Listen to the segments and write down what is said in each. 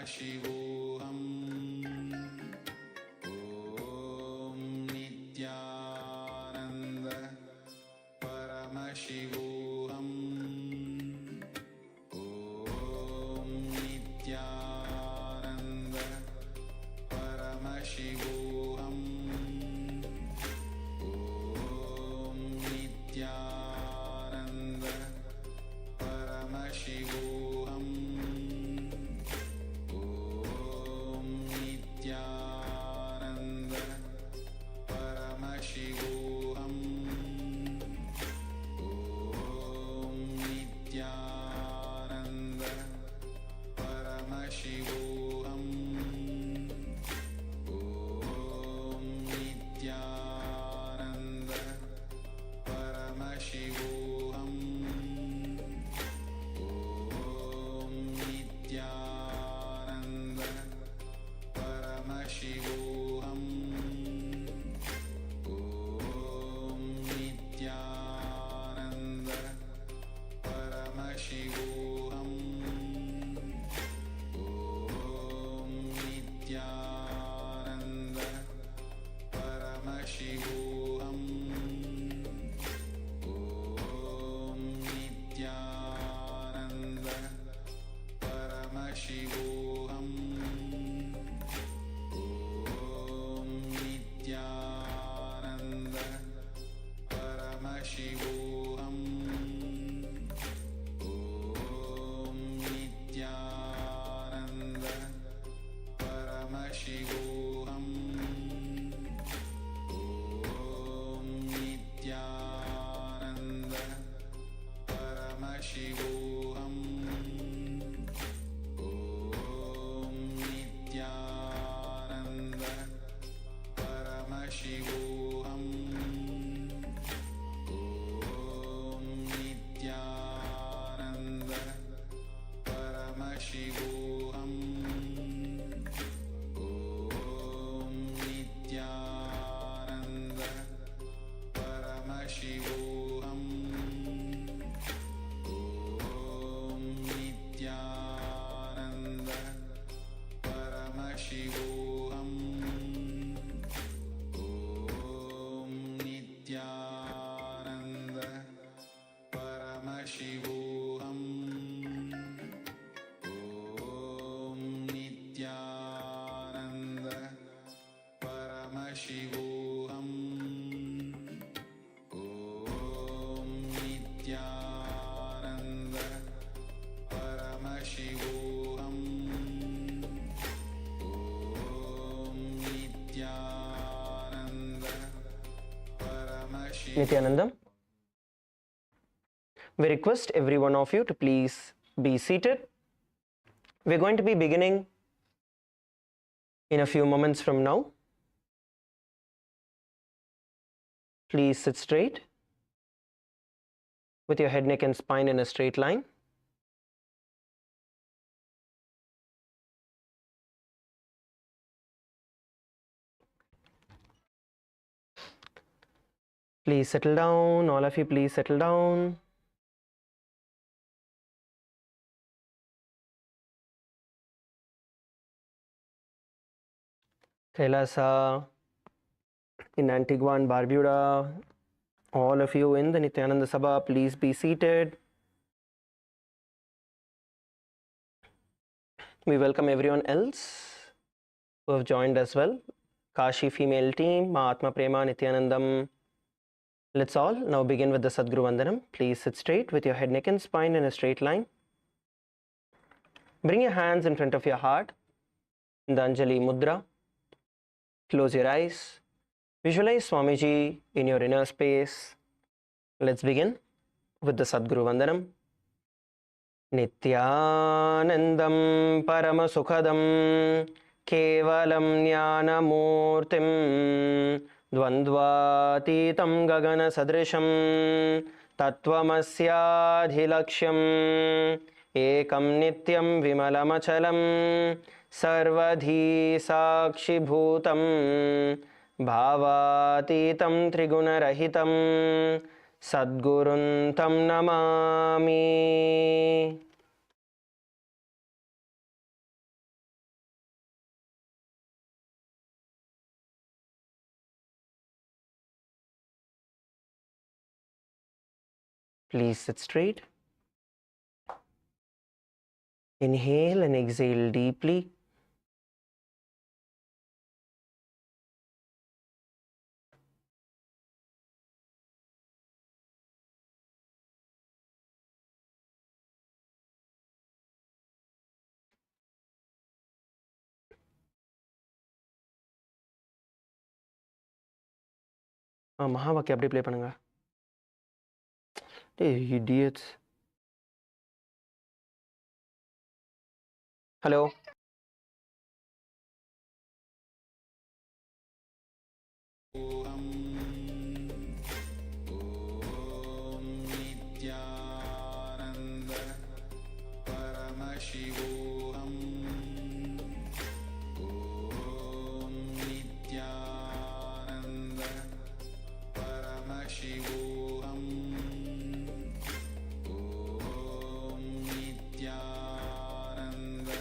Paramashivoham Om Nithyananda Paramashivoham Om Nithyananda Paramashivoham Om Nithyananda Paramashivoham Nithyananda. We request every one of you to please be seated. We're going to be beginning in a few moments from now. Please sit straight with your head, neck and spine in a straight line. Please settle down. All of you, please settle down. Kailasa, in Antigua and Barbuda, all of you in the Nithyananda Sabha, please be seated. We welcome everyone else who have joined as well. Kashi female team, Mahatma Prema, Nithyanandam. Let's all now begin with the Sadguru Vandanam. Please sit straight with your head, neck and spine in a straight line. Bring your hands in front of your heart in the Anjali Mudra. Close your eyes. Visualize Swamiji in your inner space. Let's begin with the Sadguru Vandanam. Nithyanandam Paramasukhadam Kevalam Jnanamurtim Dvandvatitam Gagana Sadrisham Tattvamasyaadhilaksham Ekam Nityam Vimalamachalam Sarvadhi Sakshi Bhutam Bhavatitam Trigunarahitam Sadguruntam Namami. Please sit straight. Inhale and exhale deeply. மகாவாக்கியம் அப்படியே play பண்ணுங்க. Idiots. Hello. Nithyananda Paramashivoham Nithyananda Paramashivoham Nithyananda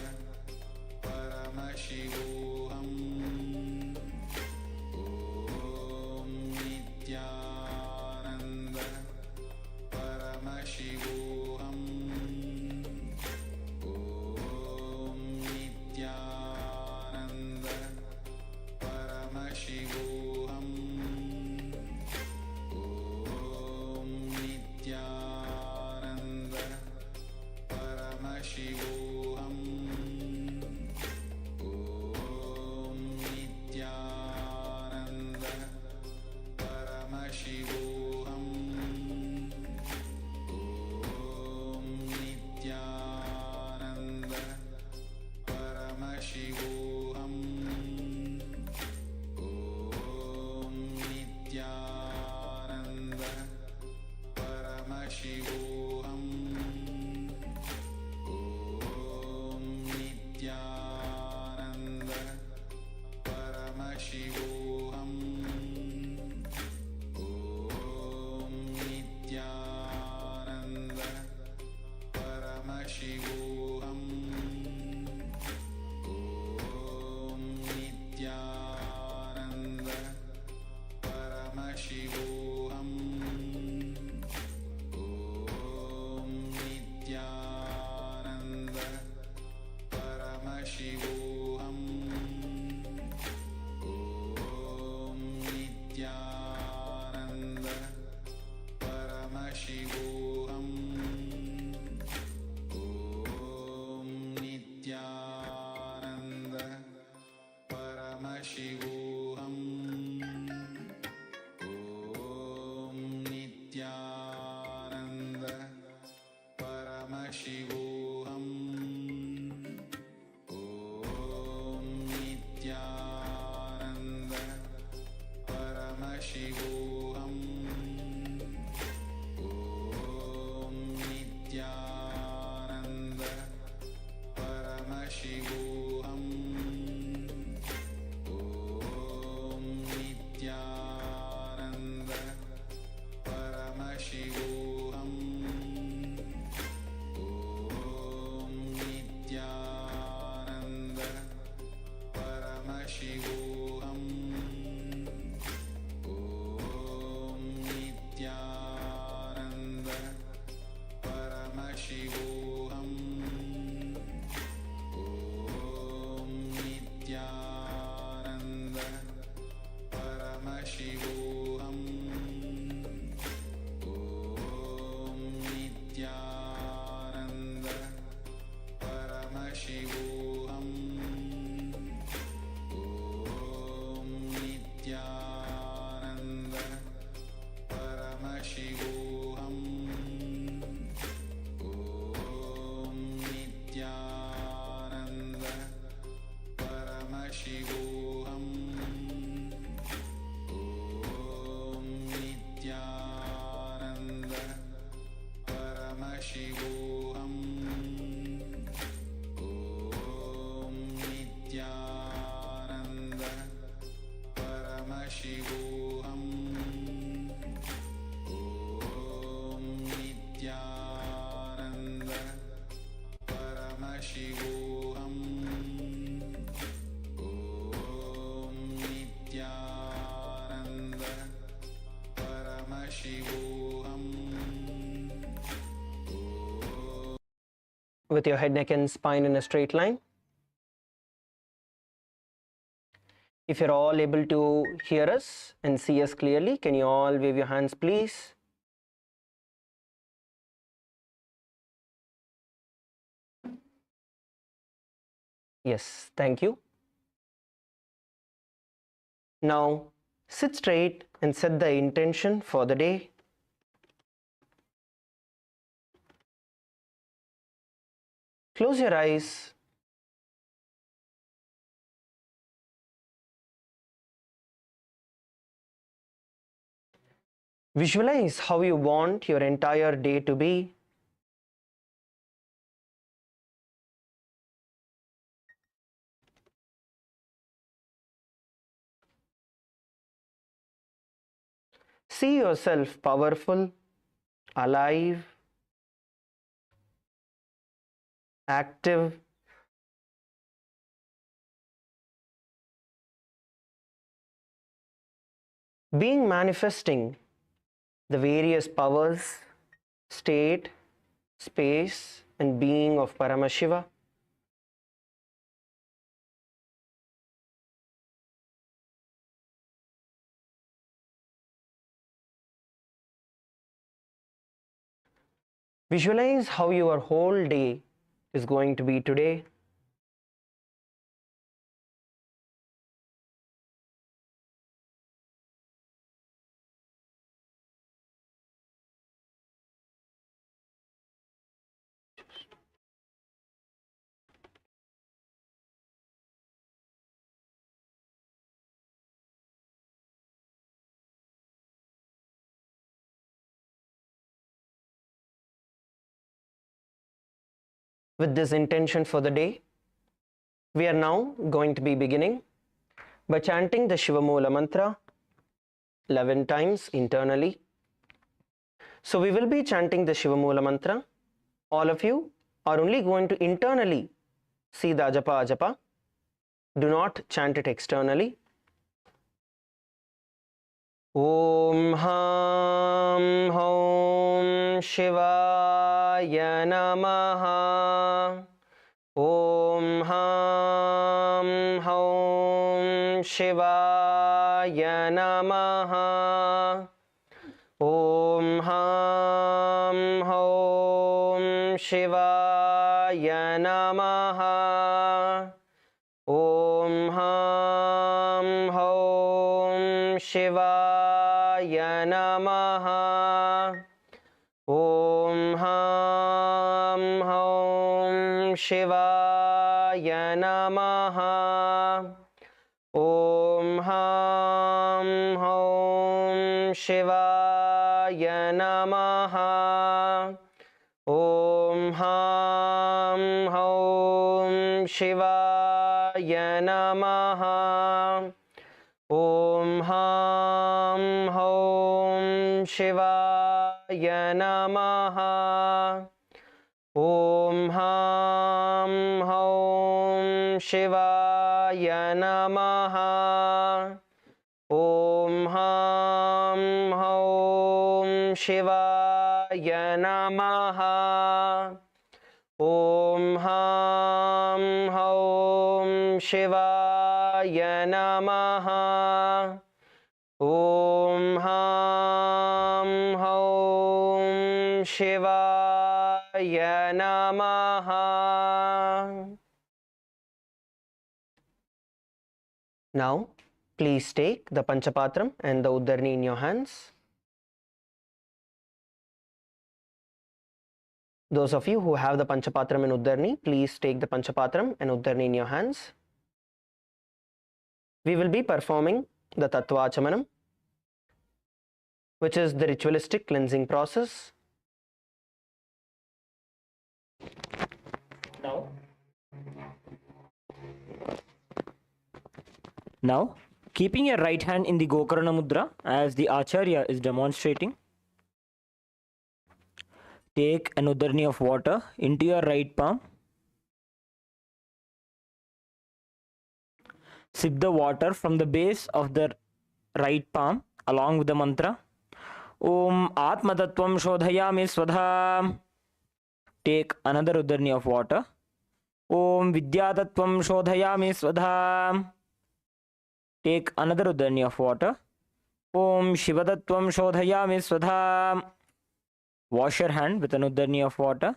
with your head, neck and spine in a straight line. If you're all able to hear us and see us clearly, can you all wave your hands, please? Yes, thank you. Now, sit straight and set the intention for the day. Close your eyes. Visualize how you want your entire day to be. See yourself powerful, alive, active, being manifesting the various powers, state, space, and being of Paramashiva. Visualize how your whole day is going to be today. With this intention for the day, we are now going to be beginning by chanting the Shiva Moola mantra 11 times internally. So we will be chanting the Shiva Moola mantra. All of you are only going to internally see the ajapa ajapa. Do not chant it externally. Om Ham Hom Shivaya Namaha. Om Ham Hom Shivaya Namaha. Om Ham Hom Shivaya Namaha. Om Ham Hom Shivaya Namaha. Om Ham Hom Shivaya Namaha. Om Ham Hom Shivaya Namaha. Om Ham Hom Shivaya Namaha. Om Ham Hom Shivaya Namaha. Om Ham Hom Shivaya Namaha. Om Ham Hom Shivaya Namaha. Om Ham Hom Shivaya Namaha. Om Ham Hom Shivaya Namaha. Now, please take the Panchapatram and the Uddarni in your hands. Those of you who have the Panchapatram and Uddarni, please take the Panchapatram and Uddarni in your hands. We will be performing the Tattvachamanam, which is the ritualistic cleansing process. Now, keeping your right hand in the Gokarna Mudra as the Acharya is demonstrating, take an Uddarni of water into your right palm. Sip the water from the base of the right palm along with the mantra Om Atma Tattvam Shodhayami Swadha. Take another Udarni of water. Om Vidyatattvam Shodhayami Svadha. Take another Udarni of water. Om Shivatattvam Shodhayami Svadha. Wash your hand with an Udarni of water.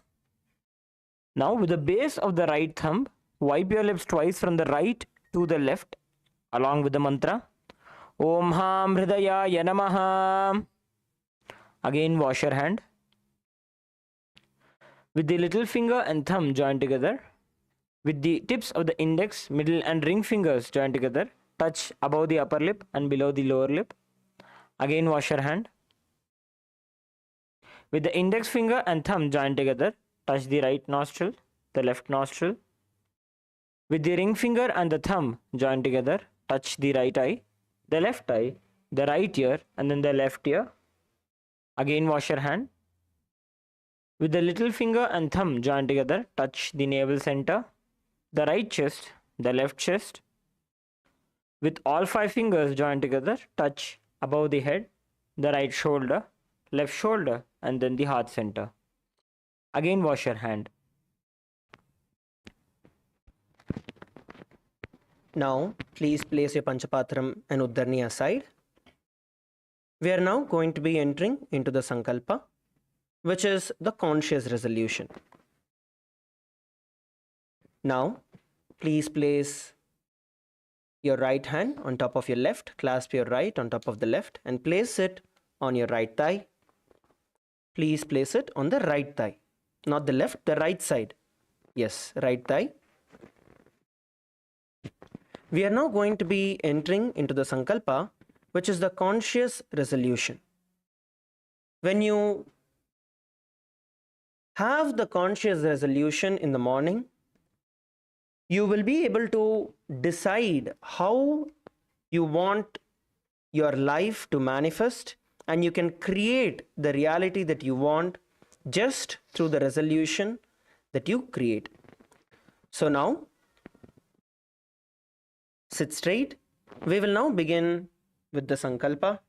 Now with the base of the right thumb, wipe your lips twice from the right to the left along with the mantra. Om Ham Hridayaya Namaha. Again wash your hand. With the little finger and thumb joined together, with the tips of the index, middle and ring fingers joined together, touch above the upper lip and below the lower lip. Again wash your hand. With the index finger and thumb joined together, touch the right nostril, the left nostril. With the ring finger and the thumb joined together, touch the right eye, the left eye, the right ear, and then the left ear. Again wash your hand. With the little finger and thumb joined together, touch the navel center, the right chest, the left chest. With all 5 fingers joined together, touch above the head, the right shoulder, left shoulder, and then the heart center. Again wash your hand. Now, please place your Panchapatram and Udarni aside. We are now going to be entering into the Sankalpa, which is the conscious resolution. Now, please place your right hand on top of your left, clasp your right on top of the left, and place it on your right thigh. Please place it on the right thigh, not the left, the right side. Yes, right thigh. We are now going to be entering into the Sankalpa, which is the conscious resolution. When you have the conscious resolution in the morning, you will be able to decide how you want your life to manifest, and you can create the reality that you want just through the resolution that you create. So now, sit straight. We will now begin with the Sankalpa.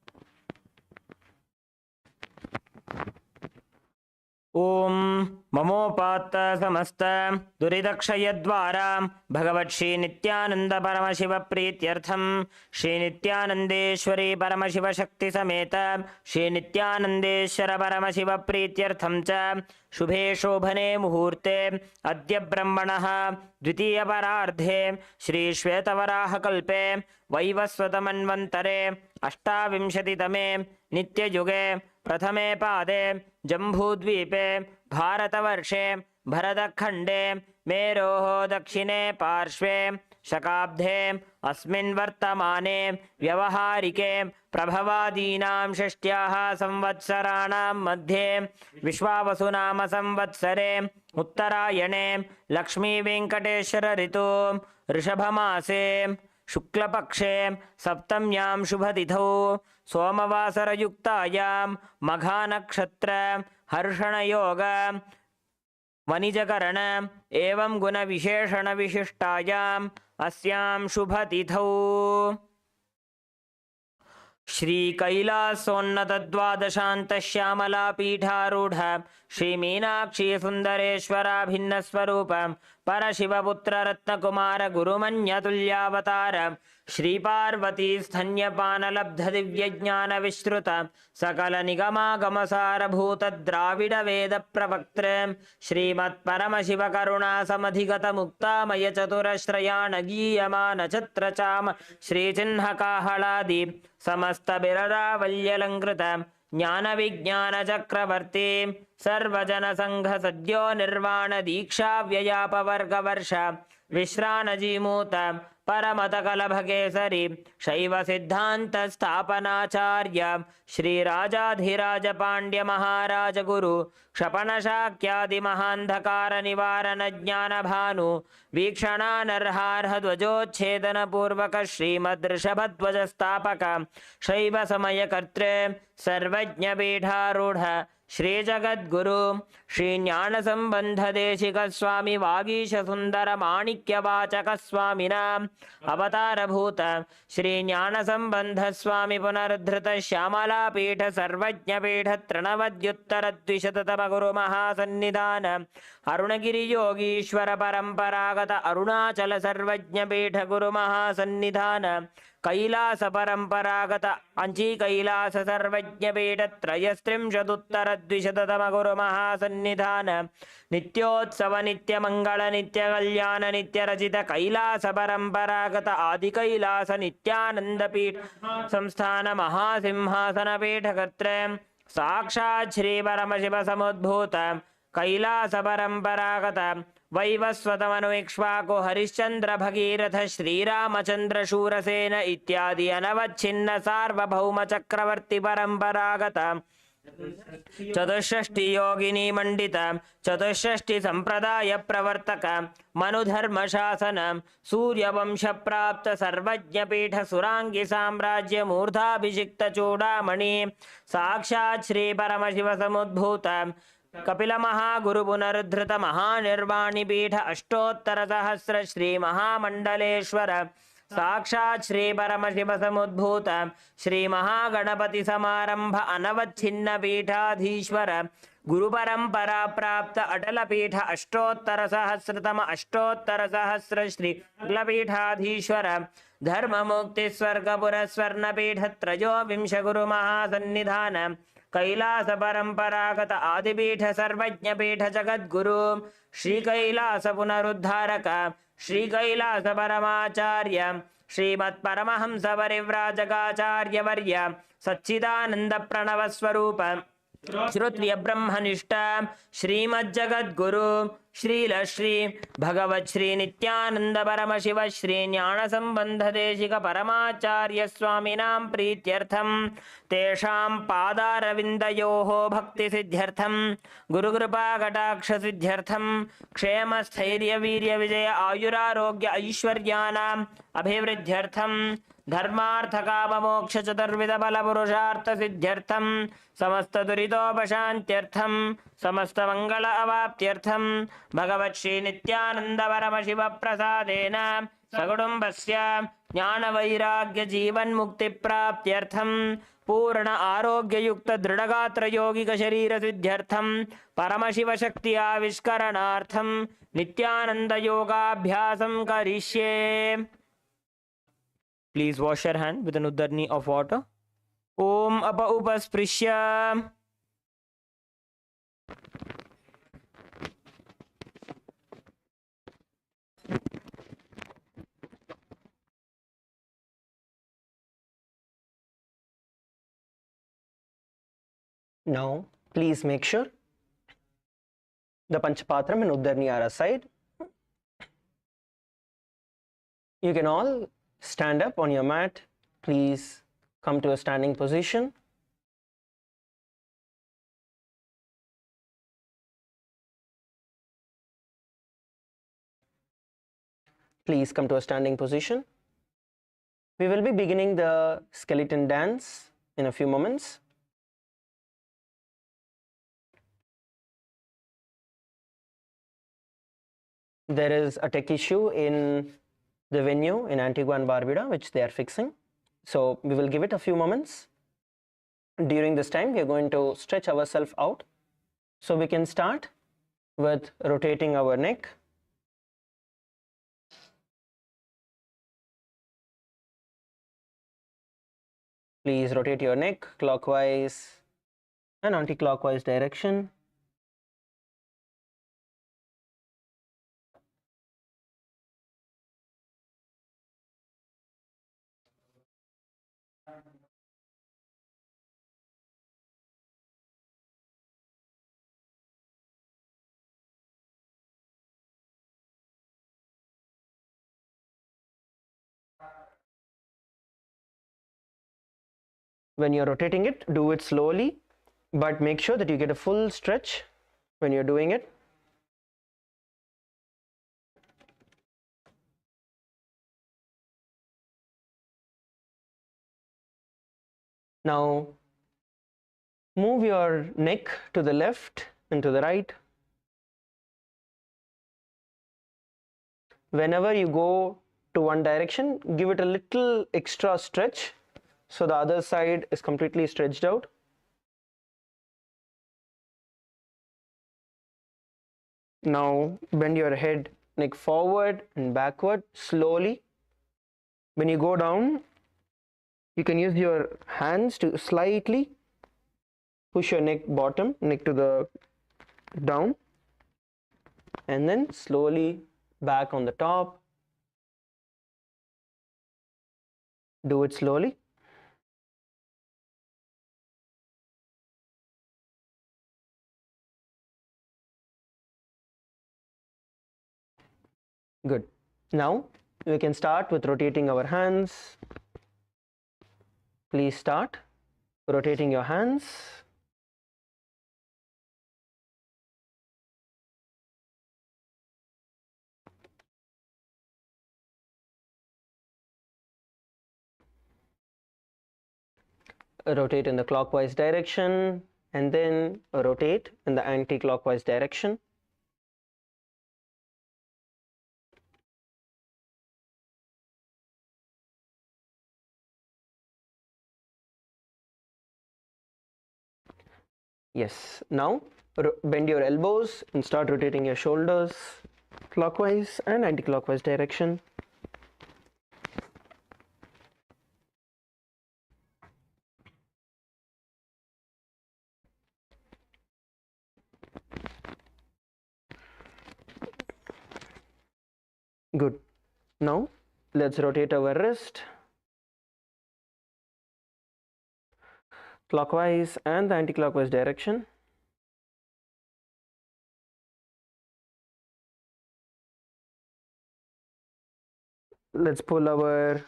Om Mamopata Samasta Duridakshayadvara Bhagavat Shri Nithyananda Paramashiva Prityartham Shri Nithyanandeshwari Paramashiva Shakti Sameta Shri Nithyanandeshwara Paramashiva Prityartham Cha Shubhe Shobhane Muhurte Adya Brahmanaha Dvitiya Parardhe Shri Shvetavaraha Kalpe Vaivasvatamanvantare Ashtavimshatitame Nitya Yuge प्रथमे पादे जम्बूद्वीपे भारतवर्षे भरतखण्डे मेरोः दक्षिणे पार्श्वे शकाब्दे अस्मिन् वर्तमाने व्यवहारिके प्रभवादीनां षष्ट्याः संवत्सराणां मध्ये विश्वावसुनाम संवत्सरे उत्तरायणे लक्ष्मीवेङ्कटेश्वर ऋतु ऋषभमासे शुक्लपक्षे सप्तम्यां शुभतिथौ सोमवासरयुक्तायां मघानक्षत्र हर्षणयोग वनिजकरण एवं गुणविशेषणविशिष्टायाम् अस्यां शुभतिथौ श्रीकैलासोन्नतद्वादशान्तश्यामलापीठारूढ श्रीमीनाक्षीसुन्दरेश्वराभिन्नस्वरूप परशिवपुत्ररत्नकुमार गुरुमन्यतुल्यावतार श्रीपार्वतीस्थन्यपानलब्धदिव्यज्ञानविश्रुत सकलनिगमागमसारभूतद्राविडवेदप्रवक्त्र श्रीमत्परमशिवकरुणासमधिगतमुक्तामयचतुरश्रयाणगीयमानछत्रचाम श्रीचिह्नकाहलादि समस्तबिरदावल्यलङ्कृत ज्ञानविज्ञानचक्रवर्ती सर्वजनसङ्घसद्यो निर्वाणदीक्षाव्ययापवर्गवर्ष विश्रानजीमूत परमतकलभकेसरी शैवसिद्धान्तस्थापनाचार्य श्रीराजाधिराजपाण्ड्यमहाराजगुरु क्षपणशाक्यादिमहान्धकारनिवारणज्ञानभानु वीक्षणानर्हार्हध्वजोच्छेदनपूर्वक श्रीमद्ऋषभध्वजस्थापक शैवसमयकर्तृ सर्वज्ञपीठारूढ श्रीजगद्गुरु श्रीज्ञानसम्बन्धदेशिकस्वामि वागीशसुन्दरमाणिक्यवाचकस्वामिनाम् अवतारभूत श्रीज्ञानसम्बन्धस्वामि पुनरुद्धृत श्यामलापीठ सर्वज्ञपीठ तृणवद्युत्तरद्विशततम गुरु महासन्निधान अरुणगिरि योगीश्वर परंपरागत अरुणाचल सर्वज्ञ पीठ गुरु महासन्निधान कैलास परंपरागत अंची कैलास सर्वज्ञ पीठ त्रयस्त्रिंशदुत्तर द्विशततम गुरु महासन्निधान नित्योत्सव नित्य मंगल नित्य कल्याण नित्य रचित कैलास परंपरागत आदि कैलास नित्यानंद पीठ संस्थान महासिंहासन पीठ कर्त्र साक्षात् श्री परमशिव समुद्भूत कैलास परंपरागत वैवस्वतमनु इक्ष्वाकु हरिश्चंद्र भगीरथ श्रीरामचंद्र शूरसेन इत्यादि अनवच्छिन्न सार्वभौम चक्रवर्ती परंपरागत चतुष्षष्टि योगिनी मंडित चतुष्षष्टि संप्रदाय प्रवर्तक मनुधर्म शासन सूर्यवंश प्राप्त सर्वज्ञ पीठ सुरांगी साम्राज्य मूर्धाभिषिक्त चूड़ामणि साक्षात् श्री परमशिव समुद्भूत कपिल महागुरु पुनरुद्धृत महानिर्वाणि पीठ अष्टोत्तर सहस्र श्री महामंडलेश्वर साक्षात् श्री परमशिव समुद्भूत श्री महागणपति समारंभ अनवच्छिन्न पीठाधीश्वर गुरु परंपरा प्राप्त अटल पीठ अष्टोत्तर सहस्रतम अष्टोत्तर सहस्र श्री पीठाधीश्वर धर्म मुक्ति स्वर्गपुर स्वर्ण पीठ त्रयोविंश गुरु महासन्निधान कैलास परंपरागत आदिपीठ सर्वज्ञ पीठ जगद्गुरु श्री कैलास पुनरुद्धारक श्री कैलास परमाचार्य श्रीमत् परमहंस परिव्राजकाचार्य वर्य सच्चिदानंद प्रणव स्वरूप श्रुत्य ब्रह्मनिष्ठ श्रीमज्जगद्गुरु श्रील श्री भगवत श्री नित्यानंद परमशिव श्री ज्ञान संबंध देशिक परमाचार्य स्वामिनां प्रीत्यर्थम तेषां पादारविन्दयोः भक्ति सिद्ध्यर्थम गुरुकृपा कटाक्ष सिद्ध्यर्थम क्षेम स्थैर्य वीर्य विजय आयुरारोग्य ऐश्वर्यानां अभिवृद्ध्यर्थम धर्मार्थ काम मोक्ष चतुर्विध बल पुरुषार्थ सिद्ध्यर्थम समस्त दुरितोपशान्त्यर्थम समस्त मंगल अवाप्त्यर्थम भगवत श्री नित्यानंद परमशिव प्रसादेन सकुटुम्बस्य ज्ञान वैराग्य जीवन मुक्ति प्राप्त्यर्थम पूर्ण आरोग्य युक्त दृढ़गात्र यौगिक शरीर सिद्ध्यर्थम परमशिव शक्ति आविष्करणार्थम नित्यानंद योगाभ्यासं करिष्ये. Please wash your hand with an uddarni of water. Om apa upasprishya. Now, please make sure the Panchapatram and Uddarni are aside. You can all stand up on your mat. Please come to a standing position. Please come to a standing position. We will be beginning the skeleton dance in a few moments. There is a tech issue in the venue in Antigua and Barbuda, which they are fixing. So we will give it a few moments. During this time, we are going to stretch ourselves out. So we can start with rotating our neck. Please rotate your neck clockwise and anti-clockwise direction. When you're rotating it, do it slowly, but make sure that you get a full stretch when you're doing it. Now, move your neck to the left and to the right. Whenever you go to one direction, give it a little extra stretch so the other side is completely stretched out. Now bend your head, neck forward and backward slowly. When you go down, you can use your hands to slightly push your neck to the down, and then slowly back on the top. Do it slowly. Good. Now we can start with rotating our hands. Please start rotating your hands. Rotate in the clockwise direction and then rotate in the anti-clockwise direction. Yes, now bend your elbows and start rotating your shoulders clockwise and anti-clockwise direction. Good. Now let's rotate our wrist clockwise and the anti-clockwise direction. Let's pull our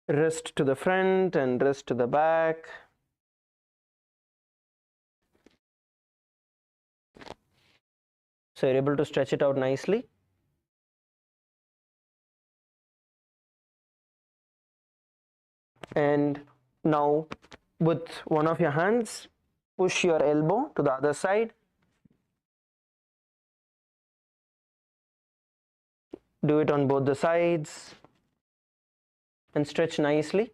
wrist to the front and wrist to the back. So you're able to stretch it out nicely. And now with one of your hands, push your elbow to the other side. Do it on both the sides and stretch nicely.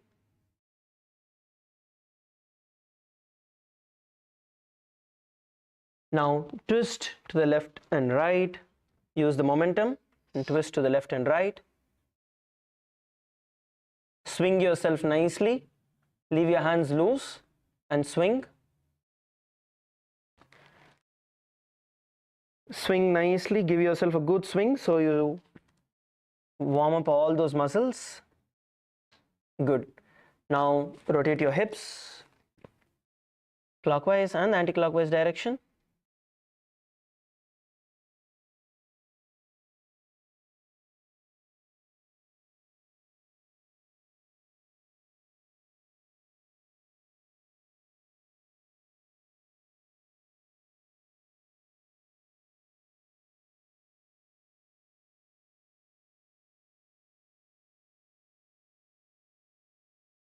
Now twist to the left and right. Use the momentum and twist to the left and right. Swing yourself nicely. Leave your hands loose and swing. Swing nicely. Give yourself a good swing so you warm up all those muscles. Good. Now rotate your hips clockwise and anti-clockwise direction.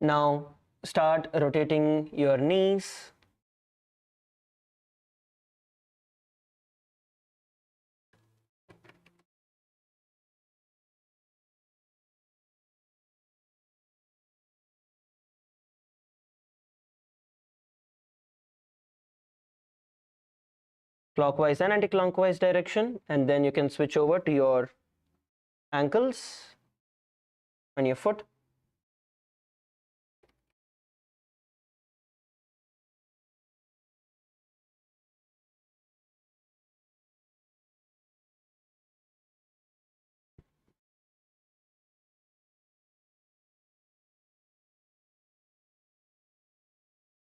Now start rotating your knees. Clockwise and anti-clockwise direction, and then you can switch over to your ankles and your foot.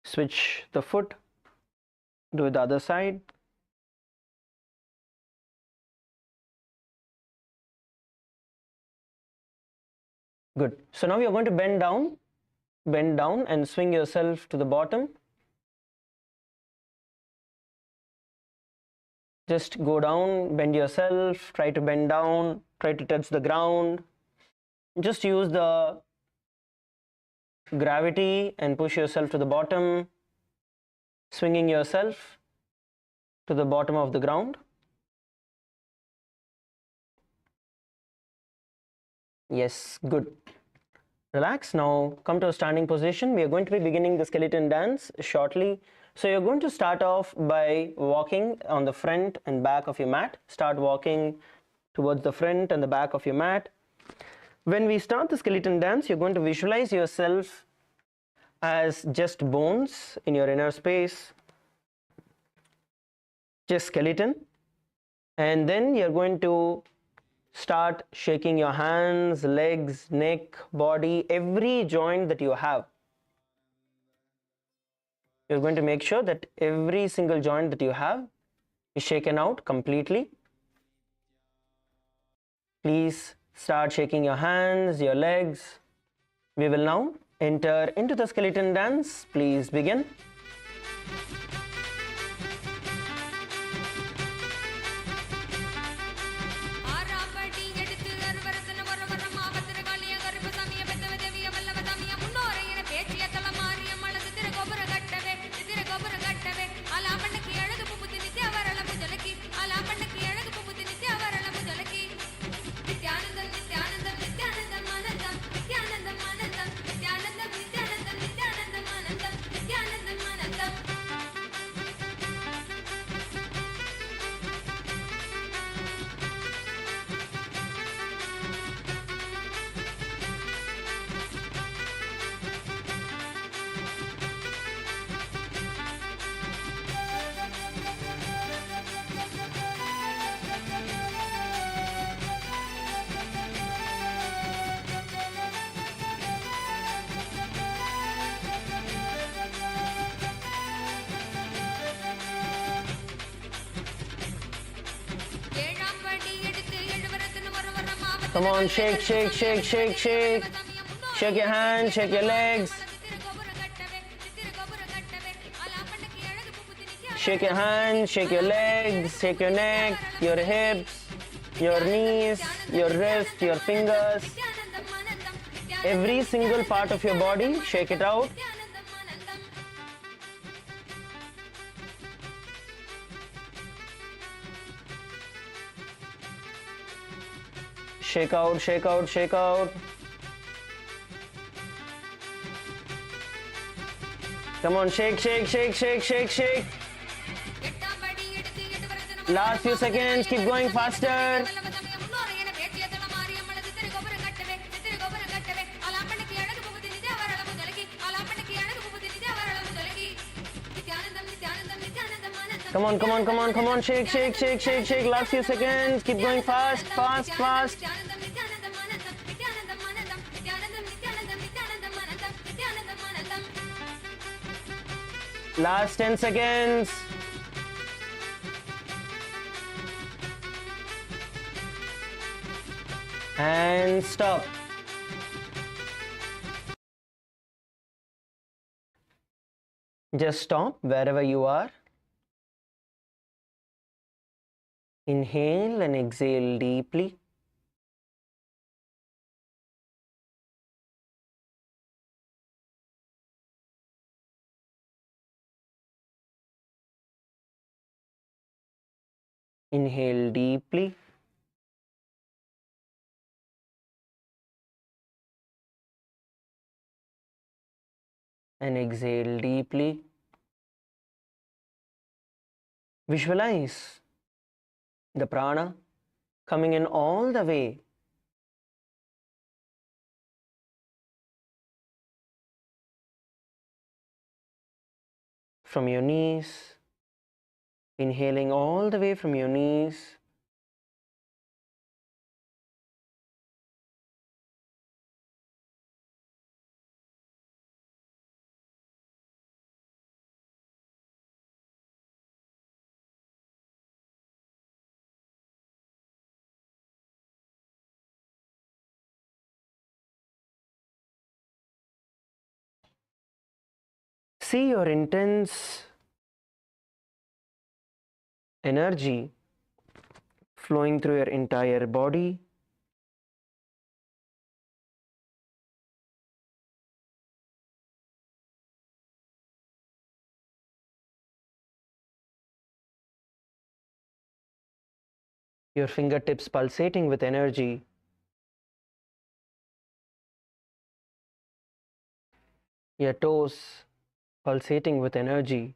Switch the foot, do the other side. Good. So now you're going to bend down and swing yourself to the bottom. Just go down, bend yourself, try to bend down, try to touch the ground. Just use the gravity and push yourself to the bottom, swinging yourself to the bottom of the ground. Yes, good. Relax. Now come to a standing position. We are going to be beginning the skeleton dance shortly. So you're going to start off by walking on the front and back of your mat. Start walking towards the front and the back of your mat. When we start the skeleton dance, you're going to visualize yourself as just bones in your inner space, just skeleton, and then you're going to start shaking your hands, legs, neck, body, every joint that you have. You're going to make sure that every single joint that you have is shaken out completely. Please start shaking your hands, your legs. We will now enter into the skeleton dance. Please begin. Come on, shake, shake, shake, shake, shake. Shake your hands, shake your legs. Shake your hands, shake your legs, shake your neck, your hips, your knees, your wrist, your fingers. Every single part of your body, shake it out. Shake out, shake out, shake out. Come on, shake, shake, shake, shake, shake, shake. Last few seconds, keep going faster. Come on, come on, come on, come on, shake, shake, shake, shake, shake. Last few seconds, keep going fast, fast, fast. Last 10 seconds. And stop. Just stop wherever you are. Inhale and exhale deeply. Inhale deeply. And exhale deeply. Visualize the prana coming in all the way from your knees, inhaling all the way from your knees, see your intense energy flowing through your entire body. Your fingertips pulsating with energy. Your toes pulsating with energy.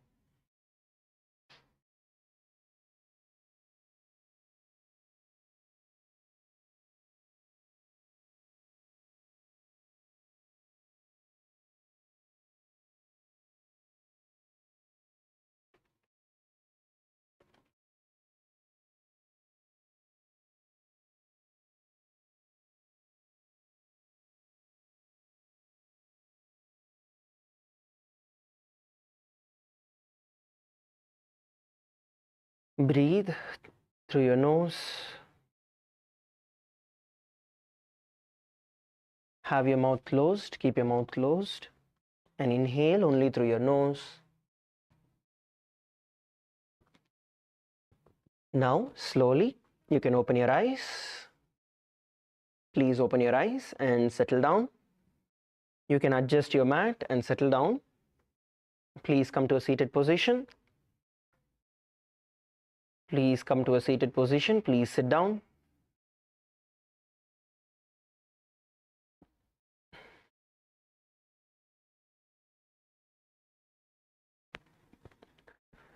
Breathe through your nose. Have your mouth closed, keep your mouth closed, and inhale only through your nose. Now, slowly, you can open your eyes. Please open your eyes and settle down. You can adjust your mat and settle down. Please come to a seated position. Please come to a seated position. Please sit down.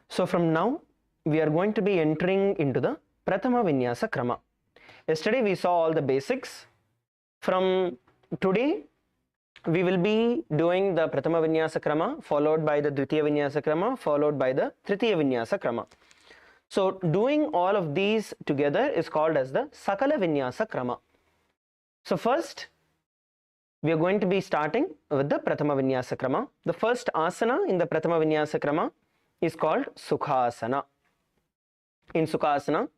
So from now, we are going to be entering into the Prathama Vinyasa Krama. Yesterday we saw all the basics. From today, we will be doing the Prathama Vinyasa Krama, followed by the Dvitiya Vinyasa Krama, followed by the Tritiya Vinyasa Krama. So doing all of these together is called as the Sakala Vinyasa Krama. So first, we are going to be starting with the Prathama Vinyasa Krama. The first asana in the Prathama Vinyasa Krama is called Sukhasana. In Sukhasana,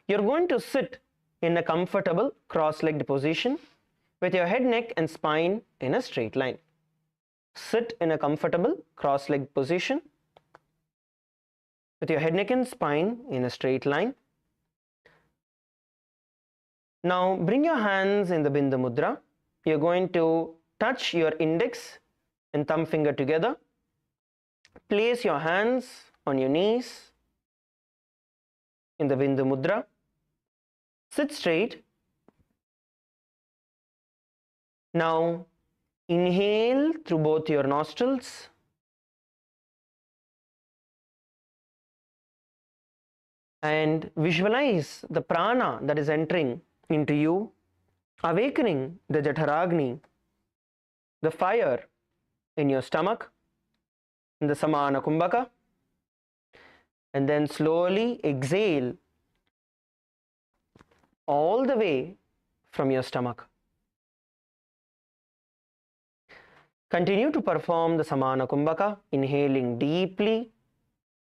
you are going to sit in a comfortable cross-legged position with your head, neck and spine in a straight line. Sit in a comfortable cross-legged position with your head, neck and spine in a straight line. Now bring your hands in the Bindu Mudra. You are going to touch your index and thumb finger together. Place your hands on your knees in the Bindu Mudra. Sit straight. Now inhale through both your nostrils. And visualize the prana that is entering into you, awakening the Jatharagni, the fire in your stomach, in the Samana Kumbhaka, and then slowly exhale all the way from your stomach. Continue to perform the Samana Kumbhaka, inhaling deeply,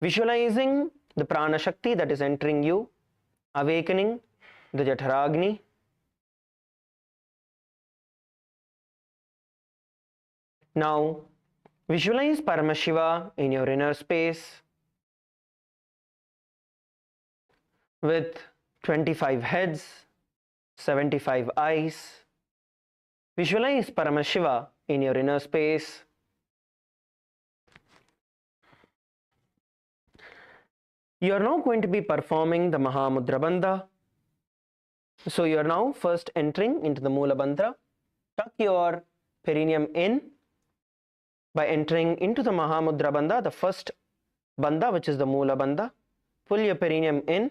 visualizing the prana shakti that is entering you, awakening the Jatharagni. Now visualize Paramashiva in your inner space with 25 heads, 75 eyes. Visualize Paramashiva in your inner space. You are now going to be performing the Mahamudra Bandha. So you are now first entering into the Moola Bandha. Tuck your perineum in by entering into the Mahamudra Bandha, the first Bandha, which is the Moola Bandha. Pull your perineum in.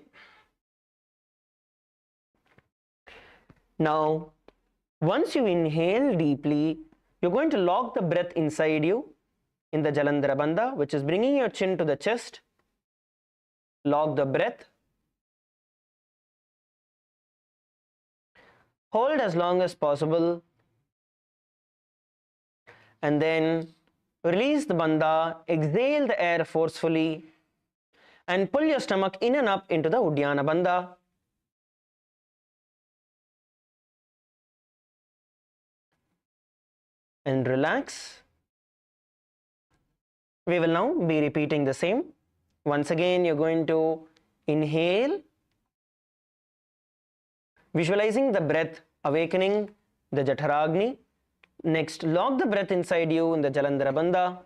Now, once you inhale deeply, you're going to lock the breath inside you in the Jalandhara Bandha, which is bringing your chin to the chest. Lock the breath. Hold as long as possible. And then release the bandha, exhale the air forcefully, and pull your stomach in and up into the Uddiyana Bandha. And relax. We will now be repeating the same. Once again, you're going to inhale, visualizing the breath, awakening the Jatharagni. Next, lock the breath inside you in the Jalandhara Bandha.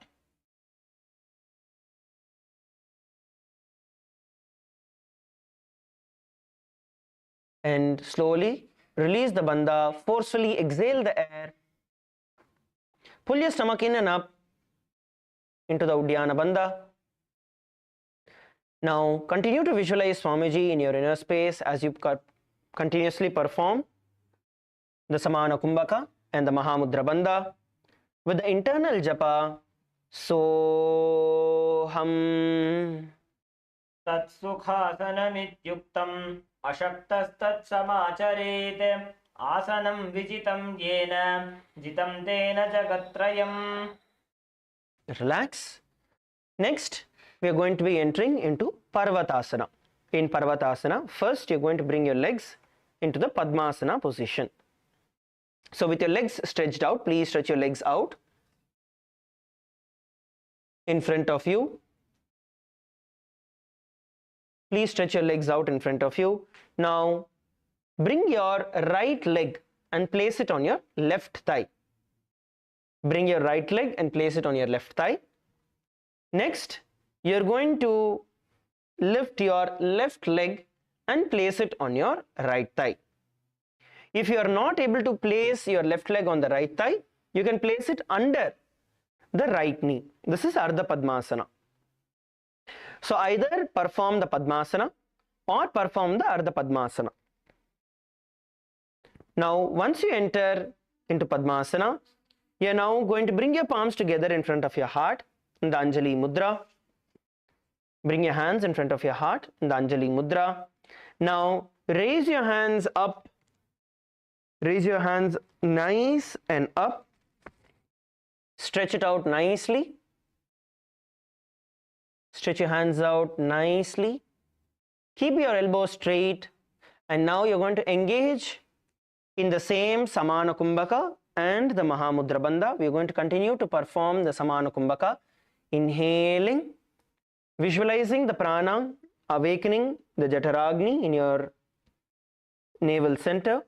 And slowly release the bandha, forcefully exhale the air. Pull your stomach in and up into the Uddiyana Bandha. Now continue to visualize Swamiji in your inner space as you continuously perform the Samana Kumbhaka and the Mahamudra Bandha with the internal japa Soham. Tat sukhasanamityuktam ashaktastat samacharet asanam vijitam yena jitam tena jagatrayam. Relax. Next, we are going to be entering into Parvatasana. in Parvatasana, first you're going to bring your legs into the Padmasana position. So with your legs stretched out, please stretch your legs out in front of you. Please stretch your legs out in front of you. Now bring your right leg and place it on your left thigh. Bring your right leg and place it on your left thigh. Next, you're going to lift your left leg and place it on your right thigh. If you are not able to place your left leg on the right thigh, you can place it under the right knee. This is Ardha Padmasana. So either perform the Padmasana or perform the Ardha Padmasana. Now once you enter into Padmasana, you are now going to bring your palms together in front of your heart in the Anjali Mudra. Bring your hands in front of your heart in the Anjali Mudra. Now raise your hands up. Raise your hands nice and up. Stretch it out nicely. Stretch your hands out nicely. Keep your elbows straight. And now you're going to engage in the same Samana Kumbhaka and the Mahamudra Bandha. We're going to continue to perform the Samana Kumbhaka. Inhaling, visualizing the prana, awakening the Jataragni in your navel center.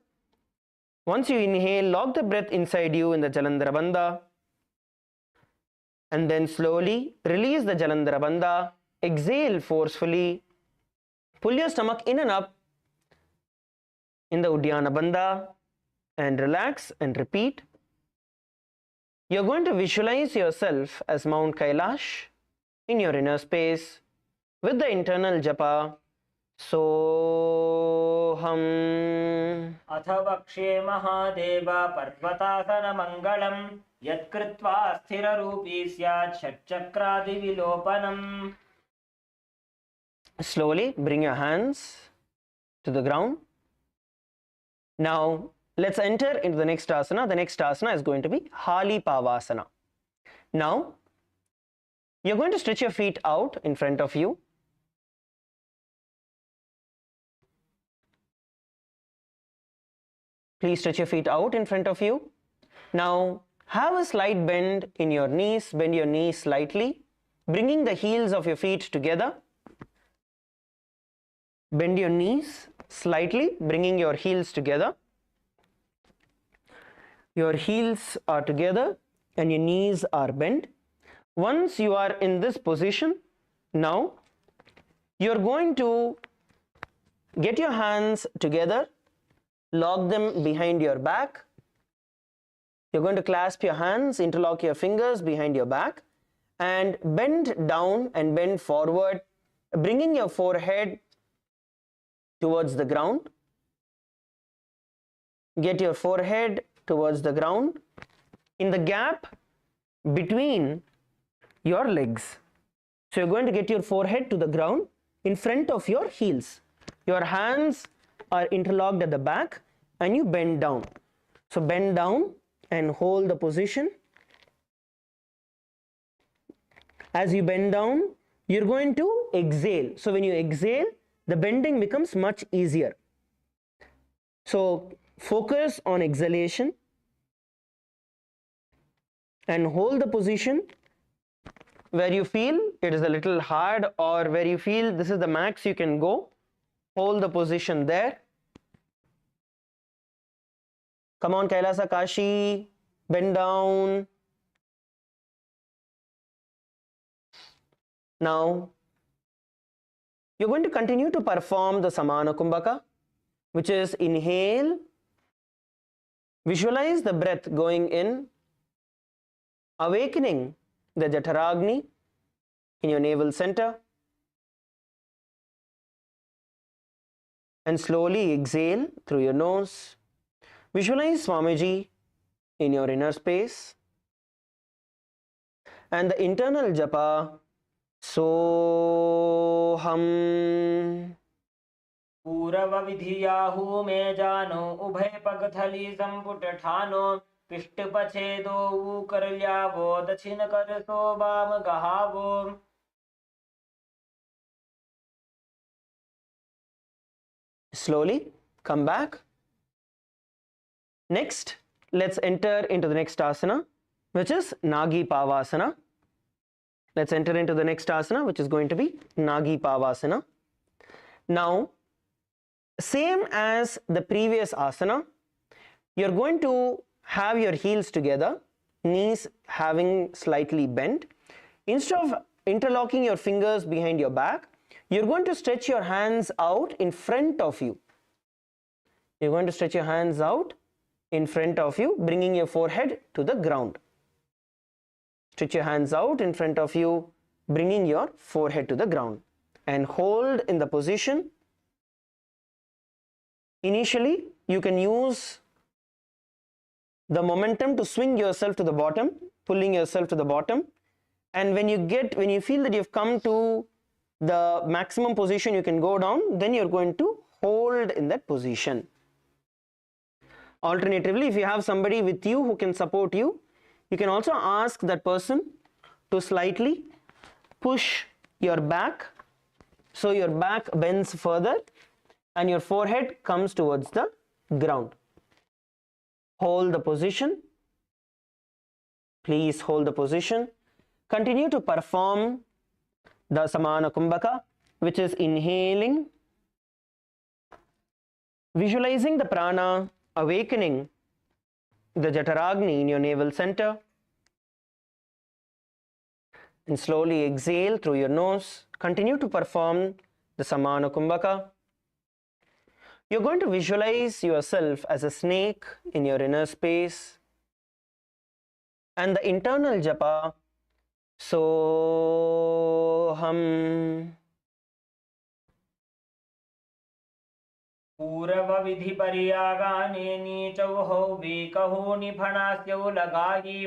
Once you inhale, lock the breath inside you in the Jalandhara Bandha. And then slowly release the Jalandhara Bandha. Exhale forcefully. Pull your stomach in and up in the Uddiyana Bandha and relax and repeat. You're going to visualize yourself as Mount Kailash in your inner space with the internal japa. Soham. Atha vakshe mahadeva parvatasana mangalam yatkritva sthira rupi syat shatchakradi vilopanam. Slowly bring your hands to the ground. Now let's enter into the next asana. The next asana is going to be Hali Pavasana. Now you're going to stretch your feet out in front of you. Please stretch your feet out in front of you. Now have a slight bend in your knees. Bend your knees slightly, bringing the heels of your feet together. Bend your knees slightly, bringing your heels together. Your heels are together and your knees are bent. Once you are in this position, now you're going to get your hands together. Lock them behind your back. You're going to clasp your hands, interlock your fingers behind your back and bend down and bend forward, bringing your forehead towards the ground. Get your forehead towards the ground in the gap between your legs. So you're going to get your forehead to the ground in front of your heels. Your hands are interlocked at the back and you bend down. So bend down and hold the position. As you bend down, you're going to exhale. So when you exhale, the bending becomes much easier. So focus on exhalation and hold the position where you feel it is a little hard or where you feel this is the max you can go. Hold the position there. Come on, Kailasa Kashi, bend down. Now, you're going to continue to perform the Samana Kumbhaka, which is inhale, visualize the breath going in, awakening the Jataragni in your navel center, and slowly exhale through your nose. Visualize Swamiji in your inner space and the internal japa Soham. पूरव विधियाहु में जानो उभय पगथली संपुट ठानो पिष्ट पछेदो कर ल्यावो दक्षिण कर सो balm गहावो slowly come back. Next, let's enter into the next asana, which is Nagi Pavasana. Let's enter into the next asana, which is going to be Nagi Pavasana. Now, same as the previous asana, you're going to have your heels together, knees having slightly bent. Instead of interlocking your fingers behind your back, you're going to stretch your hands out in front of you. You're going to stretch your hands out in front of you, bringing your forehead to the ground. Stretch your hands out in front of you, bringing your forehead to the ground, and hold in the position. Initially, you can use the momentum to swing yourself to the bottom, pulling yourself to the bottom, and when you feel that you've come to the maximum position you can go down, then you're going to hold in that position. Alternatively, if you have somebody with you who can support you, you can also ask that person to slightly push your back, so your back bends further and your forehead comes towards the ground. Hold the position. Please hold the position. Continue to perform the Samana Kumbhaka, which is inhaling, visualizing the prana awakening the Jataragni in your navel center, and slowly exhale through your nose. Continue to perform the Samana Kumbhaka. You're going to visualize yourself as a snake in your inner space, and the internal japa, Soham. पूर्व विधि परियागाने नीचौ वीकहु निफणास्यौ लगाई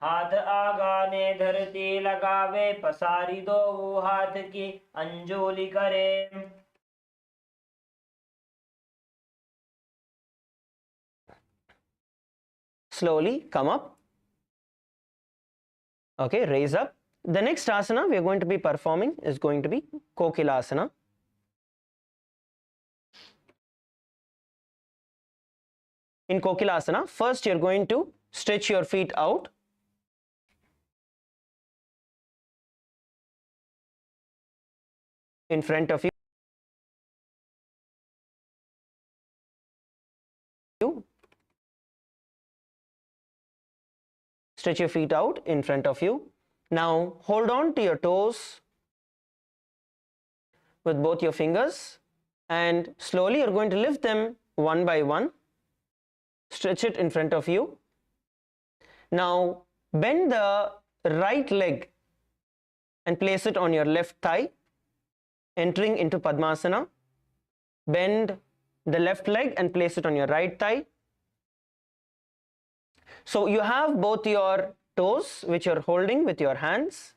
हाथ आगाने धरती लगावे पसारी दो हाथ की अंजोली करे. Slowly come up. Okay, raise up. The next asana we are going to be performing is going to be KAILASA. In KAILASA, first you're going to stretch your feet out. In front of you. Stretch your feet out in front of you. Now hold on to your toes with both your fingers, and slowly you're going to lift them one by one. Stretch it in front of you. Now bend the right leg and place it on your left thigh, entering into Padmasana. Bend the left leg and place it on your right thigh. So you have both your toes which you're holding with your hands.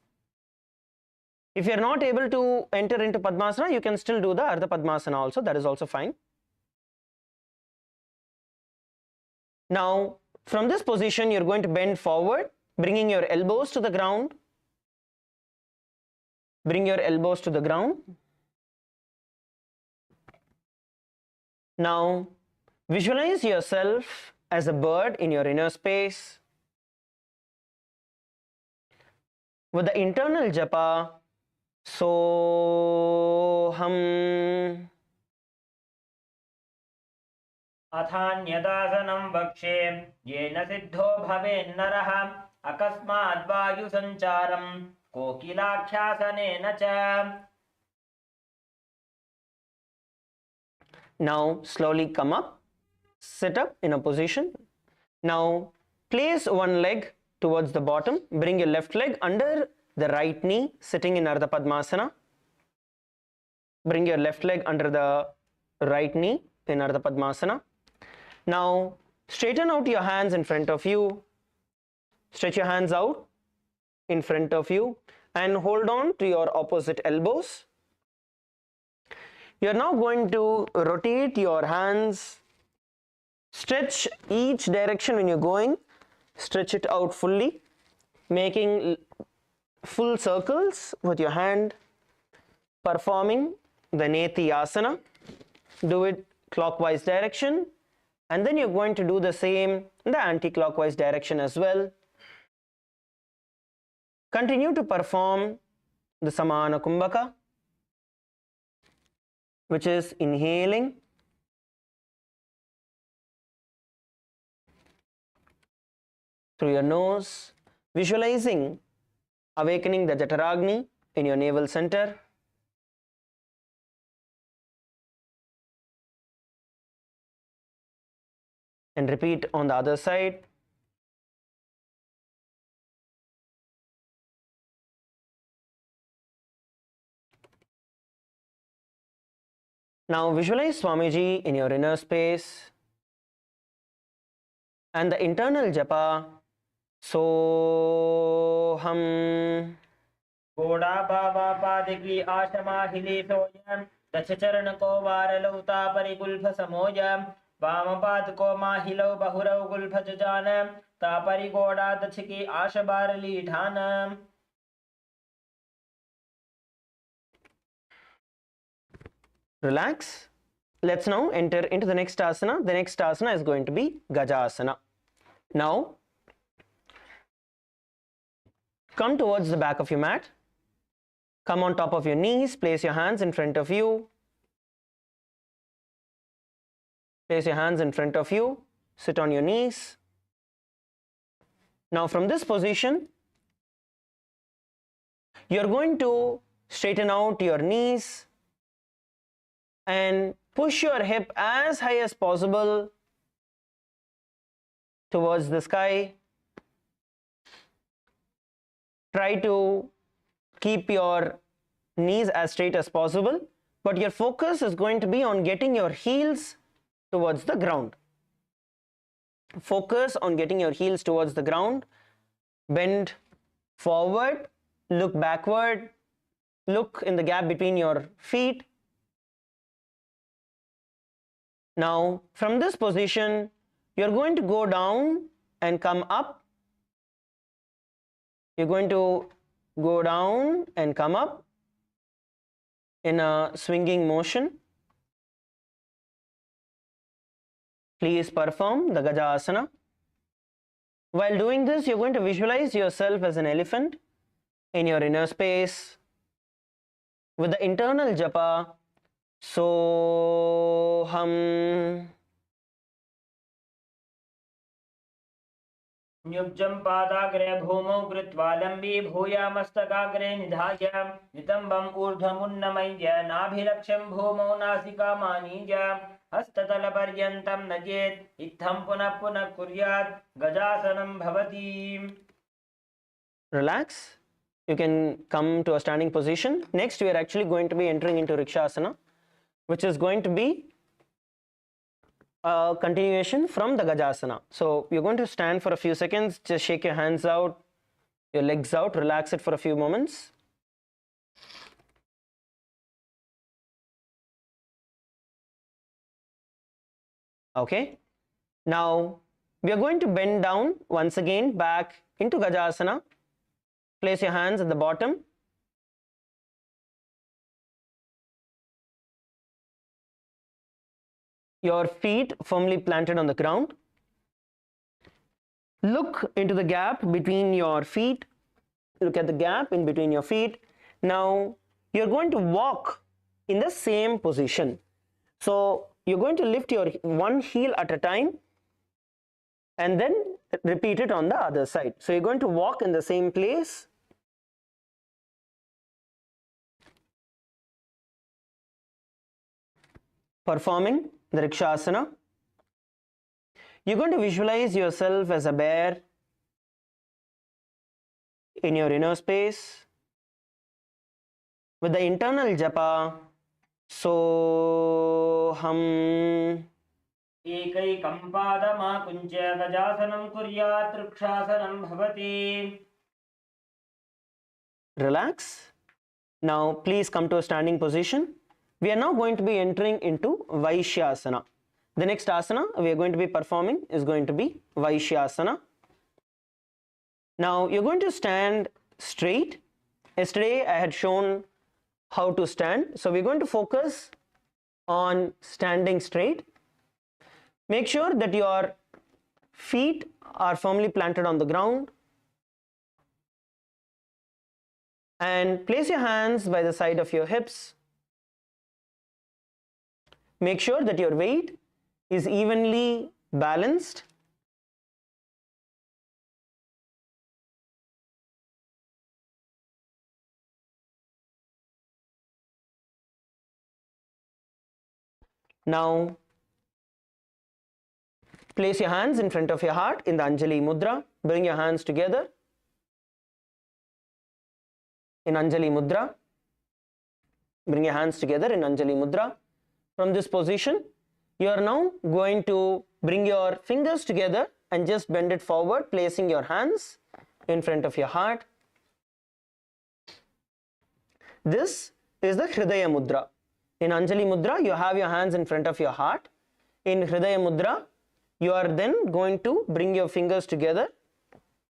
If you're not able to enter into Padmasana, you can still do the Ardha Padmasana also, that is also fine. Now from this position you're going to bend forward, bringing your elbows to the ground. Bring your elbows to the ground. Now visualize yourself as a bird in your inner space with the internal japa Soham. अथान्यदासनं वक्षे येन सिद्धो भवेन्नरः अकस्माद् वायुसञ्चारं कोकिलाख्यासनेन च. Now slowly come up. Sit up in a position. Now place one leg towards the bottom. Bring your left leg under the right knee, sitting in Ardha Padmasana. Bring your left leg under the right knee in Ardha Padmasana. Now straighten out your hands in front of you. Stretch your hands out in front of you and hold on to your opposite elbows. You are now going to rotate your hands. Stretch each direction when you're going. Stretch it out fully, making full circles with your hand, performing the Nithyananda. Do it clockwise direction, and then you're going to do the same in the anti-clockwise direction as well. Continue to perform the Samana Kumbhaka, which is inhaling through your nose, visualizing awakening the Jataragni in your navel center. And repeat on the other side. Now visualize Swamiji in your inner space and the internal japa Soham. Goda Baba Padikli Ashama Hili Soyam, Dachacharan ko Varalauta Parigulfa Samoyam, Vamapad ko Mahilo Bahura Gulfa Jajanam, Tapari Goda Dachiki Ashabarali Dhanam. Relax. Let's now enter into the next asana. The next asana is going to be Gajasana. Now, come towards the back of your mat. Come on top of your knees. Place your hands in front of you. Place your hands in front of you. Sit on your knees. Now, from this position, you're going to straighten out your knees and push your hip as high as possible towards the sky. Try to keep your knees as straight as possible, but your focus is going to be on getting your heels towards the ground. Focus on getting your heels towards the ground. Bend forward, look backward, look in the gap between your feet. Now, from this position, you're going to go down and come up. You're going to go down and come up in a swinging motion. Please perform the Gajasana. While doing this, you're going to visualize yourself as an elephant in your inner space with the internal japa Soham. Nyubjam padagre bhumo kritva lambi bhuya mastagagre nidhaya nitambam urdhamunnamayya nabhilaksham bhumo nasika manija hastatala paryantam najet itham punah punah kuryat gajasanam bhavati. Relax. You can come to a standing position. Next, we are actually going to be entering into Rikshasana, which is going to be a continuation from the Gajasana. So you're going to stand for a few seconds, just shake your hands out, your legs out, relax it for a few moments. Okay. Now we are going to bend down once again back into Gajasana. Place your hands at the bottom. Your feet firmly planted on the ground. Look into the gap between your feet. Look at the gap in between your feet. Now you're going to walk in the same position. So you're going to lift your one heel at a time and then repeat it on the other side. So you're going to walk in the same place. Performing the Rikshasana. You're going to visualize yourself as a bear in your inner space with the internal japa Soham. Ekaikam padama kunja gajasanam kuryat Rikshāsanam bhavati. Relax. Now please come to a standing position. We are now going to be entering into Vaishyasana. The next asana we are going to be performing is going to be Vaishyasana. Now you're going to stand straight. Yesterday I had shown how to stand. So we're going to focus on standing straight. Make sure that your feet are firmly planted on the ground, and place your hands by the side of your hips. Make sure that your weight is evenly balanced. Now, place your hands in front of your heart in the Anjali Mudra. Bring your hands together in Anjali Mudra. Bring your hands together in Anjali Mudra. From this position, you are now going to bring your fingers together and just bend it forward, placing your hands in front of your heart. This is the Hridaya Mudra. In Anjali Mudra, you have your hands in front of your heart. In Hridaya Mudra, you are then going to bring your fingers together,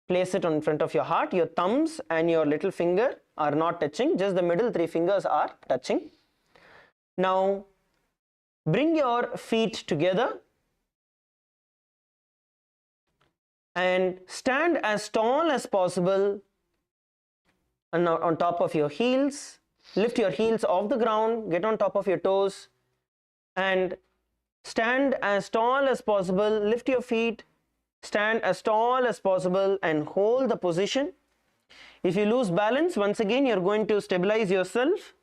place it in front of your heart. Your thumbs and your little finger are not touching, just the middle three fingers are touching. Now, bring your feet together and stand as tall as possible on top of your heels. Lift your heels off the ground, get on top of your toes, and stand as tall as possible. Lift your feet, stand as tall as possible, and hold the position. If you lose balance, once again you're going to stabilize yourself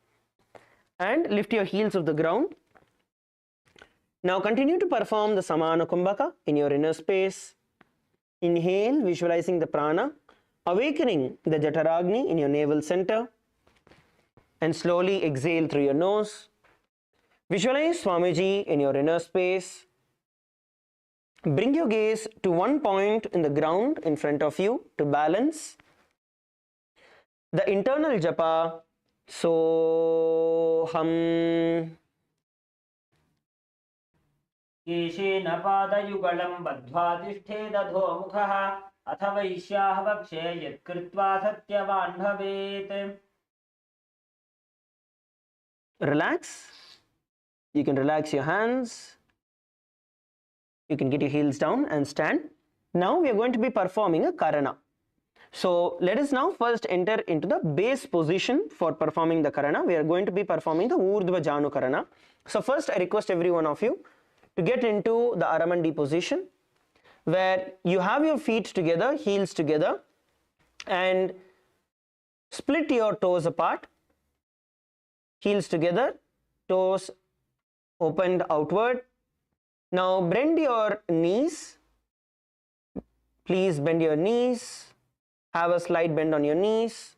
and lift your heels off the ground. Now continue to perform the Samana Kumbhaka in your inner space. Inhale, visualizing the prana, awakening the Jataragni in your navel center, and slowly exhale through your nose. Visualize Swamiji in your inner space. Bring your gaze to one point in the ground in front of you to balance. The internal japa, Soham. केशेन पादयुगलं बद्ध्वा तिष्ठेदधोमुखः अथ वैश्याः वक्षे यत्कृत्वा सत्यवान् भवेत्. Relax. You can relax your hands. You can get your heels down and stand. Now we are going to be performing a Karana. So let us now first enter into the base position for performing the Karana. We are going to be performing the Urdhva Janu Karana. So first I request every one of you to get into the Aramandi position, where you have your feet together, heels together, and split your toes apart. Heels together, toes opened outward. Now bend your knees. Please bend your knees. Have a slight bend on your knees.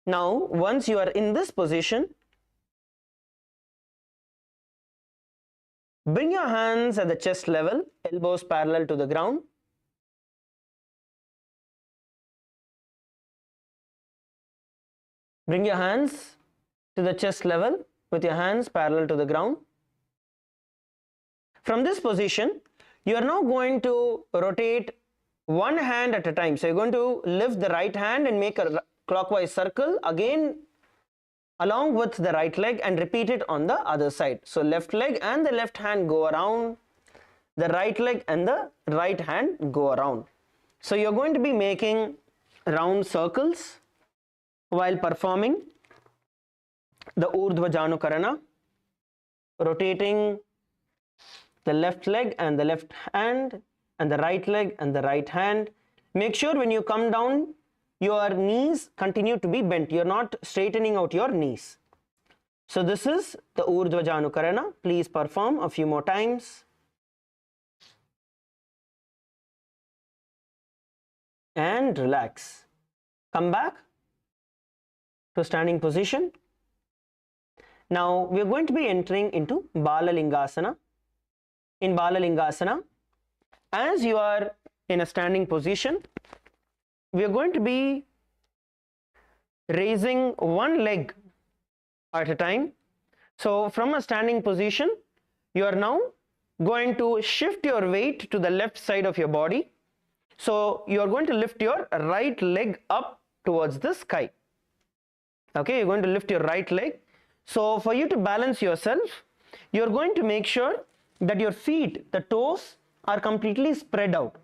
Now, once you are in this position, bring your hands at the chest level, elbows parallel to the ground. Bring your hands to the chest level with your hands parallel to the ground. From this position, you are now going to rotate one hand at a time. So you're going to lift the right hand and make a clockwise circle again along with the right leg, and repeat it on the other side. So left leg and the left hand go around, the right leg and the right hand go around. So you're going to be making round circles while performing the Urdhva Janu Karana, rotating the left leg and the left hand and the right leg and the right hand. Make sure when you come down, your knees continue to be bent. You're not straightening out your knees. So this is the Urdhva Janu Karana. Please perform a few more times. And relax. Come back to standing position. Now we are going to be entering into Bala Lingasana. In Bala Lingasana, as you are in a standing position, we are going to be raising one leg at a time. So from a standing position, you are now going to shift your weight to the left side of your body. So you are going to lift your right leg up towards the sky. Okay, you're going to lift your right leg. So for you to balance yourself, you're going to make sure that your feet, the toes, are completely spread out.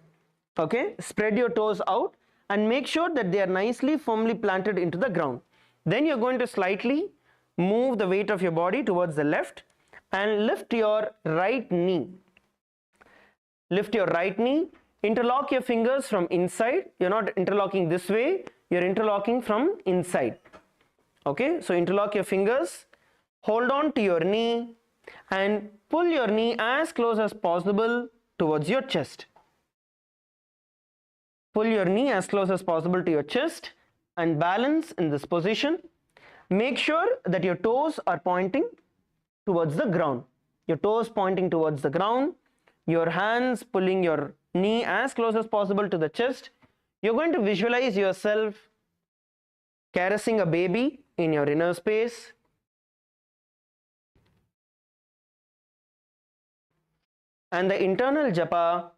Okay, spread your toes out and make sure that they are nicely firmly planted into the ground. Then you're going to slightly move the weight of your body towards the left and lift your right knee. Lift your right knee, interlock your fingers from inside. You're not interlocking this way, you're interlocking from inside. Okay, so interlock your fingers, hold on to your knee and pull your knee as close as possible towards your chest. Pull your knee as close as possible to your chest and balance in this position. Make sure that your toes are pointing towards the ground. Your toes pointing towards the ground, your hands pulling your knee as close as possible to the chest. You're going to visualize yourself caressing a baby in your inner space. And the internal japa,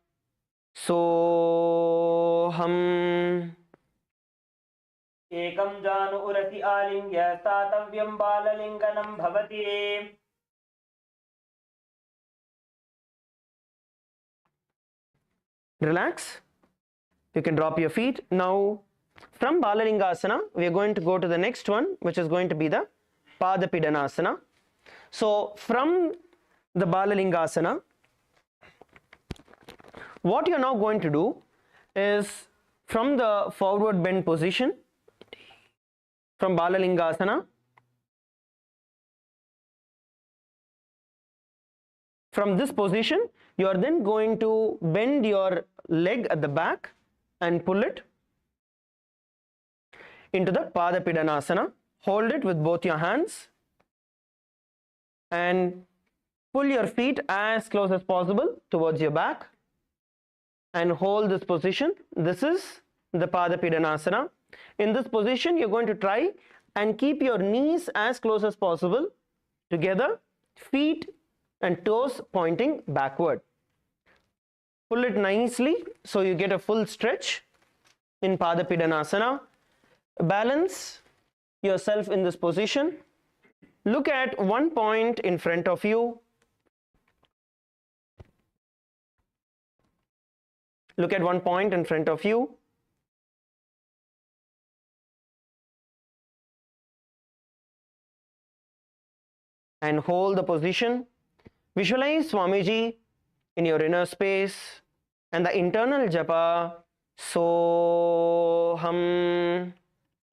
Soham. Ekam janu urati alingya statavyam balalinganam bhavati. Relax. You can drop your feet. Now from Balalingasana, we are going to go to the next one, which is going to be the Padapidanasana. So from the Balalingasana, what you're now going to do is from the forward bend position, from Balalingasana, from this position, you are then going to bend your leg at the back and pull it into the Padapidanasana. Hold it with both your hands and pull your feet as close as possible towards your back and hold this position. This is the Padapidanasana. In this position, you're going to try and keep your knees as close as possible together, feet and toes pointing backward. Pull it nicely so you get a full stretch in Padapidanasana. Balance yourself in this position. Look at one point in front of you. Look at one point in front of you. And hold the position. Visualize Swamiji in your inner space and the internal japa Soham.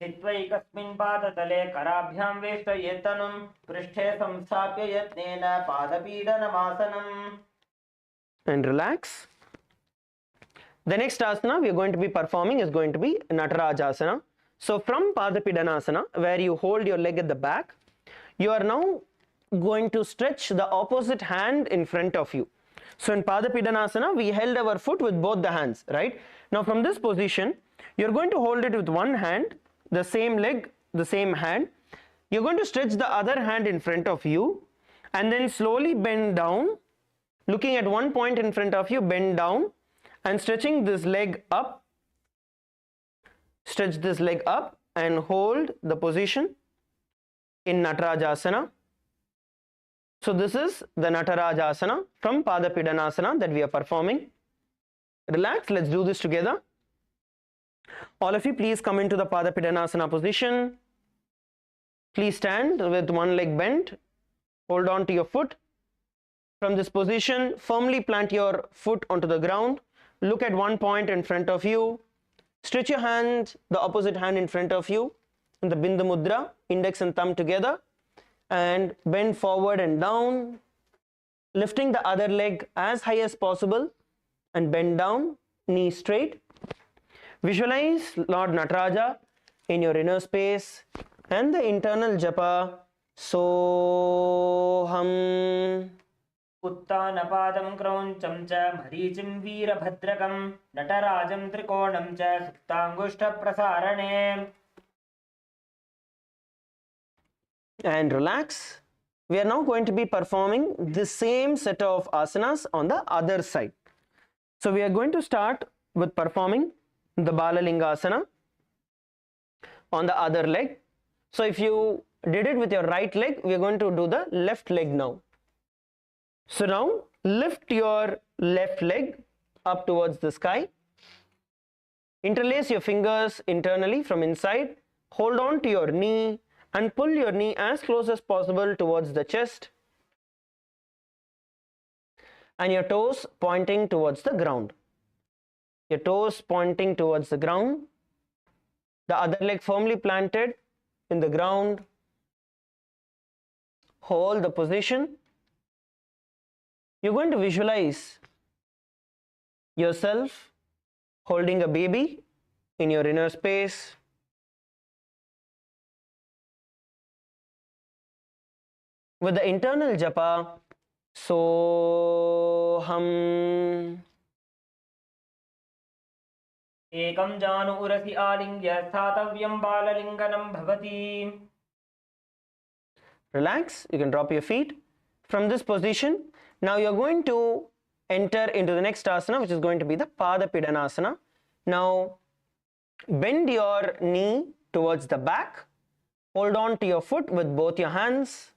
Hitvayikasmin padatale karabhyam veshtayetanum prishthe samsthapya yatnena padapidanamasana. And relax. The next asana we are going to be performing is going to be Natarajasana. So from Padapidanasana, where you hold your leg at the back, you are now going to stretch the opposite hand in front of you. So in Padapidanasana, we held our foot with both the hands, right? Now from this position, you're going to hold it with one hand, the same leg, the same hand. You're going to stretch the other hand in front of you and then slowly bend down, looking at one point in front of you, bend down and stretching this leg up. Stretch this leg up and hold the position in Natarajasana. So this is the Natarajasana from Padapidanasana that we are performing. Relax, let's do this together. All of you please come into the Padapidanasana position. Please stand with one leg bent. Hold on to your foot. From this position, firmly plant your foot onto the ground. Look at one point in front of you. Stretch your hand, the opposite hand in front of you, in the Bindu Mudra, index and thumb together, and bend forward and down, lifting the other leg as high as possible and bend down, knee straight. Visualize Lord Nataraja in your inner space and the internal japa Soham. Uttanapadam krauncham cha maricim veerabhadrakam natarajam trikonam cha suktangushta prasarane. And relax. We are now going to be performing the same set of asanas on the other side. So we are going to start with performing the Balalingasana on the other leg. So if you did it with your right leg, we are going to do the left leg now. So now lift your left leg up towards the sky. Interlace your fingers internally from inside. Hold on to your knee and pull your knee as close as possible towards the chest. And your toes pointing towards the ground. Your toes pointing towards the ground. The other leg firmly planted in the ground. Hold the position. You're going to visualize yourself holding a baby in your inner space. With the internal japa, Soham. Ekam janu urasi alingya sthatavyam balalinganam bhavati. Relax, you can drop your feet. From this position, now you're going to enter into the next asana, which is going to be the Pada Pidanasana. Now, bend your knee towards the back. Hold on to your foot with both your hands.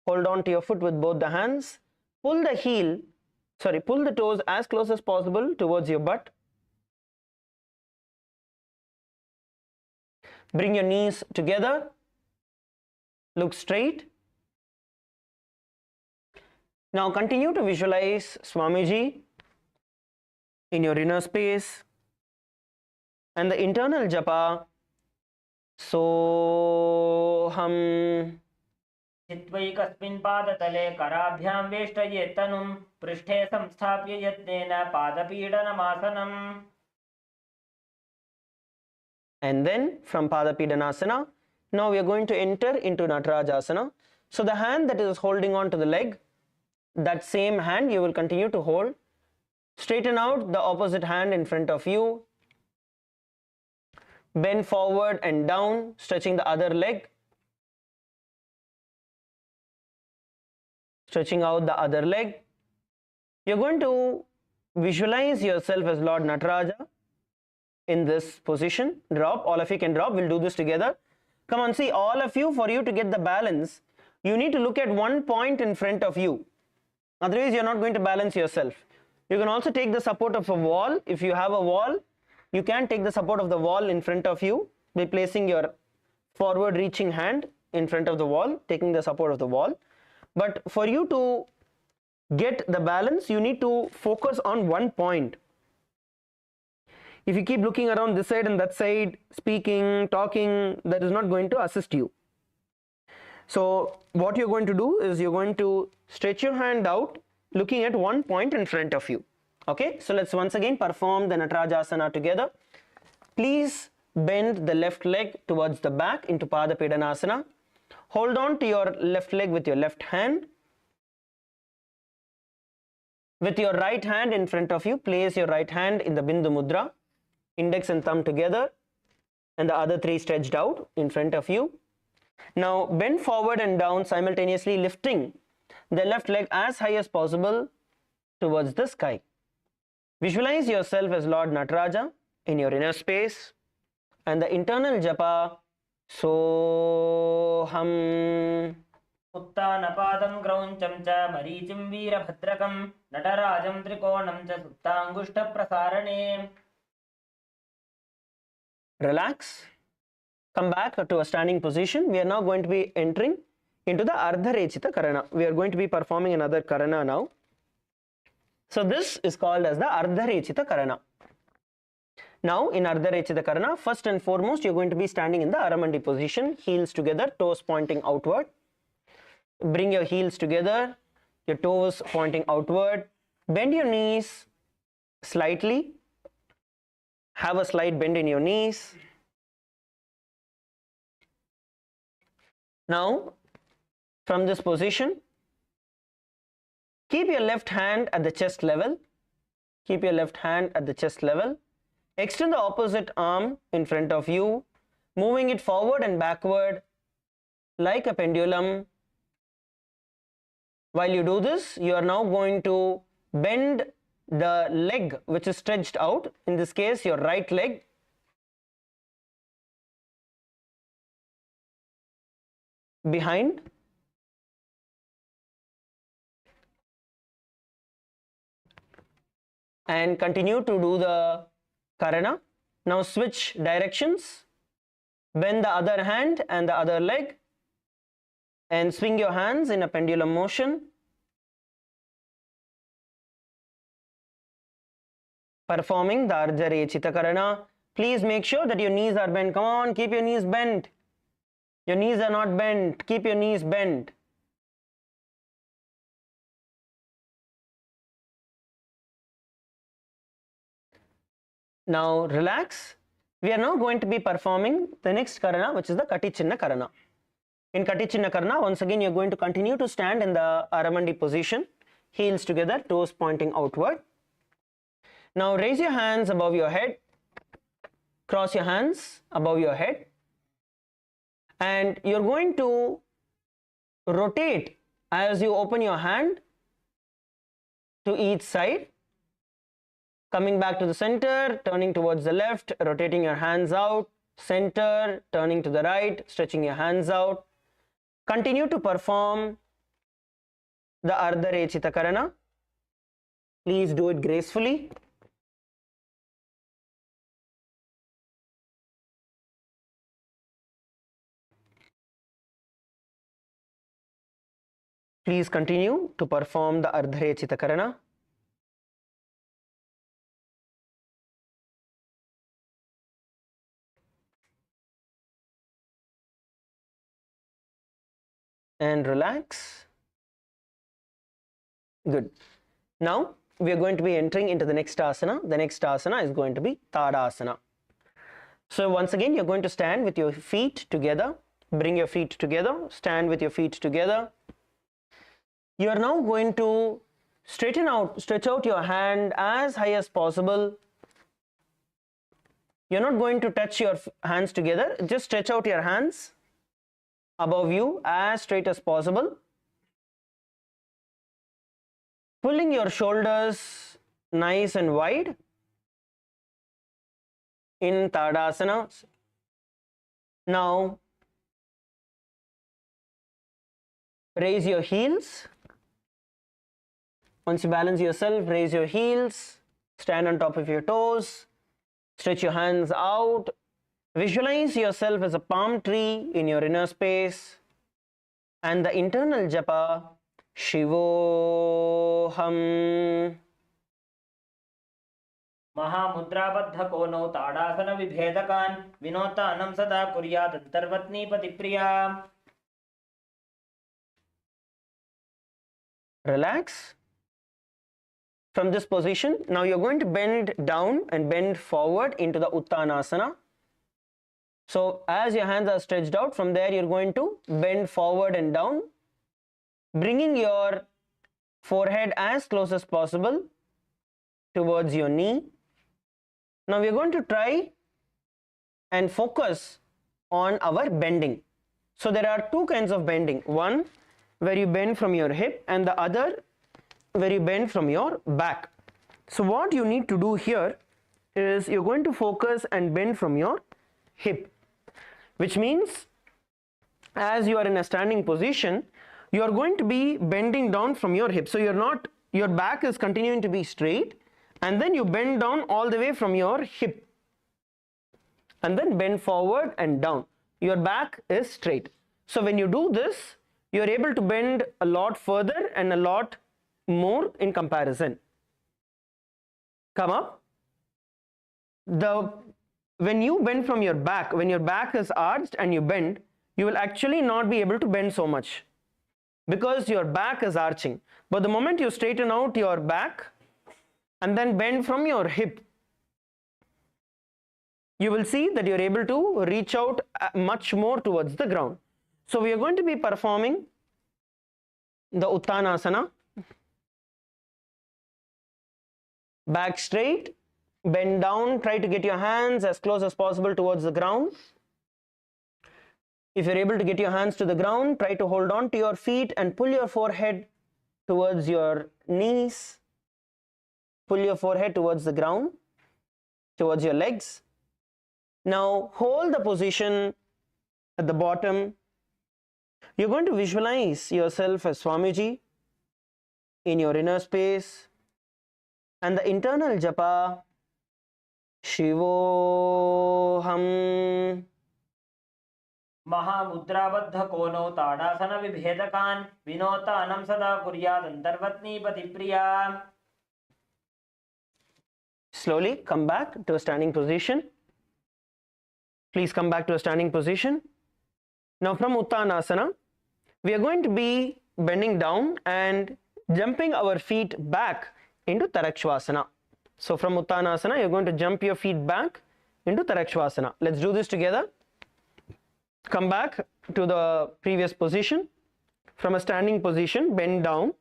Hold on to your foot with both the hands. Pull the toes as close as possible towards your butt. Bring your knees together. Look straight. Now continue to visualize Swamiji in your inner space and the internal japa Soham. चित्वैकस्मिन् पादतले कराभ्यां वेष्टयेत् तनुं पृष्ठे संस्थाप्य यत्नेन पादपीडनमासनम्. And then from Padapidanasana, now we are going to enter into Natarajasana. So the hand that is holding on to the leg, that same hand you will continue to hold. Straighten out the opposite hand in front of you. Bend forward and down, stretching the other leg. Stretching out the other leg. You're going to visualize yourself as Lord Nataraja in this position. Drop, all of you can drop. We'll do this together. Come on, see, all of you, for you to get the balance, you need to look at one point in front of you. Otherwise, you're not going to balance yourself. You can also take the support of a wall. If you have a wall, you can take the support of the wall in front of you by placing your forward reaching hand in front of the wall, taking the support of the wall. But for you to get the balance, you need to focus on one point. If you keep looking around this side and that side, speaking, talking, that is not going to assist you. So what you're going to do is you're going to stretch your hand out, looking at one point in front of you. Okay, so let's once again perform the Natarajasana together. Please bend the left leg towards the back into Pada Pidanasana. Hold on to your left leg with your left hand. With your right hand in front of you, place your right hand in the Bindu Mudra, index and thumb together, and the other three stretched out in front of you. Now bend forward and down, simultaneously lifting the left leg as high as possible towards the sky. Visualize yourself as Lord Nataraja in your inner space and the internal japa Soham. उत्तानपादं क्रौञ्चं च मरीचिं वीरभद्रकं नटराजं त्रिकोणं च सुप्ताङ्गुष्ठप्रसारणे. Relax. Come back to a standing position. We are now going to be entering into the Ardharechita Karana. We are going to be performing another Karana now. So this is called as the Ardharechita Karana. Now in Ardharechita Karana, first and foremost, you are going to be standing in the Aramandi position, heels together, toes pointing outward. Bring your heels together, your toes pointing outward. Bend your knees slightly. Have a slight bend in your knees. Now, from this position, keep your left hand at the chest level. Keep your left hand at the chest level. Extend the opposite arm in front of you, moving it forward and backward like a pendulum. While you do this, you are now going to bend the leg which is stretched out, in this case your right leg. behind. And continue to do the karana. Now switch directions. Bend the other hand and the other leg and swing your hands in a pendulum motion. Performing the Ardha Rechita Karana. Please make sure that your knees are bent. Come on, keep your knees bent. Your knees are not bent. Keep your knees bent. Now relax. We are now going to be performing the next Karana, which is the Kati Chinna Karana. In Kati Chinna Karana, once again you are going to continue to stand in the Aramandi position, heels together, toes pointing outward. Now raise your hands above your head, cross your hands above your head, and you are going to rotate as you open your hand to each side, coming back to the center, turning towards the left, rotating your hands out, center, turning to the right, stretching your hands out. Continue to perform the Ardha Rechita Karana. Please do it gracefully. Please continue to perform the Ardha Rechita Karana. And relax. Good. Now we are going to be entering into the next asana. The next asana is going to be Tadasana. So once again, you're going to stand with your feet together. Bring your feet together. Stand with your feet together. You are now going to stretch out your hand as high as possible. You're not going to touch your hands together. Just stretch out your hands above you as straight as possible. Pulling your shoulders nice and wide in Tadasana. Now raise your heels. Once you balance yourself, raise your heels, stand on top of your toes, stretch your hands out. Visualize yourself as a palm tree in your inner space, and the internal japa Shivoham. Mahamudra kono Tadasana vibhedakan vinota anam sada kuryat antarvatni patipriya. Relax. From this position, now you're going to bend down and bend forward into the Uttanasana. So as your hands are stretched out, from there you're going to bend forward and down, bringing your forehead as close as possible towards your knee. Now we're going to try and focus on our bending. So there are two kinds of bending. One where you bend from your hip, and the other where you bend from your back. So what you need to do here is you're going to focus and bend from your hip, which means as you are in a standing position, you are going to be bending down from your hip. So your back is continuing to be straight, and then you bend down all the way from your hip and then bend forward and down. Your back is straight. So when you do this, you are able to bend a lot further and a lot more in comparison. Come up. When you bend from your back, when your back is arched and you bend, you will actually not be able to bend so much because your back is arching. But the moment you straighten out your back and then bend from your hip, you will see that you are able to reach out much more towards the ground. So we are going to be performing the Uttanasana. Back straight, bend down, try to get your hands as close as possible towards the ground. If you're able to get your hands to the ground, try to hold on to your feet and pull your forehead towards your knees. Pull your forehead towards the ground, towards your legs. Now hold the position at the bottom. You're going to visualize yourself as Swamiji in your inner space, and the internal japa Shivoham. महामुद्राबद्ध कोनो ताड़ासन विभेदकान् विनोतानं सदा कुर्यात् अंतर्वत्नीपति प्रिया. Slowly come back to a standing position. Please come back to a standing position. Now from Uttanasana, we are going to be bending down and jumping our feet back into Tarakshvasana. So from Uttanasana, you're going to jump your feet back into Tarakshvasana. Let's do this together. Come back to the previous position. From a standing position, bend down.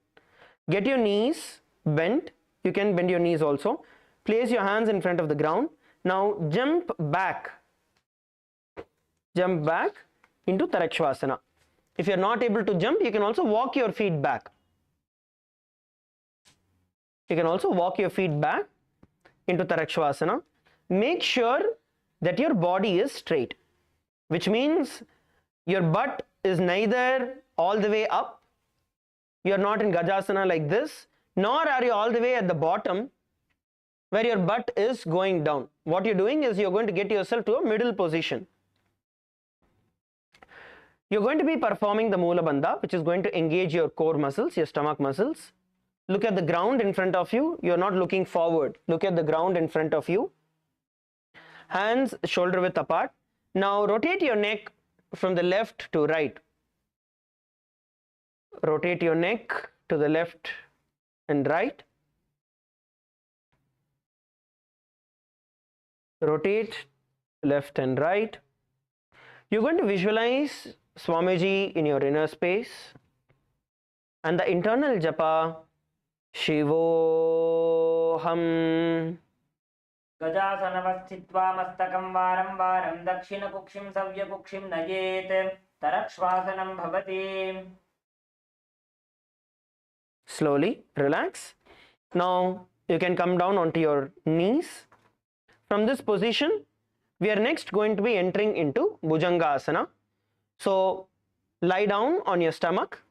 Get your knees bent. You can bend your knees also. Place your hands in front of the ground. Now jump back. Jump back into Tarakshvasana. If you are not able to jump, you can also walk your feet back. You can also walk your feet back into Tarakshvasana. Make sure that your body is straight, which means your butt is neither all the way up, you are not in Gajasana like this, nor are you all the way at the bottom where your butt is going down. What you're doing is you're going to get yourself to a middle position. You're going to be performing the Mula Bandha, which is going to engage your core muscles, your stomach muscles. Look at the ground in front of you. You're not looking forward. Look at the ground in front of you. Hands shoulder width apart. Now rotate your neck from the left to right. Rotate your neck to the left and right. Rotate left and right. You're going to visualize Swamiji in your inner space and the internal japa Shivoham. गजासनवस्थित्वा मस्तकं वारं वारं दक्षिणकुक्षिं सव्यकुक्षिं नयेत् तरक्श्वासनं भवति. Slowly relax. Now you can come down onto your knees. From this position, we are next going to be entering into Bhujangasana. So lie down on your stomach.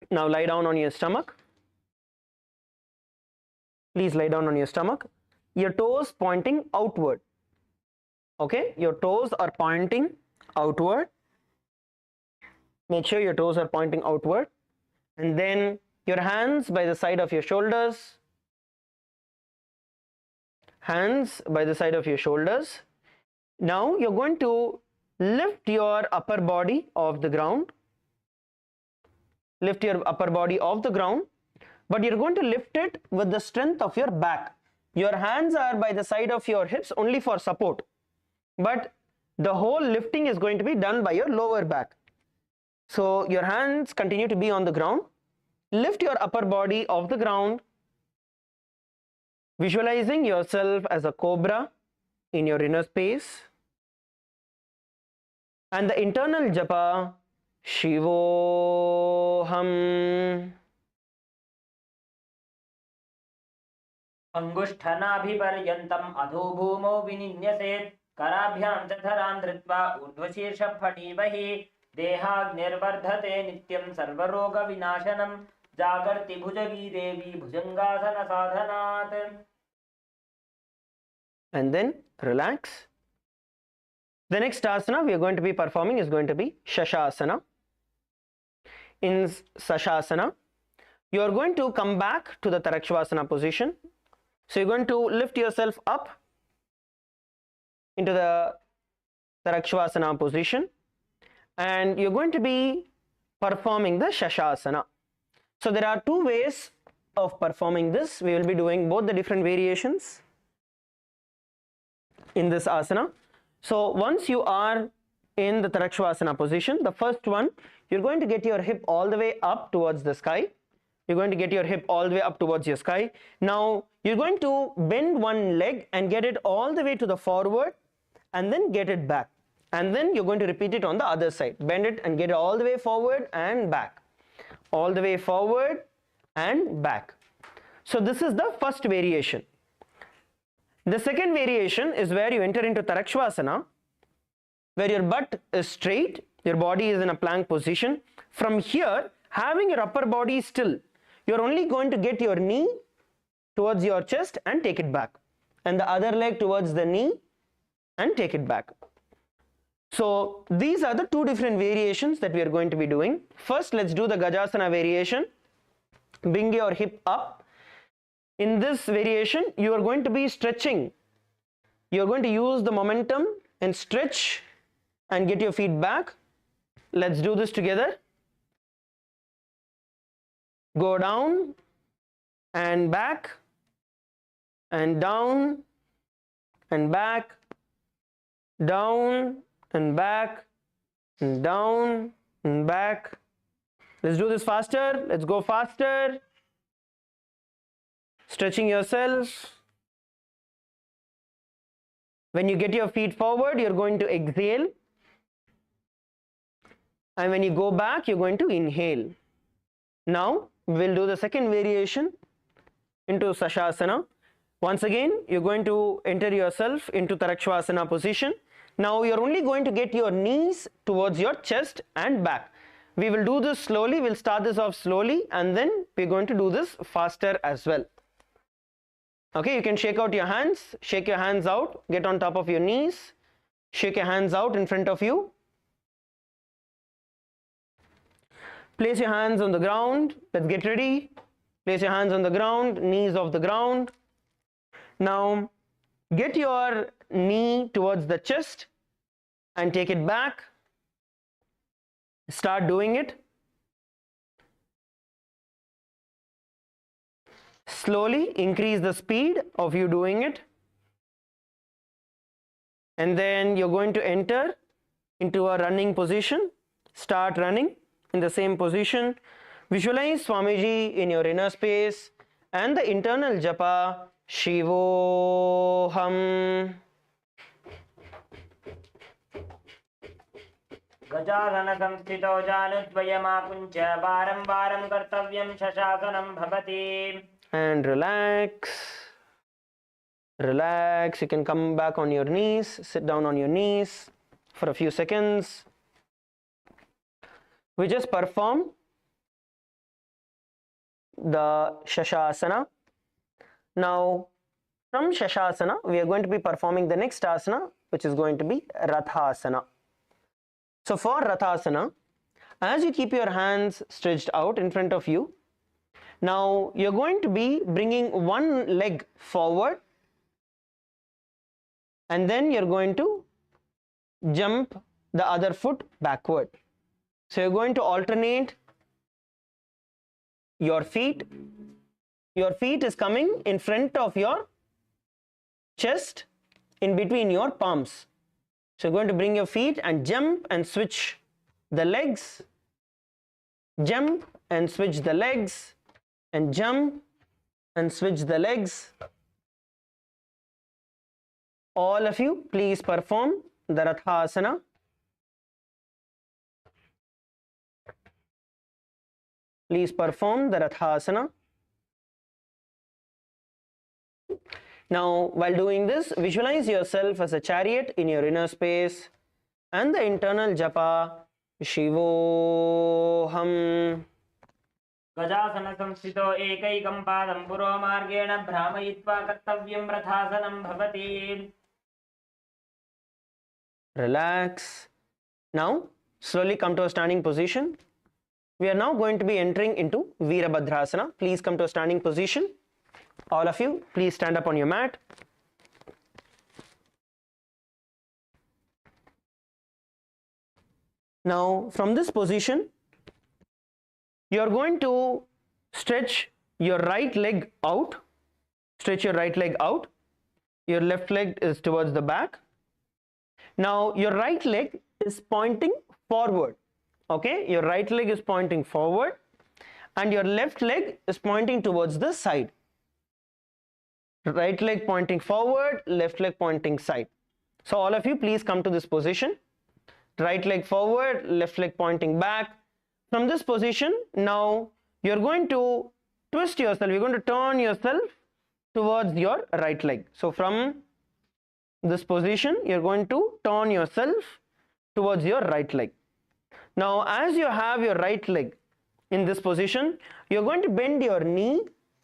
Now lie down on your stomach. Please lie down on your stomach. Your toes pointing outward. Okay, your toes are pointing outward. Make sure your toes are pointing outward. And then your hands by the side of your shoulders. Hands by the side of your shoulders. Now you're going to lift your upper body off the ground. Lift your upper body off the ground. But you're going to lift it with the strength of your back. Your hands are by the side of your hips only for support. But the whole lifting is going to be done by your lower back. So your hands continue to be on the ground. Lift your upper body off the ground. Visualizing yourself as a cobra in your inner space. And the internal japa Shivoham. अंगुष्ठनाभिपर्यन्तम् अधोभूमौ विनिन्यसेत् कराभ्यां च धरान् धृत्वा ऊर्ध्वशीर्षफणीवहि देहाग्निर्वर्धते नित्यं सर्वरोगविनाशनं जागर्ति भुजगी देवी भुजंगासन साधनात्. And then relax. The next asana we are going to be performing is going to be Shashasana. In Shashasana, you are going to come back to the Tarakshvasana position. So you're going to lift yourself up into the Tarakshvasana position and you're going to be performing the Shashasana. So there are two ways of performing this. We will be doing both the different variations in this asana. So once you are in the Tarakshvasana position, the first one, you're going to get your hip all the way up towards the sky. You're going to get your hip all the way up towards your sky. Now you're going to bend one leg and get it all the way to the forward and then get it back. And then you're going to repeat it on the other side. Bend it and get it all the way forward and back. All the way forward and back. So this is the first variation. The second variation is where you enter into Tarakshvasana, where your butt is straight Your body is in a plank position. From here, having your upper body still, you're only going to get your knee towards your chest and take it back, and the other leg towards the knee and take it back. So these are the two different variations that we are going to be doing. First, let's do the Gajasana variation. Bring your hip up. In this variation, you are going to be stretching. You are going to use the momentum and stretch and get your feet back. Let's do this together. Go down and back and down and back, down and back and down and back. Let's do this faster. Let's go faster. Stretching yourself. When you get your feet forward, you're going to exhale. And when you go back, you're going to inhale. Now, we'll do the second variation into Sashasana. Once again, you're going to enter yourself into Tarakshvasana position. Now, you're only going to get your knees towards your chest and back. We will do this slowly. We'll start this off slowly, and then we're going to do this faster as well. Okay, you can shake out your hands. Shake your hands out. Get on top of your knees. Shake your hands out in front of you. Place your hands on the ground. Let's get ready. Place your hands on the ground, knees off the ground. Now, get your knee towards the chest and take it back. Start doing it. Slowly increase the speed of you doing it. And then you're going to enter into a running position. Start running in the same position. Visualize Swamiji in your inner space and the internal japa Shivoham. Gajanan संस्थितो जानुद्वयमापुञ्च वारं वारं कर्तव्यं शशासनं भवति. And relax. Relax. You can come back on your knees. Sit down on your knees for a few seconds. We just perform the Shashasana. Now, from Shashasana, we are going to be performing the next asana, which is going to be Rathasana. So for Rathasana, as you keep your hands stretched out in front of you, now you're going to be bringing one leg forward, and then you're going to jump the other foot backward. So you're going to alternate your feet. Your feet is coming in front of your chest, in between your palms. So you're going to bring your feet and jump and switch the legs. Jump and switch the legs. And jump and switch the legs. All of you, please perform the Rathasana. Please perform the Rathasana. Now, while doing this, visualize yourself as a chariot in your inner space and the internal japa Shivoham. गजासन संस्थितो एकैकं पादं पुरोमार्गेण भ्रामयित्वा कर्तव्यं रथासनं भवति. Relax. Now, slowly come to a standing position. We are now going to be entering into Virabhadrasana. Please come to a standing position. All of you, please stand up on your mat. Now, from this position, you are going to stretch your right leg out. Stretch your right leg out. Your left leg is towards the back. Now, your right leg is pointing forward. Okay, your right leg is pointing forward and your left leg is pointing towards the side. Right leg pointing forward, left leg pointing side. So all of you, please come to this position. Right leg forward, left leg pointing back. From this position, now you're going to twist yourself. You're going to turn yourself towards your right leg. So from this position, you're going to turn yourself towards your right leg. Now, as you have your right leg in this position, you're going to bend your knee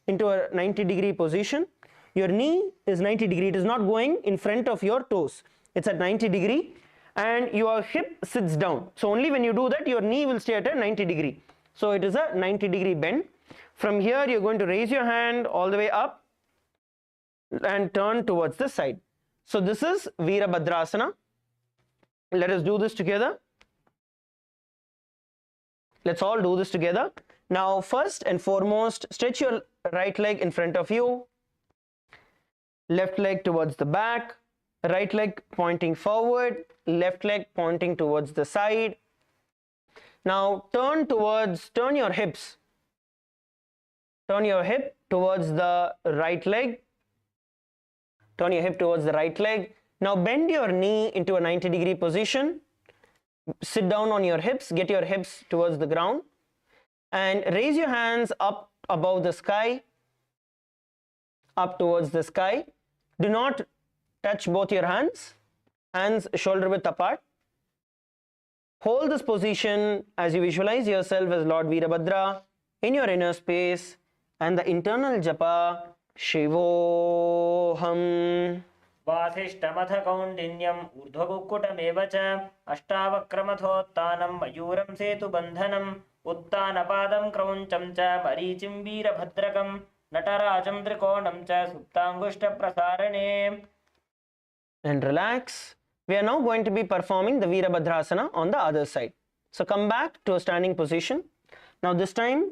into a 90-degree position. Your knee is 90 degree, it is not going in front of your toes, it's at 90 degree, and your hip sits down. So only when you do that, your knee will stay at a 90 degree. So it is a 90 degree bend. From here, you're going to raise your hand all the way up and turn towards the side. So this is Virabhadrasana. Let us do this together. Let's all do this together. Now, first and foremost, stretch your right leg in front of you, left leg towards the back, right leg pointing forward, left leg pointing towards the side. Now, turn your hips. Turn your hip towards the right leg. Turn your hip towards the right leg. Now, bend your knee into a 90-degree position. Sit down on your hips, get your hips towards the ground, and raise your hands up above the sky, up towards the sky. Do not touch both your hands shoulder width apart. Hold this position as you visualize yourself as Lord Virabhadra in your inner space and the internal japa Shivoham. वासिष्ठमथ कौण्डिन्यम् ऊर्ध्वकुक्कुटमेव च अष्टावक्रमथोत्तानं मयूरं सेतुबन्धनम् उत्तानपादं क्रौञ्चं च मरीचिं वीरभद्रकं नटराजं त्रिकोणं च सुप्ताङ्गुष्ठप्रसारणे. And relax. We are now going to be performing the Virabhadrasana on the other side. So come back to a standing position. Now this time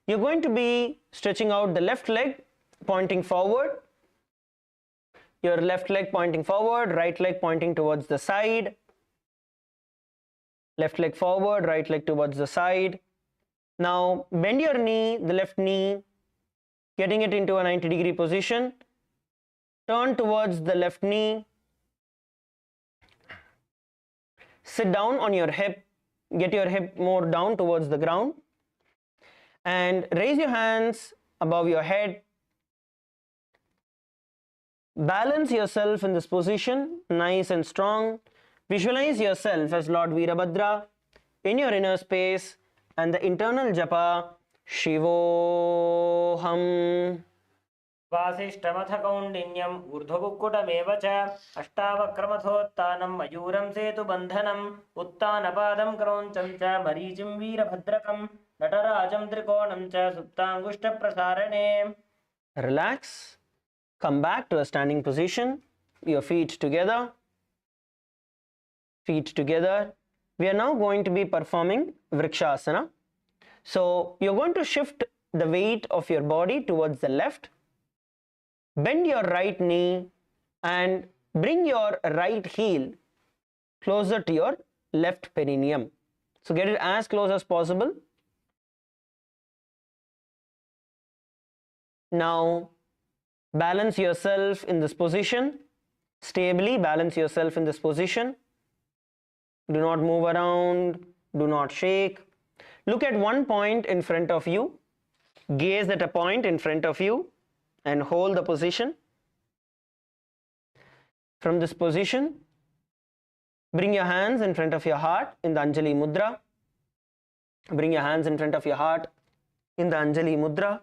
you're going to be stretching out the left leg pointing forward. Your left leg pointing forward, right leg pointing towards the side. Left leg forward, right leg towards the side. Now bend your knee, the left knee, getting it into a 90-degree position. Turn towards the left knee. Sit down on your hip, get your hip more down towards the ground, and raise your hands above your head. Balance yourself in this position, nice and strong. Visualize yourself as Lord Virabhadra in your inner space and the internal japa Shivoham. वासिष्ठमथ कौण्डिन्यम् ऊर्ध्वकुक्कुटमेव च अष्टावक्रमथोत्तानं मयूरं सेतुबन्धनम् उत्तानपादं क्रौञ्चं च मरीचिं वीरभद्रकं नटराजं त्रिकोणं च सुप्ताङ्गुष्ठप्रसारणे. Relax. Come back to a standing position. Your feet together. Feet together. We are now going to be performing Vrikshasana. So you're going to shift the weight of your body towards the left. Bend your right knee and bring your right heel closer to your left perineum. So get it as close as possible. Now balance yourself in this position. Stably balance yourself in this position. Do not move around. Do not shake. Look at one point in front of you. Gaze at a point in front of you and hold the position. From this position, bring your hands in front of your heart in the Anjali Mudra. Bring your hands in front of your heart in the Anjali Mudra.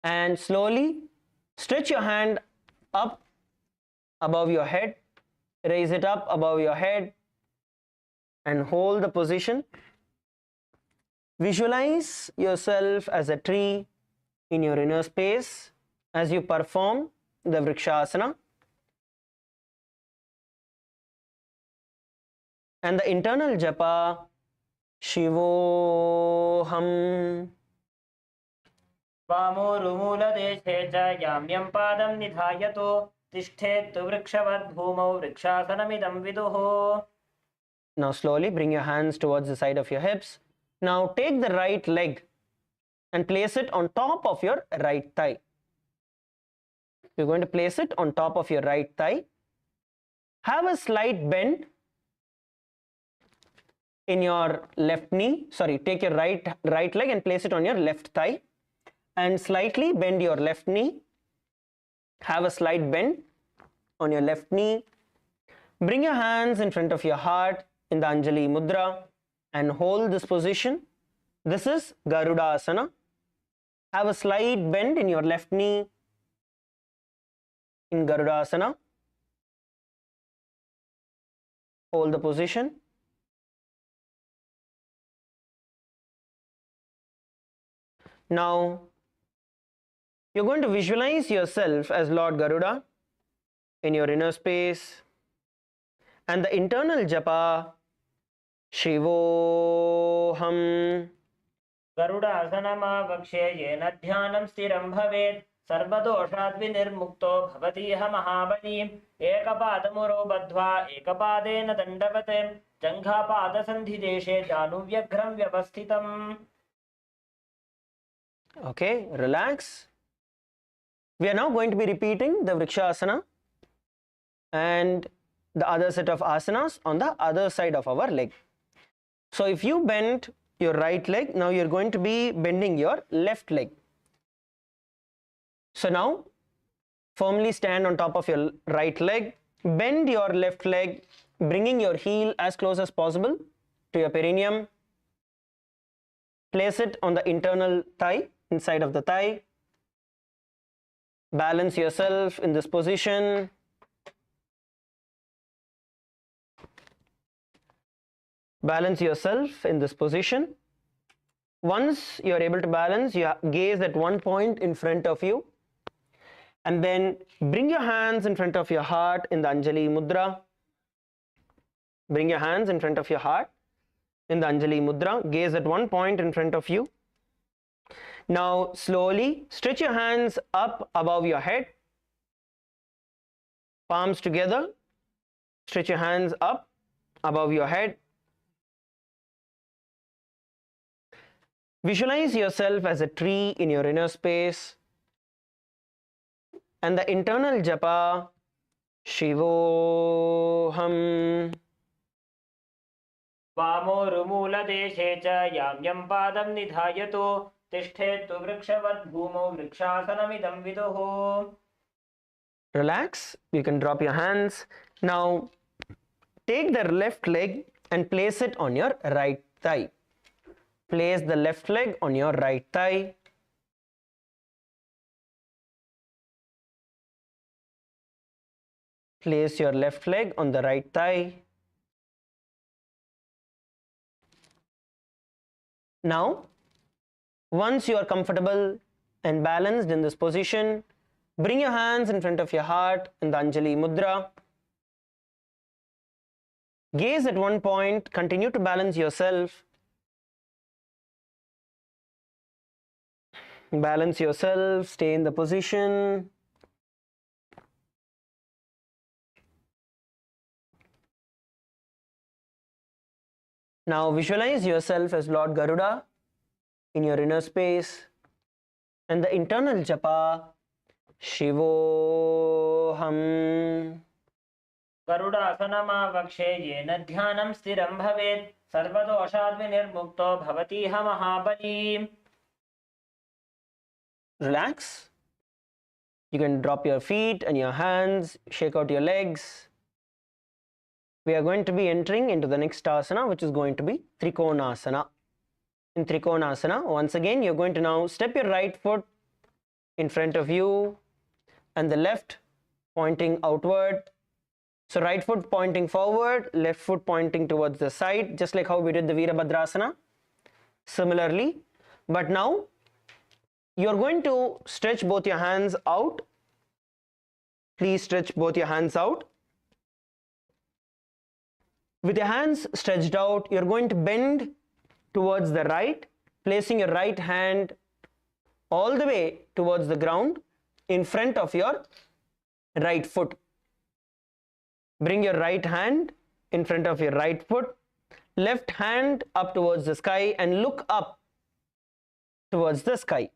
And slowly stretch your hand up above your head. Raise it up above your head and hold the position. Visualize yourself as a tree in your inner space as you perform the Vrikshasana. And the internal japa Shivoham. वामोरुमूलदेशे च याम्यं पादं निधायतो तिष्ठेत्तु वृक्षवद्भूमौ वृक्षासनमिदं विदुः. Now slowly bring your hands towards the side of your hips. Now take the right leg and place it on top of your right thigh. You're going to place it on top of your right thigh. Have a slight bend in your left knee. Sorry, take your right leg and place it on your left thigh. And slightly bend your left knee. Have a slight bend on your left knee. Bring your hands in front of your heart in the Anjali Mudra and hold this position. This is Garudasana. Have a slight bend in your left knee in Garudasana. Hold the position. Now, you're going to visualize yourself as Lord Garuda in your inner space, and the internal japa Shivoham. गरुडासनमावक्ष्ये येन ध्यानं स्थिरं भवेत् सर्वदोषाद्विनिर्मुक्तो भवतीह महाबली एकपादमुरौ बद्ध्वा एकपादेन दण्डवत् जङ्घापादसन्धिदेशे जानुव्यघ्रं व्यवस्थितम्. Okay, relax. We are now going to be repeating the Vrikshasana and the other set of asanas on the other side of our leg. So if you bend your right leg, now you're going to be bending your left leg. So now firmly stand on top of your right leg, bend your left leg, bringing your heel as close as possible to your perineum. Place it on the internal thigh, inside of the thigh. Balance yourself in this position. Balance yourself in this position. Once you are able to balance, you gaze at one point in front of you, and then bring your hands in front of your heart in the Anjali Mudra. Bring your hands in front of your heart in the Anjali Mudra. Gaze at one point in front of you. Now slowly stretch your hands up above your head. Palms together. Stretch your hands up above your head. Visualize yourself as a tree in your inner space, and the internal japa Shivoham. वामोरुमूलदेशे च याम्यं पादं निधायतु तिष्ठेत्तु वृक्षवद् भूमौ वृक्षासनमिदं विदुः. Relax. You can drop your hands. Now take the left leg and place it on your right thigh. Place the left leg on your right thigh. Place your left leg on the right thigh. Now, once you are comfortable and balanced in this position, bring your hands in front of your heart in the Anjali Mudra. Gaze at one point, continue to balance yourself. Balance yourself, stay in the position. Now visualize yourself as Lord Garuda in your inner space, and the internal japa Shivoham. गरुडासनमावक्ष्ये येन ध्यानं स्थिरं भवेत् सर्वदोषाद्विनिर्मुक्तो भवतीह महाबली. Relax. You can drop your feet and your hands, shake out your legs. We are going to be entering into the next asana, which is going to be Trikonasana. In Trikonasana, once again, you're going to now step your right foot in front of you and the left pointing outward. So right foot pointing forward, left foot pointing towards the side, just like how we did the Virabhadrasana. Similarly, but now you're going to stretch both your hands out. Please stretch both your hands out. With your hands stretched out, you're going to bend towards the right, placing your right hand all the way towards the ground in front of your right foot. Bring your right hand in front of your right foot, left hand up towards the sky, and look up towards the sky.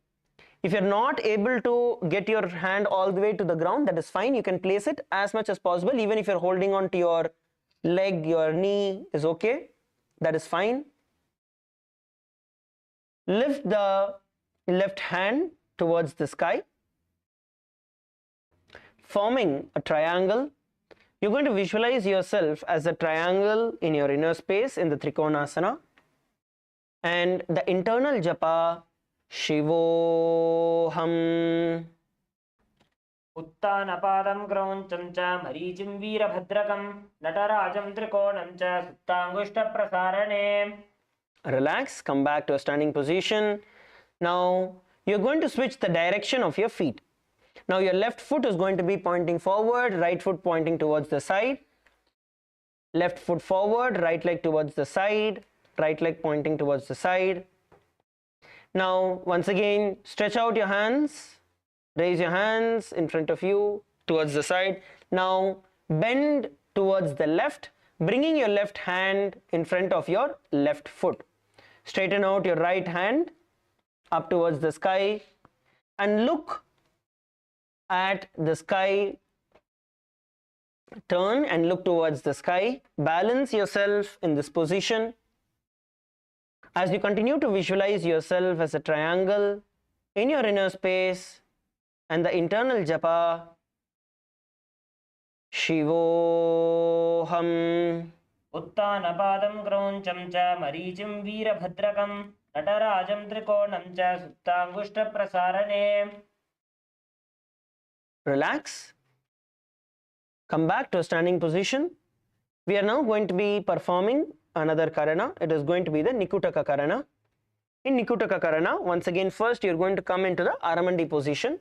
If you're not able to get your hand all the way to the ground, that is fine. You can place it as much as possible. Even if you're holding on to your leg, your knee is okay. That is fine. Lift the left hand towards the sky, forming a triangle. You're going to visualize yourself as a triangle in your inner space in the Trikonasana. and the internal japa Shivoham. उत्तानपादं क्रौञ्चं च मरीचिं वीरभद्रकं नटराजं त्रिकोणं च सुप्ताङ्गुष्ठप्रसारणे. Relax, come back to a standing position. Now you're going to switch the direction of your feet. Now your left foot is going to be pointing forward, right foot pointing towards the side. Left foot forward, right leg towards the side, right leg pointing towards the side. Now once again, stretch out your hands, raise your hands in front of you towards the side. Now bend towards the left, bringing your left hand in front of your left foot. Straighten out your right hand up towards the sky and look at the sky. Turn and look towards the sky. Balance yourself in this position. As you continue to visualize yourself as a triangle in your inner space and the internal japa Shivoham. उत्तानपादं क्रौञ्चं च मरीचिं वीरभद्रकं नटराजं त्रिकोणं च सुप्ताङ्गुष्ठप्रसारणे. Relax. Come back to a standing position. We are now going to be performing another karana. It is going to be the Nikutaka karana. In Nikutaka karana, once again, first you are going to come into the Aramandi position.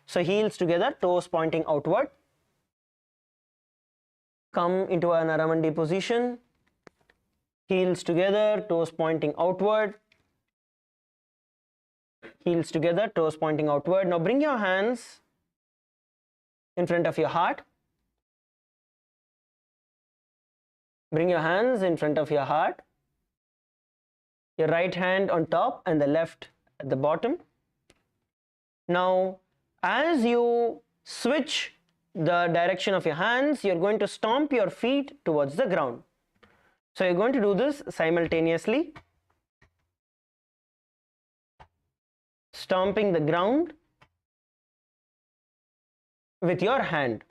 So heels together, toes pointing outward. Come into an Aramandi position. Heels together, toes pointing outward. Heels together, toes pointing outward. Now bring your hands in front of your heart. Bring your hands in front of your heart. Your right hand on top and the left at the bottom. Now, as you switch the direction of your hands, you're going to stomp your feet towards the ground. So you're going to do this simultaneously. Stomping the ground with your hand.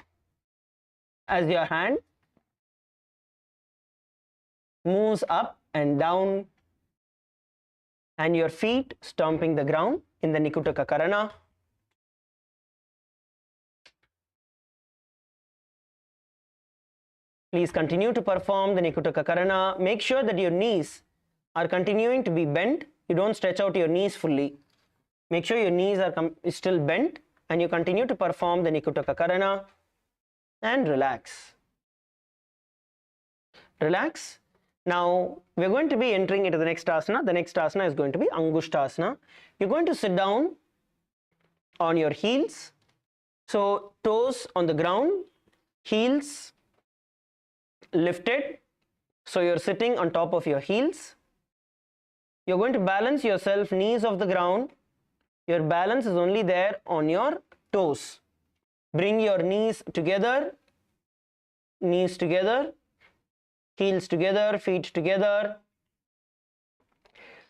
As your hand moves up and down and your feet stomping the ground in the Nikutaka karana. Please continue to perform the Nikutaka karana. Make sure that your knees are continuing to be bent. You don't stretch out your knees fully. Make sure your knees are still bent and you continue to perform the Nikutaka karana and relax. Relax. Now we're going to be entering into the next asana. The next asana is going to be Angushtasana. You're going to sit down on your heels. So toes on the ground, heels lifted. So you're sitting on top of your heels. You're going to balance yourself, knees off the ground. Your balance is only there on your toes. Bring your knees together, heels together, feet together.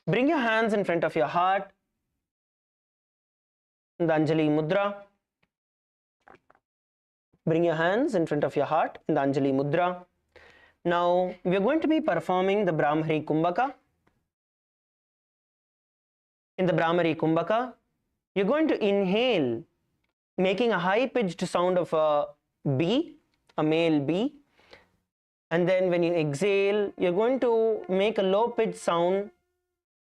Bring your hands in front of your heart, the Anjali Mudra. Bring your hands in front of your heart in the Anjali Mudra. Now we are going to be performing the Brahmari Kumbhaka. In the Brahmari Kumbhaka, you're going to inhale, making a high-pitched sound of a B, a male B. And then when you exhale, you're going to make a low-pitched sound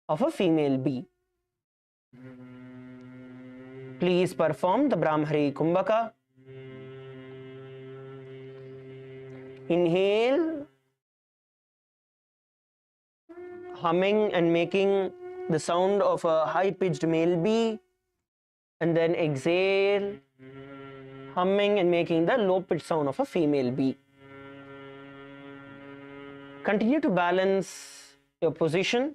of a female bee. Please perform the Brahmari Kumbhaka. Inhale, humming and making the sound of a high-pitched male bee. And then exhale, humming and making the low-pitched sound of a female bee. Continue to balance your position.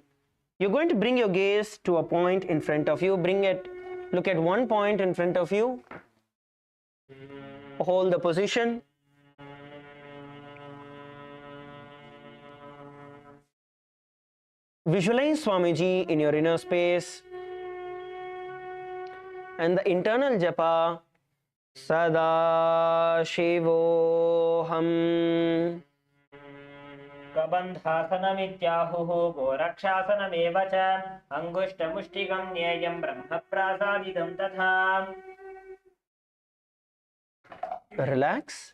You're going to bring your gaze to a point in front of you. Look at one point in front of you. Hold the position. Visualize Swamiji in your inner space. And the internal japa Sada Shivoham. स्वबन्धासनमित्याहुः गोरक्षासनमेव च अङ्गुष्ठमुष्टिकं ज्ञेयं ब्रह्मप्रासादितं तथा. Relax.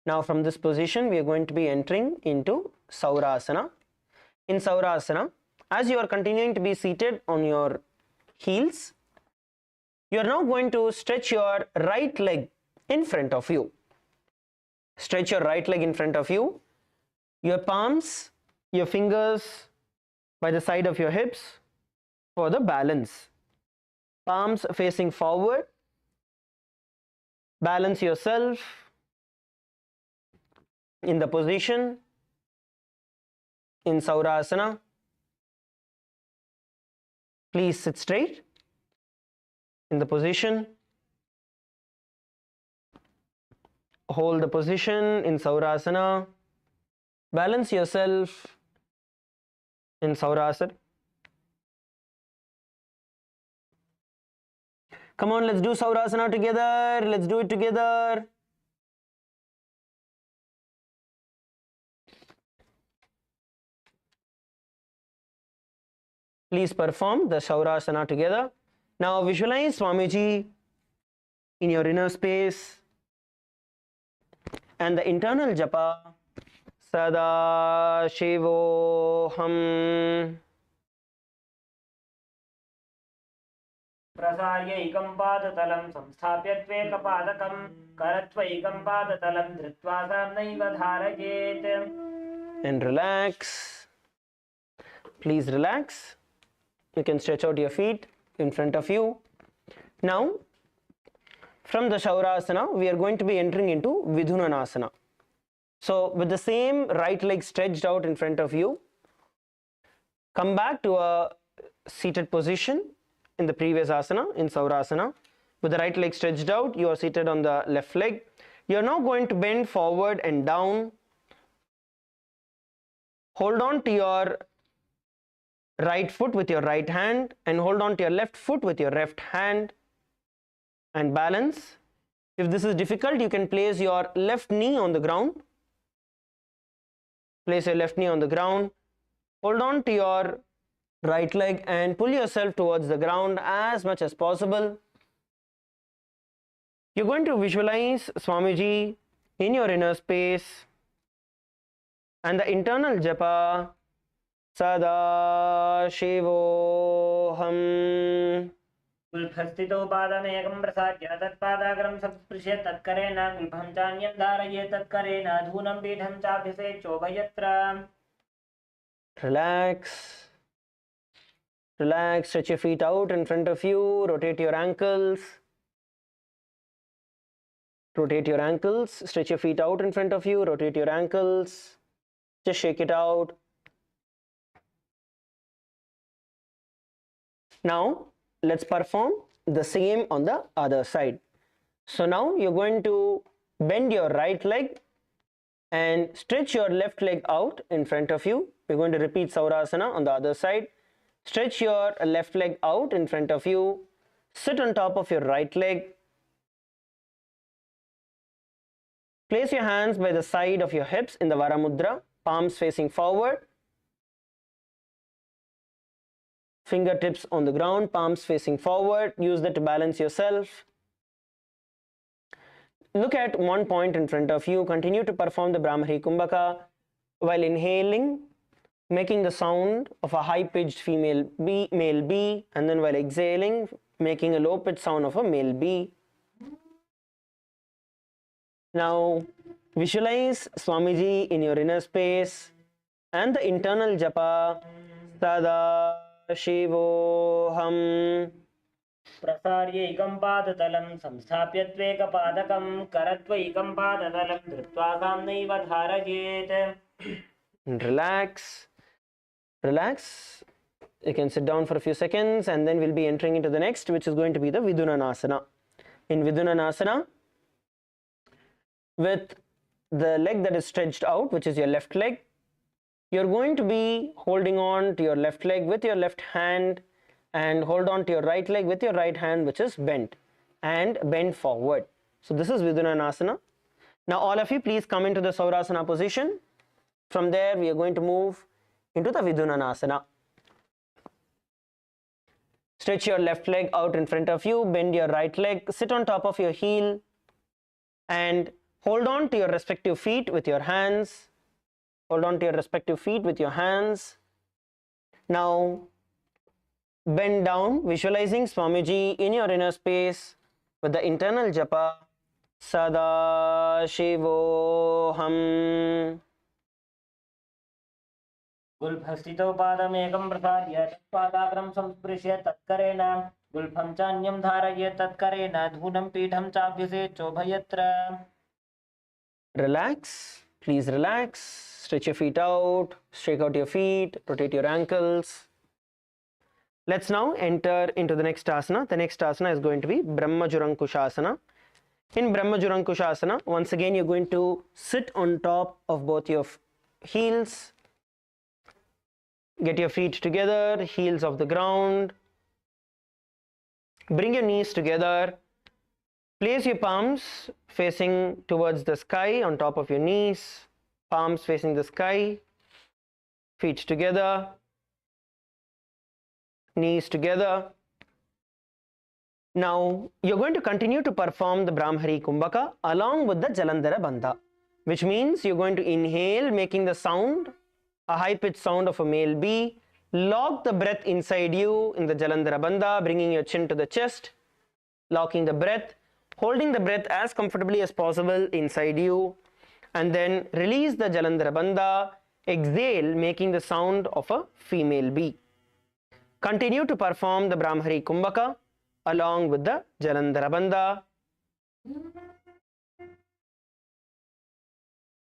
Now from this position we are going to be entering into Saurasana. In Saurasana, as you are continuing to be seated on your heels, you are now going to stretch your right leg in front of you. Stretch your right leg in front of you. Your palms, your fingers by the side of your hips for the balance. Palms facing forward. Balance yourself in the position in Saurasana. Please sit straight in the position. Hold the position in Saurasana. Balance yourself in Saurasana. Come on, let's do Saurasana together. Let's do it together. Please perform the Saurasana together. Now visualize Swamiji in your inner space and the internal japa Sadashivoham. प्रसार्यैकं पादतलं संस्थाप्यत्वेकपादकं करत्वैकं पादतलं धृत्वा साम्नैव धारयेत्. And relax. Please relax. You can stretch out your feet in front of you. Now, from the Saurasana, we are going to be entering into Vidhunanasana. So, with the same right leg stretched out in front of you, come back to a seated position in the previous asana, in Saurasana. With the right leg stretched out, you are seated on the left leg. You are now going to bend forward and down. Hold on to your right foot with your right hand and hold on to your left foot with your left hand and balance. If this is difficult, you can place your left knee on the ground. Place your left knee on the ground. Hold on to your right leg and pull yourself towards the ground as much as possible. You're going to visualize Swamiji in your inner space and the internal japa Sadashivoham. कुल्फस्थितो पादमेकं प्रसाद्य तत्पादाग्रं संस्पृश्य तत्करेण कुल्फं चान्यं धारयेत् तत्करेण धूनं पीठं चाभ्यसेच्चोभयत्र. Relax. Relax. Stretch your feet out in front of you. Rotate your ankles. Rotate your ankles. Stretch your feet out in front of you. Rotate your ankles. Just shake it out. Now, let's perform the same on the other side. So now you're going to bend your right leg and stretch your left leg out in front of you. We're going to repeat Saurasana on the other side. Stretch your left leg out in front of you. Sit on top of your right leg. Place your hands by the side of your hips in the Varamudra, palms facing forward. Fingertips on the ground, palms facing forward. Use that to balance yourself. Look at one point in front of you. Continue to perform the Brahmari Kumbhaka while inhaling, making the sound of a high-pitched female B, male B, and then while exhaling, making a low-pitched sound of a male B. Now, visualize Swamiji in your inner space and the internal japa Sadashivoham. प्रसार्यैकं पादतलं संस्थाप्यत्वेकपादकं करत्वैकं पादतलं धृत्वा साम्नैव धारयेत्. Relax. Relax. You can sit down for a few seconds and then we'll be entering into the next, which is going to be the Vidhunanasana. In Vidhunanasana, with the leg that is stretched out, which is your left leg, you're going to be holding on to your left leg with your left hand and hold on to your right leg with your right hand, which is bent, and bend forward. So this is Vidhunanasana. Now all of you please come into the Saurasana position. From there, we are going to move into the Vidunanasana. Stretch your left leg out in front of you, bend your right leg, sit on top of your heel, and hold on to your respective feet with your hands. Hold on to your respective feet with your hands. Now, bend down, visualizing Swamiji in your inner space with the internal japa, Sadashivoham. गुल्फस्थितौ पादमेकं प्रसार्य तत्पादाग्रं संस्पृश्य तत्करेण गुल्फं चान्यं धारय तत्करेण धूनं पीठं चाभ्यसेचोभयत्र. Relax, please relax. Stretch your feet out, shake out your feet, rotate your ankles. Let's now enter into the next asana. The next asana is going to be Brahmajurankushasana. In Brahmajurankushasana, once again you're going to sit on top of both your heels. Get your feet together, heels off the ground. Bring your knees together. Place your palms facing towards the sky on top of your knees. Palms facing the sky. Feet together. Knees together. Now, you're going to continue to perform the Brahmari Kumbhaka along with the Jalandhara Bandha, which means you're going to inhale, making the sound, a high-pitched sound of a male bee. Lock the breath inside you in the Jalandhara Bandha, bringing your chin to the chest, locking the breath, holding the breath as comfortably as possible inside you, and then release the Jalandhara Bandha. Exhale, making the sound of a female bee. Continue to perform the Brahmari Kumbhaka along with the Jalandhara Bandha.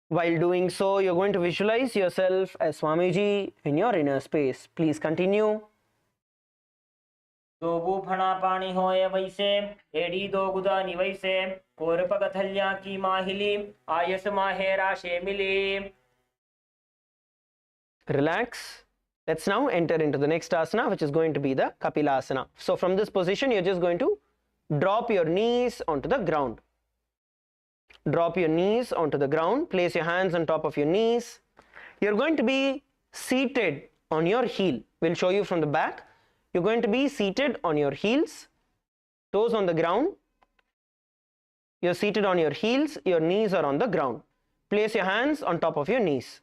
While doing so, you're going to visualize yourself as Swamiji in your inner space. Please continue. दो फणा पानी होए वैसे एड़ी दो गुदा निवैसे कोरपगथल्या की माहिली आयस माहेरा शे मिली. Relax. Let's now enter into the next asana, which is going to be the Kapilasana. So from this position, you're just going to drop your knees onto the ground. Drop your knees onto the ground. Place your hands on top of your knees. You're going to be seated on your heel. We'll show you from the back. You're going to be seated on your heels, toes on the ground. You're seated on your heels, your knees are on the ground. Place your hands on top of your knees.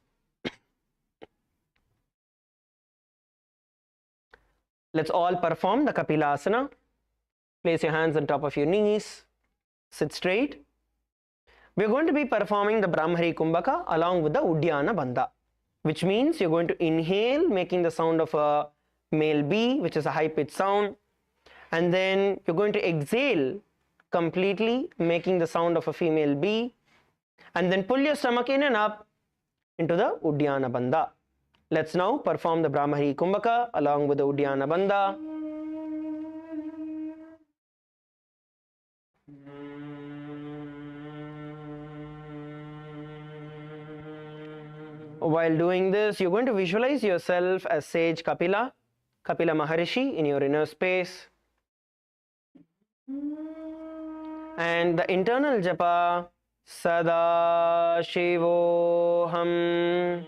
Let's all perform the Kapilasana. Place your hands on top of your knees. Sit straight. We're going to be performing the Brahmari Kumbhaka along with the Uddiyana Bandha, which means you're going to inhale, making the sound of a male bee, which is a high-pitched sound, and then you're going to exhale completely, making the sound of a female bee, and then pull your stomach in and up into the Uddiyana Bandha. Let's now perform the Brahmari Kumbhaka along with the Uddiyana Bandha. While doing this, you're going to visualize yourself as sage Kapila, Kapila Maharishi in your inner space. And the internal japa, Sadashivoham.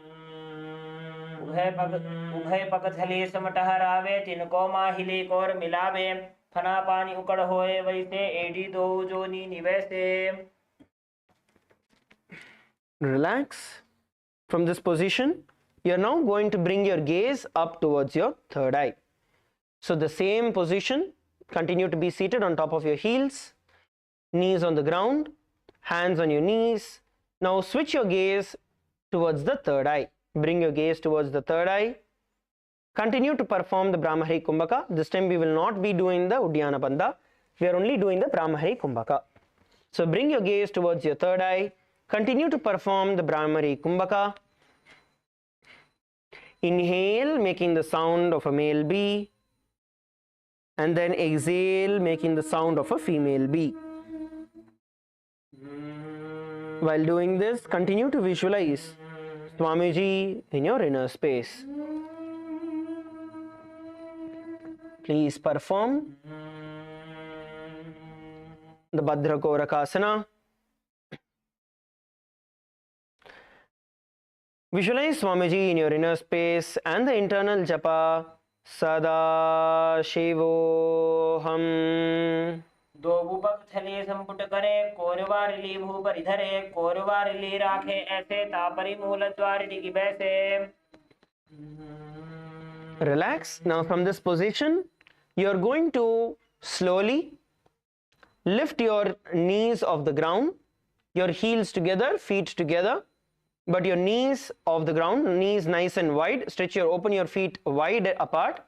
उभय पगथली समटहरावे तिनको माहिली core मिलावे फना पानी उकड़ होए वैसे एड़ी दो जोनी निवैसे. Relax. From this position, you are now going to bring your gaze up towards your third eye. So the same position, continue to be seated on top of your heels, knees on the ground, hands on your knees. Now switch your gaze towards the third eye. Bring your gaze towards the third eye. Continue to perform the Brahmari Kumbhaka. This time we will not be doing the Uddiyana Bandha. We are only doing the Brahmari Kumbhaka. So bring your gaze towards your third eye. Continue to perform the Brahmari Kumbhaka. Inhale, making the sound of a male bee. And then exhale, making the sound of a female bee. While doing this, continue to visualize Swamiji in your inner space. Please perform the Bhadrakorakasana. Visualize Swamiji in your inner space and the internal japa Sada Shivoham. दो भूपक थले संपुट करे कोरवारिली भूपरिधरे कोरवारिली राखे ऐसे तापरी मूल द्वार डिगी बैसे. Relax. Now from this position, you are going to slowly lift your knees off the ground, your heels together, feet together, but your knees off the ground, knees nice and wide. Open your feet wide apart.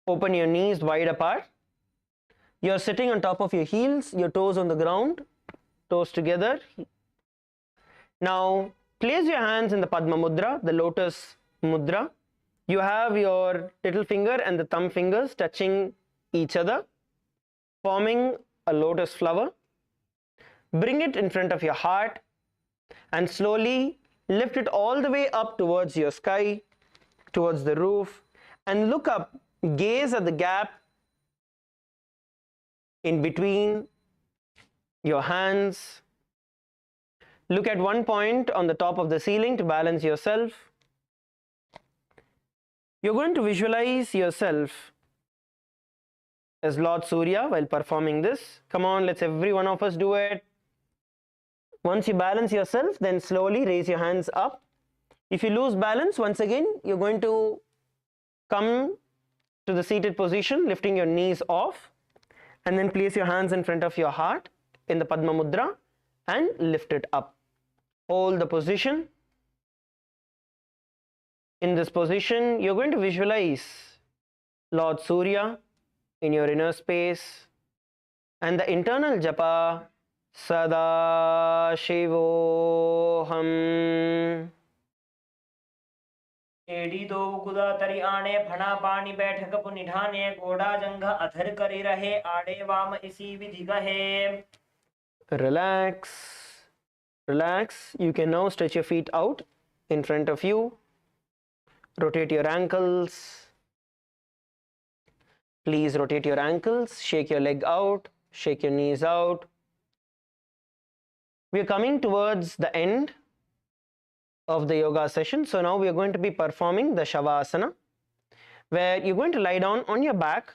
Open your knees wide apart. You're sitting on top of your heels, your toes on the ground, toes together. Now place your hands in the Padma Mudra, the lotus mudra. You have your little finger and the thumb fingers touching each other, forming a lotus flower. Bring it in front of your heart and slowly lift it all the way up towards your sky, towards the roof, and look up. Gaze at the gap in between your hands. Look at one point on the top of the ceiling to balance yourself. You're going to visualize yourself as Lord Surya while performing this. Come on, let's every one of us do it. Once you balance yourself, then slowly raise your hands up. If you lose balance, once again, you're going to come to the seated position, lifting your knees off, and then place your hands in front of your heart in the Padma Mudra and lift it up. Hold the position. In this position, you're going to visualize Lord Surya in your inner space and the internal japa Sada Shivoham. एडी दो गुदा तरी आने फना पानी बैठक पुनिठाने गोड़ा जंघा अधर करी रहे आड़े वाम इसी विधि कहे. Relax. Relax. You can now stretch your feet out in front of you. Rotate your ankles. Please rotate your ankles. Shake your leg out. Shake your knees out. We are coming towards the end of the yoga session. So now we are going to be performing the Shavasana, where you're going to lie down on your back.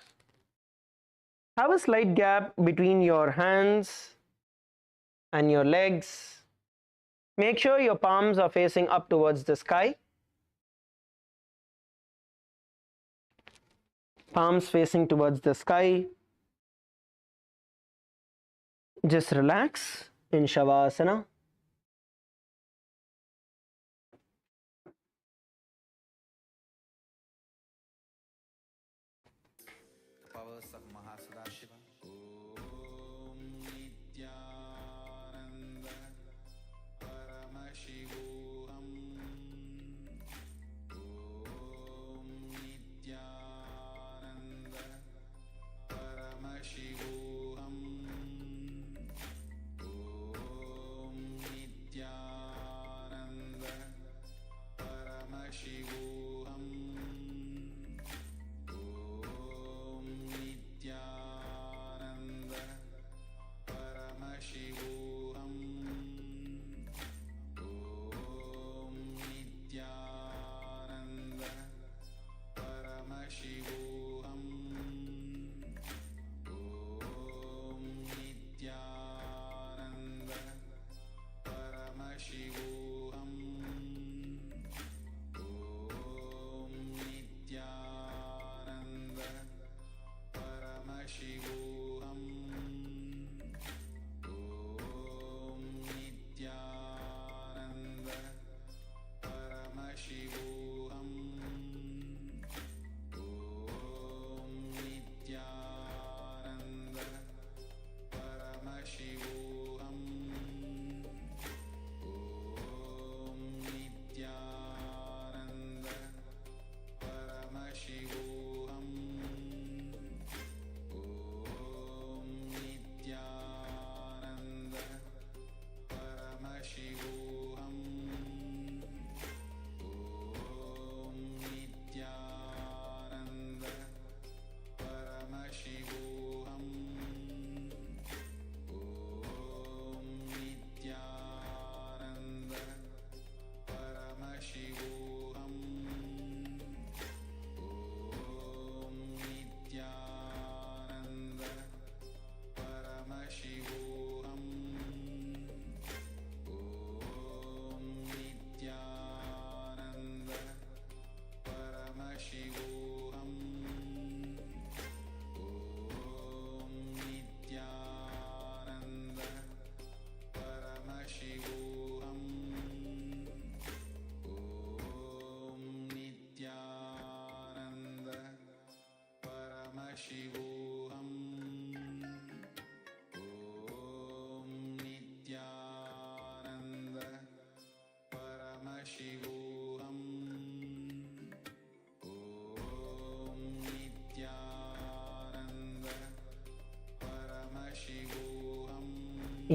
Have a slight gap between your hands and your legs. Make sure your palms are facing up towards the sky. Palms facing towards the sky. Just relax in Shavasana. Powers of Mahasadashiva. Om Nithyananda Paramashivoham. Om Nithyananda Paramashivoham. Om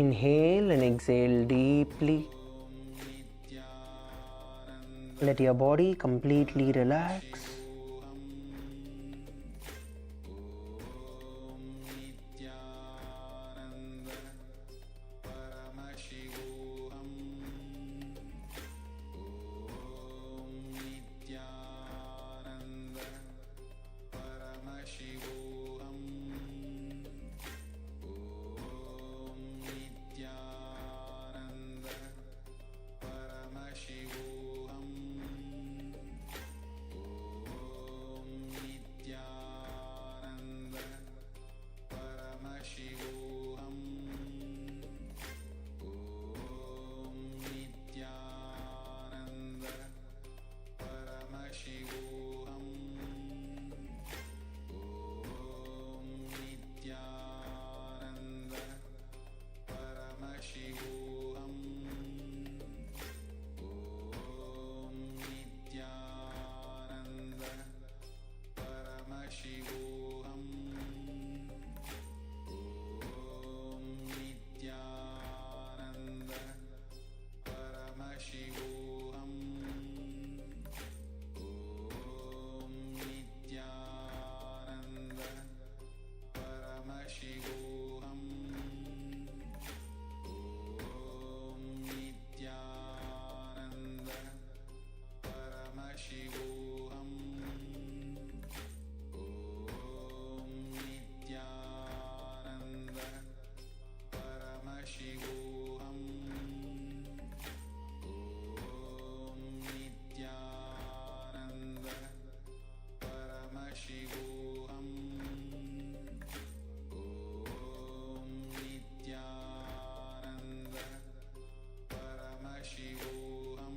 Inhale and exhale deeply. Let your body completely relax. Paramashivoham Nithyananda Paramashivoham Nithyananda Paramashivoham Nithyananda Paramashivoham Nithyananda Paramashivoham Nithyananda Paramashivoham Nithyananda Paramashivoham Nithyananda Paramashivoham Nithyananda Paramashivoham Nithyananda Paramashivoham Nithyananda Paramashivoham Nithyananda Paramashivoham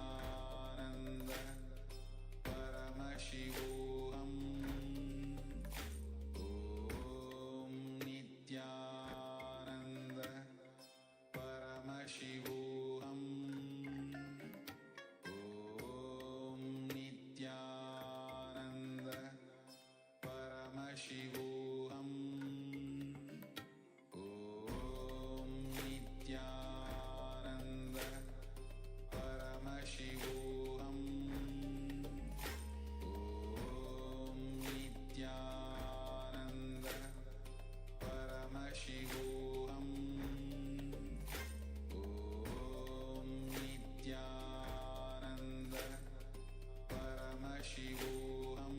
Nithyananda Paramashivoham Nithyananda Paramashivoham Nithyananda Paramashivoham Nithyananda Paramashivoham Nithyananda Paramashivoham Nithyananda Paramashivoham Nithyananda Paramashivoham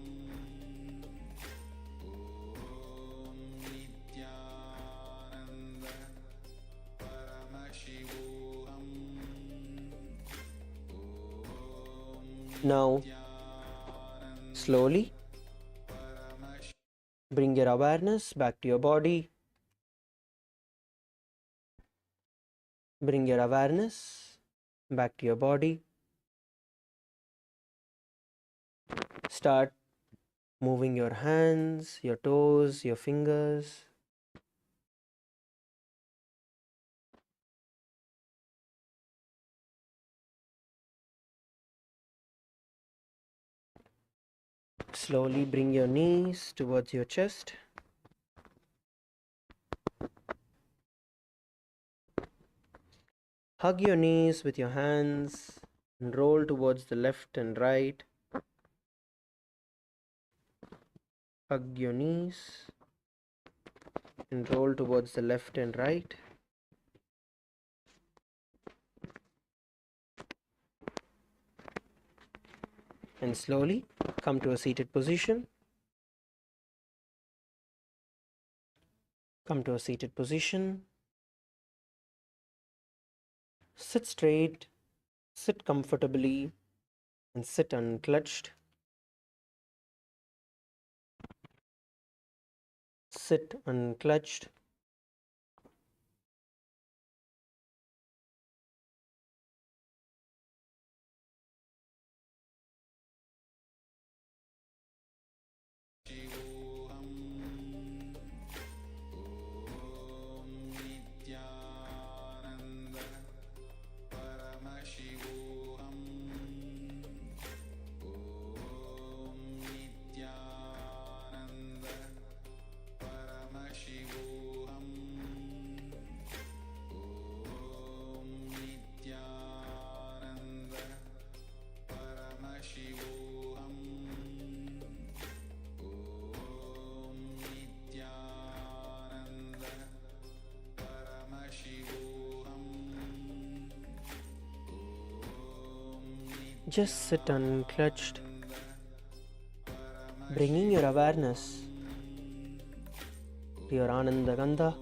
Nithyananda Paramashivoham Now, slowly bring your awareness back to your body. Bring your awareness back to your body. Start moving your hands, your toes, your fingers. Slowly bring your knees towards your chest. Hug your knees with your hands and roll towards the left and right. Hug your knees and roll towards the left and right. And slowly come to a seated position. Come to a seated position. Sit straight, sit comfortably, and sit unclutched. Sit unclutched. Nithyananda Paramashivoham Nithyananda Just sit unclutched, bringing your awareness to your Ananda Gandha.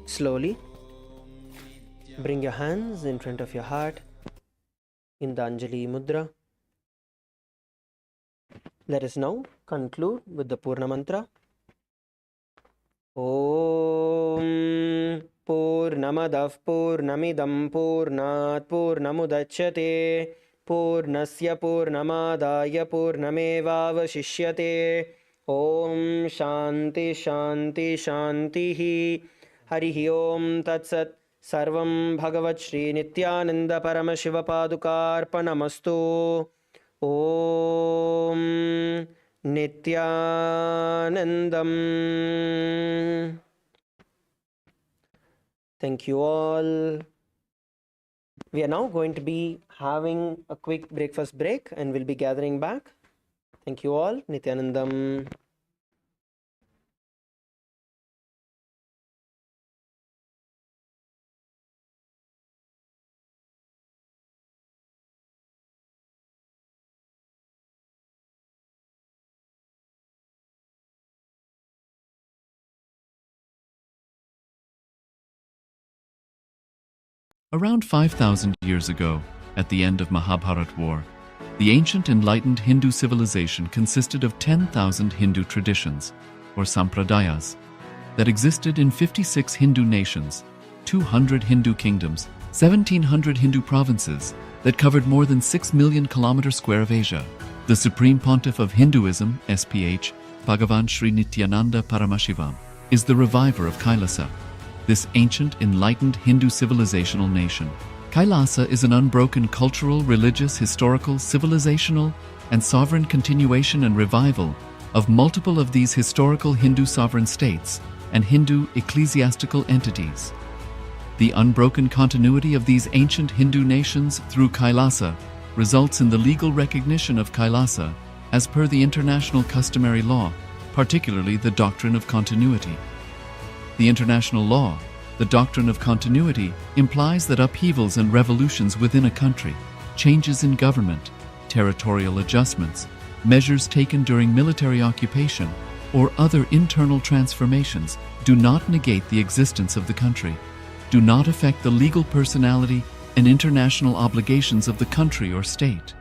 Slowly bring your hands in front of your heart in the Anjali Mudra. Let us now conclude with the Purna Mantra. Om Purnamadav Purnamidam Purnat Purnamudachyate Purnasya Purnamadaya Purnamevavashishyate. Om Shanti Shanti Shantihi. Harihi Om Tat Sat. Sarvam Bhagavat Shri Nithyananda Paramashiva Padukarpanamastu. Om Nithyanandam. Thank you all. We are now going to be having a quick breakfast break and we'll be gathering back. Thank you all. Nithyanandam. Around 5,000 years ago, at the end of Mahabharat War, the ancient enlightened Hindu civilization consisted of 10,000 Hindu traditions, or sampradayas, that existed in 56 Hindu nations, 200 Hindu kingdoms, 1,700 Hindu provinces that covered more than 6 million kilometers square of Asia. The Supreme Pontiff of Hinduism, SPH, Bhagavan Sri Nithyananda Paramashivoham, is the reviver of KAILASA, this ancient, enlightened Hindu civilizational nation. KAILASA is an unbroken cultural, religious, historical, civilizational, and sovereign continuation and revival of multiple of these historical Hindu sovereign states and Hindu ecclesiastical entities. The unbroken continuity of these ancient Hindu nations through KAILASA results in the legal recognition of KAILASA as per the international customary law, particularly the doctrine of continuity. The international law, the doctrine of continuity, implies that upheavals and revolutions within a country, changes in government, territorial adjustments, measures taken during military occupation, or other internal transformations do not negate the existence of the country, do not affect the legal personality and international obligations of the country or state.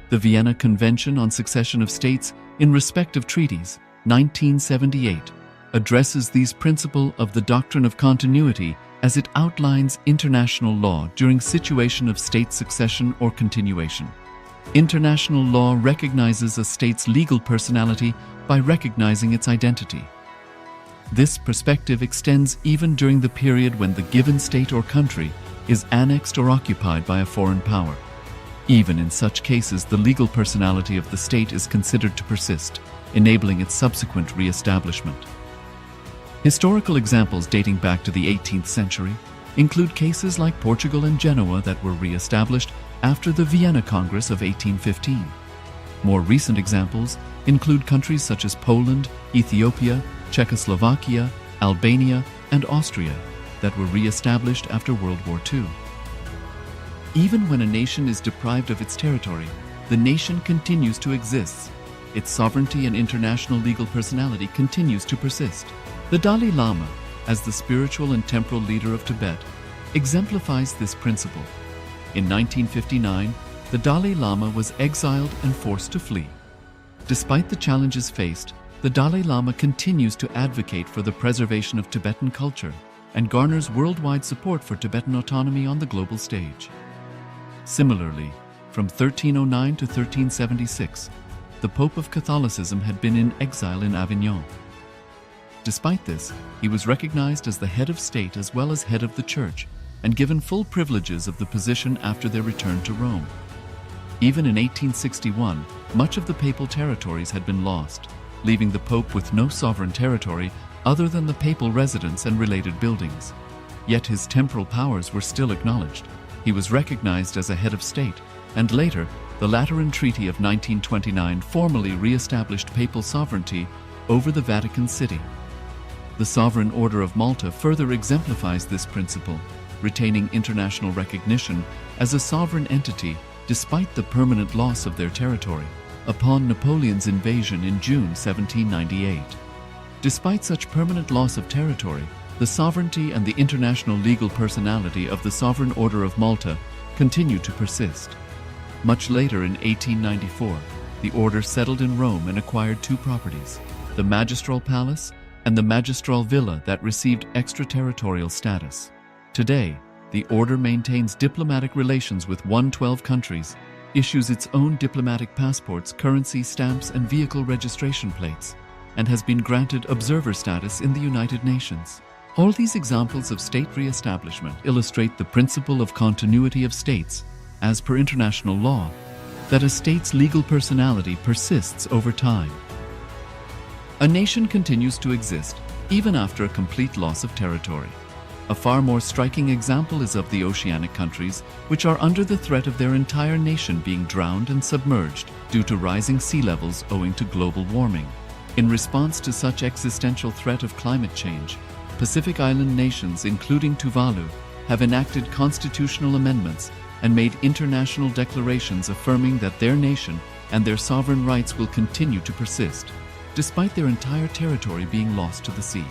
The Vienna Convention on Succession of States in respect of treaties, 1978, addresses these principles of the doctrine of continuity as it outlines international law during situation of state succession or continuation. International law recognizes a state's legal personality by recognizing its identity. This perspective extends even during the period when the given state or country is annexed or occupied by a foreign power. Even in such cases, the legal personality of the state is considered to persist, enabling its subsequent re-establishment. Historical examples dating back to the 18th century include cases like Portugal and Genoa that were re-established after the Vienna Congress of 1815. More recent examples include countries such as Poland, Ethiopia, Czechoslovakia, Albania, and Austria that were re-established after World War II. Even when a nation is deprived of its territory, the nation continues to exist. Its sovereignty and international legal personality continues to persist. The Dalai Lama, as the spiritual and temporal leader of Tibet, exemplifies this principle. In 1959, the Dalai Lama was exiled and forced to flee. Despite the challenges faced, the Dalai Lama continues to advocate for the preservation of Tibetan culture and garners worldwide support for Tibetan autonomy on the global stage. Similarly, from 1309 to 1376, the Pope of Catholicism had been in exile in Avignon. Despite this, he was recognized as the head of state as well as head of the church and given full privileges of the position after their return to Rome. Even in 1861, much of the papal territories had been lost, leaving the Pope with no sovereign territory other than the papal residence and related buildings. Yet his temporal powers were still acknowledged. He was recognized as a head of state, and later, the Lateran Treaty of 1929 formally re-established papal sovereignty over the Vatican City. The Sovereign Order of Malta further exemplifies this principle, retaining international recognition as a sovereign entity despite the permanent loss of their territory upon Napoleon's invasion in June 1798. Despite such permanent loss of territory, the sovereignty and the international legal personality of the Sovereign Order of Malta continue to persist. Much later in 1894, the order settled in Rome and acquired two properties, the Magistral Palace and the Magistral Villa that received extraterritorial status. Today, the order maintains diplomatic relations with 112 countries, issues its own diplomatic passports, currency, stamps, and vehicle registration plates, and has been granted observer status in the United Nations. All these examples of state re-establishment illustrate the principle of continuity of states, as per international law, that a state's legal personality persists over time. A nation continues to exist even after a complete loss of territory. A far more striking example is of the oceanic countries, which are under the threat of their entire nation being drowned and submerged due to rising sea levels owing to global warming. In response to such existential threat of climate change, Pacific Island nations, including Tuvalu, have enacted constitutional amendments and made international declarations affirming that their nation and their sovereign rights will continue to persist, despite their entire territory being lost to the sea.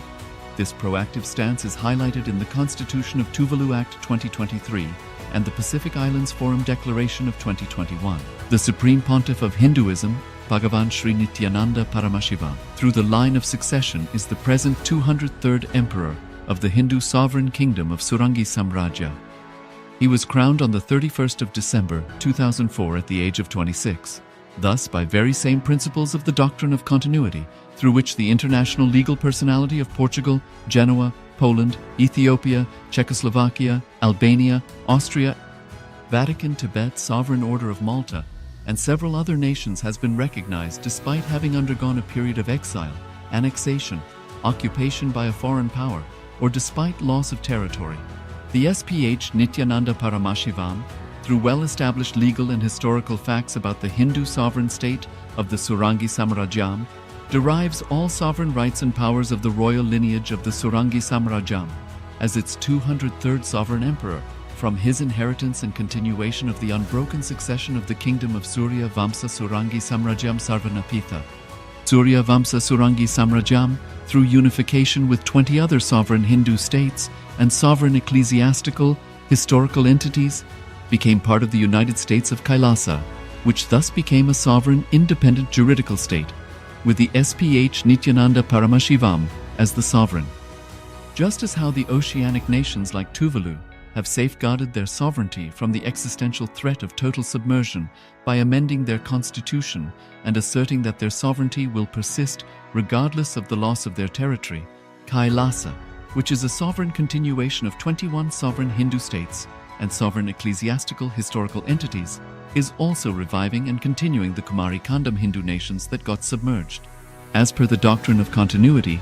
This proactive stance is highlighted in the Constitution of Tuvalu Act 2023 and the Pacific Islands Forum Declaration of 2021. The Supreme Pontiff of Hinduism, Bhagavan Sri Nithyananda Paramashivoham, through the line of succession is the present 203rd Emperor of the Hindu Sovereign Kingdom of Surangi Samrajya. He was crowned on the 31st of December 2004 at the age of 26. Thus, by very same principles of the doctrine of continuity, through which the international legal personality of Portugal, Genoa, Poland, Ethiopia, Czechoslovakia, Albania, Austria, Vatican, Tibet, Sovereign Order of Malta, and several other nations has been recognized despite having undergone a period of exile, annexation, occupation by a foreign power, or despite loss of territory. The SPH Nithyananda Paramashivoham, through well-established legal and historical facts about the Hindu sovereign state of the Surangi Samrajyam, derives all sovereign rights and powers of the royal lineage of the Surangi Samrajyam as its 203rd sovereign emperor from his inheritance and continuation of the unbroken succession of the kingdom of Surya Vamsa Surangi Samrajyam Sarvanapitha. Surya Vamsa Surangi Samrajyam, through unification with 20 other sovereign Hindu states and sovereign ecclesiastical, historical entities, became part of the United States of KAILASA, which thus became a sovereign, independent juridical state, with the SPH Nithyananda Paramashivoham as the sovereign. Just as how the oceanic nations like Tuvalu have safeguarded their sovereignty from the existential threat of total submersion by amending their constitution and asserting that their sovereignty will persist regardless of the loss of their territory, KAILASA, which is a sovereign continuation of 21 sovereign Hindu states and sovereign ecclesiastical historical entities, is also reviving and continuing the Kumari Kandam Hindu nations that got submerged. As per the doctrine of continuity,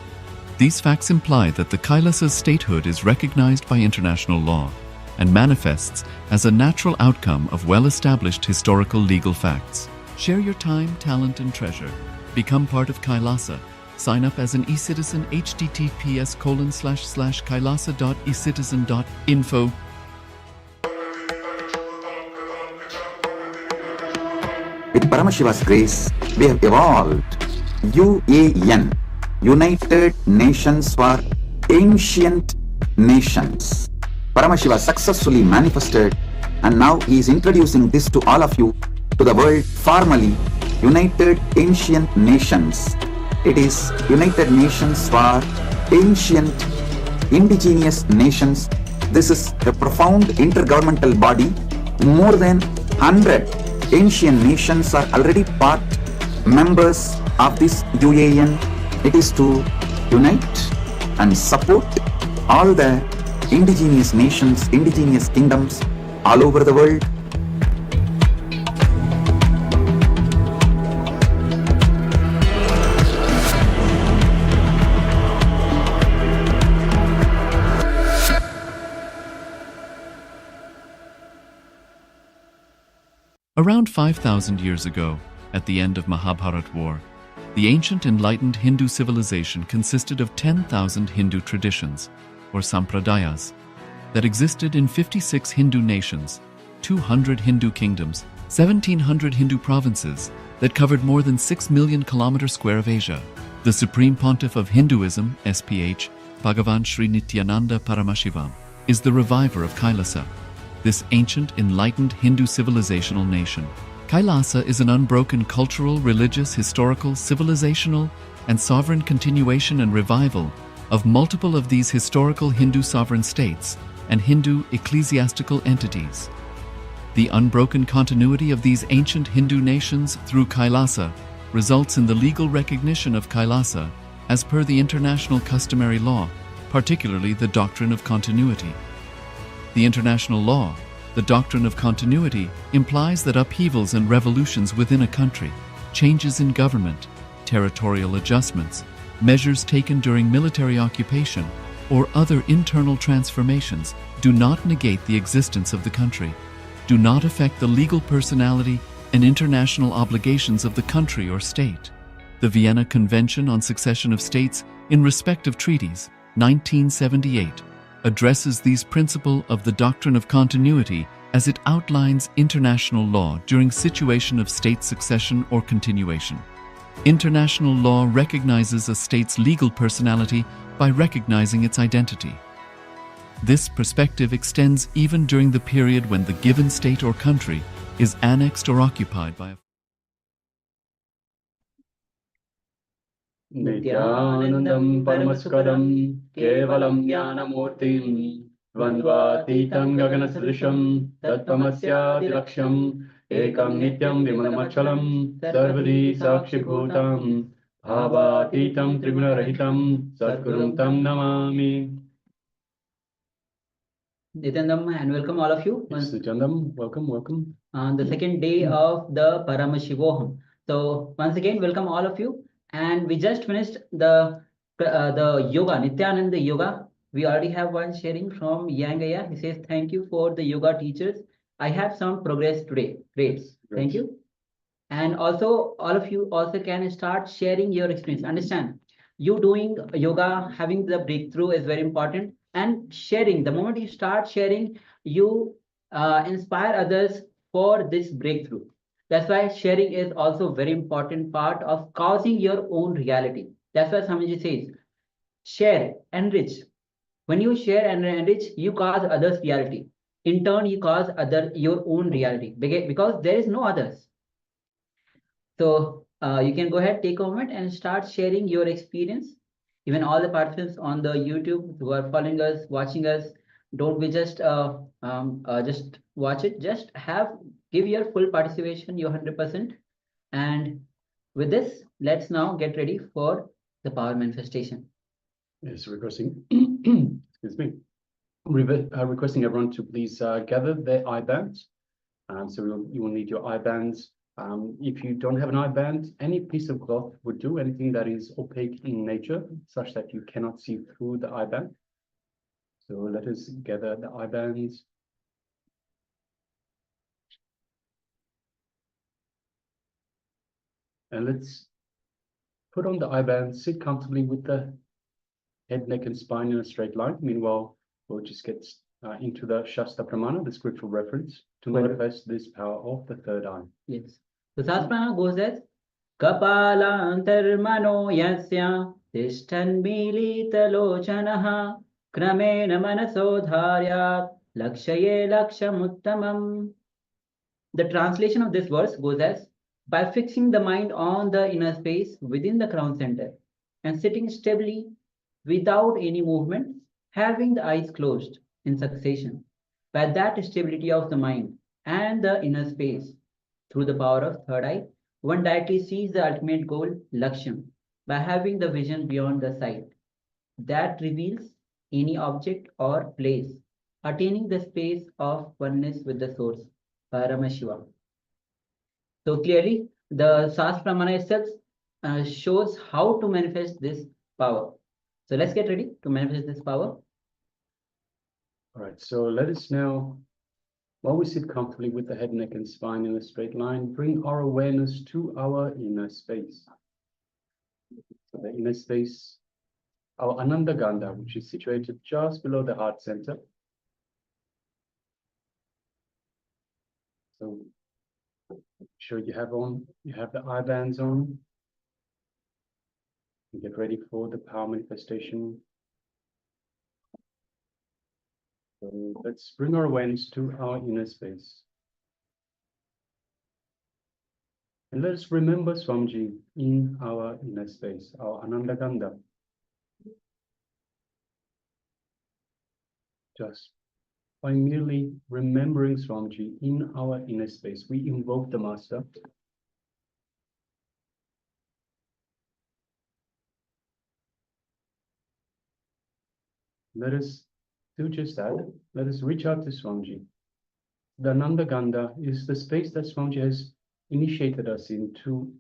these facts imply that the Kailasa's statehood is recognized by international law and manifests as a natural outcome of well-established historical legal facts. Share your time, talent, and treasure. Become part of KAILASA. Sign up as an eCitizen https://kailasa.ecitizen.info With Paramashiva's grace, we have evolved UAN, United Nations for Ancient Nations. Paramashiva successfully manifested, and now he is introducing this to all of you, to the world formally, United Ancient Nations. It is United Nations for Ancient Indigenous Nations. This is a profound intergovernmental body. More than 100 ancient nations are already part members of this UAN. It is to unite and support all the indigenous nations, indigenous kingdoms all over the world. Around 5,000 years ago, at the end of Mahabharat War, the ancient enlightened Hindu civilization consisted of 10,000 Hindu traditions, or sampradayas, that existed in 56 Hindu nations, 200 Hindu kingdoms, 1,700 Hindu provinces that covered more than 6 million kilometers square of Asia. The Supreme Pontiff of Hinduism, SPH, Bhagavan Sri Nithyananda Paramashivoham, is the reviver of KAILASA, this ancient enlightened Hindu civilizational nation. KAILASA is an unbroken cultural, religious, historical, civilizational, and sovereign continuation and revival of multiple of these historical Hindu sovereign states and Hindu ecclesiastical entities. The unbroken continuity of these ancient Hindu nations through KAILASA results in the legal recognition of KAILASA as per the international customary law, particularly the doctrine of continuity. The international law, the doctrine of continuity, implies that upheavals and revolutions within a country, changes in government, territorial adjustments, measures taken during military occupation, or other internal transformations do not negate the existence of the country, do not affect the legal personality and international obligations of the country or state. The Vienna Convention on Succession of States in Respect of Treaties, 1978, addresses these principles of the doctrine of continuity as it outlines international law during situation of state succession or continuation. International law recognizes a state's legal personality by recognizing its identity. This perspective extends even during the period when the given state or country is annexed or occupied by a Nithyanandam Paramaskadam Kevalam Jnanamurtim Dvandvatītam Gaganasrisham Tattvamasya Tilaksham Ekam Nityam Vimalamachalam Sarvadi Sakshibhutam Bhavatītam Tribunarahitam Satgurum Tam Namami. Nithyanandam, and welcome all of you. Yes, Nithyanandam, welcome. On the second day of the Paramashivoham. So once again, welcome all of you. And we just finished the yoga, Nithyananda yoga. We already have one sharing from Yangaya. He says, thank you for the yoga teachers. I have some progress today. Great. Thank you. And also, all of you also can start sharing your experience. Understand, you doing yoga, having the breakthrough is very important. And sharing, the moment you start sharing, you inspire others for this breakthrough. That's why sharing is also a very important part of causing your own reality. That's why Swamiji says, share, enrich. When you share and enrich, you cause others' reality. In turn, you cause your own reality because there is no others. So you can go ahead, take a moment and start sharing your experience. Even all the participants on the YouTube who are following us, watching us, don't be just watch it. Just give your full participation, your 100%. And with this, let's now get ready for the power manifestation. Yes, requesting, excuse me, requesting everyone to please gather their eye bands. So you will need your eye bands. If you don't have an eye band, any piece of cloth would do, anything that is opaque in nature, such that you cannot see through the eye band. So let us gather the eye bands. And let's put on the eye band, sit comfortably with the head, neck, and spine in a straight line. Meanwhile, we'll just get into the Shakti Spurana, the scriptural reference, to manifest this power of the third eye. Yes. The Sasprana goes as Kapalantarmano yasya tishtan militalochanaha kramena manasodharyat lakshaye lakshamuttamam. The translation of this verse goes as by fixing the mind on the inner space within the crown center and sitting stably without any movement, having the eyes closed in succession. By that stability of the mind and the inner space, through the power of third eye, one directly sees the ultimate goal, Laksham, by having the vision beyond the sight that reveals any object or place, attaining the space of oneness with the source, Paramashiva. So clearly, the Sasprana itself shows how to manifest this power. So let's get ready to manifest this power. All right, so let us now, while we sit comfortably with the head, neck, and spine in a straight line, bring our awareness to our inner space. So the inner space, our Ananda Gandha, which is situated just below the heart center. So sure you have the eye bands on. And get ready for the power manifestation. So let's bring our awareness to our inner space. And let us remember Swamiji in our inner space, our Ananda Gandha. Just by merely remembering Swamiji in our inner space, we invoke the Master. Let us do just that. Let us reach out to Swamiji. The Ananda Gandha is the space that Swamiji has initiated us in to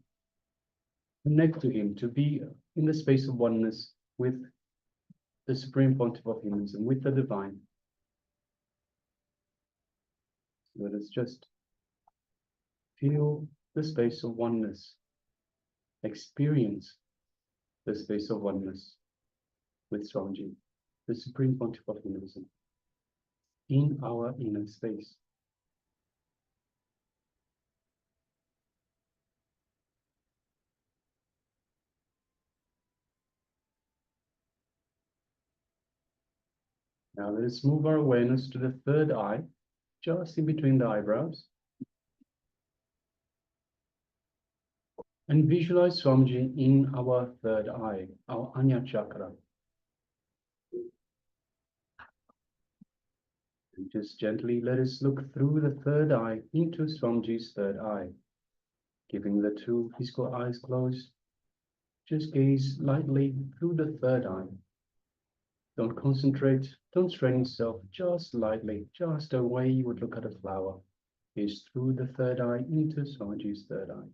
connect to him, to be in the space of oneness with the Supreme Pontiff of Hinduism, with the Divine. Let us just feel the space of oneness, experience the space of oneness with Swamiji, the Supreme Pontiff of Hinduism, in our inner space. Now let us move our awareness to the third eye, just in between the eyebrows. And visualize Swamiji in our third eye, our Anya chakra. And just gently let us look through the third eye into Swamiji's third eye. Keeping the two physical eyes closed, just gaze lightly through the third eye. Don't concentrate, don't strain yourself, just lightly, just the way you would look at a flower. Gaze through the third eye into Swamiji's third eye.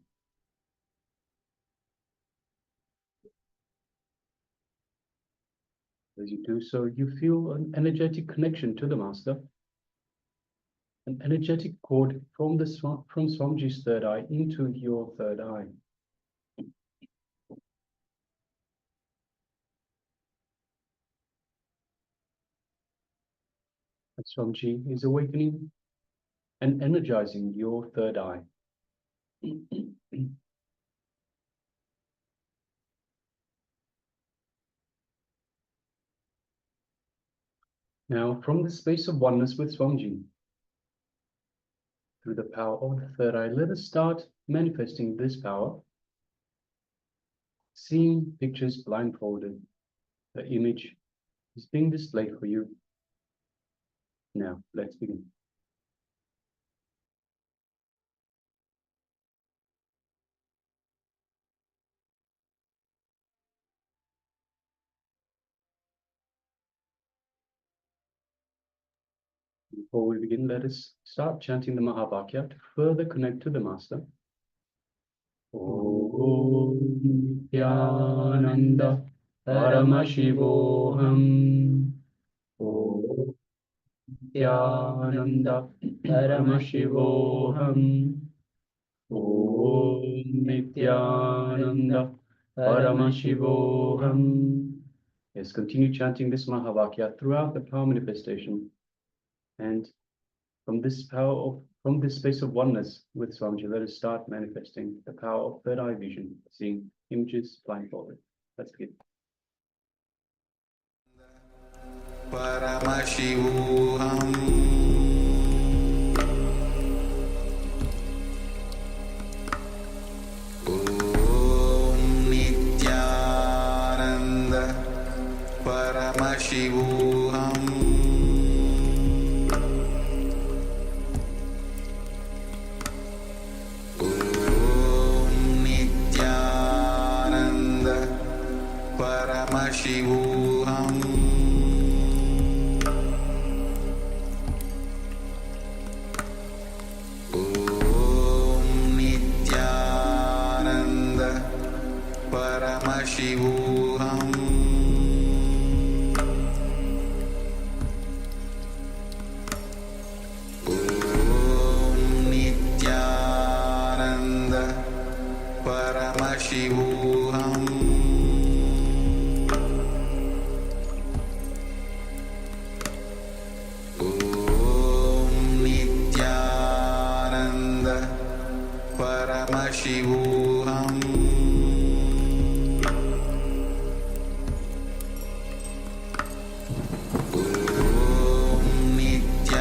As you do so, you feel an energetic connection to the Master, an energetic cord from Swamiji's third eye into your third eye. And Swamiji is awakening and energizing your third eye. Now, from the space of oneness with Swamiji, through the power of the third eye, let us start manifesting this power, seeing pictures blindfolded. The image is being displayed for you. Now, let's begin. Before we begin, let us start chanting the Mahavakya to further connect to the Master. Om Nithyananda Paramashivoham. Om Nithyananda Paramashivoham. Om Nithyananda Paramashivoham. Yes, continue chanting this Mahavakya throughout the power manifestation. And from this power of from this space of oneness with Swamiji, let us start manifesting the power of third eye vision, seeing images blindfolded. Let's begin. Paramashivoham Om Nithyananda Paramashivoham Om Nithyananda Paramashivoham Paramashivoham Om Nithyananda Paramashivoham Om Nithyananda Paramashivoham Paramashivoham Om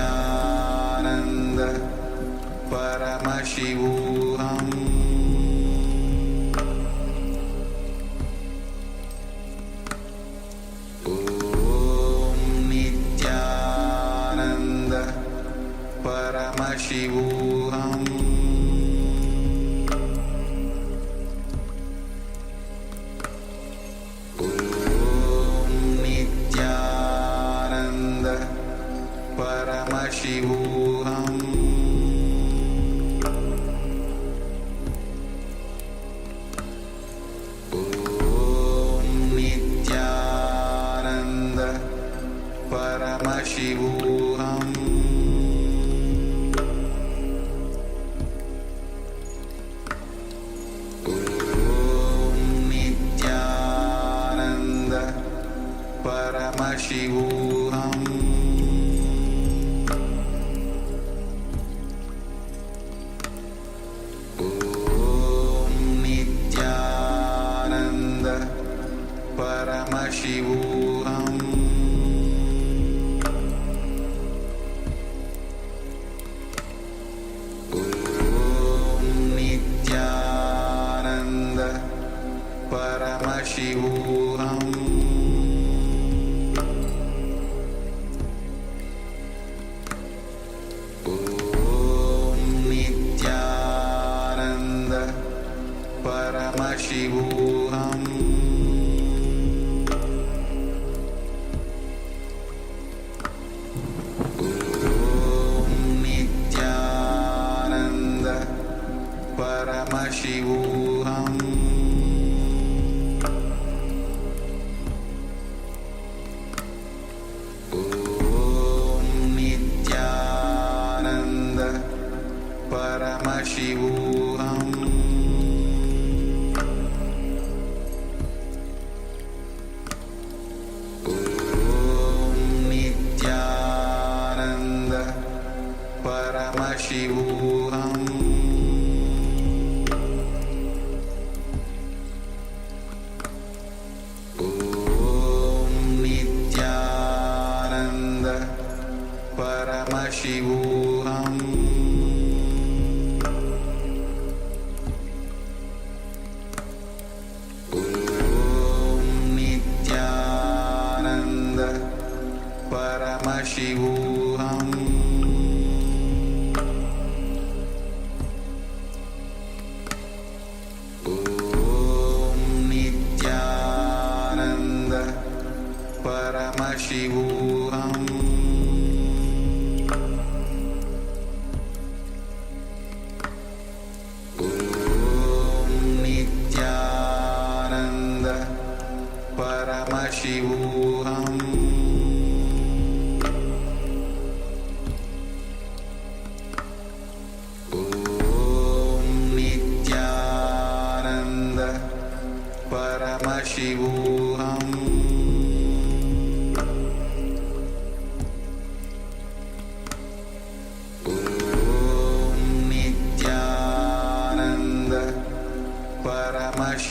Nithyananda Paramashivoham Om Nithyananda Paramashivoham Paramashivoham Om Nithyananda Paramashivoham Om Nithyananda Paramashivoham Paramashivoham Om Nithyananda Paramashivoham Om Nithyananda Paramashivoham Paramashivoham Om Nithyananda Paramashivoham Om Nithyananda Paramashivoham Paramashivoham Om Nithyananda Paramashivoham Om Nithyananda Paramashivoham Paramashivoham Om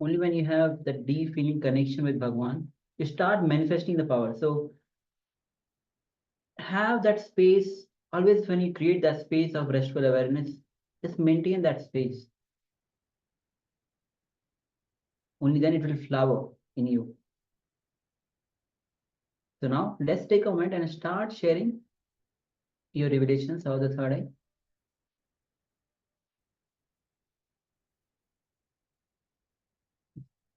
only when you have the deep feeling connection with Bhagwan, you start manifesting the power. So have that space always. When you create that space of restful awareness, just maintain that space. Only then it will flower in you. So now let's take a moment and start sharing your revelations of the third eye.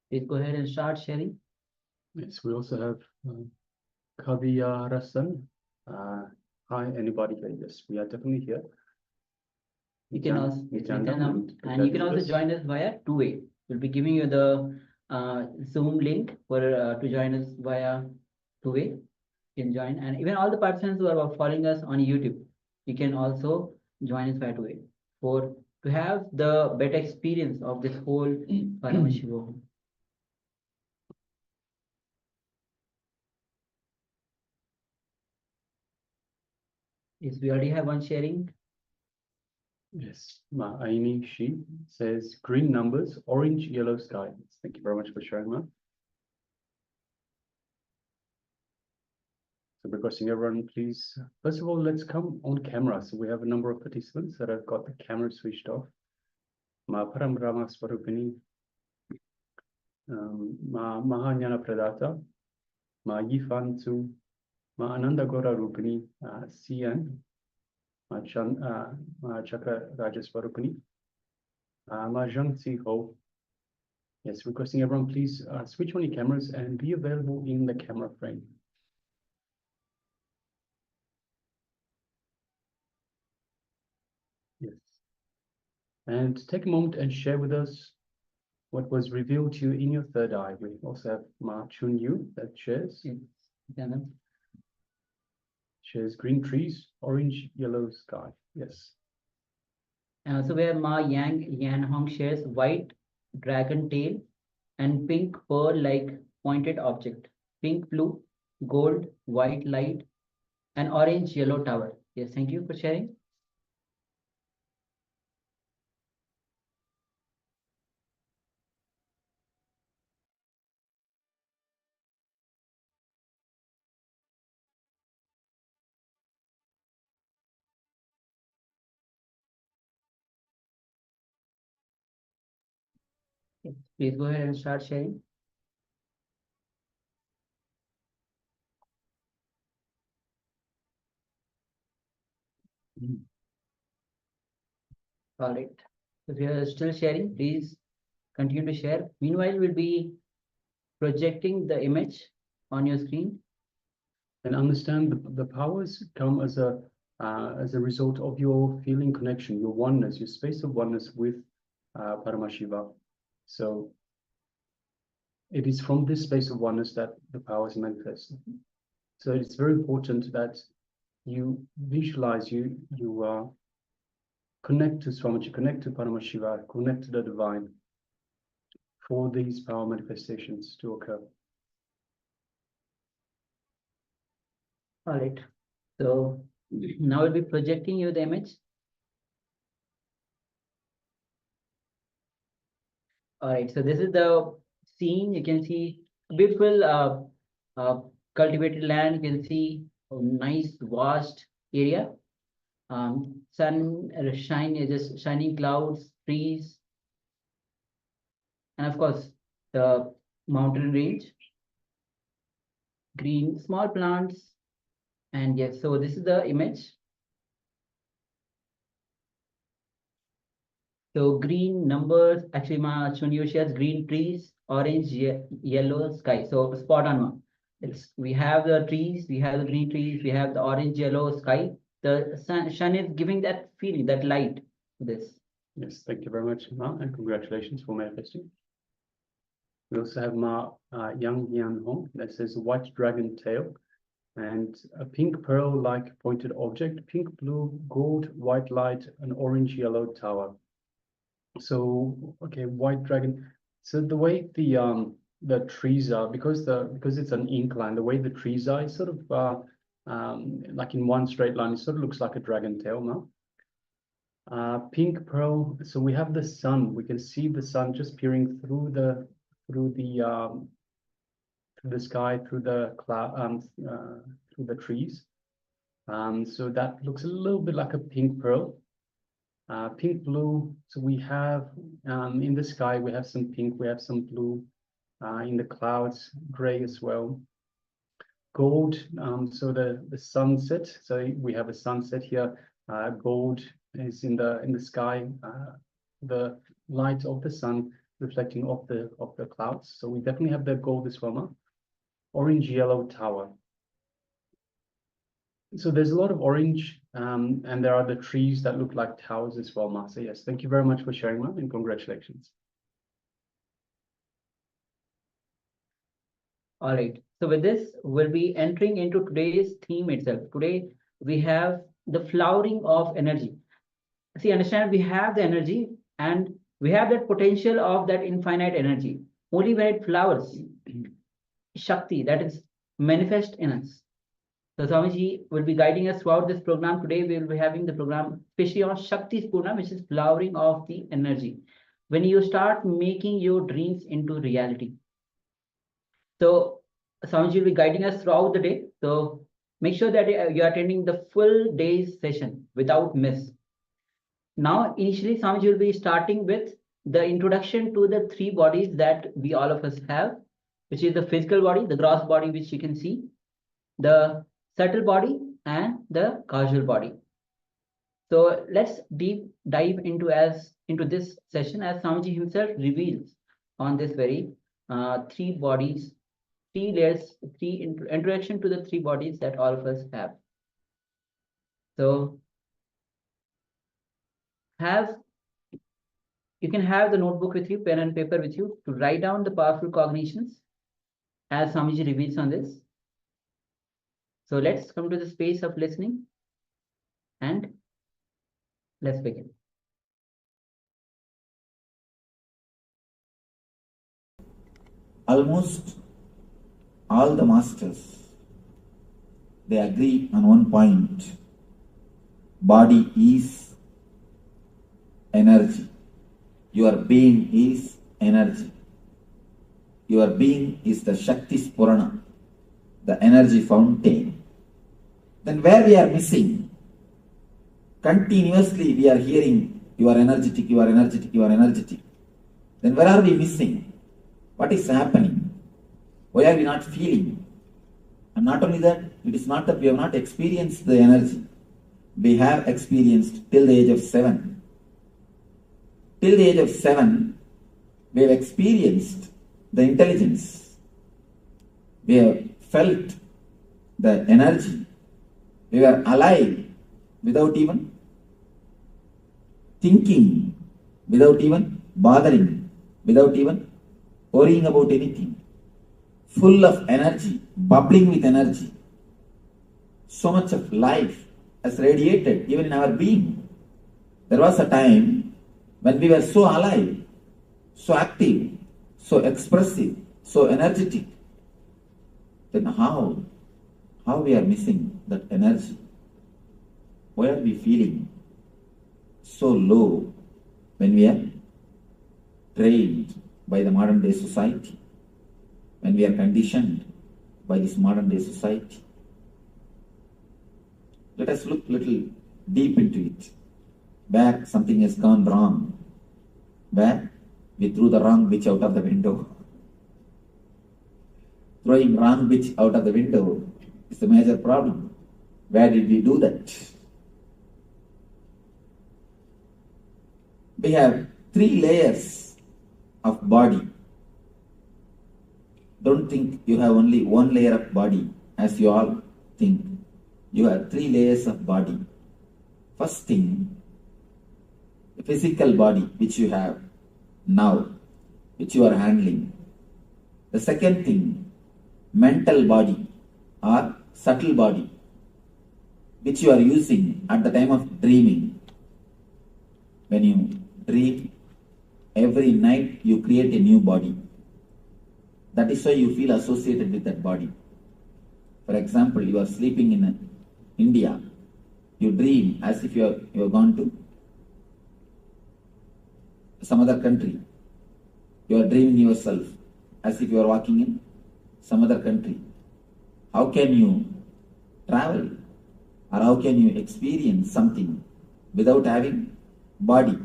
Please go ahead and start sharing. Yes, we also have Kaviya Rasan. Hi, anybody here? Yes, we are definitely here. You can also, Nithyananda and you can also join us via two-way. We'll be giving you the Zoom link for to join us via two-way. You can join, and even all the participants who are following us on YouTube, you can also join us via two-way for to have the better experience of this whole Paramashivoham. Yes, we already have one sharing. Yes, Aini, she says green numbers, orange, yellow sky. Thank you very much for sharing that. So requesting everyone, please, first of all, let's come on camera. So we have a number of participants that have got the camera switched off. Ma Paramrama Swarupini, Ma Mahanyana Pradata, Ma Yifantu, Ma Ananda Gora Rupini, Sian, Ma Chakra Rajaswarupini, Ma Zhangzi Ho. Yes, requesting everyone, please switch on your cameras and be available in the camera frame. Yes. And take a moment and share with us what was revealed to you in your third eye. We also have Ma Chun Yu that shares. Shares green trees, orange, yellow sky. Yes. So we have Ma Yan Hong shares white dragon tail and pink pearl-like pointed object. Pink, blue, gold, white light, and orange yellow tower. Yes, thank you for sharing. Yes, please go ahead and start sharing. All right. If you are still sharing, please continue to share. Meanwhile, we'll be projecting the image on your screen. And understand the powers come as a result of your feeling connection, your oneness, your space of oneness with Paramashiva. So it is from this space of oneness that the powers manifest. So it's very important that you visualize, you connect to Swamiji, connect to Paramashiva, connect to the divine for these power manifestations to occur. All right. So now we'll be projecting you the image. All right. So this is the scene. You can see beautiful cultivated land. You can see a nice vast area. Sun just shining clouds, trees, and of course the mountain range, green small plants, and yes. So this is the image. So green numbers, actually Ma Chunyu shares green trees, orange, yellow sky. So spot on, Ma. We have the trees, we have the green trees, we have the orange, yellow sky. The sun is giving that feeling, that light to this. Yes, thank you very much, Ma, and congratulations for manifesting. We also have Ma Yang Yan Hong that says white dragon tail and a pink pearl-like pointed object, pink, blue, gold, white light, an orange, yellow tower. So, okay, white dragon. So the way the trees are, because it's an incline, the way the trees are, it's sort of, like in one straight line, it sort of looks like a dragon tail now. Pink pearl. So we have the sun. We can see the sun just peering through the sky, through the cloud, through the trees. So that looks a little bit like a pink pearl. Pink blue. So we have in the sky we have some pink, we have some blue. In the clouds, gray as well. Gold. So the sunset. So we have a sunset here. Gold is in the sky. The light of the sun reflecting off the clouds. So we definitely have the gold as well. Orange yellow tower. So there's a lot of orange, and there are the trees that look like towers as well, Ma. So yes, thank you very much for sharing, Ma, and congratulations. All right. So with this, we'll be entering into today's theme itself. Today, we have the flowering of energy. See, understand, we have the energy and we have that potential of that infinite energy. Only when it flowers, Shakti, that is manifest in us. So Swamiji will be guiding us throughout this program. Today, we will be having the program especially on Shakti Spurana, which is flowering of the energy. When you start making your dreams into reality. So Swamiji will be guiding us throughout the day. So make sure that you are attending the full day's session without miss. Now, initially, Swamiji will be starting with the introduction to the three bodies that we all of us have, which is the physical body, the gross body, which you can see, the subtle body, and the causal body. So let's deep dive into this session as Swamiji himself reveals on this very three bodies, three layers, introduction to the three bodies that all of us have. So you can have the notebook with you, pen and paper with you to write down the powerful cognitions as Swamiji reveals on this. So let's come to the space of listening and let's begin. Almost all the masters, they agree on one point. Body is energy. Your being is energy. Your being is the Shakti Spurana, the energy fountain. Then where we are missing? Continuously we are hearing, you are energetic, you are energetic, you are energetic. Then where are we missing? What is happening? Why are we not feeling? And not only that, it is not that we have not experienced the energy. We have experienced till the age of 7. Till the age of 7, we have experienced the intelligence. We have felt the energy. We were alive without even thinking, without even bothering, without even worrying about anything. Full of energy, bubbling with energy. So much of life has radiated even in our being. There was a time when we were so alive, so active, so expressive, so energetic. Then how we are missing that energy? Why are we feeling so low when we are trained by the modern day society, when we are conditioned by this modern day society? Let us look little deep into it. Where something has gone wrong, where we threw the wrong bitch out of the window. Throwing wrong bitch out of the window is the major problem. Where did we do that? We have 3 layers of body. Don't think you have only 1 layer of body as you all think. You have 3 layers of body. First thing, the physical body which you have now, which you are handling. The second thing, mental body or subtle body, which you are using at the time of dreaming. When you dream, every night you create a new body. That is why you feel associated with that body. For example, you are sleeping in India. You dream as if you have gone to some other country. You are dreaming yourself as if you are walking in some other country. How can you travel or how can you experience something without having body?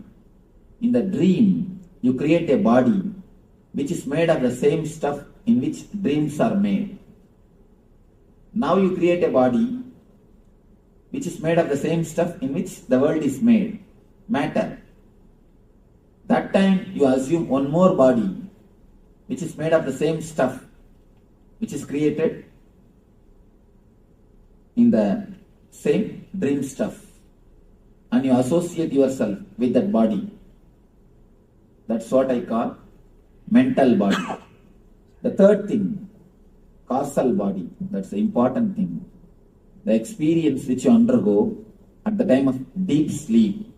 In the dream, you create a body which is made of the same stuff in which dreams are made. Now you create a body which is made of the same stuff in which the world is made, matter. That time you assume one more body which is made of the same stuff which is created in the same dream stuff, and you associate yourself with that body. That's what I call mental body. The third thing, causal body. That's the important thing. The experience which you undergo at the time of deep sleep.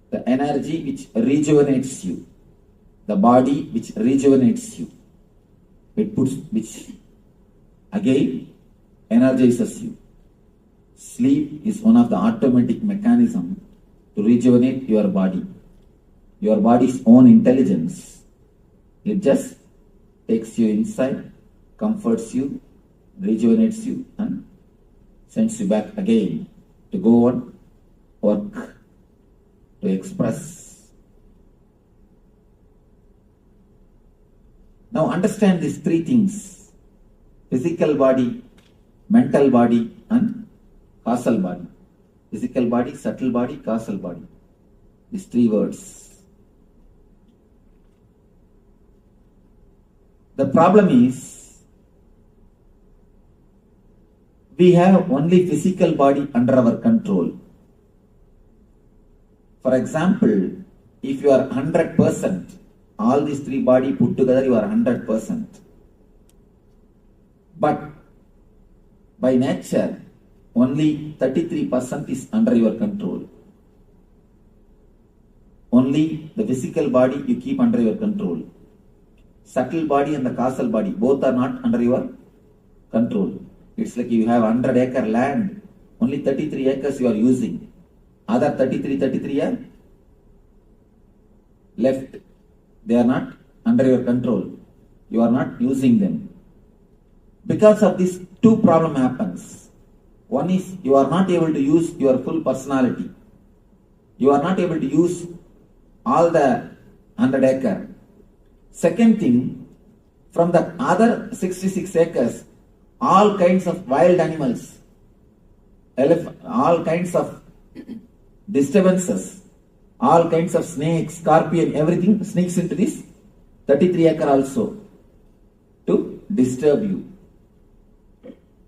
The energy which rejuvenates you. The body which rejuvenates you. Which again energizes you. Sleep is one of the automatic mechanisms to rejuvenate your body. Your body's own intelligence. It just takes you inside, comforts you, rejuvenates you, and sends you back again to go on work, to express. Now understand these three things: physical body, mental body, and causal body. Physical body, subtle body, causal body. These three words. The problem is, we have only physical body under our control. For example, if you are 100%, all these three body put together, you are 100%. But by nature, only 33% is under your control. Only the physical body you keep under your control. Subtle body and the causal body, both are not under your control. It's like you have 100-acre land, only 33 acres you are using. Other 33 are left. They are not under your control. You are not using them. Because of this, two problems happens. One is you are not able to use your full personality. You are not able to use all the 100-acre. Second thing, from the other 66 acres, all kinds of wild animals, all kinds of disturbances, all kinds of snakes, scorpion, everything sneaks into this 33-acre also to disturb you.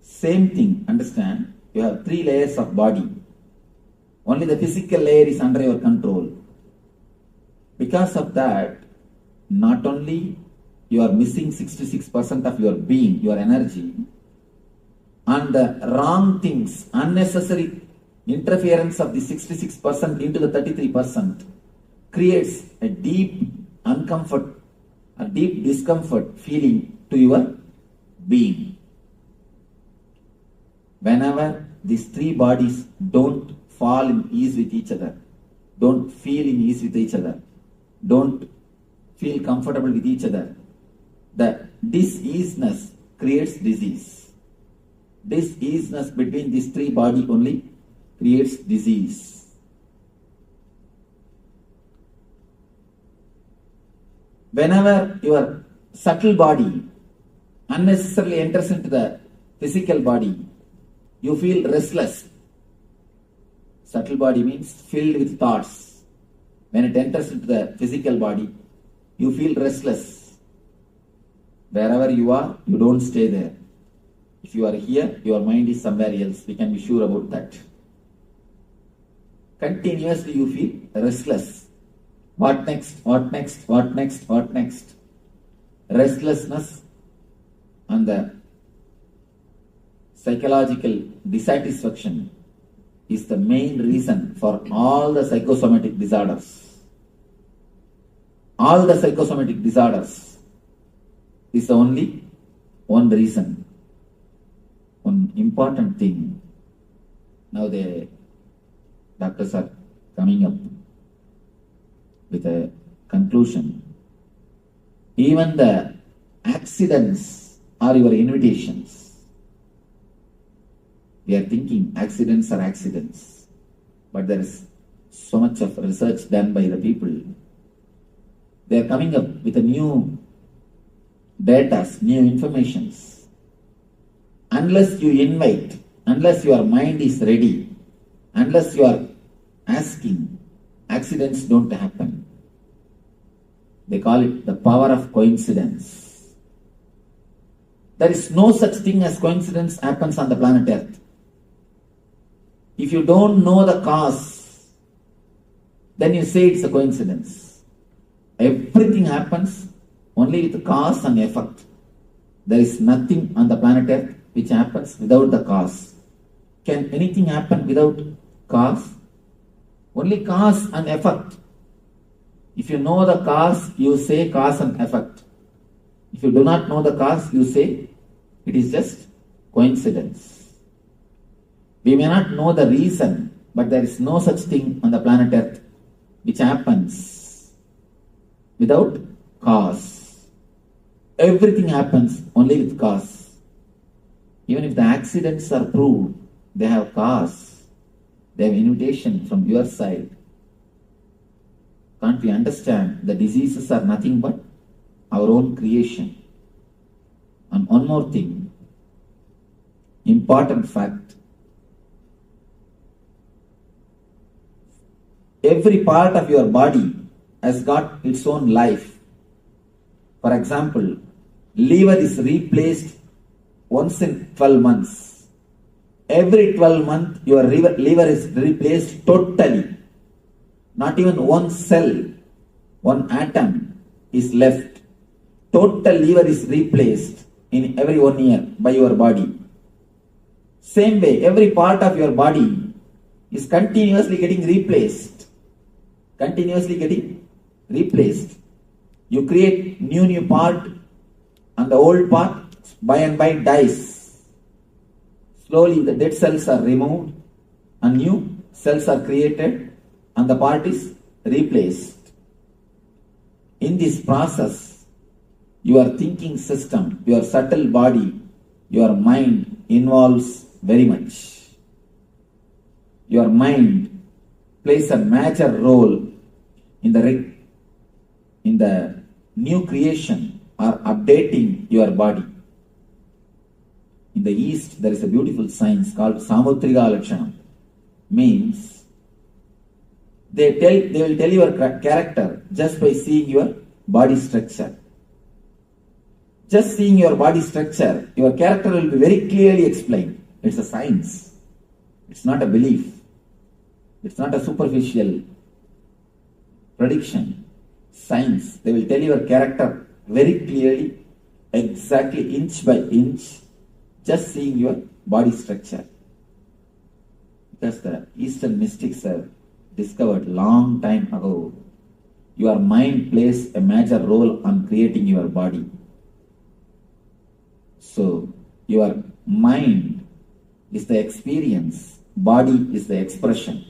Same thing, understand? You have 3 layers of body. Only the physical layer is under your control. Because of that, not only you are missing 66% of your being, your energy, and the wrong things, unnecessary interference of the 66% into the 33% creates a deep discomfort feeling to your being. Whenever these 3 bodies don't fall in ease with each other, don't feel in ease with each other, don't feel comfortable with each other, the diseasiness creates disease. Diseasiness between these 3 bodies only creates disease. Whenever your subtle body unnecessarily enters into the physical body, you feel restless. Subtle body means filled with thoughts. When it enters into the physical body, you feel restless. Wherever you are, you don't stay there. If you are here, your mind is somewhere else. We can be sure about that. Continuously you feel restless. What next? What next? What next? What next? Restlessness and the psychological dissatisfaction is the main reason for all the psychosomatic disorders. All the psychosomatic disorders is the only one reason. One important thing. Now the doctors are coming up. with a conclusion. Even the accidents are your invitations. We are thinking accidents are accidents, but there is so much of research done by the people. They are coming up with a new data, new informations. Unless you invite, unless your mind is ready, unless you are asking, accidents don't happen. They call it the power of coincidence. There is no such thing as coincidence happens on the planet Earth. If you don't know the cause, then you say it's a coincidence. Everything happens only with cause and effect. There is nothing on the planet Earth which happens without the cause. Can anything happen without cause? Only cause and effect. If you know the cause, you say cause and effect. If you do not know the cause, you say it is just coincidence. We may not know the reason, but there is no such thing on the planet Earth which happens without cause. Everything happens only with cause. Even if the accidents are proved, they have cause. They have invitation from your side. Can't we understand the diseases are nothing but our own creation? And one more thing, important fact. Every part of your body has got its own life. For example, liver is replaced once in 12 months. Every 12 months, your liver is replaced totally. Not even one cell, one atom is left. Total liver is replaced in every 1 year by your body. Same way, every part of your body is continuously getting replaced. Continuously getting replaced. You create new part, and the old part by and by dies. Slowly the dead cells are removed and new cells are created and the part is replaced. In this process, your thinking system, your subtle body, your mind involves very much. Your mind plays a major role in the new creation or updating your body. In the East, there is a beautiful science called Samutrika Lakshanam. Means they will tell your character just by seeing your body structure. Just seeing your body structure, your character will be very clearly explained. It's a science. It's not a belief. It's not a superficial prediction. Science. They will tell your character very clearly, exactly inch by inch, just seeing your body structure. Because the Eastern mystics have discovered long time ago, your mind plays a major role on creating your body. So, your mind is the experience, body is the expression.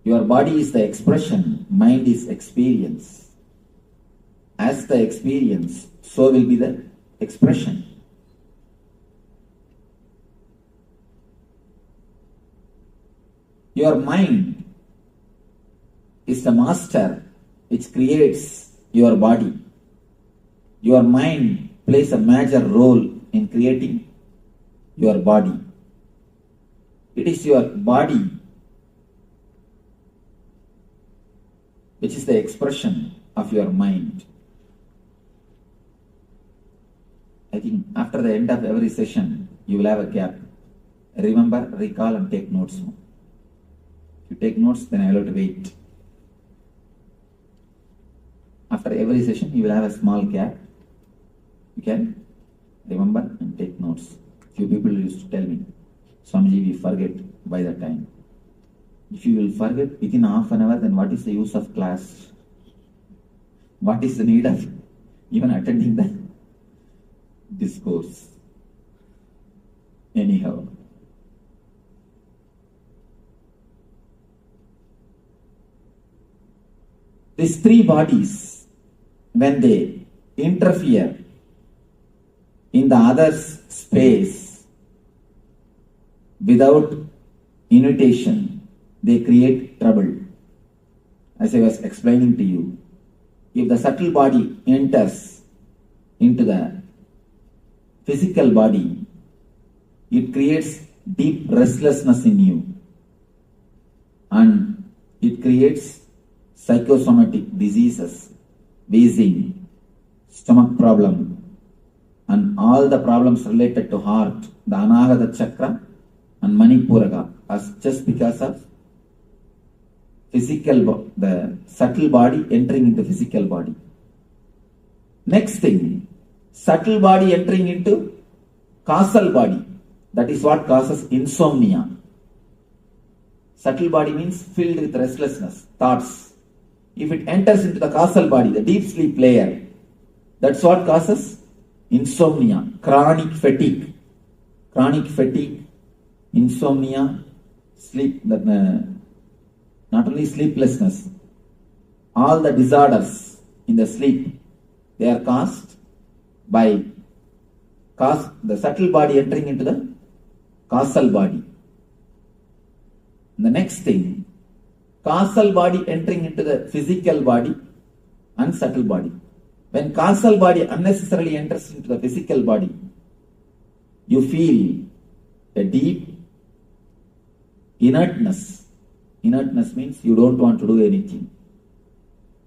Your body is the expression, mind is experience. As the experience, so will be the expression. Your mind is the master which creates your body. Your mind plays a major role in creating your body. It is your body which is the expression of your mind. I think after the end of every session, you will have a gap. Remember, recall and take notes. If you take notes, then I will have to wait. After every session, you will have a small gap. You can remember and take notes. Few people used to tell me, Swamiji, we forget by the time. If you will forget within half an hour, then what is the use of class? What is the need of even attending the discourse? Anyhow. These three bodies, when they interfere in the other's space without invitation, they create trouble. As I was explaining to you, if the subtle body enters into the physical body, it creates deep restlessness in you, and it creates psychosomatic diseases, wheezing, stomach problem, and all the problems related to heart, the Anahata chakra and Manipuraga, as just because of the subtle body entering into physical body. Next thing, subtle body entering into causal body. That is what causes insomnia. Subtle body means filled with restlessness, thoughts. If it enters into the causal body, the deep sleep layer, that's what causes insomnia, chronic fatigue. Chronic fatigue, insomnia, sleep, not only sleeplessness, all the disorders in the sleep, they are caused by the subtle body entering into the causal body. And the next thing, causal body entering into the physical body and subtle body. When causal body unnecessarily enters into the physical body, you feel a deep inertness. Inertness means you don't want to do anything.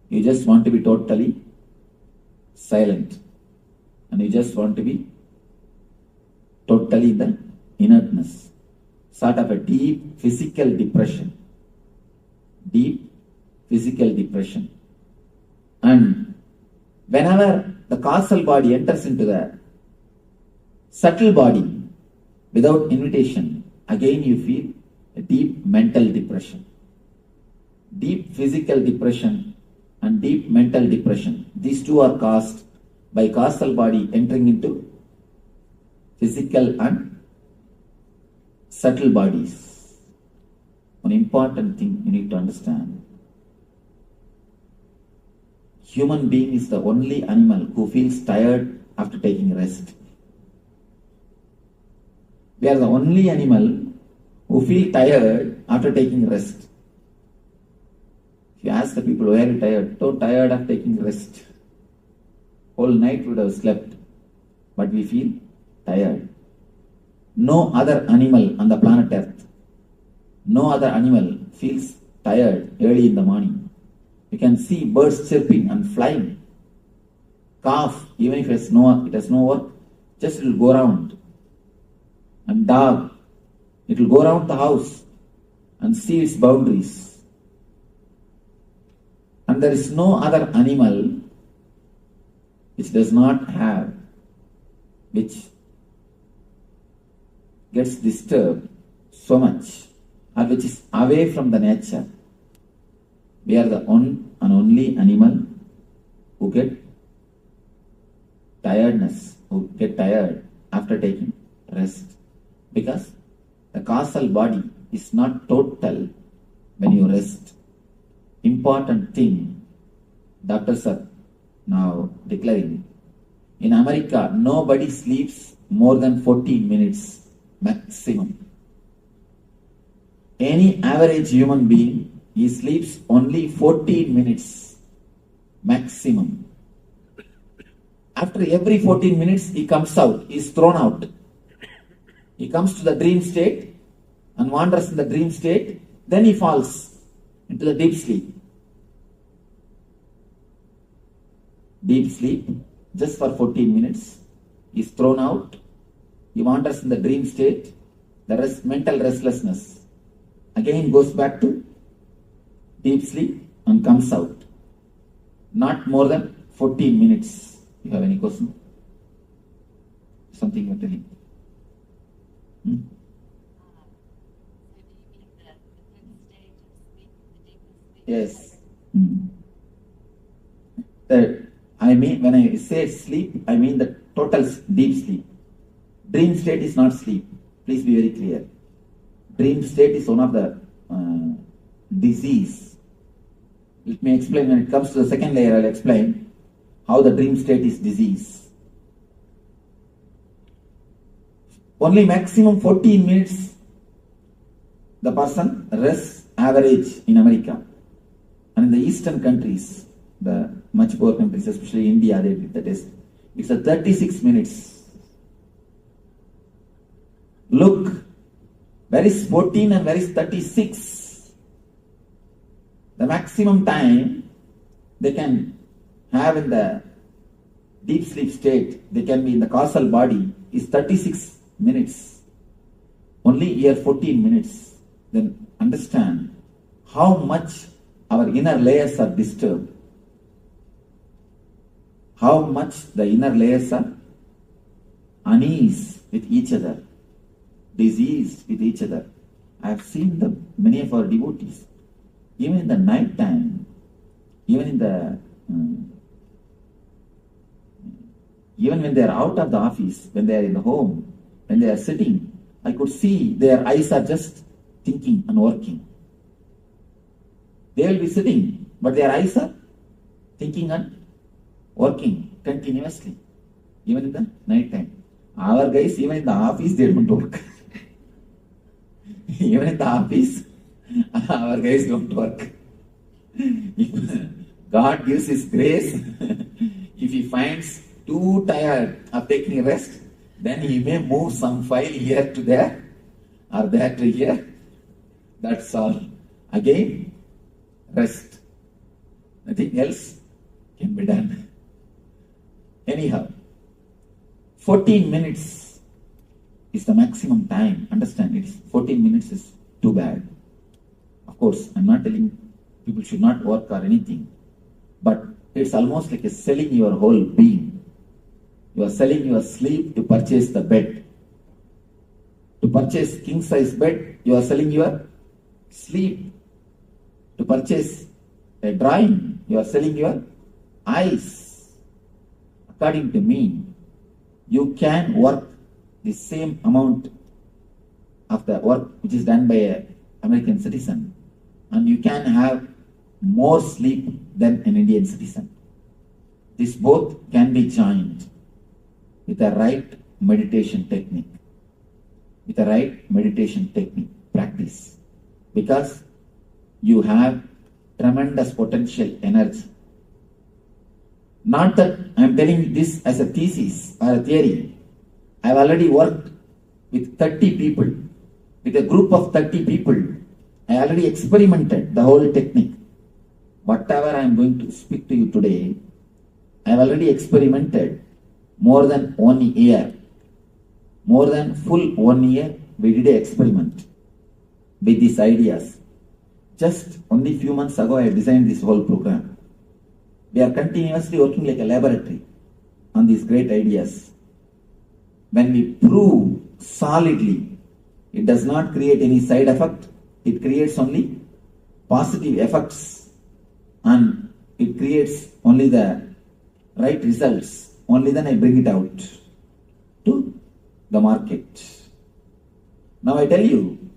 You just want to be totally silent. And you just want to be totally in the inertness. Sort of a deep physical depression. Deep physical depression. And whenever the causal body enters into the subtle body without invitation, again you feel a deep mental depression. Deep physical depression and deep mental depression. These two are caused by causal body entering into physical and subtle bodies. One important thing you need to understand. Human being is the only animal who feels tired after taking rest. We are the only animal who feel tired after taking rest. If you ask the people, why are you tired? So tired of taking rest. Whole night we would have slept, but we feel tired. No other animal on the planet Earth, no other animal feels tired early in the morning. You can see birds chirping and flying. Calf, even if it has no work, just it will go around. And dog, it will go around the house and see its boundaries. And there is no other animal which does not have, which gets disturbed so much, or which is away from the nature. We are the one and only animal who get tired after taking rest. Because the causal body is not total when you rest. Important thing, doctors are now declaring. In America, nobody sleeps more than 14 minutes maximum. Any average human being, he sleeps only 14 minutes maximum. After every 14 minutes, he comes out, he is thrown out. He comes to the dream state and wanders in the dream state, then he falls into the deep sleep. Deep sleep, just for 14 minutes, he is thrown out, he wanders in the dream state, the mental restlessness again goes back to deep sleep and comes out. Not more than 14 minutes. You have any question? Something you're telling? Yes. I mean, when I say sleep, I mean the total deep sleep. Dream state is not sleep. Please be very clear. Dream state is one of the disease Let me explain. When it comes to the second layer, I'll explain how the dream state is disease. Only maximum 14 minutes the person rests average in America. And in the eastern countries, the much poor countries, especially India, they did the test. It's a 36 minutes. Look, where is 14 and where is 36? The maximum time they can have in the deep sleep state, they can be in the causal body, is 36 minutes. Only here 14 minutes. Then understand how much our inner layers are disturbed. How much the inner layers are unease with each other, diseased with each other. I have seen many of our devotees, even in the night time, even when they are out of the office, when they are in the home, when they are sitting, I could see their eyes are just thinking and working. They will be sitting, but their eyes are thinking and working continuously, even in the night time. Our guys, even in the office, they don't work. Even in the office, our guys don't work. If God gives His grace, if He finds too tired of taking rest, then He may move some file here to there or there to here. That's all. Again, rest. Nothing else can be done. Anyhow, 14 minutes is the maximum time. Understand, it is 14 minutes is too bad. Of course, I'm not telling people should not work or anything, but it's almost like selling your whole being. You are selling your sleep to purchase the bed. To purchase king size bed, you are selling your sleep. To purchase a drawing, you are selling your eyes. According to me, you can work the same amount of the work which is done by an American citizen, and you can have more sleep than an Indian citizen. This both can be joined with the right meditation technique. With the right meditation technique practice, because you have tremendous potential energy. Not that I am telling you this as a thesis or a theory. I have already worked with 30 people, with a group of 30 people. I already experimented the whole technique. Whatever I am going to speak to you today, I have already experimented more than 1 year. More than full 1 year, we did an experiment with these ideas. Just only few months ago, I designed this whole program. We are continuously working like a laboratory on these great ideas. When we prove solidly, it does not create any side effect. It creates only positive effects, and it creates only the right results. Only then I bring it out to the market. Now I tell you,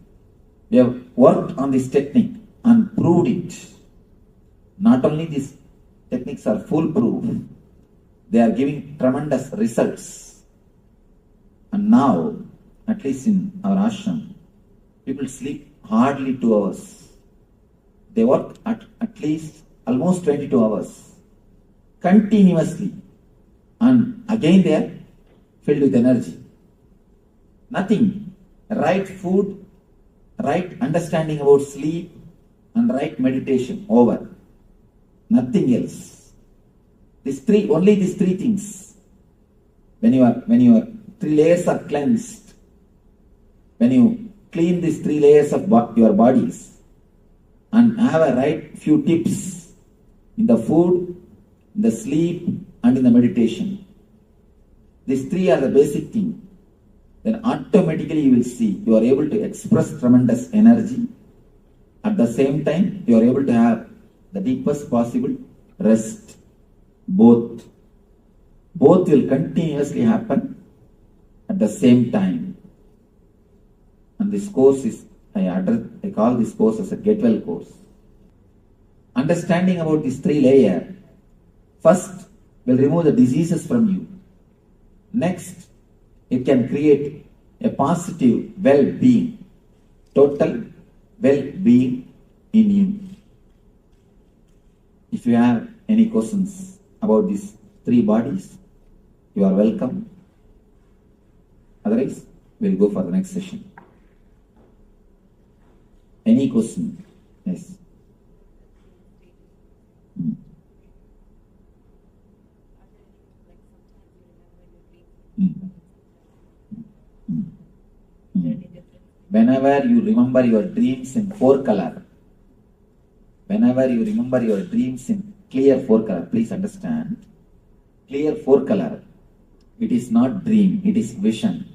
we have worked on this technique and proved it. Not only these techniques are foolproof, they are giving tremendous results. And now, at least in our ashram, people sleep hardly 2 hours. They work at least almost 22 hours continuously, and again they are filled with energy. Nothing. Right food, right understanding about sleep, and right meditation. Over. Nothing else. Only these three things. When your 3 layers are cleansed, when you clean these 3 layers of your bodies, and have a right few tips in the food, in the sleep, and in the meditation. These 3 are the basic thing. Then automatically you will see you are able to express tremendous energy. At the same time, you are able to have the deepest possible rest. Both will continuously happen at the same time. And this course is, I call this course as a get well course. understanding about this 3 layer, first will remove the diseases from you. Next, it can create a positive well-being, total well-being in you. If you have any questions about these 3 bodies, you are welcome. Otherwise, we'll go for the next session. Any question? Yes. Whenever you remember your dreams in 4 color, whenever you remember your dreams in clear 4 color, please understand, clear 4 color, it is not dream, it is vision.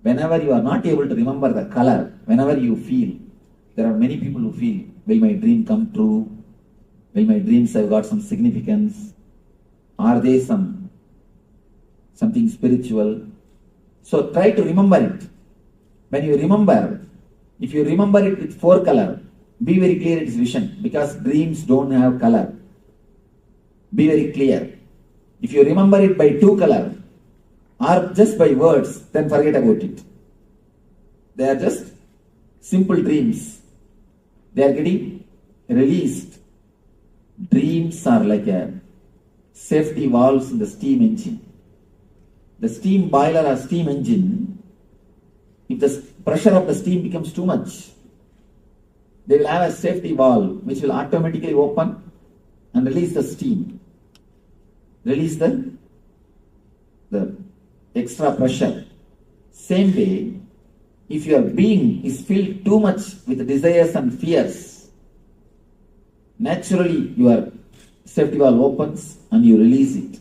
Whenever you are not able to remember the color, whenever you feel, there are many people who feel, will my dream come true? Will my dreams have got some significance? Are they something spiritual? So try to remember it. When you remember, if you remember it with 4 color, be very clear it is vision, because dreams don't have color. Be very clear. If you remember it by 2 color or just by words, then forget about it. They are just simple dreams. They are getting released. Dreams are like a safety valves in the steam engine. The steam boiler or steam engine, if the pressure of the steam becomes too much, they will have a safety valve which will automatically open and release the steam. Release the extra pressure. Same way, if your being is filled too much with desires and fears, naturally your safety valve opens and you release it.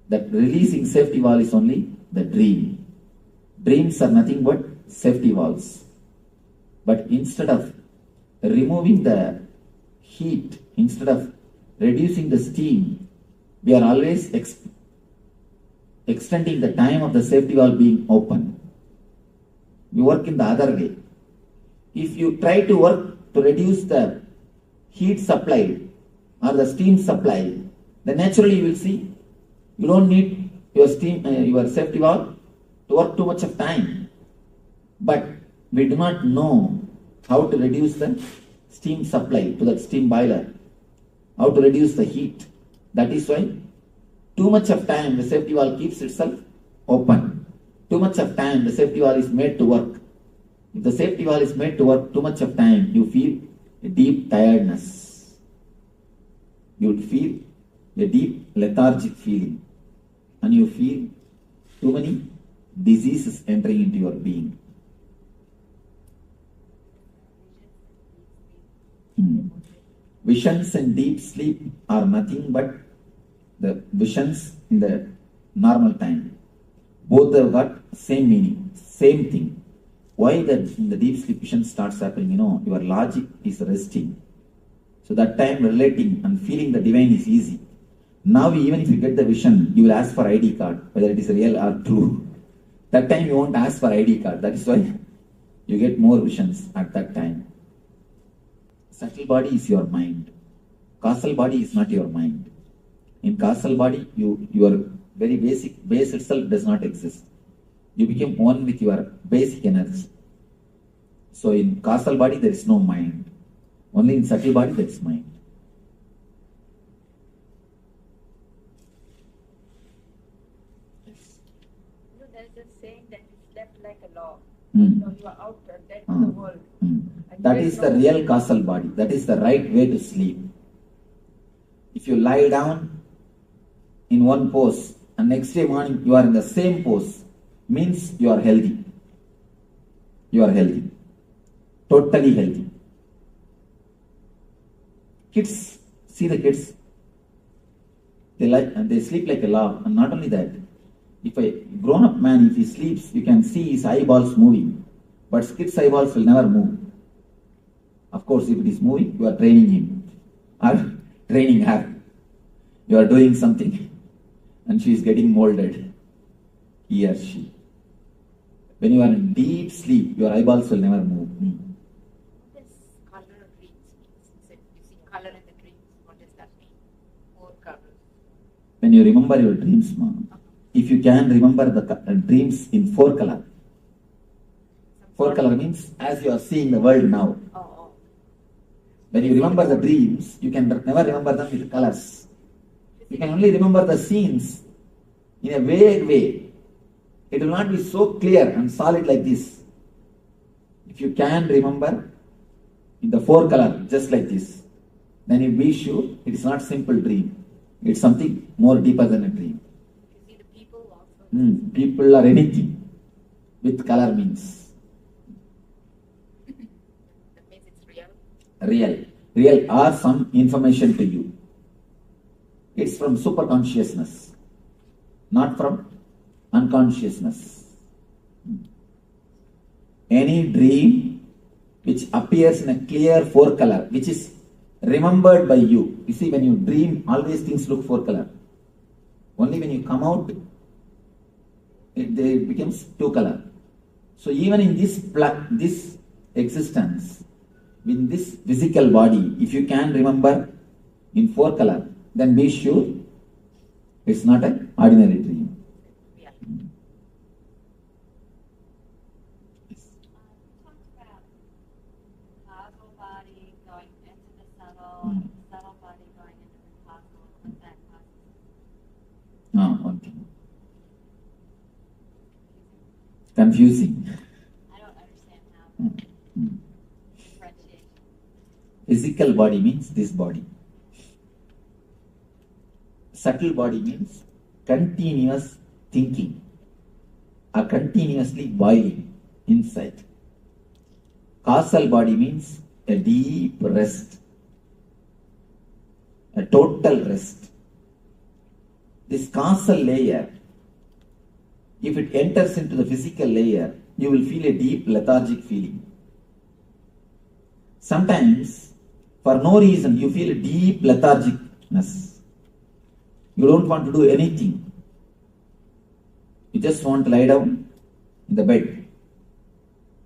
That releasing safety valve is only the dream. Dreams are nothing but safety valves. But instead of removing the heat, instead of reducing the steam, we are always extending the time of the safety valve being open. We work in the other way. If you try to work to reduce the heat supply or the steam supply, then naturally you will see you don't need your safety valve to work too much of time. But we do not know how to reduce the steam supply to that steam boiler, how to reduce the heat. That is why too much of time the safety valve keeps itself open. Too much of time the safety valve is made to work. If the safety valve is made to work too much of time, you feel a deep tiredness. You would feel a deep lethargic feeling. And you feel too many diseases entering into your being. Visions in deep sleep are nothing but the visions in the normal time. Both have got same meaning, same thing. Why that in the deep sleep vision starts happening? Your logic is resting. So that time relating and feeling the divine is easy. Now even if you get the vision, you will ask for ID card, whether it is real or true. That time you won't ask for ID card. That is why you get more visions at that time. Subtle body is your mind. Causal body is not your mind. In causal body, your very basic base itself does not exist. You become one with your basic energy. So in causal body there is no mind. Only in subtle body there is mind. There is a saying that is left like a log. You are out dead to the world. That is the real causal body. That is the right way to sleep. If you lie down in one pose and next day morning you are in the same pose, means you are healthy. You are healthy. Totally healthy. Kids, see the kids. They sleep like a log. And not only that, if a grown-up man, if he sleeps, you can see his eyeballs moving. But kid's eyeballs will never move. Of course, if it is moving, you are training him or training her. You are doing something and she is getting molded. He or she. When you are in deep sleep, your eyeballs will never move. This color reads, is it you remember your dreams, if you can remember the dreams in 4 color. 4 color means as you are seeing the world now. When you remember the dreams, you can never remember them with colors. You can only remember the scenes in a vague way. It will not be so clear and solid like this. If you can remember in the 4 color just like this, then you be sure it is not simple dream. It's something more deeper than a dream. You see the people also. People or anything with color means. That means it's real. Real or some information to you. It's from super consciousness, not from unconsciousness. Any dream which appears in a clear 4 color, which is remembered by you. You see, when you dream, always things look 4 color. Only when you come out, it becomes 2 color. So even in this existence, in this physical body, if you can remember in 4 color, then be sure it's not an ordinary dream. Yeah. Talked about causal body going into the subtle body going into the causal, what that causes. One thing. Confusing. I don't understand how. Differentiation. Physical body means this body. Subtle body means continuous thinking or continuously boiling inside. Causal body means a deep rest, a total rest. This causal layer, if it enters into the physical layer, you will feel a deep lethargic feeling. Sometimes, for no reason, you feel a deep lethargicness. You don't want to do anything. You just want to lie down in the bed.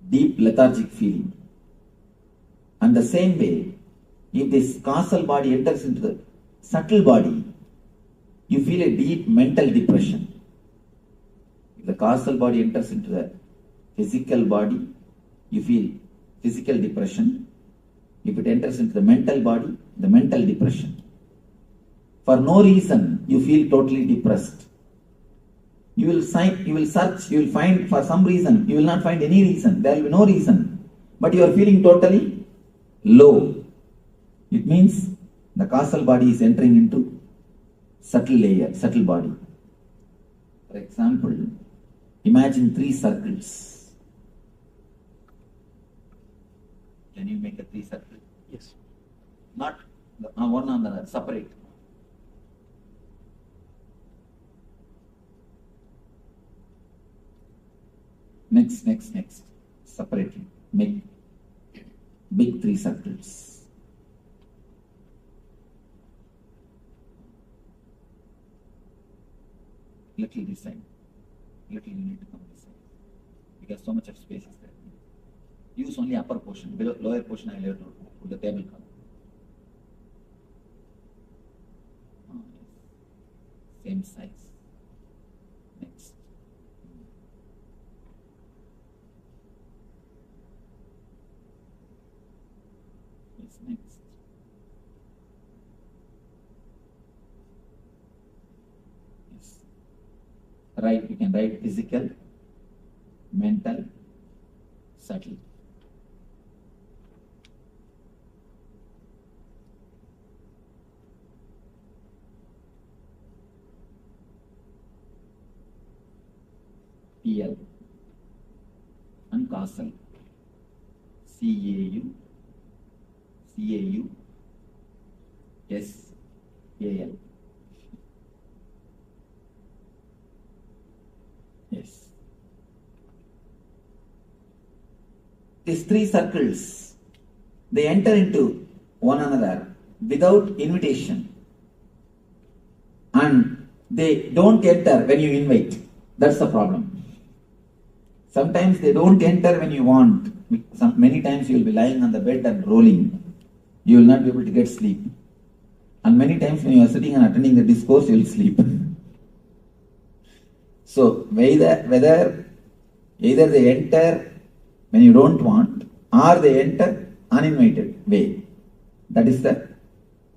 Deep lethargic feeling. And the same way, if this causal body enters into the subtle body, you feel a deep mental depression. If the causal body enters into the physical body, you feel physical depression. If it enters into the mental body, the mental depression. For no reason, you feel totally depressed. You will search, you will find for some reason, you will not find any reason, there will be no reason. But you are feeling totally low. It means the causal body is entering into subtle layer, subtle body. For example, imagine 3 circles. Can you make a 3 circle? Yes. Not one on the other, separate. Next. Separately. Make big 3 circles. Little this side. Little you need to come this side. Because so much of space is there. Use only upper portion. Below, lower portion I will have to put the table cover. Same size. Next. Next. Yes. Right, you can write physical, mental, subtle. PL and causal. CAU. SAL. Yes. These 3 circles, they enter into one another without invitation. And they don't enter when you invite. That's the problem. Sometimes they don't enter when you want. Many times you will be lying on the bed and rolling. You will not be able to get sleep. And many times when you are sitting and attending the discourse, you will sleep. So whether either they enter when you don't want or they enter uninvited way. That is the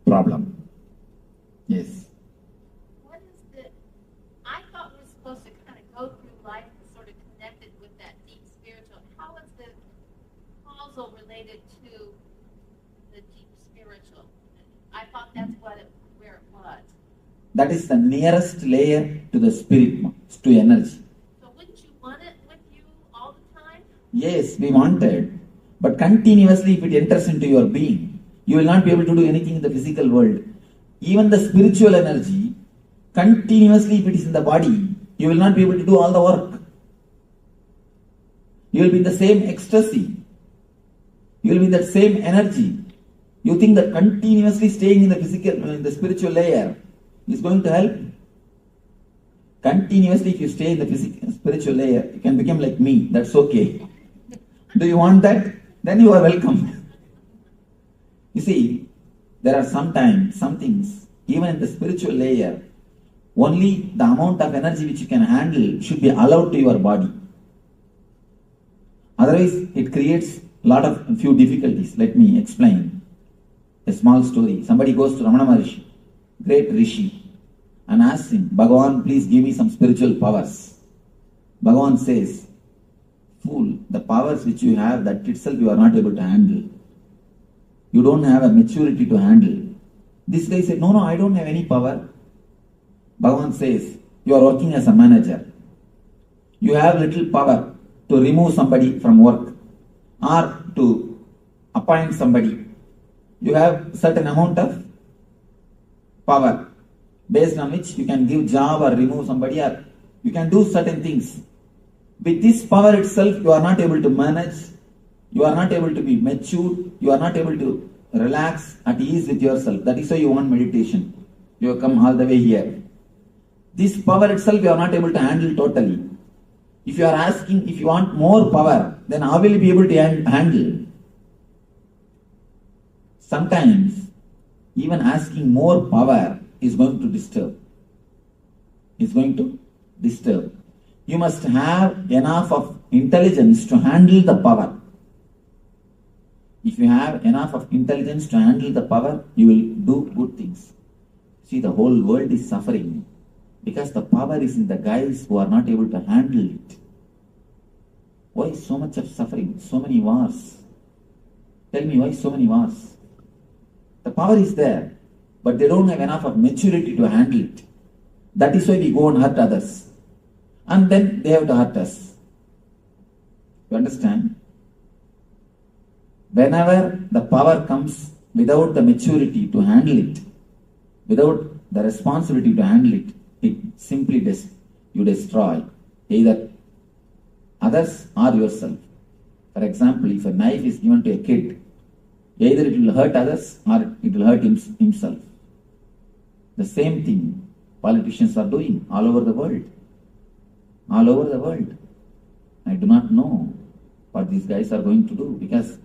problem. Yes. What is the, I thought we were supposed to kind of go through life and sort of connect it with that deep spiritual. How is the causal related to the deep spiritual? I thought that's where it was. That is the nearest layer to the spirit, to energy. So wouldn't you want it with you all the time? Yes, we wanted. But continuously if it enters into your being, you will not be able to do anything in the physical world. Even the spiritual energy, continuously if it is in the body, you will not be able to do all the work. You will be in the same ecstasy. You will be in that same energy. You think that continuously staying in the physical, in the spiritual layer is going to help? Continuously if you stay in the physical, spiritual layer, you can become like me. That's okay. Do you want that? Then you are welcome. You see, there are sometimes some things, even in the spiritual layer, only the amount of energy which you can handle should be allowed to your body. Otherwise, it creates a few difficulties. Let me explain a small story. Somebody goes to Ramana Maharishi, great Rishi, and asks him, Bhagavan, please give me some spiritual powers. Bhagavan says, fool, the powers which you have, that itself you are not able to handle. You don't have a maturity to handle. This guy said, no, I don't have any power. Bhagavan says, you are working as a manager. You have little power to remove somebody from work or to appoint somebody. You have certain amount of power based on which you can give job or remove somebody, or you can do certain things. With this power itself, you are not able to manage. You are not able to be mature. You are not able to relax at ease with yourself. That is why you want meditation. You have come all the way here. This power itself you are not able to handle totally. If you are asking, if you want more power, then how will you be able to handle? Sometimes, even asking more power is going to disturb. It's going to disturb. You must have enough of intelligence to handle the power. If you have enough of intelligence to handle the power, you will do good things. See, the whole world is suffering because the power is in the guys who are not able to handle it. Why so much of suffering? So many wars. Tell me, why so many wars? The power is there, but they don't have enough of maturity to handle it. That is why we go and hurt others. And then they have to hurt us. You understand? Whenever the power comes without the maturity to handle it, without the responsibility to handle it, it simply you destroy either others or yourself. For example, if a knife is given to a kid, either it will hurt others or it will hurt himself. The same thing politicians are doing all over the world. All over the world. I do not know what these guys are going to do because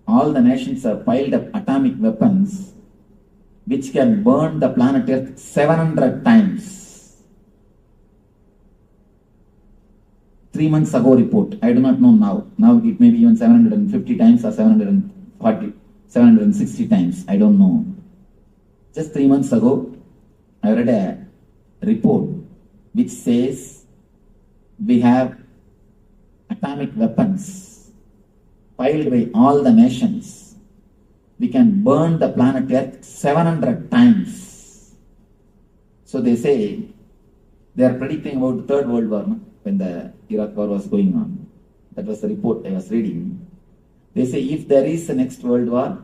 all the nations have piled up atomic weapons which can burn the planet Earth 700 times. 3 months ago report, I do not know now. Now it may be even 750 times or 740, 760 times, I don't know. Just 3 months ago, I read a report which says we have atomic weapons piled by all the nations. We can burn the planet Earth 700 times. So they say, they are predicting about the Third World War, no? When the Iraq War was going on. That was the report I was reading. They say if there is a next World War,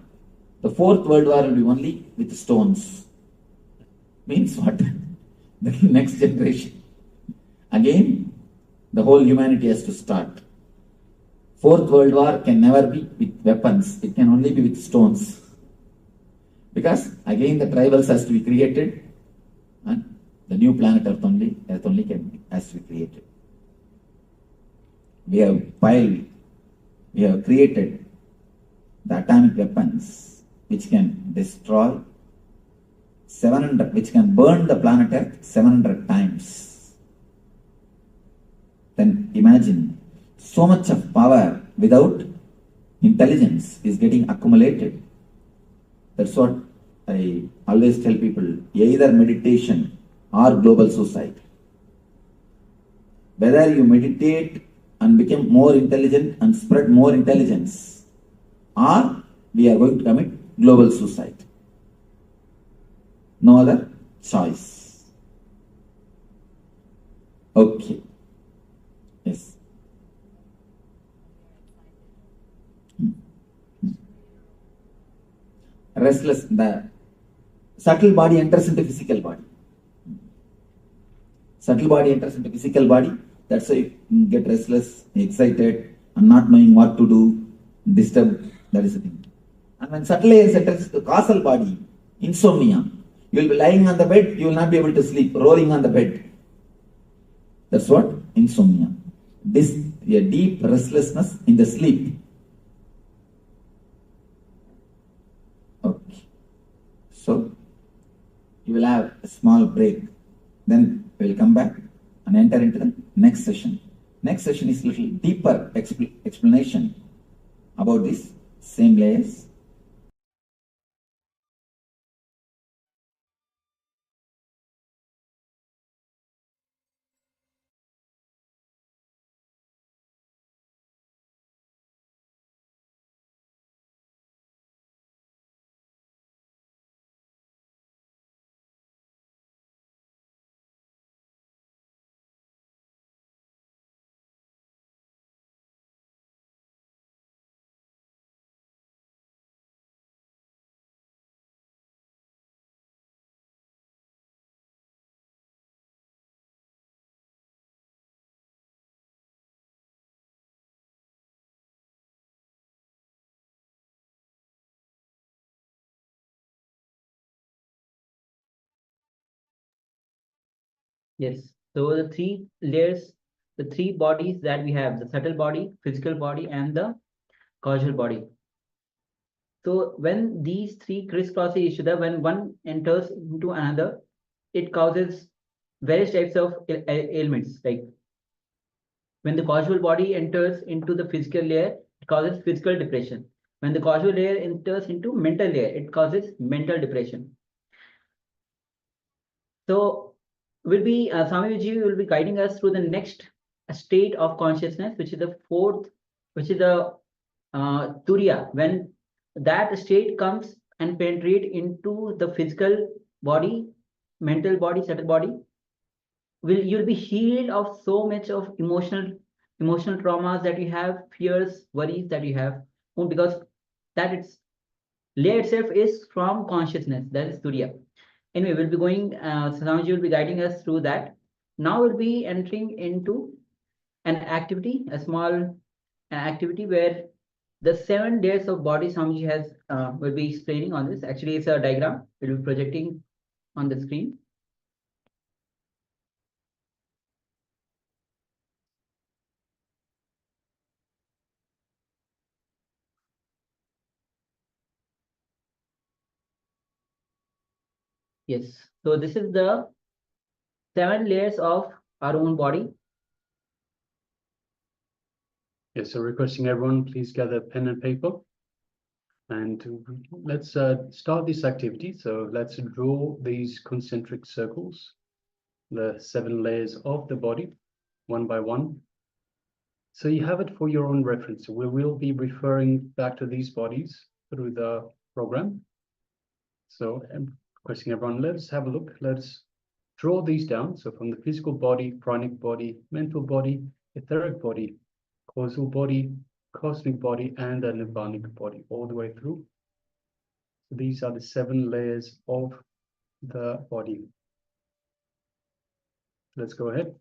the Fourth World War will be only with stones. Means what? The next generation. Again, the whole humanity has to start. Fourth World War can never be with weapons. It can only be with stones. Because again the tribals has to be created and the new planet Earth only has to be created. We have created the atomic weapons which can destroy 700, which can burn the planet Earth 700 times. Then imagine so much of power without intelligence is getting accumulated. That's what I always tell people, either meditation or global suicide. Whether you meditate and become more intelligent and spread more intelligence, or we are going to commit global suicide. No other choice. Okay. Yes. Restless, the subtle body enters into physical body. Subtle body enters into physical body. That's why you get restless, excited, and not knowing what to do, disturbed. That is the thing. And when subtle enters into causal body, insomnia. You will be lying on the bed, you will not be able to sleep, rolling on the bed. That's what insomnia. This a deep restlessness in the sleep. Okay. So you will have a small break. Then we will come back and enter into the next session. Next session is a little deeper explanation about these same layers. Yes. So the three layers, the three bodies that we have, the subtle body, physical body, and the causal body. So when these three crisscross each other, when one enters into another, it causes various types of ailments. Like when the causal body enters into the physical layer, it causes physical depression. When the causal layer enters into mental layer, it causes mental depression. So Swamiji will be guiding us through the next state of consciousness, which is the fourth, which is the Turiya. When that state comes and penetrate into the physical body, mental body, subtle body, you'll be healed of so much of emotional traumas that you have, fears, worries that you have, because that it's layer itself is from consciousness. That is Turiya. Anyway, we'll be going, Samaji will be guiding us through that. Now we'll be entering into an activity, a small activity where the 7 layers of body Samaji has will be explaining on this. Actually, it's a diagram. We'll be projecting on the screen. Yes. So this is the 7 layers of our own body. Yes, so requesting everyone, please gather pen and paper. And let's start this activity. So let's draw these concentric circles, the 7 layers of the body, one by one. So you have it for your own reference. We will be referring back to these bodies through the program. So I'm requesting everyone, let's have a look. Let's draw these down. So from the physical body, pranic body, mental body, etheric body, causal body, cosmic body, and the nirvanic body, all the way through. So these are the 7 layers of the body. Let's go ahead.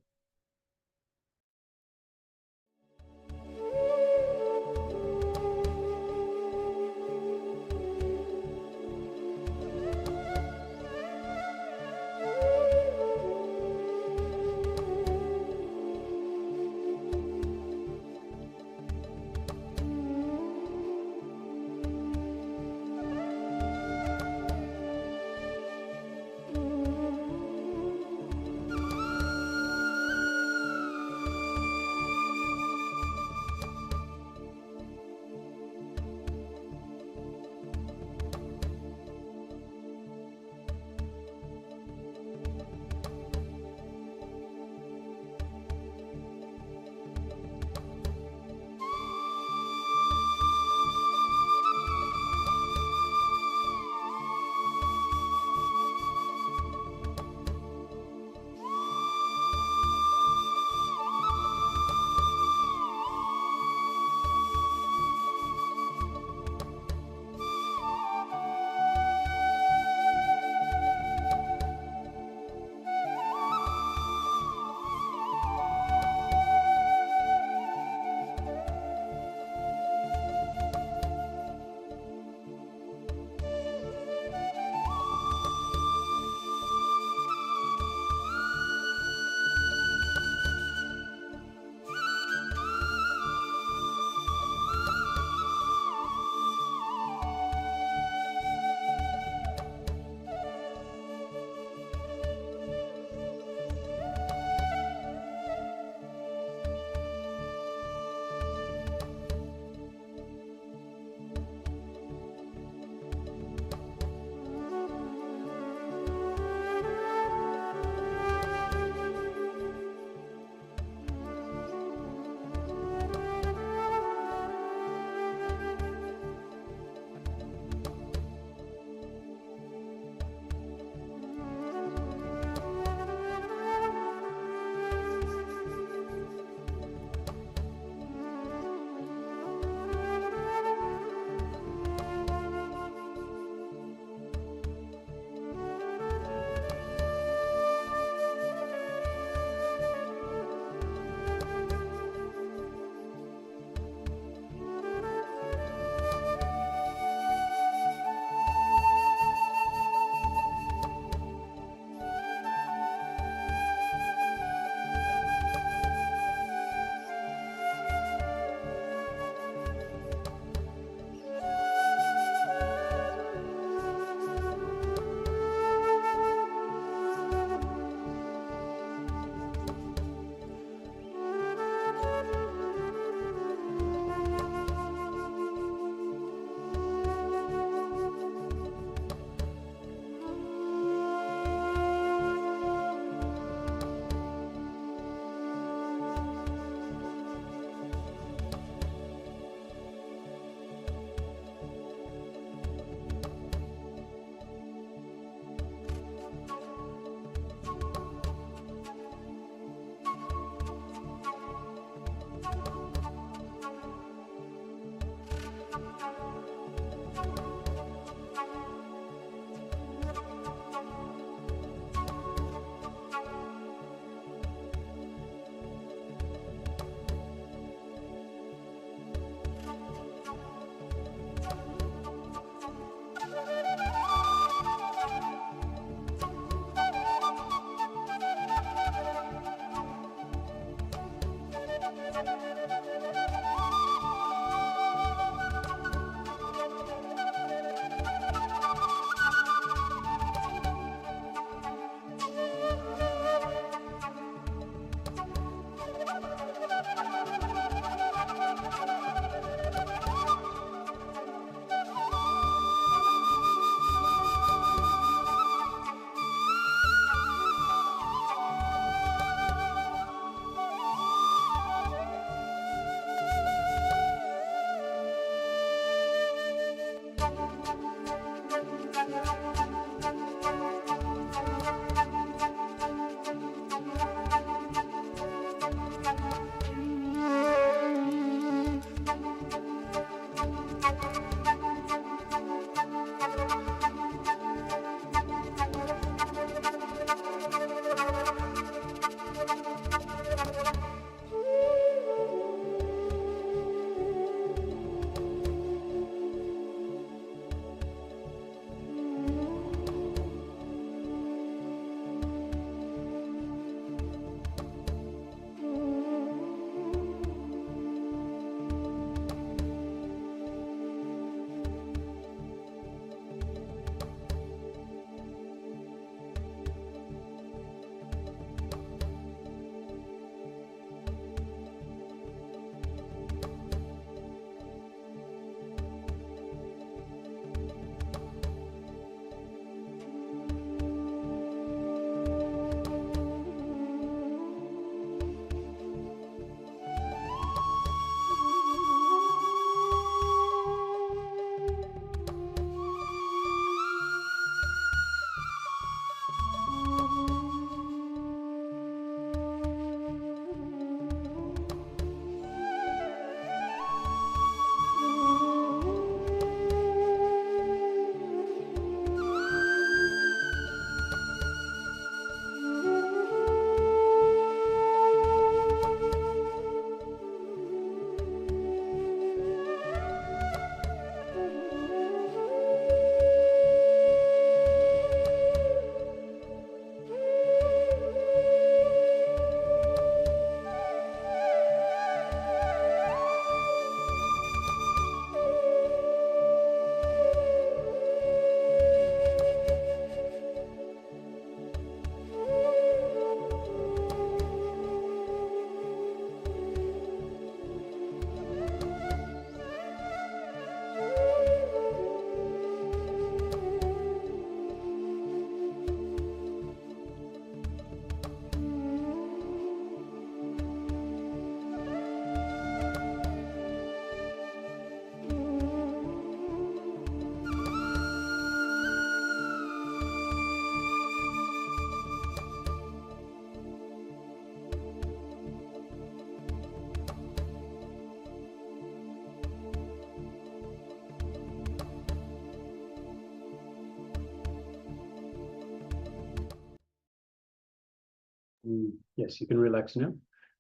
Yes, you can relax now.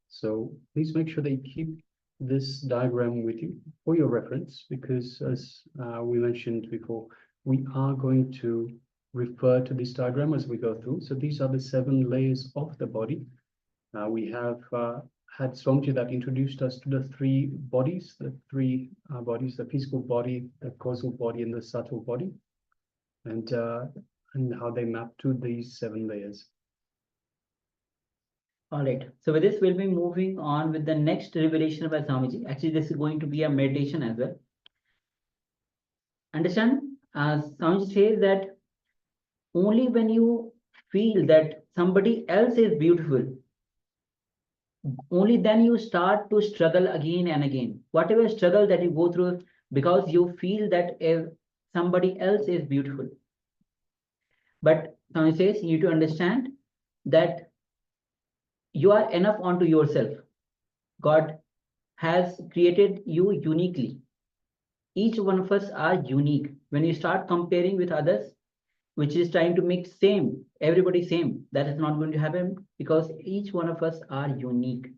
So please make sure that you keep this diagram with you for your reference, because as we mentioned before, we are going to refer to this diagram as we go through. So these are the 7 layers of the body. We have had Swamiji that introduced us to the 3 bodies, the physical body, the causal body, and the subtle body, and how they map to these 7 layers. All right. So with this, we'll be moving on with the next revelation by Swamiji. Actually, this is going to be a meditation as well. Understand? Swamiji says that only when you feel that somebody else is beautiful, only then you start to struggle again and again. Whatever struggle that you go through, because you feel that if somebody else is beautiful. But Swamiji says you need to understand that you are enough onto yourself. God has created you uniquely. Each one of us are unique. When you start comparing with others, which is trying to make everybody same, that is not going to happen, because each one of us are unique.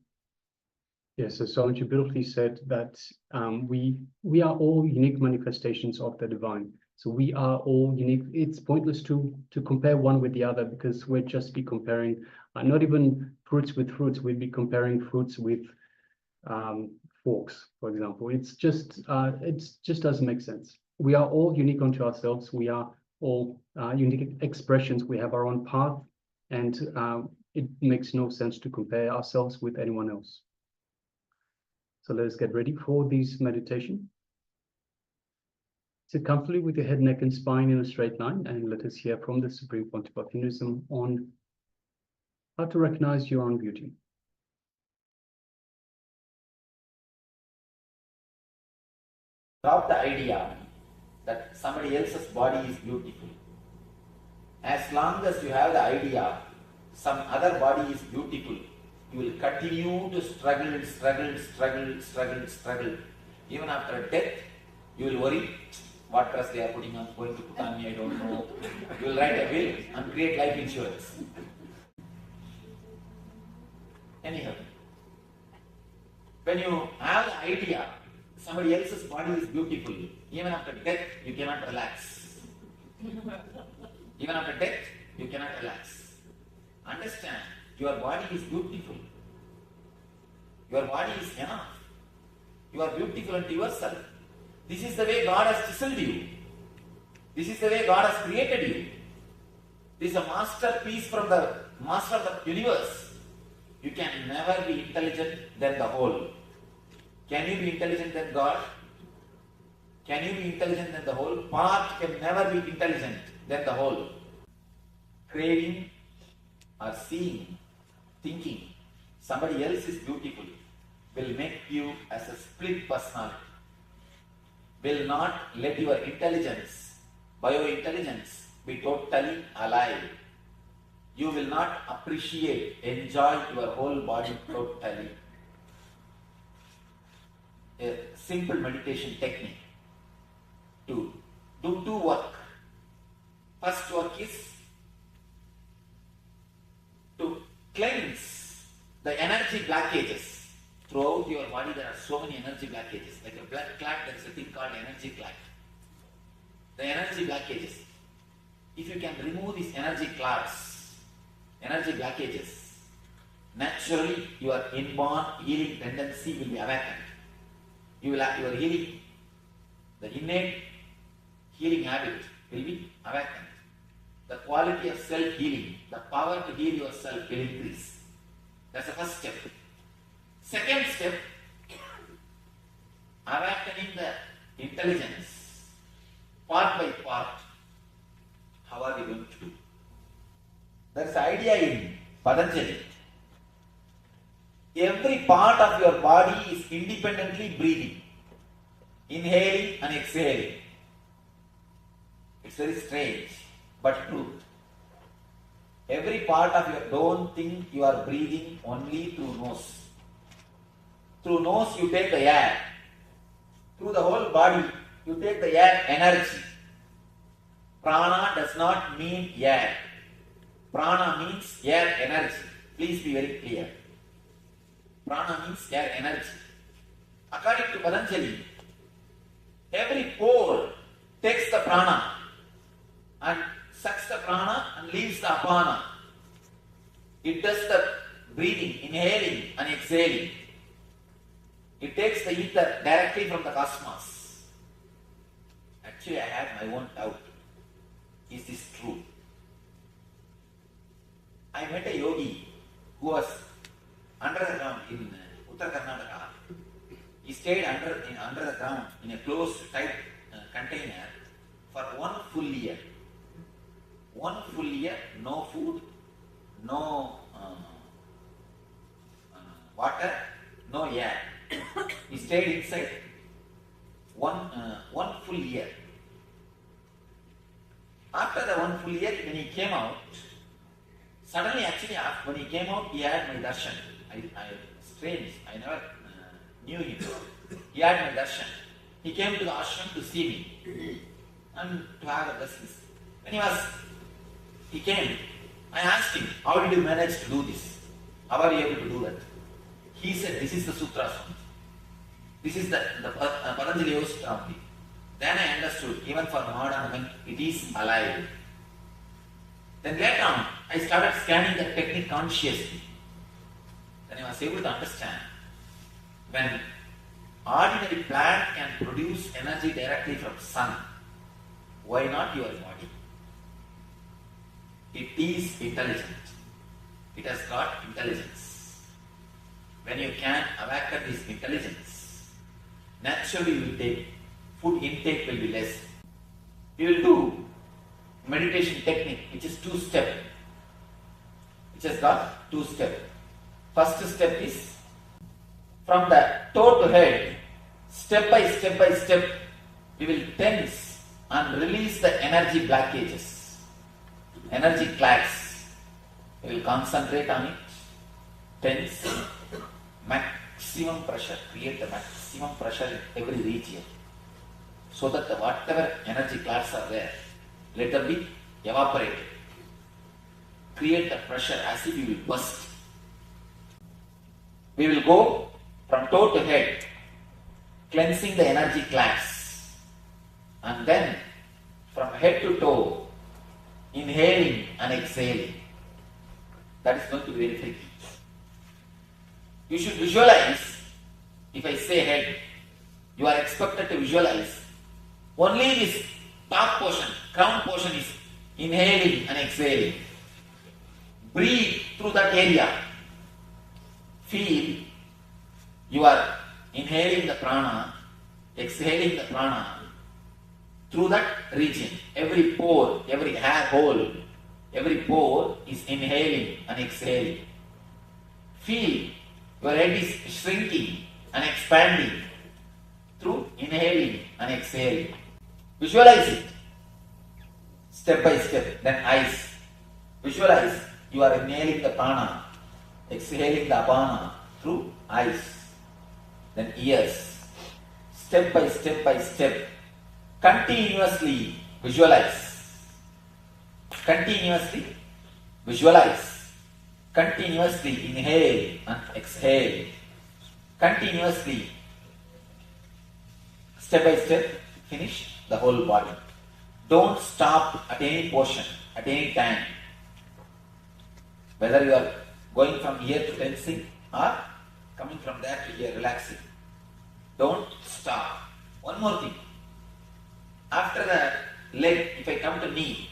Yes, so Swamiji beautifully said that we are all unique manifestations of the divine. So we are all unique. It's pointless to compare one with the other, because we'd just be comparing not even fruits with fruits. We'd be comparing fruits with forks, for example. It just doesn't make sense. We are all unique unto ourselves. We are all unique expressions. We have our own path, and it makes no sense to compare ourselves with anyone else. So let us get ready for this meditation. Sit comfortably with your head, neck, and spine in a straight line, and let us hear from the Supreme Pontiff of Hinduism on how to recognize your own beauty. Drop the idea that somebody else's body is beautiful. As long as you have the idea some other body is beautiful, you will continue to struggle. Even after death, you will worry, what dress they are going to put on me, I don't know. You will write a will and create life insurance. Anyhow, when you have the idea somebody else's body is beautiful, even after death, you cannot relax. Even after death, you cannot relax. Understand, your body is beautiful. Your body is enough. You are beautiful unto yourself. This is the way God has chiseled you. This is the way God has created you. This is a masterpiece from the master of the universe. You can never be intelligent than the whole. Can you be intelligent than God? Can you be intelligent than the whole? Part can never be intelligent than the whole. Craving or seeing, thinking somebody else is beautiful will make you as a split personality. Will not let your intelligence, biointelligence, be totally alive. You will not appreciate, enjoy your whole body totally. A simple meditation technique to do 2 work. First work is to cleanse the energy blockages. Throughout your body there are so many energy blockages. Like a blood clot, there is a thing called energy clot. The energy blockages. If you can remove these energy clots, energy blockages, naturally your inborn healing tendency will be awakened. You will have your healing, the innate healing habit will be awakened. The quality of self-healing, the power to heal yourself will increase. That's the first step. Second step, awakening the intelligence, part by part. How are we going to do? There's an idea in Patanjali. Every part of your body is independently breathing, inhaling and exhaling. It's very strange, but true. Every part of your, don't think you are breathing only through nose. Through nose you take the air. Through the whole body you take the air energy. Prana does not mean air. Prana means air energy. Please be very clear. Prana means air, energy. According to Patanjali, every pore takes the prana and sucks the prana and leaves the apana. It does the breathing, inhaling and exhaling. It takes the ether directly from the cosmos. Actually, I had my own doubt. Is this true? I met a yogi who was under the ground in Uttar Karnataka. He stayed under the ground in a closed, tight container for 1 full year. 1 full year, no food, no water, no air. He stayed inside one full year. After the 1 full year, when he came out, suddenly actually when he came out, he had my darshan. Strange, I never knew him. He had my darshan. He came to the ashram to see me and to have a blessings. When he came, I asked him, how did you manage to do this? How are you able to do that? He said, this is the sutras. This is the Patanjali Yoga Sutra. Then I understood, even for modern men, it is alive. Then later on, I started scanning the technique consciously. Then I was able to understand, when ordinary plant can produce energy directly from sun, why not your body? It is intelligent. It has got intelligence. When you can awaken this intelligence, naturally you will take, food intake will be less. You will do meditation technique, which is 2-step. Which has got 2-step. First step is from the toe to head, step by step, we will tense and release the energy blockages, energy clasps. We will concentrate on it, tense, maximum pressure, create the maximum pressure in every region, so that whatever energy clasps are there, let them be evaporated. Create the pressure as if you will burst. We will go from toe to head, cleansing the energy clasps, and then from head to toe, inhaling and exhaling. That is going to be very tricky. You should visualize, if I say head, you are expected to visualize only this top portion, crown portion is inhaling and exhaling. Breathe through that area. Feel you are inhaling the prana, exhaling the prana through that region. Every pore, every hair hole, every pore is inhaling and exhaling. Feel your head is shrinking and expanding through inhaling and exhaling. Visualize it step by step. Then eyes. Visualize you are inhaling the prana, exhaling the apana through eyes. Then ears. Step by step. Continuously visualize. Continuously visualize. Continuously inhale and exhale. Continuously, step by step, finish the whole body. Don't stop at any portion, at any time. Whether you are going from here to tensing or coming from there to here relaxing. Don't stop. One more thing. After the leg, if I come to knee,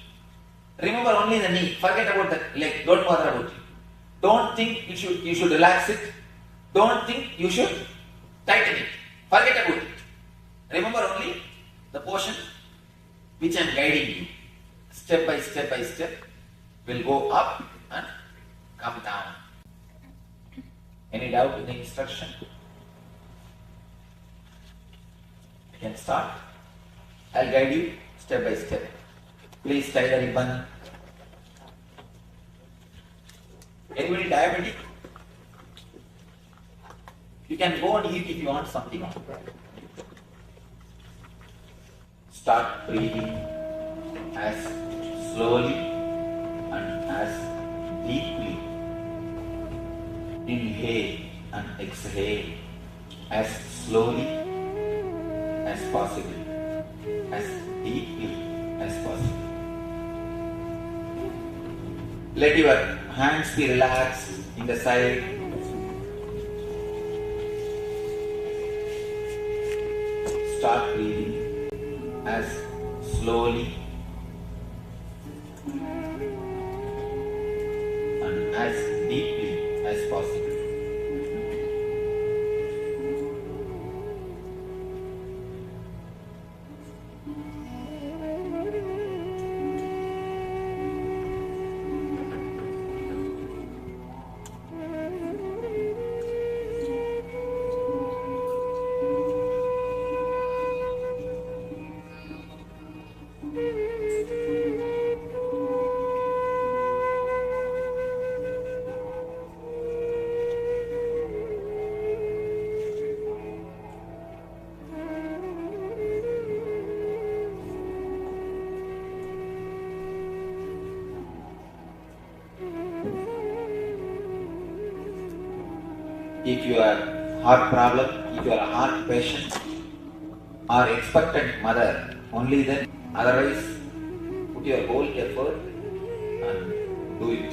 remember only the knee. Forget about the leg. Don't bother about it. Don't think you should relax it. Don't think you should tighten it. Forget about it. Remember only the portion which I am guiding you. Step by step will go up and come down. Any doubt in the instruction? You can start. I'll guide you step by step. Please tie the ribbon. Anybody diabetic? You can go and eat if you want something. Start breathing as slowly and as deeply Inhale and exhale as slowly as possible, as deeply as possible. Let your hands be relaxed in the side. Start breathing as slowly and as deeply as possible. If you are heart problem, if you are a heart patient or expectant mother, only then. Otherwise, put your whole effort and do it.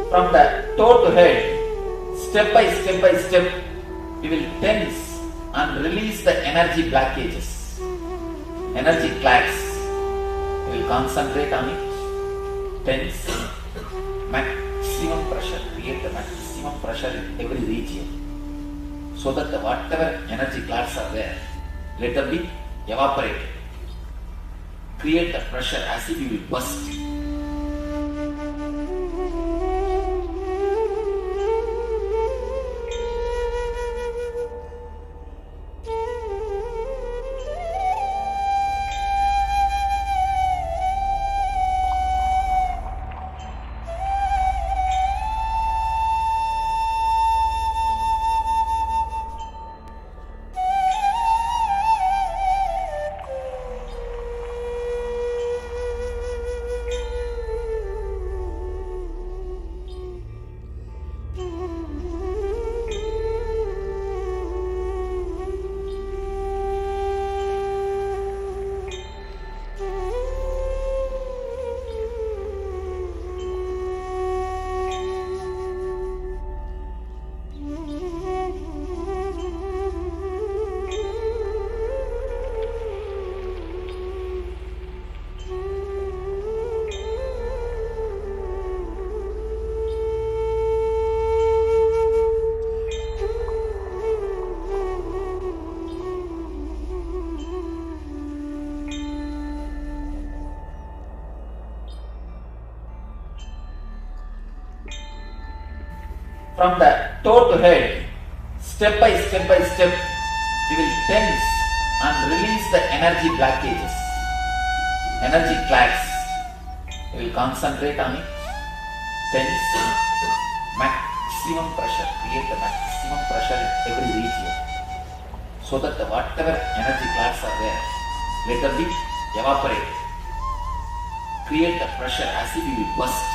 From the toe to head, step by step, you will tense and release the energy blockages, energy clasps. You will concentrate on it, tense, maximum pressure, create the maximum pressure in every region, so that whatever energy clasps are there, let them be evaporated. Create the pressure as if you will burst. From the toe to head, step by step, you will tense and release the energy blockages, energy class. You will concentrate on it. Tense. Maximum pressure. Create the maximum pressure in every region. So that whatever energy clouds are there, let them be evaporated. Create the pressure as if you will burst.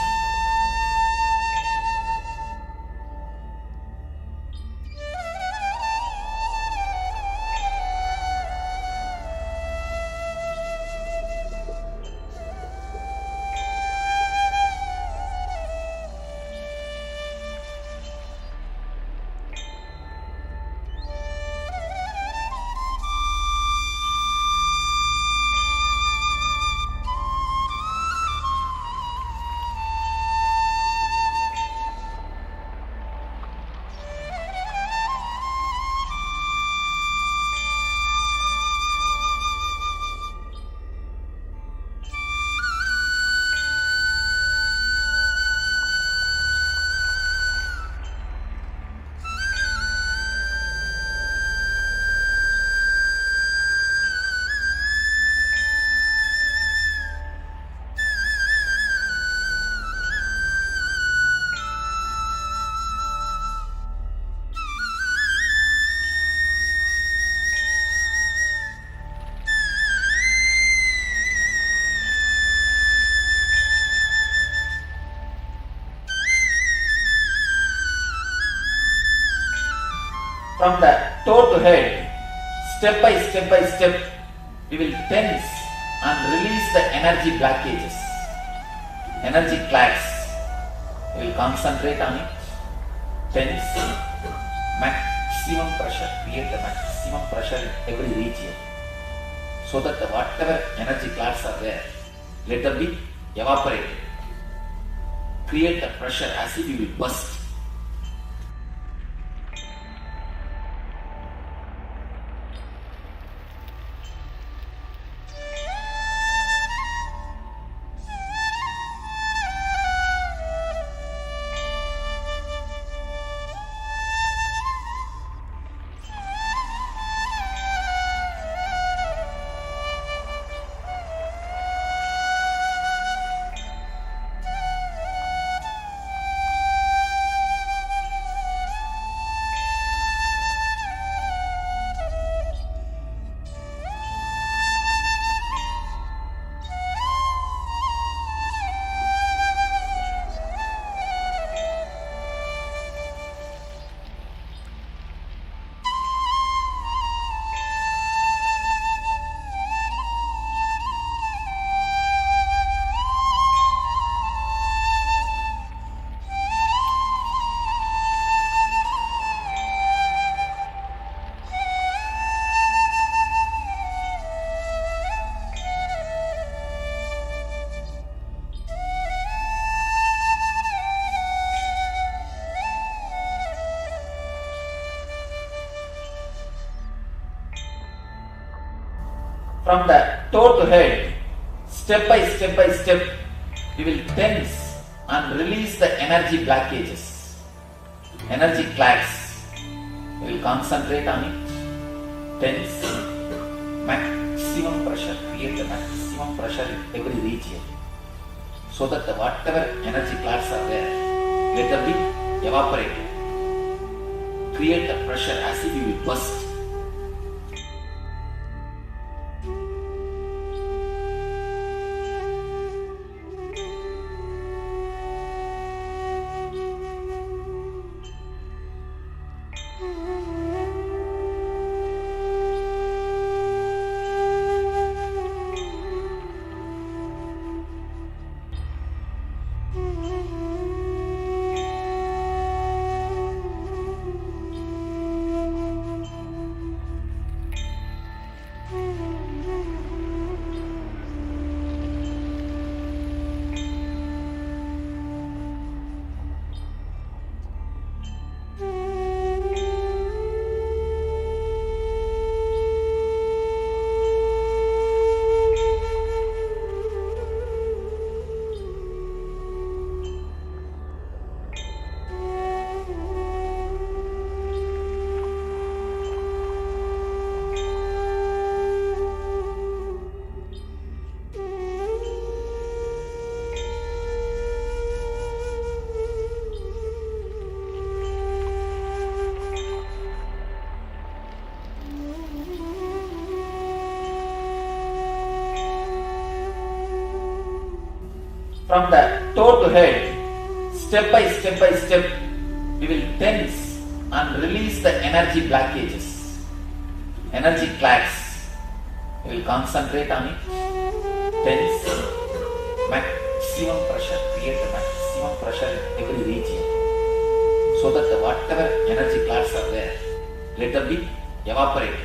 From the toe to head, step by step, we will tense and release the energy blockages, energy clasps. We will concentrate on it. Tense, maximum pressure, create the maximum pressure in every region. So that whatever energy clasps are there, let them be evaporated. Create the pressure as if you will burst. From the toe to head, step by step, we will tense and release the energy blockages, energy clasps. We will concentrate on it. Tense, maximum pressure, create the maximum pressure in every region. So that whatever energy clasps are there, let them be evaporated. Create the pressure as if you will burst. from the toe to head, step by step, we will tense and release the energy blockages, energy clasps. We will concentrate on it, tense, maximum pressure, create the maximum pressure in every region, so that the whatever energy clouds are there, let them be evaporated.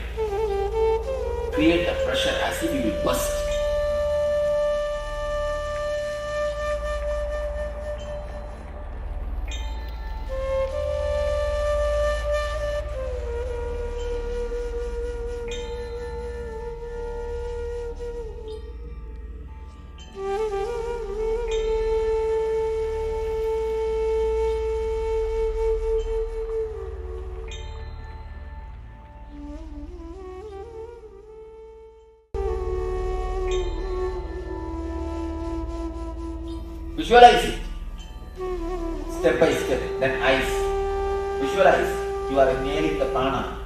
Create the pressure as if you will burst. Visualize it, step by step, then eyes. Visualize you are inhaling the prana,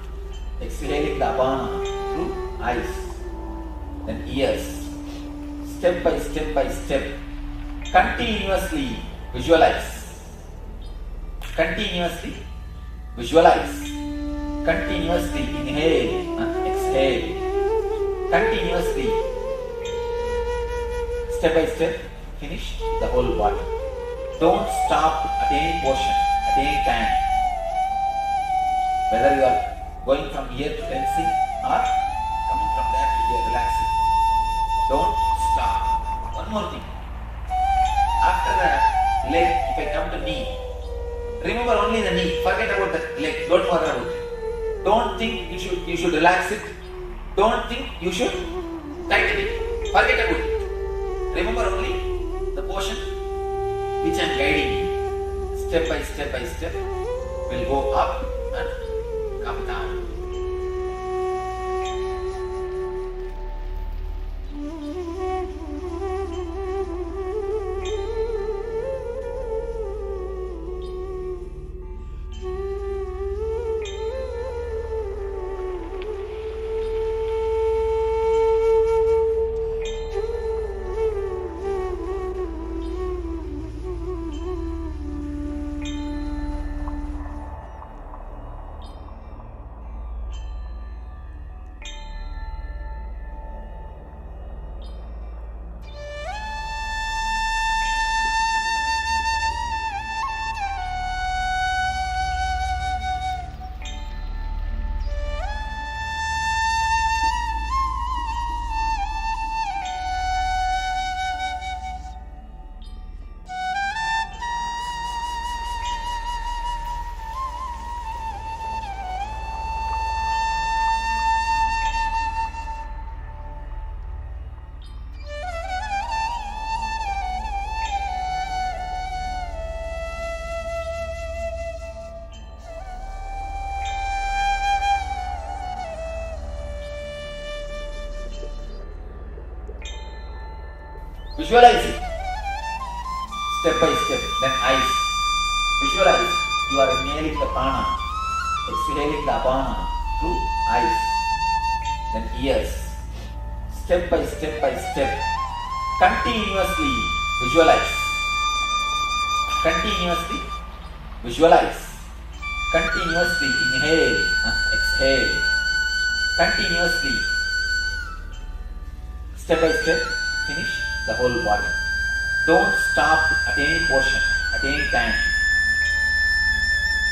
exhaling the apana through eyes, then ears. Step by step, continuously visualize. Continuously visualize. Continuously inhale and exhale. Continuously, step by step, finish the whole body. Don't stop at any portion, at any time. Whether you are going from here to tensing or coming from there to here relaxing. Don't stop. One more thing. After the leg, if I come to knee, remember only the knee. Forget about the leg. Don't bother about it. Don't think you should relax it. Don't think you should tighten it. Forget about it. Remember only the portion which I am guiding you. Step by step, will go up and come down. Visualize it. Step by step, then eyes. Visualize you are inhaling the prana, exhaling the apana through eyes, then ears. Step by step, continuously visualize. Continuously visualize. Continuously inhale and exhale. Continuously, step by step, finish the whole body. Don't stop at any portion, at any time.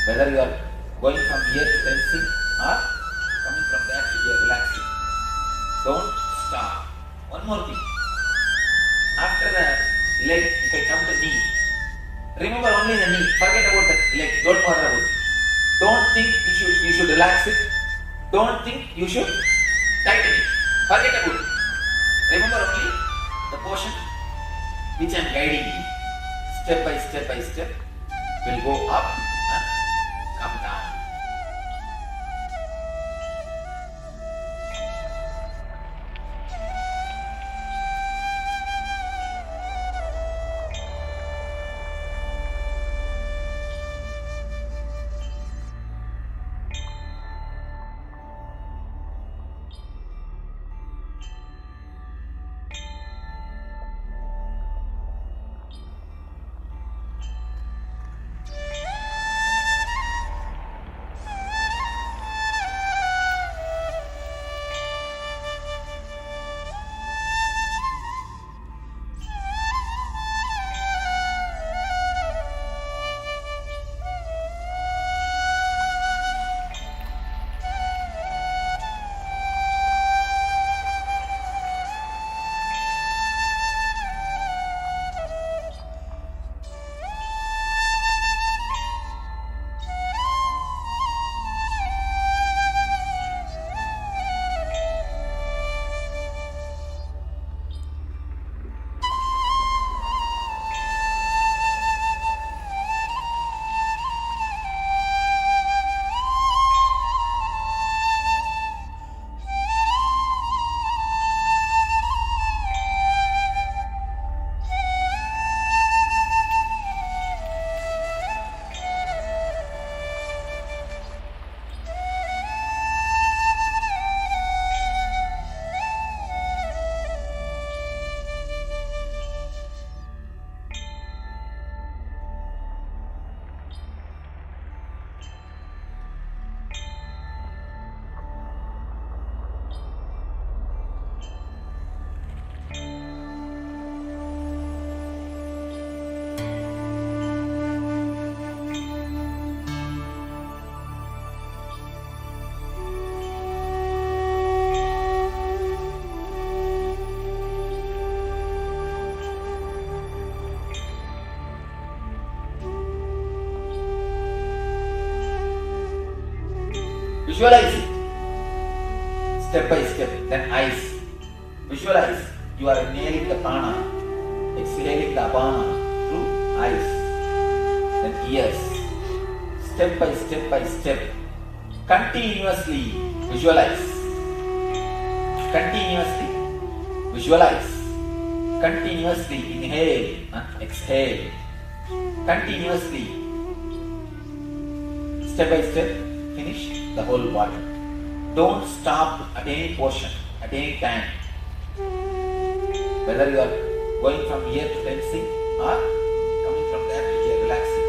Whether you are going from here to tensing or coming from there to here relaxing. Don't stop. One more thing. After the leg, if I come to knee, remember only the knee. Forget about the leg. Don't bother about it. Don't think you should relax it. Don't think you should tighten it. Forget about it. Remember only the portion which I am guiding you. Step by step, will go up and come down. Visualize it. Step by step. Then eyes. Visualize. You are inhaling the prana, exhaling the apana through eyes. Then ears. Step by step by step. Continuously visualize. Continuously visualize. Continuously inhale and exhale. Continuously. Step by step, finish the whole body. Don't stop at any portion, at any time. Whether you are going from here to tensing or coming from there to here relaxing.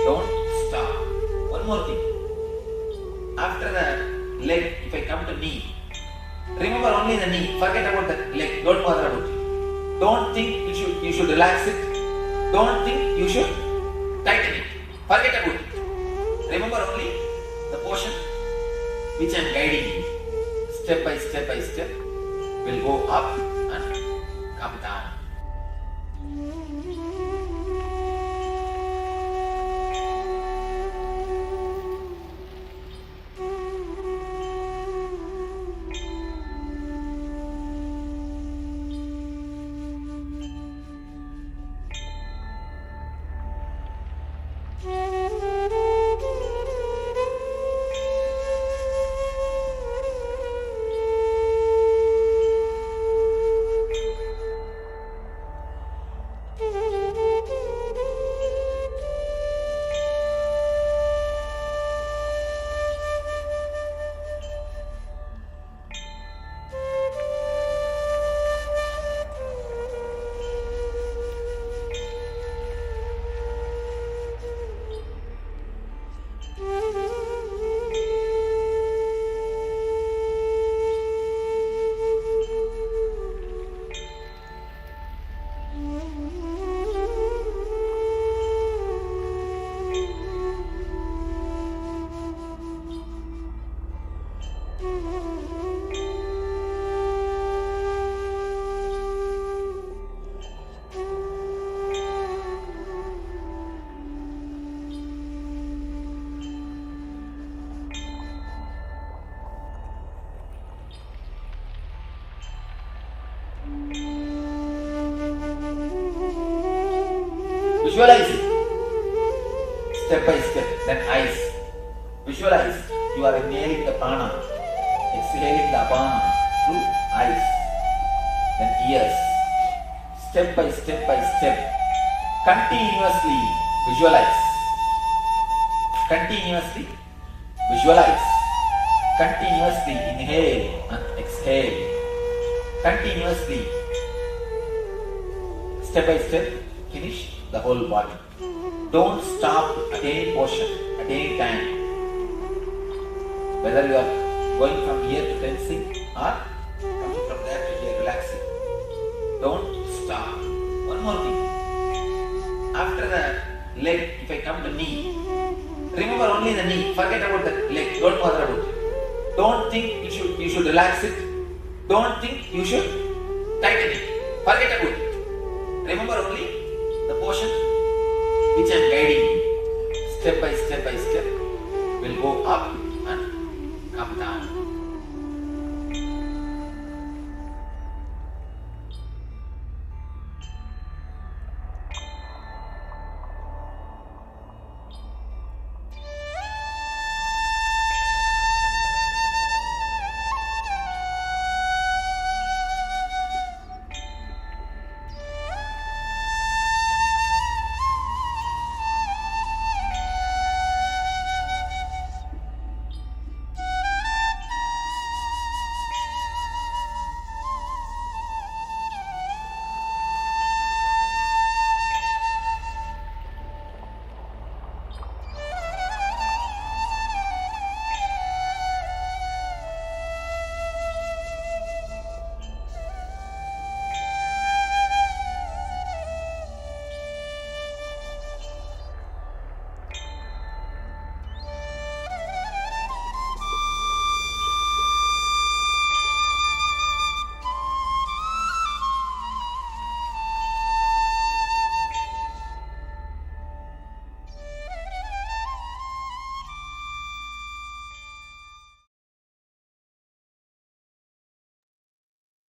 Don't stop. One more thing. After the leg, if I come to knee, remember only the knee. Forget about the leg. Don't bother about it. Don't think you should relax it. Don't think you should tighten it. Forget about it. Remember only the portion which I am guiding you. Step by step by step will go up and come down. Visualize it. Step by step. Then eyes. Visualize. You are inhaling the prana, exhaling the apana through eyes. Then ears. Step by step by step. Continuously visualize. Continuously visualize. Continuously inhale and exhale. Continuously. Step by step, finish the whole body. Don't stop at any portion, at any time. Whether you are going from here to tensing or coming from there to here relaxing. Don't stop. One more thing. After the leg, if I come to knee, remember only the knee. Forget about the leg. Don't bother about it. Don't think you should relax it. Don't think you should tighten it. Forget about it. Remember only the portion which I am guiding you. Step by step by step will go up and come down.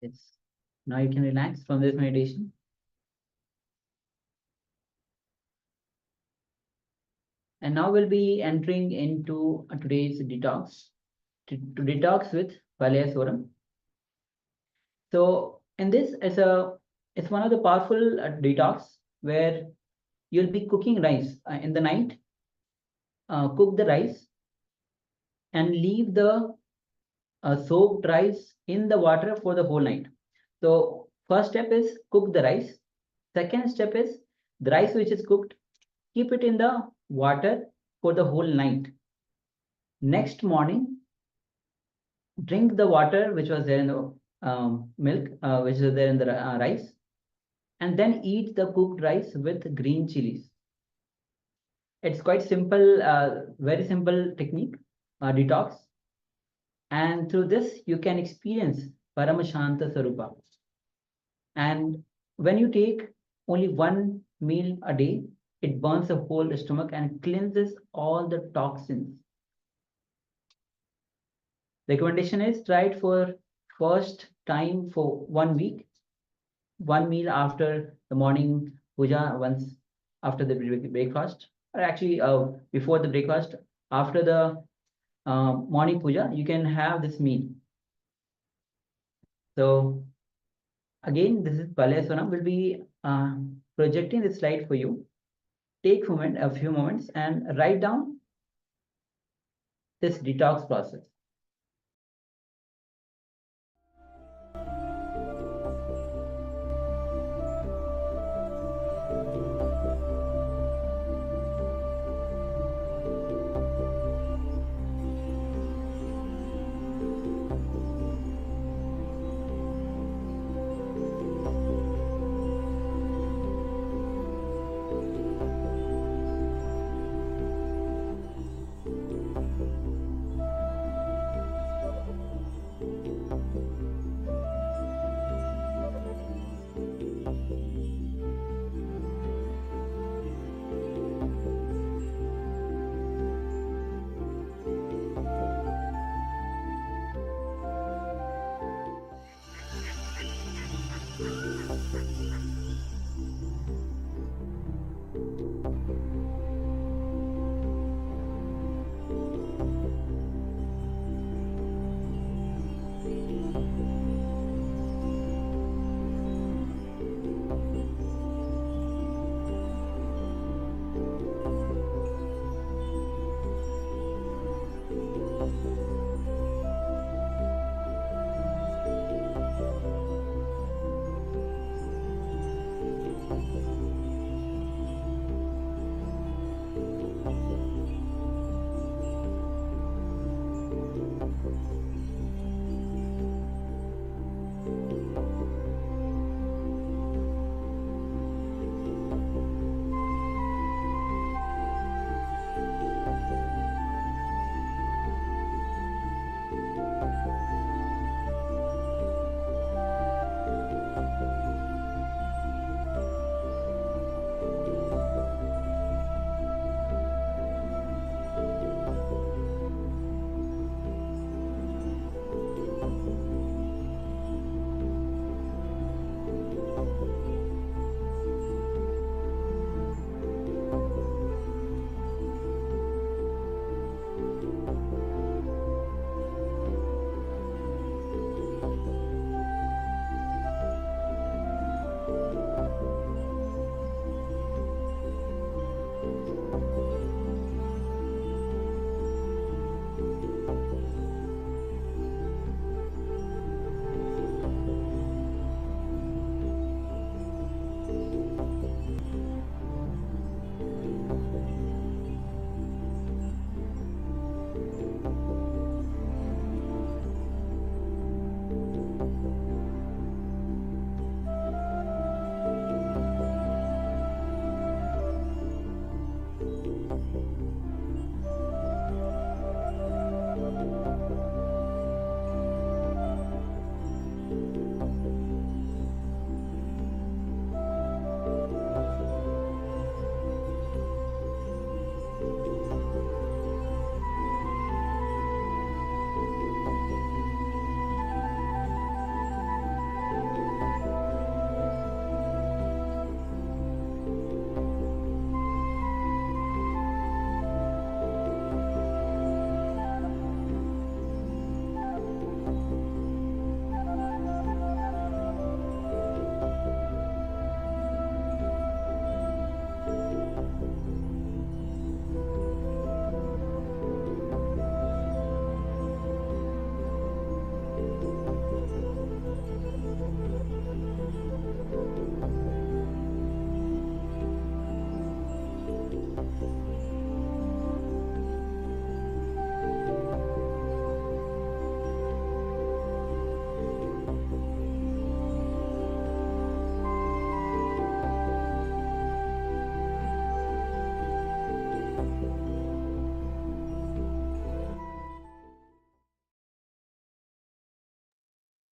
Yes. Now you can relax from this meditation. And now we'll be entering into today's detox, to detox with Valayaswaram. So in this, it's one of the powerful detox where you'll be cooking rice in the night. Cook the rice and leave the soaked rice in the water for the whole night. So first step is cook the rice. Second step is the rice which is cooked, keep it in the water for the whole night. Next morning, drink the water which was there in the milk, which is there in the rice, and then eat the cooked rice with green chilies. It's quite simple, very simple technique, detox. And through this, you can experience Paramashanta Sarupa. And when you take only one meal a day, it burns the whole stomach and cleanses all the toxins. Recommendation is try it for first time for 1 week, one meal after the morning puja, once after the breakfast, or actually before the breakfast, after the morning puja, you can have this meal. So again, this is Valayaswaram. Will be projecting this slide for you. Take a few moments and write down this detox process.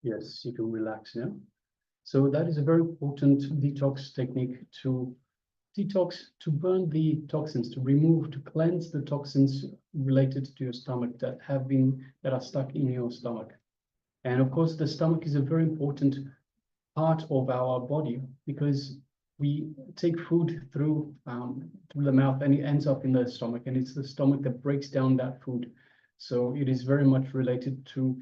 Yes, you can relax now. So that is a very important detox technique to detox, to burn the toxins, to remove, to cleanse the toxins related to your stomach that are stuck in your stomach. And of course, the stomach is a very important part of our body because we take food through the mouth and it ends up in the stomach, and it's the stomach that breaks down that food. So it is very much related to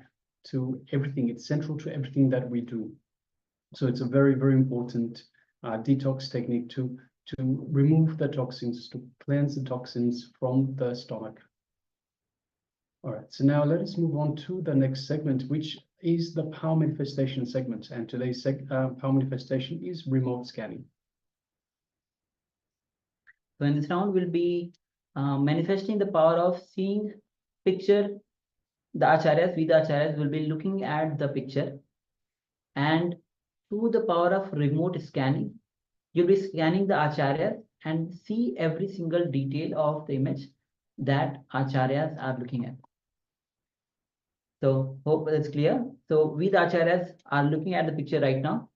everything. It's central to everything that we do. So it's a very, very important detox technique to remove the toxins, to cleanse the toxins from the stomach. All right, so now let us move on to the next segment, which is the power manifestation segment. And today's power manifestation is remote scanning. So in this round, we'll be manifesting the power of seeing picture. The acharyas, we the acharyas will be looking at the picture, and through the power of remote scanning, you'll be scanning the acharyas and see every single detail of the image that acharyas are looking at. So hope that's clear. So we the acharyas are looking at the picture right now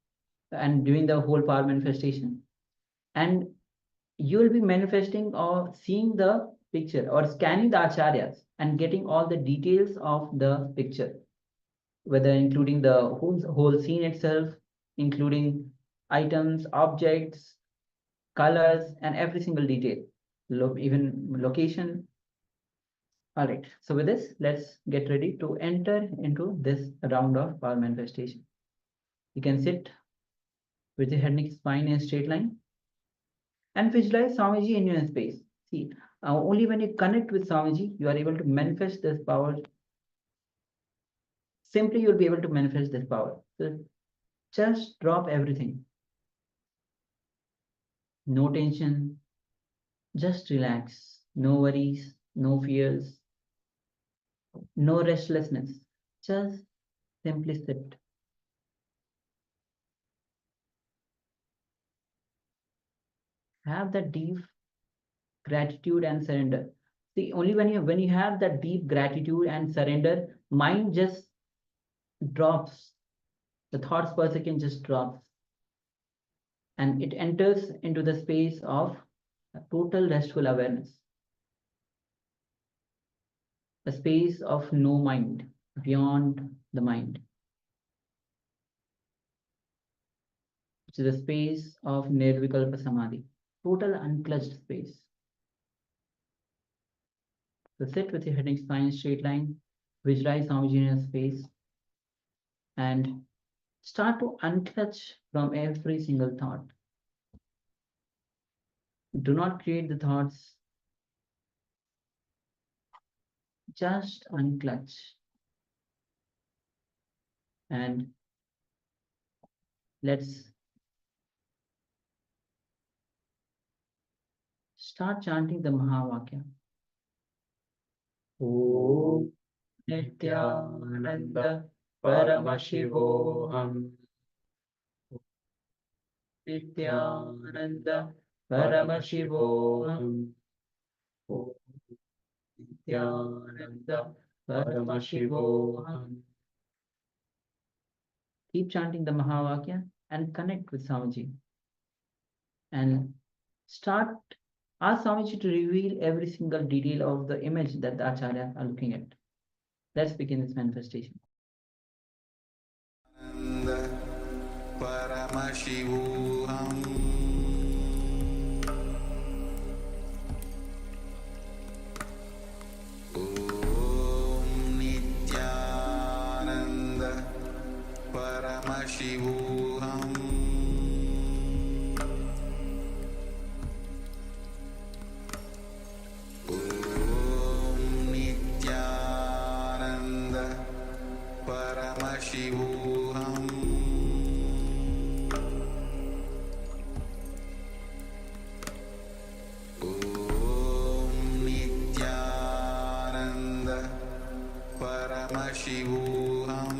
and doing the whole power manifestation, and you will be manifesting or seeing the picture or scanning the acharyas and getting all the details of the picture, whether including the whole scene itself, including items, objects, colors, and every single detail, even location. All right, so with this, let's get ready to enter into this round of power manifestation. You can sit with your head, neck, spine in a straight line and visualize Swamiji in your space. See, only when you connect with Swamiji, you are able to manifest this power. Simply, you'll be able to manifest this power. So just drop everything. No tension, just relax. No worries, no fears, no restlessness. Just simply sit. Have that deep gratitude and surrender. See, only when you have that deep gratitude and surrender, mind just drops. The thoughts per second just drops. And it enters into the space of total restful awareness. A space of no mind, beyond the mind. Which is a space of Nirvikalpa Samadhi. Total unclutched space. So sit with your head and spine straight line, visualize Swamiji in your space, and start to unclutch from every single thought. Do not create the thoughts. Just unclutch. And let's start chanting the Mahavakya. Om Nithyananda Paramashivoham. Nithyananda Paramashivoham. Nithyananda Paramashivoham. Keep chanting the Mahavakya and connect with Swamiji. And ask Swamiji to reveal every single detail of the image that the Acharyas are looking at. Let's begin this manifestation. Paramashivoham. Om Nithyananda Paramashivoham. Om Nithyananda Paramashivoham. Om Nithyananda Paramashivoham.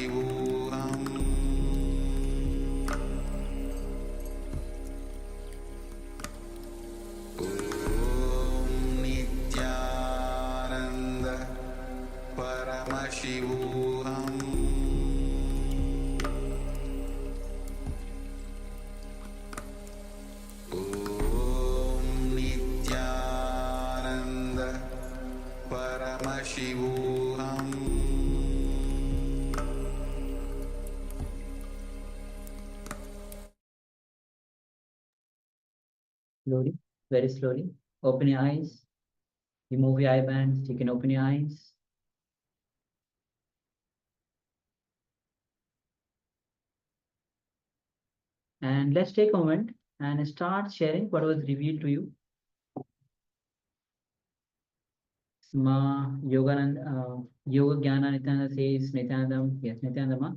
Paramashivoham Om Nithyananda Paramashivoham Om Nithyananda Paramashivoham Slowly, very slowly. Open your eyes. Remove your eye bands. You can open your eyes. And let's take a moment and start sharing what was revealed to you. Ma Yoganand, Yoga Jnana Nithyananda says Nithyanandam. Yes, Nithyanandama.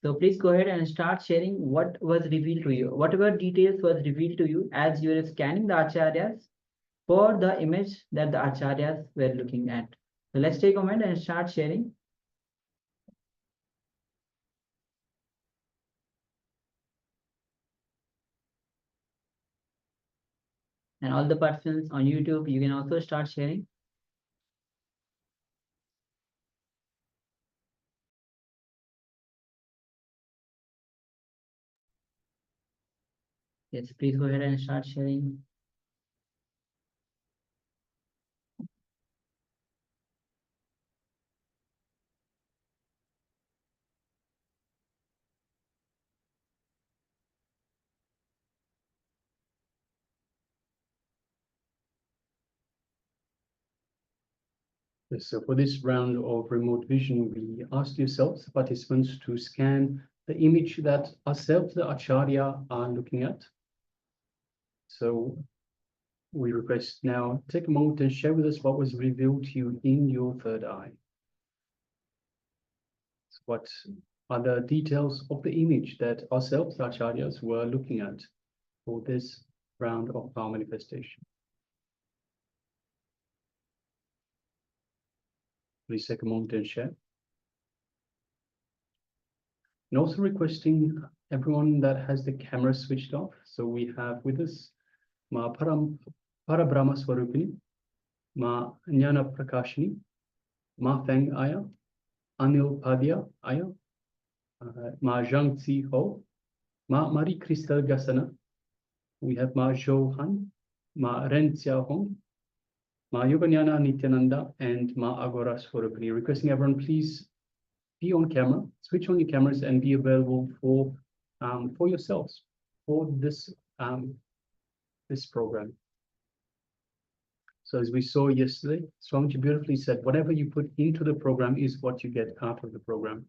So please go ahead and start sharing what was revealed to you. Whatever details was revealed to you as you were scanning the acharyas for the image that the acharyas were looking at. So let's take a moment and start sharing. And all the participants on YouTube, you can also start sharing. Yes, please go ahead and start sharing. So for this round of remote vision, we asked yourselves, participants, to scan the image that ourselves, the Acharya, are looking at. So we request now, take a moment and share with us what was revealed to you in your third eye. What are the details of the image that ourselves, the Acharyas, were looking at for this round of our manifestation? Please take a moment and share. And also requesting everyone that has the camera switched off. So we have with us Ma Parabrahma Swarupini, Ma Jnana Prakashini, Ma Feng Aya, Anil Padya Aya, Ma Zhang Tzi Ho, Ma Marie Christel Gassana. We have Ma Zhou Han, Ma Ren Xia Hong, Ma Yoganyana Nithyananda, and Ma Agora Swarupini. Requesting everyone, please be on camera, switch on your cameras, and be available for yourselves for this this program. So as we saw yesterday, Swamiji beautifully said, whatever you put into the program is what you get out of the program.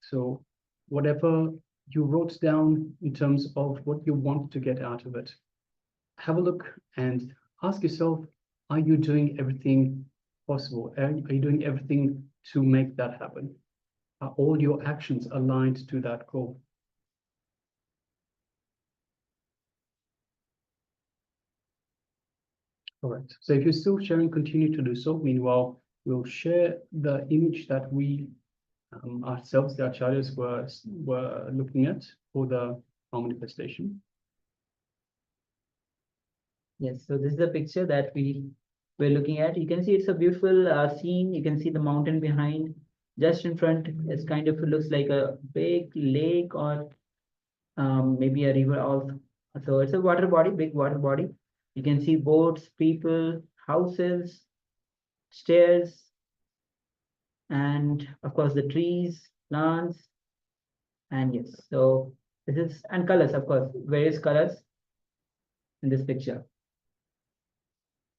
So whatever you wrote down in terms of what you want to get out of it, have a look and ask yourself, are you doing everything possible? Are you doing everything to make that happen? Are all your actions aligned to that goal? All right, so if you're still sharing, continue to do so. Meanwhile, we'll share the image that we ourselves, the acharyas, were looking at for the manifestation. Yes, so this is the picture that we were looking at. You can see it's a beautiful scene. You can see the mountain behind. Just in front, it's kind of looks like a big lake or maybe a river also. So it's a water body, big water body. You can see boats, people, houses, stairs, and of course the trees, plants, and yes. So this is, and colors, of course, various colors in this picture.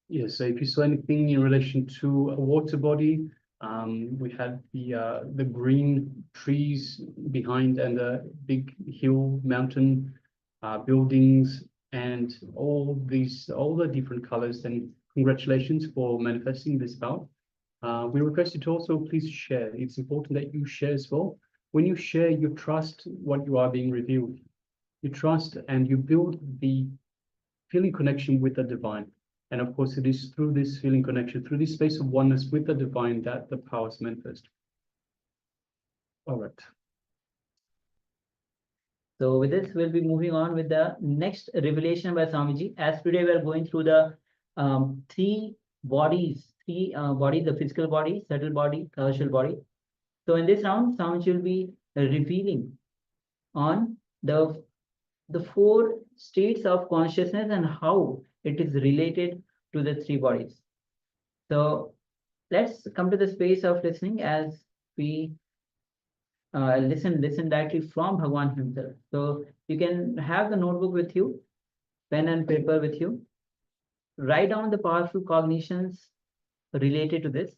Yes, so if you saw anything in relation to a water body, we had the green trees behind and a big hill, mountain, buildings, and all the different colors. And congratulations for manifesting this power. We request you to also please share. It's important that you share as well. When you share, you trust what you are being revealed. You trust and you build the feeling connection with the divine. And of course, it is through this feeling connection, through this space of oneness with the divine, that the powers manifest. All right. So with this, we'll be moving on with the next revelation by Swamiji. As today we are going through the three bodies, the physical body, subtle body, causal body. So in this round, Swamiji will be revealing on the four states of consciousness and how it is related to the three bodies. So let's come to the space of listening as we listen directly from Bhagwan himself. So you can have the notebook with you, pen and paper with you. Write down the powerful cognitions related to this.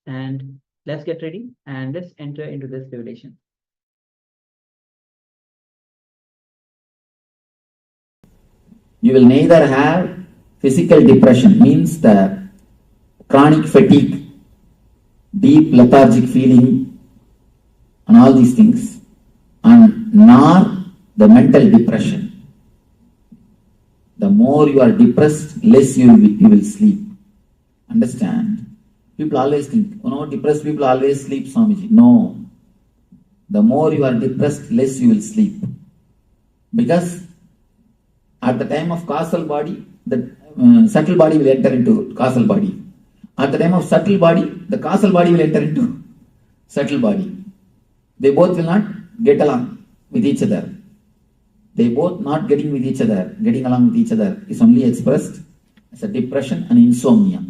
And let's get ready and let's enter into this revelation. You will neither have physical depression, means the chronic fatigue, deep lethargic feeling, and all these things, and nor the mental depression. The more you are depressed, less you will sleep. Understand? People always think, depressed people always sleep, Swamiji. No. The more you are depressed, less you will sleep. Because at the time of causal body, the subtle body will enter into causal body. At the time of subtle body, the causal body will enter into subtle body. They both will not get along with each other. They both not getting along with each other is only expressed as a depression and insomnia.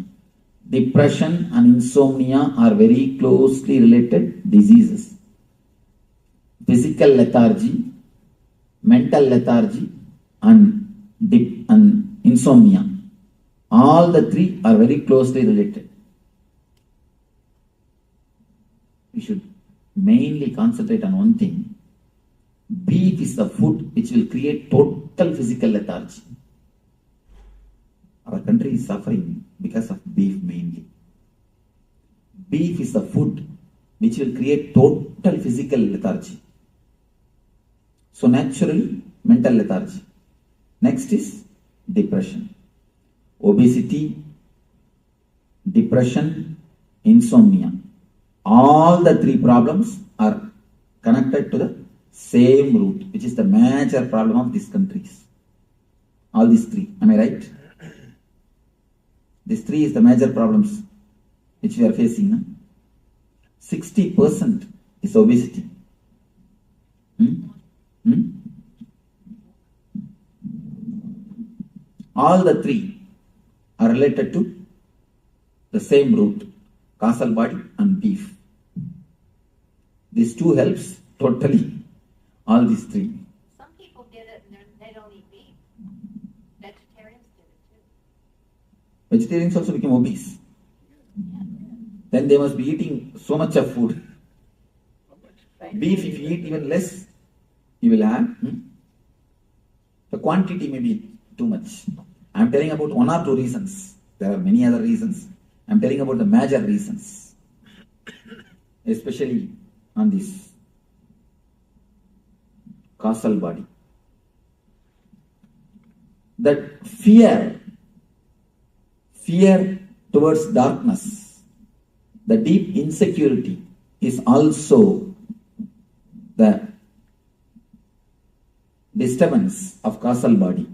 Depression and insomnia are very closely related diseases. Physical lethargy, mental lethargy, and insomnia. All the three are very closely related. We should mainly concentrate on one thing. Beef is the food which will create total physical lethargy. Our country is suffering because of beef mainly. Beef is the food which will create total physical lethargy. So naturally, mental lethargy. Next is depression. Obesity, depression, insomnia. All the three problems are connected to the same root, which is the major problem of these countries. All these three. Am I right? These three is the major problems which we are facing. No? 60% is obesity. All the three are related to the same root, causal body and beef. These two helps totally. All these three. Some people get it and they don't eat meat. Vegetarians get it too. Vegetarians also become obese. Then they must be eating so much of food. Beef, if you eat even less, you will have. The quantity may be too much. I am telling about one or two reasons. There are many other reasons. I am telling about the major reasons. Especially on this causal body. That fear towards darkness, the deep insecurity is also the disturbance of causal body.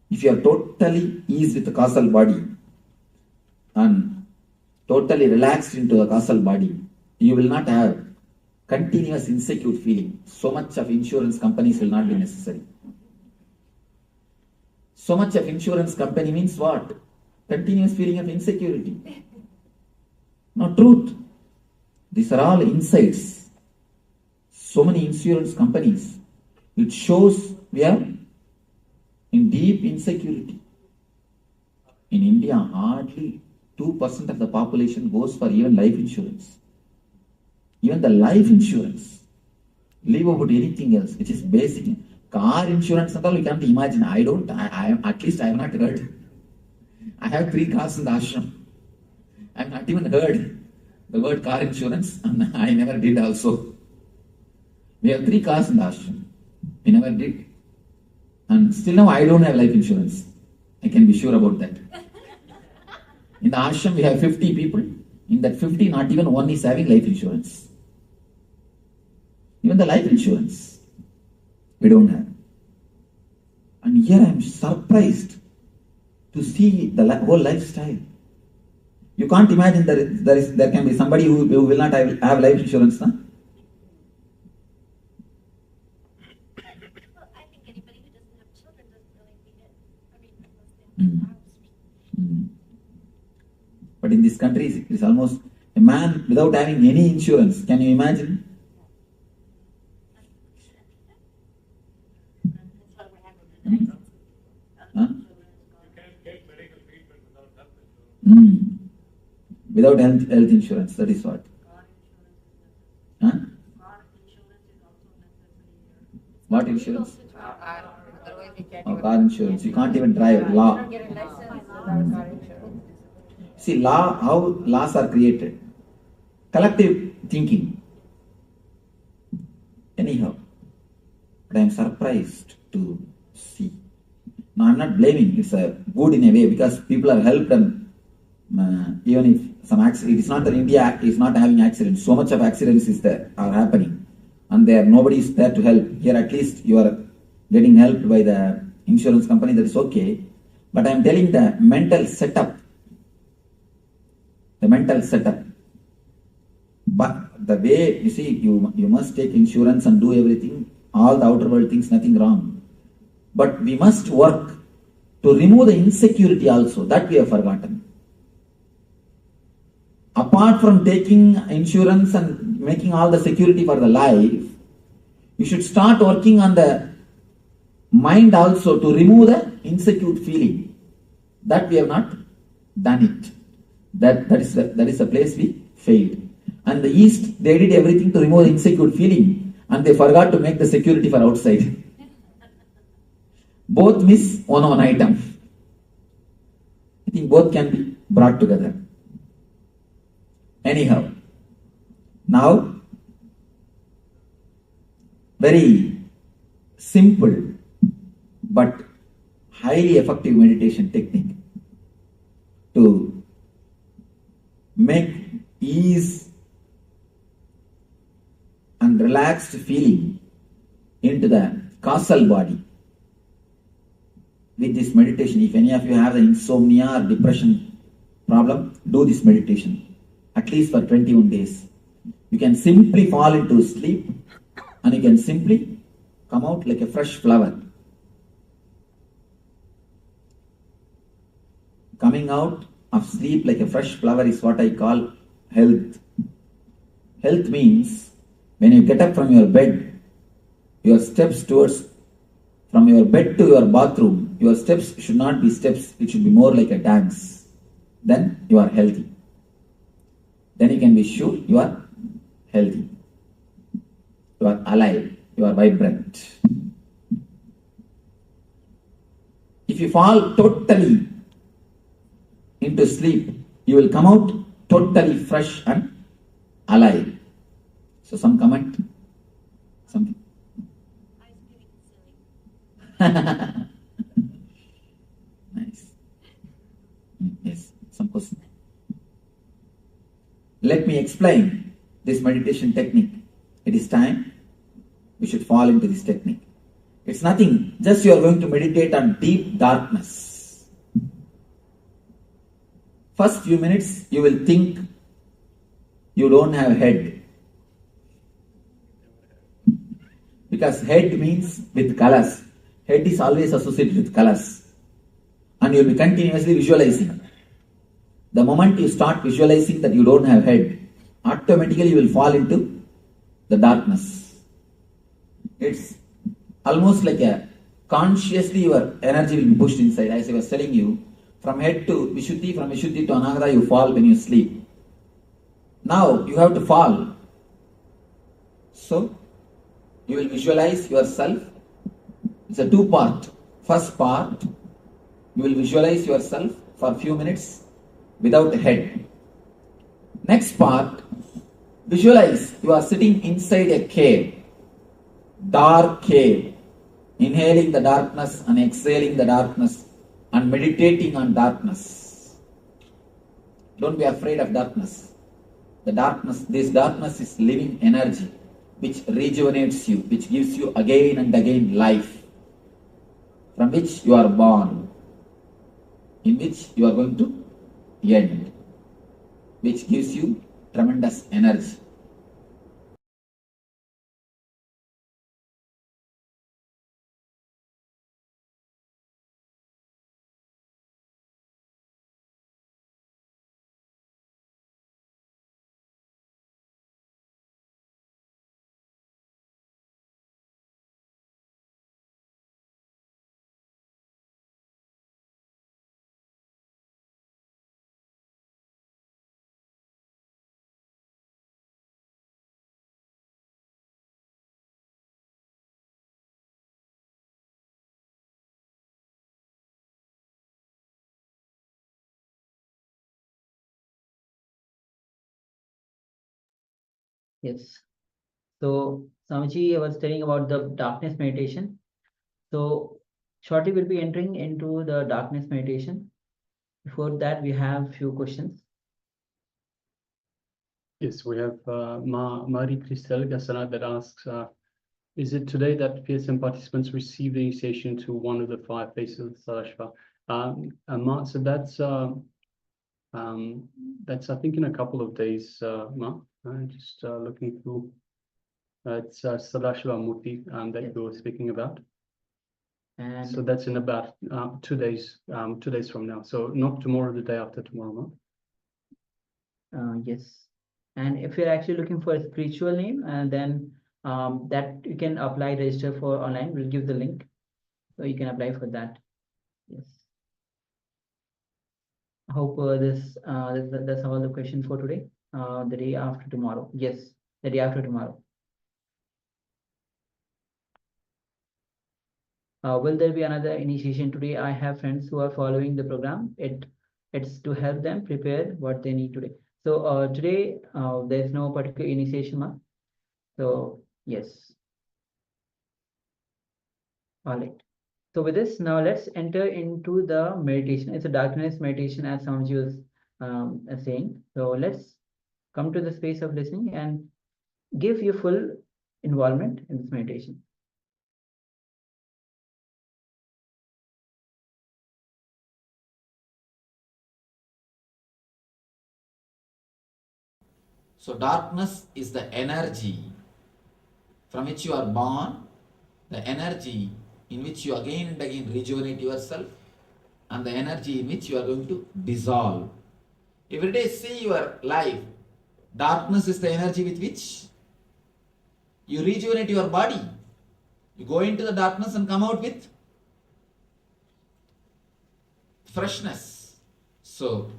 If you are totally eased with the causal body and totally relaxed into the causal body, you will not have continuous insecure feeling. So much of insurance companies will not be necessary. So much of insurance company means what? Continuous feeling of insecurity. No, truth. These are all insights. So many insurance companies. It shows we are in deep insecurity. In India, hardly 2% of the population goes for even life insurance. Even the life insurance, leave about anything else, which is basic. Car insurance and all, you can't imagine. At least I have not heard. I have 3 cars in the ashram. I have not even heard the word car insurance, and I never did also. We have 3 cars in the ashram. We never did. And still now I don't have life insurance. I can be sure about that. In the ashram, we have 50 people. In that 50, not even one is having life insurance. Even the life insurance, we don't have. And here I am surprised to see the whole lifestyle. You can't imagine there can be somebody who will not have life insurance, huh? Well, I think anybody who doesn't have children doesn't really need it. I mean, unless they have a house. But in this country, it is almost a man without having any insurance. Can you imagine? Huh? Without health insurance, that is what? Huh? What insurance? Oh, car insurance. You can't even drive. Law. See, how laws are created. Collective thinking. Anyhow, but I am surprised to see. Now, I am not blaming. It's a good in a way because people have helped them. Even if some accident, it's not that India is not having accidents. So much of accidents are happening, and nobody is there to help. Here, at least you are getting helped by the insurance company. That is okay. But I am telling the mental setup. The mental setup. But the way you see, you must take insurance and do everything. All the outer world things, nothing wrong. But we must work to remove the insecurity also. That we have forgotten. Apart from taking insurance and making all the security for the life, you should start working on the mind also to remove the insecure feeling. That we have not done it. That is the place we failed. And the East, they did everything to remove the insecure feeling, and they forgot to make the security for outside. Both miss one item. I think both can be brought together. Anyhow, now, very simple but highly effective meditation technique to make ease and relaxed feeling into the causal body. With this meditation, if any of you have the insomnia or depression problem, do this meditation. At least for 21 days. You can simply fall into sleep and you can simply come out like a fresh flower. Coming out of sleep like a fresh flower is what I call health. Health means when you get up from your bed, your steps from your bed to your bathroom, your steps should not be steps, it should be more like a dance. Then you are healthy. Then you can be sure you are healthy. You are alive. You are vibrant. If you fall totally into sleep, you will come out totally fresh and alive. So some comment? Something? I was feeling silly. Nice. Yes, some question. Let me explain this meditation technique. It is time we should fall into this technique. It's nothing, just you are going to meditate on deep darkness. First few minutes you will think you don't have head. Because head means with colors. Head is always associated with colors. And you will be continuously visualizing. The moment you start visualizing that you don't have head, automatically you will fall into the darkness. It's almost like consciously your energy will be pushed inside. As I was telling you, from head to Vishuddhi, from Vishuddhi to Anahata, you fall when you sleep. Now you have to fall. So you will visualize yourself. It's a two-part. First part, you will visualize yourself for a few minutes without a head. Next part, visualize you are sitting inside a cave, dark cave, inhaling the darkness and exhaling the darkness and meditating on darkness. Don't be afraid of darkness. The darkness, this darkness is living energy which rejuvenates you, which gives you again and again life, from which you are born, in which you are going to end, which gives you tremendous energy. Yes. So Swamiji was telling about the darkness meditation. So shortly we'll be entering into the darkness meditation. Before that, we have few questions. Yes, we have Marie Christelle Gassana that asks, is it today that PSM participants receive the initiation to one of the 5 faces of Sarashva? So that's I think in a couple of days, Ma. Just looking through. It's Sadashiva Murti that Yes. you were speaking about. And So that's in about 2 days, 2 days from now. So not tomorrow, the day after tomorrow, Ma. yes. And if you're actually looking for a spiritual name, then that you can apply, register for online. We'll give the link, so you can apply for that. Yes. I hope that's all the question for today. The day after tomorrow. Yes, the day after tomorrow. Will there be another initiation today? I have friends who are following the program. It's to help them prepare what they need today. So today there's no particular initiation, Ma. So yes. All right. So with this, now let's enter into the meditation. It's a darkness meditation, as Swamiji was saying. So let's come to the space of listening and give your full involvement in this meditation. So darkness is the energy from which you are born, the energy in which you again and again rejuvenate yourself, and the energy in which you are going to dissolve. Every day see your life. Darkness is the energy with which you rejuvenate your body. You go into the darkness and come out with freshness. So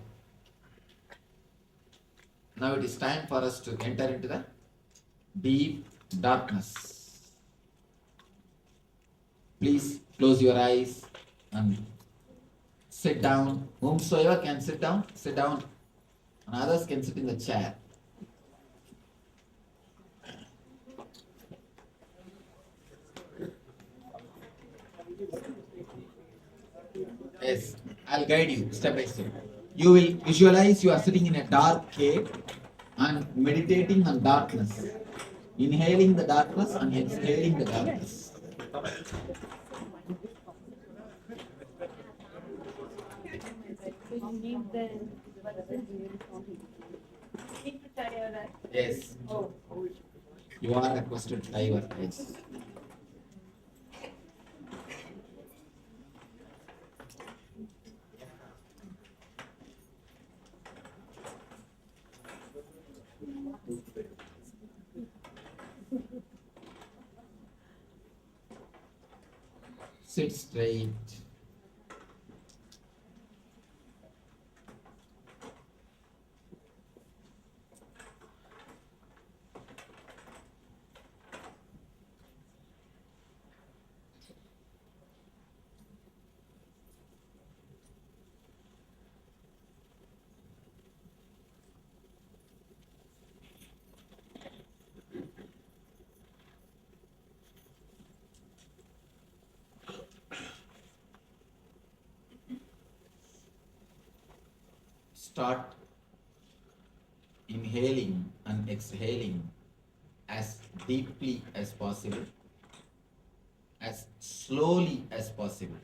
now it is time for us to enter into the deep darkness. Please close your eyes and sit down. Whomsoever can sit down, and others can sit in the chair. Yes, I'll guide you step by step. You will visualize you are sitting in a dark cave and meditating on darkness. Inhaling the darkness and exhaling the darkness. Yes. You are requested diver. Yes. Sit straight. Start inhaling and exhaling as deeply as possible, as slowly as possible.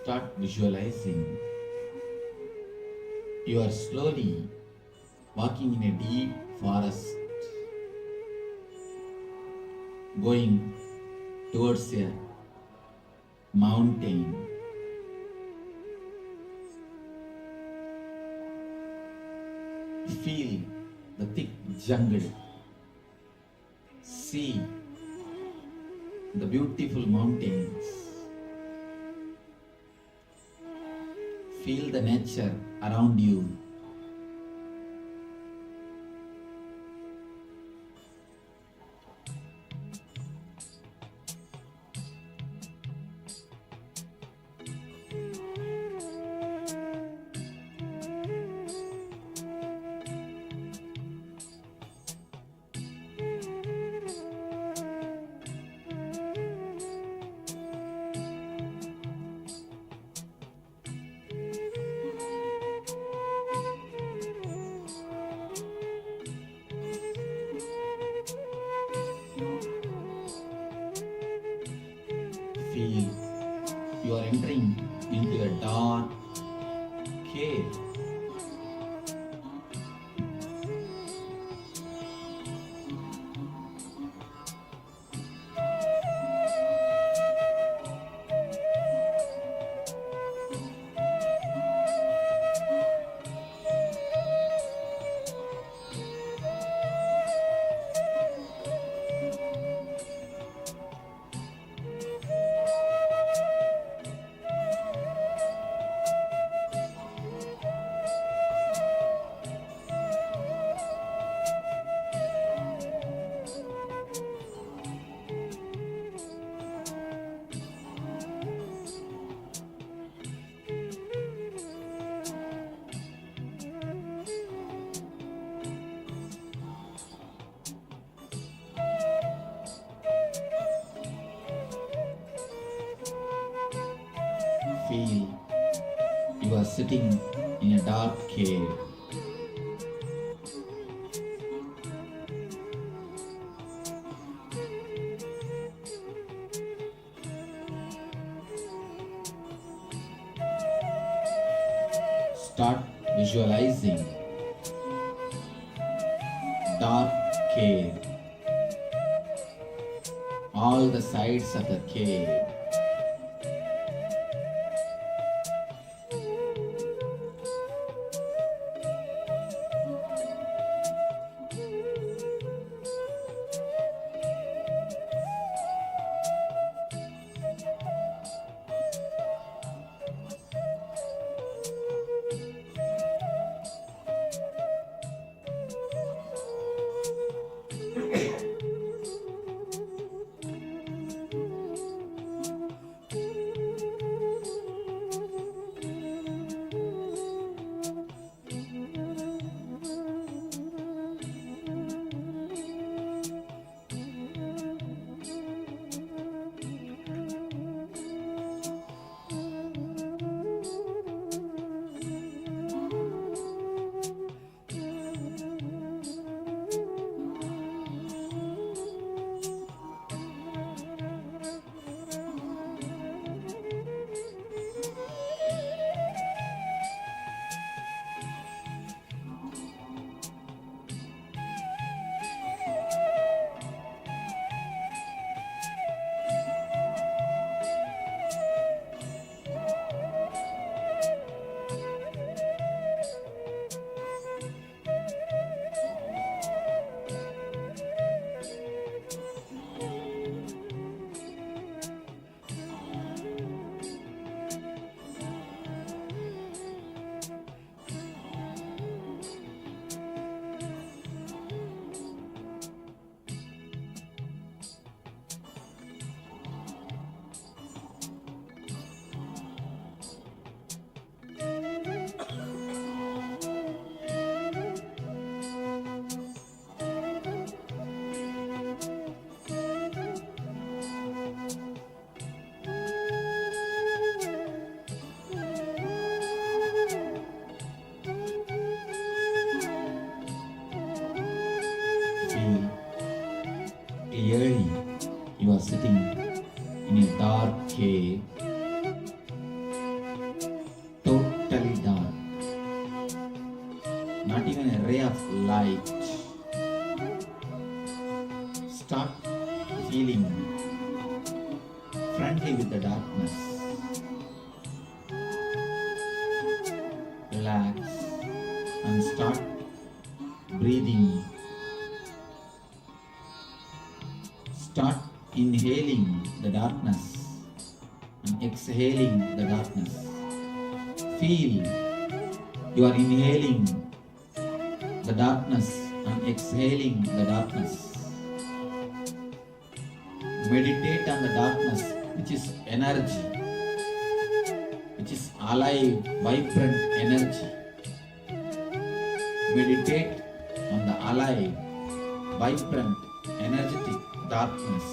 Start visualizing. You are slowly walking in a deep forest, going towards a mountain. Feel the thick jungle. See the beautiful mountains. Feel the nature around you. Feel you are entering into a dark cave. Feel you are sitting in a dark cave. Start visualizing dark cave. All the sides of the cave. cave, totally dark, not even a ray of light. Start feeling friendly with the darkness. Relax and start breathing. Start inhaling the darkness and exhaling the darkness. Feel you are inhaling the darkness and exhaling the darkness. Meditate on the darkness, which is energy, which is alive, vibrant energy. Meditate on the alive, vibrant, energetic darkness.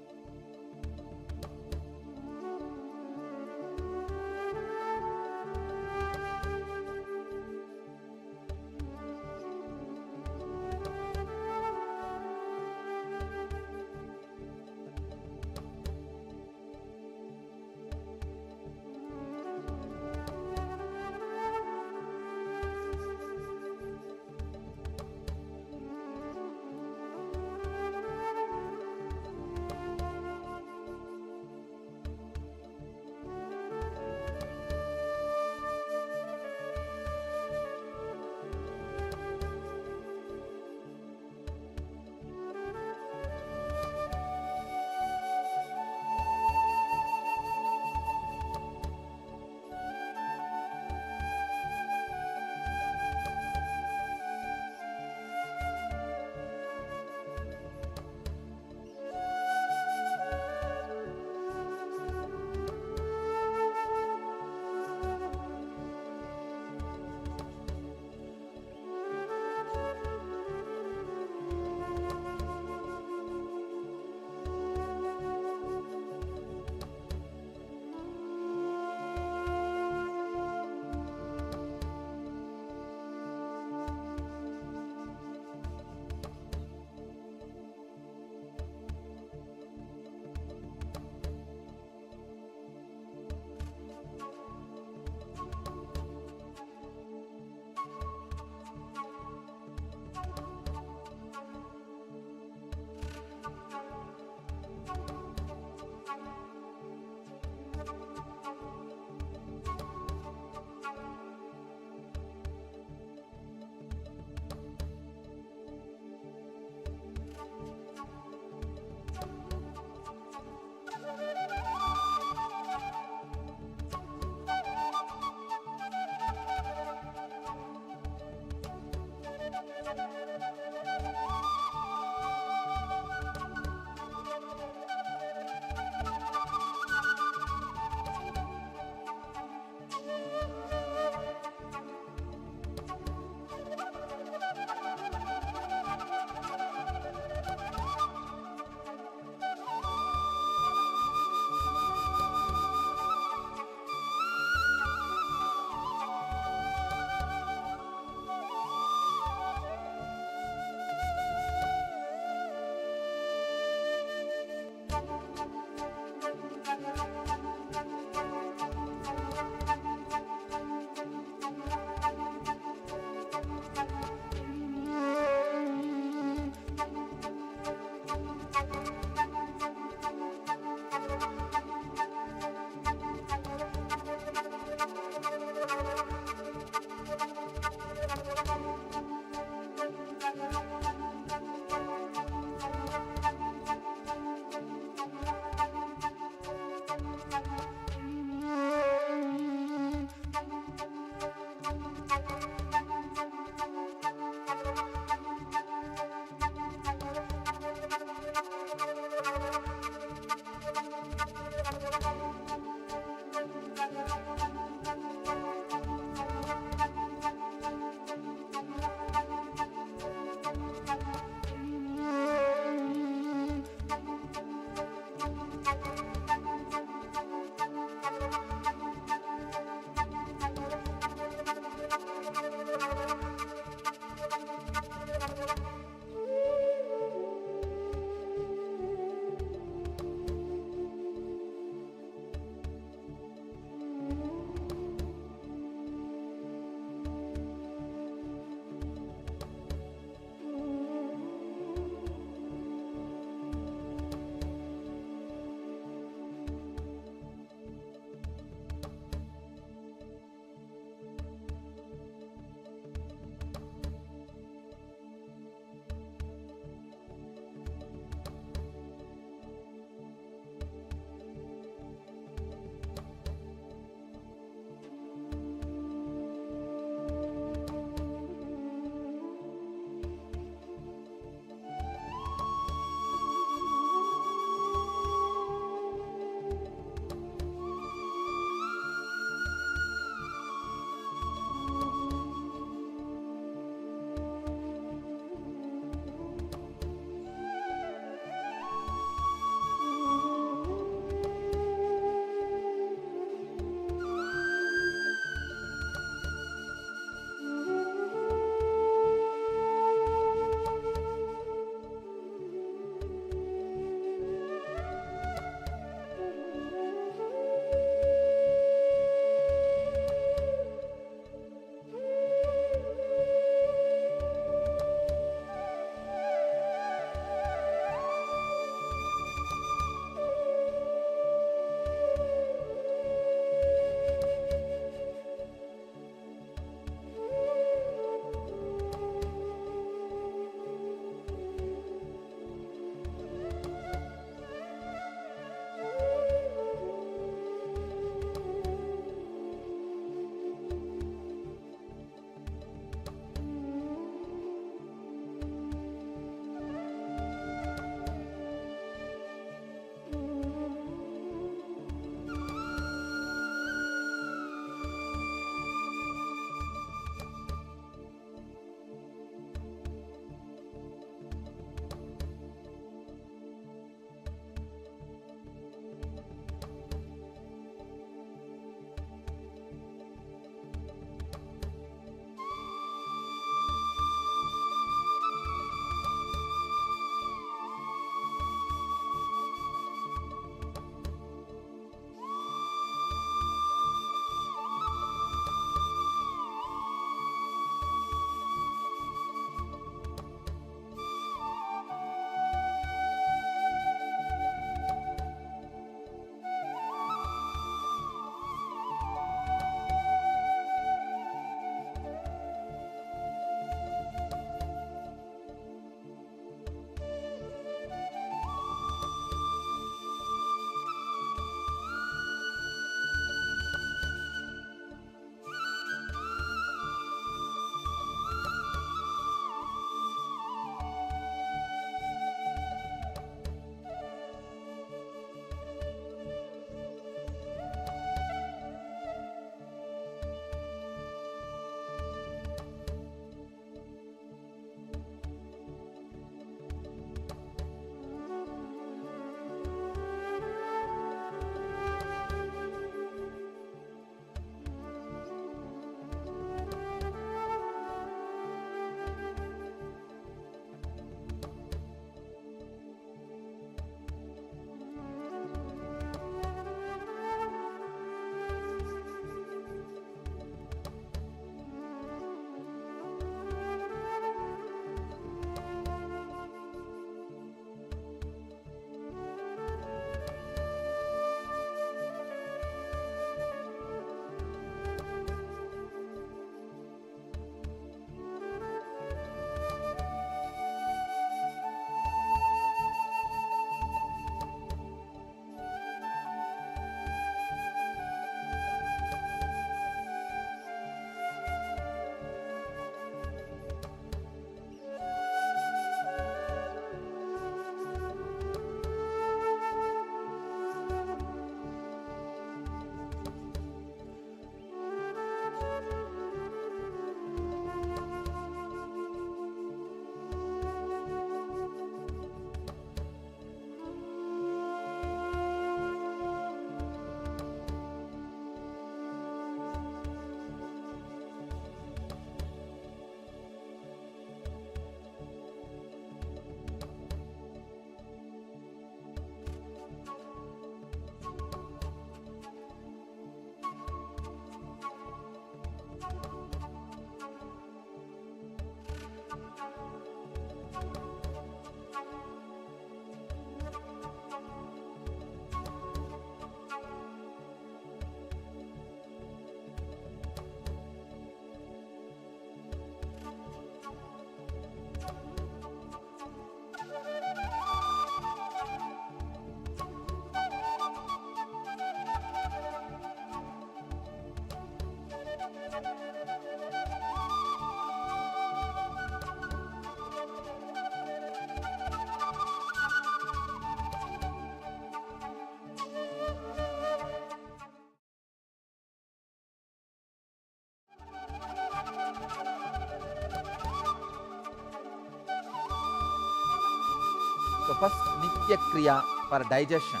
So first Nitya Kriya for digestion.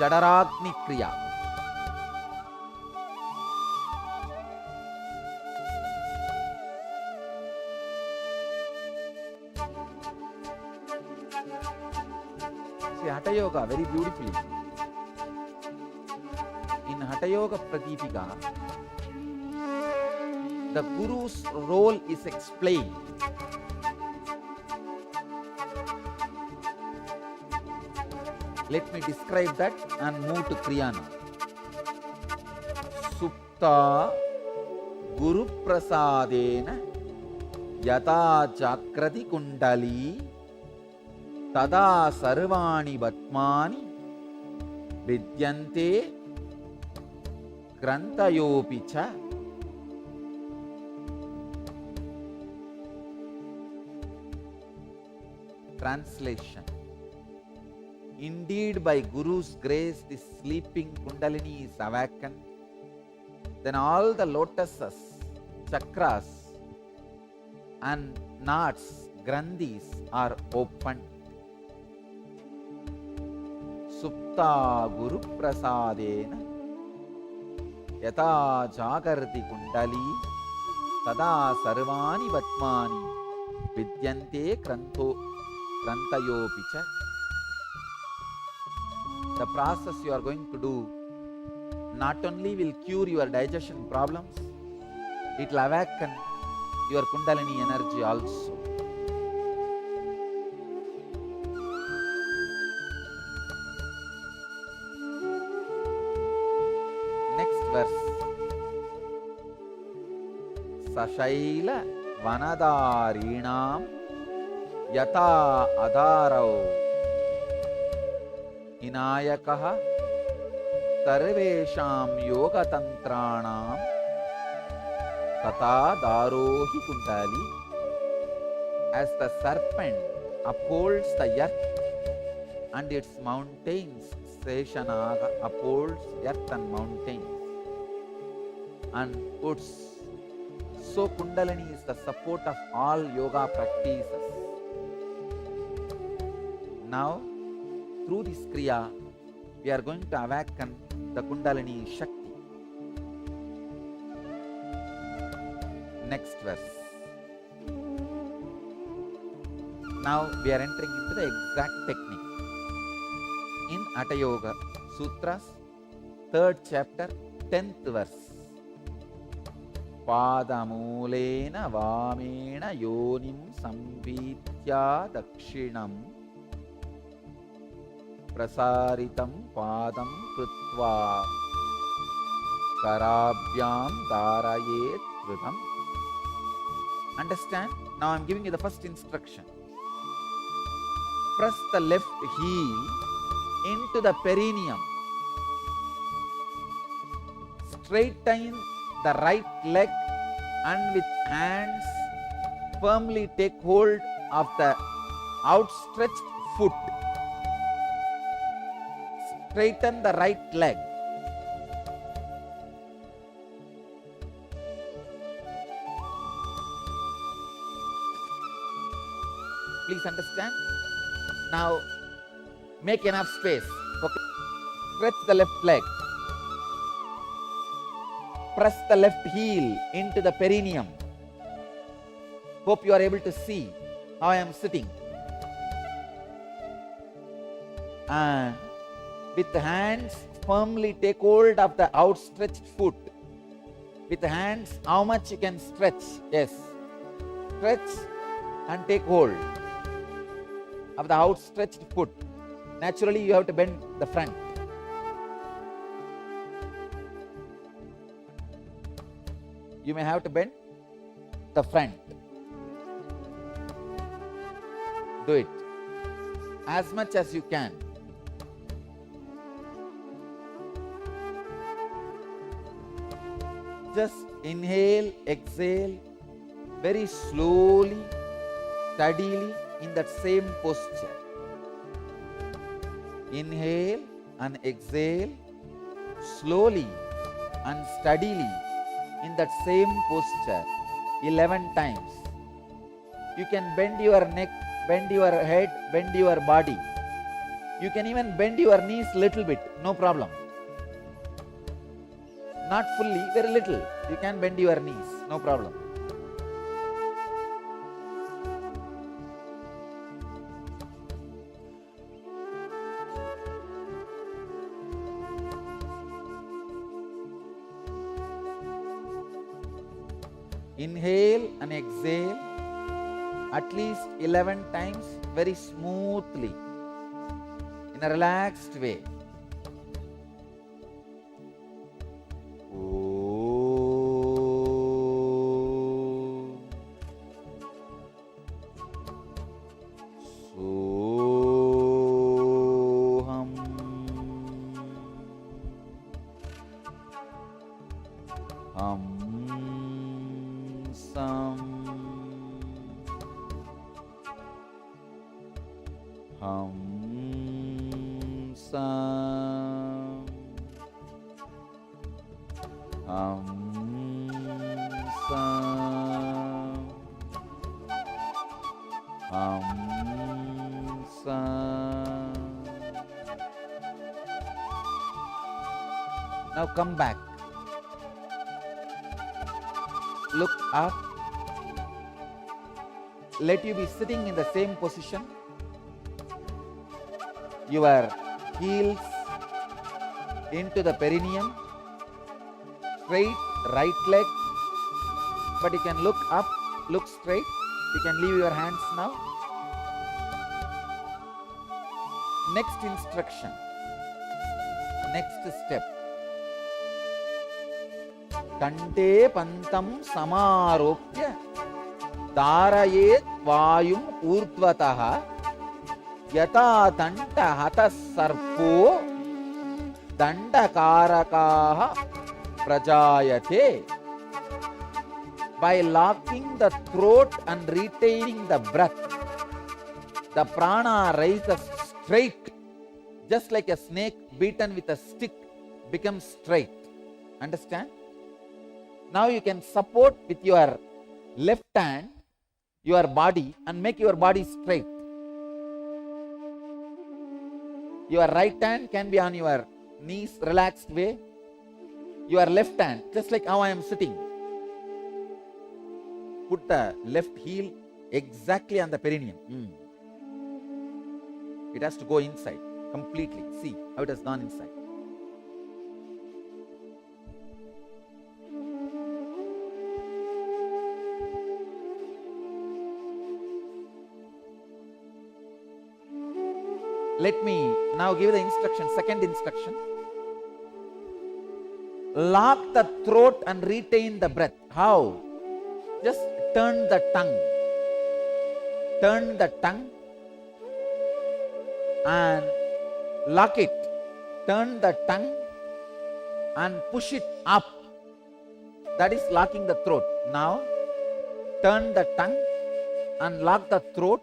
Jadaragni Kriya. See Hatha Yoga very beautifully. In Hatha Yoga Pradipika, the Guru's role is explained. Let me describe that and move to Kriya now. Supta Guru Prasadena Yata Chakrati Kundali Tada Sarvani Batmani Vidyante Grantayopicha. Translation. Indeed, by Guru's grace, the sleeping Kundalini is awakened. Then all the lotuses, chakras, and knots, grandhis are opened. Supta Guru Prasadena Yata Jagarti Kundali Tada Sarvani Vatmani Vidyante Krantayopicha. The process you are going to do not only will cure your digestion problems, it will awaken your Kundalini energy also. Next verse. Sashaila Vanadarinam Yata Adarao Inayakaha Sarvesham Yoga Tantranam Tata Darohi Kundali. As the serpent upholds the earth and its mountains, Seshanaga upholds earth and mountains and puts. So Kundalini is the support of all yoga practices. Now, through this Kriya, we are going to awaken the Kundalini Shakti. Next verse. Now we are entering into the exact technique. In Hatha Yoga Sutras, 3rd chapter, 10th verse. Padamulena Vamena Yonim Sambhitya Dakshinam Prasaritam Padam Krutva Karabhyam Darayet Krudam. Understand? Now I am giving you the first instruction. Press the left heel into the perineum. Straighten the right leg and with hands firmly take hold of the outstretched foot. Straighten the right leg. Please understand. Now make enough space. Okay. Stretch the left leg. Press the left heel into the perineum. Hope you are able to see how I am sitting. And with the hands firmly take hold of the outstretched foot. With the hands, how much you can stretch? Yes. Stretch and take hold of the outstretched foot. Naturally, you have to bend the front. You may have to bend the front. Do it as much as you can. Just inhale, exhale very slowly, steadily in that same posture. Inhale and exhale slowly and steadily in that same posture 11 times. You can bend your neck bend your head, bend your body. You can even bend your knees little bit, no problem. Not fully, very little. You can bend your knees, no problem. Inhale and exhale at least 11 times very smoothly in a relaxed way. Now come back. Look up. Let you be sitting in the same position. Your heels into the perineum. Straight right leg. But you can look up, look straight. You can leave your hands now. Next instruction. Next step. Kante pantam samaropya dharayet vayum urdvataha yata danta hatas sarpo dandakarakaha prajayate. By locking the throat and retaining the breath, the prana rises straight, just like a snake beaten with a stick becomes straight. Understand? Now you can support with your left hand your body and make your body straight. Your right hand can be on your knees, relaxed way. Your left hand, just like how I am sitting. Put the left heel exactly on the perineum. It has to go inside completely. See how it has gone inside. Let me now give the instruction, second instruction. Lock the throat and retain the breath. How? Just turn the tongue. Turn the tongue and lock it. Turn the tongue and push it up. That is locking the throat. Now, turn the tongue and lock the throat.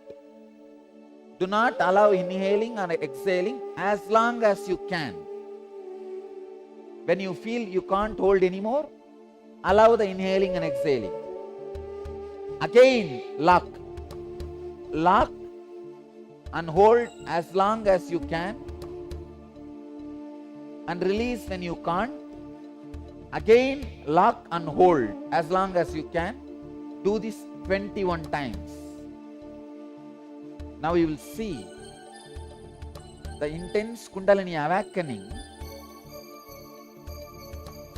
Do not allow inhaling and exhaling as long as you can. When you feel you can't hold anymore, allow the inhaling and exhaling. Again, lock. Lock and hold as long as you can. And release when you can't. Again, lock and hold as long as you can. Do this 21 times. Now you will see the intense Kundalini awakening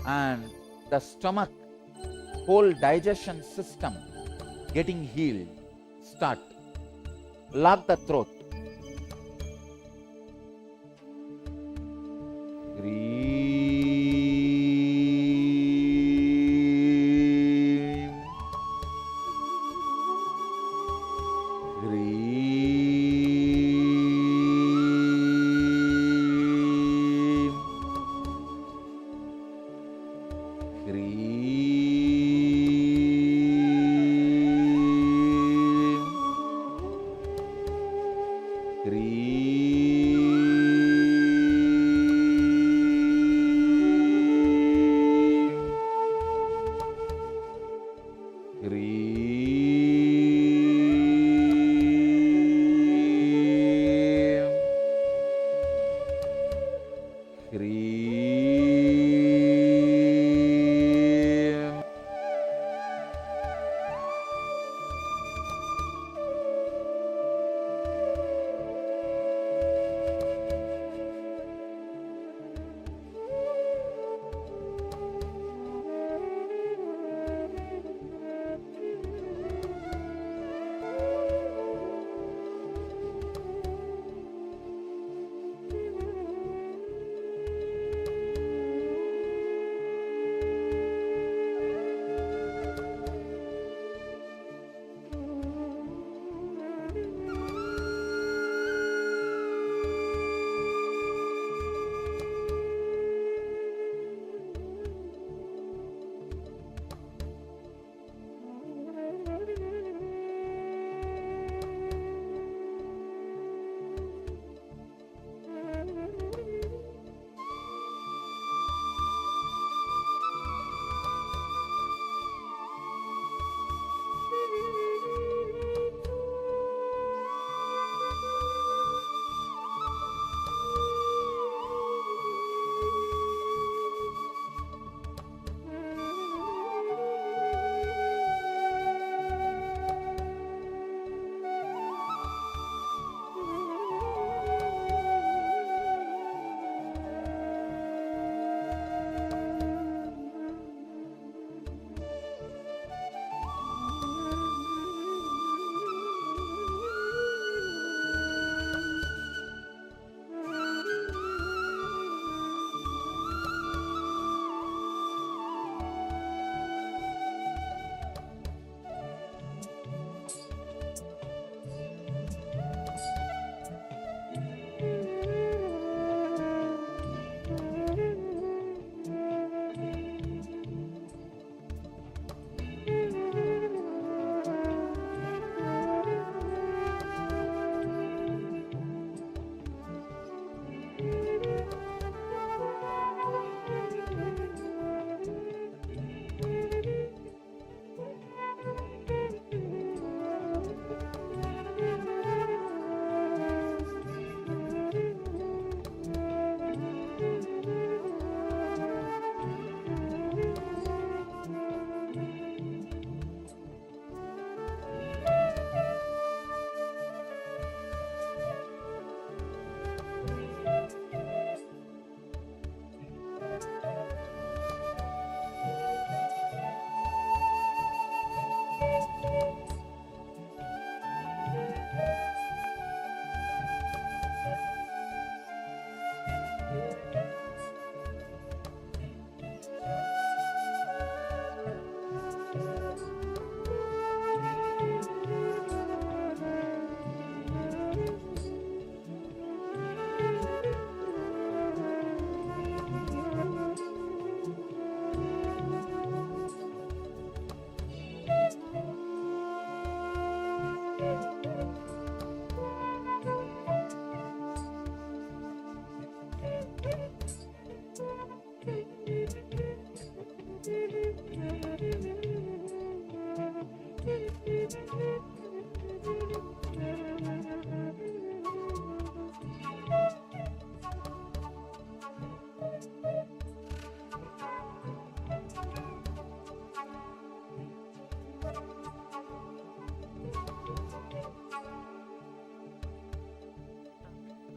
and the stomach, whole digestion system getting healed. Start. Lock the throat.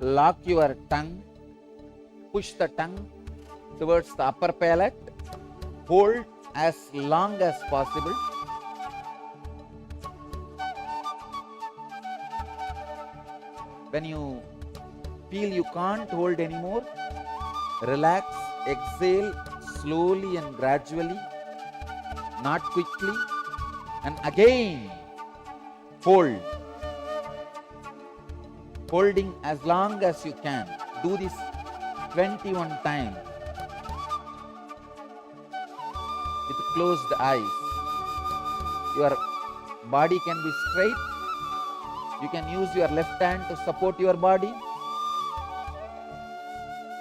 lock your tongue, push the tongue towards the upper palate, hold as long as possible. When you feel you can't hold anymore, relax, exhale slowly and gradually, not quickly, and again hold. Holding as long as you can. Do this 21 times with closed eyes. Your body can be straight. You can use your left hand to support your body.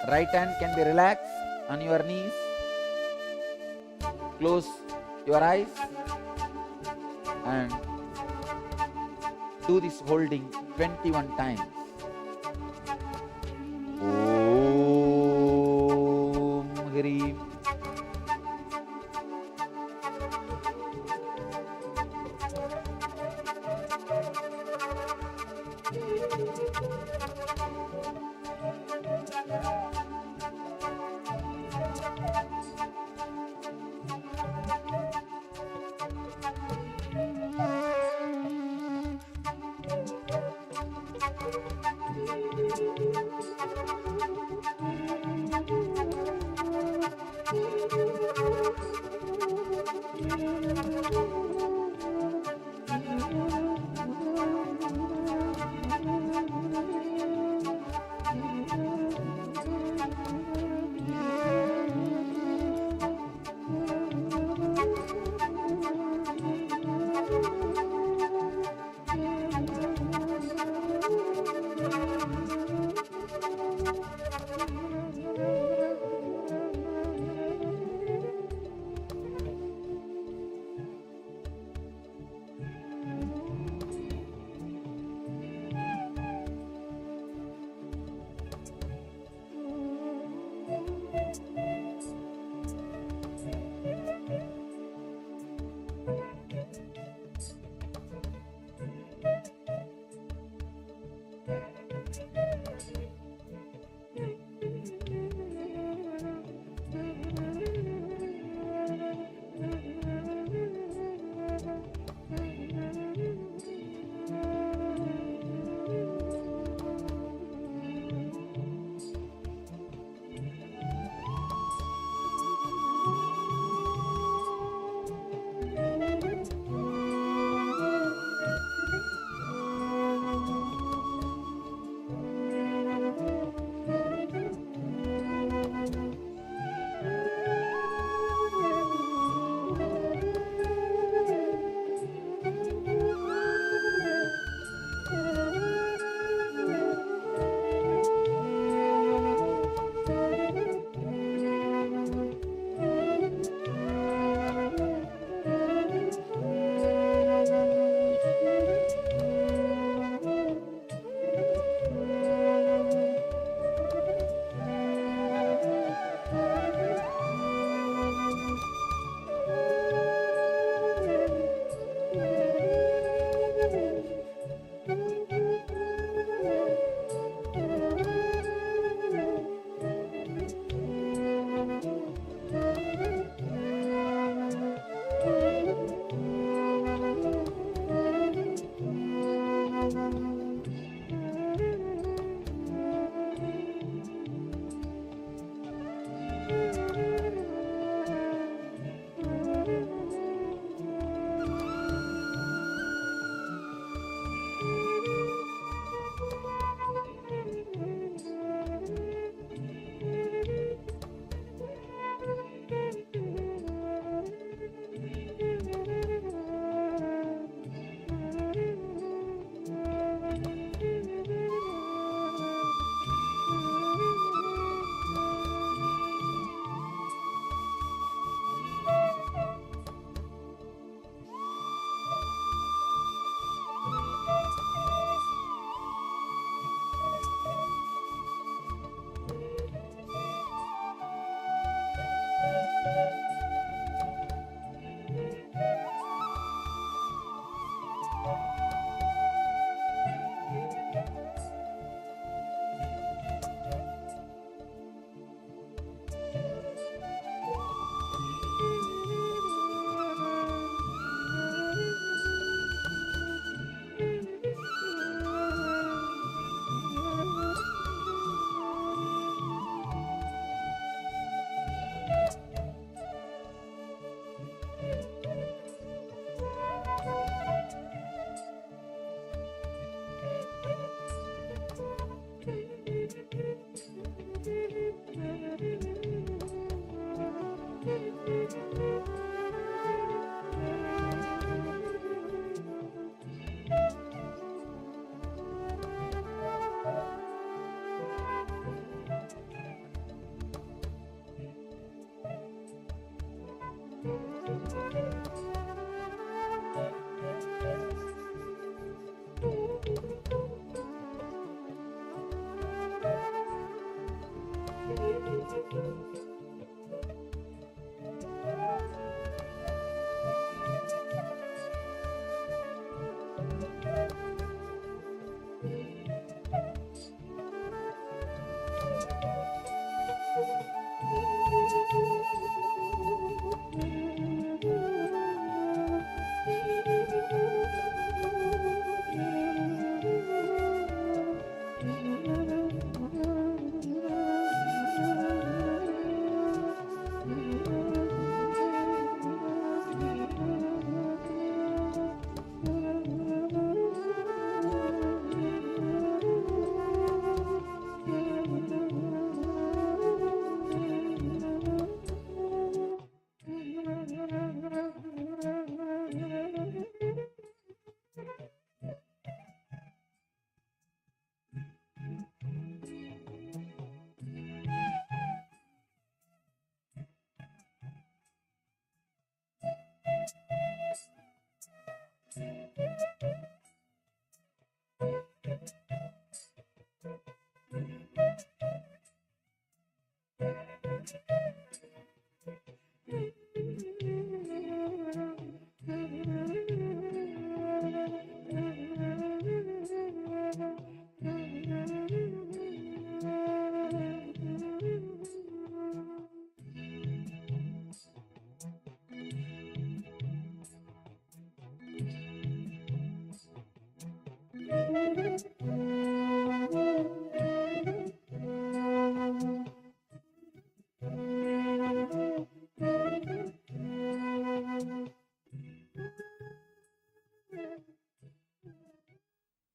Right hand can be relaxed on your knees. Close your eyes and do this holding 21 times. Om Hrim.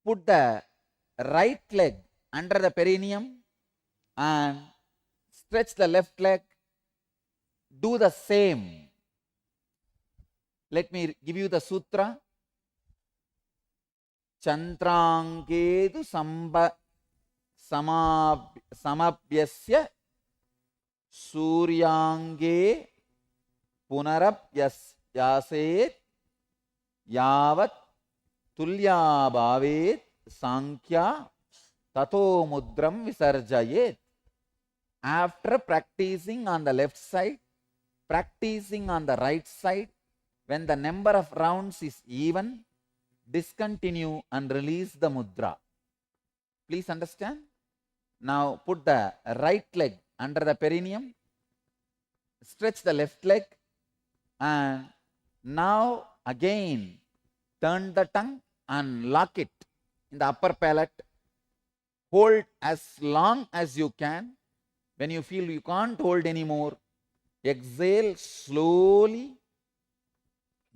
Put the right leg under the perineum and stretch the left leg. Do the same. Let me give you the sutra. Chantrangedu samabhyasya suryange punarapyaset yavat tulya bhavet sankhya tato mudram visarjayet. After practicing on the left side, practicing on the right side, when the number of rounds is even, discontinue and release the mudra. Please understand? Now put the right leg under the perineum, stretch the left leg, and now again turn the tongue and lock it in the upper palate. Hold as long as you can. When you feel you can't hold anymore, exhale slowly.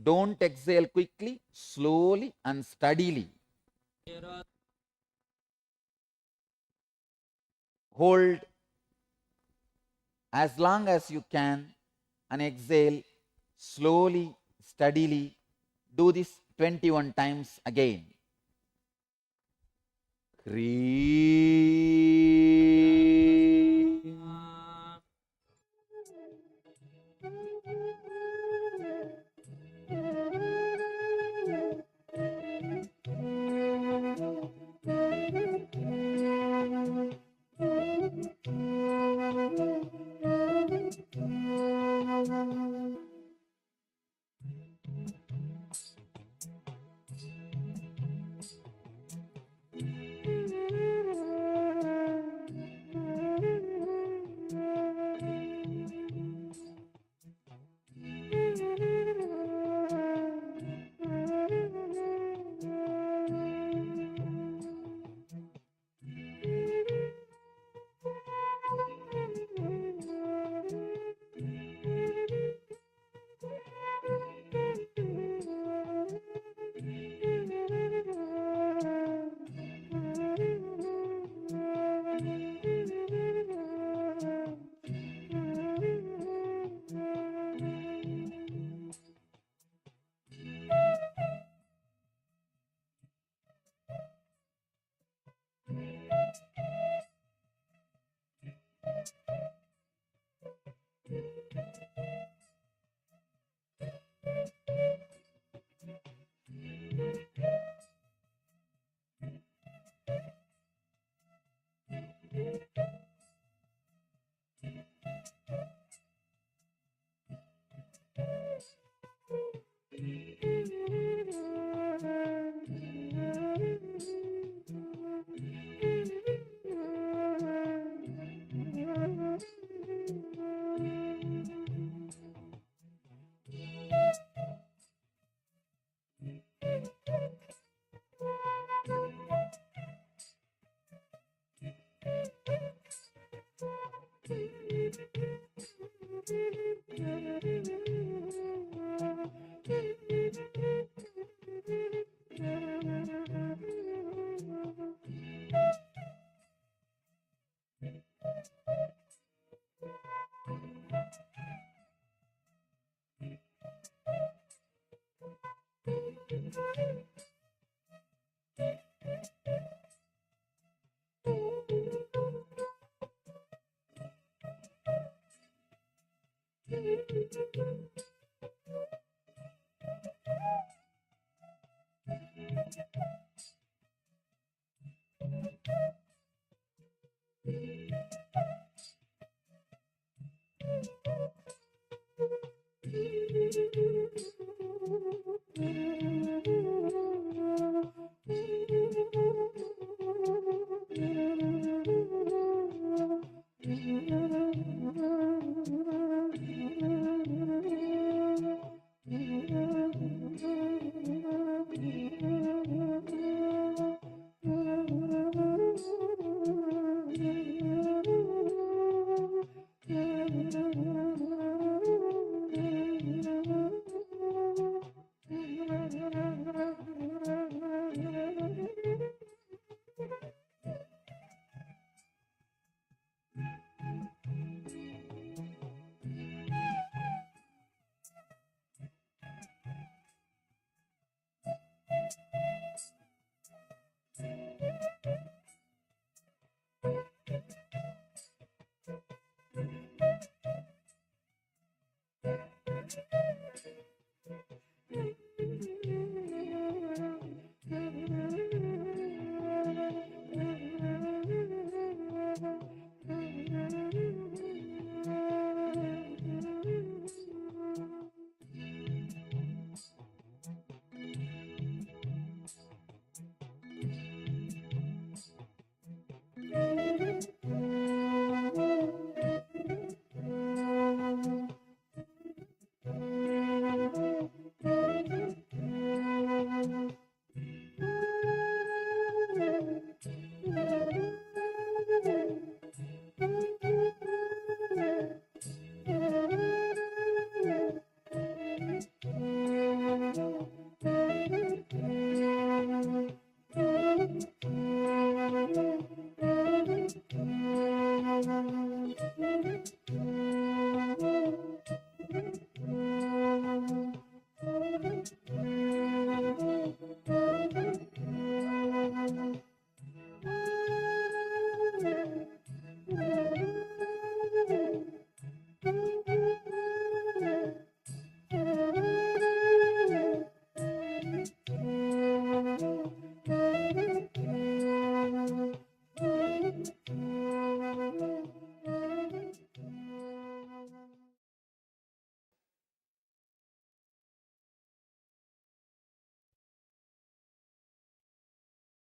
Don't exhale quickly, slowly and steadily. Hold as long as you can and exhale slowly, steadily. Do this 21 times again.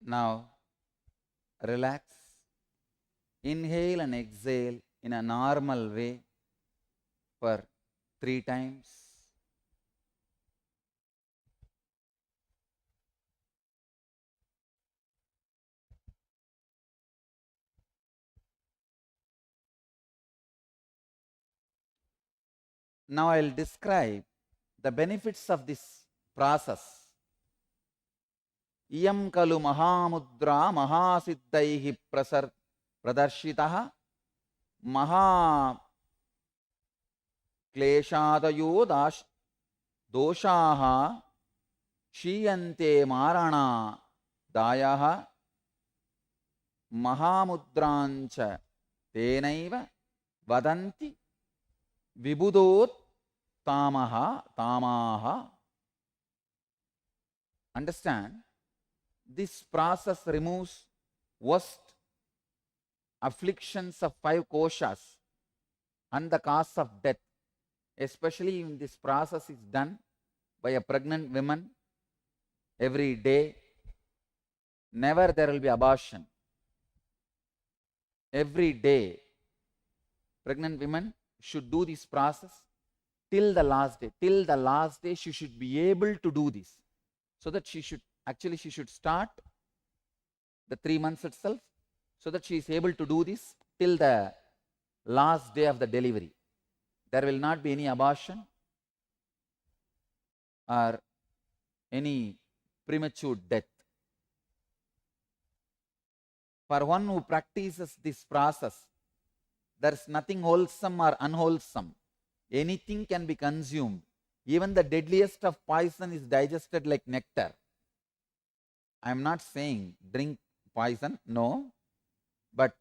Now, relax. Inhale and exhale in a normal way for 3 times. Now I will describe the benefits of this process. Iyam kalu mahamudra mahasiddaihi pradarshitaha maha kleshadayo doshaha shiyante marana dayaha mahamudrancha tenaiva vadanti vibudot tamaha. Understand, this process removes worst afflictions of 5 koshas and the cause of death. Especially when this process is done by a pregnant woman every day, never there will be abortion. Every day, pregnant women should do this process till the last day. Till the last day, she should be able to do this. So that she should start the 3 months itself, so that she is able to do this till the last day of the delivery. There will not be any abortion or any premature death. For one who practices this process, there is nothing wholesome or unwholesome. Anything can be consumed. Even the deadliest of poison is digested like nectar. I am not saying drink poison, no. But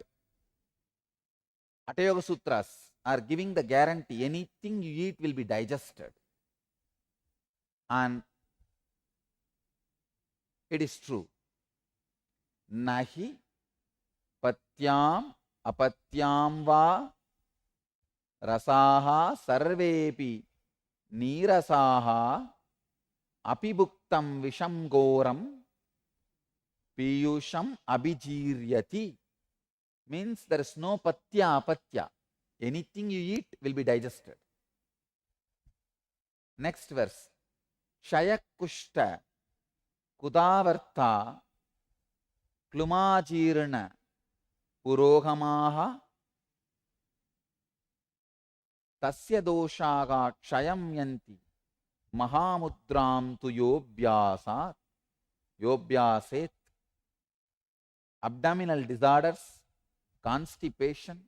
Hatha Yoga Sutras are giving the guarantee anything you eat will be digested. And it is true. Nahi patyam apatyam va rasaha sarvepi nirasaha apibuktam visham goram piyusham abhijiryati. Means there is no patya apatya. Anything you eat will be digested. Next verse. Shayakushta kudavartha klumajirna purohamaha tasya doshaga kshayam yanti mahamudram tu yobhyaset. Abdominal disorders, constipation,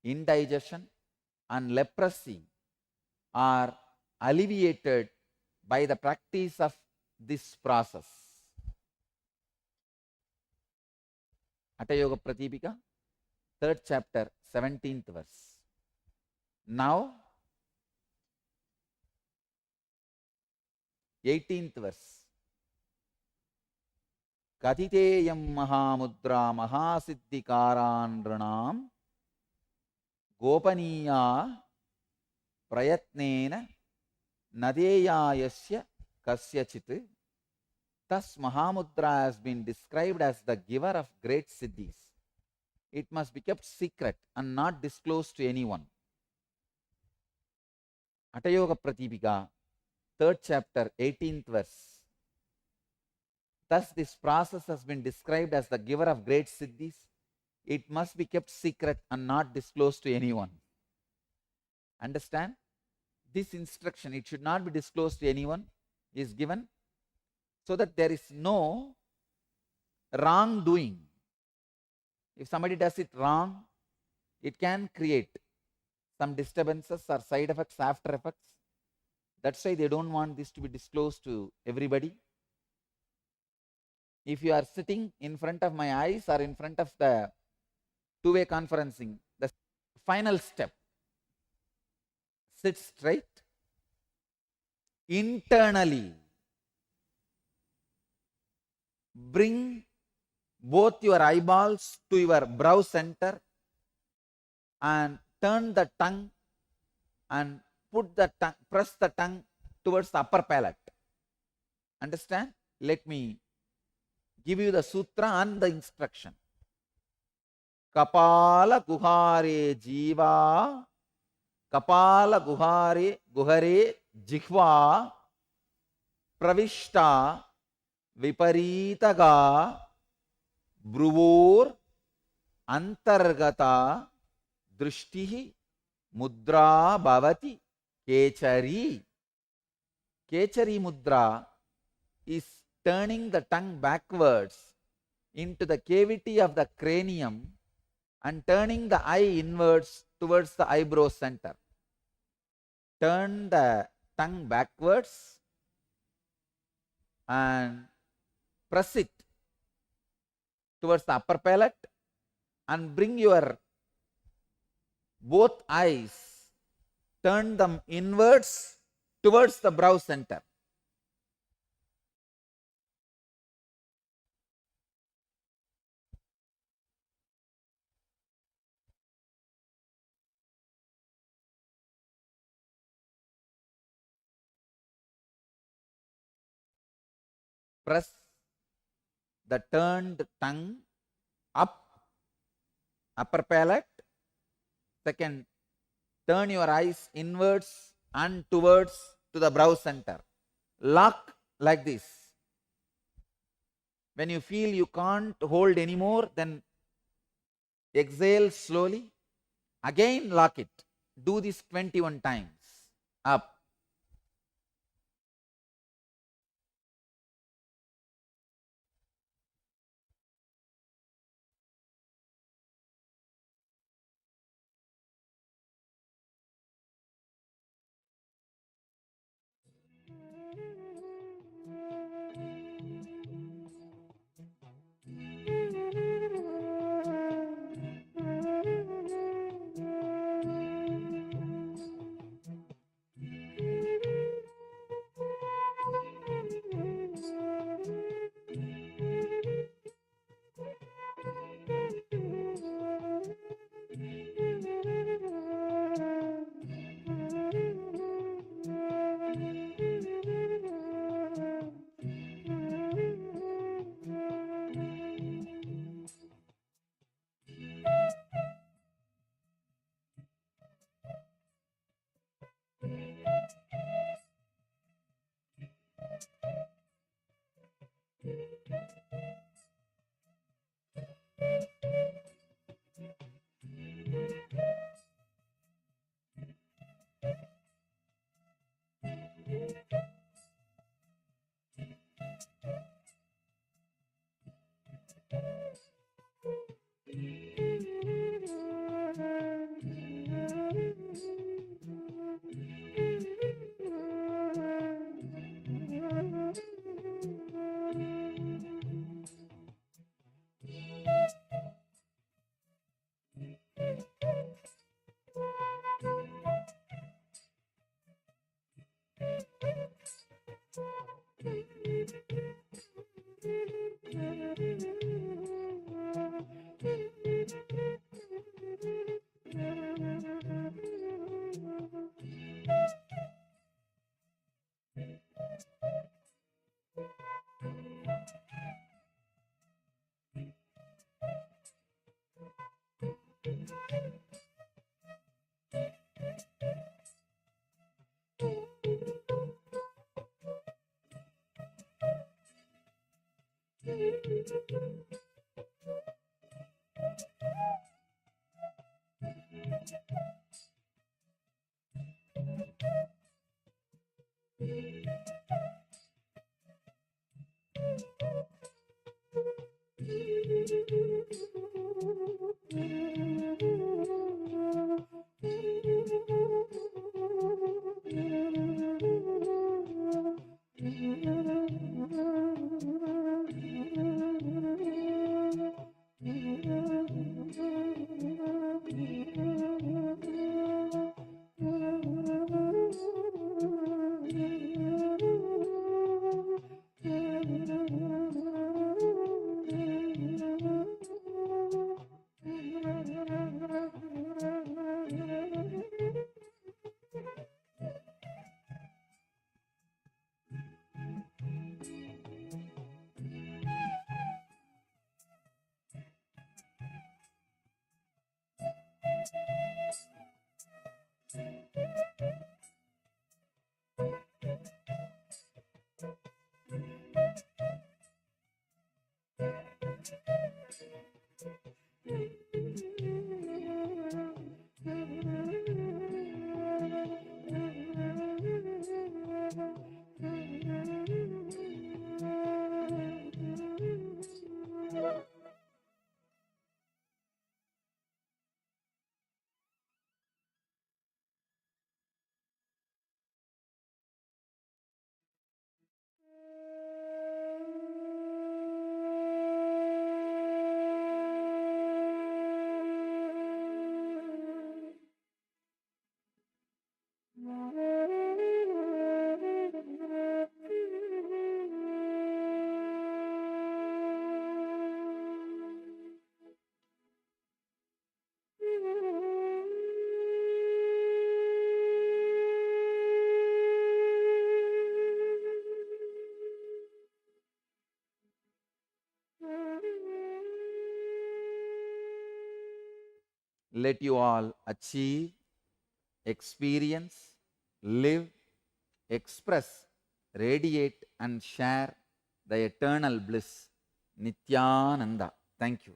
indigestion and leprosy are alleviated by the practice of this process. Hatha Yoga Pratipika, 3rd chapter, 17th verse. Now, 18th verse. Katiteyam mahamudra mahasiddhikaran ranam gopaniya prayatnena nadeyayasya kasyachit. Thus Mahamudra has been described as the giver of great siddhis. It must be kept secret and not disclosed to anyone. Hatha Yoga Pratipika, 3rd chapter, 18th verse. Thus this process has been described as the giver of great siddhis. It must be kept secret and not disclosed to anyone. Understand? This instruction, it should not be disclosed to anyone, is given so that there is no wrongdoing. If somebody does it wrong, it can create some disturbances or side effects, after effects. That's why they don't want this to be disclosed to everybody. If you are sitting in front of my eyes or in front of the two-way conferencing, the final step, sit straight, internally bring both your eyeballs to your brow center and turn the tongue and put the tongue, press the tongue towards the upper palate. Understand? Let me give you the sutra and the instruction. Kapala guhare jiva, kapala guhare jihva, pravishta viparitaga, bruvor antargata drishtihi mudra bhavati kechari. Kechari mudra is turning the tongue backwards into the cavity of the cranium and turning the eye inwards towards the eyebrow center. Turn the tongue backwards and press it towards the upper palate and bring your both eyes, turn them inwards towards the brow center. Press the turned tongue up, upper palate. Second, turn your eyes inwards and towards to the brow center. Lock like this. When you feel you can't hold anymore, then exhale slowly Again lock it. Do this 21 times. Up. Let you all achieve, experience, live, express, radiate, and share the eternal bliss. Nithyananda. Thank you.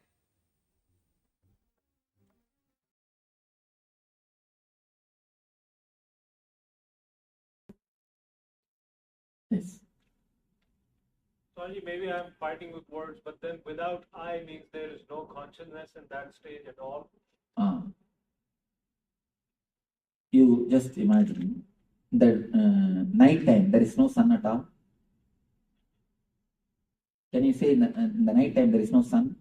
Yes. Sorry, maybe I'm fighting with words, but then without I means there is no consciousness in that stage at all. You just imagine that night time there is no sun at all. Can you say in the night time there is no sun?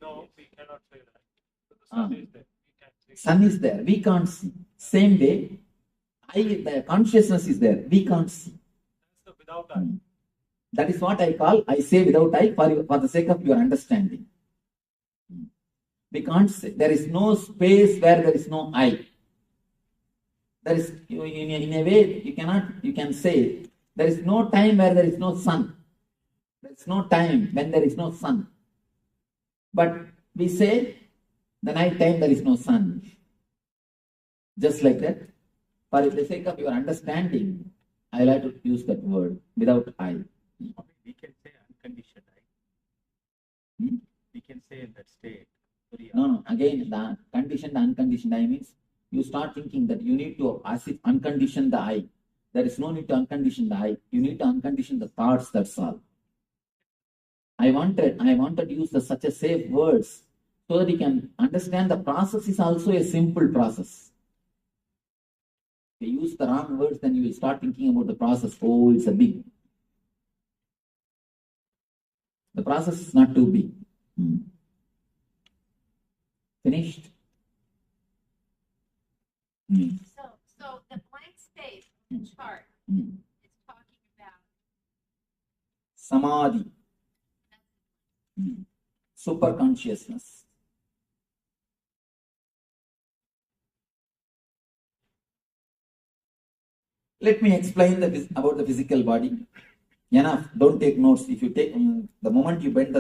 No, we cannot say that. So the sun is there. We can't see. Sun is there, we can't see. Same way, the consciousness is there, we can't see. That's the without I. That is what I say without I for the sake of your understanding. We can't say, there is no space where there is no I. There is, in a way, you can say, there is no time where there is no sun. There is no time when there is no sun. But we say, the night time there is no sun. Just like that. For the sake of your understanding, I like to use that word without I. We can say unconditioned I. We can say in that state. No. Again, the conditioned, unconditioned I means you start thinking that you need to as if uncondition the I. There is no need to uncondition the I. You need to uncondition the thoughts, that's all. I wanted to use such a safe words so that you can understand the process is also a simple process. If you use the wrong words, then you will start thinking about the process. Oh, it's a big. The process is not too big. Finished? So the blank space in the chart is talking about Samadhi. Super consciousness. Let me explain about the physical body. Enough, don't take notes. If you take, the moment you bend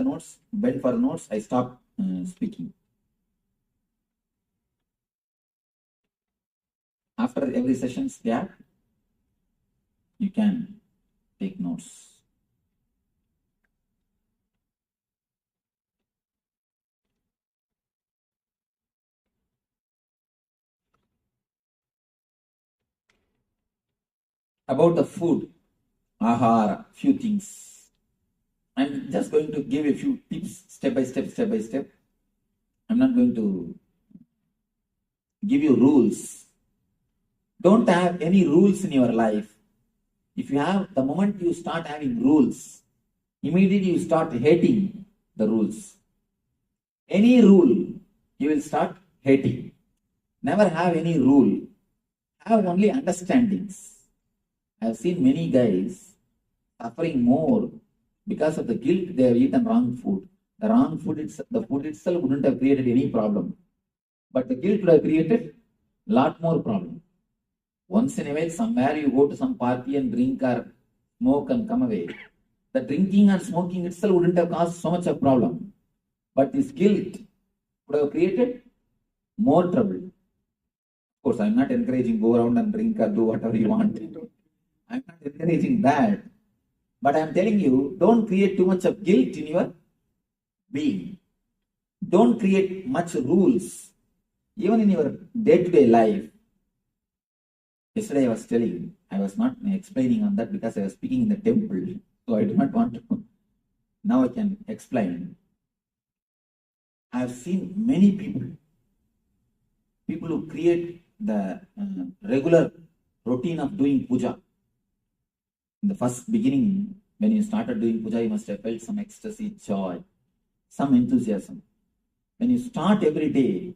for notes, I stop speaking. After every session's gap, you can take notes. About the food, ahara, few things. I'm just going to give a few tips, step by step. I'm not going to give you rules. Don't have any rules in your life. If you have, the moment you start having rules, immediately you start hating the rules. Any rule, you will start hating. Never have any rule. Have only understandings. I have seen many guys suffering more because of the guilt they have eaten wrong food. The wrong food, the food itself wouldn't have created any problem. But the guilt would have created a lot more problem. Once in a while, somewhere you go to some party and drink or smoke and come away. The drinking and smoking itself wouldn't have caused so much of problem. But this guilt would have created more trouble. Of course, I'm not encouraging go around and drink or do whatever you want. I'm not encouraging that. But I'm telling you, don't create too much of guilt in your being. Don't create much rules. Even in your day-to-day life. Yesterday I was telling, I was not explaining on that because I was speaking in the temple. So I do not want to. Now I can explain. I have seen many people who create the regular routine of doing puja. In the first beginning, when you started doing puja, you must have felt some ecstasy, joy, some enthusiasm. When you start every day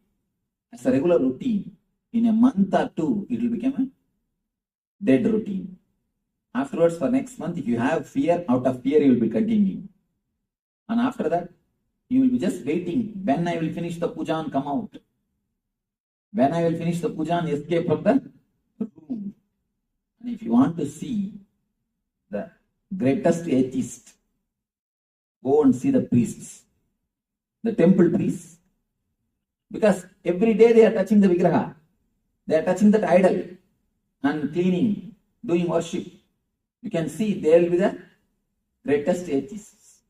as a regular routine, in a month or two, it will become a dead routine. Afterwards, for next month, if you have fear, out of fear, you will be continuing. And after that, you will be just waiting when I will finish the puja and come out. When I will finish the puja and escape from the room. And if you want to see the greatest atheist, go and see the priests, the temple priests. Because every day they are touching the vigraha. They are touching that idol and cleaning, doing worship. You can see they will be the greatest atheists.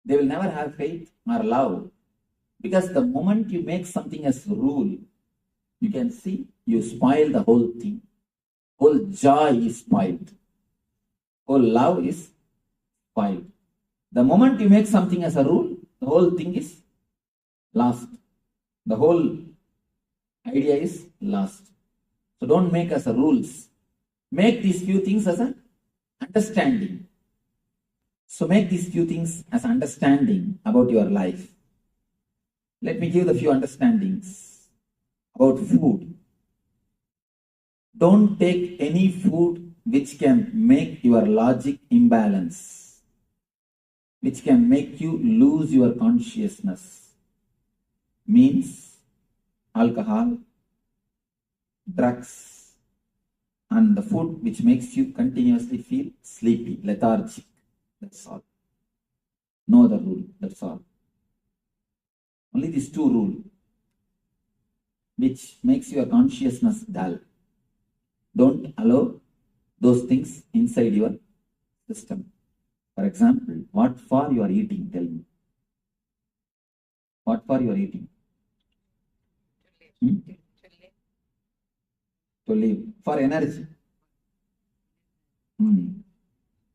They will never have faith or love. Because the moment you make something as rule, you can see you spoil the whole thing. Whole joy is spoiled. Whole love is spoiled. The moment you make something as a rule, the whole thing is lost. The whole idea is lost. So don't make as a rules. Make these few things as an understanding. So make these few things as understanding about your life. Let me give the few understandings about food. Don't take any food which can make your logic imbalance, which can make you lose your consciousness. Means alcohol, drugs, and the food which makes you continuously feel sleepy, lethargic. That's all. No other rule. That's all. Only these two rules, which makes your consciousness dull. Don't allow those things inside your system. For example, what for you are eating? Tell me. What for you are eating? To live. For energy.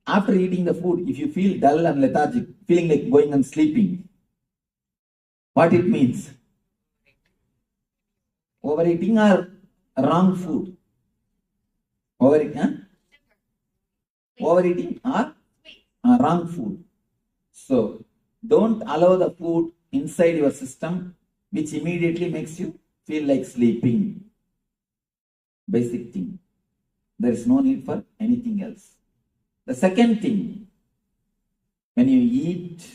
After eating the food, if you feel dull and lethargic, feeling like going and sleeping, what it means? Overeating or wrong food? Overeating or wrong food. So, don't allow the food inside your system which immediately makes you feel like sleeping. Basic thing. There is no need for anything else. The second thing, when you eat,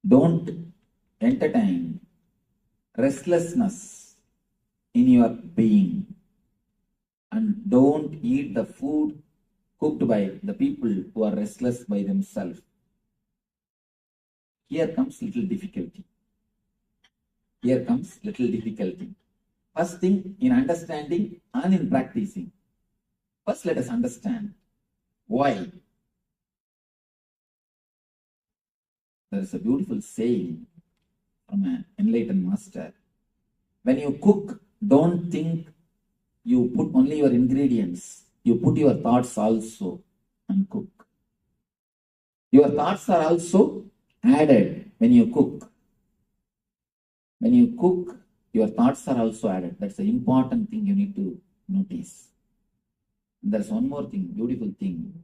don't entertain restlessness in your being, and don't eat the food cooked by the people who are restless by themselves. Here comes little difficulty. Here comes little difficulty. First thing, in understanding and in practicing. First, let us understand why. There is a beautiful saying from an enlightened master. When you cook, don't think you put only your ingredients. You put your thoughts also and cook. Your thoughts are also added when you cook. When you cook, your thoughts are also added. That's the important thing you need to notice. And there's one more thing, beautiful thing.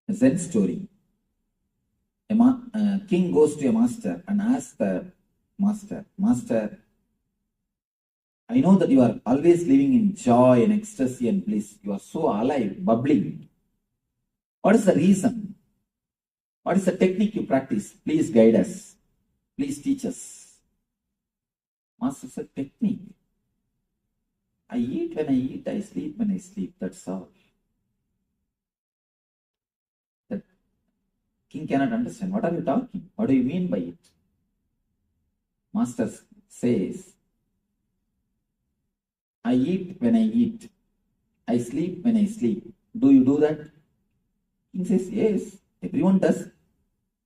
A Zen story. A king goes to a master and asks the master, I know that you are always living in joy and ecstasy and bliss. You are so alive, bubbling. What is the reason? What is the technique you practice? Please guide us. Please teach us. Master said, technique. I eat when I eat, I sleep when I sleep. That's all. The king cannot understand. What are you talking? What do you mean by it? Master says, I eat when I eat. I sleep when I sleep. Do you do that? King says, yes, everyone does.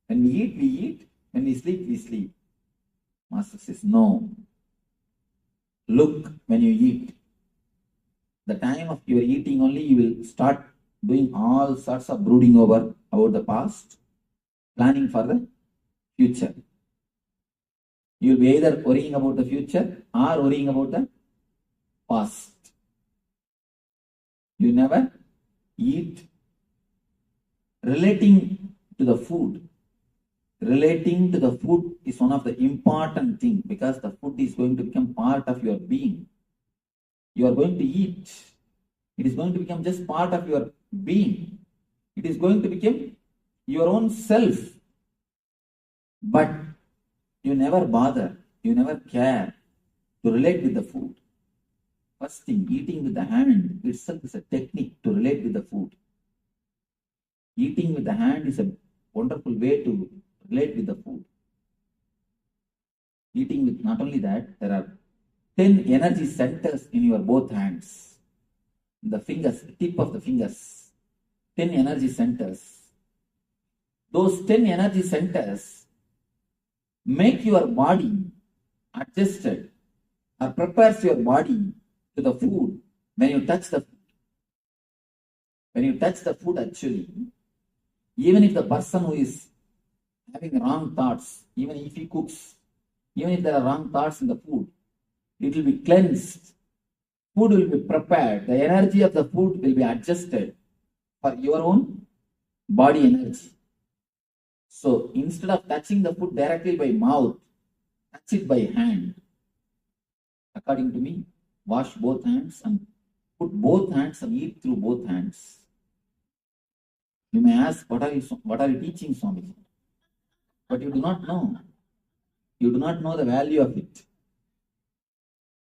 When we eat, we eat. When we sleep, we sleep. Master says, no. Look when you eat. The time of your eating only, you will start doing all sorts of brooding over about the past, planning for the future. You will be either worrying about the future or worrying about the past. You never eat relating to the food. Relating to the food is one of the important things because the food is going to become part of your being. You are going to eat. It is going to become just part of your being. It is going to become your own self. But you never bother, you never care to relate with the food. First thing, eating with the hand itself is a technique to relate with the food. Eating with the hand is a wonderful way to relate with the food. Eating with, not only that, there are 10 energy centers in your both hands. The fingers, tip of the fingers. 10 energy centers. Those 10 energy centers make your body adjusted or prepares your body to the food when you touch the food actually, even if the person who is having wrong thoughts, even if he cooks, even if there are wrong thoughts in the food, it will be cleansed. Food will be prepared. The energy of the food will be adjusted for your own body energy. So instead of touching the food directly by mouth, touch it by hand. According to me, wash both hands and put both hands and eat through both hands. You may ask, what are you teaching, Swamiji? But you do not know. You do not know the value of it.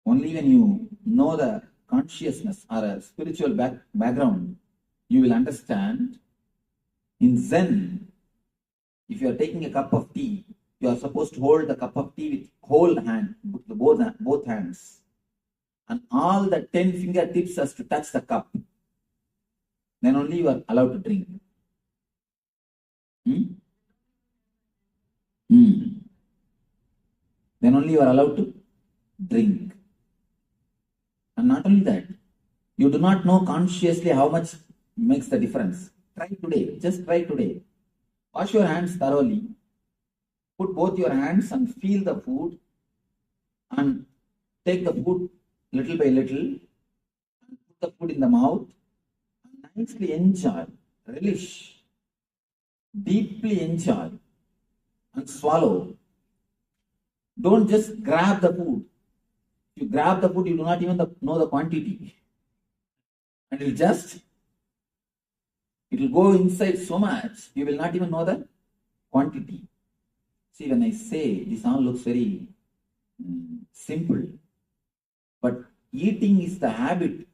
Only when you know the consciousness or a spiritual background, you will understand. In Zen, if you are taking a cup of tea, you are supposed to hold the cup of tea with whole hand, both hands. And all the 10 fingertips has to touch the cup. Then only you are allowed to drink. Then only you are allowed to drink. And not only that, you do not know consciously how much makes the difference. Try today, just try today. Wash your hands thoroughly. Put both your hands and feel the food. And take the food little by little. And put the food in the mouth. And nicely enjoy, relish. Deeply enjoy. And swallow. Don't just grab the food. If you grab the food, you do not even know the quantity. And it will go inside so much, you will not even know the quantity. See, when I say, this all looks very simple. But eating is the habit,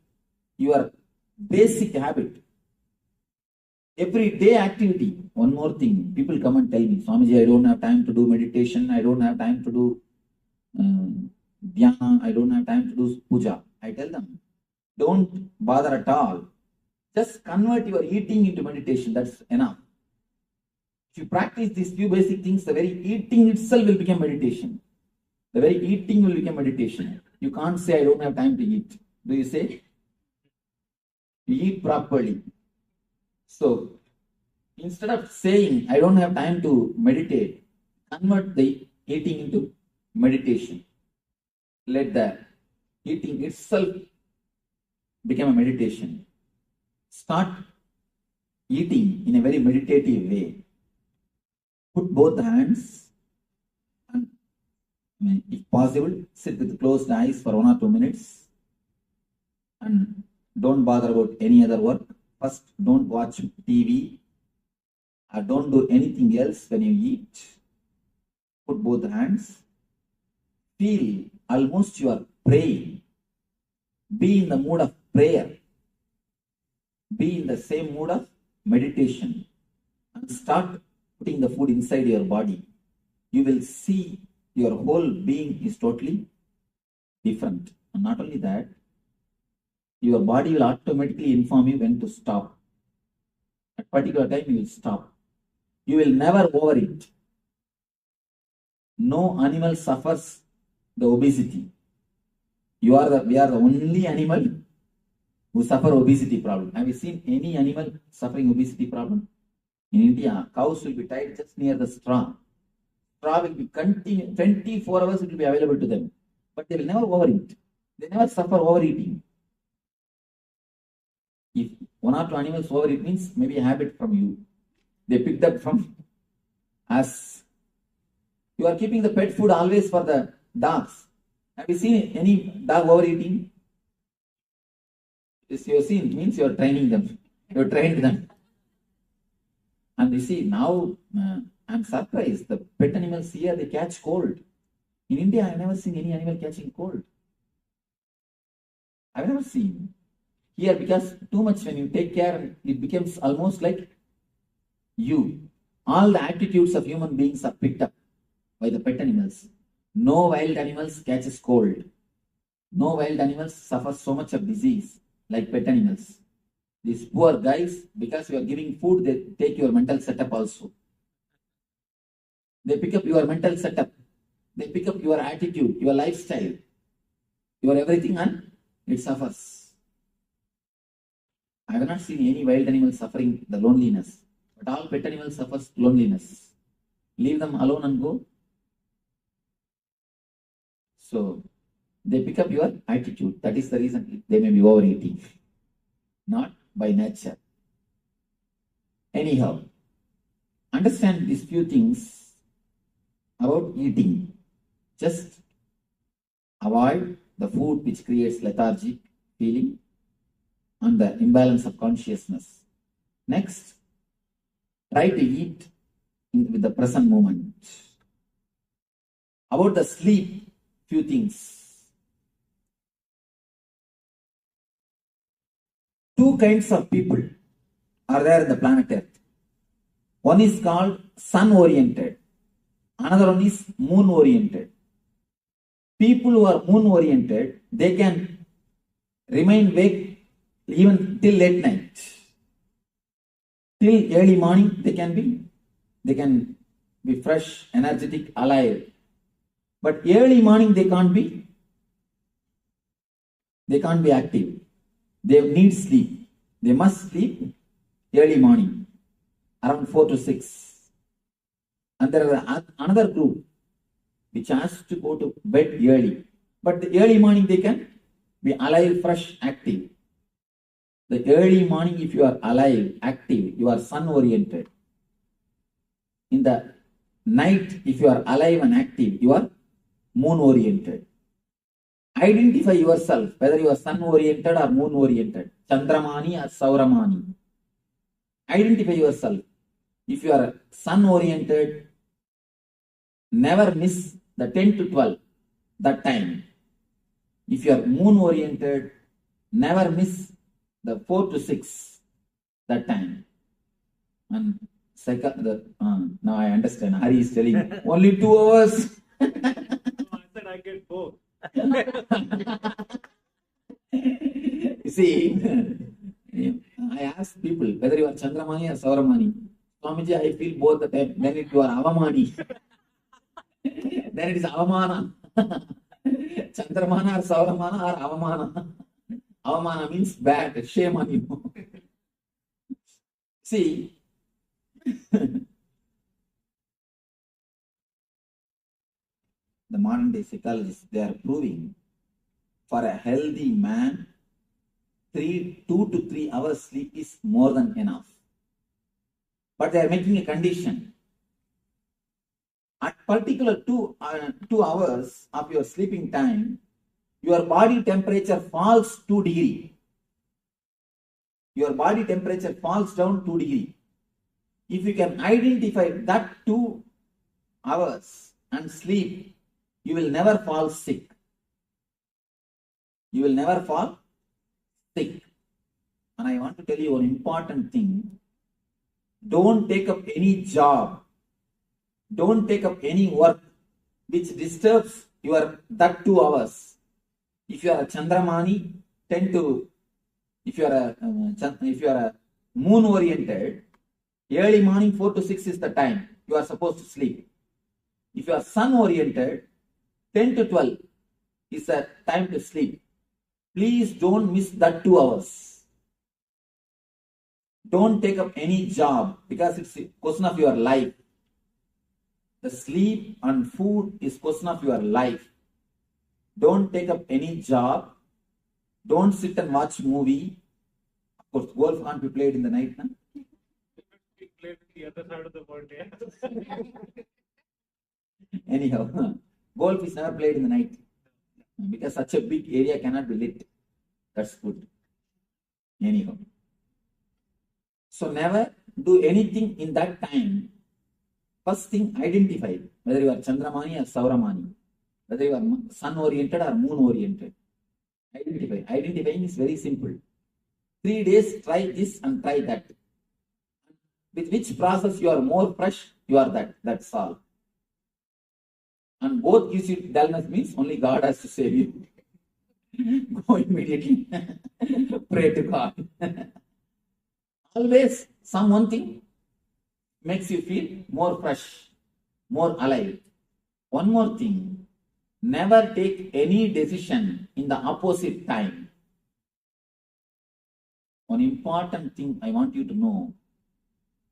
your basic habit. Everyday activity. One more thing, people come and tell me, Swamiji, I don't have time to do meditation, I don't have time to do dhyana, I don't have time to do puja. I tell them, don't bother at all. Just convert your eating into meditation, that's enough. If you practice these few basic things, the very eating itself will become meditation. The very eating will become meditation. You can't say, I don't have time to eat. Do you say? You eat properly. So, instead of saying, I don't have time to meditate, convert the eating into meditation. Let the eating itself become a meditation. Start eating in a very meditative way. Put both hands and, if possible, sit with closed eyes for 1 or 2 minutes and don't bother about any other work. First, don't watch TV or don't do anything else when you eat. Put both hands. Feel almost you are praying. Be in the mood of prayer. Be in the same mood of meditation. And start putting the food inside your body. You will see your whole being is totally different. And not only that, your body will automatically inform you when to stop. At particular time, you will stop. You will never overeat. No animal suffers the obesity. We are the only animal who suffer obesity problem. Have you seen any animal suffering obesity problem? In India, cows will be tied just near the straw. Straw will be 24 hours, it will be available to them. But they will never overeat. They never suffer overeating. If 1 or 2 animals overeat, means maybe a habit from you. They picked up from us. You are keeping the pet food always for the dogs. Have you seen any dog overeating? Yes, you have seen, means you are training them. You have trained them. And you see, now I'm surprised. The pet animals here, they catch cold. In India, I have never seen any animal catching cold. I have never seen. Here, because too much when you take care, it becomes almost like you. All the attitudes of human beings are picked up by the pet animals. No wild animals catches cold. No wild animals suffer so much of disease like pet animals. These poor guys, because you are giving food, they take your mental setup also. They pick up your mental setup. They pick up your attitude, your lifestyle, your everything, and it suffers. I have not seen any wild animal suffering the loneliness, but all pet animals suffer loneliness. Leave them alone and go. So they pick up your attitude. That is the reason they may be overeating, not by nature. Anyhow, understand these few things about eating. Just avoid the food which creates lethargic feeling and the imbalance of consciousness. Next, try to eat with the present moment. About the sleep, few things. Two kinds of people are there in the planet Earth. One is called sun-oriented. Another one is moon-oriented. People who are moon-oriented, they can remain awake even till late night. Till early morning, they can be fresh, energetic, alive. But early morning, they can't be active. They need sleep. They must sleep early morning, around 4 to 6. And there are another group which has to go to bed early. But the early morning they can be alive, fresh, active. The early morning, if you are alive, active, you are sun-oriented. In the night, if you are alive and active, you are moon-oriented. Identify yourself, whether you are sun-oriented or moon-oriented, Chandramani or Sauramani. Identify yourself. If you are sun-oriented, never miss the 10 to 12, that time. If you are moon-oriented, never miss the 4 to 6, that time. And now I understand. Hari is telling only 2 hours. No, I said I get both. You see, I ask people whether you are Chandramani or Sauramani. Swamiji, I feel both the time. Then if you are Avamani, then it is Avamana. Chandramana or Sauramana or Avamana. Avamana means bad, shame on you. See, the modern day psychologists, they are proving for a healthy man, 2 to 3 hours sleep is more than enough. But they are making a condition. At particular 2 hours of your sleeping time, your body temperature falls 2 degrees. Your body temperature falls down 2 degrees. If you can identify that 2 hours and sleep, you will never fall sick. You will never fall sick. And I want to tell you one important thing. Don't take up any job. Don't take up any work which disturbs that 2 hours. If you are a Chandramani, if you are a moon oriented, early morning 4 to 6 is the time you are supposed to sleep. If you are sun oriented, 10 to 12 is the time to sleep. Please don't miss that 2 hours. Don't take up any job because it's a question of your life. The sleep and food is question of your life. Don't take up any job. Don't sit and watch movie. Of course, golf can't be played in the night. Huh? We played the other side of the world, yeah. Anyhow, golf is never played in the night because such a big area cannot be lit. That's good. Anyhow. So never do anything in that time. First thing, identify whether you are Chandramani or Sauramani, whether you are sun-oriented or moon-oriented. Identify. Identifying is very simple. 3 days, try this and try that. With which process you are more fresh, you are that. That's all. And both gives you dullness means only God has to save you. Go immediately. Pray to God. Always one thing makes you feel more fresh, more alive. One more thing, never take any decision in the opposite time. one important thing I want you to know,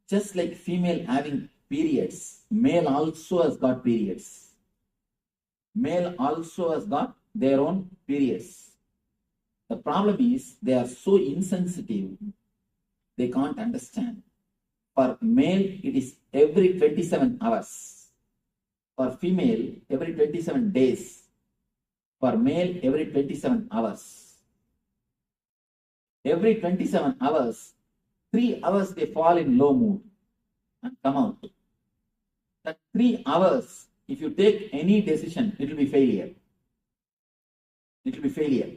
just like female having periods, male also has got periods. Male also has got their own periods. The problem is they are so insensitive, they can't understand. For male, it is every 27 hours. For female, every 27 days. For male, every 27 hours. Every 27 hours, 3 hours they fall in low mood and come out. That 3 hours, if you take any decision, it will be failure. It will be failure.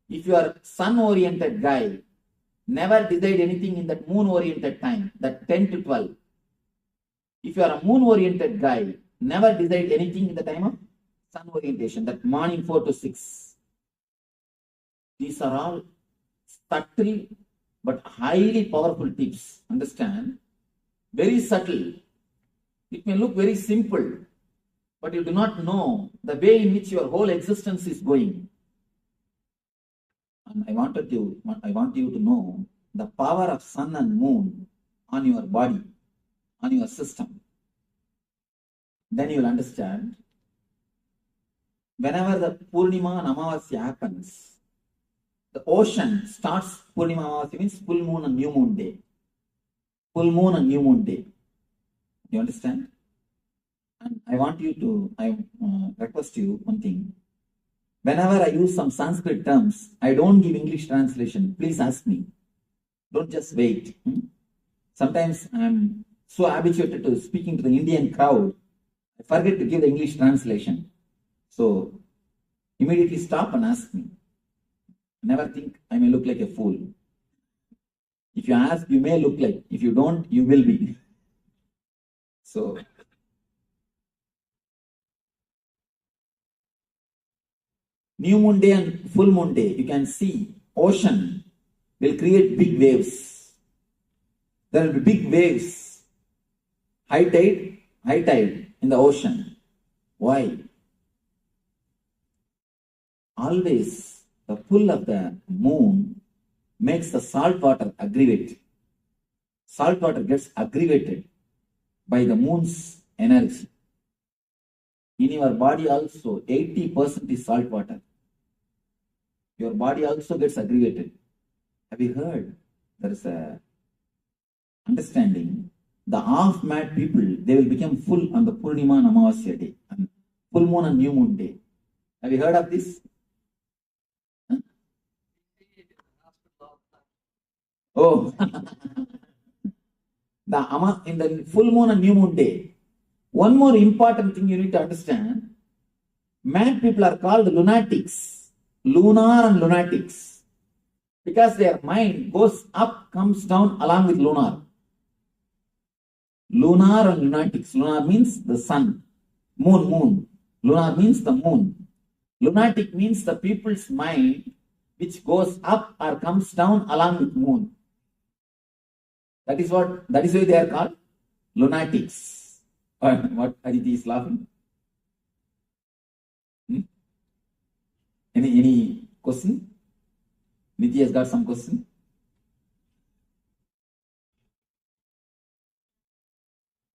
If you are sun-oriented guy, never decide anything in that moon-oriented time, that 10 to 12. If you are a moon-oriented guy, never decide anything in the time of sun orientation, that morning 4 to 6. These are all subtle but highly powerful tips. Understand? Very subtle. It may look very simple, but you do not know the way in which your whole existence is going. And I want you to know the power of sun and moon on your body, on your system. Then you will understand. Whenever the Purnima and Amavasya happens, the ocean starts. Purnima Amavasya means full moon and new moon day. Full moon and new moon day. You understand? And I request you one thing. Whenever I use some Sanskrit terms, I don't give English translation. Please ask me. Don't just wait. Sometimes I'm so habituated to speaking to the Indian crowd, I forget to give the English translation. So immediately stop and ask me. Never think I may look like a fool. If you ask, you may look like. If you don't, you will be. So new moon day and full moon day, you can see ocean will create big waves. There will be big waves. High tide in the ocean. Why? Always the pull of the moon makes the salt water aggravate. Salt water gets aggravated by the moon's energy. In your body also, 80% is salt water. Your body also gets aggravated. Have you heard? There is a understanding. The half-mad people, they will become full on the Purnima and Amavasya day, and full moon and new moon day. Have you heard of this? Huh? Oh, in the full moon and new moon day. One more important thing you need to understand. Mad people are called lunatics. Lunar and lunatics. Because their mind goes up, comes down along with lunar. Lunar and lunatics. Lunar means the sun. Moon. Lunar means the moon. Lunatic means the people's mind which goes up or comes down along with moon. That is why they are called lunatics. What Aditi is laughing? Any question? Nithya has got some question.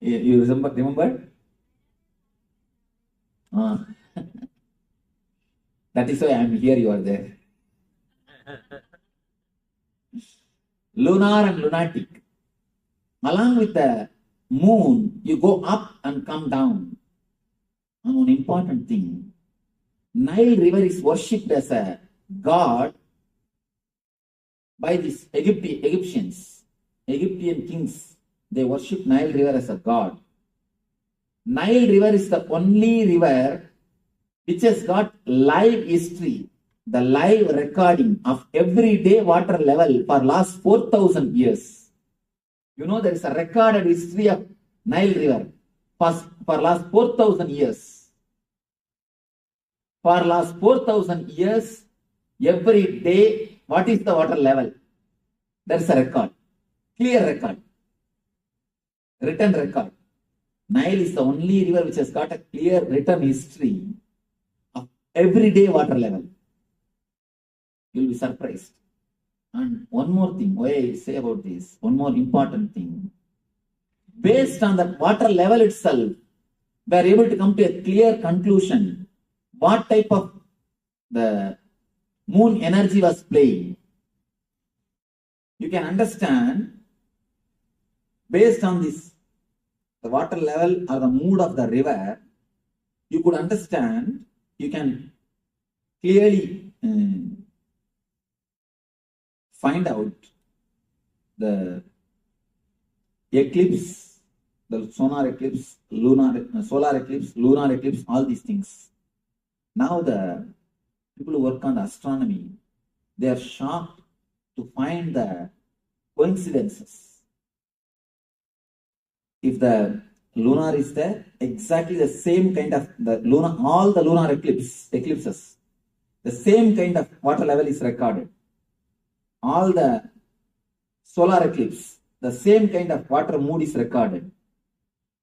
You remember? That is why I am here, you are there. Lunar and lunatic. Along with the moon, you go up and come down. And one important thing, Nile River is worshipped as a god by these Egyptians. Egyptian kings, they worship Nile River as a god. Nile River is the only river which has got live history, the live recording of everyday water level for last 4,000 years. You know, there is a recorded history of Nile River for last 4,000 years. For last 4,000 years, every day, what is the water level? There is a record, clear record, written record. Nile is the only river which has got a clear written history of everyday water level. You will be surprised. And one more thing, why I say about this, one more important thing. Based on that water level itself, we are able to come to a clear conclusion what type of the moon energy was playing. You can understand based on this, the water level or the mood of the river, you could understand, you can clearly find out the eclipse, the solar eclipse, solar eclipse, lunar eclipse, all these things. Now the people who work on astronomy, they are shocked to find the coincidences. If the lunar is there, exactly the same kind of the lunar, all the lunar eclipses, the same kind of water level is recorded. All the solar eclipse, the same kind of water mood is recorded.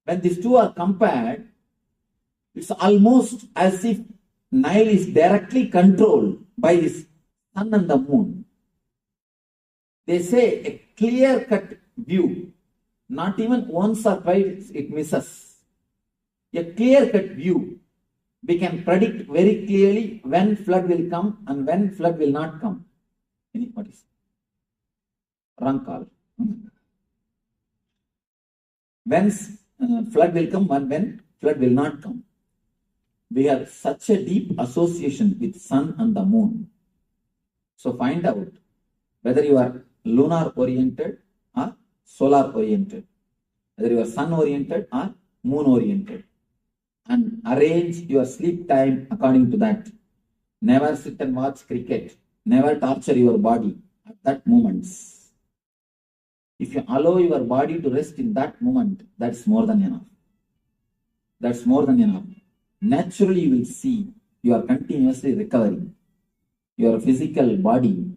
When these two are compared, it's almost as if Nile is directly controlled by this sun and the moon. They say a clear-cut view, not even once or twice it misses. A clear-cut view. We can predict very clearly when flood will come and when flood will not come. What is wrong call? When flood will come and when flood will not come. We have such a deep association with sun and the moon. So find out whether you are lunar oriented or solar oriented, whether you are sun oriented or moon oriented, and arrange your sleep time according to that. Never sit and watch cricket. Never torture your body at that moment. If you allow your body to rest in that moment, that's more than enough. That's more than enough. Naturally, you will see you are continuously recovering. Your physical body,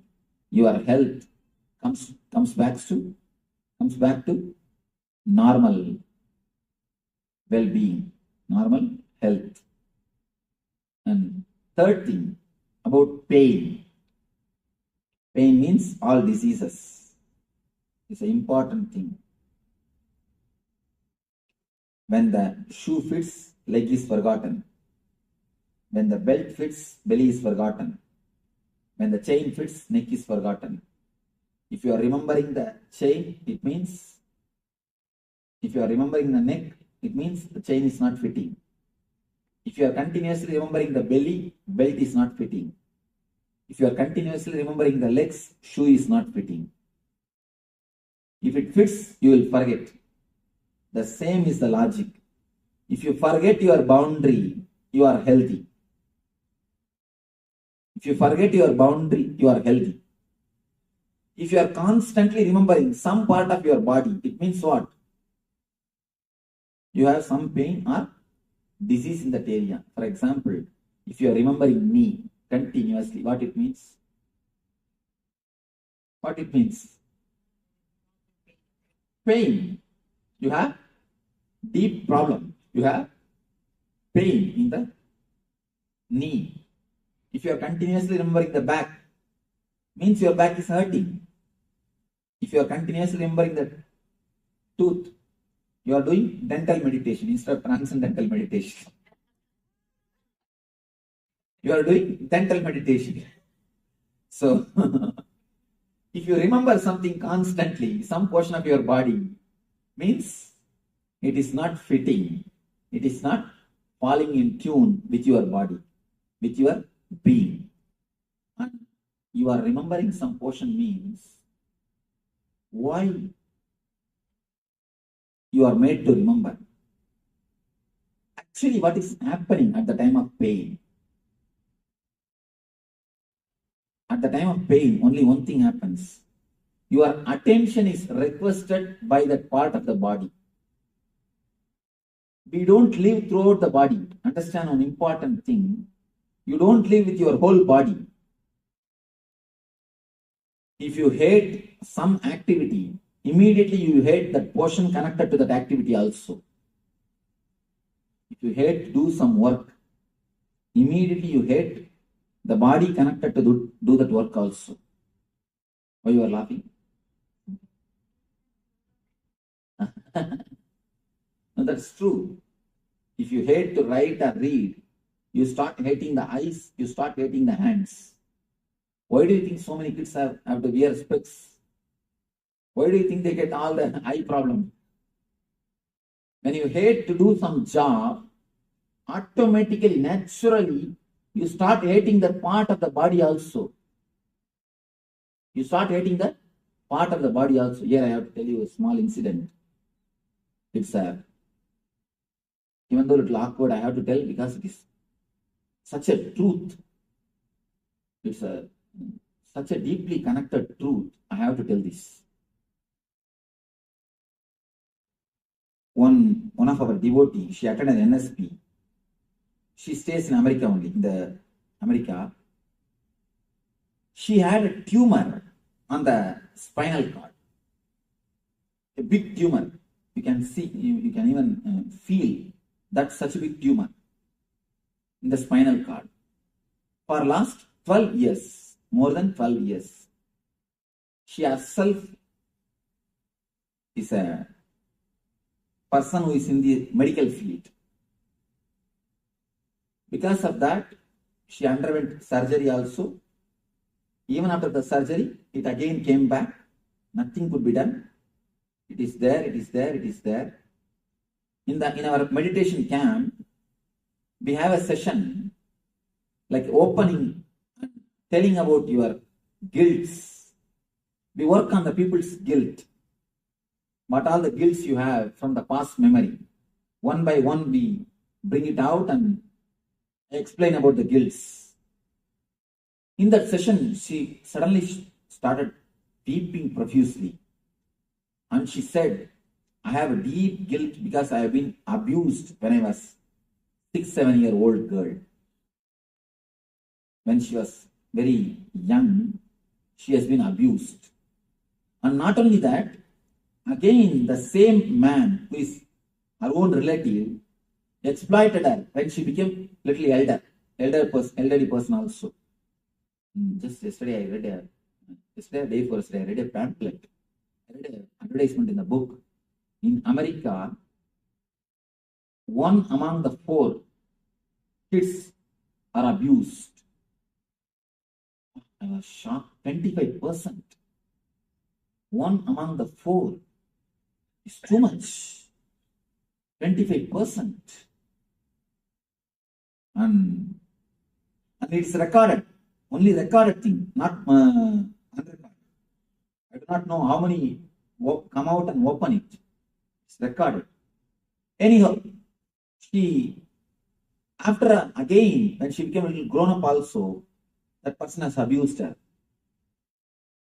your health comes back to normal well-being, normal health. And third thing about pain. Pain means all diseases. It's an important thing. When the shoe fits, leg is forgotten. When the belt fits, belly is forgotten. When the chain fits, neck is forgotten. If you are remembering the chain, it means, if you are remembering the neck, it means the chain is not fitting. If you are continuously remembering the belly, belt is not fitting. If you are continuously remembering the legs, shoe is not fitting. If it fits, you will forget. The same is the logic. If you forget your boundary, you are healthy. If you forget your boundary, you are healthy. If you are constantly remembering some part of your body, it means what? You have some pain or disease in that area. For example, if you are remembering knee continuously, what it means? What it means? Pain. You have deep problem. You have pain in the knee. If you are continuously remembering the back, means your back is hurting. If you are continuously remembering the tooth, you are doing dental meditation instead of transcendental meditation. You are doing dental meditation. So, if you remember something constantly, some portion of your body, means it is not fitting. It is not falling in tune with your body, with your being. And you are remembering some portion means why you are made to remember. Actually, what is happening at the time of pain? At the time of pain, only one thing happens. Your attention is requested by that part of the body. We don't live throughout the body. Understand one important thing. You don't live with your whole body. If you hate some activity, immediately you hate that portion connected to that activity also. If you hate to do some work, immediately you hate the body connected to do that work also. Why you are laughing? No, that's true. If you hate to write or read, you start hating the eyes, you start hating the hands. Why do you think so many kids have to wear specs? Why do you think they get all the eye problem? When you hate to do some job, automatically, naturally, you start hating that part of the body also. You start hating that part of the body also. Here I have to tell you a small incident. It's even though a little awkward, I have to tell because it is such a truth. It's such a deeply connected truth. I have to tell this. One of our devotees, she attended an NSP. She stays in America only, in America. She had a tumor on the spinal cord. A big tumor. You can see, you can even feel that such a big tumor in the spinal cord. For last 12 years, more than 12 years, she herself is a person who is in the medical field. Because of that, she underwent surgery also. Even after the surgery, it again came back. Nothing could be done. It is there, it is there, it is there. In our meditation camp, we have a session like opening, telling about your guilts. We work on the people's guilt. What all the guilts you have from the past memory. One by one, we bring it out and explain about the guilts. In that session, she suddenly started weeping profusely. And she said, I have a deep guilt because I have been abused when I was 6-7-year-old girl. When she was very young, she has been abused. And not only that, again the same man who is her own relative exploited her when she became little elderly person also. Just yesterday I read a pamphlet. I read an advertisement in the book. In America, 1 among the 4 kids are abused. I was shocked. 25%. 1 among the 4 is too much. 25%. And it's recorded. Only recorded thing, not unrecorded. I do not know how many come out and open it. It's recorded. Anyhow, she, after again, when she became a little grown up also, that person has abused her.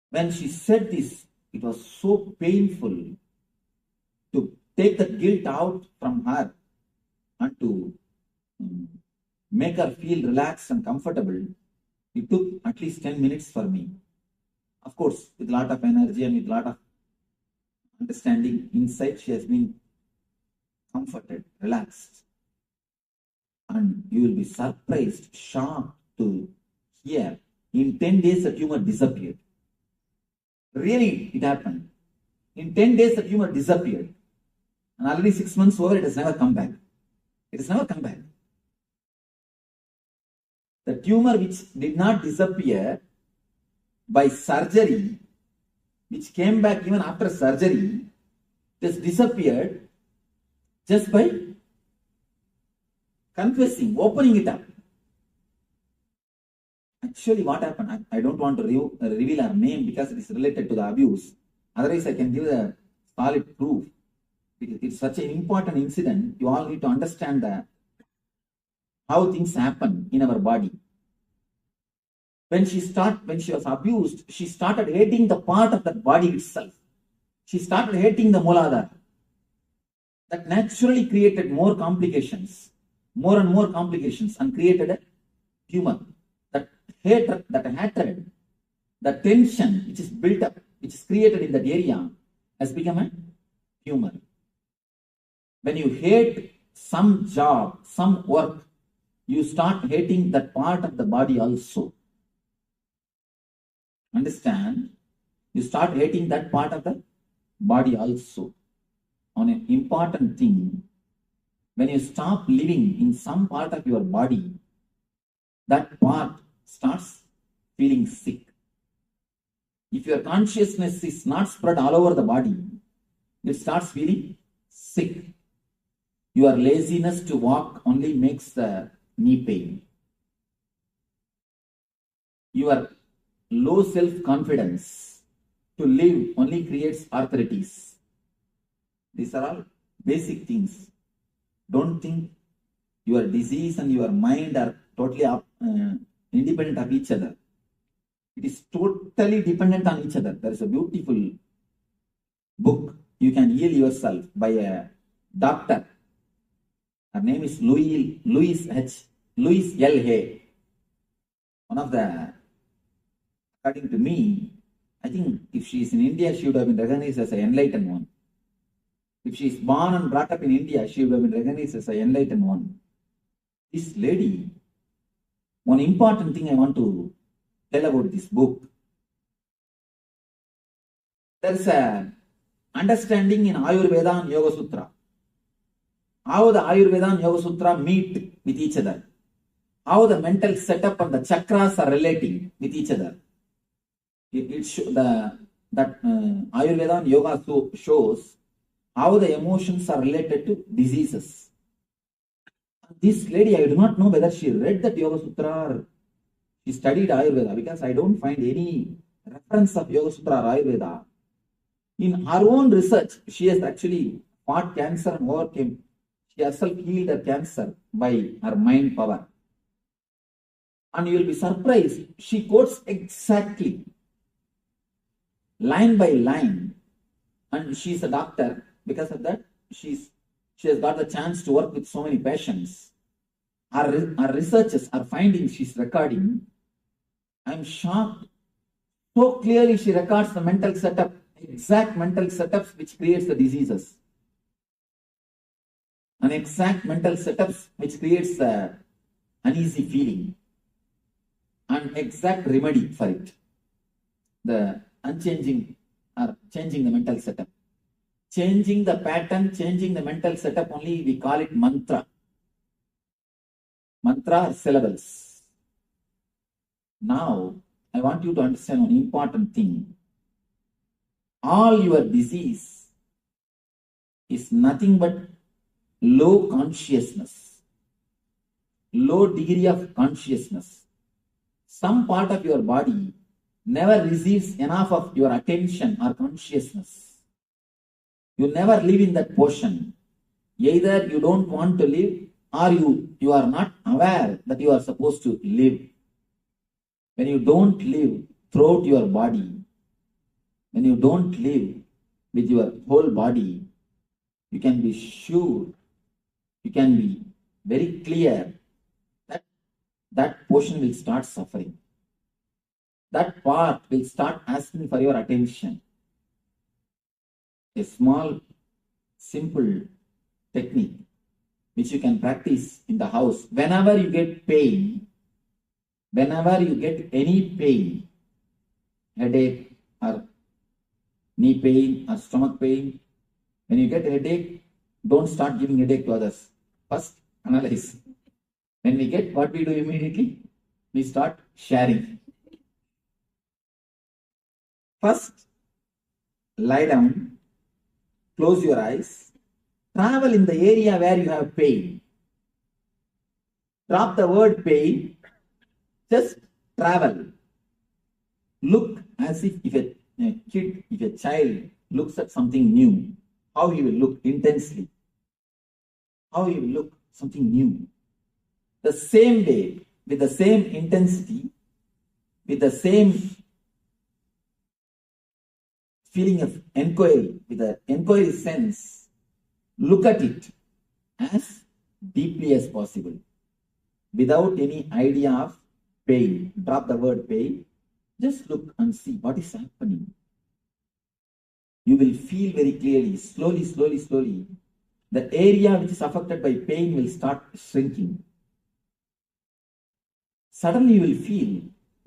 When she said this, it was so painful to take the guilt out from her and to make her feel relaxed and comfortable. It took at least 10 minutes for me. Of course, with a lot of energy and with a lot of understanding, insight, she has been comforted, relaxed. And you will be surprised, shocked to hear, in 10 days the tumor disappeared. Really, it happened. In 10 days the tumor disappeared. And already 6 months over, it has never come back. It has never come back. The tumor which did not disappear by surgery, which came back even after surgery, just disappeared just by confessing, opening it up. Actually, what happened? I don't want to reveal her name because it is related to the abuse. Otherwise, I can give the solid proof. It's such an important incident. You all need to understand how things happen in our body. When she was abused, she started hating the part of that body itself. She started hating the Mooladhara. That naturally created more complications, more and more complications, and created a tumor. That hatred, the tension which is built up, which is created in that area, has become a tumor. When you hate some job, some work, you start hating that part of the body also. Understand? you start hating that part of the body also. On an important thing, when you stop living in some part of your body, that part starts feeling sick. If your consciousness is not spread all over the body, it starts feeling sick. Your laziness to walk only makes the knee pain. Your low self-confidence to live only creates arthritis. These are all basic things. Don't think your disease and your mind are totally independent of each other. It is totally dependent on each other. There is a beautiful book, You Can Heal Yourself, by a doctor. Her name is Louise L. Hay. One of the, according to me, I think if she is in India, she would have been recognized as an enlightened one. If she is born and brought up in India, she would have been recognized as an enlightened one. This lady, one important thing I want to tell about this book. There is a understanding in Ayurveda and Yoga Sutra. How the Ayurveda and Yoga Sutra meet with each other. How the mental setup and the chakras are relating with each other. Ayurveda and Yoga shows how the emotions are related to diseases. This lady, I do not know whether she read that Yoga Sutra or she studied Ayurveda, because I don't find any reference of Yoga Sutra or Ayurveda. In her own research, she has actually fought cancer and overcame. She herself healed her cancer by her mind power. And you will be surprised, she quotes exactly, line by line. And she is a doctor. Because of that, she has got the chance to work with so many patients. Her researches, her findings she's recording, I'm shocked. So clearly she records the mental setup, exact mental setups which creates the diseases. And exact mental setups which creates the uneasy feeling. And exact remedy for it. The unchanging or changing the mental setup. Changing the pattern, changing the mental setup, only we call it mantra. Mantra are syllables. Now, I want you to understand one important thing. All your disease is nothing but low consciousness, low degree of consciousness. Some part of your body never receives enough of your attention or consciousness. You never live in that portion. Either you don't want to live, or you are not aware that you are supposed to live. When you don't live throughout your body, when you don't live with your whole body, you can be sure, you can be very clear that that portion will start suffering. That part will start asking for your attention. A small, simple technique which you can practice in the house. Whenever you get pain, whenever you get any pain, headache or knee pain or stomach pain, when you get a headache, don't start giving headache to others. First, analyze. When we get, what we do immediately? We start sharing. First, lie down, close your eyes, travel in the area where you have pain. Drop the word pain, just travel. Look as if a child looks at something new, how he will look intensely. How he will look something new. The same way, with the same intensity, with the same feeling of inquiry, with the inquiry sense, look at it as deeply as possible, without any idea of pain. Drop the word pain. Just look and see what is happening. You will feel very clearly, slowly, the area which is affected by pain will start shrinking. Suddenly you will feel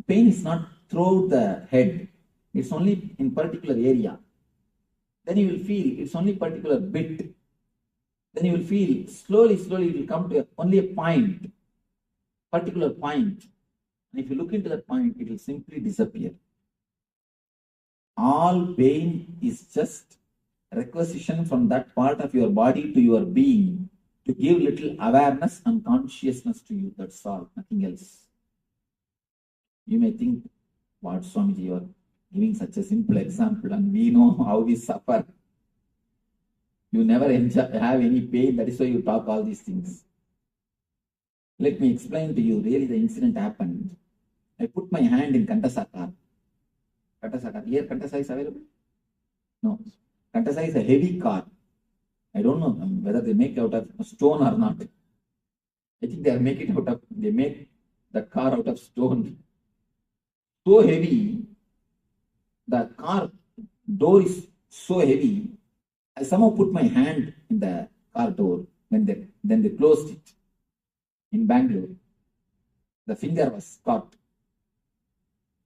pain is not throughout the head. it's only in particular area. Then you will feel it's only particular bit. Then you will feel slowly it will come to only a point, particular point. And if you look into that point, it will simply disappear. All pain is just requisition from that part of your body to your being to give little awareness and consciousness to you. That's all, nothing else. You may think, what, Swamiji, you are giving such a simple example and we know how we suffer. You never have any pain, that is why you talk all these things. Let me explain to you, really the incident happened. I put my hand in Kantasa car. Kantasa car. Here Kantasa is available? No. Kantasa is a heavy car. I don't know whether they make it out of stone or not. I think they make the car out of stone. So heavy, the car door is so heavy, I somehow put my hand in the car door then they closed it in Bangalore. The finger was caught.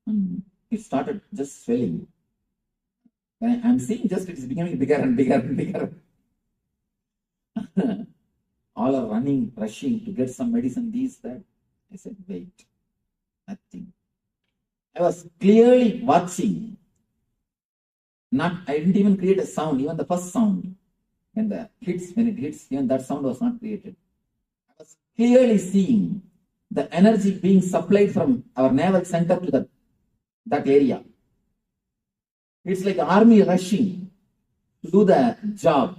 And it started just swelling. I'm seeing just it is becoming bigger and bigger and bigger. All are running, rushing to get some medicine, these, that. I said, wait, nothing. I was clearly watching. I didn't even create a sound, even the first sound. When it hits, even that sound was not created. I was clearly seeing the energy being supplied from our navel center to that area. It's like army rushing to do the job.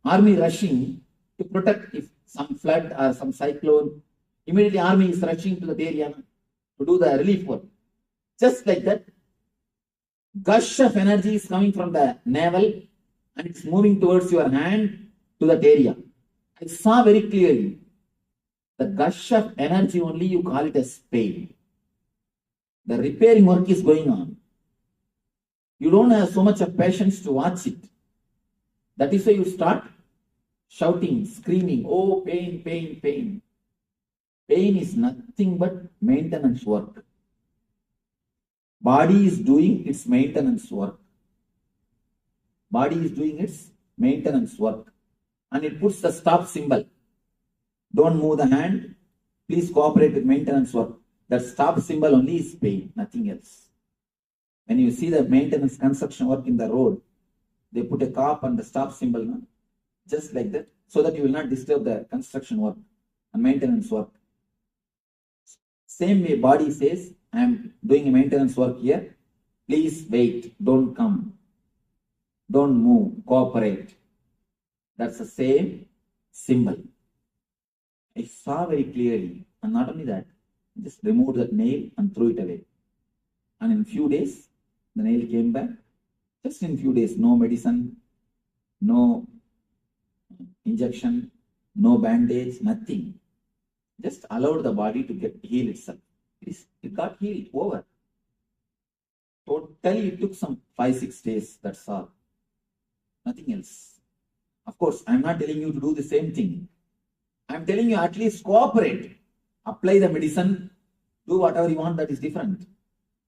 Army rushing to protect if some flood or some cyclone. Immediately army is rushing to that area to do the relief work. Just like that, gush of energy is coming from the navel and it's moving towards your hand to that area. I saw very clearly the gush of energy only, you call it as pain. The repairing work is going on. You don't have so much of patience to watch it. That is why you start shouting, screaming, oh, pain, pain, pain. Pain is nothing but maintenance work. Body is doing its maintenance work. Body is doing its maintenance work. And it puts the stop symbol. Don't move the hand. Please cooperate with maintenance work. That stop symbol only is pain, nothing else. When you see the maintenance construction work in the road, they put a cop and the stop symbol, no? Just like that, so that you will not disturb the construction work and maintenance work. Same way body says, I am doing maintenance work here. Please wait, don't come. Don't move, cooperate. That's the same symbol. I saw very clearly, and not only that, just removed that nail and threw it away. And in few days, the nail came back. Just in few days, no medicine, no injection, no bandage, nothing. Just allowed the body to heal itself. It got healed, over. Totally, it took some 5-6 days, that's all. Nothing else. Of course, I'm not telling you to do the same thing. I'm telling you at least cooperate. Apply the medicine, do whatever you want, that is different.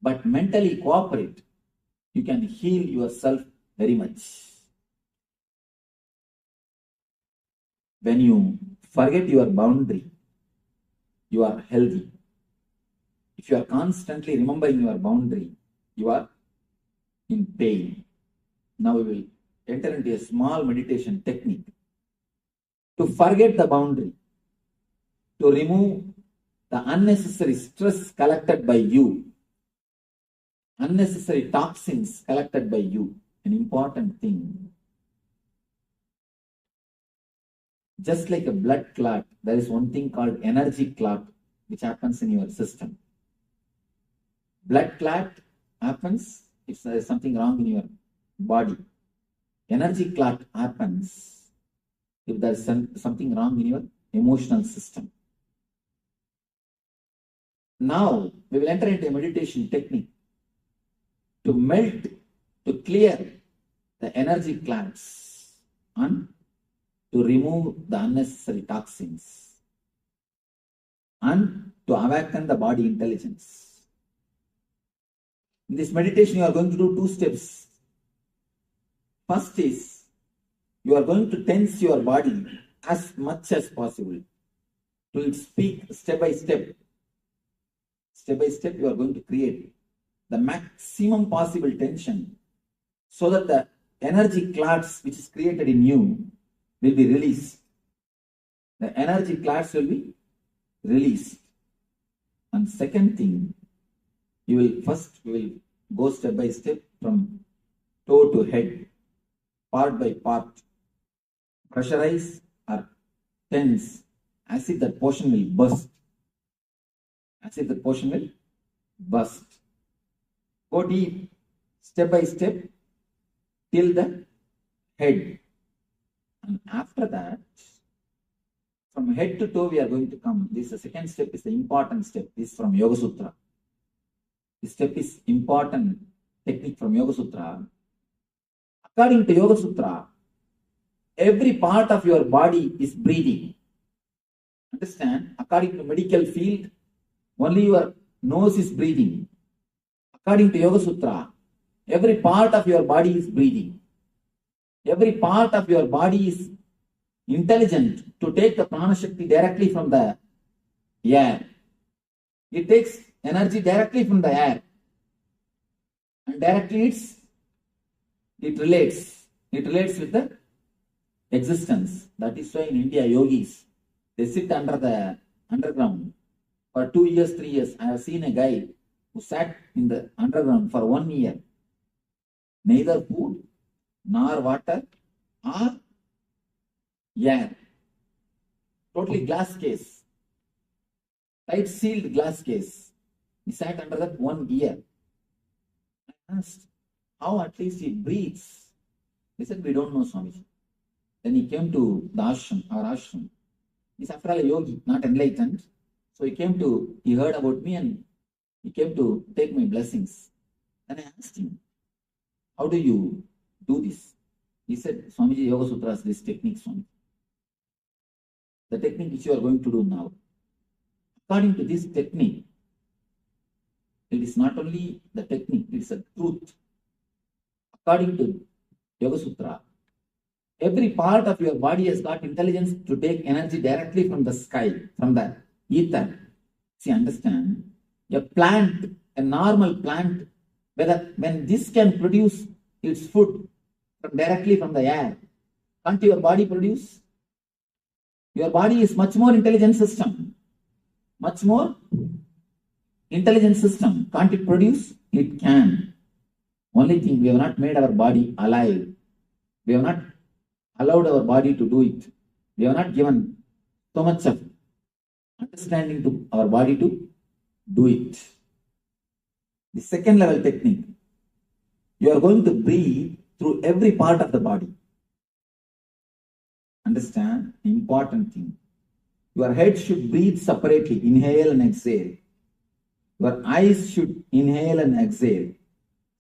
But mentally cooperate. You can heal yourself very much. When you forget your boundary, you are healthy. If you are constantly remembering your boundary, you are in pain. Now we will enter into a small meditation technique to forget the boundary, to remove the unnecessary stress collected by you, unnecessary toxins collected by you. An important thing. Just like a blood clot, there is one thing called energy clot which happens in your system. Blood clot happens if there is something wrong in your body. Energy clot happens if there is something wrong in your emotional system. Now we will enter into a meditation technique to melt, to clear the energy clots and to remove the unnecessary toxins and to awaken the body intelligence. In this meditation, you are going to do 2 steps. First is, you are going to tense your body as much as possible to its peak, step by step. Step by step, you are going to create the maximum possible tension so that the energy clouds which is created in you will be released. The energy clouds will be released. And second thing, you will go step by step from toe to head, part by part. Pressurize or tense as if that portion will burst. As if the portion will burst. Go deep, step by step, till the head. And after that, from head to toe, we are going to come. This is the second step, is the important step. This is from Yoga Sutra. This step is important technique from Yoga Sutra. According to Yoga Sutra, every part of your body is breathing. Understand? According to medical field, only your nose is breathing. According to Yoga Sutra, every part of your body is breathing. Every part of your body is intelligent to take the prana shakti directly from the air. It takes energy directly from the air. And directly it relates. It relates with the existence. That is why in India, yogis, they sit under the underground for 2 years, 3 years. I have seen a guy who sat in the underground for 1 year. Neither food, nor water, or air. Totally glass case. Tight sealed glass case. He sat under that 1 year. I asked, how at least he breathes? He said, we don't know, Swamiji. Then he came to the ashram, our ashram. He's after all a yogi, not enlightened. So he heard about me and he came to take my blessings. Then I asked him, how do you do this? He said, Swamiji, Yoga Sutra is this technique, Swamiji. The technique which you are going to do now. According to this technique, it is not only the technique, it is a truth. According to Yoga Sutra, every part of your body has got intelligence to take energy directly from the sky, from the ether. See, understand? A plant, a normal plant, when this can produce its food directly from the air, can't your body produce? Your body is much more intelligent system. Much more intelligent system. Can't it produce? It can. Only thing, we have not made our body alive. We have not allowed our body to do it. We have not given so much of understanding to our body to do it. The second level technique, you are going to breathe through every part of the body. Understand? Important thing. Your head should breathe separately, inhale and exhale. Your eyes should inhale and exhale.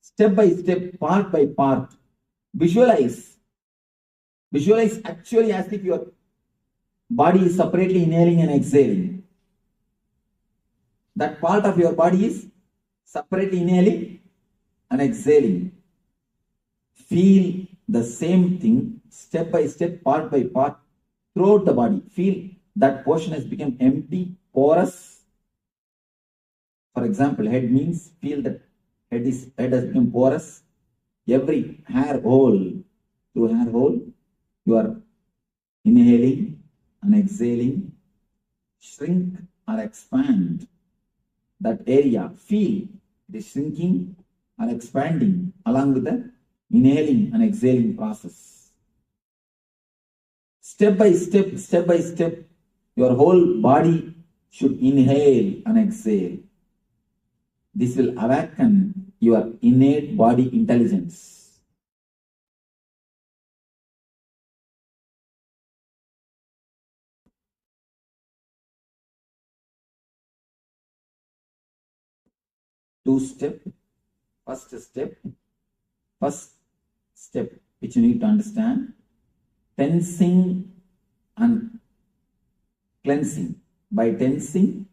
Step by step, part by part. Visualize. Visualize actually as if your body is separately inhaling and exhaling. That part of your body is separately inhaling and exhaling. Feel the same thing step by step, part by part, throughout the body. Feel that portion has become empty, porous. For example, head means feel that head has become porous. Every hair hole, through hair hole, you are inhaling and exhaling. Shrink or expand that area. Feel it is shrinking or expanding along with the inhaling and exhaling process. Step by step, your whole body should inhale and exhale. This will awaken your innate body intelligence. First step which you need to understand, tensing and cleansing. By tensing,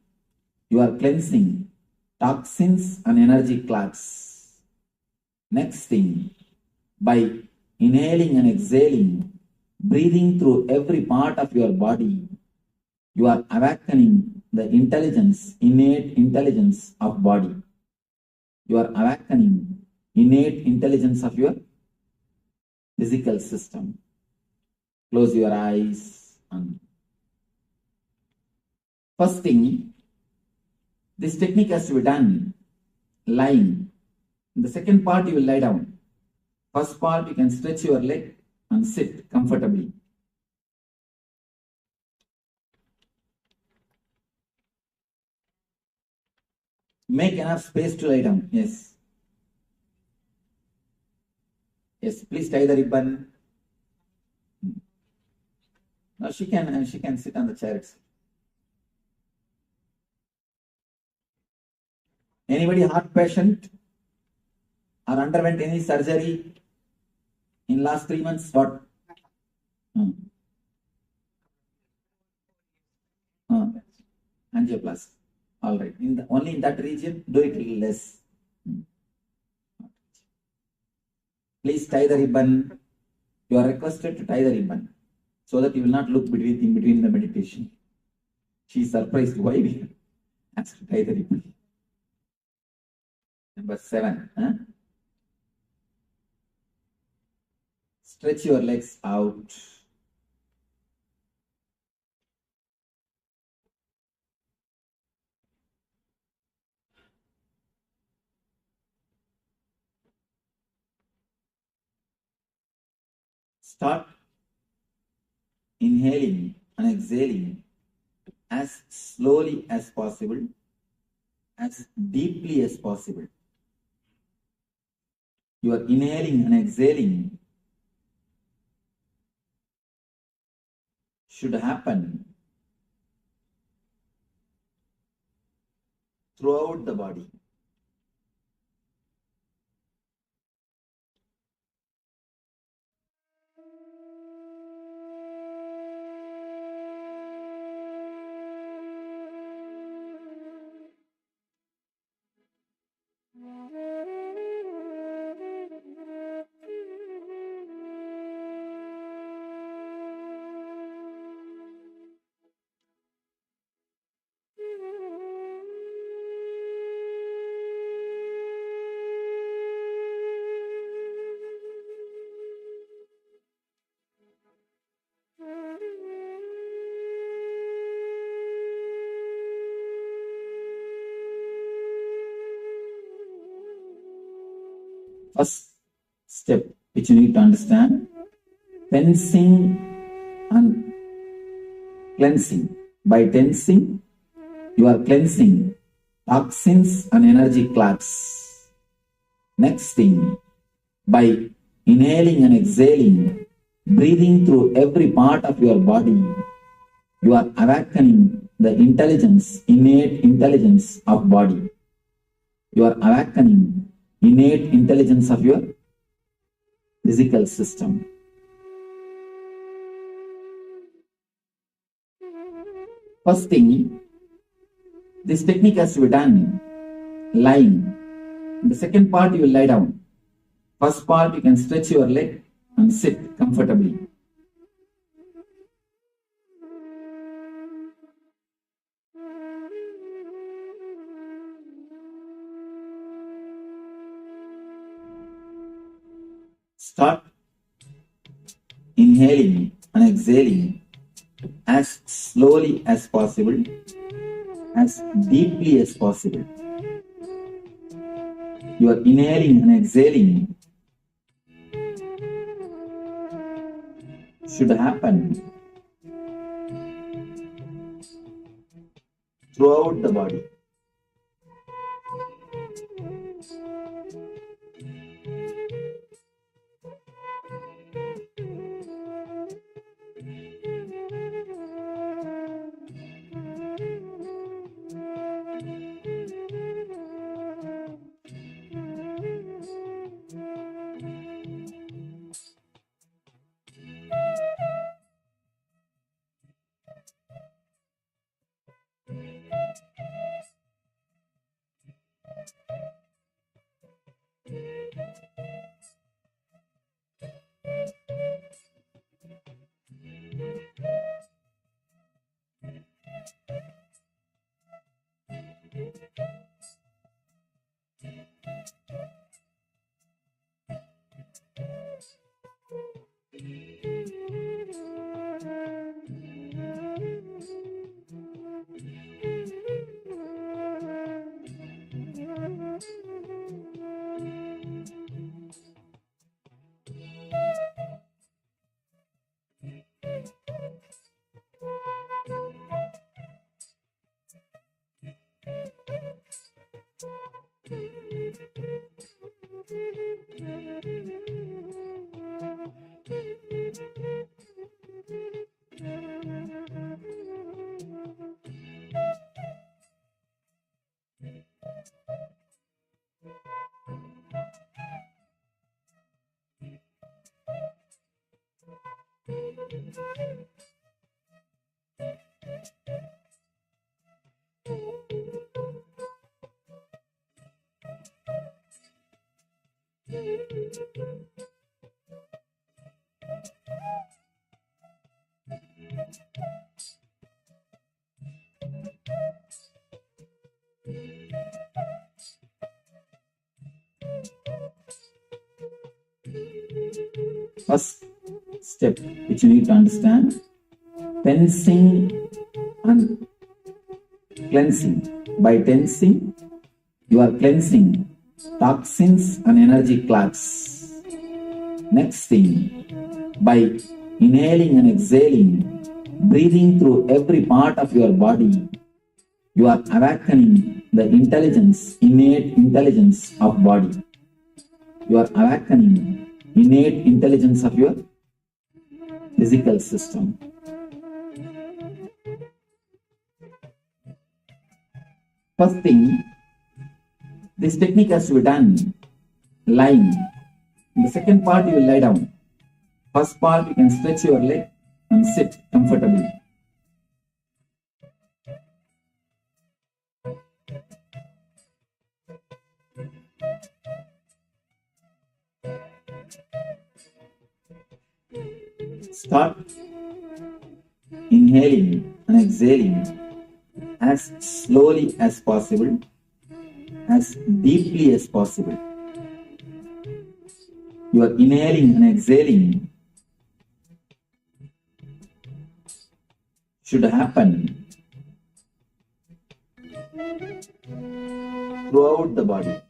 you are cleansing toxins and energy clouds. Next thing, by inhaling and exhaling, breathing through every part of your body, you are awakening the intelligence, innate intelligence of body. You are awakening innate intelligence of your physical system. Close your eyes. And first thing, this technique has to be done lying. In the second part, you will lie down. First part, you can stretch your leg and sit comfortably. Make enough space to lie down. Yes. Yes, please tie the ribbon. Now she can sit on the chair itself. Anybody heart patient or underwent any surgery in last 3 months? What? Angioplasty. All right. Only in that region, do it little less. Please tie the ribbon. You are requested to tie the ribbon so that you will not look in between the meditation. She is surprised why we asked to tie the ribbon. Number 7. Stretch your legs out. Start inhaling and exhaling as slowly as possible, as deeply as possible. Your inhaling and exhaling should happen throughout the body. First step which you need to understand, tensing and cleansing. By tensing, you are cleansing toxins and energy clots. Next thing, by inhaling and exhaling, breathing through every part of your body, you are awakening the intelligence, innate intelligence of body. You are awakening innate intelligence of your physical system. First thing, this technique has to be done lying. In the second part, you will lie down. First part, you can stretch your leg and sit comfortably. Start inhaling and exhaling as slowly as possible, as deeply as possible. You are inhaling and exhaling should happen throughout the body. First step which you need to understand, tensing and cleansing. By tensing, you are cleansing toxins and energy clots. Next thing, by inhaling and exhaling, breathing through every part of your body, you are awakening the intelligence, innate intelligence of body. You are awakening innate intelligence of your physical system. First thing, this technique has to be done lying. In the second part, you will lie down. First part, you can stretch your leg and sit comfortably. Start inhaling and exhaling as slowly as possible, as deeply as possible. Your inhaling and exhaling should happen throughout the body.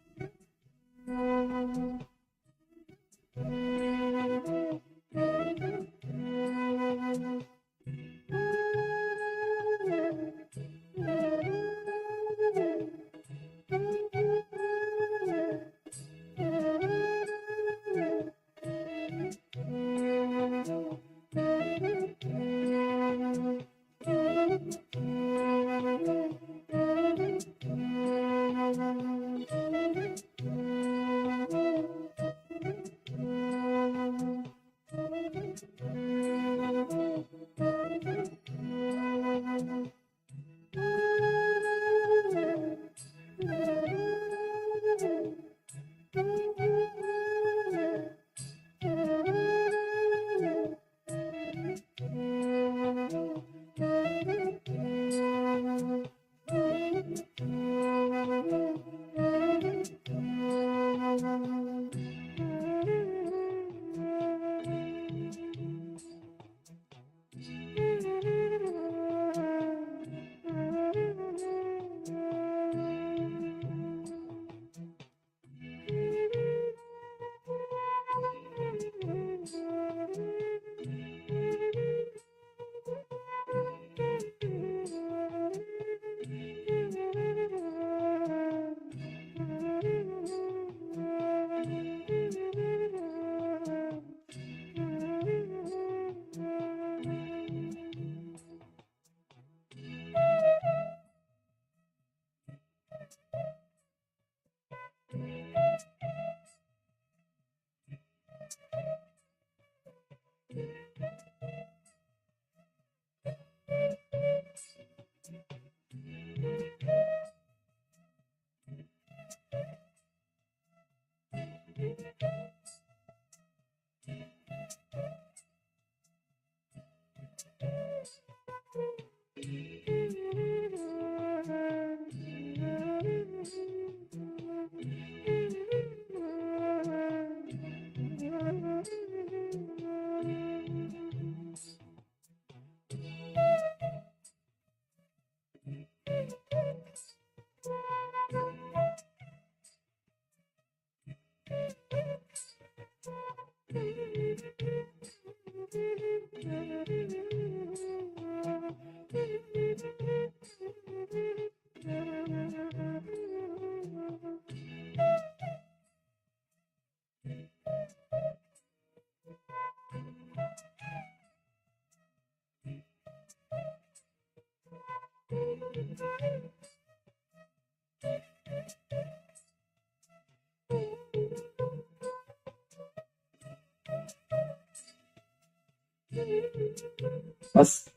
First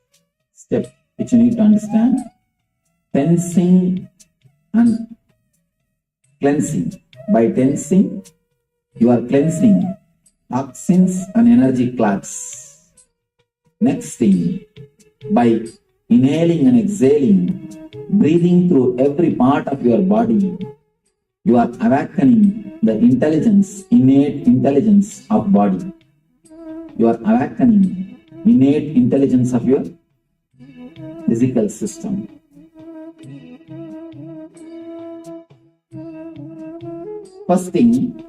step which you need to understand, tensing and cleansing. By tensing, you are cleansing toxins and energy clouds. Next thing, by inhaling and exhaling, breathing through every part of your body, you are awakening the intelligence, innate intelligence of body. You are awakening innate intelligence of your physical system. First thing,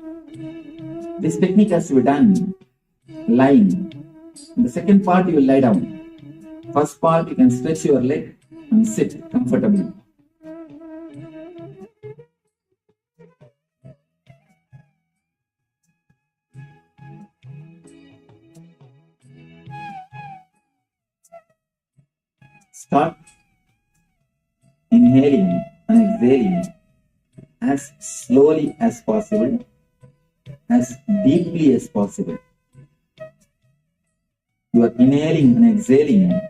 this technique has to be done lying. In the second part, you will lie down. First part, you can stretch your leg and sit comfortably. Start inhaling and exhaling as slowly as possible, as deeply as possible. You are inhaling and exhaling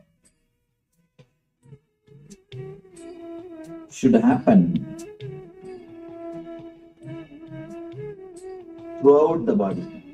should happen throughout the body.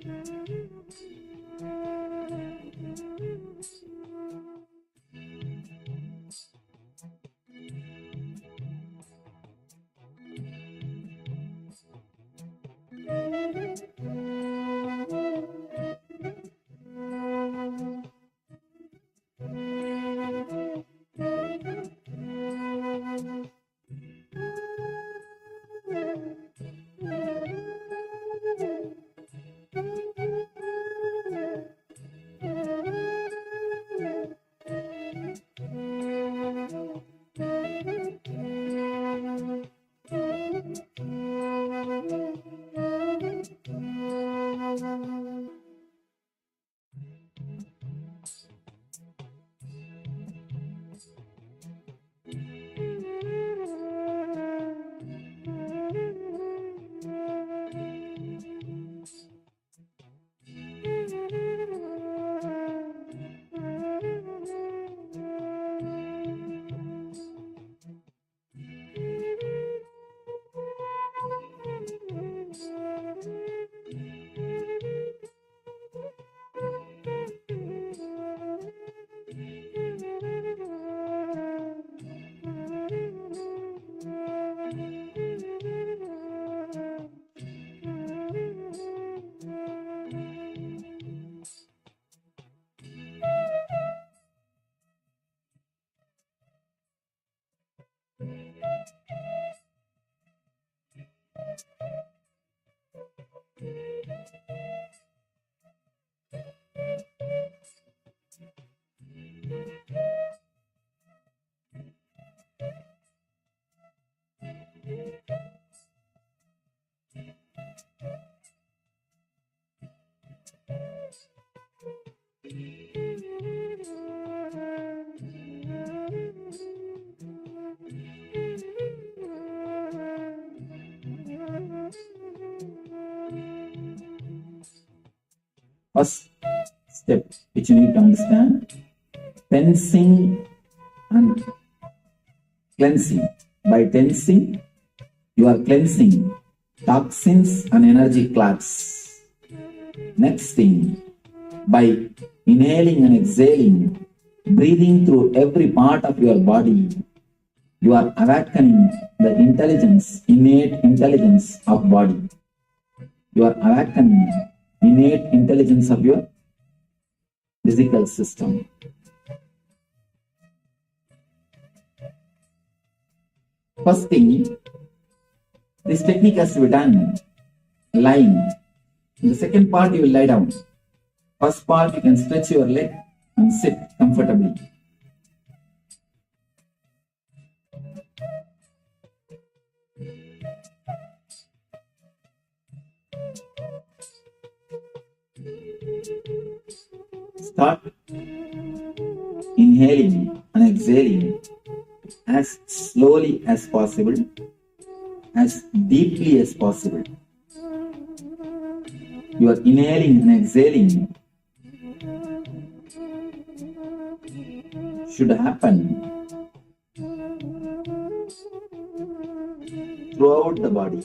First step which you need to understand, tensing and cleansing. By tensing, you are cleansing toxins and energy clouds. Next thing, by inhaling and exhaling, breathing through every part of your body, you are awakening the intelligence, innate intelligence of body. You are awakening innate intelligence of your physical system. First thing, this technique has to be done lying. In the second part, you will lie down. First part, you can stretch your leg and sit comfortably. Start inhaling and exhaling as slowly as possible, as deeply as possible. You are inhaling and exhaling should happen throughout the body.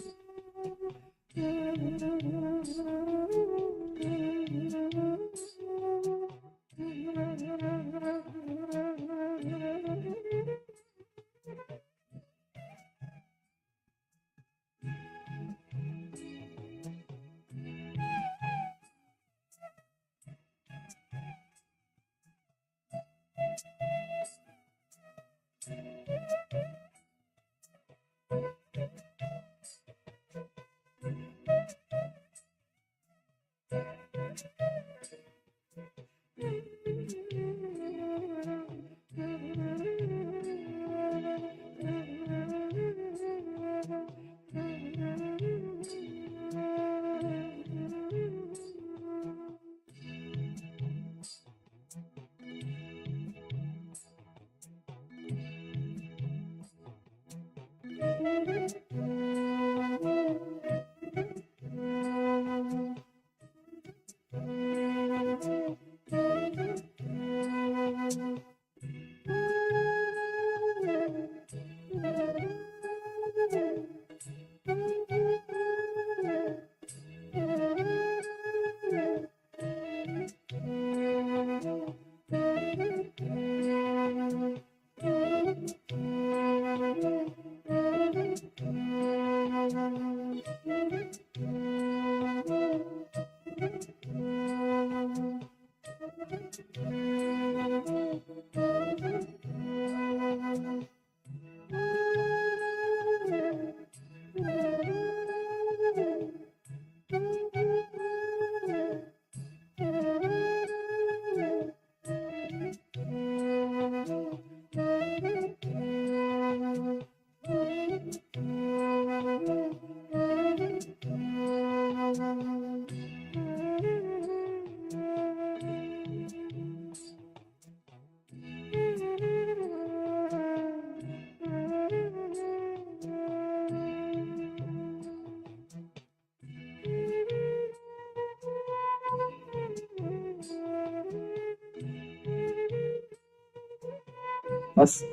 First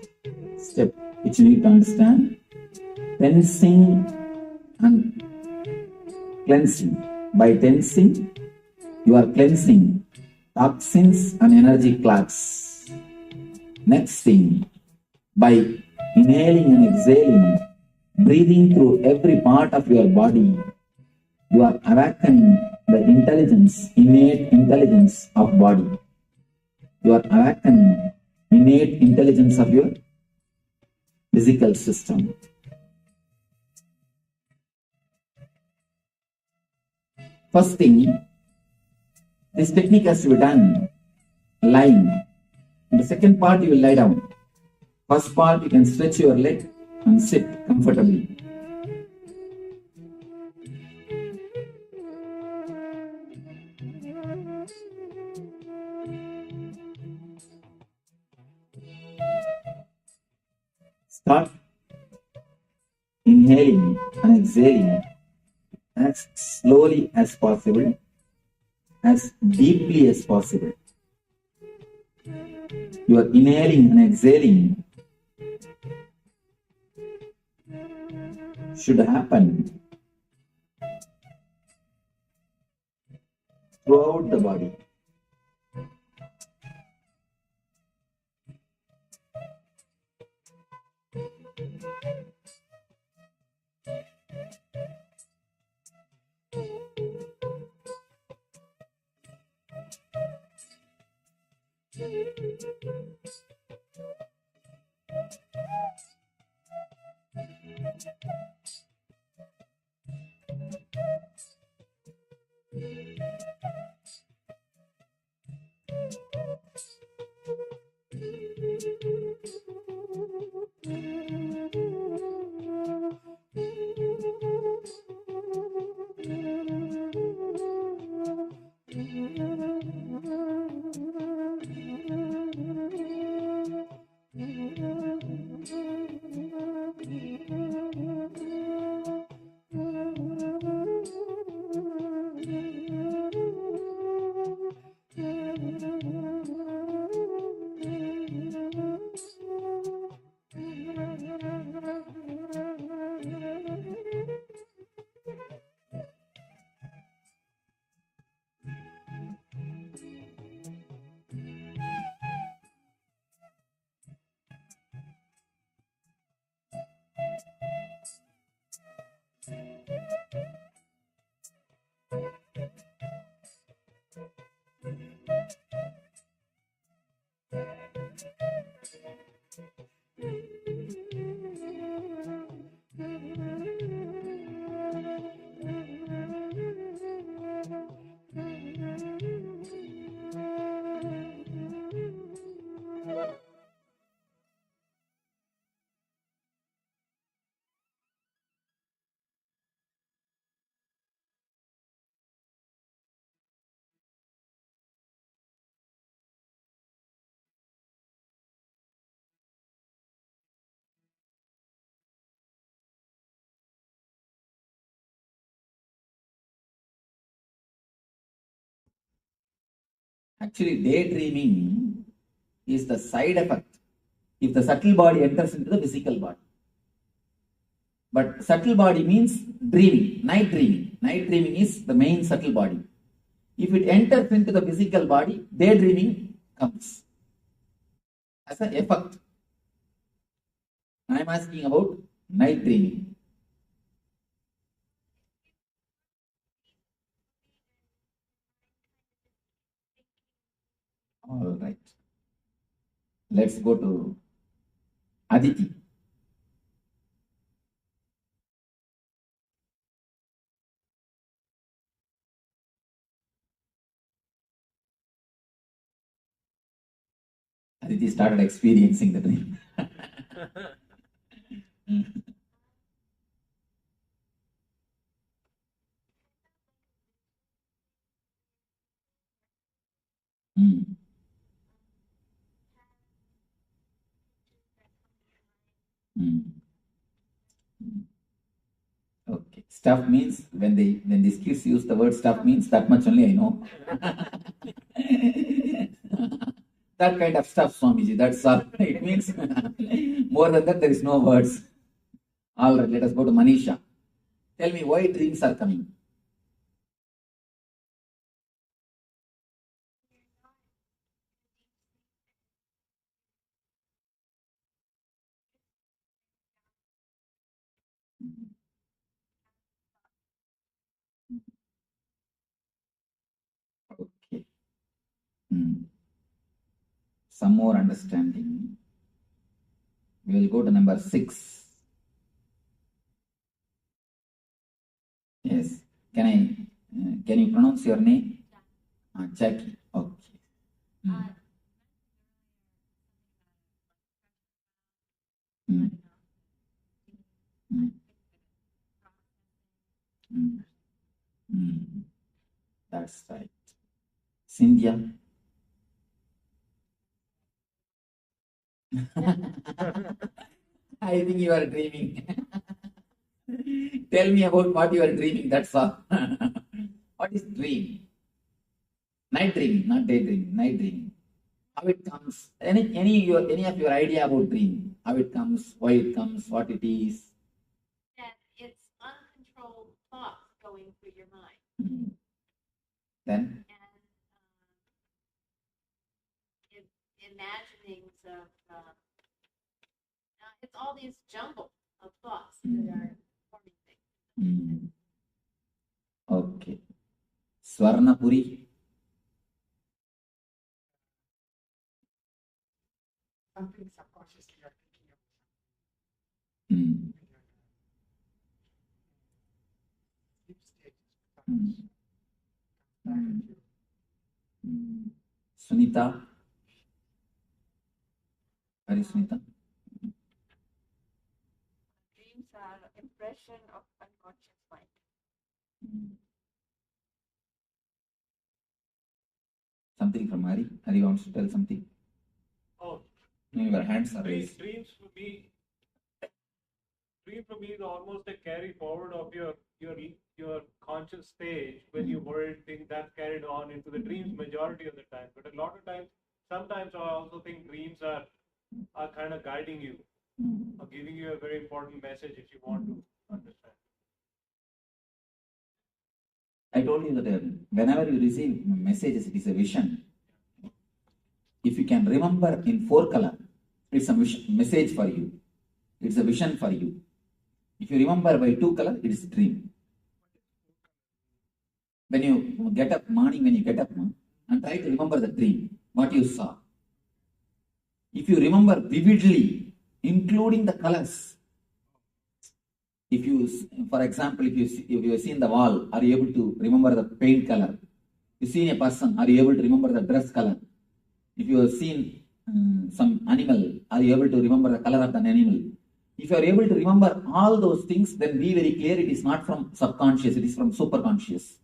step which you need to understand, tensing and cleansing. By tensing, you are cleansing toxins and energy clots. Next thing, by inhaling and exhaling, breathing through every part of your body, you are awakening the intelligence, innate intelligence of body. You are awakening innate intelligence of your physical system. First thing, this technique has to be done lying. In the second part, you will lie down. First part, you can stretch your leg and sit comfortably. Start inhaling and exhaling as slowly as possible, as deeply as possible. You are inhaling and exhaling should happen throughout the body. Actually, daydreaming is the side effect if the subtle body enters into the physical body. But subtle body means dreaming, night dreaming. Night dreaming is the main subtle body. If it enters into the physical body, daydreaming comes as an effect. I am asking about night dreaming. All right. Let's go to Aditi. Aditi started experiencing the dream. Mm. Mm. Okay. Stuff means when these kids use the word stuff means that much only I know. That kind of stuff, Swamiji. That's all. It means more than that there is no words. All right. Let us go to Manisha. Tell me why dreams are coming. Okay. Some more understanding. We will go to number 6. Yes. Can you pronounce your name? Jackie. Okay. Mm. Mm. Mm. Mm. Mm. That's right. Cynthia. I think you are dreaming. Tell me about what you are dreaming. That's all. What is dream? Night dreaming, not daydreaming. Night dreaming. How it comes? Any of your idea about dream? How it comes? Why it comes? What it is? That it's uncontrolled thoughts going through your mind. Mm. Then? And imaginings of, it's all these jumble of thoughts that are forming things. Mm. Okay. Swarnapuri. Something subconsciously you're thinking of. Mm. Sleep stage. Mm. Mm. Sunita. Where is Sunita? Dreams are impression of unconscious mind. Something from Hari. Hari wants to tell something. Oh, No, your hands are raised. dream for me is almost a carry forward of your conscious stage when you were think that's carried on into the dreams majority of the time. But a lot of times, sometimes I also think dreams are kind of guiding you or giving you a very important message if you want to understand. I told you that whenever you receive messages, it is a vision. If you can remember in 4 color, it's a message for you. It's a vision for you. If you remember by 2 color, it is a dream. When you get up morning, when you get up and try to remember the dream, what you saw. If you remember vividly, including the colors, if you, for example, if you have seen the wall, are you able to remember the paint color? You see a person, are you able to remember the dress color? If you have seen some animal, are you able to remember the color of an animal? If you are able to remember all those things, then be very clear it is not from subconscious, it is from superconscious.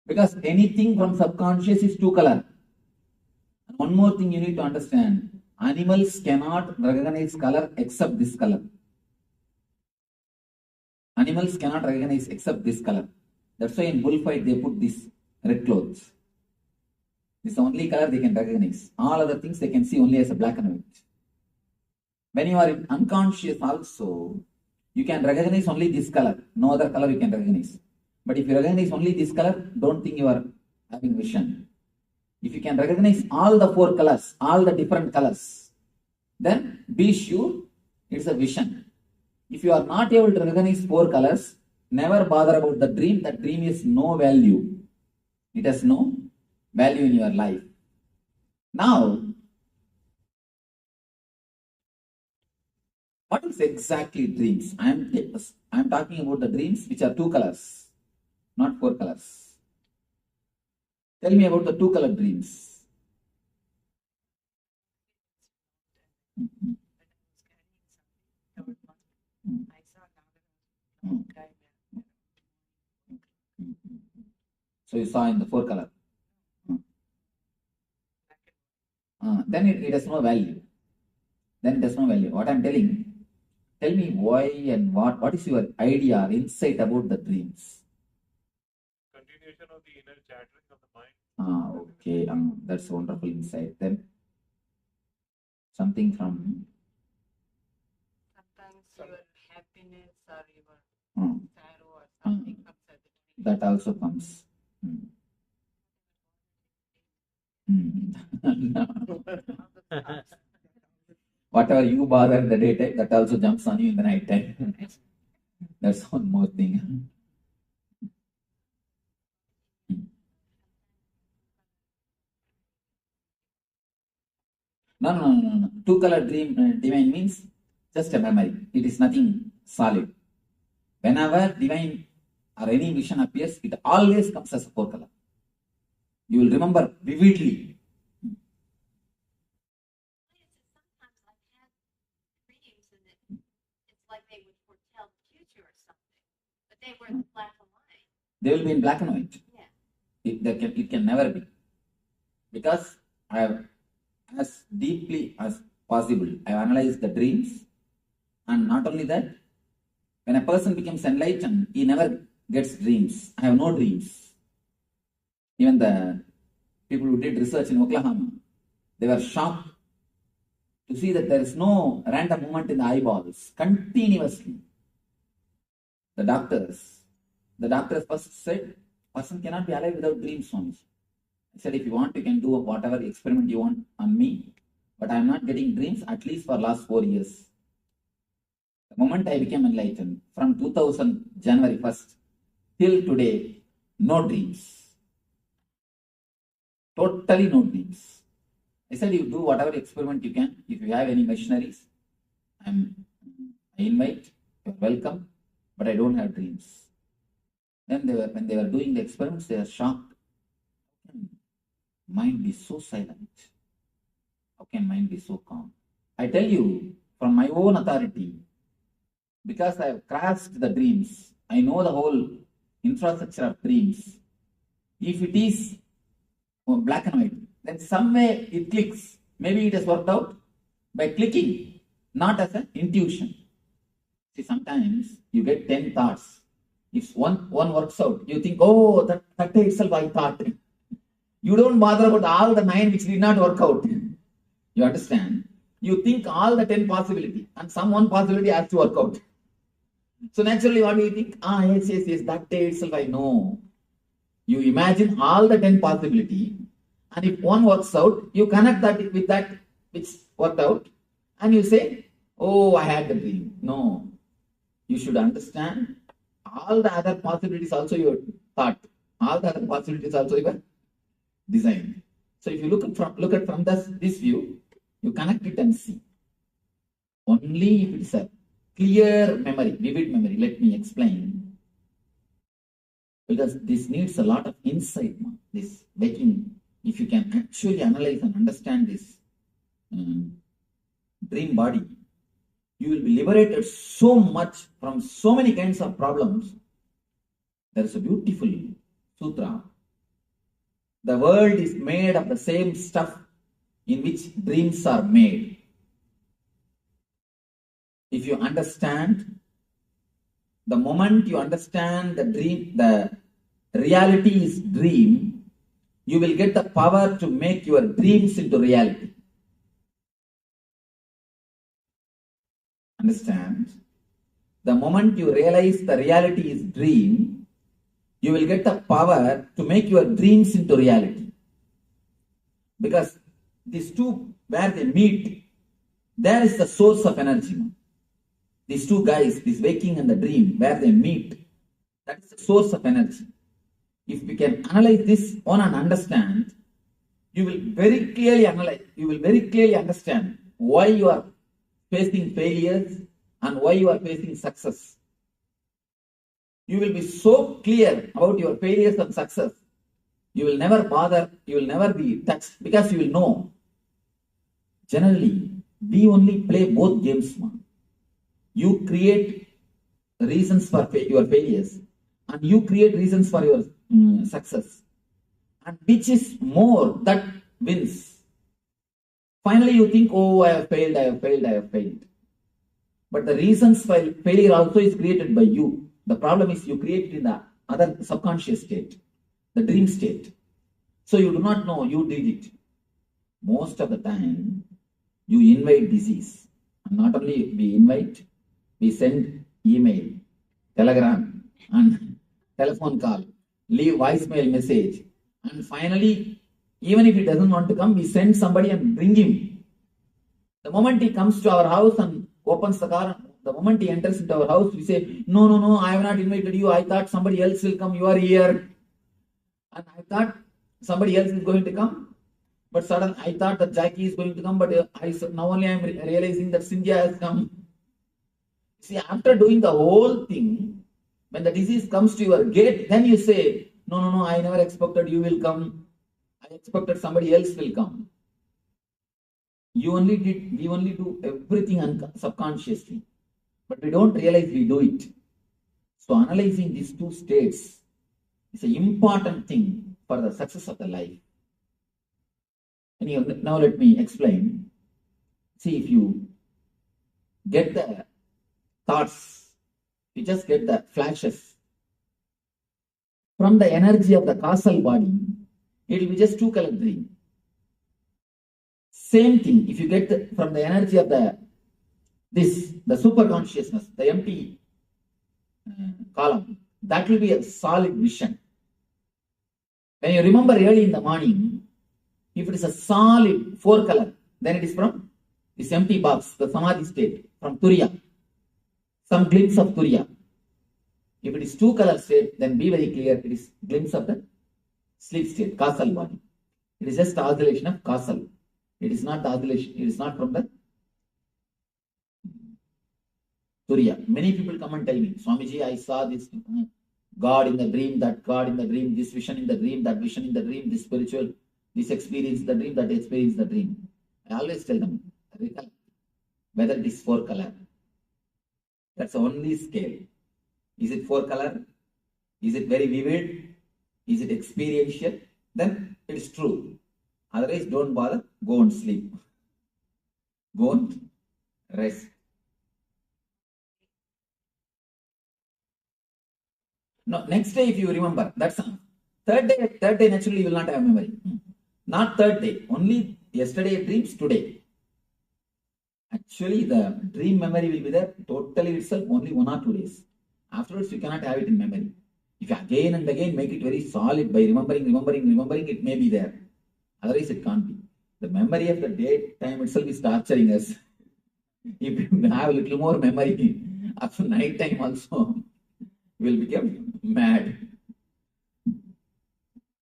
Because anything from subconscious is 2 color. And one more thing you need to understand, animals cannot recognize color except this color. Animals cannot recognize except this color. That's why in bullfight they put these red clothes. This is the only color they can recognize. All other things they can see only as a black and white. When you are in unconscious also, you can recognize only this color. No other color you can recognize. But if you recognize only this color, don't think you are having vision. If you can recognize all the 4 colors, all the different colors, then be sure it's a vision. If you are not able to recognize 4 colors, never bother about the dream. That dream is no value. It has no value in your life. Now, what is exactly dreams? I am talking about the dreams which are 2 colors, not 4 colors. Tell me about the 2 color dreams. So you saw in the 4 color. Then it has no value. Then it has no value. What I am telling, tell me why and what is your idea or insight about the dreams? Continuation of the inner chattering of the mind. Okay, that's wonderful insight. Then something from Sometimes your happiness or your sorrow or something comes at the dream. that also comes. Whatever you bother in the daytime, that also jumps on you in the night time. That's one more thing. No. 2 color dream divine means just a memory. It is nothing solid. Whenever divine or any vision appears, it always comes as a 4 color. You will remember vividly. Sometimes I've had dreams and it's like they would foretell the future or something, but they were in black and white. They will be in black and white. Yeah. It can never be. Because I have, as deeply as possible, I have analyzed the dreams. And not only that, when a person becomes enlightened, he never gets dreams. I have no dreams. Even the people who did research in Oklahoma, they were shocked to see that there is no random movement in the eyeballs continuously. The doctors first said, person cannot be alive without dreams, Swami. I said, if you want, you can do whatever experiment you want on me, but I am not getting dreams at least for last 4 years. The moment I became enlightened, from 2000 January 1st till today, no dreams. Totally no dreams. I said, you do whatever experiment you can. If you have any machineries, I invite, you're welcome, but I don't have dreams. Then when they were doing the experiments, they were shocked. How can mind be so silent? How can mind be so calm? I tell you, from my own authority, because I have crafted the dreams, I know the whole infrastructure of dreams. If it is black and white, then somewhere it clicks. Maybe it has worked out by clicking, not as an intuition. See, sometimes you get 10 thoughts. If one works out, you think, oh, that day itself I thought. You don't bother about all the 9 which did not work out. You understand? You think all the 10 possibility, and some one possibility has to work out. So naturally, what do you think? Yes, that day itself I know. You imagine all the 10 possibility, and if one works out, you connect that with that which worked out, and you say, oh, I had the dream. No. You should understand all the other possibilities also your thought. All the other possibilities also your design. So if you look at from this view, you connect it and see. Only if it's a clear memory, vivid memory. Let me explain. Because this needs a lot of insight. This waking, if you can actually analyze and understand this dream body, you will be liberated so much from so many kinds of problems. There is a beautiful sutra. The world is made of the same stuff in which dreams are made. If you understand, the moment you understand the dream, the reality is dream, you will get the power to make your dreams into reality. Understand? The moment you realize the reality is dream, you will get the power to make your dreams into reality. Because these two, where they meet, there is the source of energy. These two guys, this waking and the dream, where they meet, that is the source of energy. If we can analyze this one and understand, you will very clearly analyze, you will very clearly understand why you are facing failures and why you are facing success. You will be so clear about your failures and success. You will never bother, you will never be touched, because you will know. Generally, we only play both games, man. You create reasons for your failures and you create reasons for your success. And which is more, that wins. Finally, you think, oh, I have failed, I have failed, I have failed. But the reasons for failure also is created by you. The problem is you create it in the other subconscious state, the dream state. So you do not know you did it. Most of the time, you invite disease. And not only we invite, we send email, telegram, and telephone call, leave voicemail message. And finally, even if he doesn't want to come, we send somebody and bring him. The moment he comes to our house and opens the car, the moment he enters into our house, we say, no, no, no, I have not invited you. I thought somebody else will come. You are here. And I thought somebody else is going to come. But suddenly, I thought that Jackie is going to come. But now only I am realizing that Cynthia has come. See, after doing the whole thing, when the disease comes to your gate, then you say, no, no, no, I never expected you will come. I expected somebody else will come. We only do everything subconsciously. But we don't realize we do it. So analyzing these two states is an important thing for the success of the life. And now let me explain. See, if you get the thoughts, you just get the flashes from the energy of the causal body, it will be just two-color dream. Same thing, if you get from the energy of the super consciousness, the empty column, that will be a solid vision. When you remember early in the morning, if it is a solid 4-color, then it is from this empty box, the samadhi state, from Turiya, some glimpse of Turiya. If it is 2-color state, then be very clear, it is glimpse of the sleep state, causal body. It is just the oscillation of causal. It is not the oscillation, it is not from the Turiya. Many people come and tell me, Swamiji, I saw this God in the dream, that God in the dream, this vision in the dream, that vision in the dream, this spiritual, this experience in the dream, that experience in the dream. I always tell them, whether it is 4-color. That's the only scale. Is it 4-color? Is it very vivid? Is it experiential? Then it is true. Otherwise, don't bother. Go and sleep. Go and rest. No, next day, if you remember, that's third day naturally you will not have memory. Not third day, only yesterday dreams today. Actually, the dream memory will be there totally itself only 1 or 2 days. Afterwards, you cannot have it in memory. If you again and again make it very solid by remembering, it may be there. Otherwise, it can't be. The memory of the daytime itself is torturing us. If you have a little more memory after night time also, you will become mad.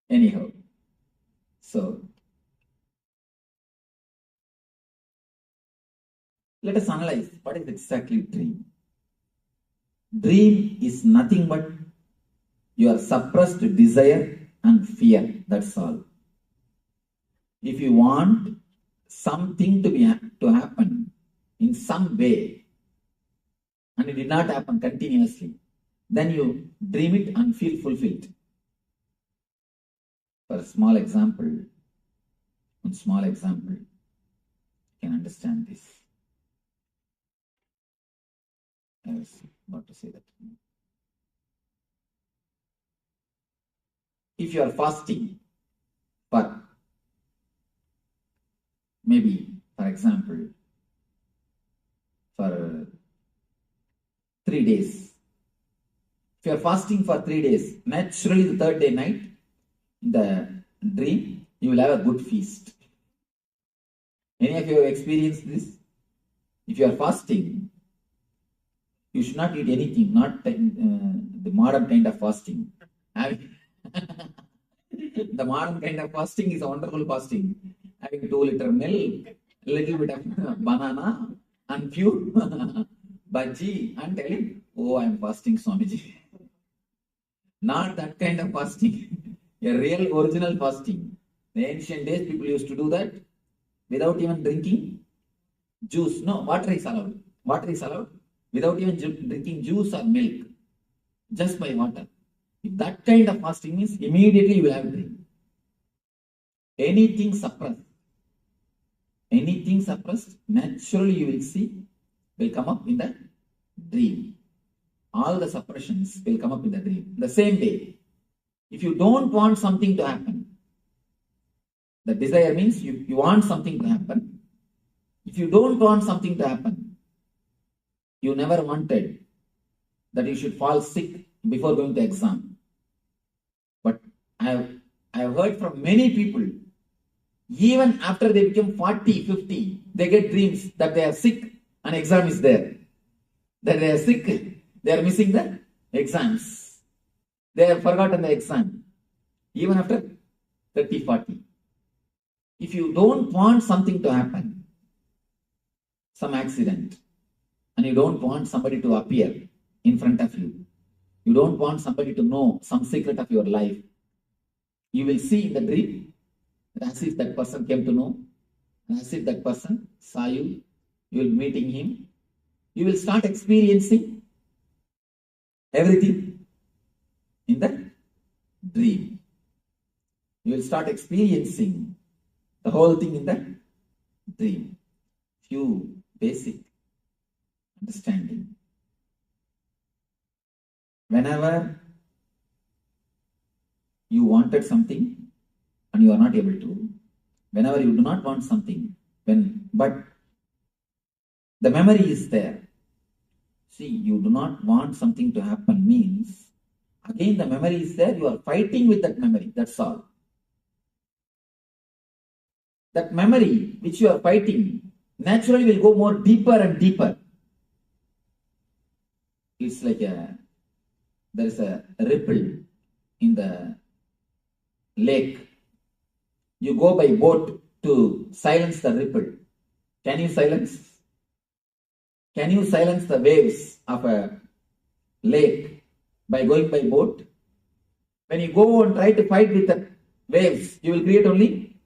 Anyhow, so let us analyze what is exactly dream. Dream is nothing but your suppressed desire and fear. That's all. If you want something to happen in some way, and it did not happen continuously, then you dream it and feel fulfilled. For a small example, you can understand this. I was about to say that. If you are fasting 3 days. If you are fasting for 3 days, naturally the third day night, in the dream, you will have a good feast. Any of you have experienced this? If you are fasting, you should not eat anything, not the modern kind of fasting. The modern kind of fasting is a wonderful fasting. Having 2 liter milk, a little bit of banana, and few bhaji, and telling, oh, I am fasting, Swamiji. Not that kind of fasting. A real original fasting. The ancient days, people used to do that without even drinking juice. No, water is allowed. Water is allowed without even drinking juice or milk. Just by water. If that kind of fasting means, immediately you will have a drink. Anything suppressed, naturally you will see, will come up in the dream. All the suppressions will come up in the dream. The same way, if you don't want something to happen, the desire means you want something to happen. If you don't want something to happen, you never wanted that you should fall sick before going to exam. But I have heard from many people, even after they become 40, 50, they get dreams that they are sick and exam is there. That they are sick, they are missing the exams. They have forgotten the exam. Even after 30, 40. If you don't want something to happen, some accident, and you don't want somebody to appear in front of you, you don't want somebody to know some secret of your life, you will see in the dream as if that person came to know, as if that person saw you, you will be meeting him, you will start experiencing everything in the dream. You will start experiencing the whole thing in the dream. Few basic understanding. Whenever you wanted something and you are not able to, whenever you do not want something, but the memory is there. See, you do not want something to happen means, again the memory is there, you are fighting with that memory, that's all. That memory which you are fighting naturally will go more deeper and deeper. It's like there is a ripple in the lake. You go by boat to silence the ripple. Can you silence? Can you silence the waves of a lake by going by boat? When you go and try to fight with the waves, you will create only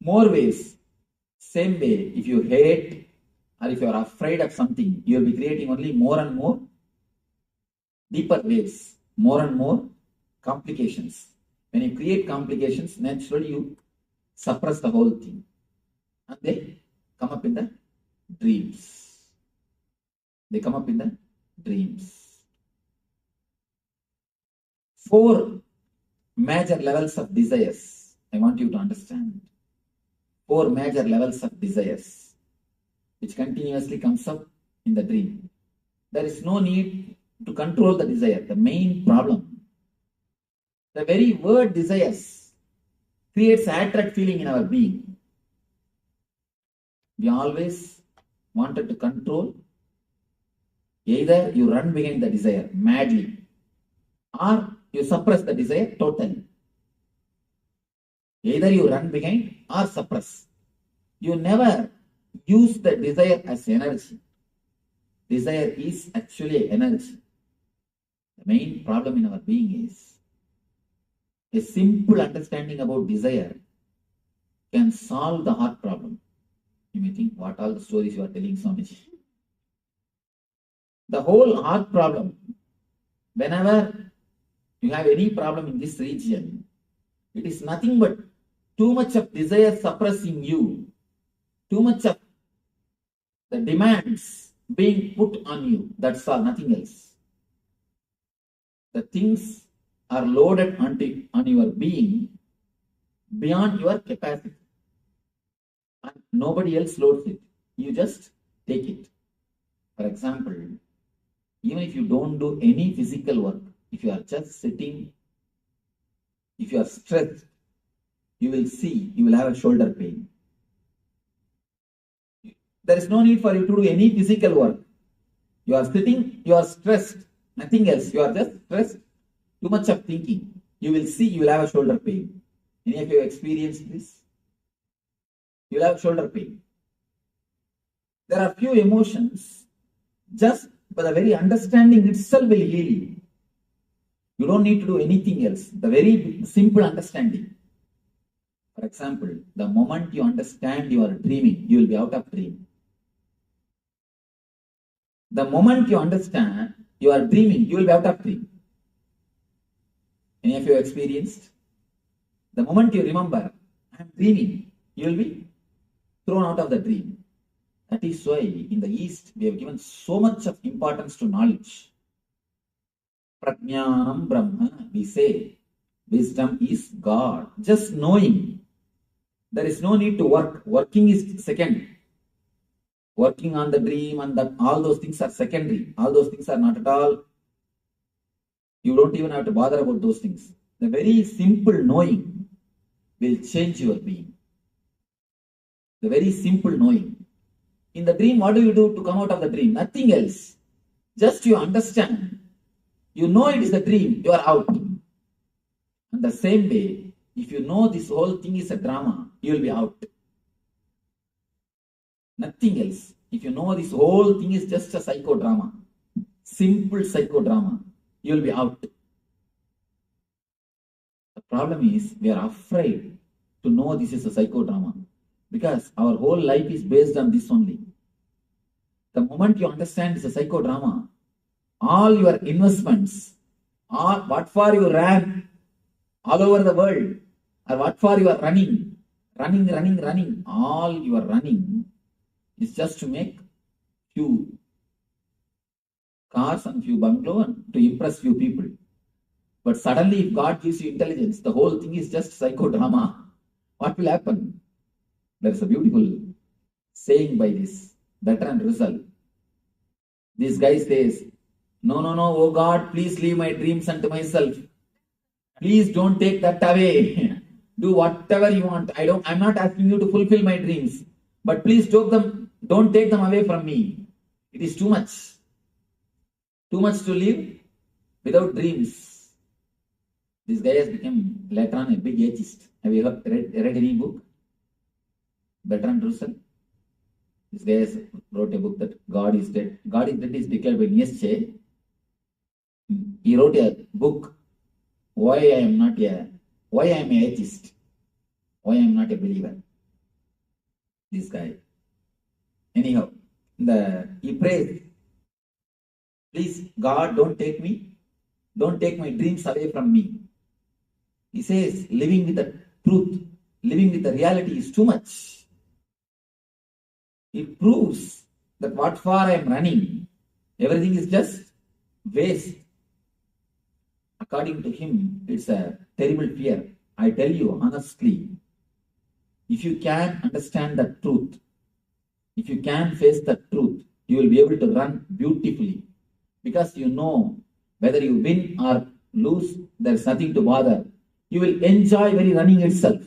more waves. Same way, if you hate or if you are afraid of something, you will be creating only more and more deeper waves, more and more complications. When you create complications, naturally you suppress the whole thing. And they come up in the dreams. They come up in the dreams. 4 major levels of desires. I want you to understand. 4 major levels of desires, which continuously comes up in the dream. There is no need to control the desire. The main problem, the very word desires creates attract feeling in our being. We always wanted to control. Either you run behind the desire madly, or you suppress the desire totally. Either you run behind or suppress. You never use the desire as energy. Desire is actually energy. The main problem in our being is a simple understanding about desire can solve the heart problem. You may think, what all the stories you are telling, Swamiji? The whole heart problem, whenever you have any problem in this region, it is nothing but too much of desire suppressing you, too much of the demands being put on you. That's all, nothing else. The things are loaded on your being beyond your capacity. And nobody else loads it. You just take it. For example, Even if you don't do any physical work, if you are just sitting, if you are stressed, you will see, you will have a shoulder pain. There is no need for you to do any physical work. You are sitting, you are stressed, nothing else. You are just stressed, too much of thinking. You will see, you will have a shoulder pain. Any of you have experienced this? You will have shoulder pain. There are few emotions, just by the very understanding itself will heal you. You don't need to do anything else. The very simple understanding. For example, the moment you understand you are dreaming, you will be out of dream. The moment you understand you are dreaming, you will be out of dream. Any of you have experienced? The moment you remember, I am dreaming, you will be thrown out of the dream. That is why in the East we have given so much of importance to knowledge. Prajnanam Brahma, we say, wisdom is God. Just knowing. There is no need to work. Working is second. Working on the dream and that, all those things are secondary. All those things are not at all. You don't even have to bother about those things. The very simple knowing will change your being. The very simple knowing. In the dream, what do you do to come out of the dream? Nothing else. Just you understand. You know it is a dream, you are out. And the same way, if you know this whole thing is a drama, you will be out. Nothing else. If you know this whole thing is just a psychodrama, simple psychodrama, you will be out. The problem is, we are afraid to know this is a psychodrama because our whole life is based on this only. The moment you understand it's a psychodrama, all your investments, or what for you ran all over the world, or what for you are running, all you are running is just to make few cars and few bungalows and to impress few people. But suddenly if God gives you intelligence, the whole thing is just psychodrama. What will happen? There is a beautiful saying by this veteran Rizal. This guy says, no, oh God, please leave my dreams unto myself. Please don't take that away. Do whatever you want. I'm not asking you to fulfill my dreams. But please don't take them away from me. It is too much. Too much to live without dreams. This guy has become later on a big atheist. Have you read any book? Bertrand Russell. This guy has wrote a book that God is dead. God is dead is declared by Nietzsche. He wrote a book, why I am an atheist, why I am not a believer. This guy. Anyhow, he prays, please God, don't take my dreams away from me. He says, living with the truth, living with the reality is too much. It proves that what for I am running, everything is just waste. According to him, it's a terrible fear. I tell you honestly, if you can understand the truth, if you can face the truth, you will be able to run beautifully. Because you know whether you win or lose, there is nothing to bother. You will enjoy very running itself.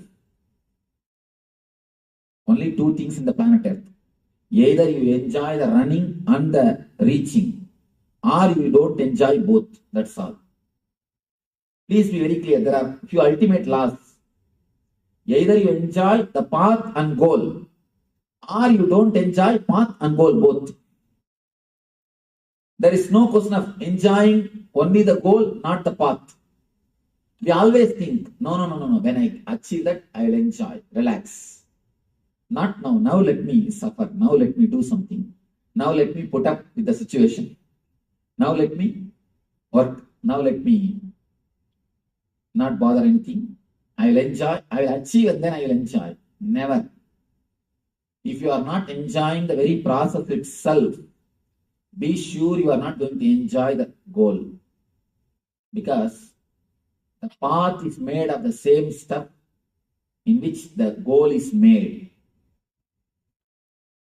Only two things in the planet Earth. Either you enjoy the running and the reaching, or you don't enjoy both. That's all. Please be very clear. There are few ultimate laws. Either you enjoy the path and goal, or you don't enjoy path and goal both. There is no question of enjoying only the goal, not the path. We always think, no. When I achieve that, I will enjoy, relax. Not now. Now let me suffer. Now let me do something. Now let me put up with the situation. Now let me work. Now let me not bother anything. I will enjoy. I will achieve and then I will enjoy. Never. If you are not enjoying the very process itself, be sure you are not going to enjoy the goal. Because the path is made of the same stuff in which the goal is made.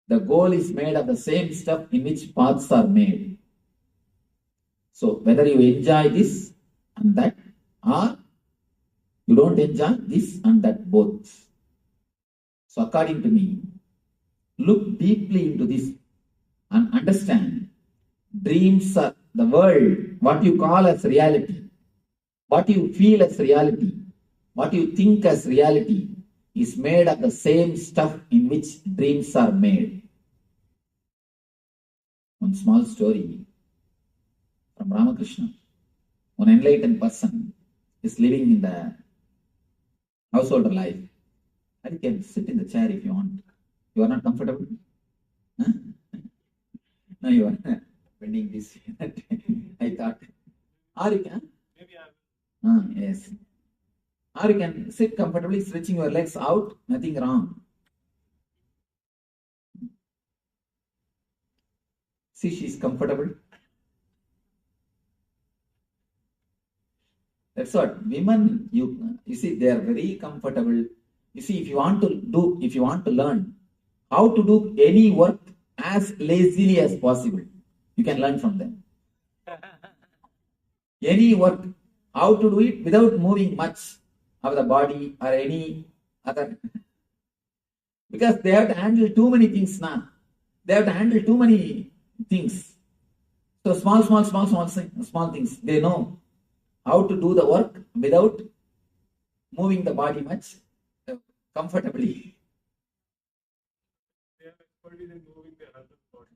The goal is made of the same stuff in which paths are made. So whether you enjoy this and that, or you don't enjoy this and that both. So according to me, look deeply into this and understand dreams are the world, what you call as reality, what you feel as reality, what you think as reality is made of the same stuff in which dreams are made. One small story from Ramakrishna. One enlightened person is living in the household life. And you can sit in the chair if you want. You are not comfortable? Huh? No, you are bending this. I thought. Or you can? Maybe I will. Yes. Or you can sit comfortably, stretching your legs out, nothing wrong. See, she is comfortable. That's what women, you see, they are very comfortable. You see, if you want to learn how to do any work as lazily as possible, you can learn from them. Any work, how to do it without moving much of the body or any other. Because they have to handle too many things now. They have to handle too many things. So small things. They know how to do the work without moving the body much comfortably. They have expertise in moving their husband's body.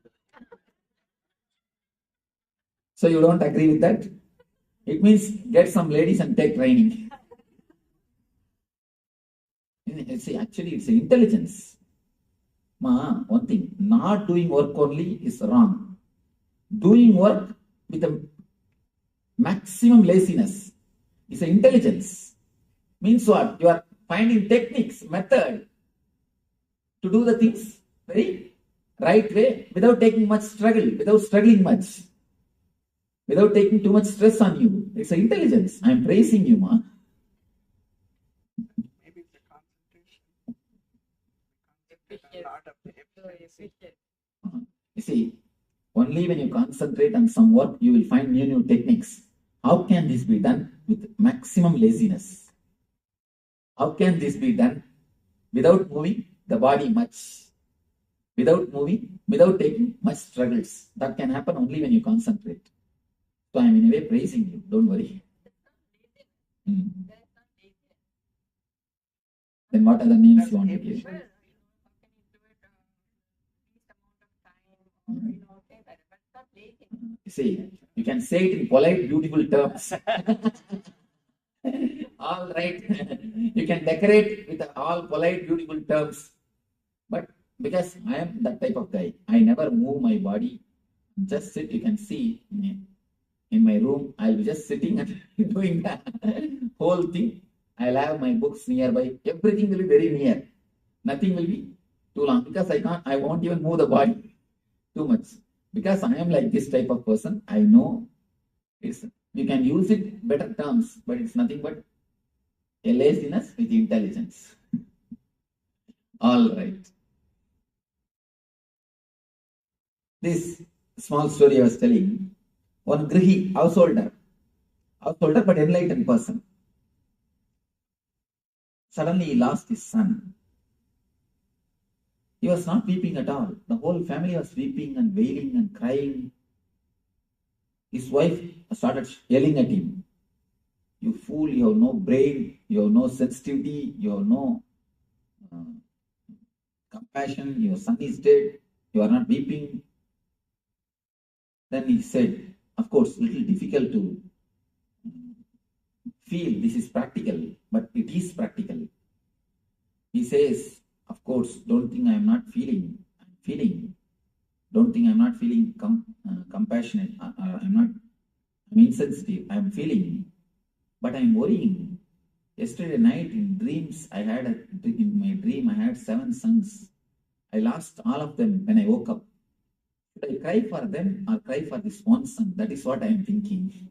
So you don't agree with that? It means get some ladies and take training. See, actually it's intelligence. One thing, not doing work only is wrong. Doing work with a maximum laziness is an intelligence. Means what? You are finding techniques, method to do the things very right way without taking much struggle, without struggling much, without taking too much stress on you. It's an intelligence. I am praising you, ma. Maybe it's a concentration. Concentrate a lot of efficiency. You see, only when you concentrate on some work, you will find new techniques. How can this be done with maximum laziness? How can this be done without moving the body much? Without moving, without taking much struggles. That can happen only when you concentrate. So I am in a way praising you. Don't worry. Then what other names you want to give? You see, you can say it in polite, beautiful terms. All right. You can decorate with all polite, beautiful terms. But because I am that type of guy, I never move my body. Just sit, you can see in my room, I'll be just sitting and doing the whole thing. I'll have my books nearby. Everything will be very near. Nothing will be too long because I won't even move the body too much. Because I am like this type of person, I know you can use it better terms, but it's nothing but a laziness with intelligence. All right. This small story I was telling, one grihi, householder but enlightened person. Suddenly he lost his son. He was not weeping at all. The whole family was weeping and wailing and crying. His wife started yelling at him. You fool, you have no brain, you have no sensitivity, you have no compassion, your son is dead, you are not weeping. Then he said, of course, little difficult to feel this is practical, but it is practical. He says, of course, don't think I am not feeling. I'm feeling. Don't think I'm not feeling compassionate. I'm insensitive. I'm feeling. But I'm worrying. Yesterday night in dreams, in my dream, I had 7 sons. I lost all of them when I woke up. Should I cry for them or cry for this one son? That is what I am thinking.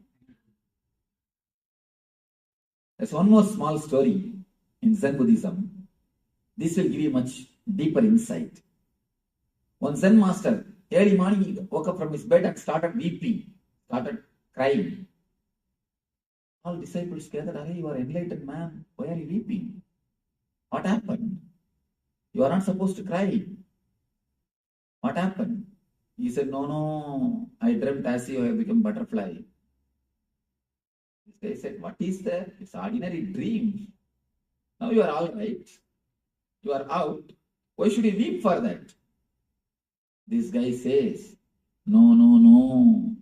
There's one more small story in Zen Buddhism. This will give you much deeper insight. One Zen master, early morning, he woke up from his bed and started weeping, started crying. All disciples gathered, "Hey, you are enlightened man. Why are you weeping? What happened? You are not supposed to cry. What happened?" He said, "No, no, I dreamt as if I have become butterfly." This guy said, "What is that? It's ordinary dream. Now you are all right. You are out. Why should you weep for that?" This guy says, "No, no, no.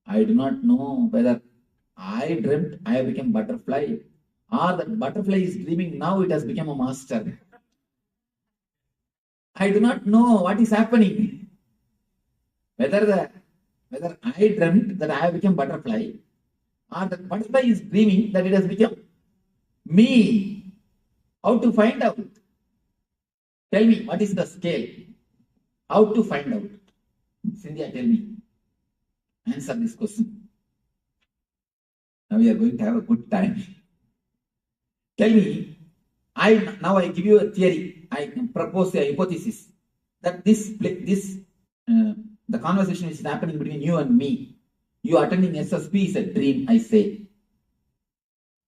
I do not know whether I dreamt I have become butterfly or that butterfly is dreaming now it has become a master. I do not know what is happening. Whether I dreamt that I have become butterfly or that butterfly is dreaming that it has become me. How to find out? Tell me, what is the scale? How to find out? Cynthia, tell me. Answer this question. Now we are going to have a good time. Tell me, now I give you a theory. I propose a hypothesis that the conversation which is happening between you and me, you attending SSP is a dream, I say.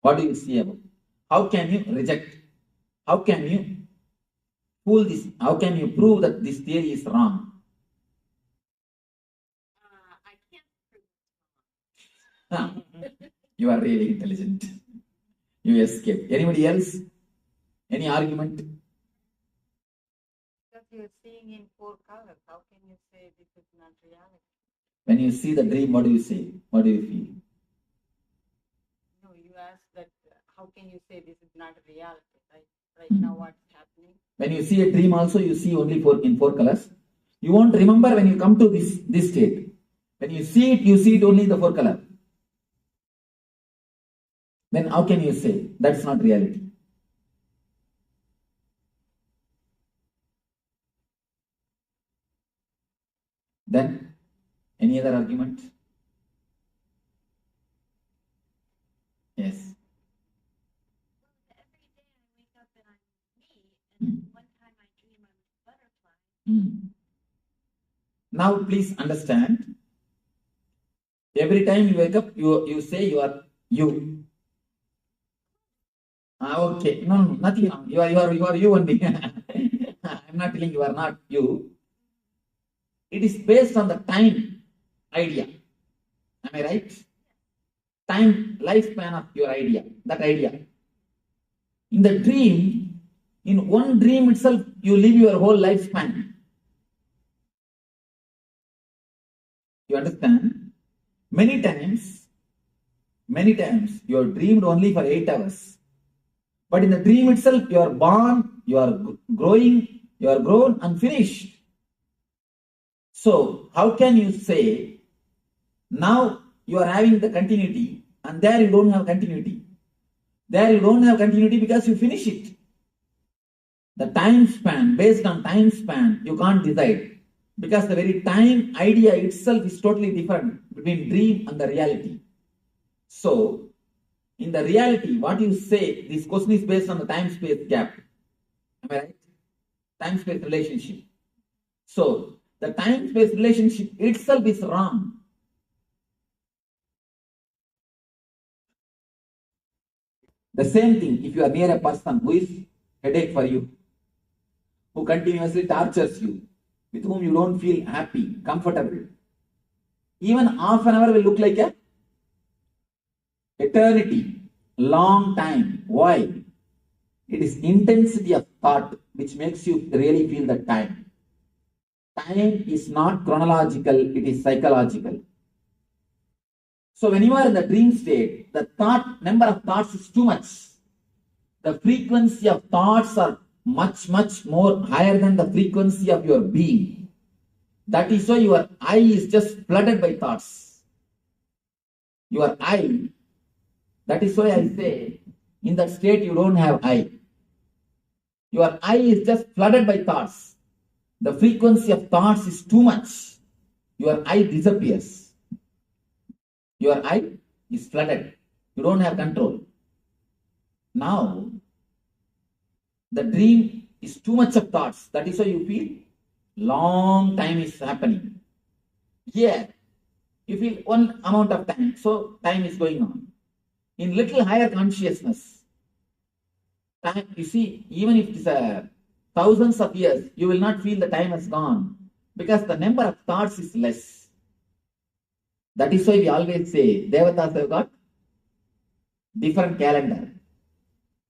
What do you see about? How can you reject? How can you fool this? How can you prove that this theory is wrong? I can't prove You are really intelligent. You escaped. Anybody else? Any argument? Because you're seeing in 4 colors, how can you say this is not reality? When you see the dream, what do you say? What do you feel? No, you asked that, how can you say this is not reality, right? Right now what's happening? When you see a dream also, you see only in 4 colors. You won't remember when you come to this state. When you see it only in the 4 color. Then how can you say that's not reality? Then, any other argument? Yes. every day I wake up and I'm me, and one time I dream I'm a butterfly. Now please understand. Every time you wake up, you say you are you. Okay. No, nothing wrong. You are you only. I'm not telling you are not you. It is based on the time idea. Am I right? Time, lifespan of your idea, that idea. In the dream, in one dream itself, you live your whole lifespan. You understand? Many times, you are dreamed only for 8 hours. But in the dream itself, you are born, you are growing, you are grown and finished. So, how can you say, now you are having the continuity and there you don't have continuity? There you don't have continuity because you finish it. The time span, based on time span, you can't decide. Because the very time idea itself is totally different between dream and the reality. So, in the reality, what you say, this question is based on the time-space gap. Am I right? Time-space relationship. So, the time-space relationship itself is wrong. The same thing, if you are near a person who is headache for you, who continuously tortures you, with whom you don't feel happy, comfortable, even half an hour will look like a eternity, long time. Why? It is intensity of thought which makes you really feel the time. Time is not chronological, it is psychological. So when you are in the dream state, the number of thoughts is too much. The frequency of thoughts are much more higher than the frequency of your being. That is why your eye is just flooded by thoughts. Your eye, that is why I say, in that state you don't have eye. Your eye is just flooded by thoughts. The frequency of thoughts is too much. Your eye disappears. Your eye is flooded. You don't have control. Now, the dream is too much of thoughts. That is why you feel long time is happening. Here, You feel one amount of time, so time is going on. In little higher consciousness, time, you see, even if it is thousands of years, you will not feel the time has gone because the number of thoughts is less. That is why we always say Devatas have got different calendar.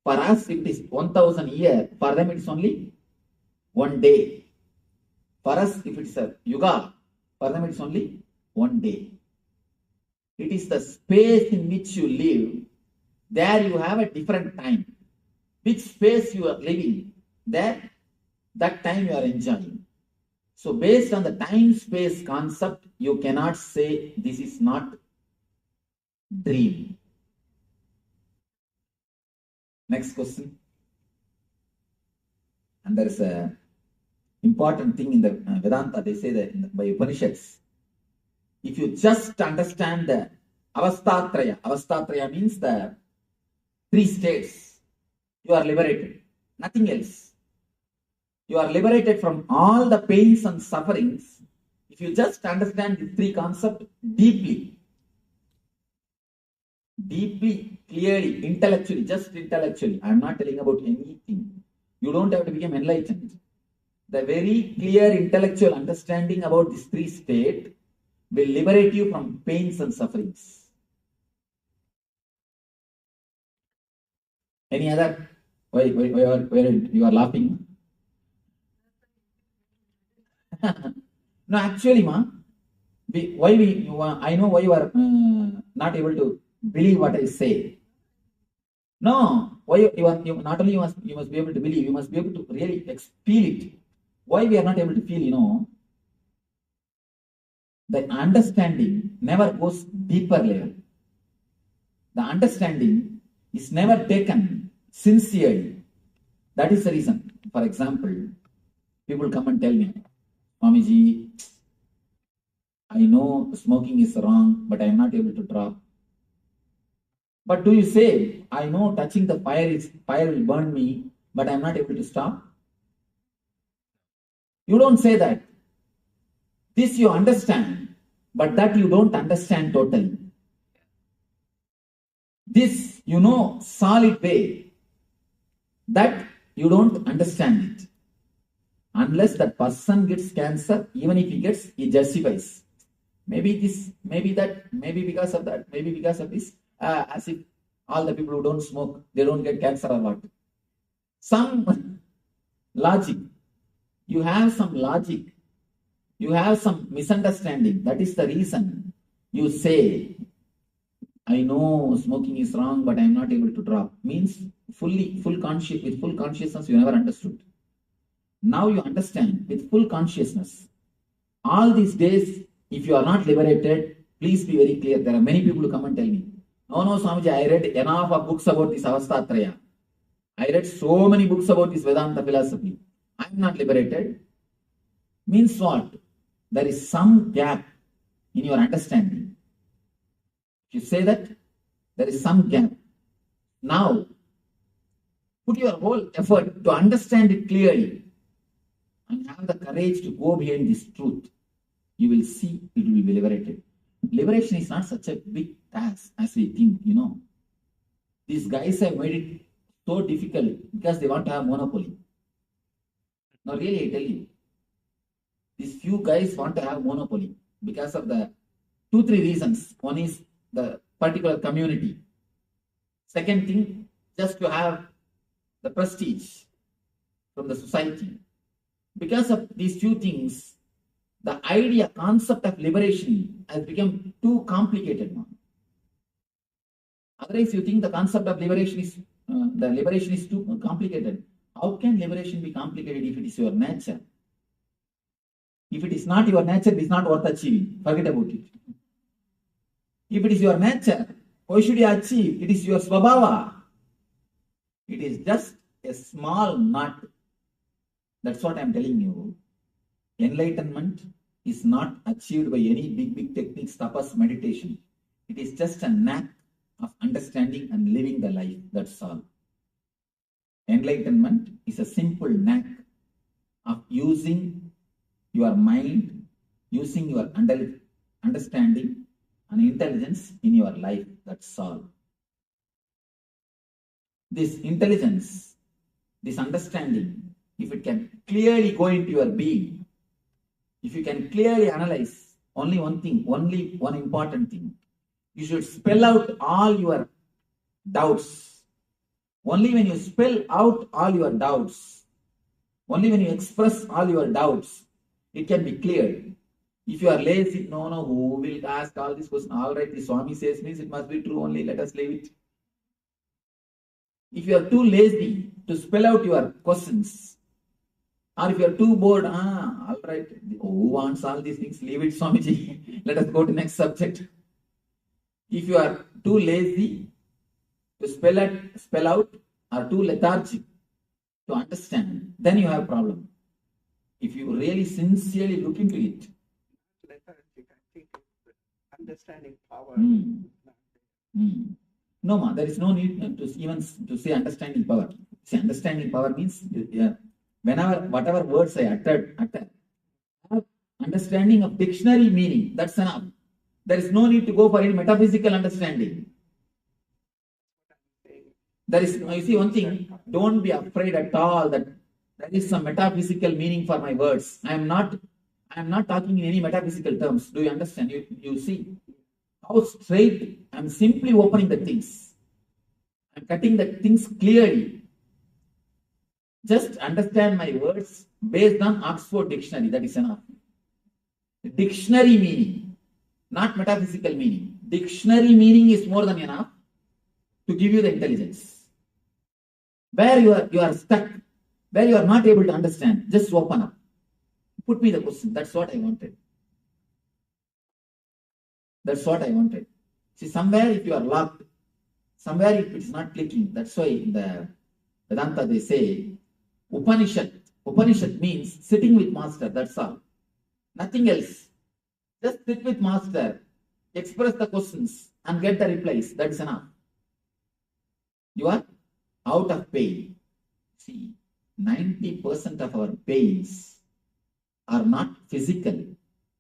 For us, if it is 1000 years, for them it is only one day. For us, if it is a yuga, for them it is only one day. It is the space in which you live. There you have a different time. Which space you are living, there, that time you are enjoying. So based on the time-space concept, you cannot say this is not dream. Next question. And there is a important thing in the Vedanta. They say that by Upanishads, if you just understand the avastatraya means the three states, you are liberated. Nothing else. You are liberated from all the pains and sufferings. If you just understand the three concepts deeply, clearly, intellectually, just intellectually. I am not telling about anything. You don't have to become enlightened. The very clear intellectual understanding about these three states will liberate you from pains and sufferings. Any other? Why you are laughing? No, actually, I know why you are not able to believe what I say. No, why you not only you must be able to believe, you must be able to really feel it. Why we are not able to feel, the understanding never goes deeper level. The understanding is never taken sincerely. That is the reason. For example, people come and tell me, Swamiji, I know smoking is wrong, but I am not able to drop. But do you say, I know touching the fire will burn me, but I am not able to stop? You don't say that. This you understand, but that you don't understand totally. This you know solid way, that you don't understand it. Unless that person gets cancer, even if he gets, he justifies. Maybe this, maybe that, maybe because of that, maybe because of this, as if all the people who don't smoke, they don't get cancer or what. Some logic. You have some logic. You have some misunderstanding. That is the reason you say, I know smoking is wrong, but I am not able to drop. Means with full consciousness, you never understood. Now you understand with full consciousness. All these days, if you are not liberated, please be very clear. There are many people who come and tell me, no, Swamiji, I read enough of books about this avastatraya. I read so many books about this Vedanta philosophy. I am not liberated. Means what? There is some gap in your understanding. If you say that, there is some gap. Now, put your whole effort to understand it clearly and have the courage to go behind this truth. You will see it will be liberated. Liberation is not such a big task as we think, These guys have made it so difficult because they want to have monopoly. Now really, I tell you, these few guys want to have monopoly because of the 2-3 reasons. One is the particular community. Second thing, just to have the prestige from the society. Because of these few things, the concept of liberation has become too complicated now. Otherwise, you think the concept of liberation is too complicated. How can liberation be complicated if it is your nature? If it is not your nature, it is not worth achieving. Forget about it. If it is your nature, why should you achieve? It is your svabhava. It is just a small knot. That's what I am telling you. Enlightenment is not achieved by any big techniques, tapas, meditation. It is just a knack of understanding and living the life. That's all. Enlightenment is a simple knack of using your mind, using your understanding an intelligence in your life, that's all. This intelligence, this understanding, if it can clearly go into your being, if you can clearly analyze only one thing, only one important thing, you should spell out all your doubts. Only when you spell out all your doubts, only when you express all your doubts, it can be cleared. If you are lazy, no, who will ask all these questions? All right, the Swami says means it must be true only, let us leave it. If you are too lazy to spell out your questions, or if you are too bored, all right, who wants all these things? Leave it, Swamiji. Let us go to next subject. If you are too lazy to spell out, or too lethargic to understand, then you have a problem. If you really sincerely look into it, lethargic, I think understanding power. No, ma, there is no need to even to say understanding power. See, understanding power means whenever whatever words I utter, have understanding of dictionary meaning. That's enough. There is no need to go for any metaphysical understanding. There is, you see, one thing, don't be afraid at all that there is some metaphysical meaning for my words. I am not talking in any metaphysical terms. Do you understand? You see how straight I am simply opening the things. I am cutting the things clearly. Just understand my words based on Oxford Dictionary. That is enough. Dictionary meaning, not metaphysical meaning. Dictionary meaning is more than enough to give you the intelligence. Where you are stuck, where you are not able to understand, just open up. Put me the question. That's what I wanted. That's what I wanted. See, somewhere if you are locked, somewhere if it's not clicking, that's why in the Vedanta they say Upanishad. Upanishad means sitting with master, that's all. Nothing else. Just sit with master, express the questions and get the replies. That's enough. You are out of pain. See, 90% of our pains are not physical.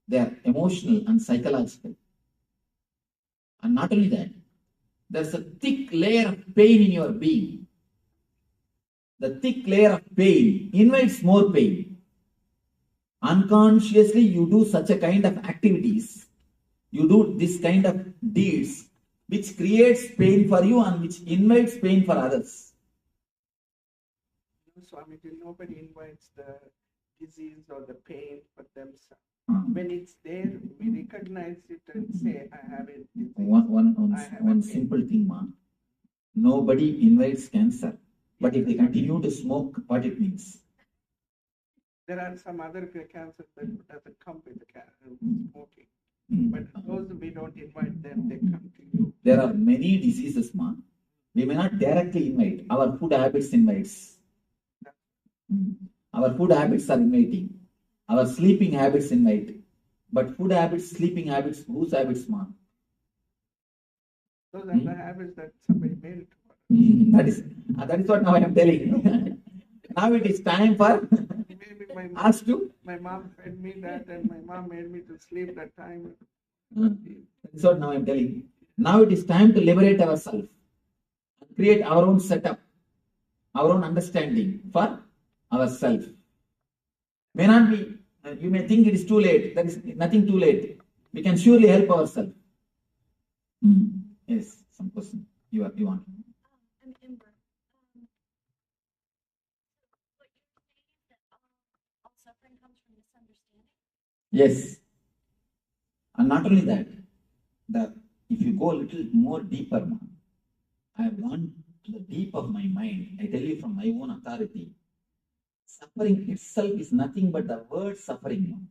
They are emotional and psychological. And not only that, there's a thick layer of pain in your being. The thick layer of pain invites more pain. Unconsciously, you do such a kind of activities, you do this kind of deeds, which creates pain for you and which invites pain for others. Swamiji, nobody invites the disease or the pain for themselves. When it's there, we recognize it and say, I have it. One simple thing, ma. Nobody invites cancer. But if they continue to smoke, what it means? There are some other cancers that doesn't come with smoking. But those we don't invite them, they come to you. There are many diseases, ma. We may not directly invite. Our food habits invites. Our food habits are inviting. Our sleeping habits invite. But food habits, sleeping habits, whose habits, ma? Those are the habits that somebody made to us. That is what now I am telling. Now it is time for us to. My mom fed me that and my mom made me to sleep that time. That is what now I am telling. Now it is time to liberate ourselves. Create our own setup, our own understanding for ourselves. May not be, you may think it is too late. There is nothing too late. We can surely help ourselves. Yes, some question you want. I'm embark. What you're saying is that all suffering comes from misunderstanding? Yes. And not only that, if you go a little more deeper, I have gone to the deep of my mind. I tell you from my own authority. Suffering itself is nothing but the word suffering.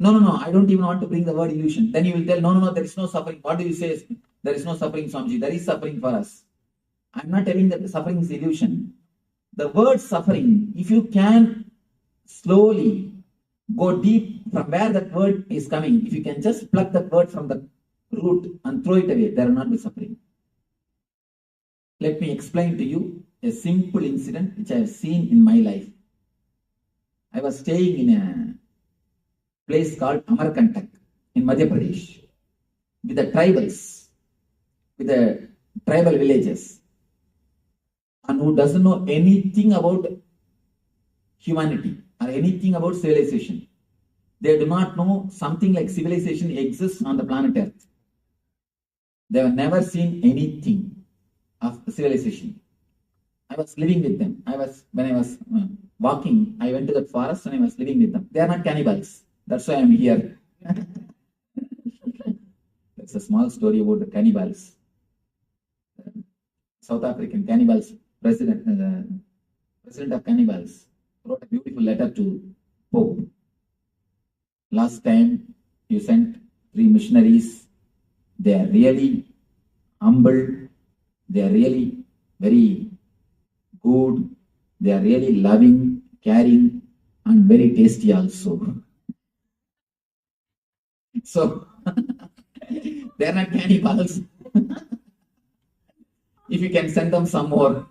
No, I don't even want to bring the word illusion. Then you will tell, no, there is no suffering. What do you say? There is no suffering, Swamiji. There is suffering for us. I am not telling that the suffering is illusion. The word suffering, if you can slowly go deep from where that word is coming, if you can just pluck that word from the root and throw it away, there will not be suffering. Let me explain to you a simple incident which I have seen in my life. I was staying in place called Amarkantak in Madhya Pradesh with the tribals, with the tribal villages, and who doesn't know anything about humanity or anything about civilization. They do not know something like civilization exists on the planet Earth. They have never seen anything of civilization. I was living with them. When I was walking, I went to that forest and I was living with them. They are not cannibals. That's why I am here. That's a small story about the cannibals. South African cannibals, president of cannibals, wrote a beautiful letter to Pope. Last time you sent 3 missionaries. They are really humble. They are really very good. They are really loving, caring, and very tasty also. So, they are not cannibals. If you can send them some more.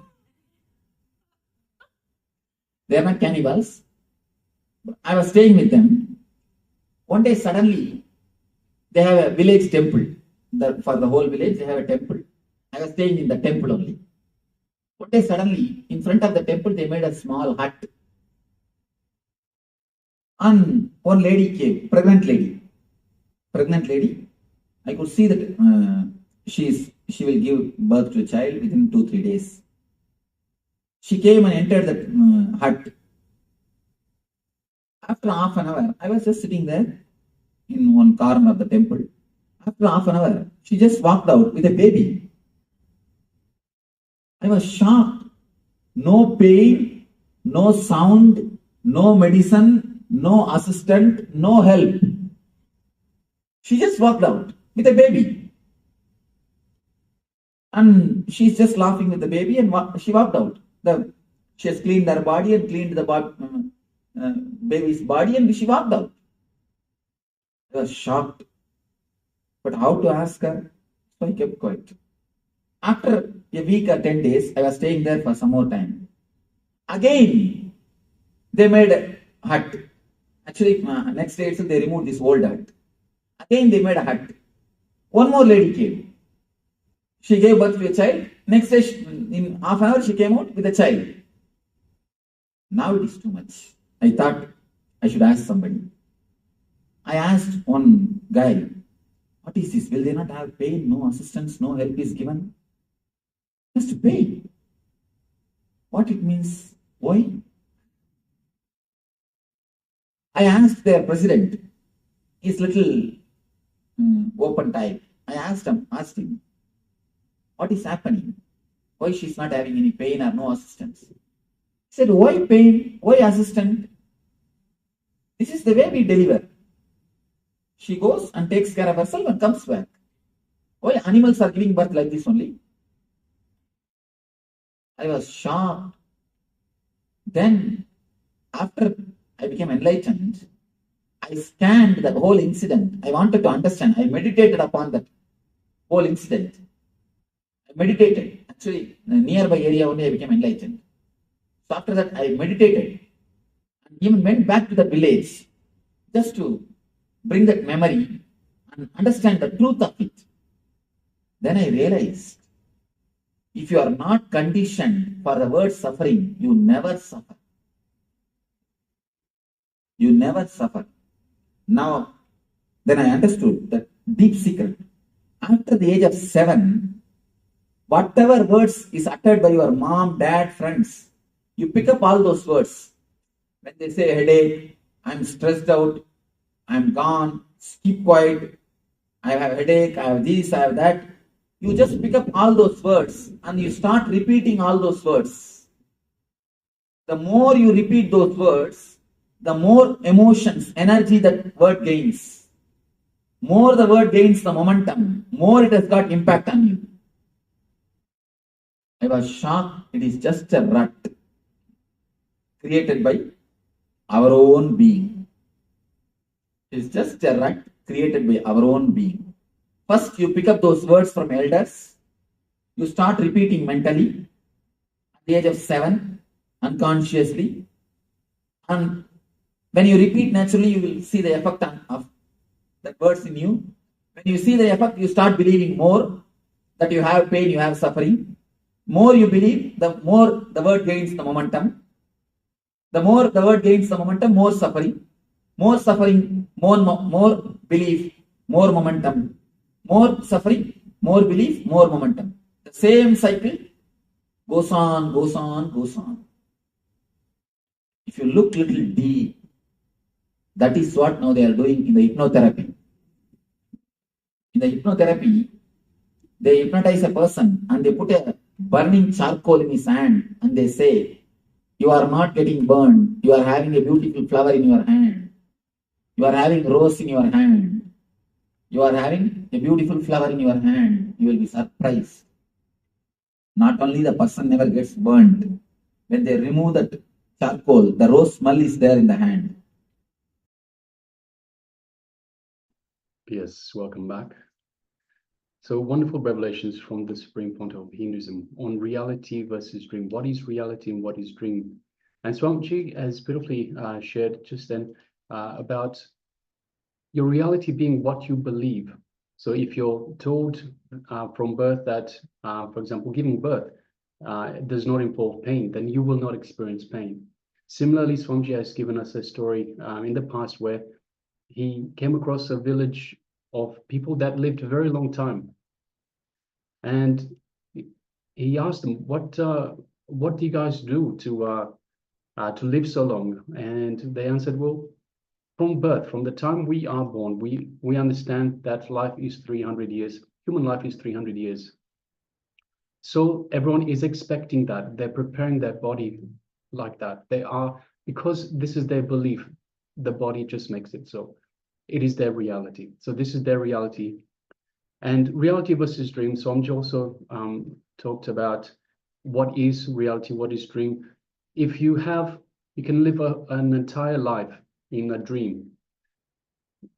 They are not cannibals. I was staying with them. One day suddenly, they have a village temple. For the whole village, they have a temple. I was staying in the temple only. One day suddenly, in front of the temple, they made a small hut. And one lady came, pregnant lady. I could see that she will give birth to a child within 2-3 days. She came and entered the hut. After half an hour, I was just sitting there in one corner of the temple. After half an hour, she just walked out with a baby. I was shocked. No pain, no sound, no medicine, no assistant, no help. She just walked out with a baby. And she's just laughing with the baby and she walked out. She has cleaned her body and cleaned the baby's body and she walked out. I was shocked. But how to ask her? So I kept quiet. After a week or 10 days, I was staying there for some more time. Again, they made a hut. Actually, next day itself, they removed this old hut. Again, they made a hut. One more lady came. She gave birth to a child. Next day, in half an hour, she came out with a child. Now it is too much. I thought I should ask somebody. I asked one guy, what is this? Will they not have pain? No assistance, no help is given? Just pain. What it means? Why? I asked their president. He's little open type. I asked him, what is happening? Why she's not having any pain or no assistance? He said, why pain? Why assistant? This is the way we deliver. She goes and takes care of herself and comes back. Why animals are giving birth like this only? I was shocked. Then, after I became enlightened, I scanned that whole incident. I wanted to understand. I meditated upon that whole incident. I meditated. Actually, in a nearby area only I became enlightened. So after that, I meditated and even went back to the village just to bring that memory and understand the truth of it. Then I realized, if you are not conditioned for the word suffering, you never suffer. You never suffer. Now, then I understood that deep secret. After the age of 7, whatever words is uttered by your mom, dad, friends, you pick up all those words. When they say headache, I'm stressed out, I'm gone, keep quiet, I have a headache, I have this, I have that. You just pick up all those words and you start repeating all those words. The more you repeat those words, the more emotions, energy that word gains. More the word gains the momentum, more it has got impact on you. I was shocked. It is just a rut created by our own being. It is just a rut created by our own being. First, you pick up those words from elders. You start repeating mentally at the age of 7, unconsciously. And When you repeat naturally, you will see the effect of that words in you. When you see the effect, you start believing more that you have pain, you have suffering. More you believe, the more the word gains the momentum. The more the word gains the momentum, more suffering. More suffering, more belief, more momentum. More suffering, more belief, more momentum. The same cycle goes on, goes on, goes on. If you look little deep, that is what now they are doing in the hypnotherapy. In the hypnotherapy, they hypnotize a person and they put a burning charcoal in his hand and they say, you are not getting burned. You are having a beautiful flower in your hand. You are having rose in your hand. You are having a beautiful flower in your hand. You will be surprised. Not only the person never gets burned. When they remove that charcoal, the rose smell is there in the hand. Yes, welcome back. So wonderful revelations from the Supreme Pontiff of Hinduism on reality versus dream. What is reality and what is dream? And Swamiji has beautifully shared just then about your reality being what you believe. So if you're told from birth that, for example, giving birth does not involve pain, then you will not experience pain. Similarly, Swamiji has given us a story in the past where he came across a village of people that lived a very long time. And he asked them, what do you guys do to live so long? And they answered, well, from birth, from the time we are born, we understand that life is 300 years. Human life is 300 years. So everyone is expecting that. They're preparing their body like that. They are, because this is their belief, the body just makes it so. It is their reality. So this is their reality. And reality versus dream. So Amji also talked about what is reality, what is dream. If you can live an entire life in a dream.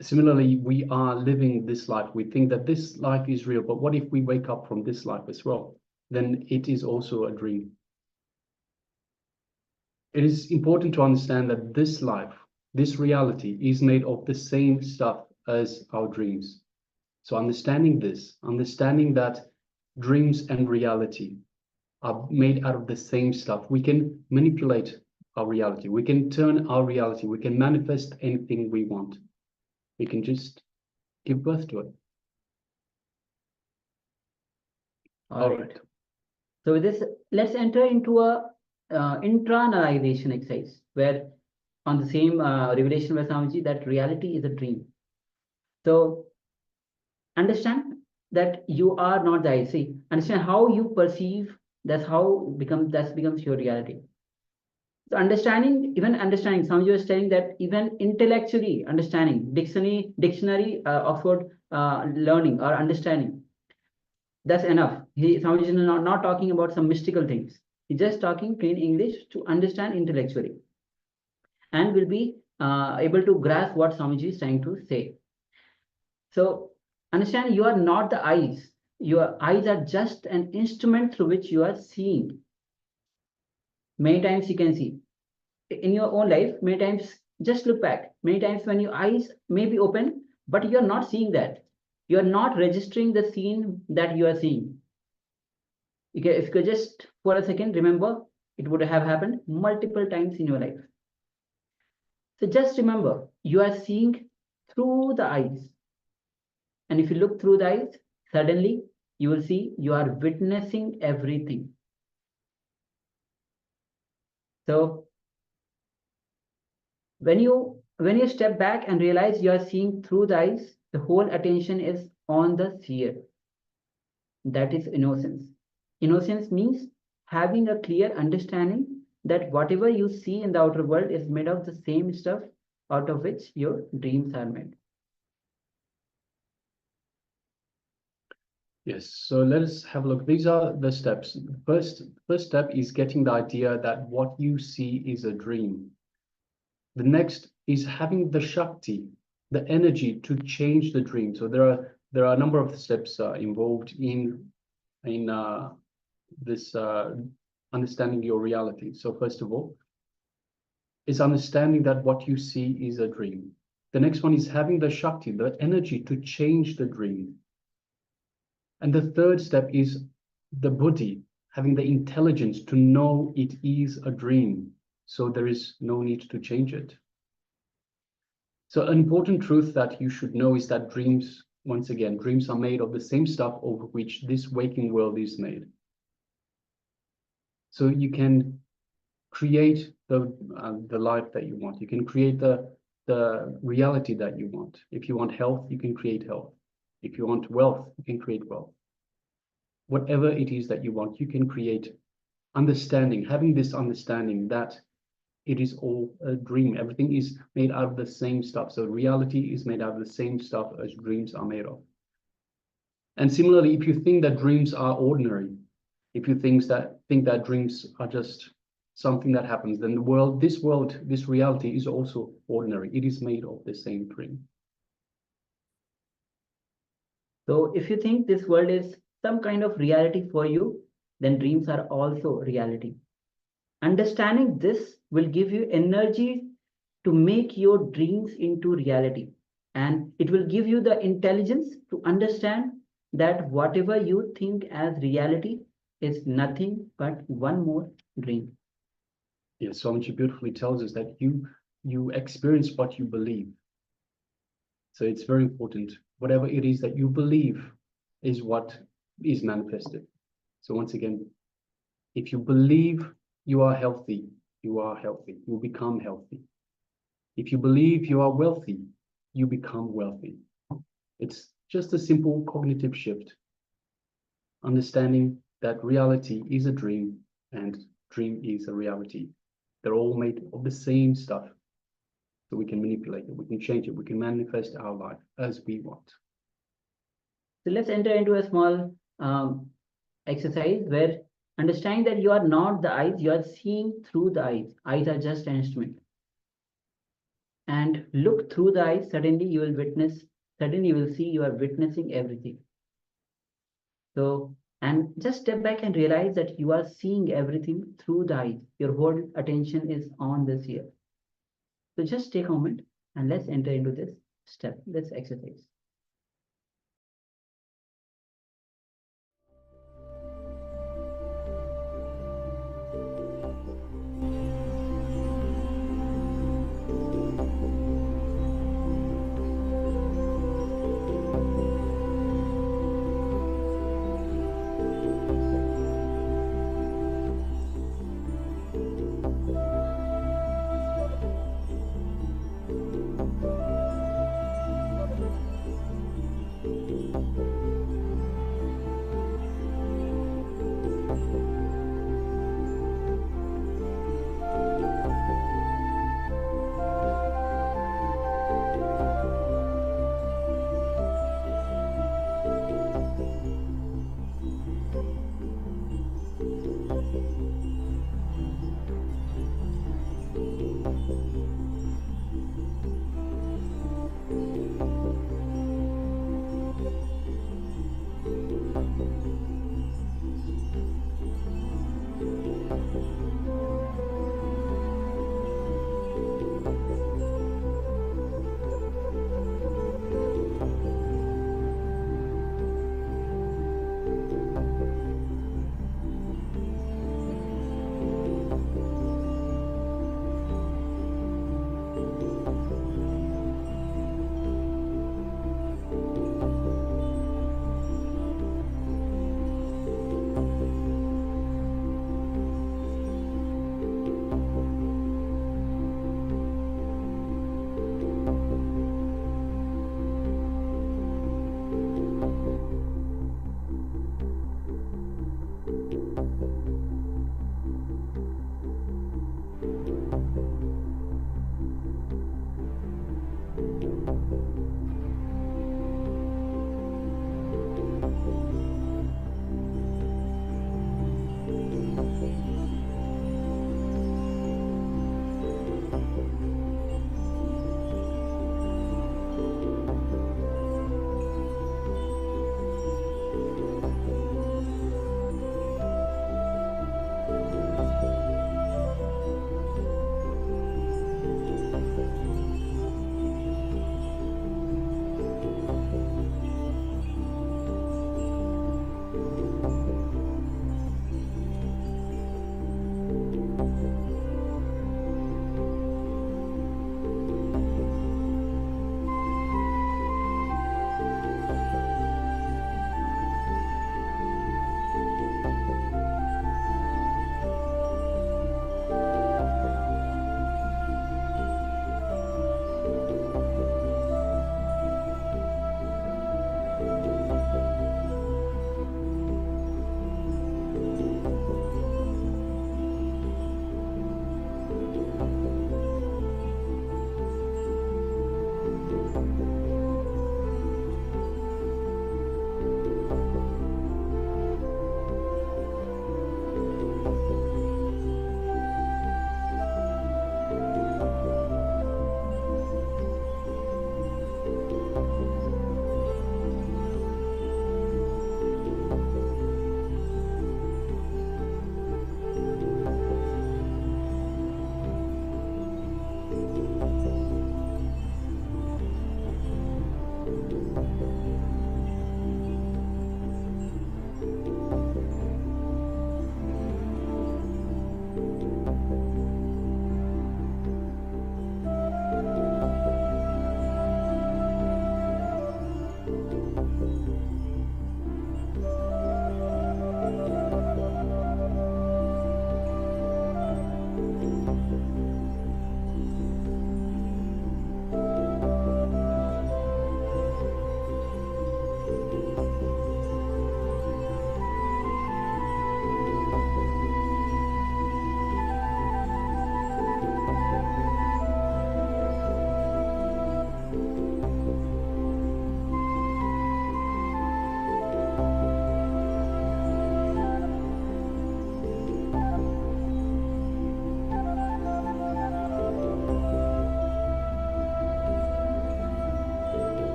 Similarly, we are living this life. We think that this life is real, but what if we wake up from this life as well? Then it is also a dream. It is important to understand that this life, this reality is made of the same stuff as our dreams. So understanding this, understanding that dreams and reality are made out of the same stuff, we can manipulate our reality. We can turn our reality. We can manifest anything we want. We can just give birth to it. All right. So with this, let's enter into a intra-analyzation exercise where on the same revelation by Swamiji that reality is a dream. So understand that you are not the I. See, understand how you perceive, that becomes your reality. So even understanding, Swamiji was telling that even intellectually understanding, dictionary, Oxford learning or understanding, that's enough. Swamiji is not talking about some mystical things. He's just talking plain English to understand intellectually, and will be able to grasp what Swamiji is trying to say. So understand, you are not the eyes. Your eyes are just an instrument through which you are seeing. Many times you can see in your own life, many times just look back. Many times when your eyes may be open, but you are not seeing that. You are not registering the scene that you are seeing. If you could just for a second remember, it would have happened multiple times in your life. So just remember, you are seeing through the eyes. And if you look through the eyes, suddenly you will see you are witnessing everything. So when you step back and realize you are seeing through the eyes, the whole attention is on the seer. That is innocence. Innocence means having a clear understanding that whatever you see in the outer world is made of the same stuff out of which your dreams are made. Yes, so let us have a look. These are the steps. First step is getting the idea that what you see is a dream. The next is having the Shakti, the energy to change the dream. So there are a number of steps involved in this understanding your reality. So first of all, is understanding that what you see is a dream. The next one is having the Shakti, the energy to change the dream. And the third step is the buddhi, having the intelligence to know it is a dream. So there is no need to change it. So an important truth that you should know is that dreams, once again, dreams are made of the same stuff over which this waking world is made. So you can create the life that you want. You can create the reality that you want. If you want health, you can create health. If you want wealth, you can create wealth. Whatever it is that you want, you can create understanding, having this understanding that it is all a dream. Everything is made out of the same stuff. So reality is made out of the same stuff as dreams are made of. And similarly, if you think that dreams are ordinary, if you think that dreams are just something that happens, then this reality is also ordinary. It is made of the same dream. So if you think this world is some kind of reality for you, then dreams are also reality. Understanding this will give you energy to make your dreams into reality. And it will give you the intelligence to understand that whatever you think as reality is nothing but one more dream. Yes, Swamiji beautifully tells us that you experience what you believe. So it's very important. Whatever it is that you believe is what is manifested. So once again, if you believe you are healthy, you are healthy. You become healthy. If you believe you are wealthy, you become wealthy. It's just a simple cognitive shift. Understanding that reality is a dream and dream is a reality. They're all made of the same stuff. So we can manipulate it, we can change it, we can manifest our life as we want. So let's enter into a small exercise where understanding that you are not the eyes, you are seeing through the eyes. Eyes are just an instrument. And look through the eyes, suddenly you will see you are witnessing everything. So, and just step back and realize that you are seeing everything through the eyes. Your whole attention is on this here. So just take a moment and let's enter into this step, this exercise.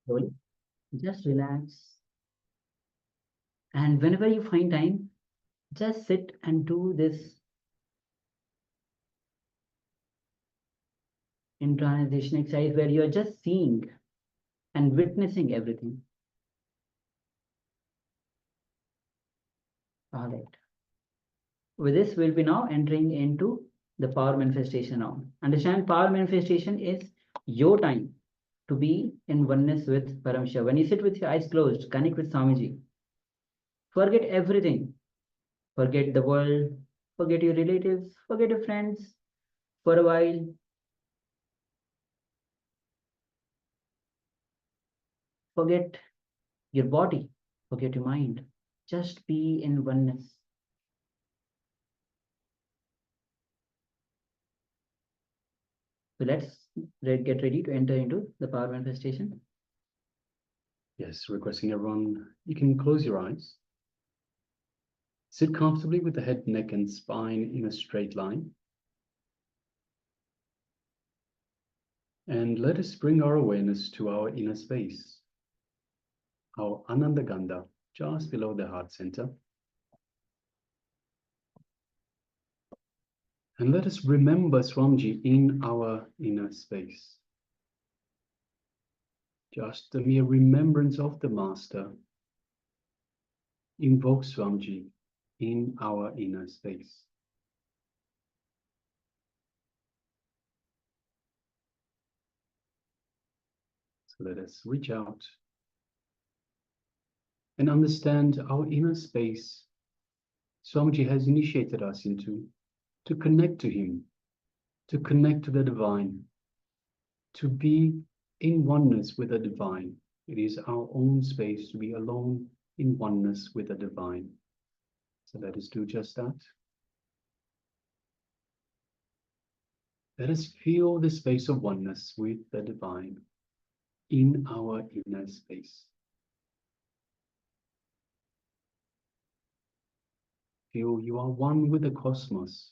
slowly. Just relax. And whenever you find time, just sit and do this internalization exercise where you're just seeing and witnessing everything. All right. With this, we'll be now entering into the power manifestation round. Understand, power manifestation is your time to be in oneness with Paramashiva. When you sit with your eyes closed, connect with Swamiji. Forget everything. Forget the world, forget your relatives, forget your friends for a while. Forget your body, forget your mind. Just be in oneness. So let's get ready to enter into the power manifestation. Yes, requesting everyone, you can close your eyes. Sit comfortably with the head, neck, and spine in a straight line. And let us bring our awareness to our inner space, our Ananda Gandha, just below the heart center. And let us remember Swamiji in our inner space. Just the mere remembrance of the Master invokes Swamiji in our inner space. So let us reach out and understand our inner space Swamiji has initiated us into, to connect to Him, to connect to the Divine, to be in oneness with the Divine. It is our own space to be alone in oneness with the Divine. So let us do just that. Let us feel the space of oneness with the Divine in our inner space. Feel you are one with the cosmos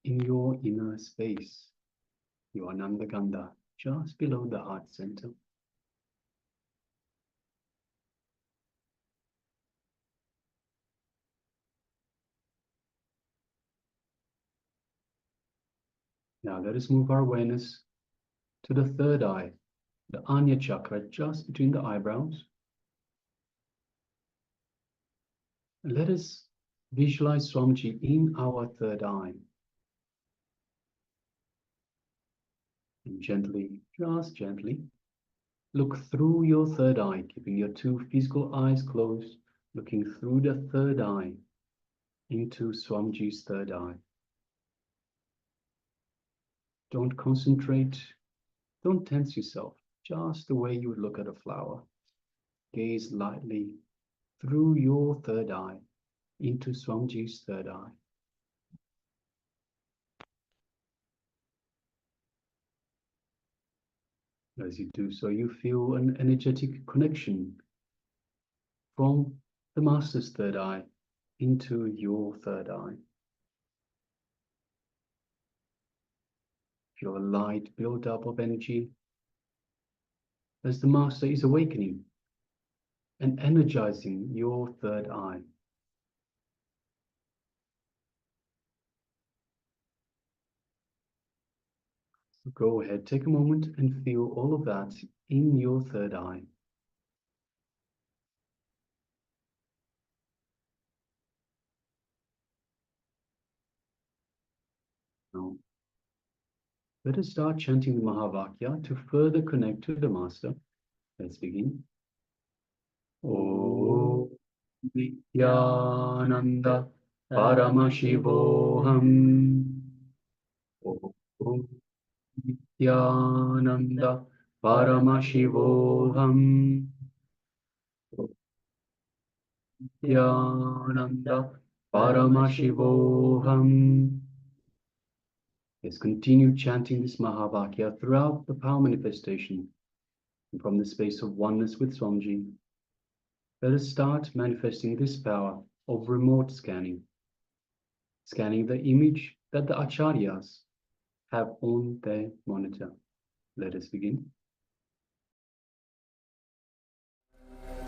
in your inner space. You are Ananda Gandha, just below the heart center. Now let us move our awareness to the third eye, the Anya chakra, just between the eyebrows. And let us visualize Swamiji in our third eye. And gently, just gently, look through your third eye, keeping your two physical eyes closed, looking through the third eye into Swamiji's third eye. Don't concentrate, don't tense yourself, just the way you would look at a flower. Gaze lightly through your third eye into Swamiji's third eye. As you do so, you feel an energetic connection from the Master's third eye into your third eye. Feel a light build up of energy as the Master is awakening and energizing your third eye. So go ahead, take a moment and feel all of that in your third eye. Now, let us start chanting the Mahavakya to further connect to the Master. Let's begin. Om Nithyananda Paramashivoham. Om Nithyananda Paramashivoham. Nithyananda Paramashivoham. Let's continue chanting this Mahavakya throughout the power manifestation. And from the space of oneness with Swamiji, let us start manifesting this power of remote scanning. Scanning the image that the Acharyas have on their monitor. Let us begin.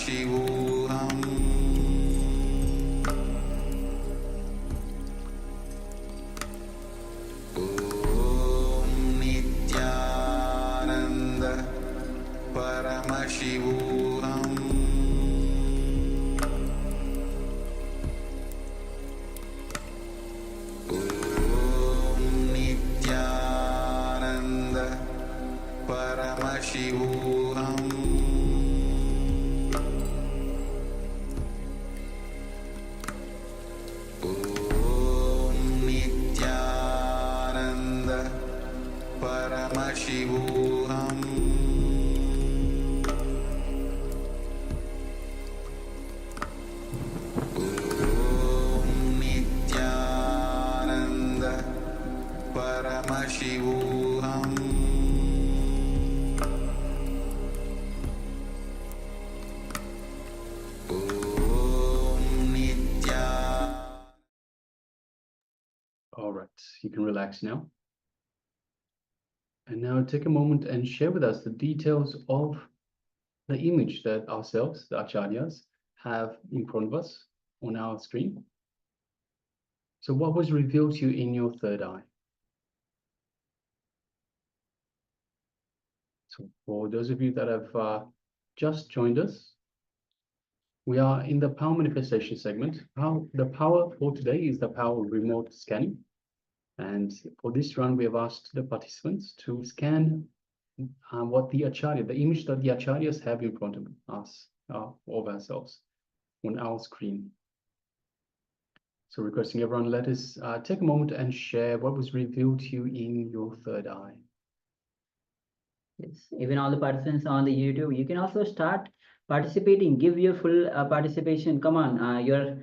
Paramashivoham Om Nithyananda Paramashivoham Om Nithyananda Paramashivoham Om Nithyananda Paramashivoham Om Nithyananda Paramashivoham Om Nithyananda. All right, you can relax now. And now take a moment and share with us the details of the image that ourselves, the acharyas, have in front of us on our screen. So what was revealed to you in your third eye? So for those of you that have just joined us, we are in the power manifestation segment. The power for today is the power of remote scanning. And for this run, we have asked the participants to scan what the acharya, the image that the acharyas have in front of us, of ourselves, on our screen. So requesting everyone, let us take a moment and share what was revealed to you in your third eye. Yes, even all the participants on the YouTube, you can also start participating. Give your full participation. Come on, you're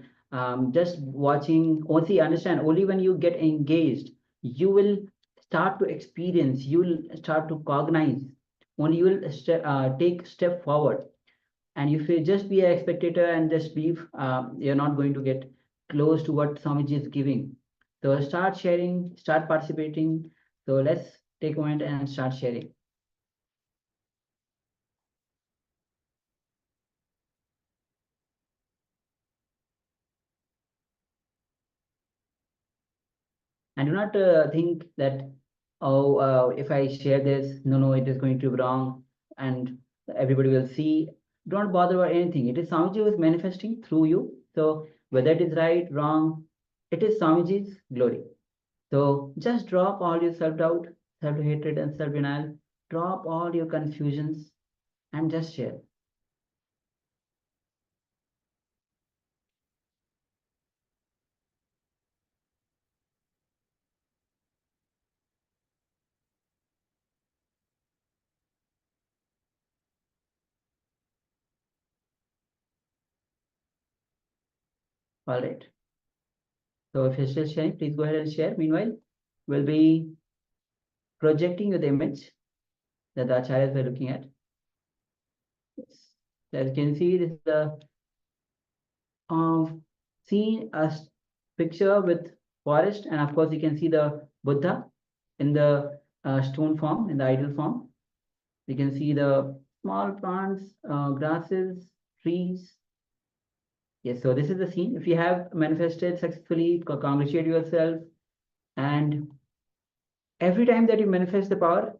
just watching. Only understand, only when you get engaged, you will start to experience. You will start to cognize. Only you will take step forward. And if you just be a spectator and just leave, you're not going to get close to what Swamiji is giving. So start sharing, start participating. So let's take a moment and start sharing. And do not think that, oh, if I share this, no, it is going to be wrong and everybody will see. Don't bother about anything. It is Swamiji who is manifesting through you. So whether it is right, wrong, it is Swamiji's glory. So just drop all your self-doubt, self-hatred and self-denial. Drop all your confusions and just share. All right. So if you're still sharing, please go ahead and share. Meanwhile, we'll be projecting you the image that the acharyas were looking at. As you can see, this is the see a picture with forest, and of course you can see the Buddha in the stone form, in the idol form. You can see the small plants, grasses, trees. Yes, so this is the scene. If you have manifested successfully, congratulate yourself. And every time that you manifest the power,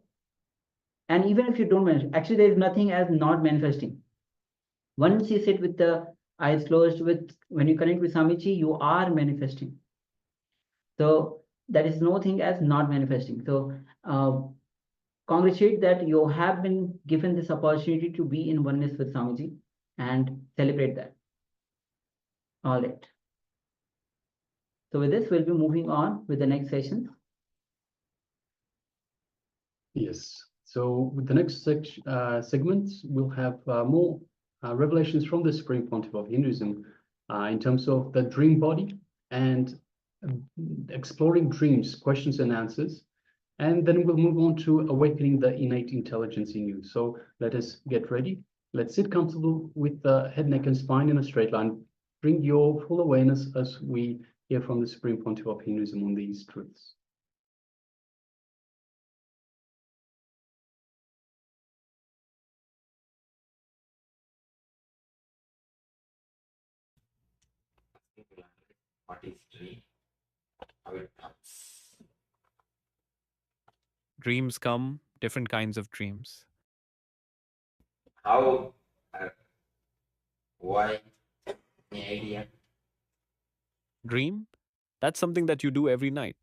and even if you don't manifest, actually there is nothing as not manifesting. Once you sit with the eyes closed, when you connect with Swamiji, you are manifesting. So there is no thing as not manifesting. So congratulate that you have been given this opportunity to be in oneness with Swamiji and celebrate that. All right. So with this, we'll be moving on with the next session. Yes. So with the next segment, we'll have more revelations from the Supreme Pontiff of Hinduism in terms of the dream body and exploring dreams, questions and answers. And then we'll move on to awakening the innate intelligence in you. So let us get ready. Let's sit comfortable with the head, neck, and spine in a straight line. Bring your full awareness as we hear from the Supreme Pontiff of Hinduism on these truths. what is dream, how it comes. Dreams come, different kinds of dreams. How, why, any idea? Dream? That's something that you do every night,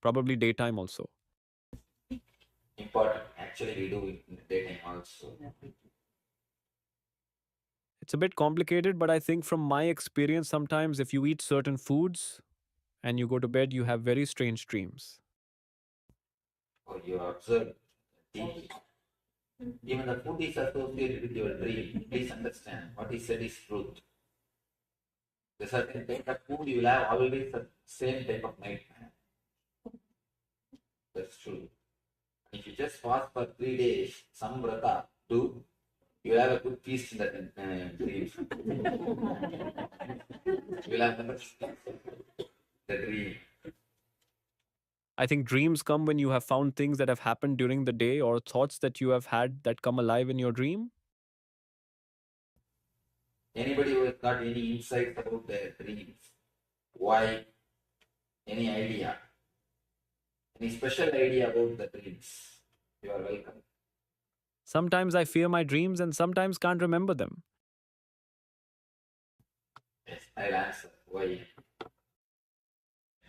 probably daytime also. Important. Actually, we do it in the daytime also. It's a bit complicated, but I think from my experience, sometimes if you eat certain foods and you go to bed, you have very strange dreams. Or you observe deeply. Even the food is associated with your dream. Please understand what he said is truth. The certain type of food you will have always the same type of nightmare. That's true. If you just fast for 3 days, some vrata do, you will have a good feast in that dream. You will have the dream. I think dreams come when you have found things that have happened during the day or thoughts that you have had that come alive in your dream. Anybody who has got any insights about their dreams? Why? Any idea? Any special idea about the dreams? You are welcome. Sometimes I fear my dreams and sometimes can't remember them. Yes, I'll answer. Why?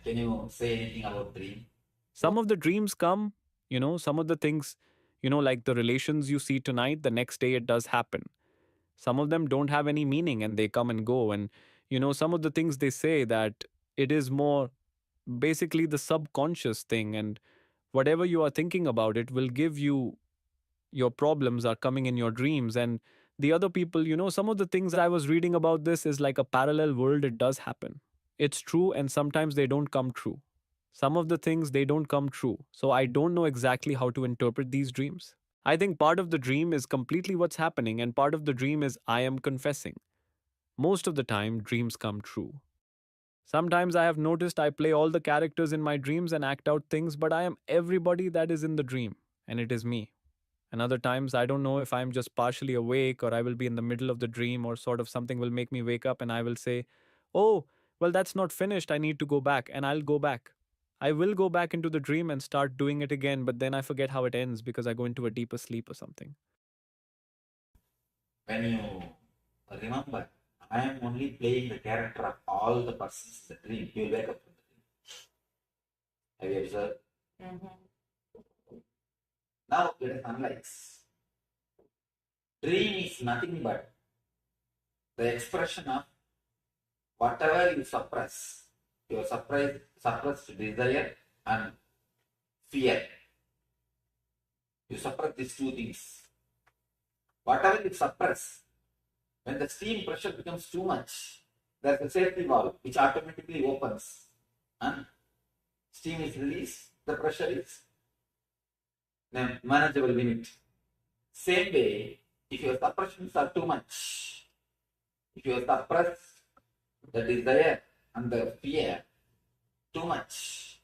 Can you say anything about dream? Some of the dreams come, some of the things, like the relations you see tonight, the next day it does happen. Some of them don't have any meaning and they come and go. And, some of the things they say that it is more basically the subconscious thing, and whatever you are thinking about, it will give you your problems are coming in your dreams. And the other people, some of the things I was reading about this is like a parallel world. It does happen. It's true, and sometimes they don't come true. Some of the things they don't come true. So I don't know exactly how to interpret these dreams. I think part of the dream is completely what's happening, and part of the dream is I am confessing. Most of the time, dreams come true. Sometimes I have noticed I play all the characters in my dreams and act out things, but I am everybody that is in the dream, and it is me. And other times, I don't know if I'm just partially awake or I will be in the middle of the dream or sort of something will make me wake up and I will say, oh, well, that's not finished. I need to go back, and I'll go back. I will go back into the dream and start doing it again, but then I forget how it ends because I go into a deeper sleep or something. When you remember, I am only playing the character of all the persons in the dream, you will wake up from the dream. Have you observed? Now let us analyze. Dream is nothing but the expression of whatever you suppress, your suppressed desire and fear. You suppress these two things. Whatever you suppress, when the steam pressure becomes too much, there is a safety valve which automatically opens and steam is released, the pressure is the manageable limit. Same way, if your suppressions are too much, if you suppress the desire and the fear too much,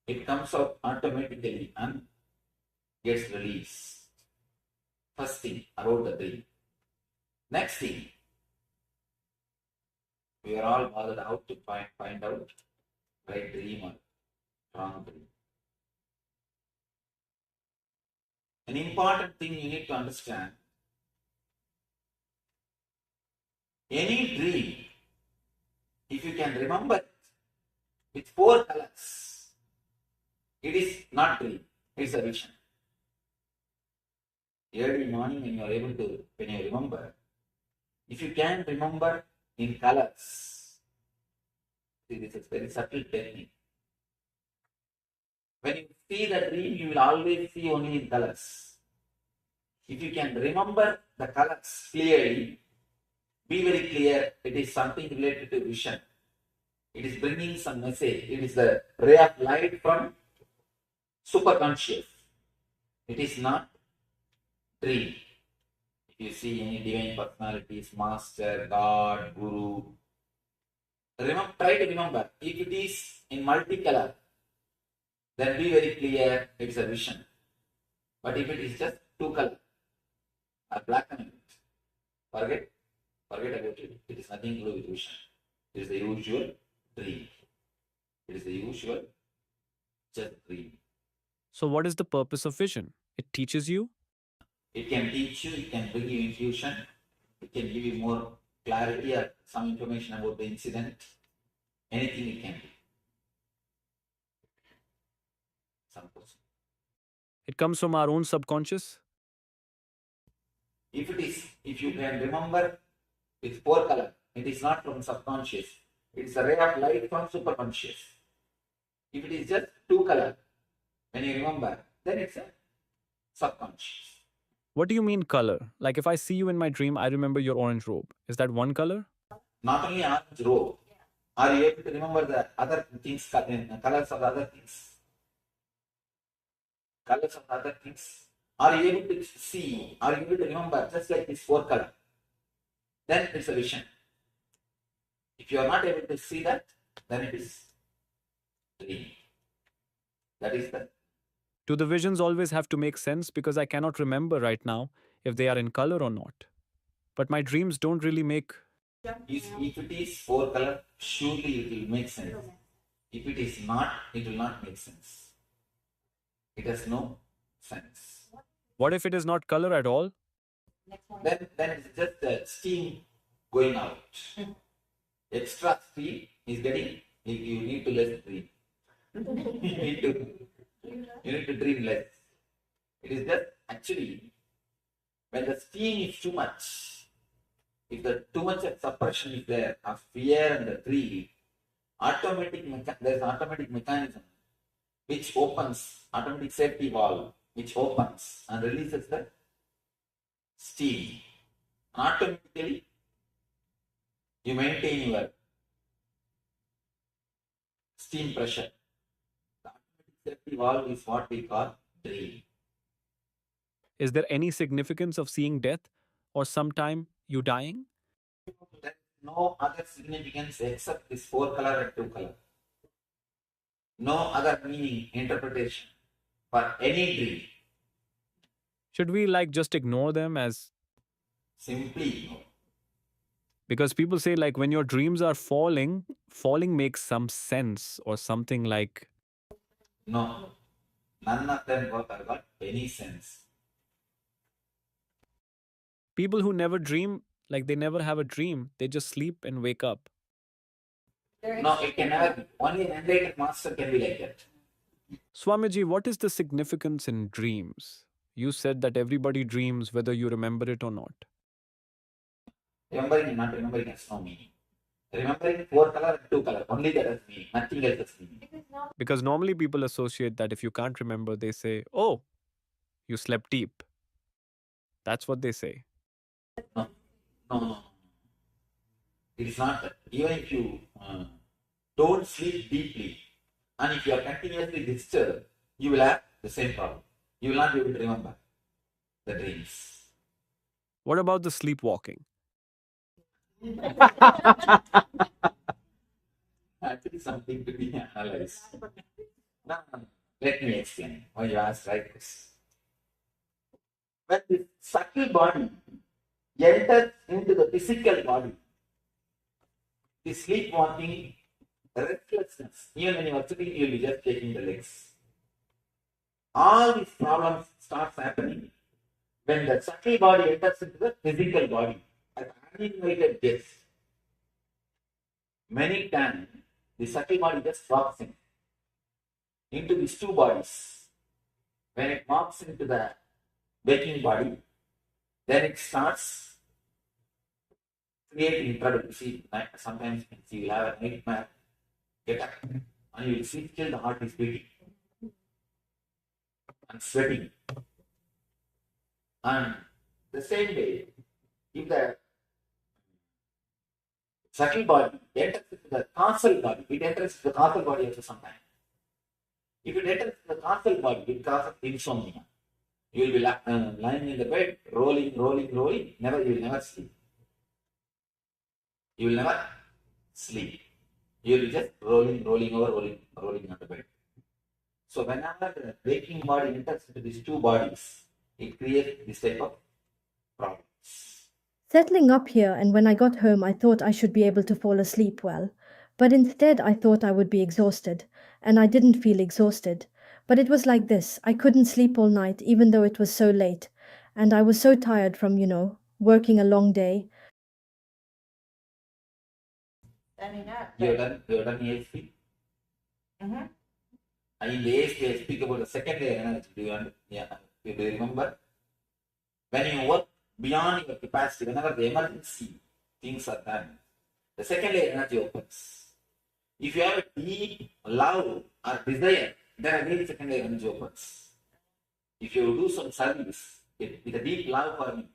it comes out automatically and gets released. First thing about the dream. Next thing, we are all bothered out to find out right dream or wrong dream. An important thing you need to understand, any dream, if you can remember it with 4 colors, it is not dream, it is a vision. Early morning when you remember, if you can remember in colors, this is very subtle technique. When you see the dream, you will always see only in colors. If you can remember the colors clearly, be very clear, it is something related to vision. It is bringing some message. It is the ray of light from superconscious. It is not dream. If you see any divine personalities, master, God, guru, try to remember. If it is in multicolor, then be very clear it is a vision. But if it is just 2 color or black and white, forget about it. It is nothing to do with vision. It is the usual dream. It is the usual just dream. So, what is the purpose of vision? It teaches you? It can teach you, it can bring you intuition, it can give you more clarity or some information about the incident. Anything it can be. Some person. It comes from our own subconscious? If you can remember with 4 color, it is not from subconscious. It is a ray of light from superconscious. If it is just 2 color, when you remember, then it's a subconscious. What do you mean color? Like if I see you in my dream, I remember your orange robe. Is that one color? Not only orange robe, are you able to remember the other things, colors of the other things? Colors of the other things. Are you able to see? Are you able to remember just like this 4 color? Then it's a vision. If you are not able to see that, then it is dream. That is the. Do the visions always have to make sense? Because I cannot remember right now if they are in color or not. But my dreams don't really make. If it is 4 color, surely it will make sense. If it is not, it will not make sense. It has no sense. What if it is not color at all? Then it's just steam going out. Extra steam is getting, you need to less dream. You need to dream less. It is just actually when the steam is too much, if the too much of suppression is there of fear and the greed, there is an automatic mechanism which opens, automatic safety valve which opens and releases the steam. Automatically you maintain your steam pressure. The automatic safety valve is what we call dream. Is there any significance of seeing death or sometime you dying? There is no other significance except this 4 color and 2 color. No other meaning, interpretation for any dream. Should we just ignore them as. Simply ignore. Because people say when your dreams are falling makes some sense or something like. No, none of them got any sense. People who never dream, they never have a dream, they just sleep and wake up. No, it can never be. Only an enlightened master can be like that. Swamiji, what is the significance in dreams? You said that everybody dreams whether you remember it or not. Remembering and not remembering has no meaning. Remembering 4 color and 2 color, only that has meaning, nothing else has meaning. Because normally people associate that if you can't remember, they say, oh, you slept deep. That's what they say. No. It is not that. Even if you don't sleep deeply and if you are continuously disturbed, you will have the same problem. You will not be able to remember the dreams. What about the sleepwalking? Actually, something to be analyzed. No. Let me explain why you asked like this. When the subtle body enters into the physical body, the sleepwalking, restlessness, even when you are sitting, you will be just taking the legs. All these problems starts happening when the subtle body enters into the physical body as uninvited guest. Many times, the subtle body just walks into these 2 bodies. When it walks into the waking body, then it starts creating trouble. You see, sometimes you will have a nightmare, get up, and you will see still the heart is beating and sweating. And the same way, if the subtle body enters into the causal body, it enters into the causal body after some time. If it enters into the causal body, it causes insomnia. You will be lying in the bed, rolling. You will never sleep. You will never sleep. You will be just rolling on the bed. So whenever the waking body enters into these 2 bodies, it creates this type of problems. Settling up here, and when I got home, I thought I should be able to fall asleep well. But instead, I thought I would be exhausted, and I didn't feel exhausted. But it was like this. I couldn't sleep all night, even though it was so late. And I was so tired from, working a long day. Standing up. You have done ASP? Mm-hmm. And in the ASP, I speak about the second layer energy. Do you remember? When you work beyond your capacity, whenever the emergency things are done, the second layer energy opens. If you have a deep love or desire, then again the second layer energy opens. If you do some service with a deep love for me,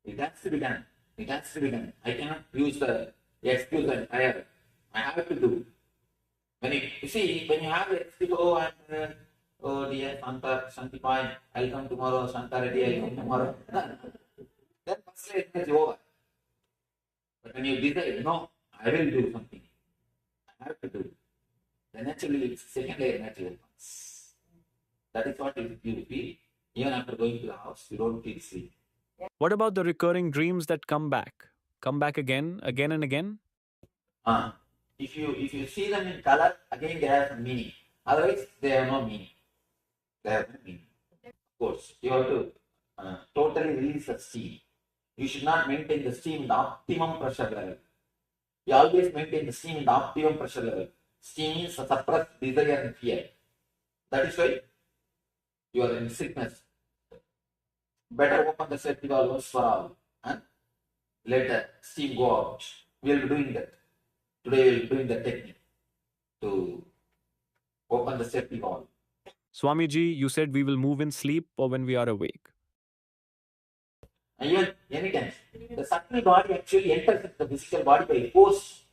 it has to be done. It has to be done. I cannot use the excuse that I have to do. When you see, when you have the excuse, oh dear, Santa, Shantipai, I'll come tomorrow, Santa Reddy, I'll come tomorrow. Then first layer energy over. But when you decide, no, I will do something. I have to do. Then naturally, second layer energy opens. That is what you feel. Even after going to the house, you don't feel sleep. What about the recurring dreams that come back? Come back again and again? If you see them in color, again they have some meaning. Otherwise, they have no meaning. They have no meaning. Of course, you have to totally release the steam. You should not maintain the steam in the optimum pressure level. You always maintain the steam in the optimum pressure level. Steam means a suppressed desire and fear. That is why you are in sickness. Better open the safety valve once for all and let the steam go out. We will be doing that. Today we will be doing the technique to open the safety valve. Swamiji, you said we will move in sleep or when we are awake. And even anytime, the subtle body actually enters into the physical body by force.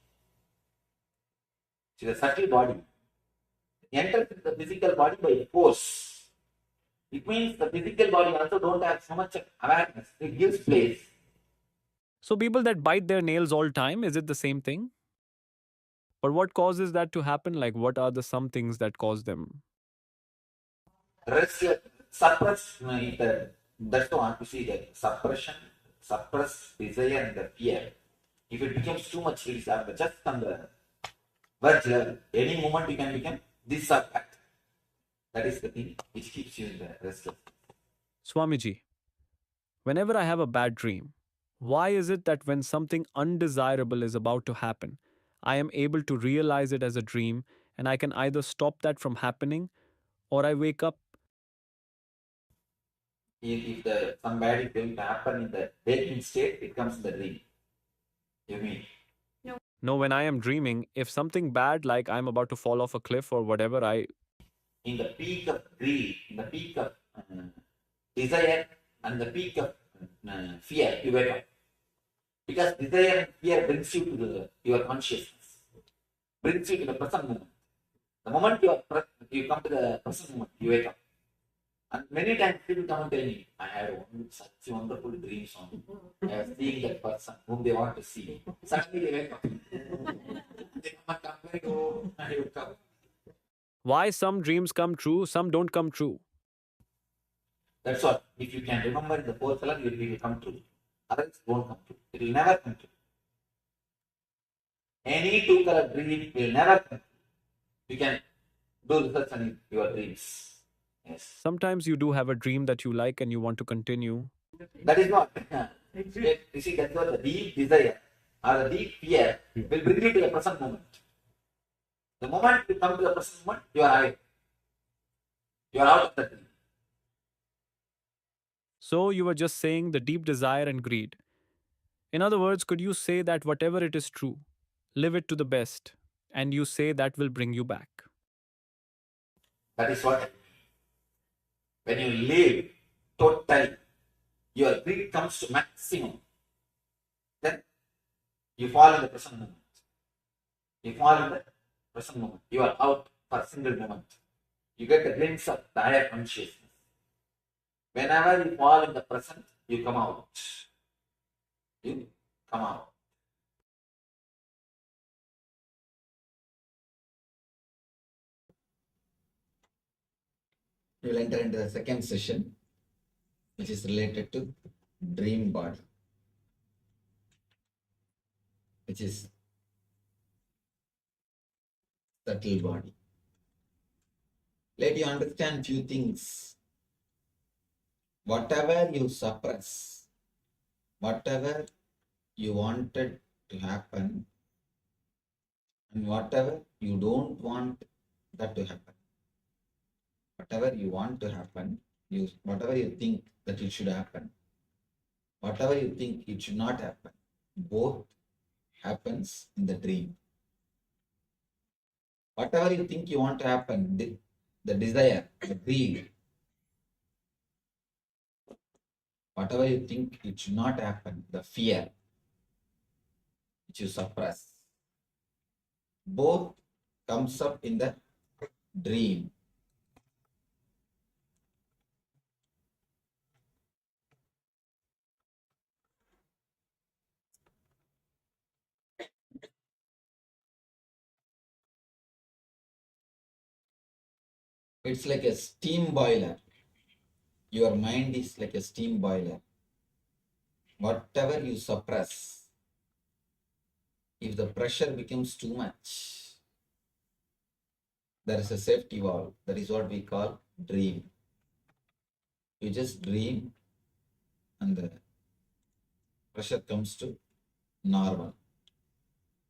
See, the subtle body enters into the physical body by force. It means the physical body also don't have so much awareness. It gives place. So people that bite their nails all time, is it the same thing? But what causes that to happen? Like, what are the some things that cause them? Suppress, that's the one to see that suppression, suppress desire and the fear. If it becomes too much, it is just on the verge level. Any moment you can become this or that. That is the thing which keeps you in the restless. Swamiji, whenever I have a bad dream, why is it that when something undesirable is about to happen, I am able to realize it as a dream and I can either stop that from happening or I wake up? If some bad is going to happen in the waking state, it comes in the dream. You mean? No, when I am dreaming, if something bad like I'm about to fall off a cliff or whatever, in the peak of greed, in the peak of desire, and the peak of fear, you wake up. Because desire and fear brings you to your consciousness, brings you to the present moment. The moment you come to the present moment, you wake up. And many times people come and tell me, I had such wonderful dreams on. I was seeing that person whom they want to see. Suddenly they wake up. They come and compare, oh, I wake up. Why some dreams come true, some don't come true? That's what. If you can remember in the fourth color, it will come true. Otherwise, it won't come true. It will never come true. Any two-color dream will never come true. You can do research on your dreams. Yes. Sometimes you do have a dream that you like and you want to continue. That is not. You see, that's what the deep desire or the deep fear will bring you to the present moment. The moment you come to the present moment, you are away. You are out of the dream. So you were just saying the deep desire and greed. In other words, could you say that whatever it is true, live it to the best, and you say that will bring you back? That is what. When you live totally, your greed comes to maximum. Then you fall in the present moment. You fall in the present moment. You are out for a single moment. You get a glimpse of the higher consciousness. Whenever you fall in the present, you come out. You come out. We will enter into the second session, which is related to dream body, which is subtle body. Let you understand few things. Whatever you suppress, whatever you wanted to happen, and whatever you don't want that to happen, whatever you want to happen, whatever you think that it should happen, whatever you think it should not happen, both happens in the dream. Whatever you think you want to happen, the desire, the greed, whatever you think it should not happen, the fear which you suppress, both comes up in the dream. It's like a steam boiler. Your mind is like a steam boiler. Whatever you suppress, if the pressure becomes too much, there is a safety valve. That is what we call dream. You just dream and the pressure comes to normal.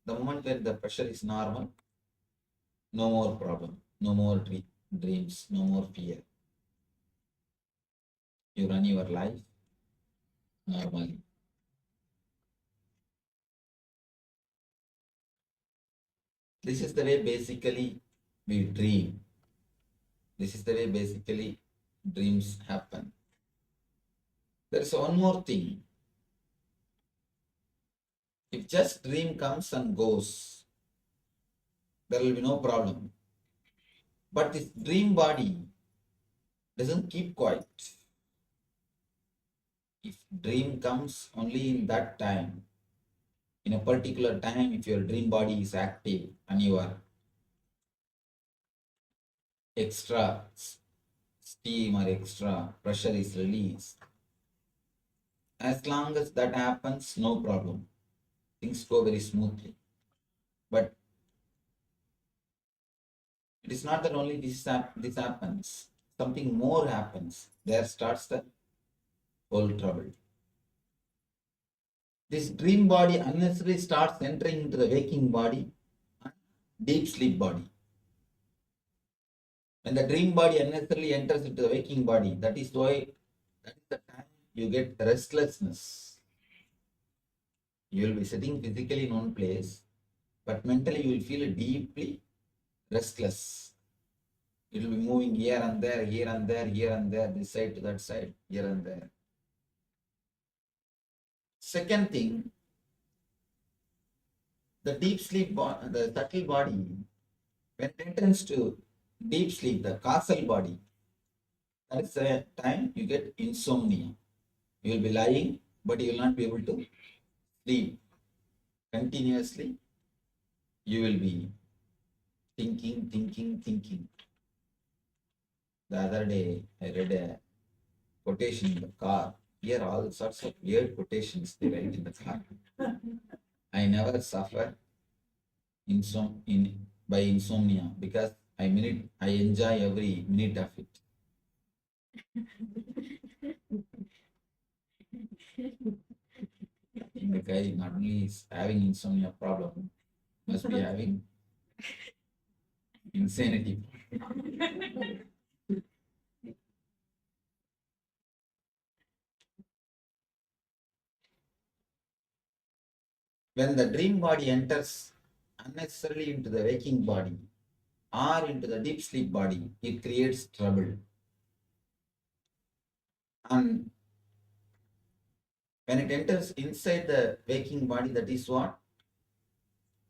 The moment when the pressure is normal, no more problem, no more dreams, no more fear. You run your life normally. This is the way basically we dream. This is the way basically dreams happen. There is one more thing. If just dream comes and goes, there will be no problem. But this dream body doesn't keep quiet. If dream comes only in that time, in a particular time, if your dream body is active and your extra steam or extra pressure is released, as long as that happens, no problem. Things go very smoothly. But it is not that only this happens. Something more happens. There starts the whole trouble. This dream body unnecessarily starts entering into the waking body and deep sleep body. When the dream body unnecessarily enters into the waking body, that is the time you get restlessness. You will be sitting physically in one place, but mentally you will feel deeply restless. It will be moving here and there, here and there, here and there, this side to that side, here and there. Second thing, the deep sleep, the subtle body, when it enters to deep sleep, the causal body, that is the time you get insomnia. You will be lying, but you will not be able to sleep. Continuously, you will be thinking. The other day, I read a quotation in the car. Here, all sorts of weird quotations they write in the car. I never suffer by insomnia because I enjoy every minute of it. I think the guy not only is having insomnia problem, must be having insanity. When the dream body enters unnecessarily into the waking body or into the deep sleep body, it creates trouble. And when it enters inside the waking body, that is what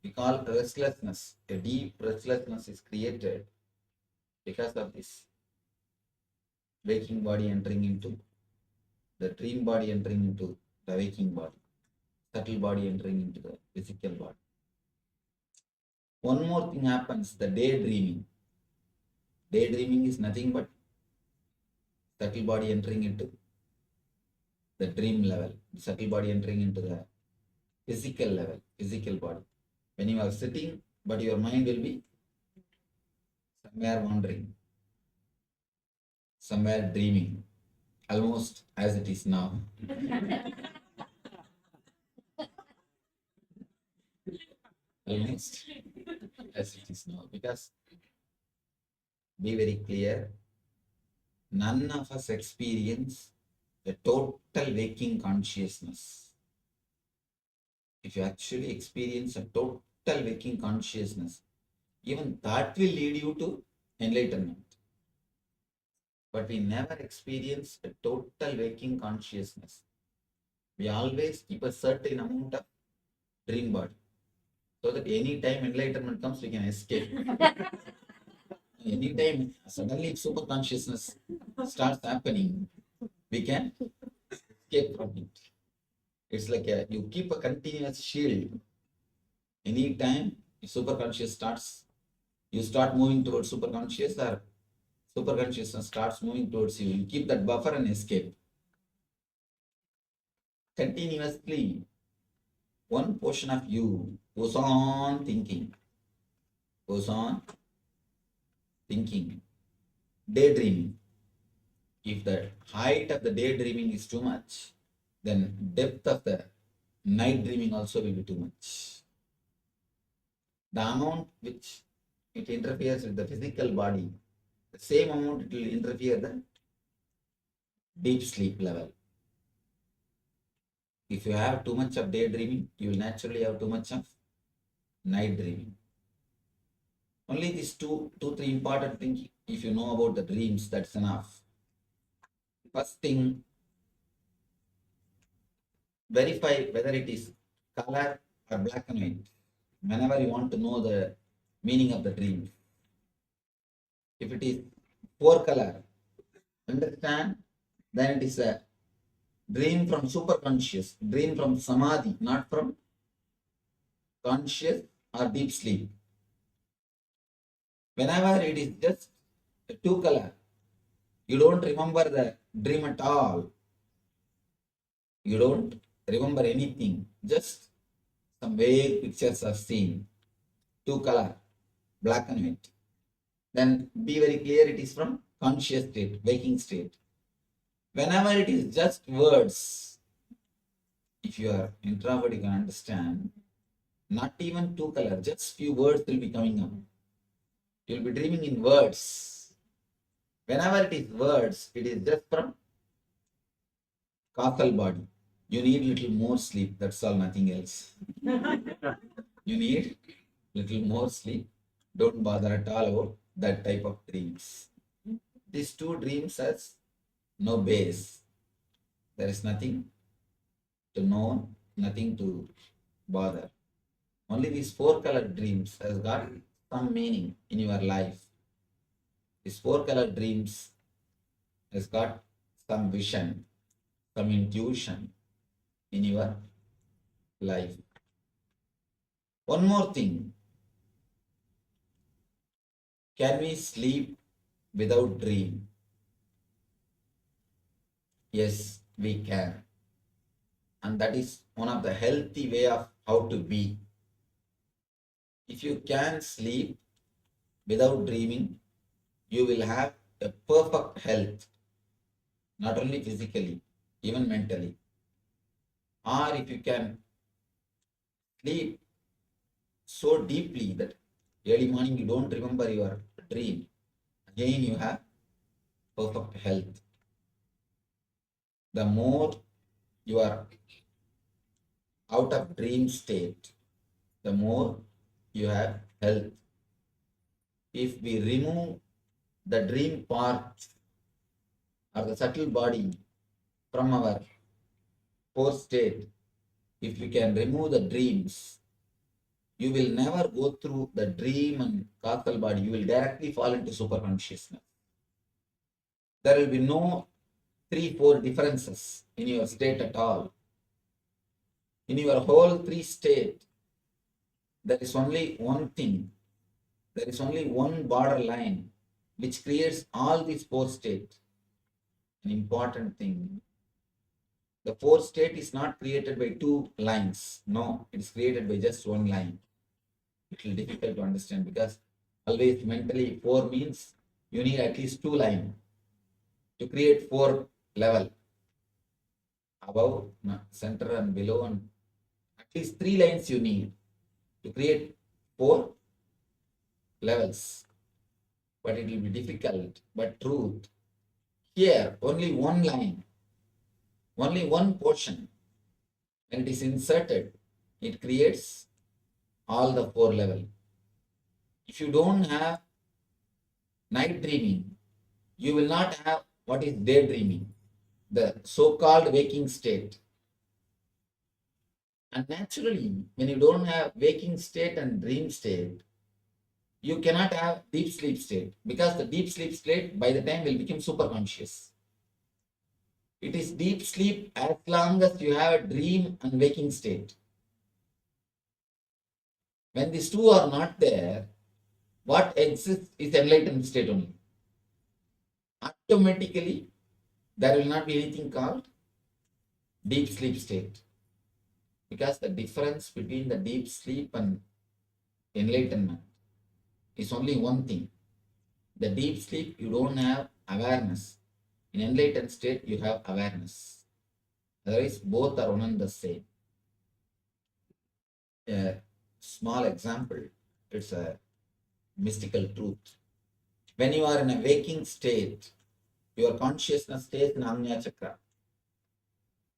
we call restlessness. A deep restlessness is created because of this waking body entering into the dream body, entering into the waking body, subtle body entering into the physical body. One more thing happens, the daydreaming. Daydreaming is nothing but subtle body entering into the dream level, the subtle body entering into the physical level, physical body. When you are sitting, but your mind will be somewhere wandering, somewhere dreaming, almost as it is now. Almost as it is now. Because be very clear, none of us experience the total waking consciousness. If you actually experience a total waking consciousness, even that will lead you to enlightenment. But we never experience a total waking consciousness. We always keep a certain amount of dream body, so that any time enlightenment comes, we can escape. Anytime suddenly super consciousness starts happening, we can escape from it. It's like you keep a continuous shield. Anytime super conscious starts, you start moving towards super conscious, or super consciousness starts moving towards you. You keep that buffer and escape. Continuously, one portion of you goes on thinking, daydreaming. If the height of the daydreaming is too much, then depth of the night dreaming also will be too much. The amount which it interferes with the physical body, the same amount it will interfere the deep sleep level. If you have too much of daydreaming, you will naturally have too much of night dreaming. Only these two, three important things, if you know about the dreams, that's enough. First thing, verify whether it is color or black and white. Whenever you want to know the meaning of the dream. If it is 4 color, understand, then it is a dream from superconscious, dream from samadhi, not from conscious or deep sleep. Whenever it is just a 2 color, you don't remember the dream at all. You don't remember anything, just some vague pictures are seen. 2 color, black and white. Then be very clear it is from conscious state, waking state. Whenever it is just words, if you are introvert, you can understand, not even 2 color, just few words will be coming up. You will be dreaming in words. Whenever it is words, it is just from causal body. You need little more sleep, that's all, nothing else. You need little more sleep. Don't bother at all about that type of dreams. These 2 dreams has no base. There is nothing to know, nothing to bother. Only these 4 colored dreams has got some meaning in your life. These 4 colored dreams has got some vision, some intuition in your life. One more thing. Can we sleep without dream? Yes, we can. And that is one of the healthy way of how to be. If you can sleep without dreaming, you will have a perfect health, not only physically, even mentally. Or if you can sleep so deeply that early morning you don't remember your dream, again you have perfect health. The more you are out of dream state, the more you have health. If we remove the dream part or the subtle body from our core state, if we can remove the dreams, you will never go through the dream and causal body. You will directly fall into super consciousness. There will be no 3-4 differences in your state at all. In your whole 3 state, there is only one thing. There is only one borderline which creates all these 4 states. An important thing. The 4 state is not created by 2 lines. No, it is created by just one line. It will be difficult to understand because Always mentally, 4 means you need at least 2 lines to create 4 level. Above, center and below, and at least 3 lines you need to create 4 levels. But it will be difficult. But truth, here only 1 line, only 1 portion, when it is inserted, it creates all the 4 level. If you don't have night dreaming, you will not have what is daydreaming, the so-called waking state. And naturally, when you don't have waking state and dream state, you cannot have deep sleep state, because the deep sleep state by the time will become superconscious. It is deep sleep as long as you have a dream and waking state. When these two are not there, what exists is enlightened state only. Automatically, there will not be anything called deep sleep state. Because the difference between the deep sleep and enlightenment is only one thing. The deep sleep, you don't have awareness. In enlightened state, you have awareness. Otherwise, both are one and the same. A small example, it's a mystical truth. When you are in a waking state, your consciousness stays in Agnya Chakra.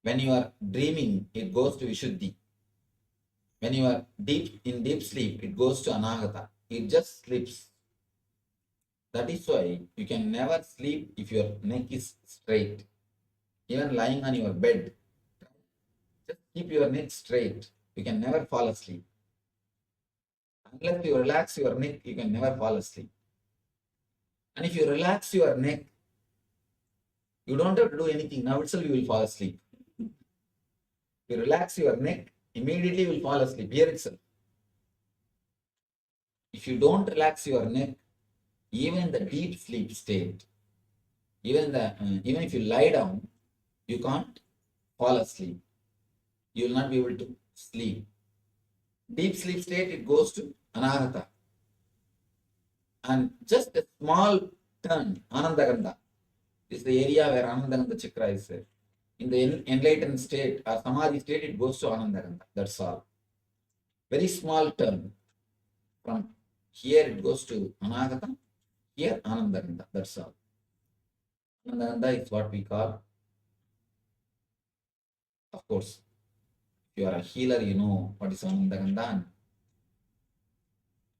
When you are dreaming, it goes to Vishuddhi. When you are in deep sleep, it goes to Anahata. It just sleeps. That is why you can never sleep if your neck is straight. Even lying on your bed, just keep your neck straight. You can never fall asleep. Unless you relax your neck, you can never fall asleep. And if you relax your neck, you don't have to do anything. Now itself you will fall asleep. If you relax your neck, immediately you will fall asleep here itself. If you don't relax your neck, even in the deep sleep state, even if you lie down, you can't fall asleep. You will not be able to sleep. Deep sleep state, it goes to Anahata. And just a small turn, Anandagandha, is the area where Anandagandha Chakra is there. In the enlightened state or Samadhi state, it goes to Anandagandha. That's all. Very small turn. From here it goes to Anahata, here Anandagandha. That's all. Anandagandha is what we call, of course, if you are a healer, you know what is Anandagandha.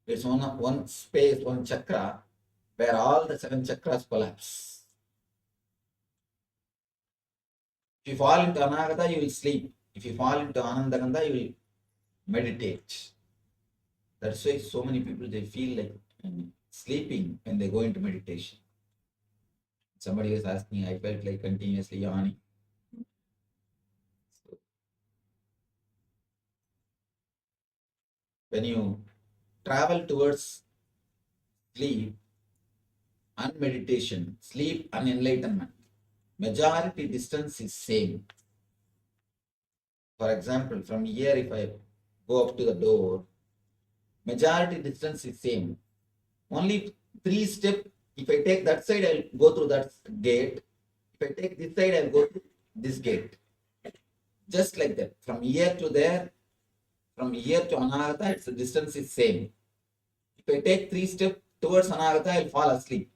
It's one space, one chakra, where all the 7 chakras collapse. If you fall into Anahata, you will sleep. If you fall into Anandagandha, you will meditate. That's why so many people, they feel like sleeping when they go into meditation. Somebody was asking, I felt like continuously yawning. So, when you travel towards sleep and meditation, sleep and enlightenment, majority distance is same. For example, from here, if I go up to the door, majority distance is same. Only 3 steps. If I take that side, I'll go through that gate. If I take this side, I'll go through this gate. Just like that. From here to there, from here to Anahata, the distance is same. If I take 3 steps towards Anahata, I'll fall asleep.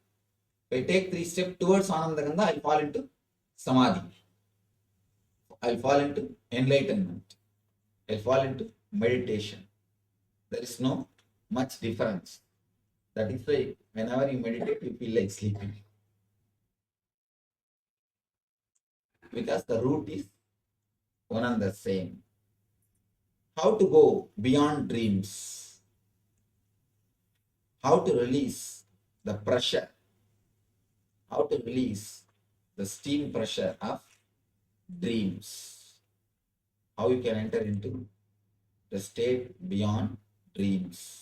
If I take 3 steps towards Anandagandha, I'll fall into Samadhi. I'll fall into enlightenment. I'll fall into meditation. There is no much difference. That is why whenever you meditate, you feel like sleeping. Because the root is one and the same. How to go beyond dreams? How to release the pressure? How to release the steam pressure of dreams? How you can enter into the state beyond dreams?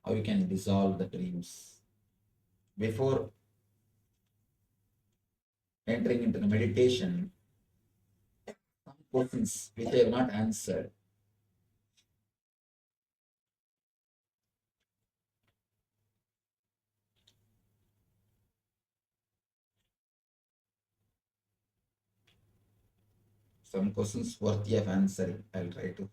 How you can dissolve the dreams? Before entering into the meditation, some questions which I have not answered. some questions worthy of answering. I'll try to.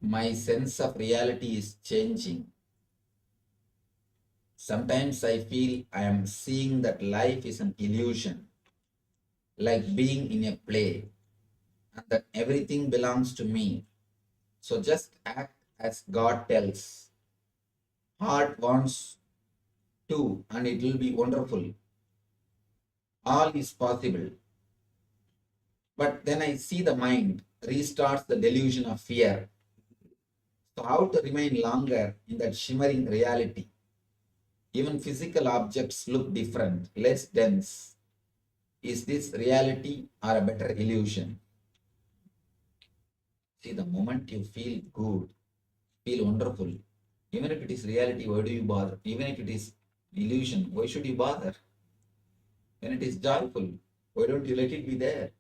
My sense of reality is changing. Sometimes I feel I am seeing that life is an illusion, like being in a play, and that everything belongs to me. So just act as God tells. Heart wants to, and it will be wonderful. All is possible. But then I see the mind restarts the delusion of fear. So how to remain longer in that shimmering reality? Even physical objects look different, less dense. Is this reality or a better illusion? See, the moment you feel good, feel wonderful, even if it is reality, why do you bother? Even if it is illusion, why should you bother? When it is joyful, why don't you let it be there?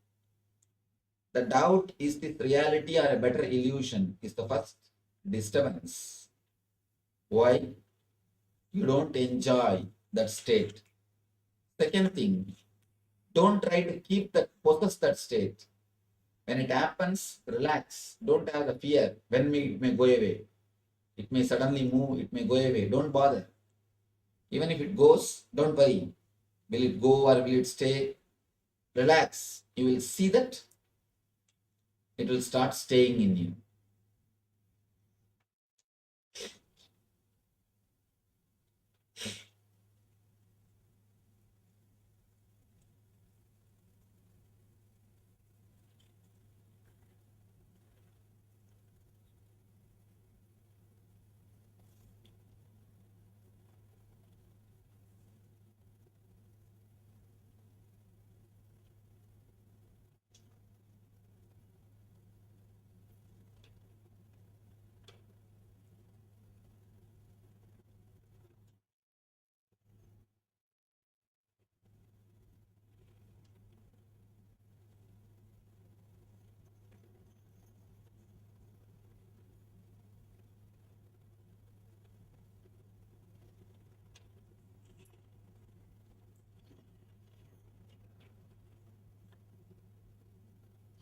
The doubt, is this reality or a better illusion, is the first disturbance. Why? You don't enjoy that state. Second thing, don't try to possess that state. When it happens, relax. Don't have the fear. When it may go away. It may suddenly move, it may go away. Don't bother. Even if it goes, don't worry. Will it go or will it stay? Relax. You will see that it will start staying in you.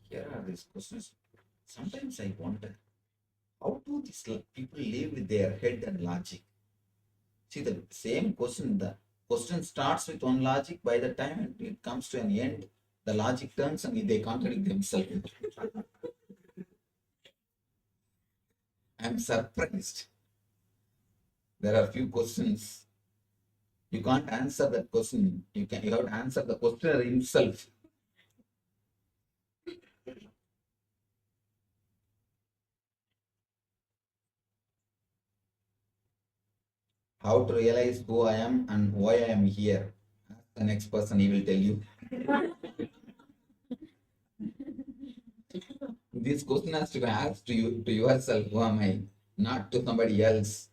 Here are these questions. Sometimes I wonder, how do these people live with their head and logic? See, the same question, the question starts with one logic, by the time it comes to an end, the logic turns and they contradict themselves. I'm surprised. There are few questions. You can't answer that question. You have to answer the questioner himself. How to realize who I am and why I am here? Ask the next person, he will tell you. This question has to be asked to you, to yourself, who am I? Not to somebody else.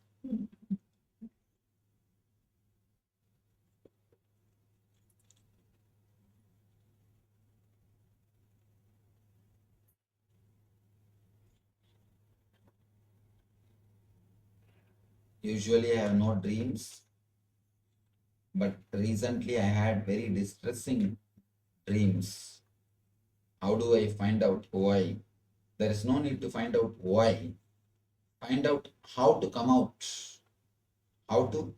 Usually I have no dreams, but recently I had very distressing dreams. How do I find out why? There is no need to find out why. Find out how to come out, how to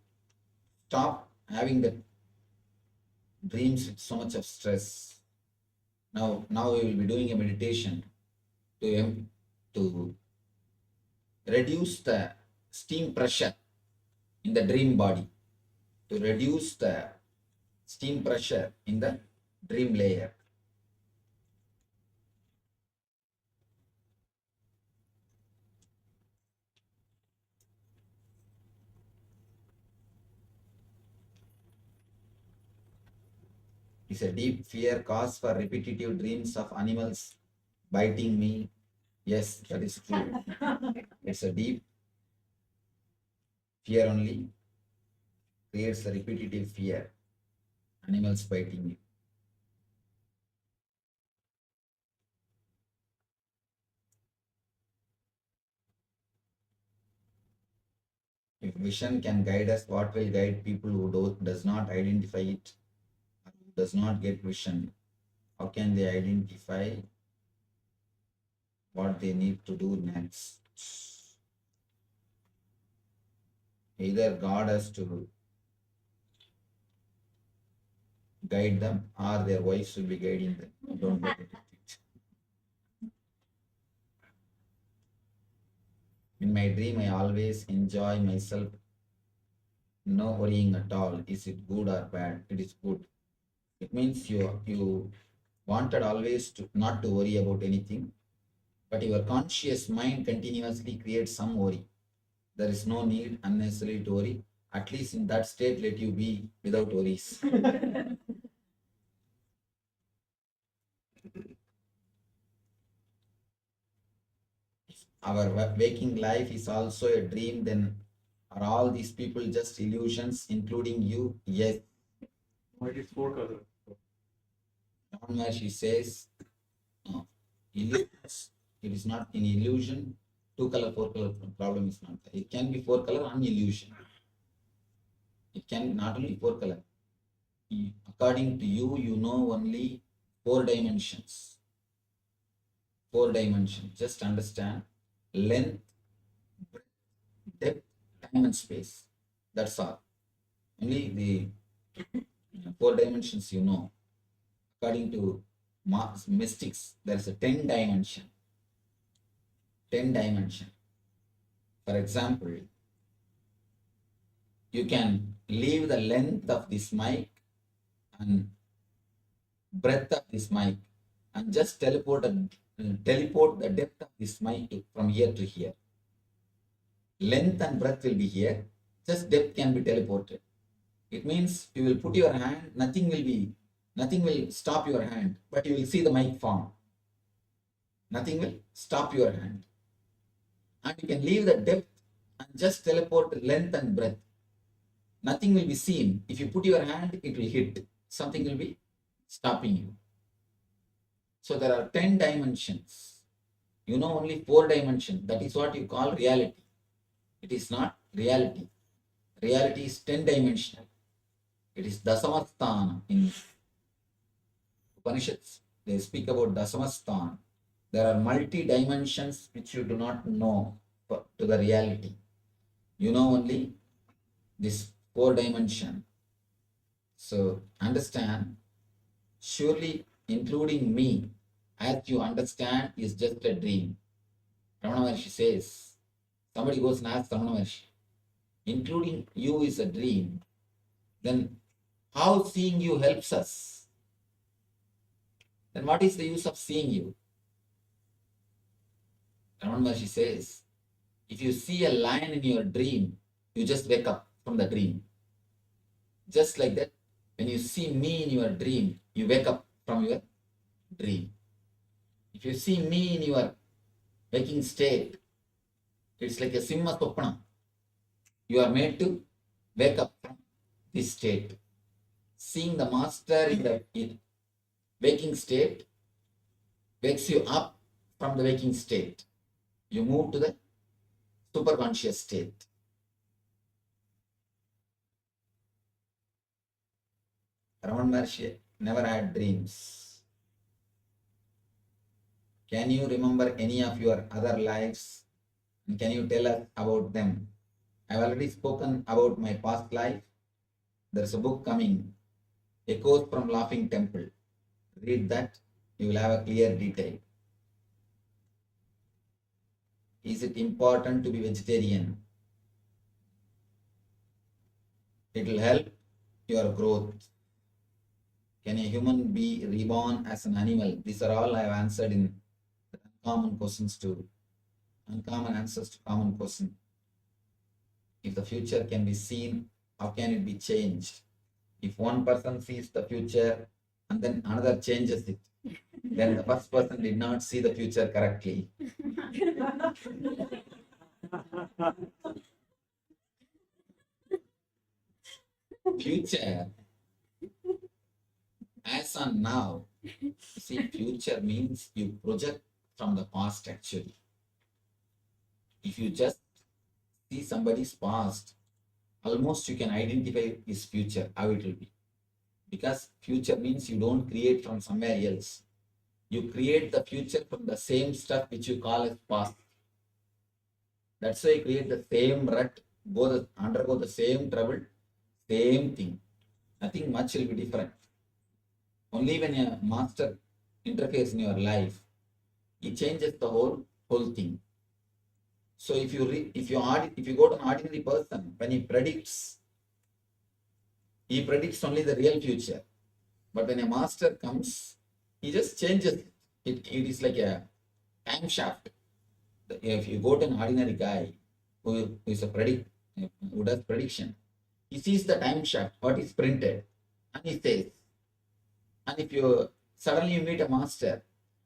stop having the dreams with so much of stress. Now we will be doing a meditation to reduce the steam pressure in the dream body. to reduce the steam pressure in the dream layer. Is a deep fear cause for repetitive dreams of animals biting me? Yes, that is true. It's a deep fear only creates a repetitive fear. Animals biting you. If vision can guide us, what will guide people who does not identify it, does not get vision? How can they identify what they need to do next? Either God has to guide them or their wives will be guiding them. Don't get it. In my dream, I always enjoy myself, no worrying at all. Is it good or bad? It is good. It means you wanted always to not to worry about anything, but your conscious mind continuously creates some worry. There is no need unnecessarily to worry. At least in that state, let you be without worries. If our waking life is also a dream, then are all these people just illusions, including you? Yes. It is 4 colors. Where she says, no, illusions. It is not in illusion. 2 color, 4 color problem is not there. It can be 4 color and illusion. It can be not only 4 color. According to you, you know only 4 dimensions. 4 dimensions. Just understand length, breadth, depth, time and space. That's all. Only the 4 dimensions you know. According to mystics, there is a 10 dimension. 10 dimension. For example, you can leave the length of this mic and breadth of this mic and just teleport the depth of this mic from here to here. Length and breadth will be here, just depth can be teleported. It means you will put your hand, nothing will stop your hand, but you will see the mic form. Nothing will stop your hand. And you can leave the depth and just teleport length and breadth. Nothing will be seen. If you put your hand, it will hit. Something will be stopping you. So there are 10 dimensions. You know only 4 dimensions. That is what you call reality. It is not reality. Reality is 10 dimensional. It is Dasamasthana. In Upanishads, they speak about Dasamasthana. There are multi-dimensions which you do not know to the reality. You know only this 4 dimension. So understand, surely including me, as you understand, is just a dream. Ramana Maharshi says, somebody goes and asks Ramana Maharshi, including you is a dream, then how seeing you helps us? Then what is the use of seeing you? Ramana Maharshi says, if you see a lion in your dream, you just wake up from the dream. Just like that, when you see me in your dream, you wake up from your dream. If you see me in your waking state, it's like a simha sopana. You are made to wake up from this state. Seeing the master in the waking state wakes you up from the waking state. You move to the superconscious state. Ramana Maharshi never had dreams. Can you remember any of your other lives? And can you tell us about them? I've already spoken about my past life. There's a book coming, Echoes from Laughing Temple. Read that, you will have a clear detail. Is it important to be vegetarian? It will help your growth. Can a human be reborn as an animal? These are all I have answered in common questions to uncommon answers to common question. If the future can be seen, how can it be changed? If one person sees the future and then another changes it, then the first person did not see the future correctly. Future, as on now, see, future means you project from the past actually. If you just see somebody's past, almost you can identify his future, how it will be. Because future means you don't create from somewhere else. You create the future from the same stuff which you call as past. That's why you create the same rut, undergo the same trouble, same thing. Nothing much will be different. Only when a master interferes in your life, he changes the whole thing. So if you go to an ordinary person, when he predicts only the real future. But when a master comes, he just changes it. It is like a time shaft. If you go to an ordinary guy who does prediction, he sees the time shaft, what is printed, and he says. And if you suddenly meet a master,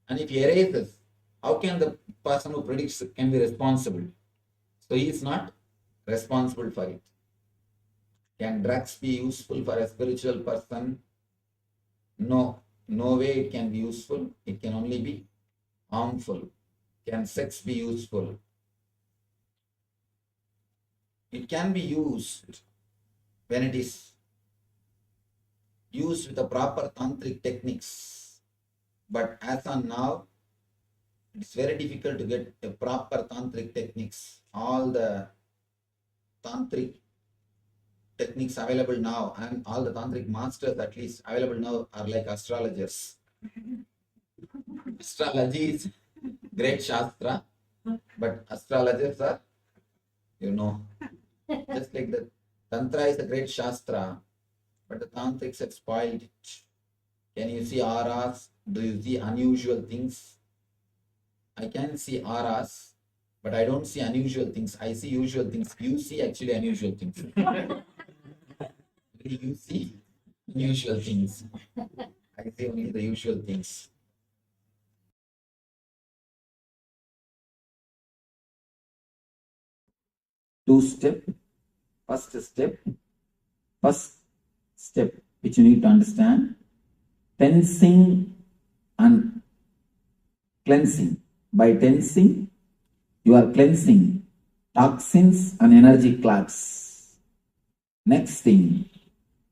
and if he erases, how can the person who predicts can be responsible? So he is not responsible for it. Can drugs be useful for a spiritual person? No way it can be useful. It can only be harmful. Can sex be useful? It can be used when it is used with the proper tantric techniques. But as on now, it's very difficult to get a proper tantric techniques. All the tantric techniques available now, and all the tantric masters at least available now, are like astrologers. Astrology is great shastra, but astrologers are, just like the tantra is a great shastra, but the tantrics have spoiled it. Can you see auras? Do you see unusual things? I can see auras, but I don't see unusual things. I see usual things. You see actually unusual things. You see unusual things. I see only the usual things. First step which you need to understand, tensing and cleansing. By tensing, you are cleansing toxins and energy clouds. Next thing,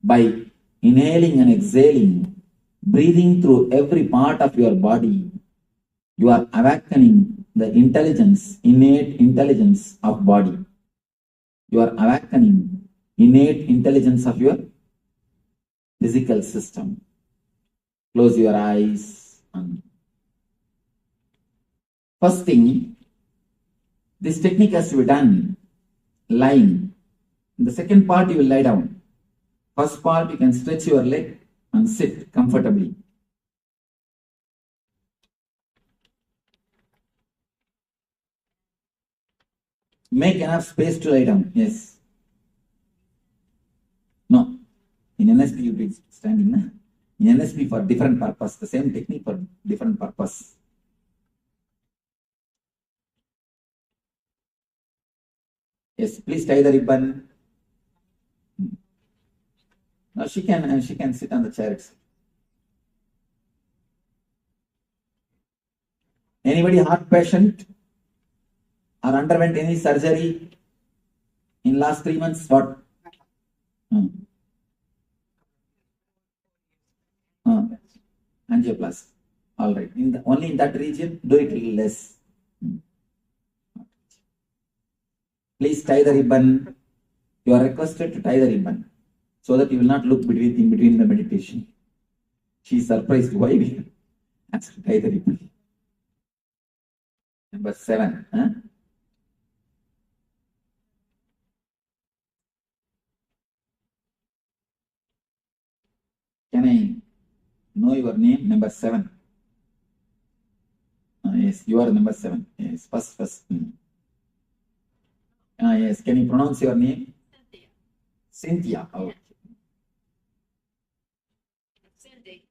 by inhaling and exhaling, breathing through every part of your body, you are awakening the innate intelligence of body. You are awakening innate intelligence of your physical system. Close your eyes. First thing, this technique has to be done lying. In the second part, you will lie down. First part, you can stretch your leg and sit comfortably. Make enough space to lie down. Yes. No. In NSP, you be standing. Na? In NSP for different purpose. The same technique for different purpose. Yes, please tie the ribbon. Now she can sit on the chair itself. Anybody heart patient or underwent any surgery in last 3 months? What? Angioplasty. All right. Only in that region, do it a little less. Please tie the ribbon. You are requested to tie the ribbon so that you will not look in between the meditation. She is surprised why we asked to tie the ribbon. Number 7. Huh? Can I know your name? Number 7. Yes, you are number 7. Yes, first. Yes, can you pronounce your name? Cynthia. Okay. Cindy.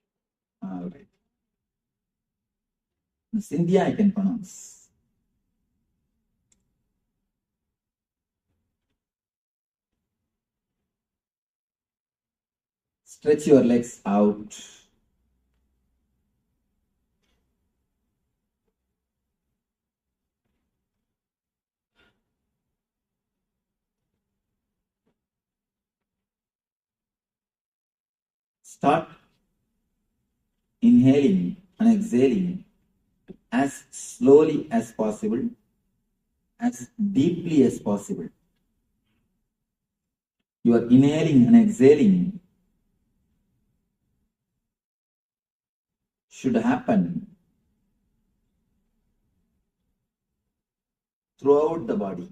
All right. Cynthia, I can pronounce. Stretch your legs out. Start inhaling and exhaling as slowly as possible, as deeply as possible. Your inhaling and exhaling should happen throughout the body.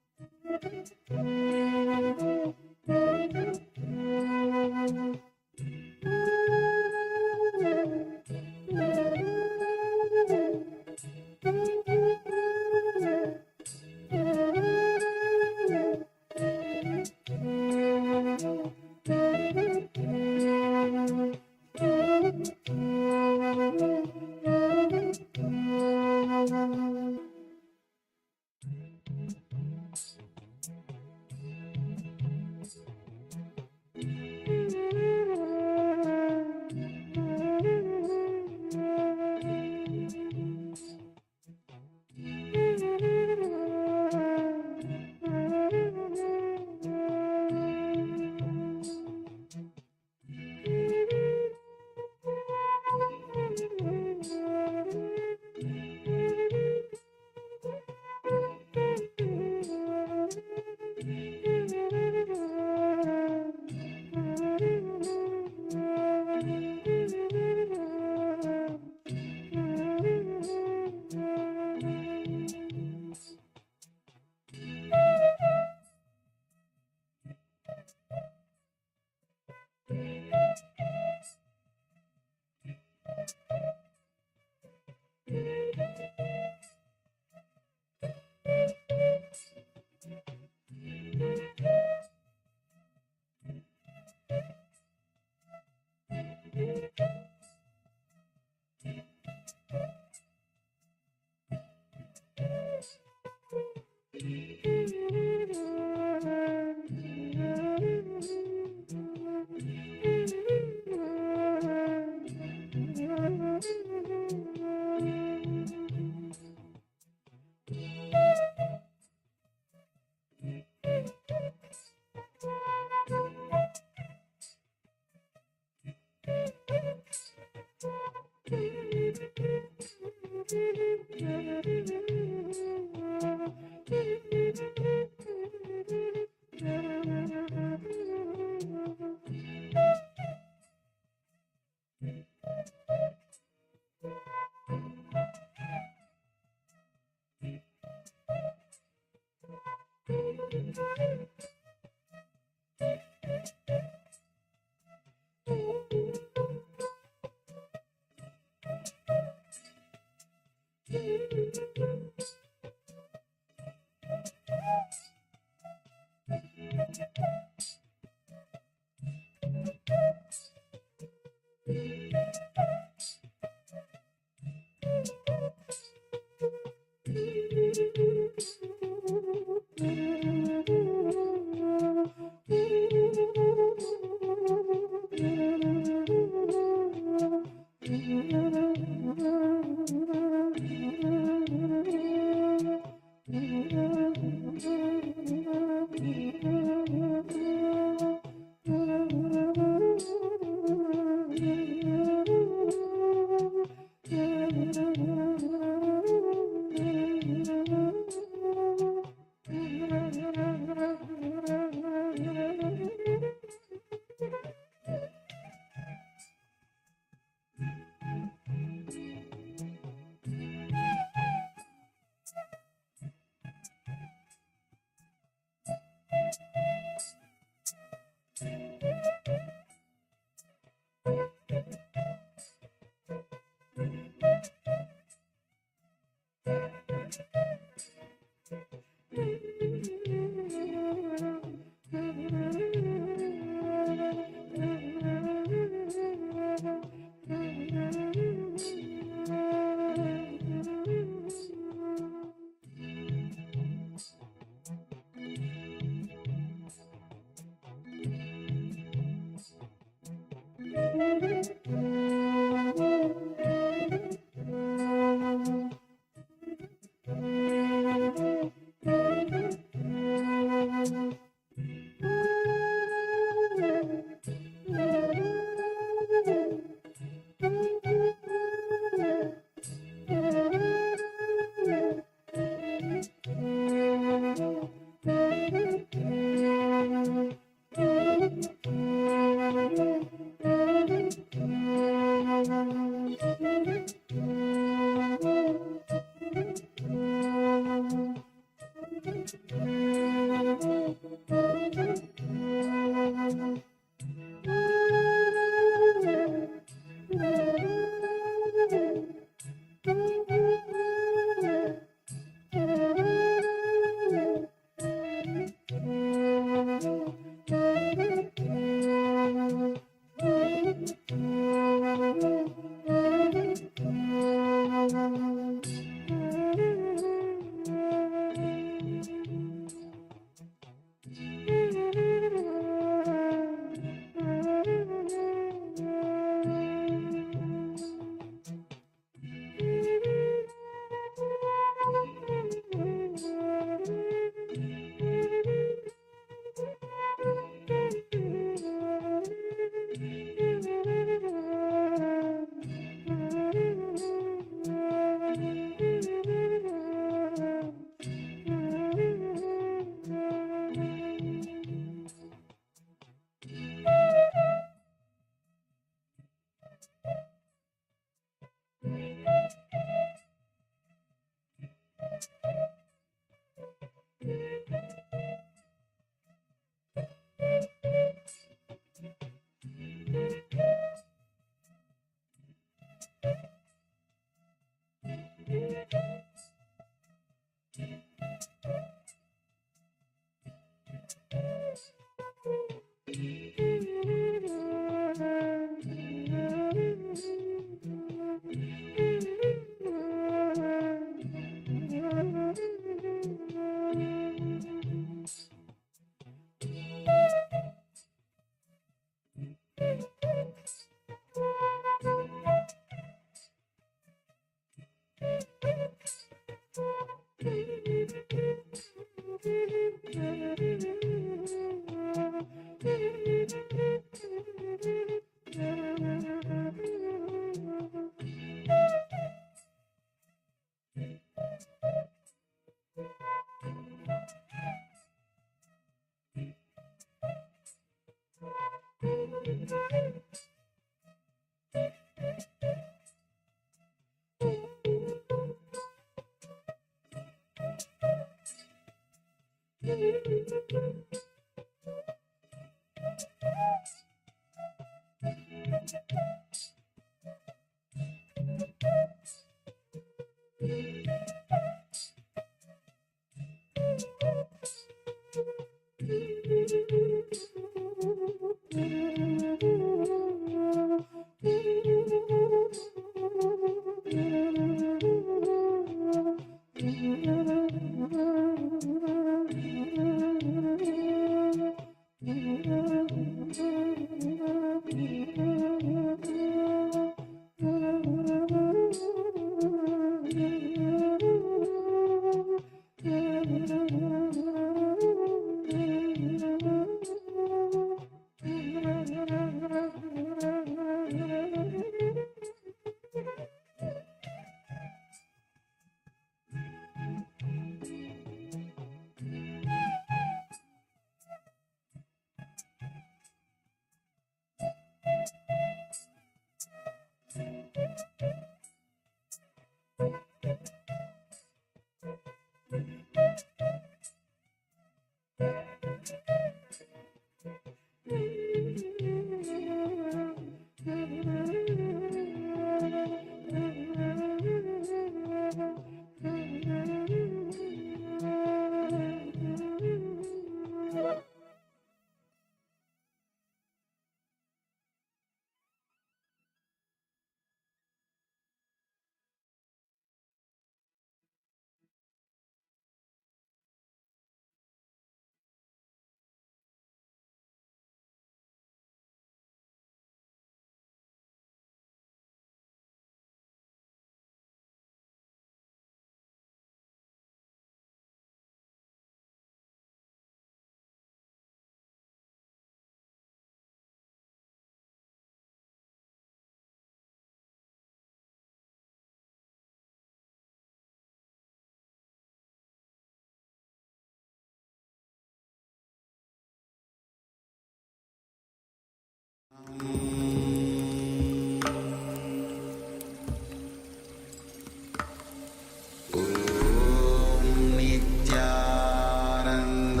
Nityanand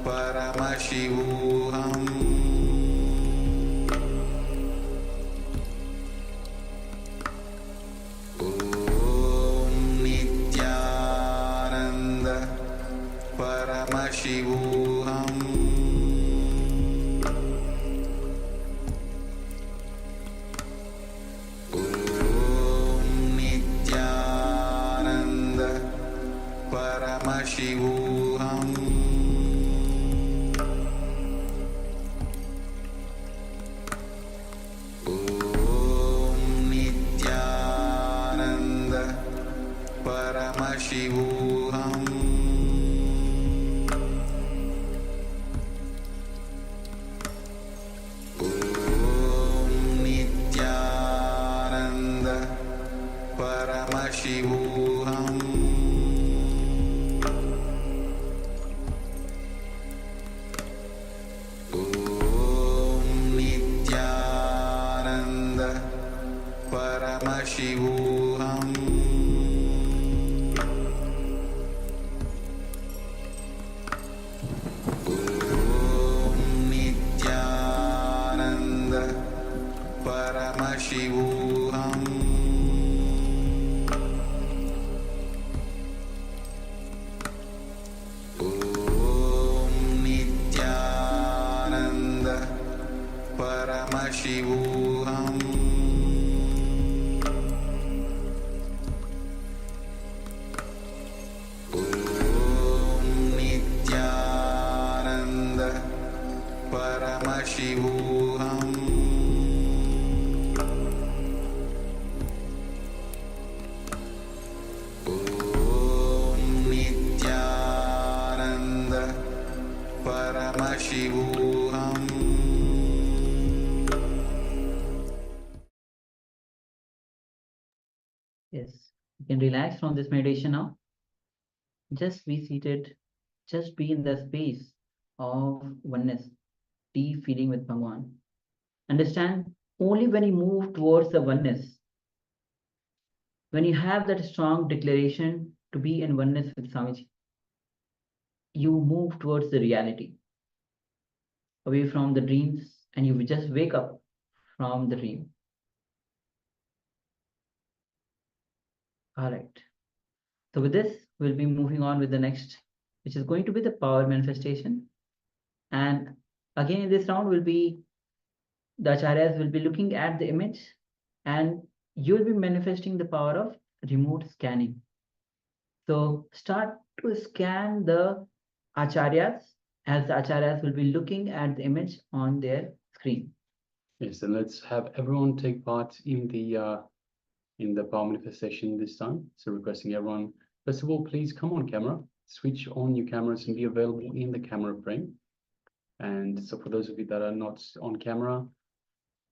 परमशिवोऽहम् ॐ नित्यानन्द परमशिवोऽहम् Paramashivoham Om Nithyananda Paramashivoham Om Nithyananda Paramashivoham Paramashivoham Om Nithyananda Paramashivoham Om Nithyananda Paramashivoham Paramashivoham Om Nithyananda Paramashivoham Yes, you can relax from this meditation now. Just be seated, just be in the space of oneness, deep feeling with Bhagwan. Understand, only when you move towards the oneness, when you have that strong declaration to be in oneness with Swamiji, you move towards the reality, away from the dreams, and you just wake up from the dream. All right. So with this, we'll be moving on with the next, which is going to be the power manifestation. And again, in this round, the acharyas will be looking at the image, and you'll be manifesting the power of remote scanning. So start to scan the acharyas, as the acharyas will be looking at the image on their screen. Yes, and let's have everyone take part in the power manifestation this time. So requesting everyone, first of all, please come on camera, switch on your cameras and be available in the camera frame. And so for those of you that are not on camera,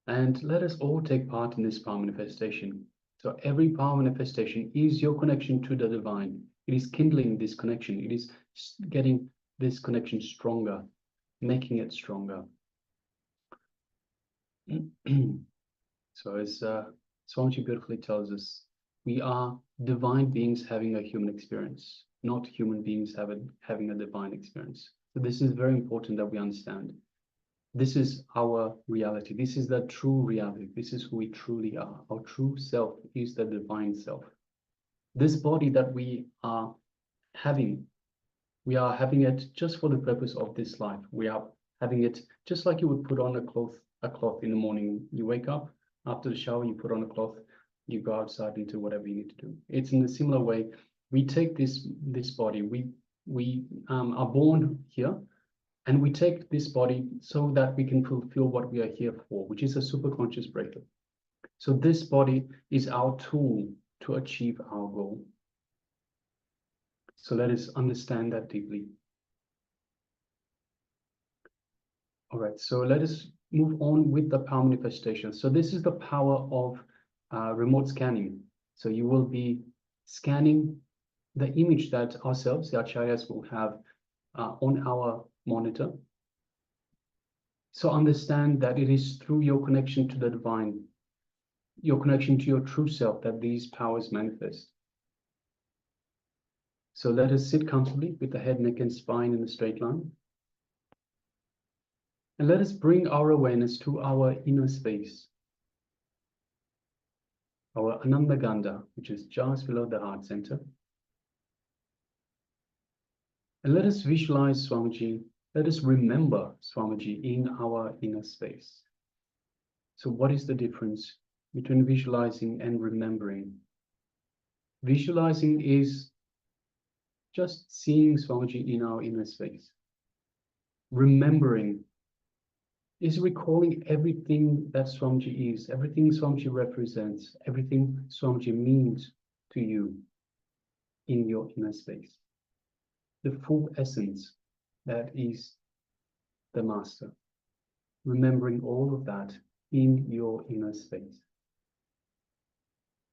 and let us all take part in this power manifestation. So every power manifestation is your connection to the divine. It is kindling this connection. It is getting this connection stronger, making it stronger. So as Swamiji beautifully tells us, we are divine beings having a human experience, not human beings having a divine experience. So this is very important that we understand. This is our reality. This is the true reality. This is who we truly are. Our true self is the divine self. This body that we are having it just for the purpose of this life. We are having it just like you would put on a cloth in the morning. You wake up, after the shower, you put on a cloth, you go outside and do whatever you need to do. It's in a similar way. We take this body, we are born here, and we take this body so that we can fulfill what we are here for, which is a superconscious breaker. So this body is our tool to achieve our goal. So let us understand that deeply. All right, so let us move on with the power manifestation. So this is the power of remote scanning. So you will be scanning the image that ourselves, the acharyas, will have on our monitor. So understand that it is through your connection to the divine, your connection to your true self, that these powers manifest. So let us sit comfortably with the head, neck, and spine in a straight line. And let us bring our awareness to our inner space, our Ananda Gandha, which is just below the heart center. And let us visualize Swamiji, let us remember Swamiji in our inner space. So what is the difference between visualizing and remembering? Visualizing is just seeing Swamiji in our inner space. Remembering is recalling everything that Swamiji is, everything Swamiji represents, everything Swamiji means to you in your inner space. The full essence that is the Master. Remembering all of that in your inner space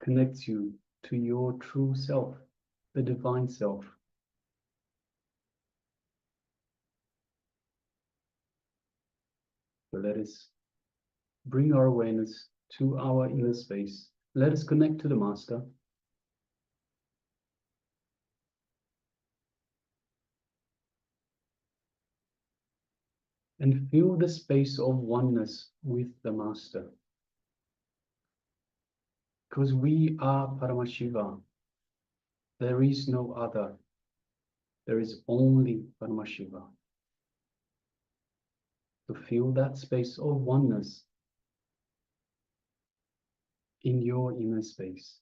connects you to your true self, the divine self. So let us bring our awareness to our inner space. Let us connect to the Master. And feel the space of oneness with the Master. Because we are Paramashiva. There is no other. There is only Paramashiva. To feel that space of oneness in your inner space.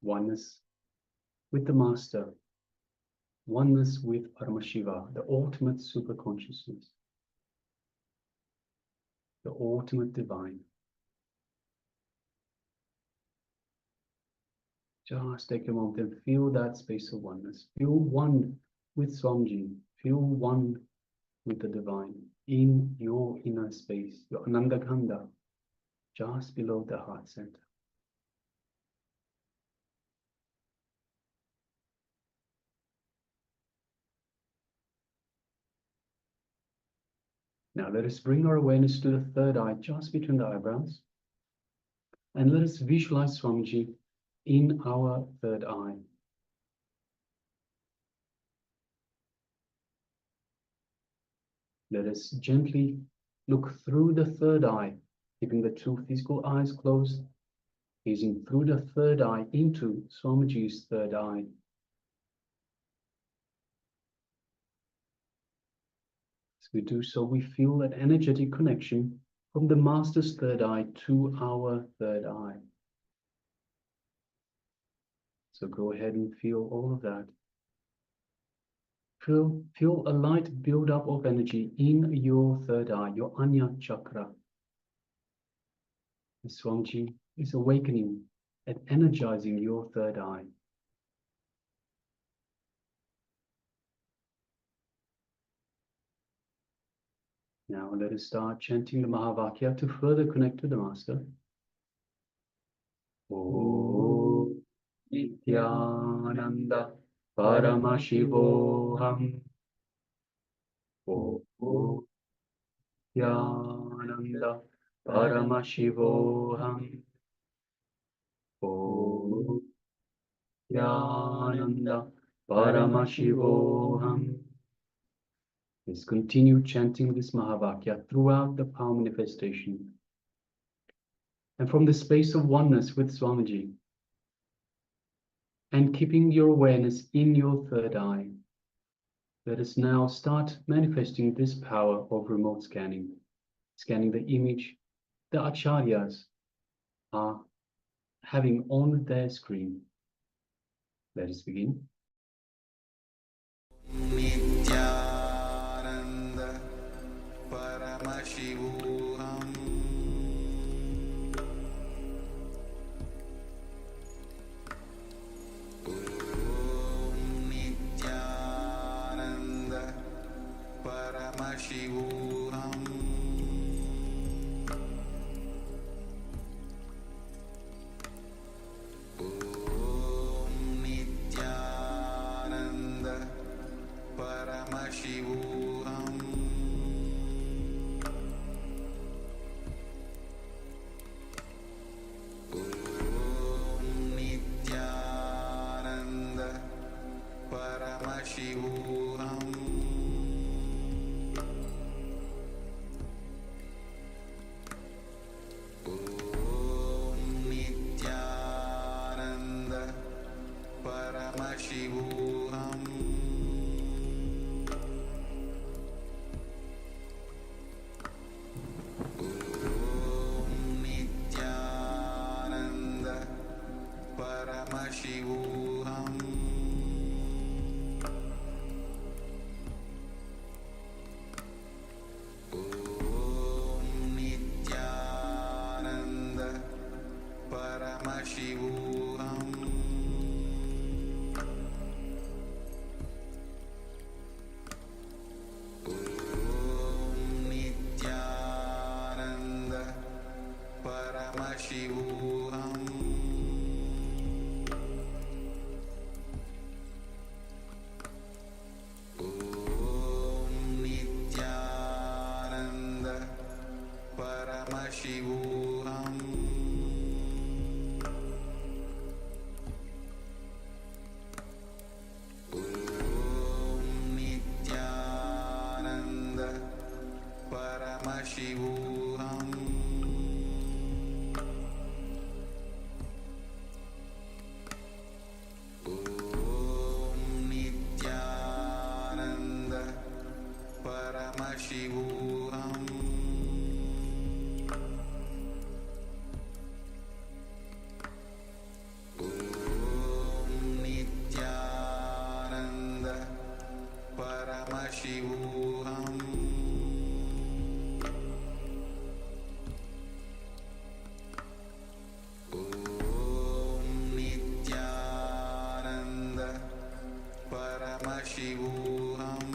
Oneness with the Master. Oneness with Paramashiva, the ultimate superconsciousness. The ultimate divine. Just take a moment and feel that space of oneness. Feel one with Swamiji. Feel one with the divine in your inner space, your Ananda Gandha, just below the heart center. Now let us bring our awareness to the third eye, just between the eyebrows. And let us visualize Swamiji in our third eye. Let us gently look through the third eye, keeping the two physical eyes closed, gazing through the third eye into Swamiji's third eye. As we do so, we feel that energetic connection from the Master's third eye to our third eye. So go ahead and feel all of that. Feel a light build-up of energy in your third eye, your Anya chakra. The Swamiji is awakening and energizing your third eye. Now let us start chanting the Mahavakya to further connect to the Master. Om Nithyananda Paramashivoham. Om Nithyananda Paramashivoham. Om Nithyananda Paramashivoham. Let's continue chanting this Mahavakya throughout the power manifestation. And from the space of oneness with Swamiji, and keeping your awareness in your third eye, let us now start manifesting this power of remote scanning, scanning the image the Acharyas are having on their screen. Let us begin. Nithyananda Paramashivoham. Om Nithyananda Paramashivoham. Om Nithyananda Paramashivoham. Om Nithyananda Paramashivoham. Om Nithyananda Paramashivoham. Nithyananda Paramashivoham. Om Nithyananda Paramashivoham. Om Nithyananda Paramashivoham. Om Nithyananda Paramashivoham. Om Nithyananda Paramashivoham. Om Nithyananda Paramashivoham. Om Nithyananda Paramashivoham. Om Nithyananda Paramashivoham.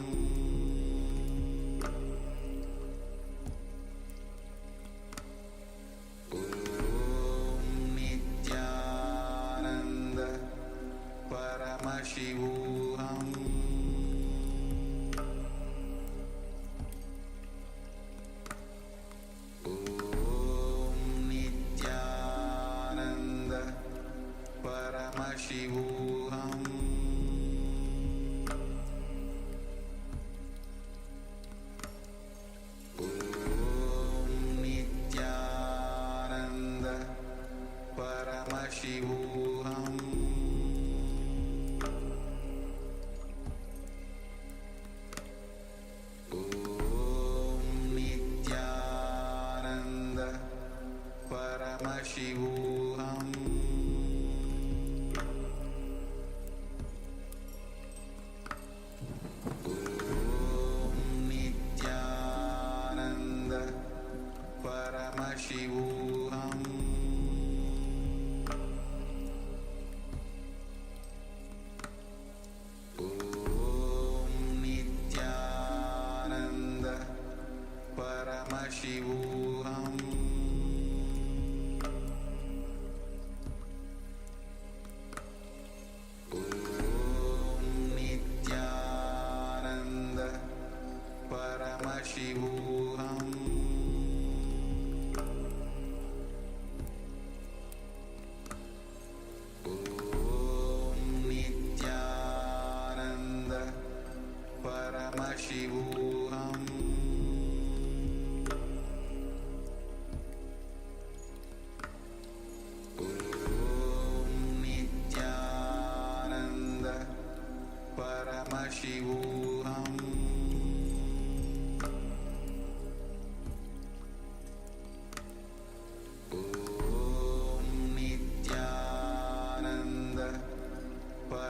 Om Nithyananda Paramashivoham. Om Nithyananda Paramashivoham.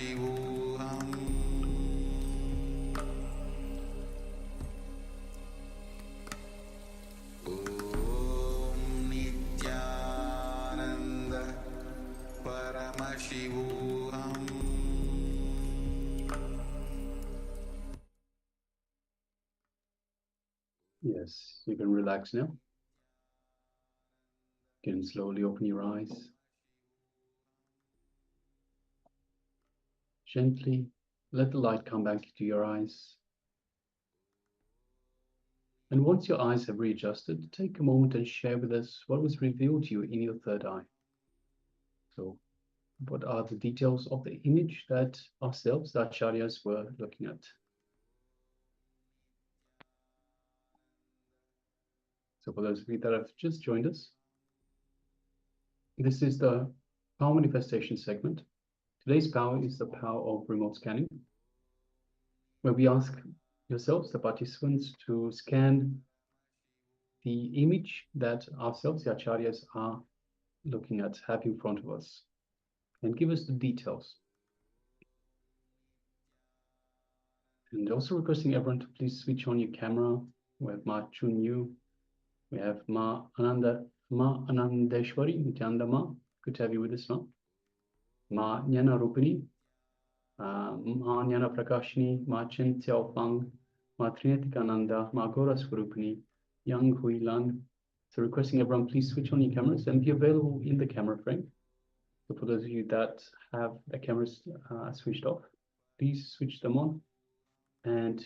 Paramashivoham Om Nithyananda Paramashivoham. Yes, you can relax now. You can slowly open your eyes. Gently let the light come back to your eyes. And once your eyes have readjusted, take a moment and share with us what was revealed to you in your third eye. So, what are the details of the image that ourselves, the acharyas, were looking at? So, for those of you that have just joined us, this is the power manifestation segment. Today's power is the power of remote scanning, where we ask yourselves, the participants, to scan the image that ourselves, the acharyas, are looking at, have in front of us, and give us the details. And also requesting everyone to please switch on your camera. We have Ma Chun Yu, we have Ma Anandeshwari, Nithyananda Ma. Good to have you with us, Ma. Ma Nyana Rupini, Ma Nyana Prakashini, Ma Chen Xiao Fang, Ma Trinetikananda, Ma Gora Swarupini, Yang Hui Lan. So requesting everyone please switch on your cameras and be available in the camera frame. So for those of you that have the cameras switched off, please switch them on and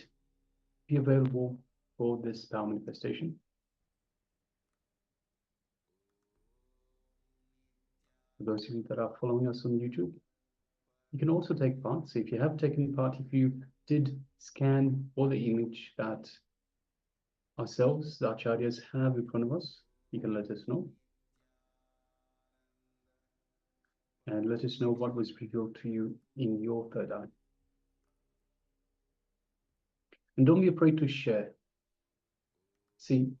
be available for this power manifestation. For those of you that are following us on YouTube, you can also take part. So if you have taken part, if you did scan or the image that ourselves, the acharyas, have in front of us, you can let us know. And let us know what was revealed to you in your third eye. And don't be afraid to share. See,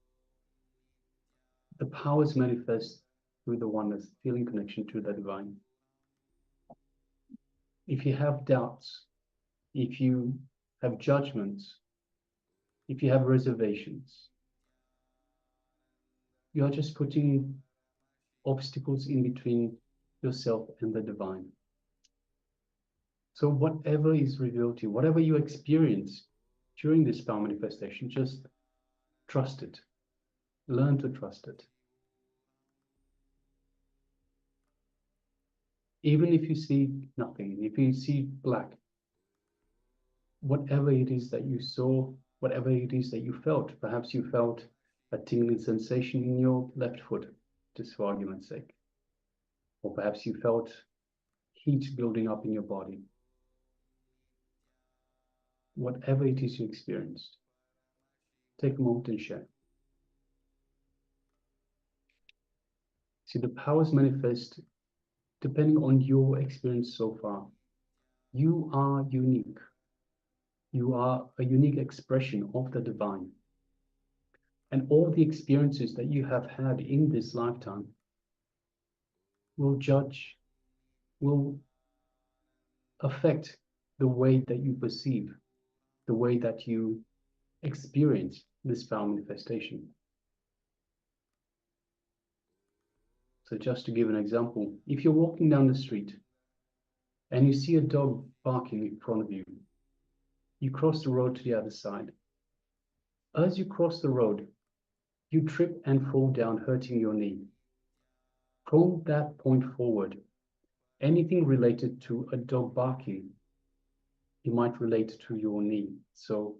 the powers manifest through the oneness, feeling connection to the divine. If you have doubts, if you have judgments, if you have reservations, you are just putting obstacles in between yourself and the divine. So whatever is revealed to you, whatever you experience during this power manifestation, just trust it. Learn to trust it. Even if you see nothing, if you see black, whatever it is that you saw, whatever it is that you felt, perhaps you felt a tingling sensation in your left foot, just for argument's sake. Or perhaps you felt heat building up in your body. Whatever it is you experienced, take a moment and share. See, the powers manifest depending on your experience so far. You are unique. You are a unique expression of the divine. And all the experiences that you have had in this lifetime will judge, will affect the way that you perceive, the way that you experience this power manifestation. So just to give an example, if you're walking down the street and you see a dog barking in front of you, you cross the road to the other side. As you cross the road, you trip and fall down, hurting your knee. From that point forward, anything related to a dog barking, you might relate to your knee. So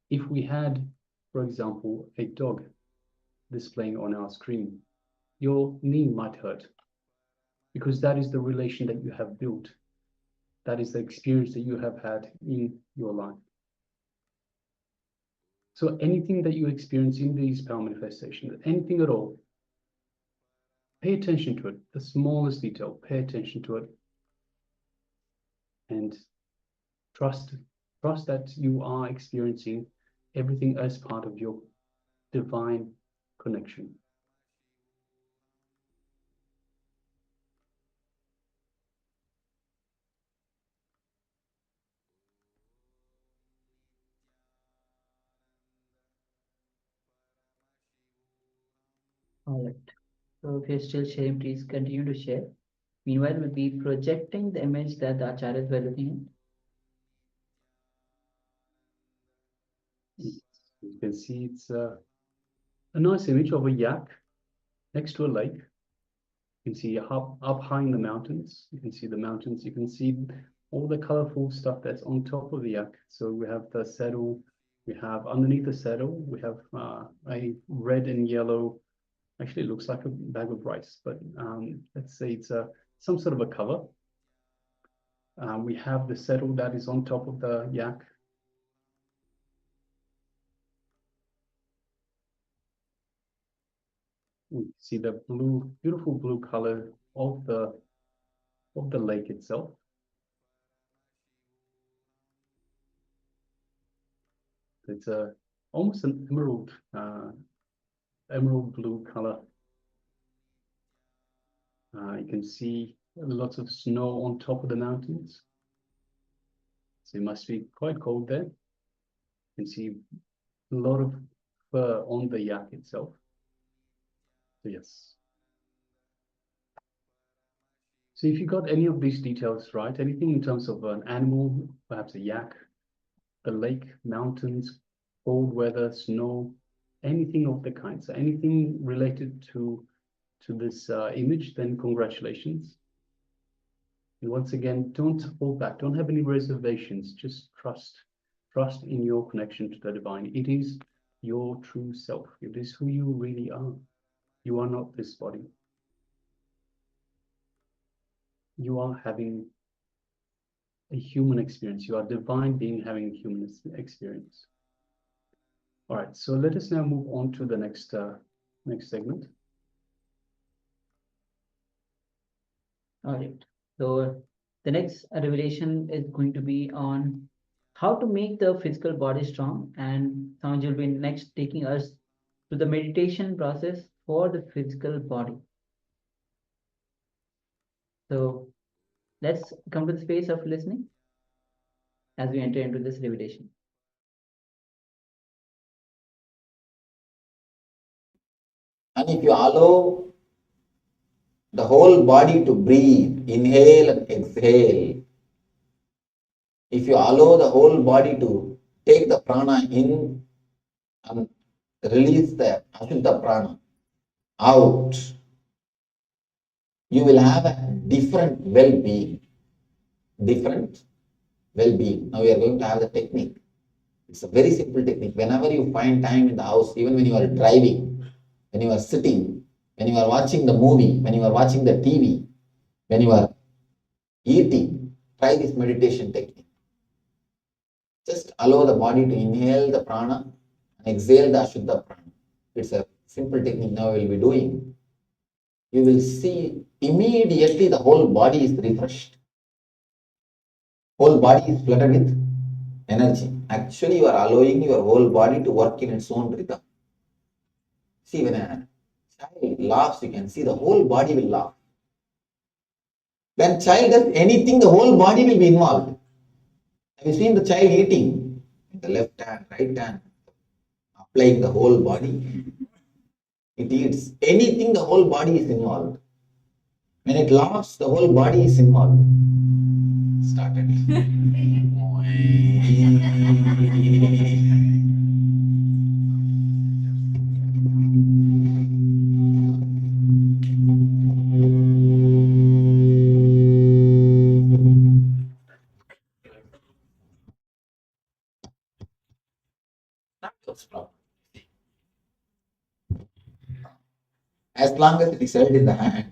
if we had, for example, a dog displaying on our screen, your knee might hurt because that is the relation that you have built. That is the experience that you have had in your life. So anything that you experience in these power manifestations, anything at all, pay attention to it, the smallest detail, pay attention to it, and trust that you are experiencing everything as part of your divine connection. All right. So if you're still sharing, please continue to share. Meanwhile, we'll be projecting the image that the acharyas were looking You can see it's a nice image of a yak next to a lake. You can see up high in the mountains. You can see the mountains. You can see all the colorful stuff that's on top of the yak. So we have the saddle. We have underneath the saddle, we have a red and yellow. Actually, it looks like a bag of rice, but let's say it's some sort of a cover. We have the saddle that is on top of the yak. We see the blue, beautiful blue color of the lake itself. It's almost an emerald blue color. You can see lots of snow on top of the mountains. So it must be quite cold there. You can see a lot of fur on the yak itself. So yes. So if you got any of these details right, anything in terms of an animal, perhaps a yak, the lake, mountains, cold weather, snow, anything of the kind, so anything related to this image, then congratulations. And once again, don't hold back, don't have any reservations, just trust in your connection to the divine. It is your true self. It is who you really are. You are not this body. You are having a human experience. You are divine being having a human experience. All right, so let us now move on to the next segment. All right. So the next revelation is going to be on how to make the physical body strong, and Sanj will be next taking us to the meditation process for the physical body. So let's come to the space of listening as we enter into this revelation. And if you allow the whole body to breathe, inhale and exhale, if you allow the whole body to take the prana in and release the ashuddha prana out, you will have a different well-being. Different well-being. Now we are going to have the technique. It's a very simple technique. Whenever you find time in the house, even when you are driving, when you are sitting, when you are watching the movie, when you are watching the TV, when you are eating, try this meditation technique. Just allow the body to inhale the prana and exhale the ashuddha prana. It's a simple technique now we will be doing. You will see immediately the whole body is refreshed. Whole body is flooded with energy. Actually, you are allowing your whole body to work in its own rhythm. See, when a child laughs, you can see the whole body will laugh. When child does anything, the whole body will be involved. Have you seen the child eating? The left hand, right hand, applying the whole body. It eats. Anything, the whole body is involved. When it laughs, the whole body is involved. Started. As long as it is held in the hand.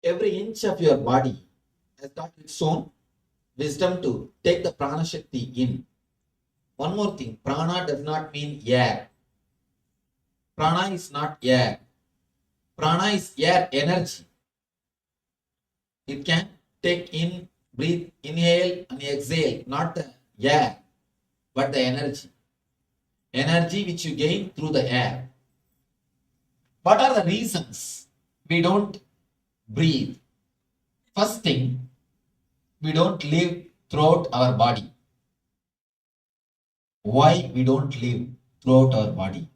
Every inch of your body has got its own wisdom to take the prana shakti in. One more thing, prana does not mean air. Prana is not air. Prana is air energy. It can take in, breathe, inhale and exhale, not the air, but the energy. Energy which you gain through the air. What are the reasons we don't breathe? First thing, we don't live throughout our body. Why we don't live throughout our body?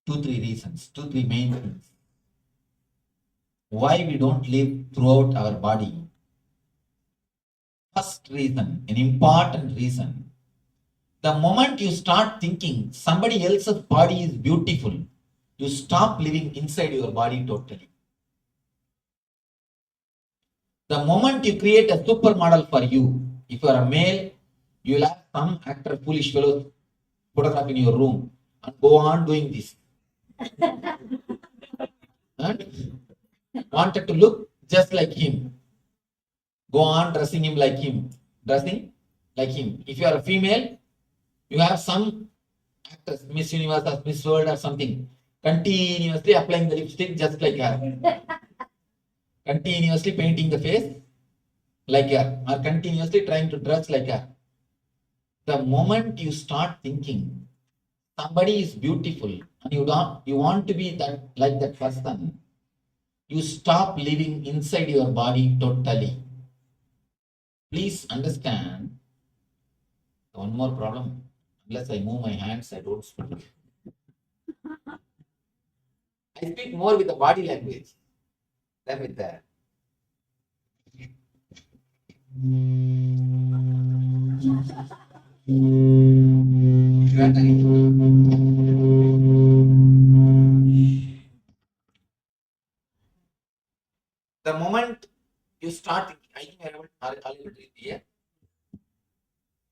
2-3 reasons, 2-3 main things. Why we don't live throughout our body? First reason, an important reason. The moment you start thinking somebody else's body is beautiful, you stop living inside your body totally. The moment you create a supermodel for you, if you are a male, you will have some actor, foolish fellows photograph in your room and go on doing this. And wanted to look just like him. Go on dressing him like him. Dressing like him. If you are a female, you have some actors, Miss Universe or Miss World or something, continuously applying the lipstick just like her. Continuously painting the face like her, or continuously trying to dress like her. The moment you start thinking somebody is beautiful and you want to be that like that person, you stop living inside your body totally. Please understand. One more problem. Unless I move my hands, I don't speak. I speak more with the body language than with the. The moment you start thinking, I think I will read here.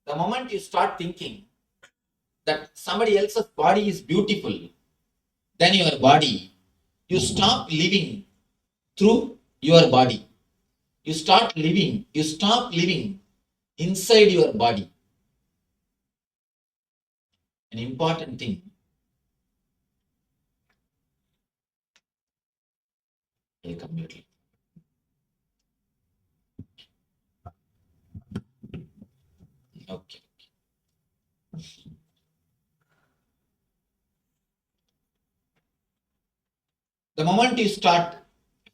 The moment you start thinking that somebody else's body is beautiful than your body, you stop living through your body. You stop living inside your body. An important thing. I'll come here. Okay. The moment you start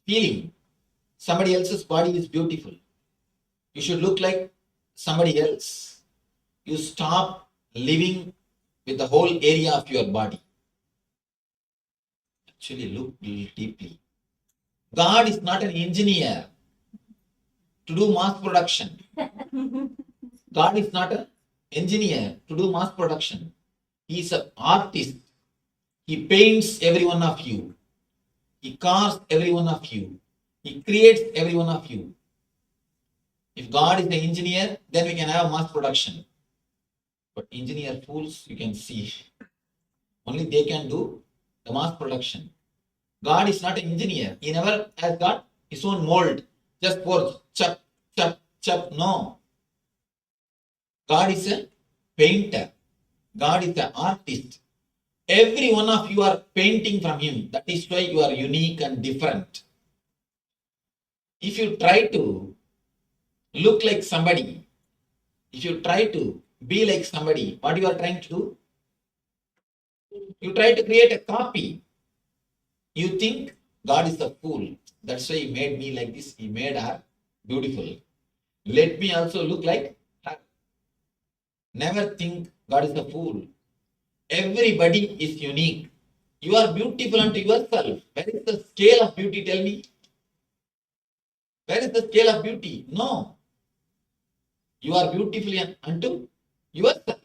feeling somebody else's body is beautiful, you should look like somebody else, you stop living with the whole area of your body. Actually, look deeply. God is not an engineer to do mass production. God is not an engineer to do mass production. He is an artist. He paints every one of you. He carves every one of you. He creates every one of you. If God is the engineer, then we can have mass production. But engineer fools, you can see. Only they can do the mass production. God is not an engineer. He never has got his own mold. Just forge, chop, chop, chop. No. God is a painter. God is an artist. Every one of you are painting from him. That is why you are unique and different. If you try to look like somebody, if you try to be like somebody, what you are trying to do? You try to create a copy. You think God is a fool. That's why he made me like this. He made her beautiful. Let me also look like her. Never think God is a fool. Everybody is unique. You are beautiful unto yourself. Where is the scale of beauty? Tell me. Where is the scale of beauty? No. You are beautiful unto yourself.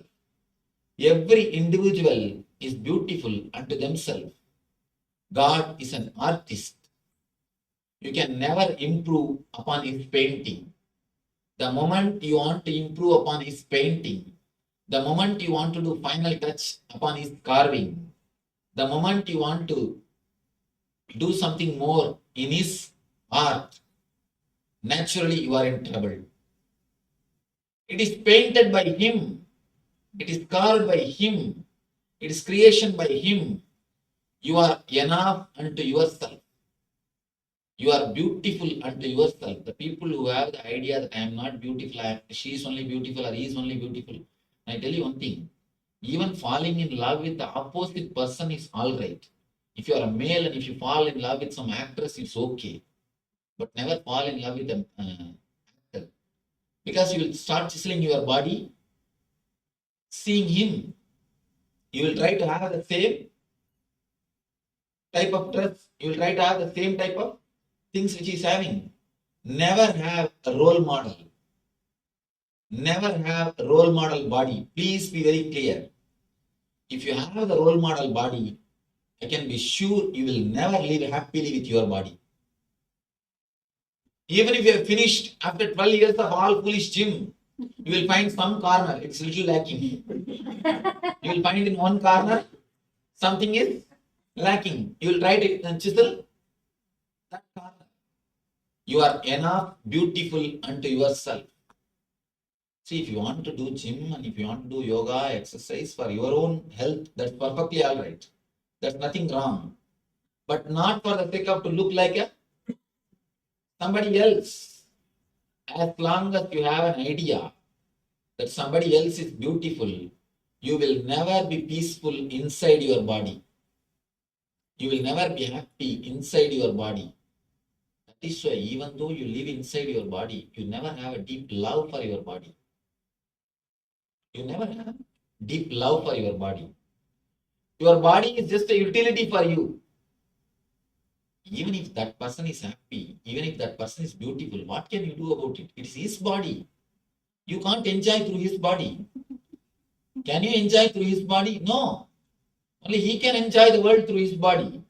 Every individual is beautiful unto themselves. God is an artist. You can never improve upon his painting. The moment you want to improve upon his painting, the moment you want to do final touch upon his carving, the moment you want to do something more in his art, naturally you are in trouble. It is painted by him. It is carved by him. It is creation by him. You are enough unto yourself. You are beautiful unto yourself. The people who have the idea that I am not beautiful, she is only beautiful or he is only beautiful. I tell you one thing, even falling in love with the opposite person is all right. If you are a male and if you fall in love with some actress, it's okay. But never fall in love with an actor. Because you will start chiseling your body, seeing him. You will try to have the same type of dress. You will try to have the same type of things which he is having. Never have a role model. Never have a role model body. Please be very clear. If you have the role model body, I can be sure you will never live happily with your body. Even if you have finished after 12 years of all foolish gym, you will find some corner, it's little lacking. You will find in one corner, something is lacking. You will try to chisel that corner. You are enough beautiful unto yourself. See, if you want to do gym and if you want to do yoga, exercise for your own health, that's perfectly all right. There's nothing wrong. But not for the sake of to look like somebody else. As long as you have an idea that somebody else is beautiful, you will never be peaceful inside your body. You will never be happy inside your body. That is why even though you live inside your body, you never have a deep love for your body. You never have deep love for your body. Your body is just a utility for you. Even if that person is happy, even if that person is beautiful, what can you do about it? It's his body. You can't enjoy through his body. Can you enjoy through his body? No. Only he can enjoy the world through his body.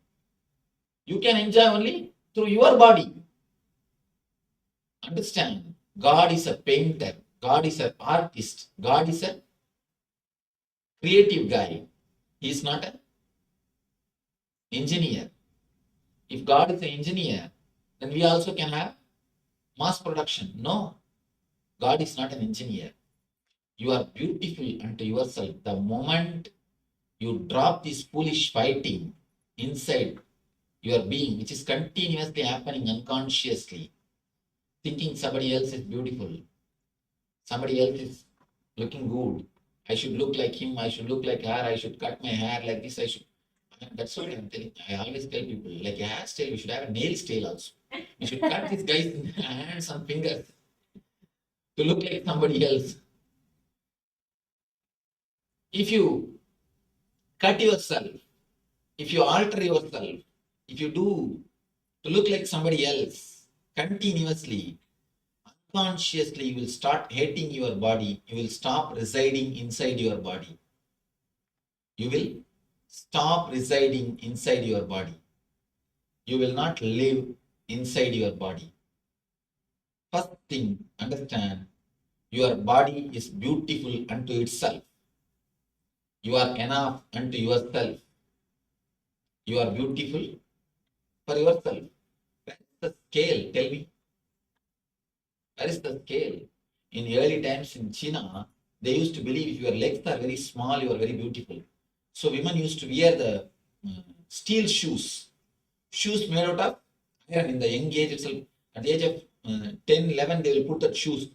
You can enjoy only through your body. Understand? God is a painter. God is an artist. God is a creative guy. He is not an engineer. If God is an engineer, then we also can have mass production. No. God is not an engineer. You are beautiful unto yourself. The moment you drop this foolish fighting inside your being, which is continuously happening unconsciously, thinking somebody else is beautiful, somebody else is looking good, I should look like him, I should look like her, I should cut my hair like this, I should. That's what I'm telling. I always tell people, like a hairstyle, we should have a nail style also. We should cut these guys' hands and fingers to look like somebody else. If you cut yourself, if you alter yourself, if you do to look like somebody else continuously, unconsciously, you will start hating your body. You will stop residing inside your body. You will stop residing inside your body. You will not live inside your body. First thing, understand, your body is beautiful unto itself. You are enough unto yourself. You are beautiful for yourself. Where is the scale? Tell me. Where is the scale? In early times in China, they used to believe if your legs are very small, you are very beautiful. So women used to wear the steel shoes. Shoes made out of iron in the young age itself. At the age of 10, 11, they will put that shoes.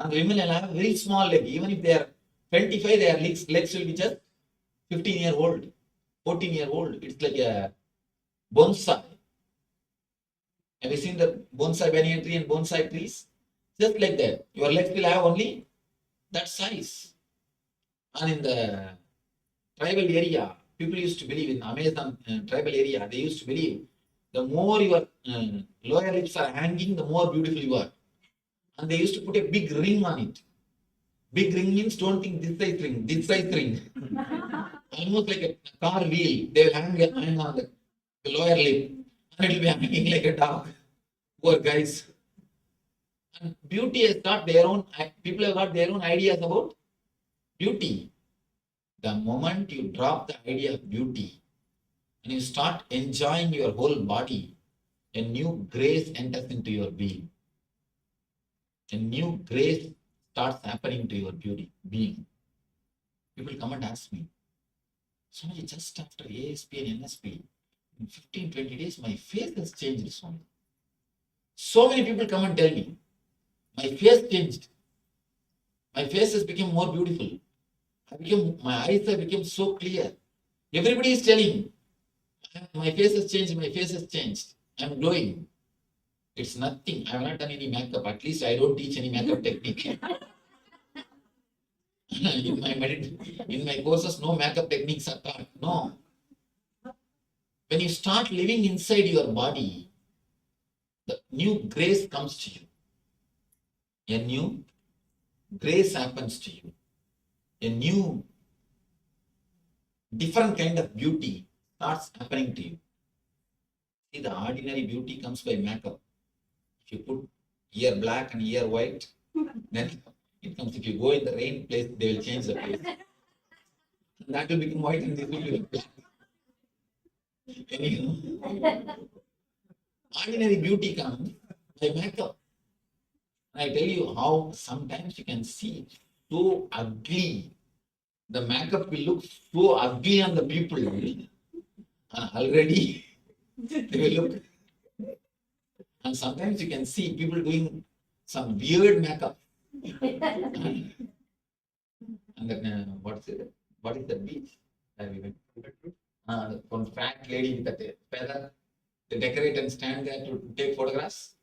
And women will have a very small leg. Even if they are 25, their legs will be just 15-year-old, 14-year-old. It's like a bonsai. Have you seen the bonsai banyan tree and bonsai trees? Just like that. Your legs will have only that size. And in the tribal area, people used to believe, in Amazon tribal area, they used to believe the more your lower lips are hanging, the more beautiful you are. And they used to put a big ring on it. Big ring means don't think this size ring. Almost like a car wheel. They will hang on the lower lip. And it will be hanging like a dog. Poor guys. And beauty has got their own, people have got their own ideas about beauty. The moment you drop the idea of beauty and you start enjoying your whole body, A new grace enters into your being. A new grace starts happening to your being. People come and ask me, Swami, just after ASP and NSP, in 15, 20 days, my face has changed, Swami. So many people come and tell me, my face changed. My face has become more beautiful. My eyes have become so clear. Everybody is telling, my face has changed, my face has changed. I'm glowing. It's nothing. I have not done any makeup. At least I don't teach any makeup technique. in my courses, no makeup techniques are taught. No. When you start living inside your body, the new grace comes to you. A new grace happens to you. A new, different kind of beauty starts happening to you. See, the ordinary beauty comes by makeup. If you put ear black and ear white, then it comes. If you go in the rain place, they will change the place. And that will become white and this will become black. Anyhow, ordinary beauty comes by makeup. I tell you how sometimes you can see so ugly. The makeup will look so ugly on the people. And already they will look. And sometimes you can see people doing some weird makeup. And then, what is the beach? One fat lady with a feather. They decorate and stand there to take photographs.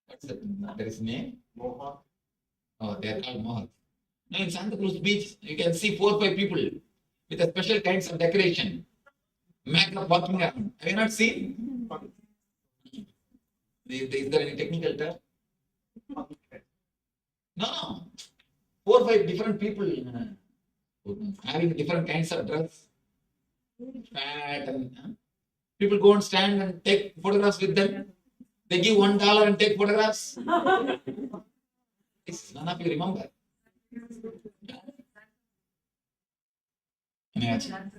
What's that? There is a name? Mohawk. Oh, they are called Mohawk. Now in Santa Cruz Beach, you can see 4 or 5 people with a special kinds of decoration. Makeup walking around. Have you not seen? Is there any technical term? No. 4 or 5 different people having different kinds of dress. Fat and people go and stand and take photographs with them. They give $1 and take photographs. None of you remember. San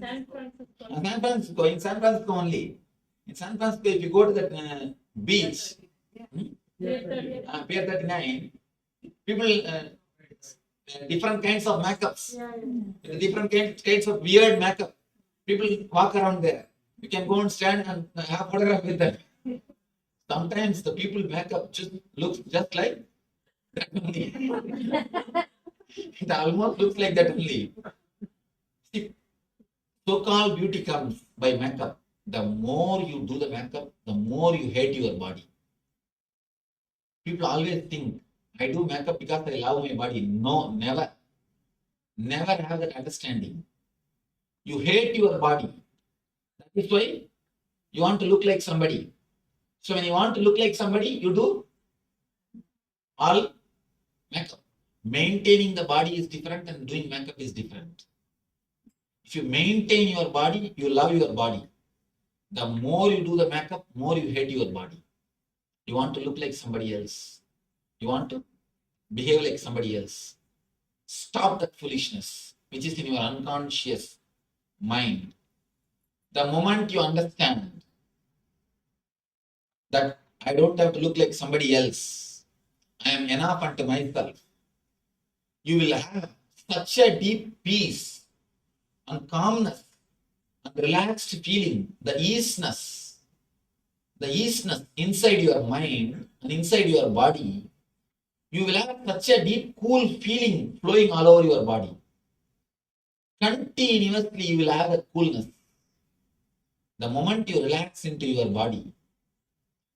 Francisco. In San Francisco only. In San Francisco, if you go to that beach, Pier 39, people, different kinds of makeups, different kinds of weird makeup. People walk around there. You can go and stand and have photograph with them. Sometimes the people makeup just looks just like that only. It almost looks like that only. See, so-called beauty comes by makeup. The more you do the makeup, the more you hate your body. People always think, I do makeup because I love my body. No, never. Never have that understanding. You hate your body. That is why you want to look like somebody. So when you want to look like somebody, you do all makeup. Maintaining the body is different and doing makeup is different. If you maintain your body, you love your body. The more you do the makeup, more you hate your body. You want to look like somebody else. You want to behave like somebody else. Stop that foolishness, which is in your unconscious mind. The moment you understand that I don't have to look like somebody else, I am enough unto myself, you will have such a deep peace and calmness and relaxed feeling, the easiness inside your mind and inside your body. You will have such a deep, cool feeling flowing all over your body. Continuously, you will have that coolness. The moment you relax into your body,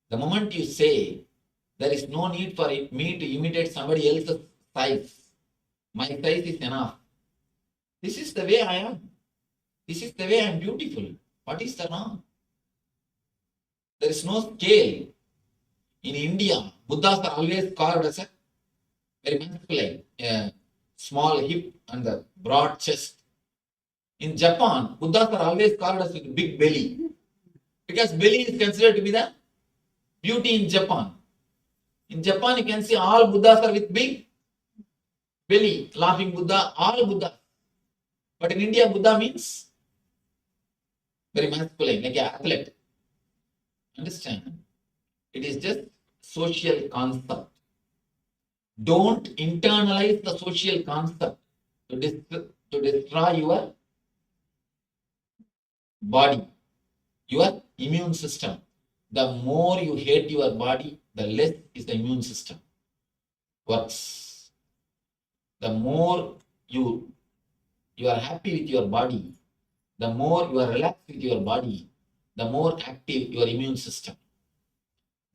the moment you say, there is no need for me to imitate somebody else's size. My size is enough. This is the way I am. This is the way I am beautiful. What is the wrong? There is no scale. In India, Buddhas are always carved as a very masculine, small hip and the broad chest. In Japan, Buddhas are always carved as with big belly. Because belly is considered to be the beauty in Japan. In Japan, you can see all Buddhas are with big belly, laughing Buddha, all Buddha. But in India, Buddha means very masculine, like an athlete. Understand? It is just social concept. Don't internalize the social concept to destroy your body, your immune system. The more you hate your body, the less is the immune system works. The more you are happy with your body, the more you are relaxed with your body, the more active your immune system.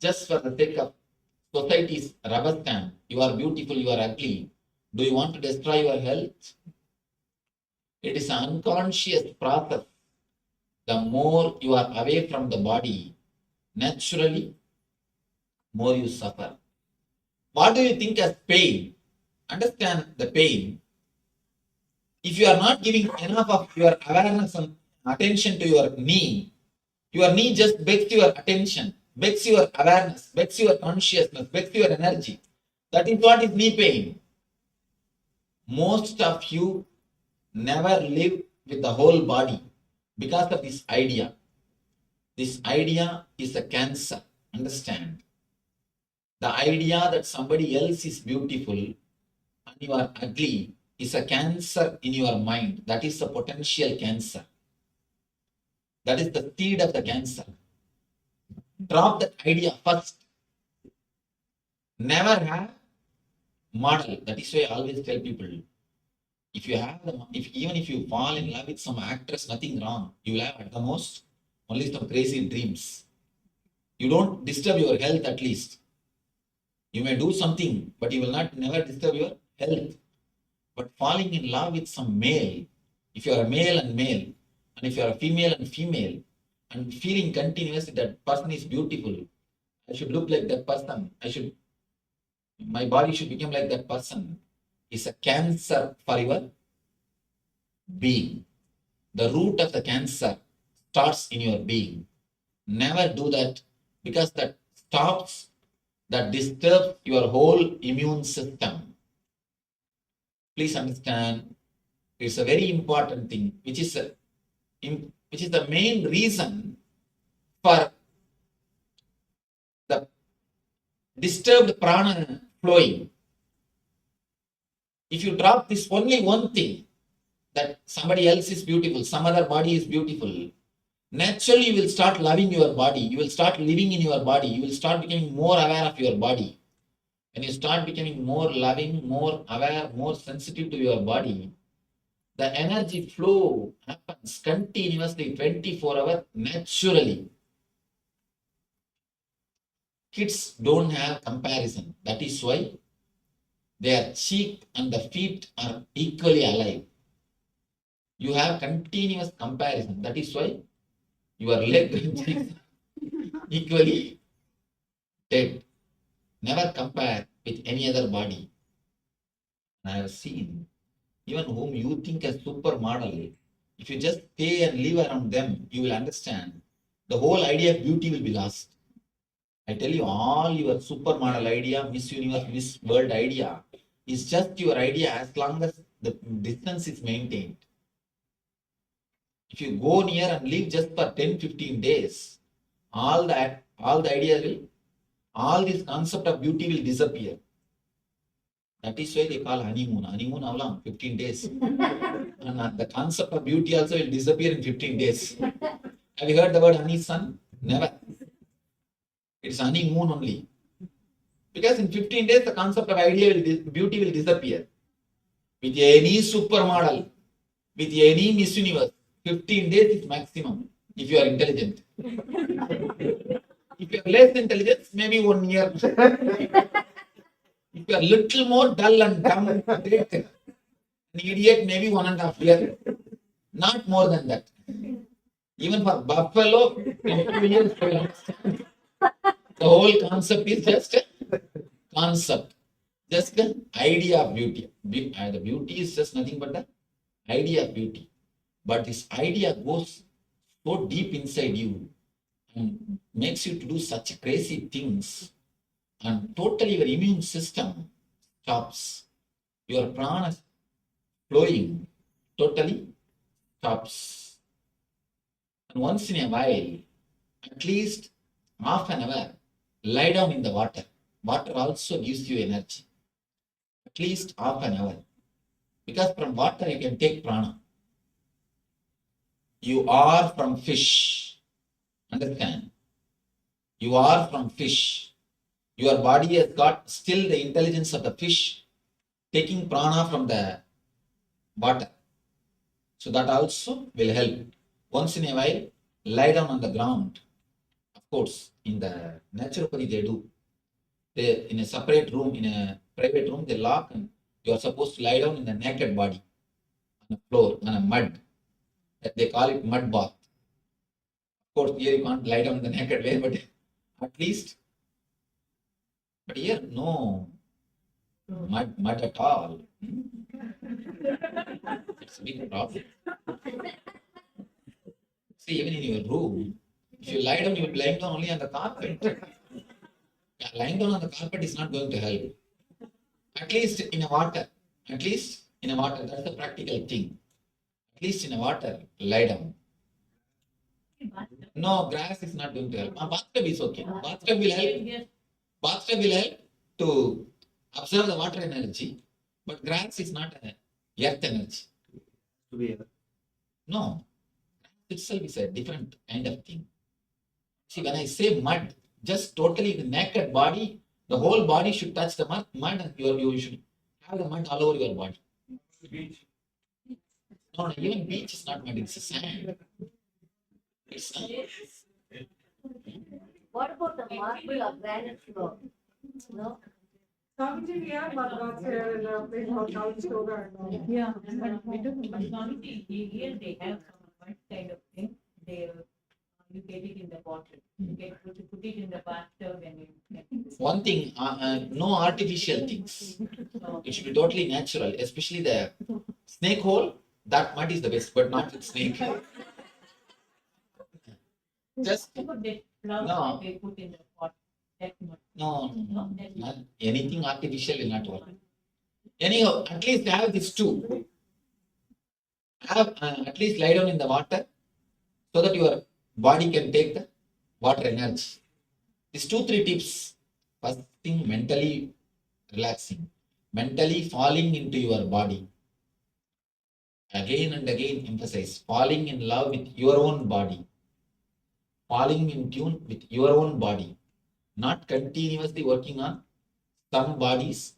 Just for the sake of society's rubber stamp, you are beautiful, you are ugly. Do you want to destroy your health? It is an unconscious process. The more you are away from the body, naturally, more you suffer. What do you think as pain? Understand the pain. If you are not giving enough of your awareness and attention to your knee just begs your attention, begs your awareness, begs your consciousness, begs your energy. That is what is knee pain. Most of you never live with the whole body because of this idea. This idea is a cancer. Understand? The idea that somebody else is beautiful and you are ugly is a cancer in your mind. That is a potential cancer. That is the seed of the cancer. Drop that idea first. Never have model. That is why I always tell people, even if you fall in love with some actress, nothing wrong. You will have at the most only some crazy dreams. You don't disturb your health at least. You may do something, but you will never disturb your health. But falling in love with some male, if you are a male and male, and if you are a female and female, and feeling continuously that person is beautiful, I should look like that person, my body should become like that person, is a cancer for your being. The root of the cancer starts in your being. Never do that, because that disturbs your whole immune system. Please understand, it's a very important thing, which is the main reason for the disturbed prana flowing. If you drop this only one thing, that somebody else is beautiful, some other body is beautiful, naturally you will start loving your body, you will start living in your body, you will start becoming more aware of your body. When you start becoming more loving, more aware, more sensitive to your body, the energy flow happens continuously 24 hours naturally. Kids don't have comparison. That is why their cheek and the feet are equally alive. You have continuous comparison. That is why your leg and cheeks equally dead. Never compare with any other body. I have seen, even whom you think as supermodel, if you just stay and live around them, you will understand the whole idea of beauty will be lost. I tell you, all your supermodel idea, Miss Universe, Miss World idea is just your idea as long as the distance is maintained. If you go near and live just for 10-15 days, all the ideas will, all this concept of beauty will disappear. That is why they call honeymoon. Honeymoon how long? 15 days. And the concept of beauty also will disappear in 15 days. Have you heard the word honey sun? Never. It's honeymoon only. Because in 15 days, the concept of beauty will disappear. With any supermodel, with any Miss Universe, 15 days is maximum if you are intelligent. If you are less intelligent, maybe 1 year. If you are little more dull and dumb, an idiot, maybe 1.5 years. Not more than that. Even for buffalo, in 2 years, they will understand. The whole concept is just a concept, just the idea of beauty. The beauty is just nothing but the idea of beauty. But this idea goes so deep inside you and makes you to do such crazy things, and totally your immune system stops. Your prana flowing totally stops. And once in a while, at least half an hour, lie down in the water. Water also gives you energy. At least half an hour. Because from water you can take prana. You are from fish. Understand? You are from fish. Your body has got still the intelligence of the fish taking prana from the water. So that also will help. Once in a while, lie down on the ground. Of course, in the naturopathy they do. They in a separate room, in a private room, they lock and you are supposed to lie down in the naked body on the floor, on a mud. They call it mud bath. Of course, here you can't lie down in the naked way, but at least. But here, no mud at all. It's a big problem. See, even in your room, if you lie down, you will lie down only on the carpet. Yeah, lying down on the carpet is not going to help. At least in a water. At least in a water. That's the practical thing. At least in a water, lie down. No, grass is not going to help. Bathtub is okay. Bathtub will help. Bathtub will help to observe the water energy, but grass is not a earth energy. No, itself is a different kind of thing. See, when I say mud, just totally the naked body, the whole body should touch the mud and you should have the mud all over your body. Beach. No, even beach is not mud, it's a sand. It's sand. What about the marble or granite floor? No? Swamiji, we have Bhagavad here in a place called Kalasthoga and all. Yeah, but we don't know. But Swamiji, here they have some kind of thing. They you get it in the bottle. You get to put it in the bathtub and you get it. One thing, no artificial things. It should be totally natural, especially the snake hole. That mud is the best, but not with snake. Just no. They put in the pot. No, not anything artificial will not work. Anyhow, at least have these two. Have at least lie down in the water so that your body can take the water energy. These 2-3 tips. First thing, mentally relaxing, mentally falling into your body. Again and again emphasize, falling in love with your own body. Falling in tune with your own body. Not continuously working on somebody's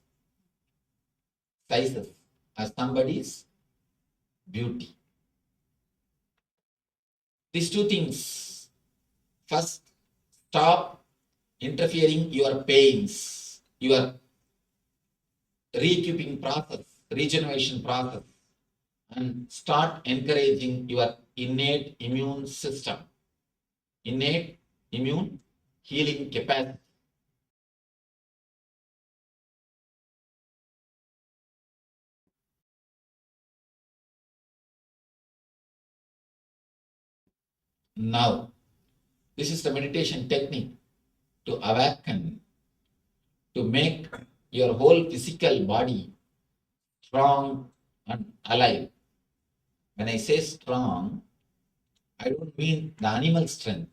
sizes or somebody's beauty. These 2 things. First, stop interfering your pains, your reequipping process, regeneration process, and start encouraging your innate immune system, innate immune healing capacity. Now, this is the meditation technique to awaken, to make your whole physical body strong and alive. When I say strong, I don't mean the animal strength.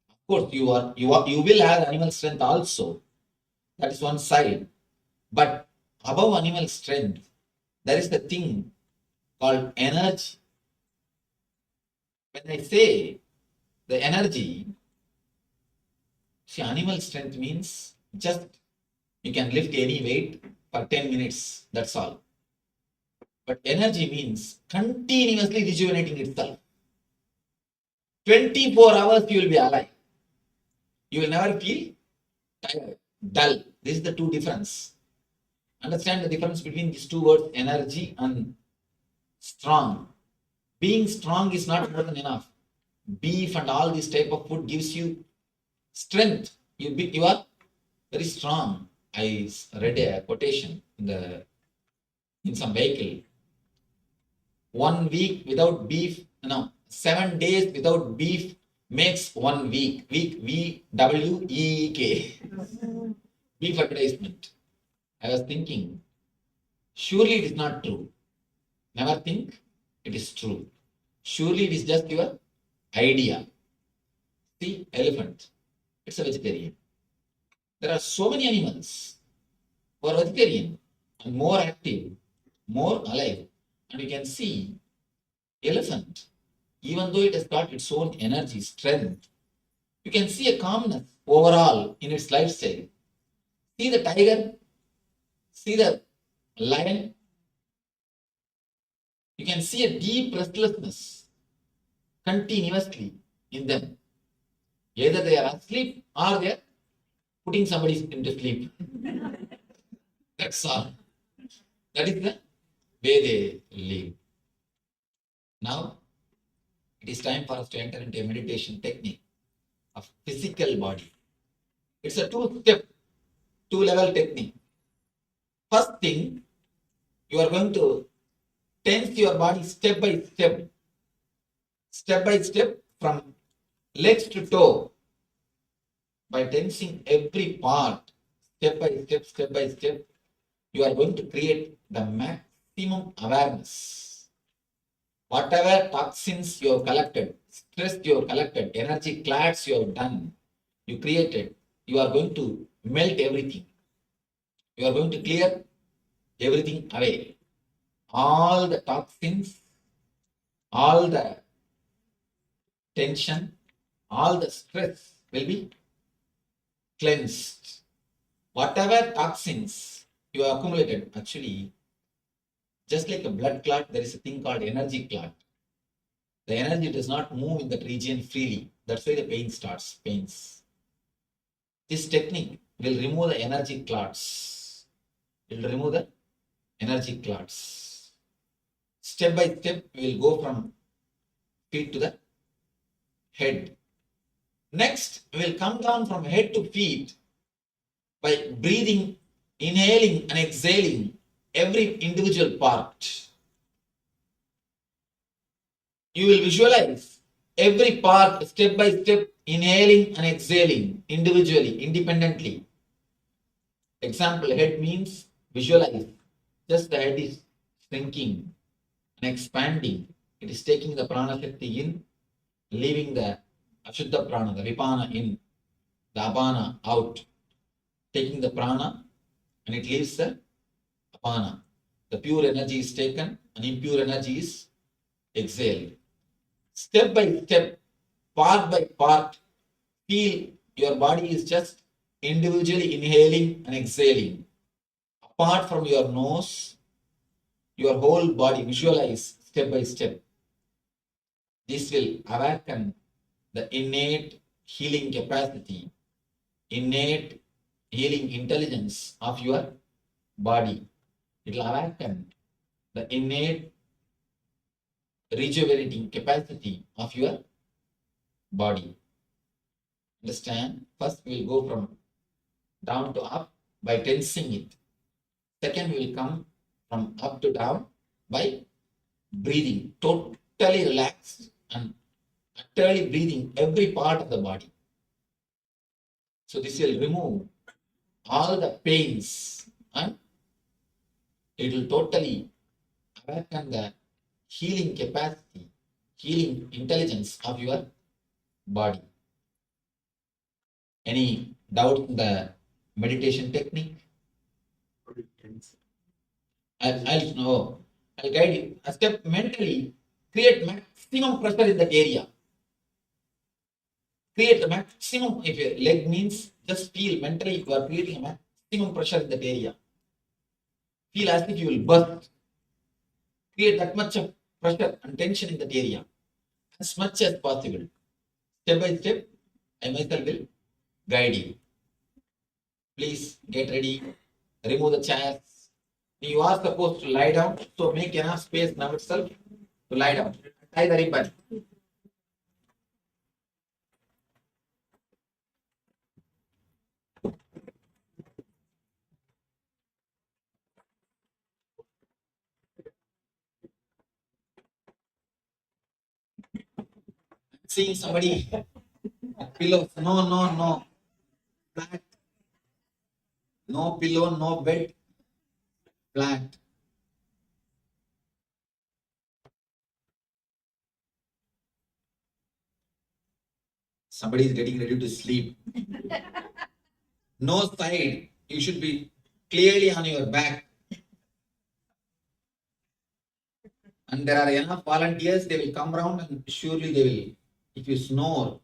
Of course, you will have animal strength also. That is one side. But above animal strength, there is the thing called energy. When I say the energy, see, animal strength means just you can lift any weight for 10 minutes, that's all. But energy means continuously rejuvenating itself. 24 hours you will be alive. You will never feel tired, dull. This is the 2 difference. Understand the difference between these 2 words, energy and strong. Being strong is not more than enough. Beef and all this type of food gives you strength. You are very strong. I read a quotation in some vehicle. 1 week without beef, 7 days without beef makes 1 week. Week, W-E-E-K. Beef advertisement. I was thinking, surely it is not true. Never think it is true. Surely it is just your idea. See, elephant. It's a vegetarian. There are so many animals who are vegetarian and more active, more alive. And you can see elephant, even though it has got its own energy, strength, you can see a calmness overall in its lifestyle. See the tiger, see the lion, you can see a deep restlessness continuously in them. Either they are asleep or they are putting somebody into sleep. That's all. That is the way they live. Now, it is time for us to enter into a meditation technique of physical body. It's a two-level technique. First thing, you are going to tense your body step by step from legs to toe. By tensing every part, step by step, you are going to create the maximum awareness. Whatever toxins you have collected, stress you have collected, energy clouds you have done, you created, you are going to melt everything. You are going to clear everything away. All the toxins, all the tension, all the stress will be cleansed. Whatever toxins you have accumulated, actually, just like a blood clot, there is a thing called energy clot. The energy does not move in that region freely. That's why the pain starts, pains. This technique will remove the energy clots. It will remove the energy clots. Step by step, we will go from feet to the head. Next, we will come down from head to feet by breathing, inhaling and exhaling every individual part. You will visualize every part step by step, inhaling and exhaling individually, independently. Example, head means visualize. Just the head is shrinking and expanding. It is taking the prana shakti in, leaving the ashuddha prana, the vipana in, the apana out. Taking the prana and it leaves the apana. The pure energy is taken and impure energy is exhaled. Step by step, part by part, feel your body is just individually inhaling and exhaling. Apart from your nose, your whole body, visualize step by step. This will awaken the innate healing capacity, innate healing intelligence of your body. It will awaken the innate rejuvenating capacity of your body. Understand? First, we will go from down to up by tensing it. Second, we will come from up to down by breathing, totally relaxed and utterly breathing every part of the body. So this will remove all the pains and it will totally awaken the healing capacity, healing intelligence of your body. Any doubt in the meditation technique? I'll guide you. A step mentally, create maximum pressure in that area. Create the maximum, if your leg means, just feel mentally you are creating a maximum pressure in that area. Feel as if you will burst. Create that much of pressure and tension in that area as much as possible. Step by step, I myself will guide you. Please get ready, remove the chairs. You are supposed to lie down, so make enough space now itself to lie down. Tie the ribbon. Seeing somebody pillows. No. Flat. No pillow, no bed. Flat. Somebody is getting ready to sleep. No side. You should be clearly on your back. And there are enough volunteers, they will come around and surely they will. If you snore,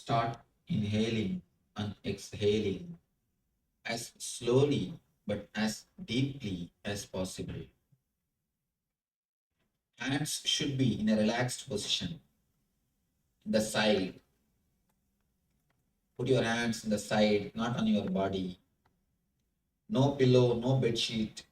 start inhaling and exhaling as slowly but as deeply as possible. Hands should be in a relaxed position. The side. Put your hands in the side, not on your body. No pillow, no bed sheet.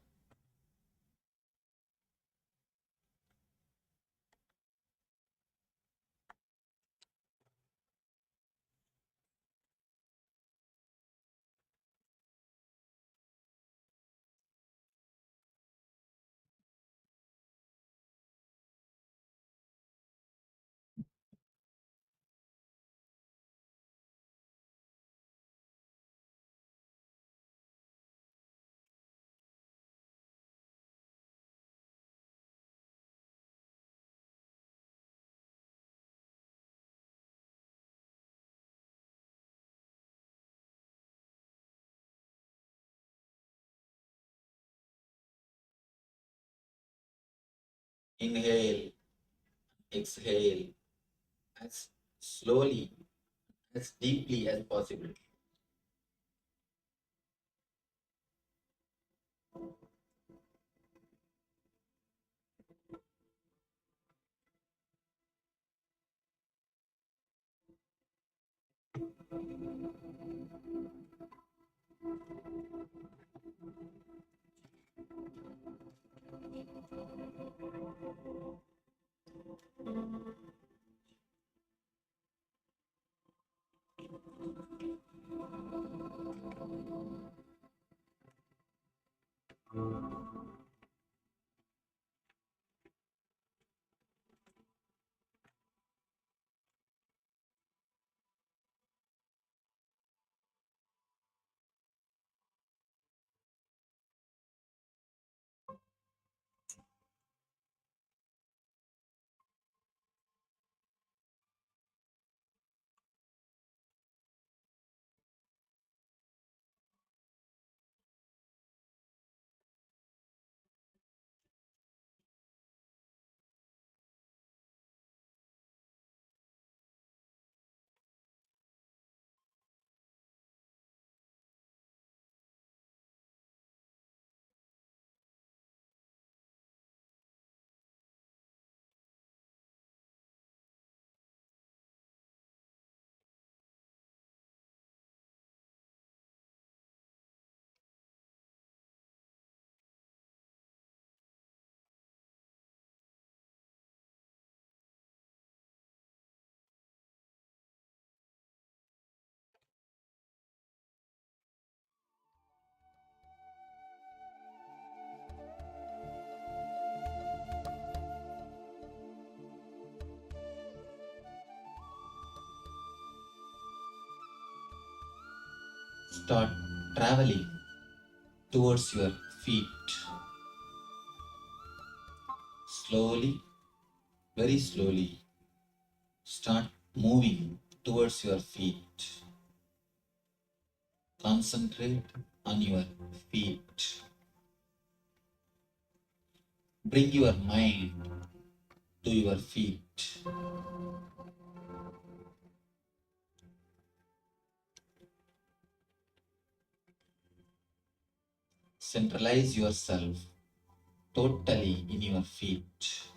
Inhale, exhale as slowly, as deeply as possible. Start traveling towards your feet. Slowly, very slowly, start moving towards your feet. Concentrate on your feet. Bring your mind to your feet. Centralize yourself totally in your feet.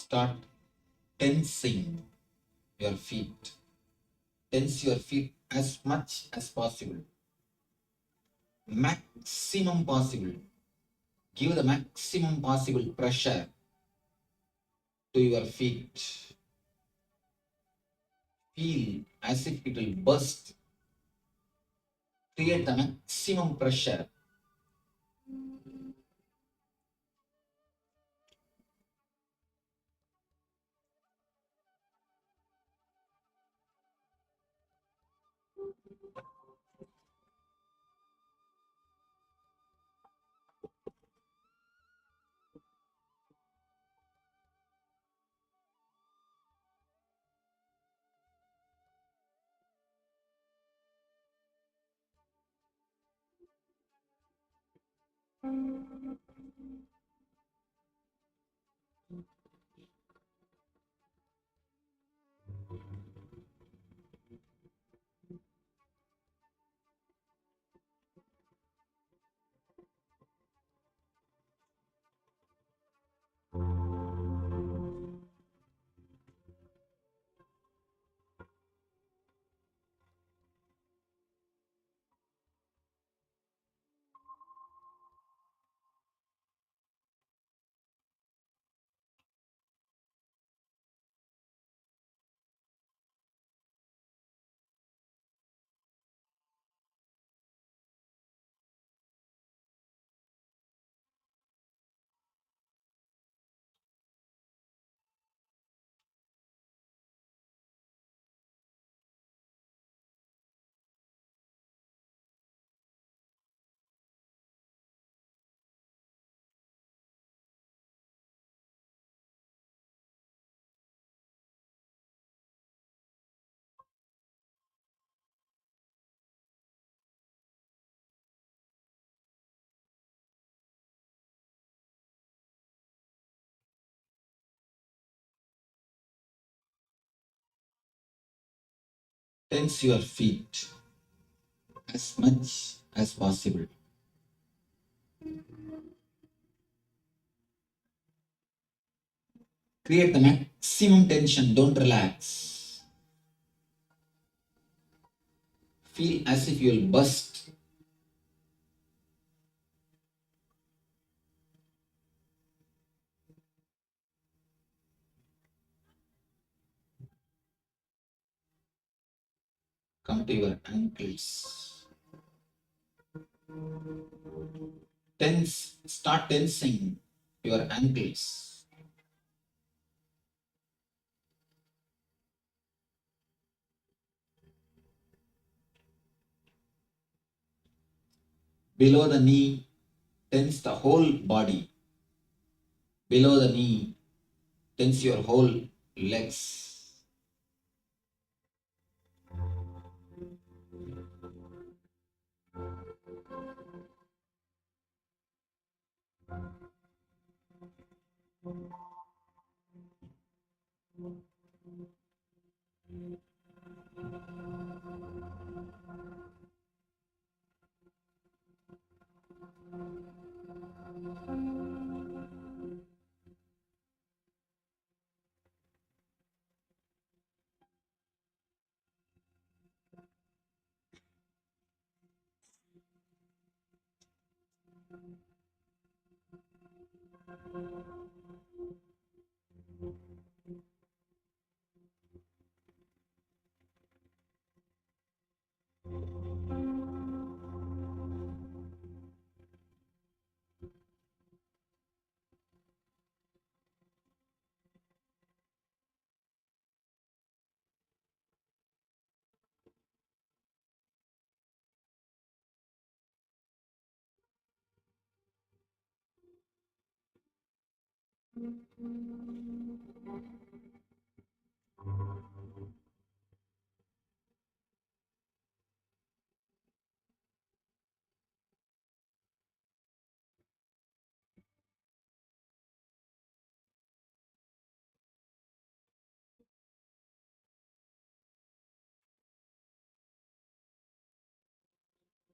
start tensing your feet. Tense your feet as much as possible. Maximum possible. Give the maximum possible pressure to your feet. Feel as if it will burst. Create the maximum pressure. Tense your feet as much as possible. Create the maximum tension, don't relax. Feel as if you'll burst. Come to your ankles. Tense, start tensing your ankles. Below the knee, tense the whole body. Below the knee, tense your whole legs.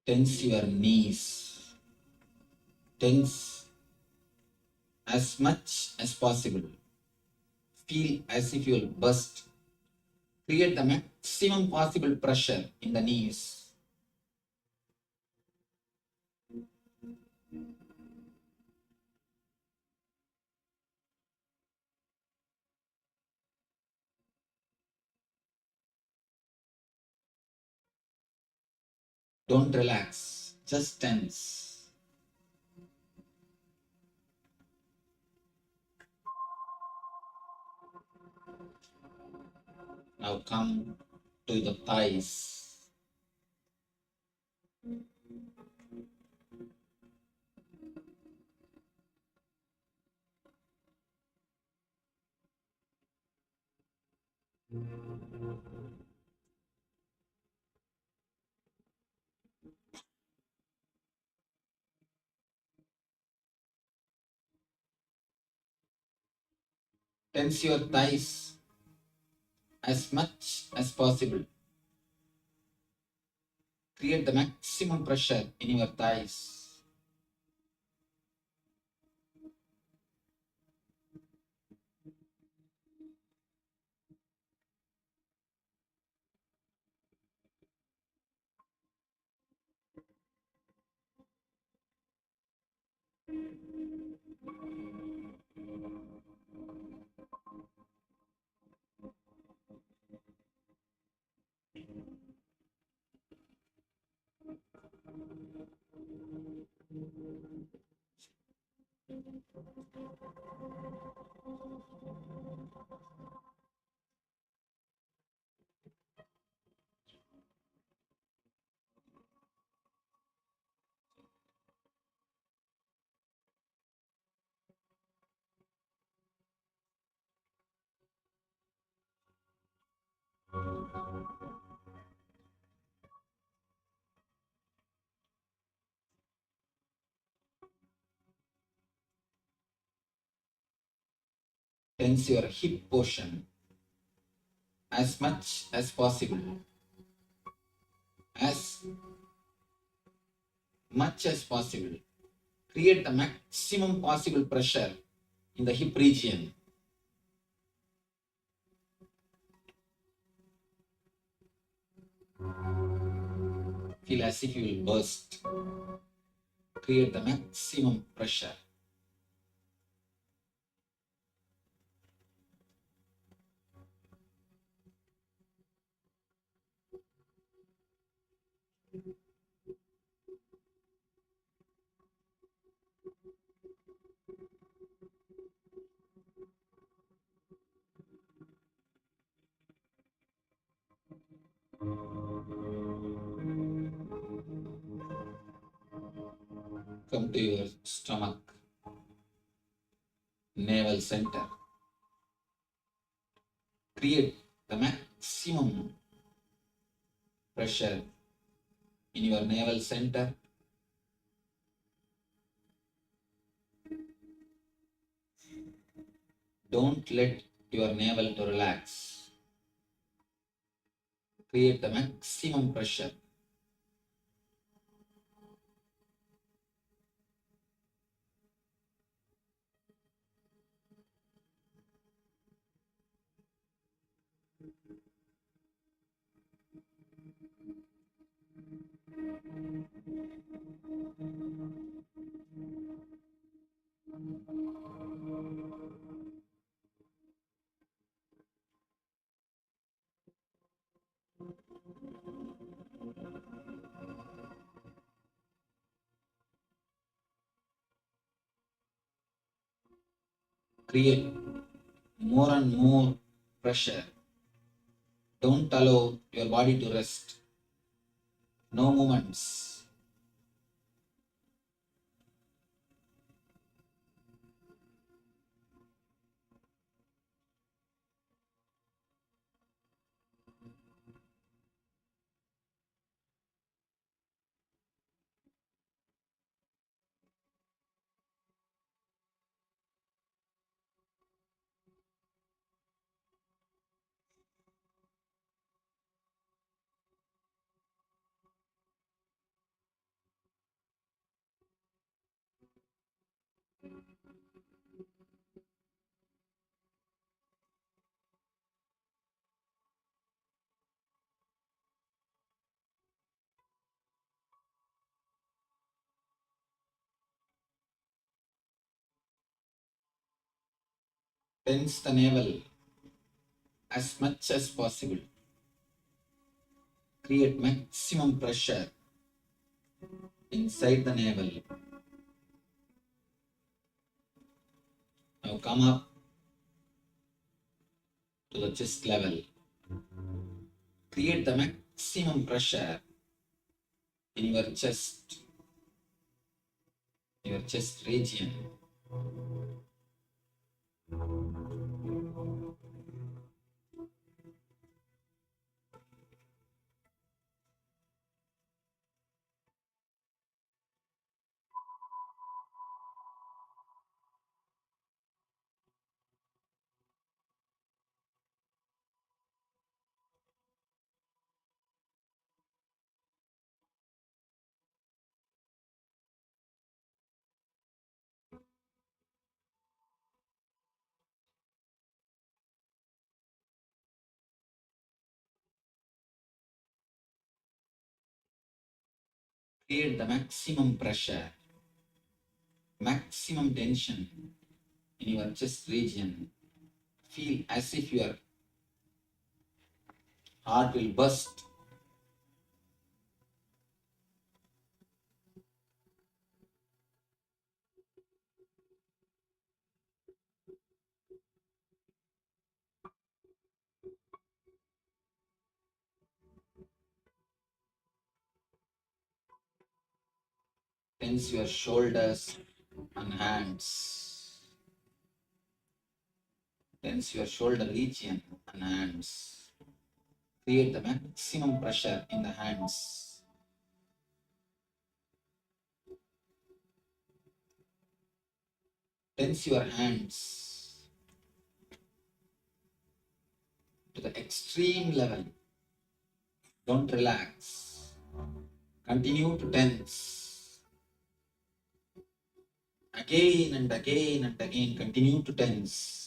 Tense your knees. Tense as much as possible. feel as if you will burst. Create the maximum possible pressure in the knees. Don't relax, just tense. Now come to the thighs. Tense your thighs as much as possible. Create the maximum pressure in your thighs. Tense your hip portion as much as possible. As much as possible. Create the maximum possible pressure in the hip region. Feel as if you will burst. Create the maximum pressure. Come to your stomach, navel center. Create the maximum pressure in your navel center. Don't let your navel to relax. Create the maximum pressure. Create more and more pressure. Don't allow your body to rest. No movements. Tense the navel as much as possible. Create maximum pressure inside the navel. Now come up to the chest level. Create the maximum pressure in your chest region. Create the maximum pressure, maximum tension in your chest region. Feel as if your heart will burst. Tense your shoulders and hands. Tense your shoulder region and hands. Create the maximum pressure in the hands. Tense your hands to the extreme level. Don't relax. Continue to tense. Again and again and again, continue to tense.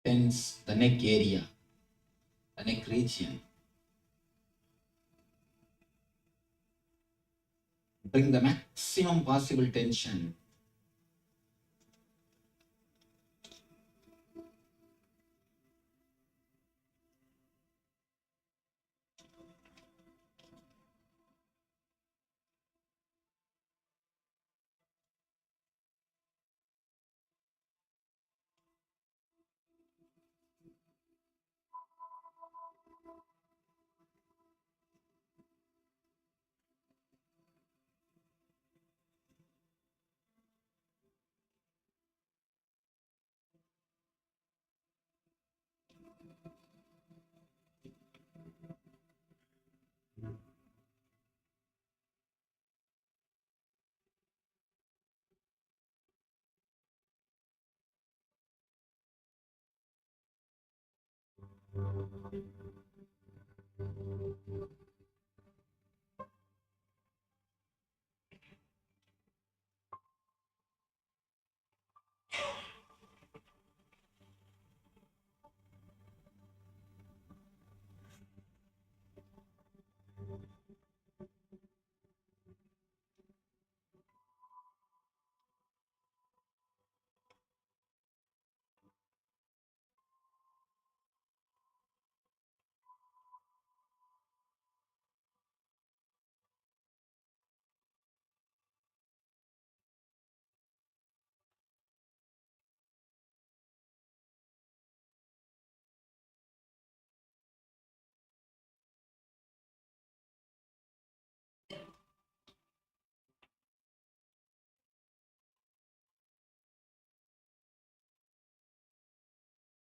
Tense the neck area, the neck region. Bring the maximum possible tension.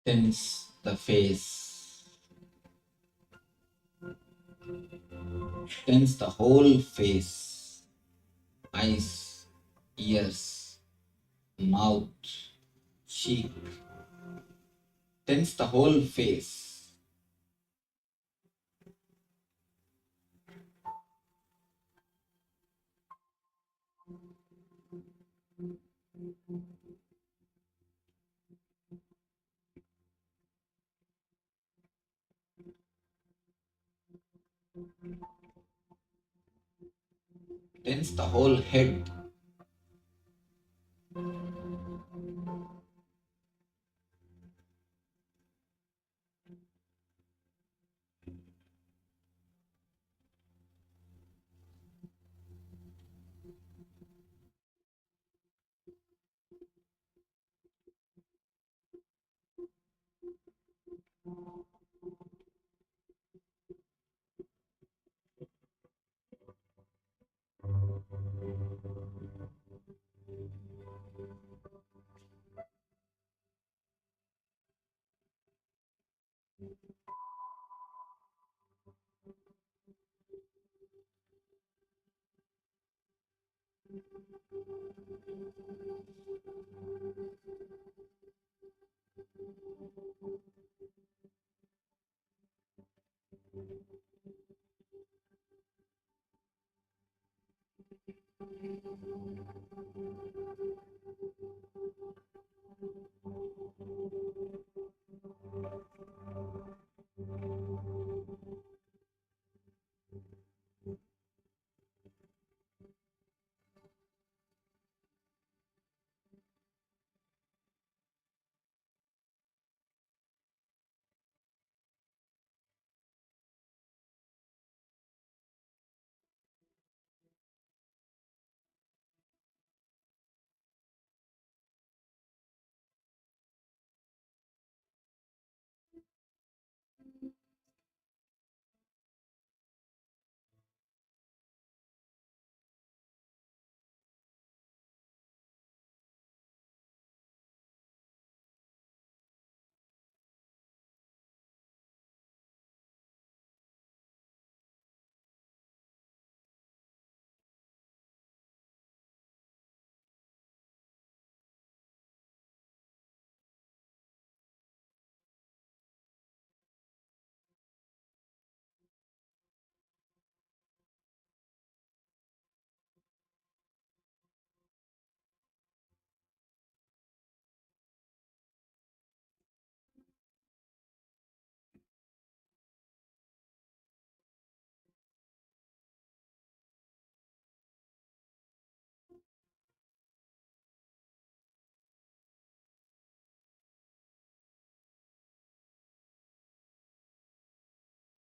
Tense the face. Tense the whole face. Eyes, ears, mouth, cheek. Tense the whole face. Tense the whole head.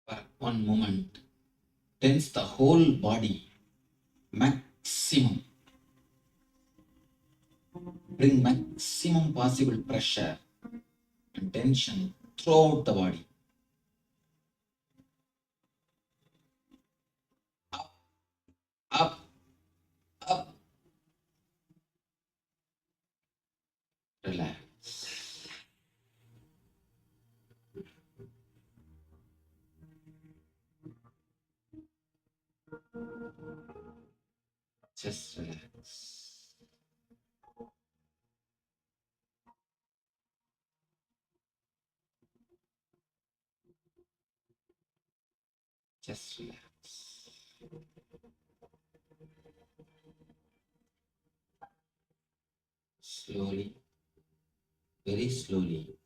For one moment. Tense the whole body. Maximum. Bring maximum possible pressure and tension throughout the body. Up, up. Relax. Just relax. Just relax. Slowly, very slowly,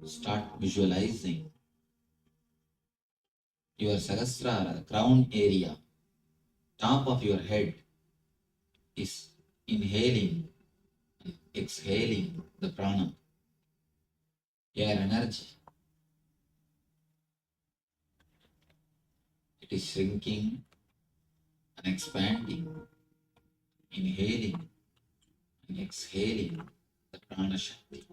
start visualizing your Sahasrara, the crown area, top of your head is inhaling and exhaling the prana, air energy. It is shrinking and expanding, inhaling and exhaling the prana shakti.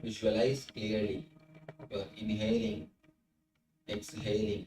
Visualize clearly. You are inhaling, exhaling.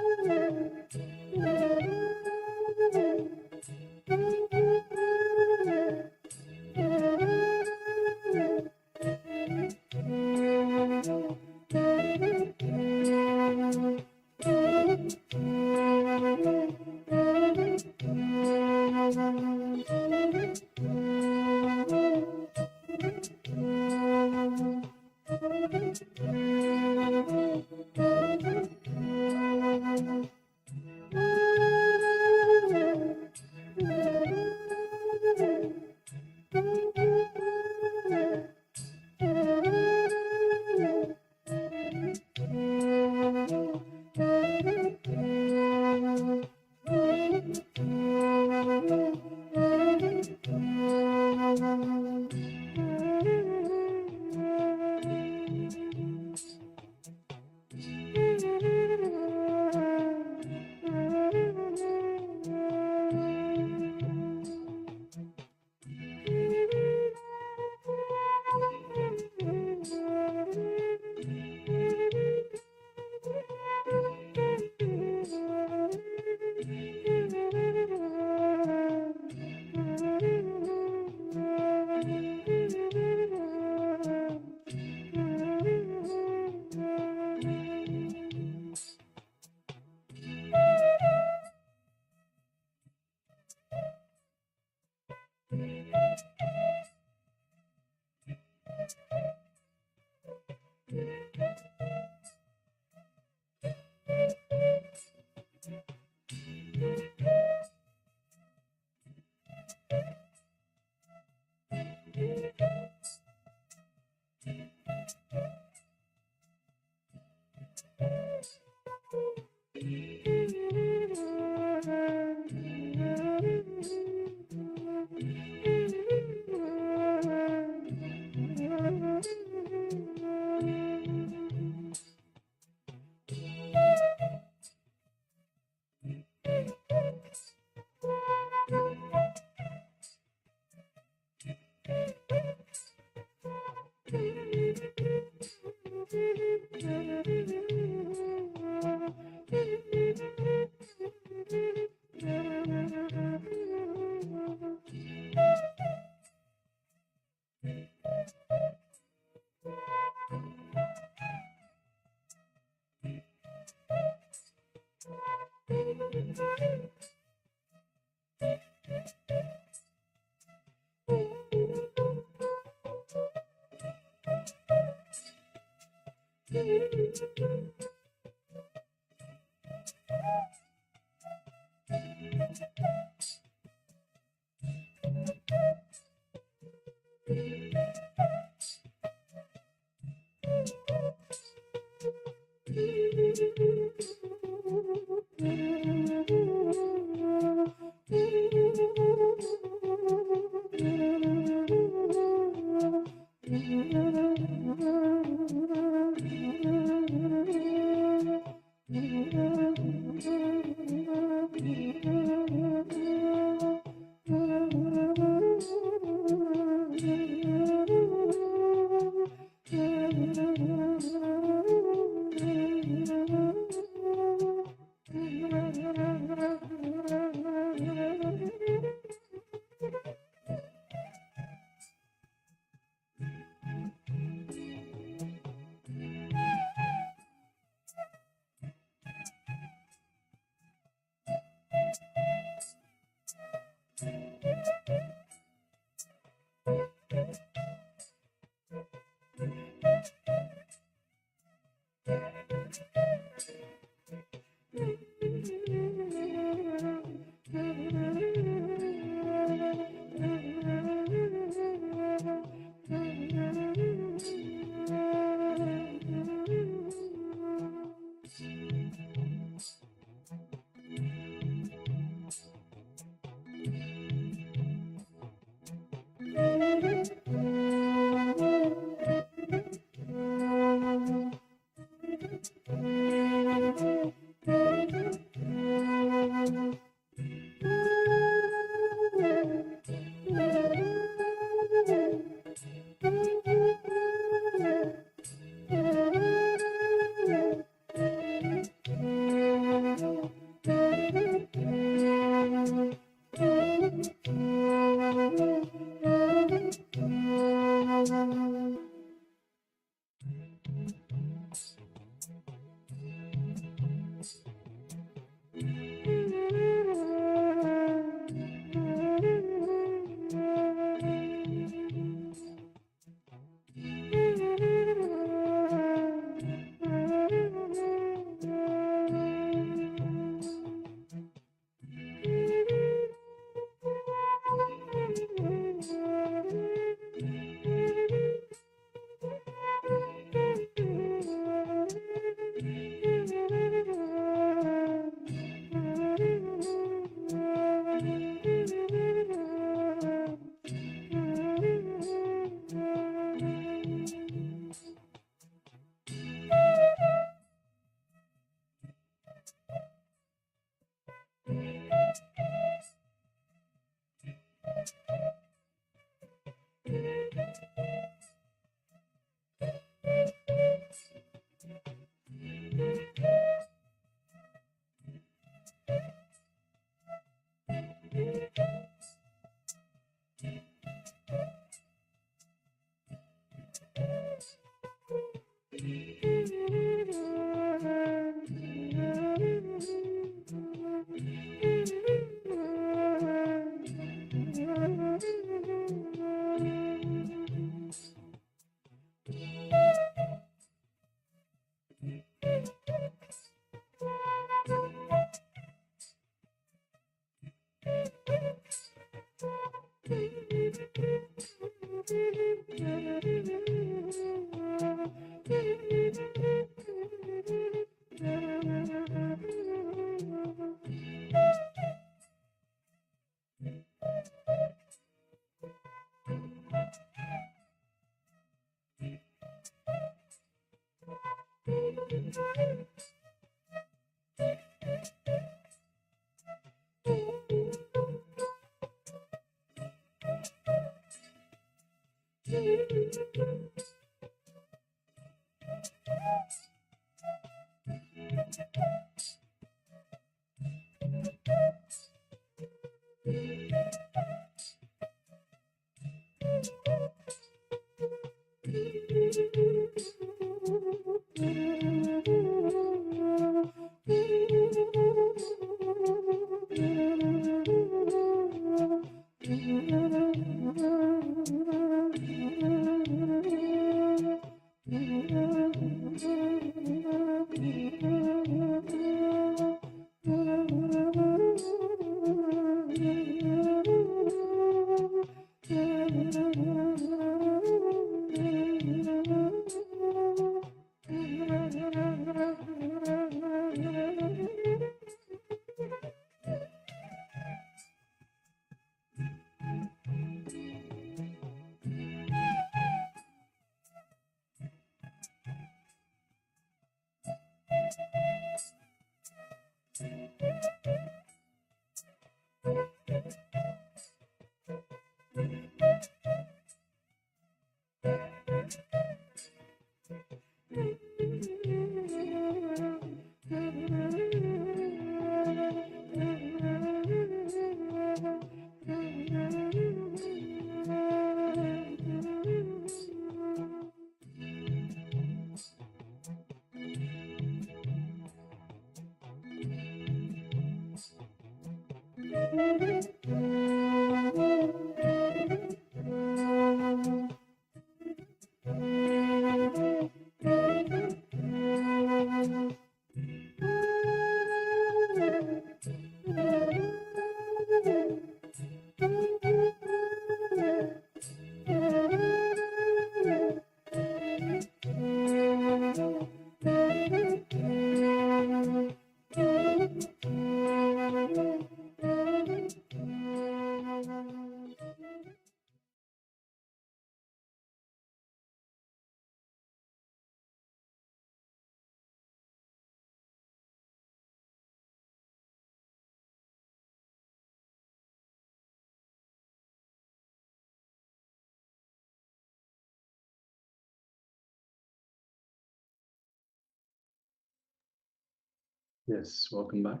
Yes, welcome back.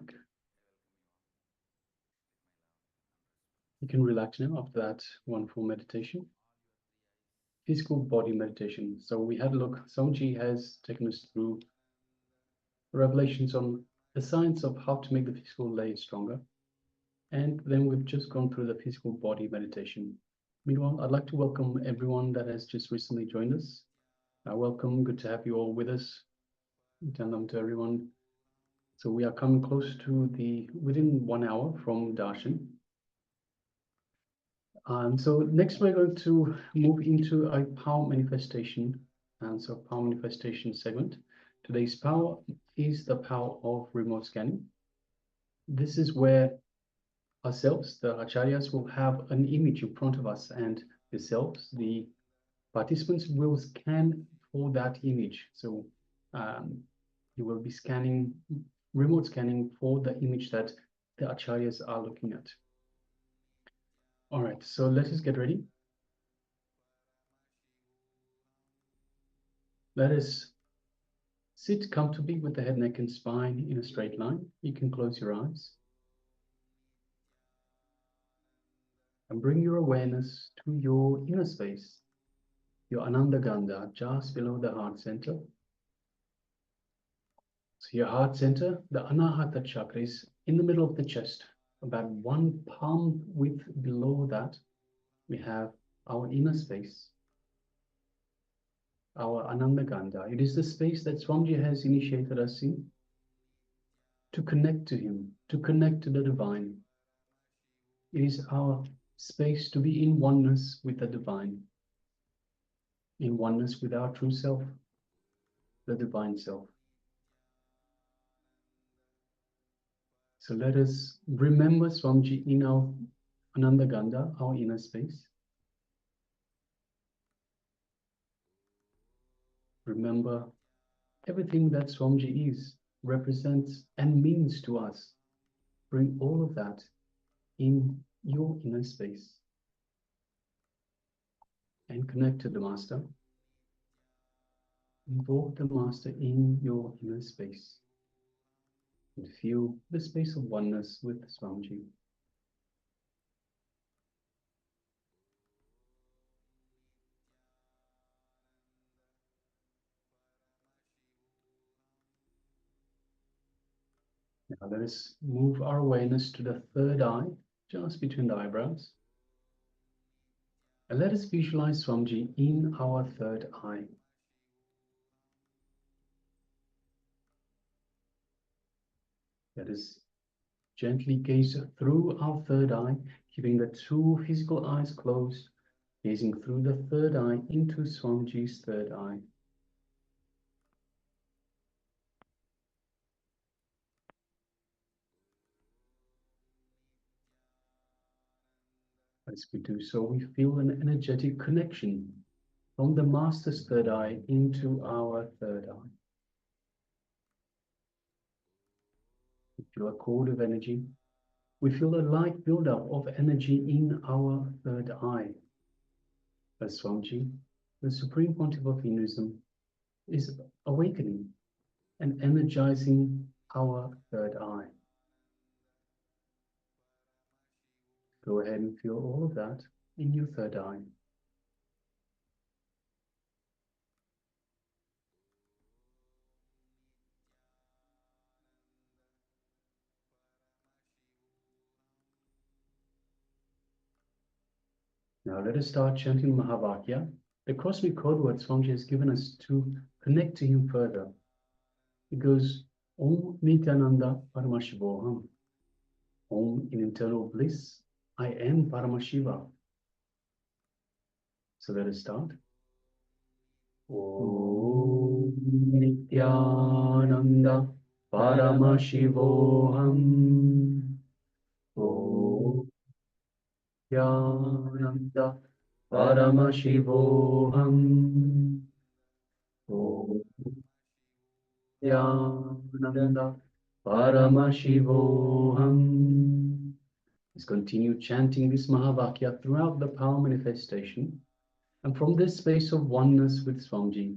You can relax now after that wonderful meditation. Physical body meditation. So we had a look, Somji has taken us through revelations on the science of how to make the physical layer stronger. And then we've just gone through the physical body meditation. Meanwhile, I'd like to welcome everyone that has just recently joined us. Welcome, good to have you all with us. Nithyananda to everyone. So we are coming close to within 1 hour from Darshan. So next we're going to move into a power manifestation. And so power manifestation segment. Today's power is the power of remote scanning. This is where ourselves, the acharyas, will have an image in front of us, and yourselves, the participants, will scan for that image. So you will be scanning, remote scanning for the image that the acharyas are looking at. All right, so let us get ready. Let us sit comfortably with the head, neck, and spine in a straight line. You can close your eyes. And bring your awareness to your inner space, your Ananda Gandha, just below the heart center. So your heart center, the Anahata chakra, is in the middle of the chest. About 1 palm width below that, we have our inner space, our Ananda Gandha. It is the space that Swamiji has initiated us in to connect to him, to connect to the divine. It is our space to be in oneness with the divine, in oneness with our true self, the divine self. So let us remember Swamiji in our Ananda Gandha, our inner space. Remember everything that Swamiji is, represents, and means to us. Bring all of that in your inner space and connect to the Master. Invoke the Master in your inner space and feel the space of oneness with Swamiji. Now let us move our awareness to the third eye, just between the eyebrows. And let us visualize Swamiji in our third eye. Let us gently gaze through our third eye, keeping the 2 physical eyes closed, gazing through the third eye into Swamiji's third eye. As we do so, we feel an energetic connection from the Master's third eye into our third eye. We feel a cord of energy. We feel a light buildup of energy in our third eye. As Swamiji, the Supreme Pontiff of Hinduism, is awakening and energizing our third eye. Go ahead and feel all of that in your third eye. Now let us start chanting Mahavakya, the cosmic code word Swamiji has given us to connect to him further. It goes, Om Nithyananda Paramashivoham. Om in internal bliss, I am Paramashiva. So let us start. Om Nithyananda Paramashivoham. Om Nithyananda Paramashivoham. Om Nithyananda Paramashivoham. Let's continue chanting this Mahavakya throughout the power manifestation. And from this space of oneness with Swamiji,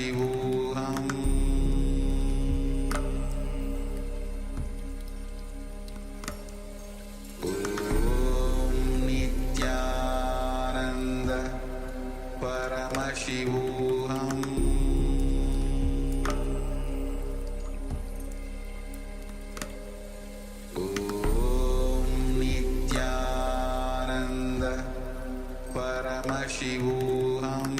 Paramashivoham Om Nithyananda Paramashivoham Om Nithyananda Paramashivoham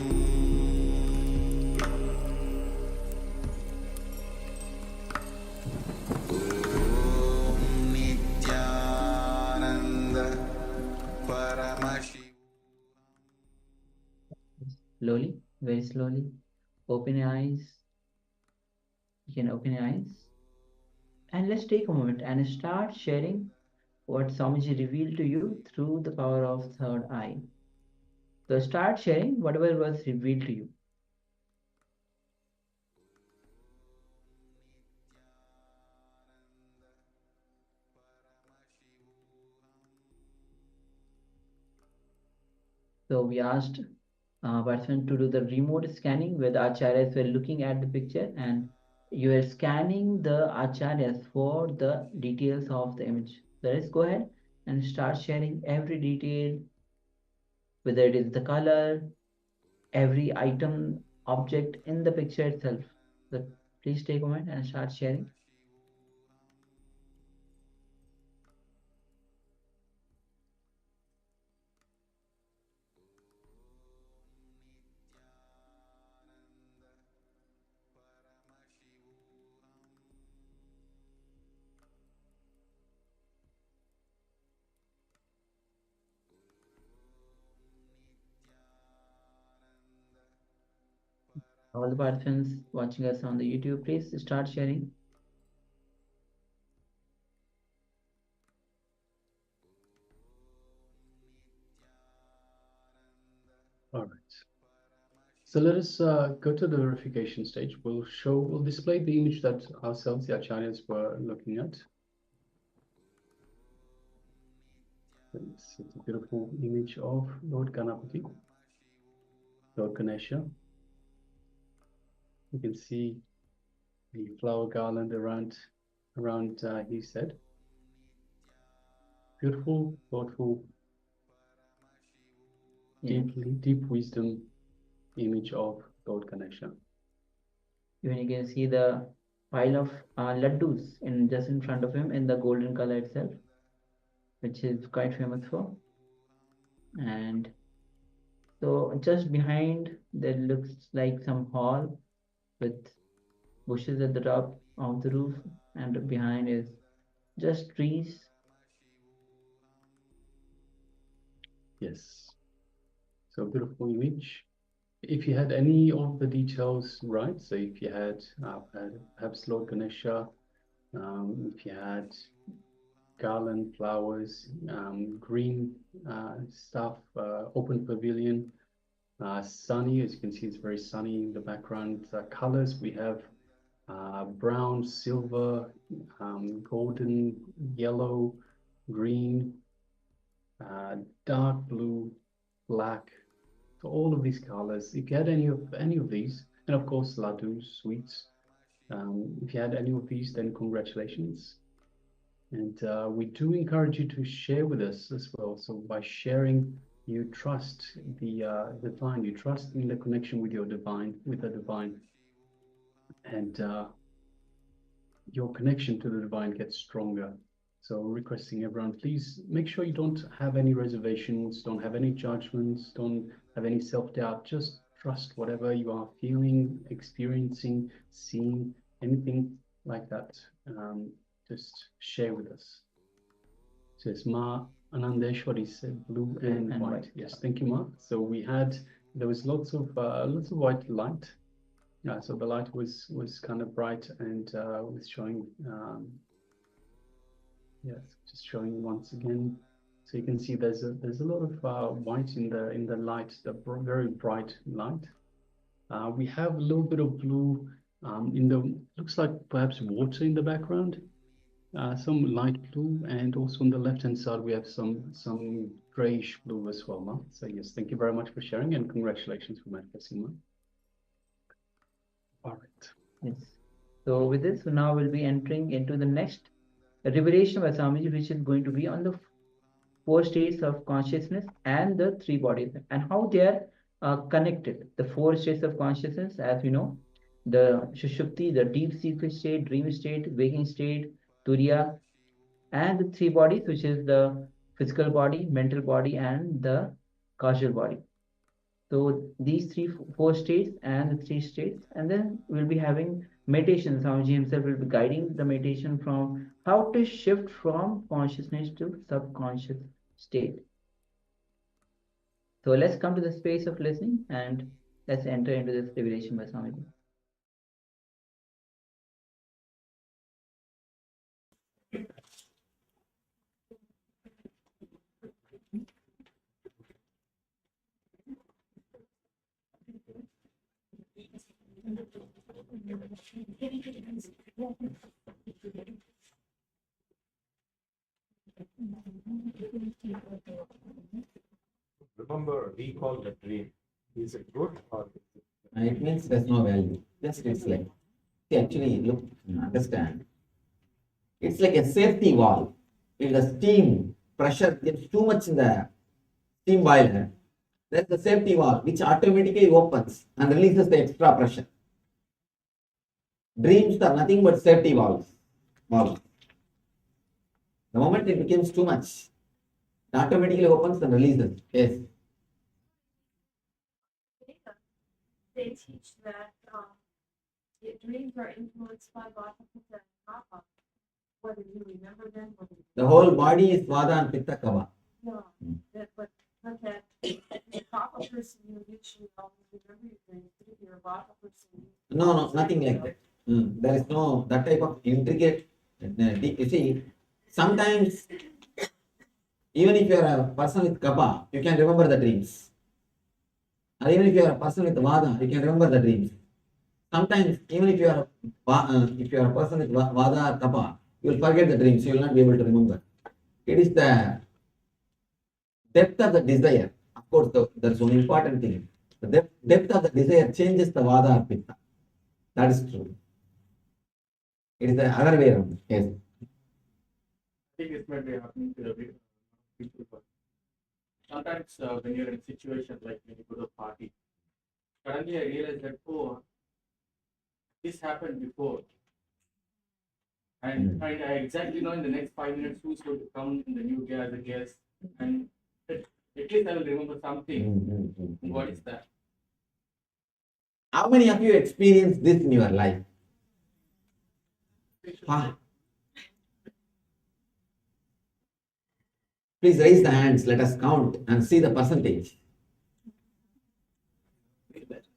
Om Nithyananda Paramashivoham. Slowly, very slowly. Open your eyes. You can open your eyes. And let's take a moment and start sharing what Swamiji revealed to you through the power of third eye. So start sharing whatever was revealed to you. So we asked participants to do the remote scanning where the acharyas were looking at the picture and you are scanning the acharyas for the details of the image. So let's go ahead and start sharing every detail, whether it is the color, every item, object in the picture itself. So please take a moment and start sharing. All the participants watching us on the YouTube, please start sharing. All right. So let us go to the verification stage. We'll display the image that ourselves, the acharyas, were looking at. It's a beautiful image of Lord Ganapati, Lord Ganesha. You can see the flower garland around his head. Beautiful, thoughtful, deep wisdom image of Lord Ganesha. Even you can see the pile of laddus just in front of him in the golden color itself, which is quite famous for. And so just behind there looks like some hall with bushes at the top of the roof, and behind is just trees. Yes. So beautiful image. If you had any of the details right, so if you had perhaps Lord Ganesha, if you had garland, flowers, green stuff, open pavilion, sunny, as you can see, it's very sunny in the background. Colors, we have brown, silver, golden, yellow, green, dark blue, black. So all of these colors, if you had any of these, and of course laddus, sweets, if you had any of these, then congratulations. And we do encourage you to share with us as well. So by sharing, you trust the divine, you trust in the connection with your divine, with the divine, and your connection to the divine gets stronger. So requesting everyone, please make sure you don't have any reservations, don't have any judgments, don't have any self-doubt. Just trust whatever you are feeling, experiencing, seeing, anything like that. Just share with us. So it's Ma Anandeshwari said blue and white. Yes, thank you, Ma. So there was lots of white light. Yeah, so the light was kind of bright and was showing. Yes, just showing once again. So you can see there's a lot of white in the light, the very bright light. We have a little bit of blue looks like perhaps water in the background. Some light blue, and also on the left-hand side we have some grayish blue as well, Ma. So yes, thank you very much for sharing, and congratulations for manifesting, Ma. All right. Yes. So with this, now we'll be entering into the next revelation by Swamiji, which is going to be on the four states of consciousness and the three bodies and how they are connected. The four states of consciousness, as we know, the Shushupti, the deep secret state, dream state, waking state, Turiya, and the three bodies, which is the physical body, mental body, and the causal body. So these four states and the three states, and then we'll be having meditation. Swamiji himself will be guiding the meditation from how to shift from consciousness to subconscious state. So let's come to the space of listening and let's enter into this revelation by Swamiji. Remember, recall the dream. Is it good or It means there's no value. Just it's like, see, actually, look, understand. It's like a safety valve. If the steam pressure gets too much in the steam boiler, there's the safety valve which automatically opens and releases the extra pressure. Dreams are nothing but safety valves. The moment it becomes too much, it automatically opens and releases. Yes. They teach that dreams are influenced by Vata, Pitta, and Kapha. Whether you remember them, whether you The whole body is Vada and Pitta Kava. no, but that the Kapha person, you usually always remember your dreams. But if you're a Vata person, No, nothing like that. There is no that type of intricate. You see, sometimes even if you are a person with Kapha, you can remember the dreams. Or even if you are a person with Vada, you can remember the dreams. Sometimes even if you are a person with Vada or Kapha, you will forget the dreams. You will not be able to remember. It is the depth of the desire. Of course, there is one important thing. The depth of the desire changes the Vada or Pitta. That is true. It is the other way around. Yes. I think this might be happening to every people. But sometimes when you're in a situation like when you go to a party, suddenly I realize that, oh, this happened before. And I exactly know in the next 5 minutes who's going to come in the new guy as a guest. And at least I will remember something. What is that? How many of you experienced this in your life? Please raise the hands. Let us count and see the percentage.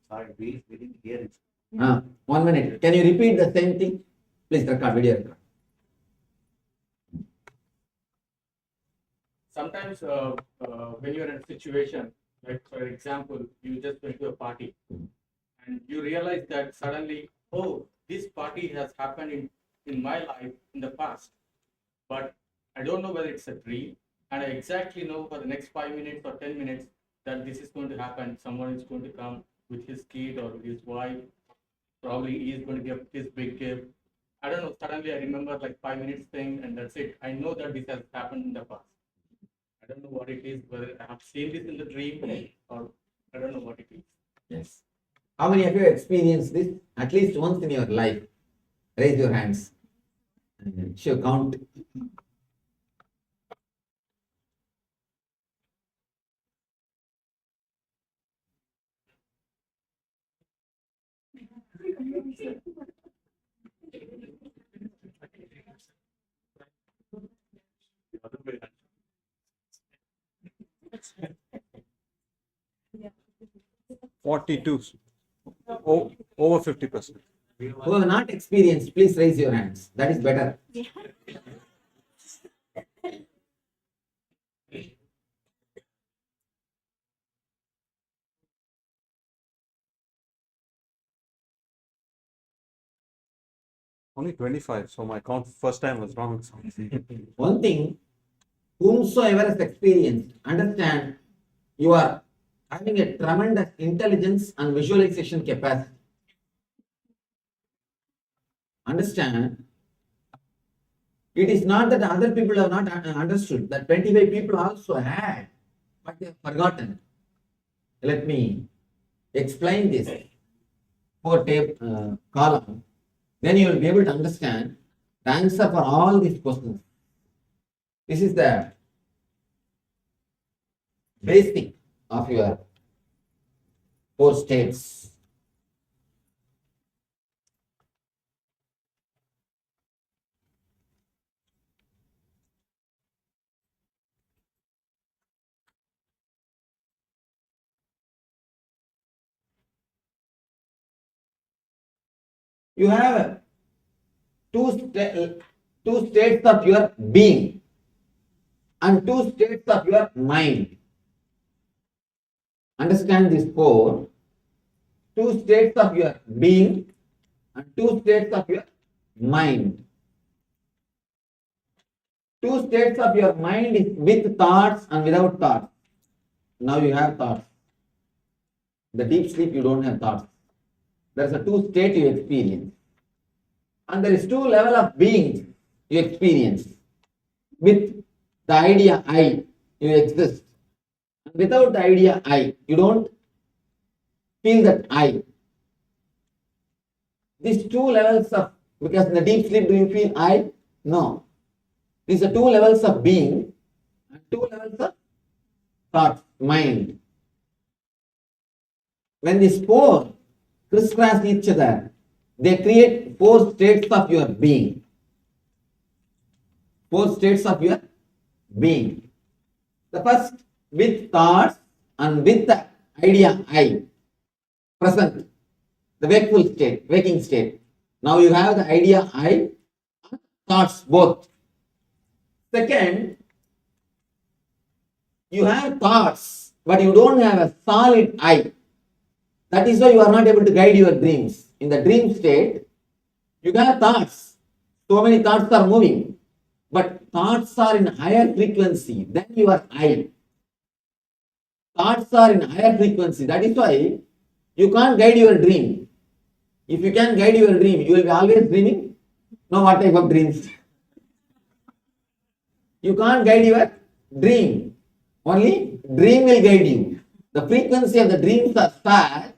Sorry, we didn't hear it. 1 minute. Can you repeat the same thing? Please record, video record. Sometimes when you're in a situation, like for example, you just went to a party and you realize that suddenly, oh, this party has happened in my life in the past, but I don't know whether it's a dream, and I exactly know for the next 5 minutes or 10 minutes that this is going to happen. Someone is going to come with his kid or with his wife. Probably he is going to give his big gift. I don't know. Suddenly I remember like 5 minutes thing, and that's it. I know that this has happened in the past. I don't know what it is, whether I have seen this in the dream or I don't know what it is. Yes. How many of you experienced this at least once in your life? Raise your hands. Sure, count. Over 50%. Who have not experienced, please raise your hands. That is better. Only 25. So my count first time was wrong. One thing, whomsoever has experienced, understand you are having a tremendous intelligence and visualization capacity. Understand? It is not that other people have not understood. That 25 people also had, but they have forgotten. Let me explain this 4-tape column. Then you will be able to understand the answer for all these questions. This is the basic of your 4 states. You have two states of your being and 2 states of your mind. Understand these 4. 2 states of your being and 2 states of your mind. 2 states of your mind is with thoughts and without thoughts. Now you have thoughts. The deep sleep you don't have thoughts. There is a 2 state you experience. And there is 2 level of being you experience. With the idea I, you exist. And without the idea I, you don't feel that I. These 2 levels of, because in the deep sleep do you feel I? No. These are 2 levels of being and 2 levels of thought, mind. When these 4 crisscross each other, they create 4 states of your being. 4 states of your being. The first with thoughts and with the idea I, present, the wakeful state, waking state. Now you have the idea I, thoughts both. Second, you have thoughts, but you don't have a solid I. That is why you are not able to guide your dreams. In the dream state, you have thoughts. So many thoughts are moving, but thoughts are in higher frequency than your I. Thoughts are in higher frequency. That is why you can't guide your dream. If you can guide your dream, you will be always dreaming. No, what type of dreams? You can't guide your dream. Only dream will guide you. The frequency of the dreams are such,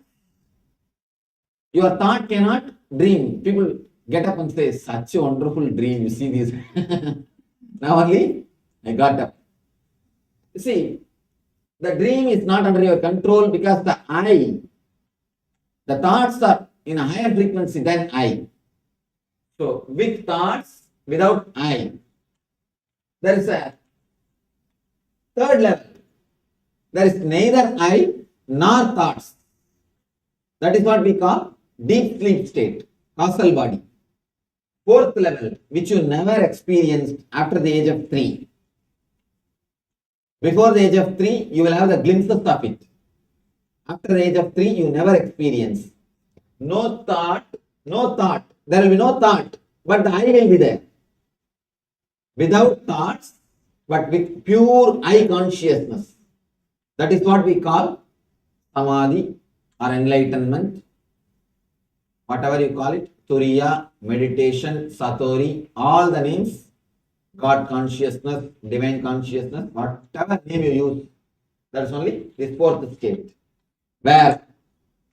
your thought cannot dream. People get up and say, such a wonderful dream. You see this. Now only I got up. You see, the dream is not under your control because the I, the thoughts are in a higher frequency than I. So with thoughts, without I. There is a third level. There is neither I nor thoughts. That is what we call deep sleep state, causal body. Fourth level, which you never experienced after the age of 3. Before the age of 3, you will have the glimpses of it. After the age of 3, you never experience. No thought, no thought. There will be no thought, but the I will be there. Without thoughts, but with pure I consciousness. That is what we call samadhi or enlightenment. Whatever you call it, turiya, meditation, satori, all the names, God consciousness, divine consciousness, whatever name you use, that is only this fourth state, where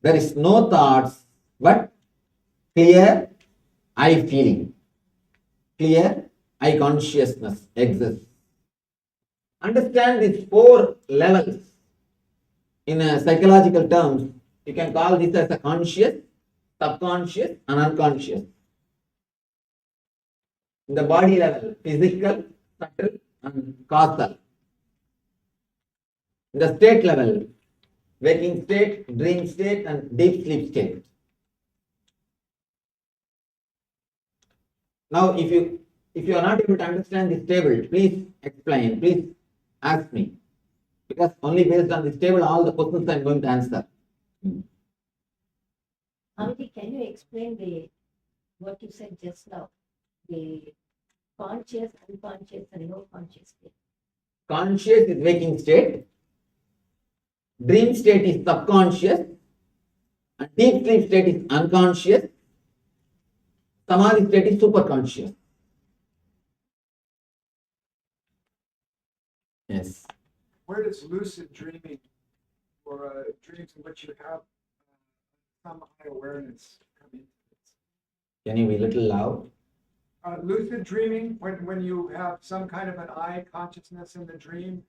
there is no thoughts, but clear I feeling, clear I consciousness exists. Understand these 4 levels. In psychological terms, you can call this as a conscious, subconscious and unconscious. In the body level, physical, subtle and causal. In the state level, waking state, dream state and deep sleep state. Now if you are not able to understand this table, please explain, please ask me. Because only based on this table all the questions I am going to answer. Amity, can you explain what you said just now? The conscious, unconscious, and no conscious state. Conscious is waking state. Dream state is subconscious. And deep sleep state is unconscious. Samadhi state is super conscious. Yes. Where does lucid dreaming or dreams in which you have some high awareness come into this? Can you be a little loud? Lucid dreaming, when you have some kind of an I consciousness in the dream.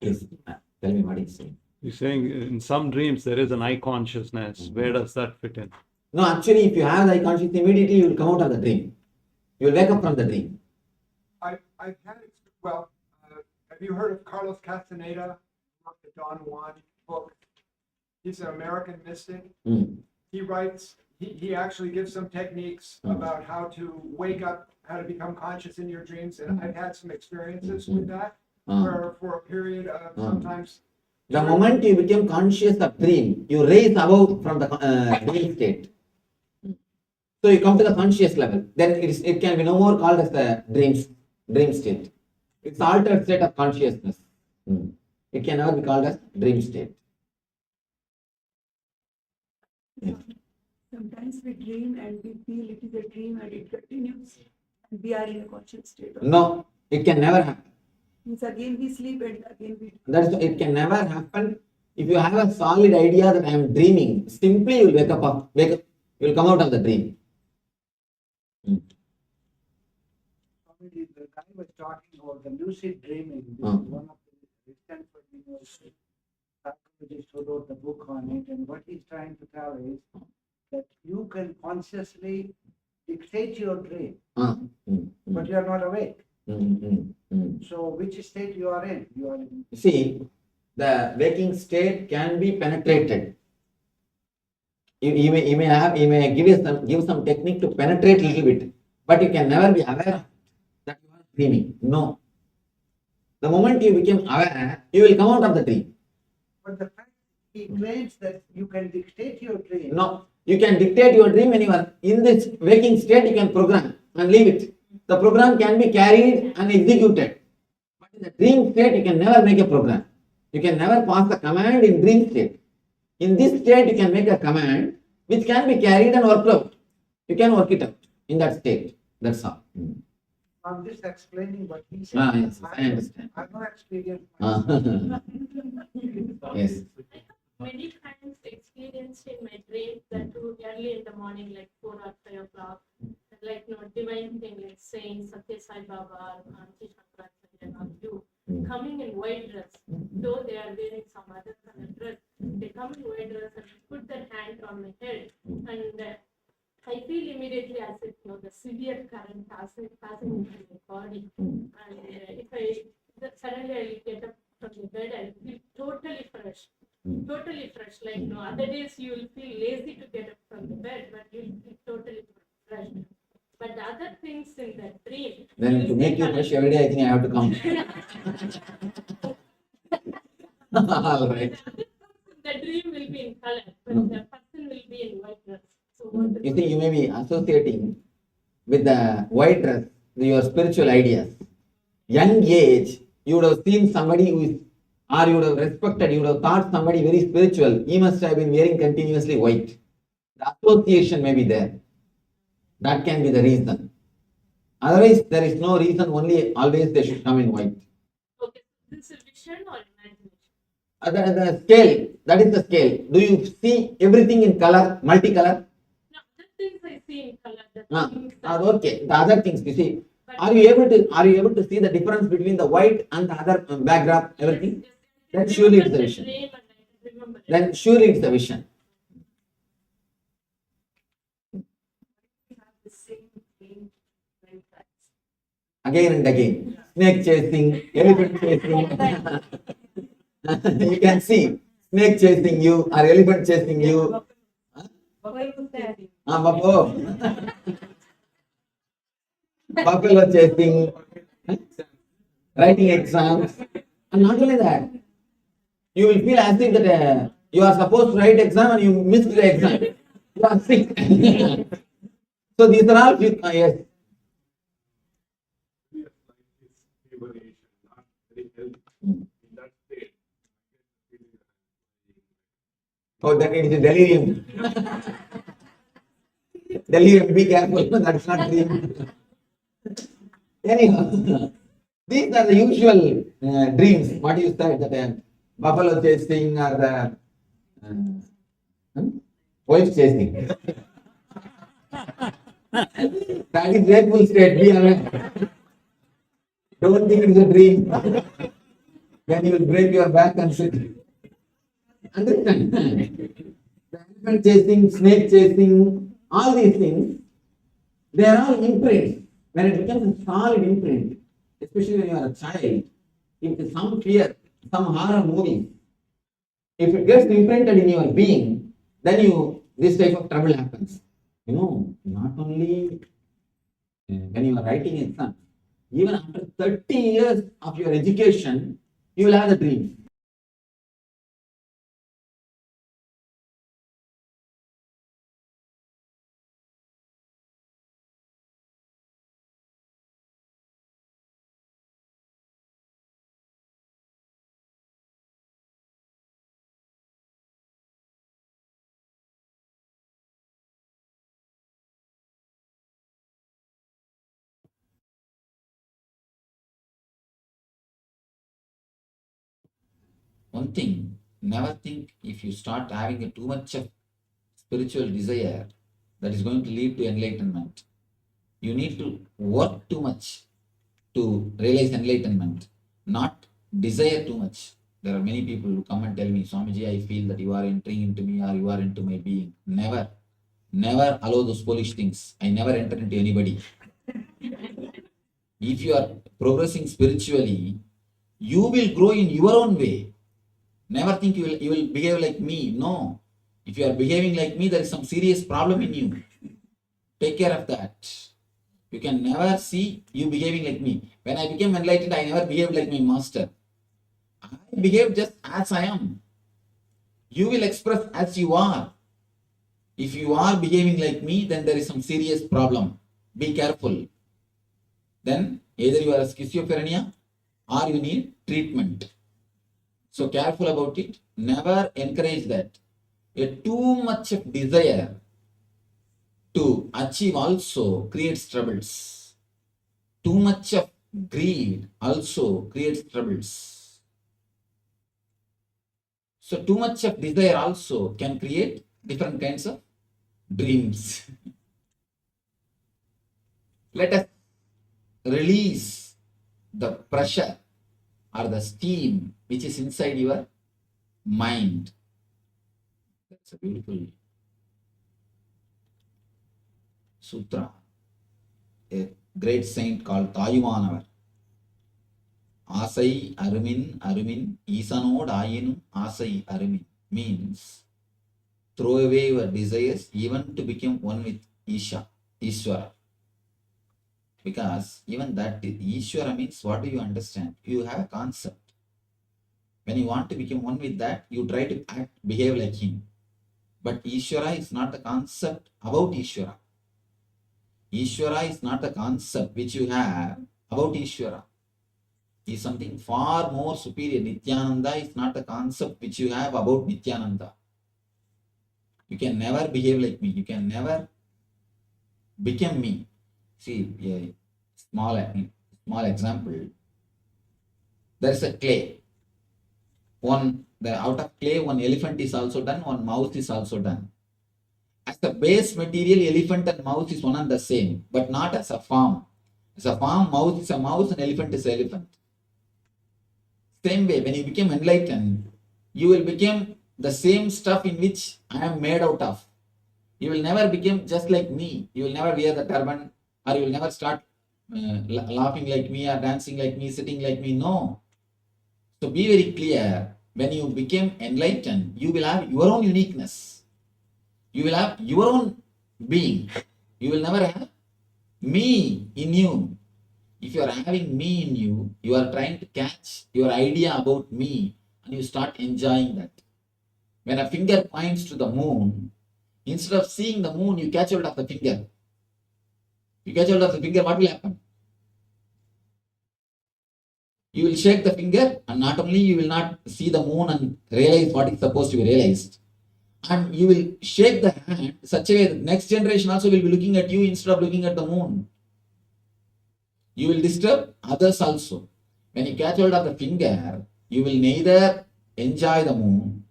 Yes. Tell me what he's saying. You're saying in some dreams there is an I consciousness. Where does that fit in? No, actually, if you have the I consciousness, immediately you will come out of the dream. You will wake up from the dream. I've had, well, have you heard of Carlos Castaneda, the Don Juan book? He's an American mystic. He writes, he actually gives some techniques about how to wake up, how to become conscious in your dreams. And I've had some experiences with that, where for a period of sometimes. The moment you become conscious of dream, you raise above from the dream state. So you come to the conscious level. Then it can be no more called as the dream state. It's altered state of consciousness. It can never be called as dream state. Sometimes we dream and we feel it is a dream and it continues and we are in a conscious state. No, it can never happen. Means again we sleep and again we. It can never happen. If you have a solid idea that I am dreaming, simply you will wake up, you will come out of the dream. The guy was talking about the lucid dreaming. This is one of the Stanford University psychologists who wrote the book on it, and what he's trying to tell is that you can consciously dictate your dream, but you are not awake. So which state you are in? You are in. See, the waking state can be penetrated. You may give some technique to penetrate a little bit, but you can never be aware that you are dreaming. No. The moment you become aware, you will come out of the dream. But the fact he claims that you can dictate your dream. No, you can dictate your dream when you are in this waking state. You can program and leave it. The program can be carried and executed. But in the dream state, you can never make a program. You can never pass a command in dream state. In this state, you can make a command which can be carried and worked out. You can work it out in that state. That's all. I'm just explaining what he said. Yes, I understand. I've no experience. Yes. Many times experienced in my dreams that too early in the morning, like 4 or 5 o'clock, like divine thing, like saying Satya Sai Baba, and all you coming in white dress, though they are wearing some other color dress, they come in white dress and put their hand on my head, and I feel immediately as if the severe current passing into my body, and if I suddenly I get up from the bed, I feel totally fresh. Totally fresh. Like other days you will feel lazy to get up from the bed, but you will feel totally fresh. But the other things in that dream. Then to make you fresh every day, I think I have to come. All right. The dream will be in color, but the person will be in white dress. So You see, you may be associating with the white dress your spiritual ideas. Young age, you would have seen somebody who is, or you would have respected, you would have thought somebody very spiritual. He must have been wearing continuously white. The association may be there. That can be the reason. Otherwise, there is no reason, only always they should come in white. okay, this is vision or imagination? The scale, that is the scale. Do you see everything in color, multicolor? No, the things I see in color. Okay, the other things you see. Are you able to see the difference between the white and the other background, everything? Then surely it's a vision. Then surely it's a vision. Again and again. Snake chasing, elephant chasing. You can see snake chasing you or elephant chasing you. Buffalo chasing, writing exams. And not only that, you will feel as if that you are supposed to write exam and you missed the exam. You are sick. So these are all, yes. Oh, then it is a delirium. Tell you be careful, that's not dream. Anyhow, these are the usual dreams. What you said, that buffalo chasing or the wife chasing. That is wakeful state, be aware. Don't think it's a dream. Then you will break your back and sit. Understand? The elephant chasing, snake chasing, all these things, they are all imprints. When it becomes a solid imprint, especially when you are a child, if some fear, some horror movie, if it gets imprinted in your being, then this type of trouble happens. Not only when you are writing exam, even after 30 years of your education, you will have the dream. One thing, never think if you start having too much of spiritual desire, that is going to lead to enlightenment. You need to work too much to realize enlightenment, not desire too much. There are many people who come and tell me, Swamiji, I feel that you are entering into me or you are into my being. Never allow those foolish things. I never enter into anybody. If you are progressing spiritually, you will grow in your own way. Never think you will behave like me. No. If you are behaving like me, there is some serious problem in you. Take care of that. You can never see you behaving like me. When I became enlightened, I never behaved like my master. I behave just as I am. You will express as you are. If you are behaving like me, then there is some serious problem. Be careful. Then either you are schizophrenia or you need treatment. So careful about it. Never encourage that. Too much of desire to achieve also creates troubles. Too much of greed also creates troubles. So too much of desire also can create different kinds of dreams. Let us release the pressure or the steam which is inside your mind. That's a beautiful sutra. A great saint called Tayumanavar. Asai arumin, Isanod ayinum asai arumin means throw away your desires even to become one with Ishvara. Because even that Ishvara means, what do you understand? You have a concept. When you want to become one with that, you try to behave like him. But Ishvara is not the concept about Ishvara. Ishvara is not the concept which you have about Ishvara. He is something far more superior. Nithyananda is not the concept which you have about Nithyananda. You can never behave like me. You can never become me. See, a small example. There is a clay. Out of clay, one elephant is also done, one mouse is also done. As the base material, elephant and mouse is one and the same, but not as a form. As a form, mouse is a mouse and elephant is an elephant. Same way, when you become enlightened, you will become the same stuff in which I am made out of. You will never become just like me. You will never wear the turban, or you will never start laughing like me, or dancing like me, sitting like me. No. So be very clear. When you become enlightened, you will have your own uniqueness. You will have your own being. You will never have me in you. If you are having me in you, you are trying to catch your idea about me and you start enjoying that. When a finger points to the moon, instead of seeing the moon, you catch hold of the finger. You catch hold of the finger, what will happen? You will shake the finger, and not only you will not see the moon and realize what is supposed to be realized, And you will shake the hand such a way that next generation also will be looking at you instead of looking at the moon. You will disturb others also. When you catch hold of the finger, you will neither enjoy the moon,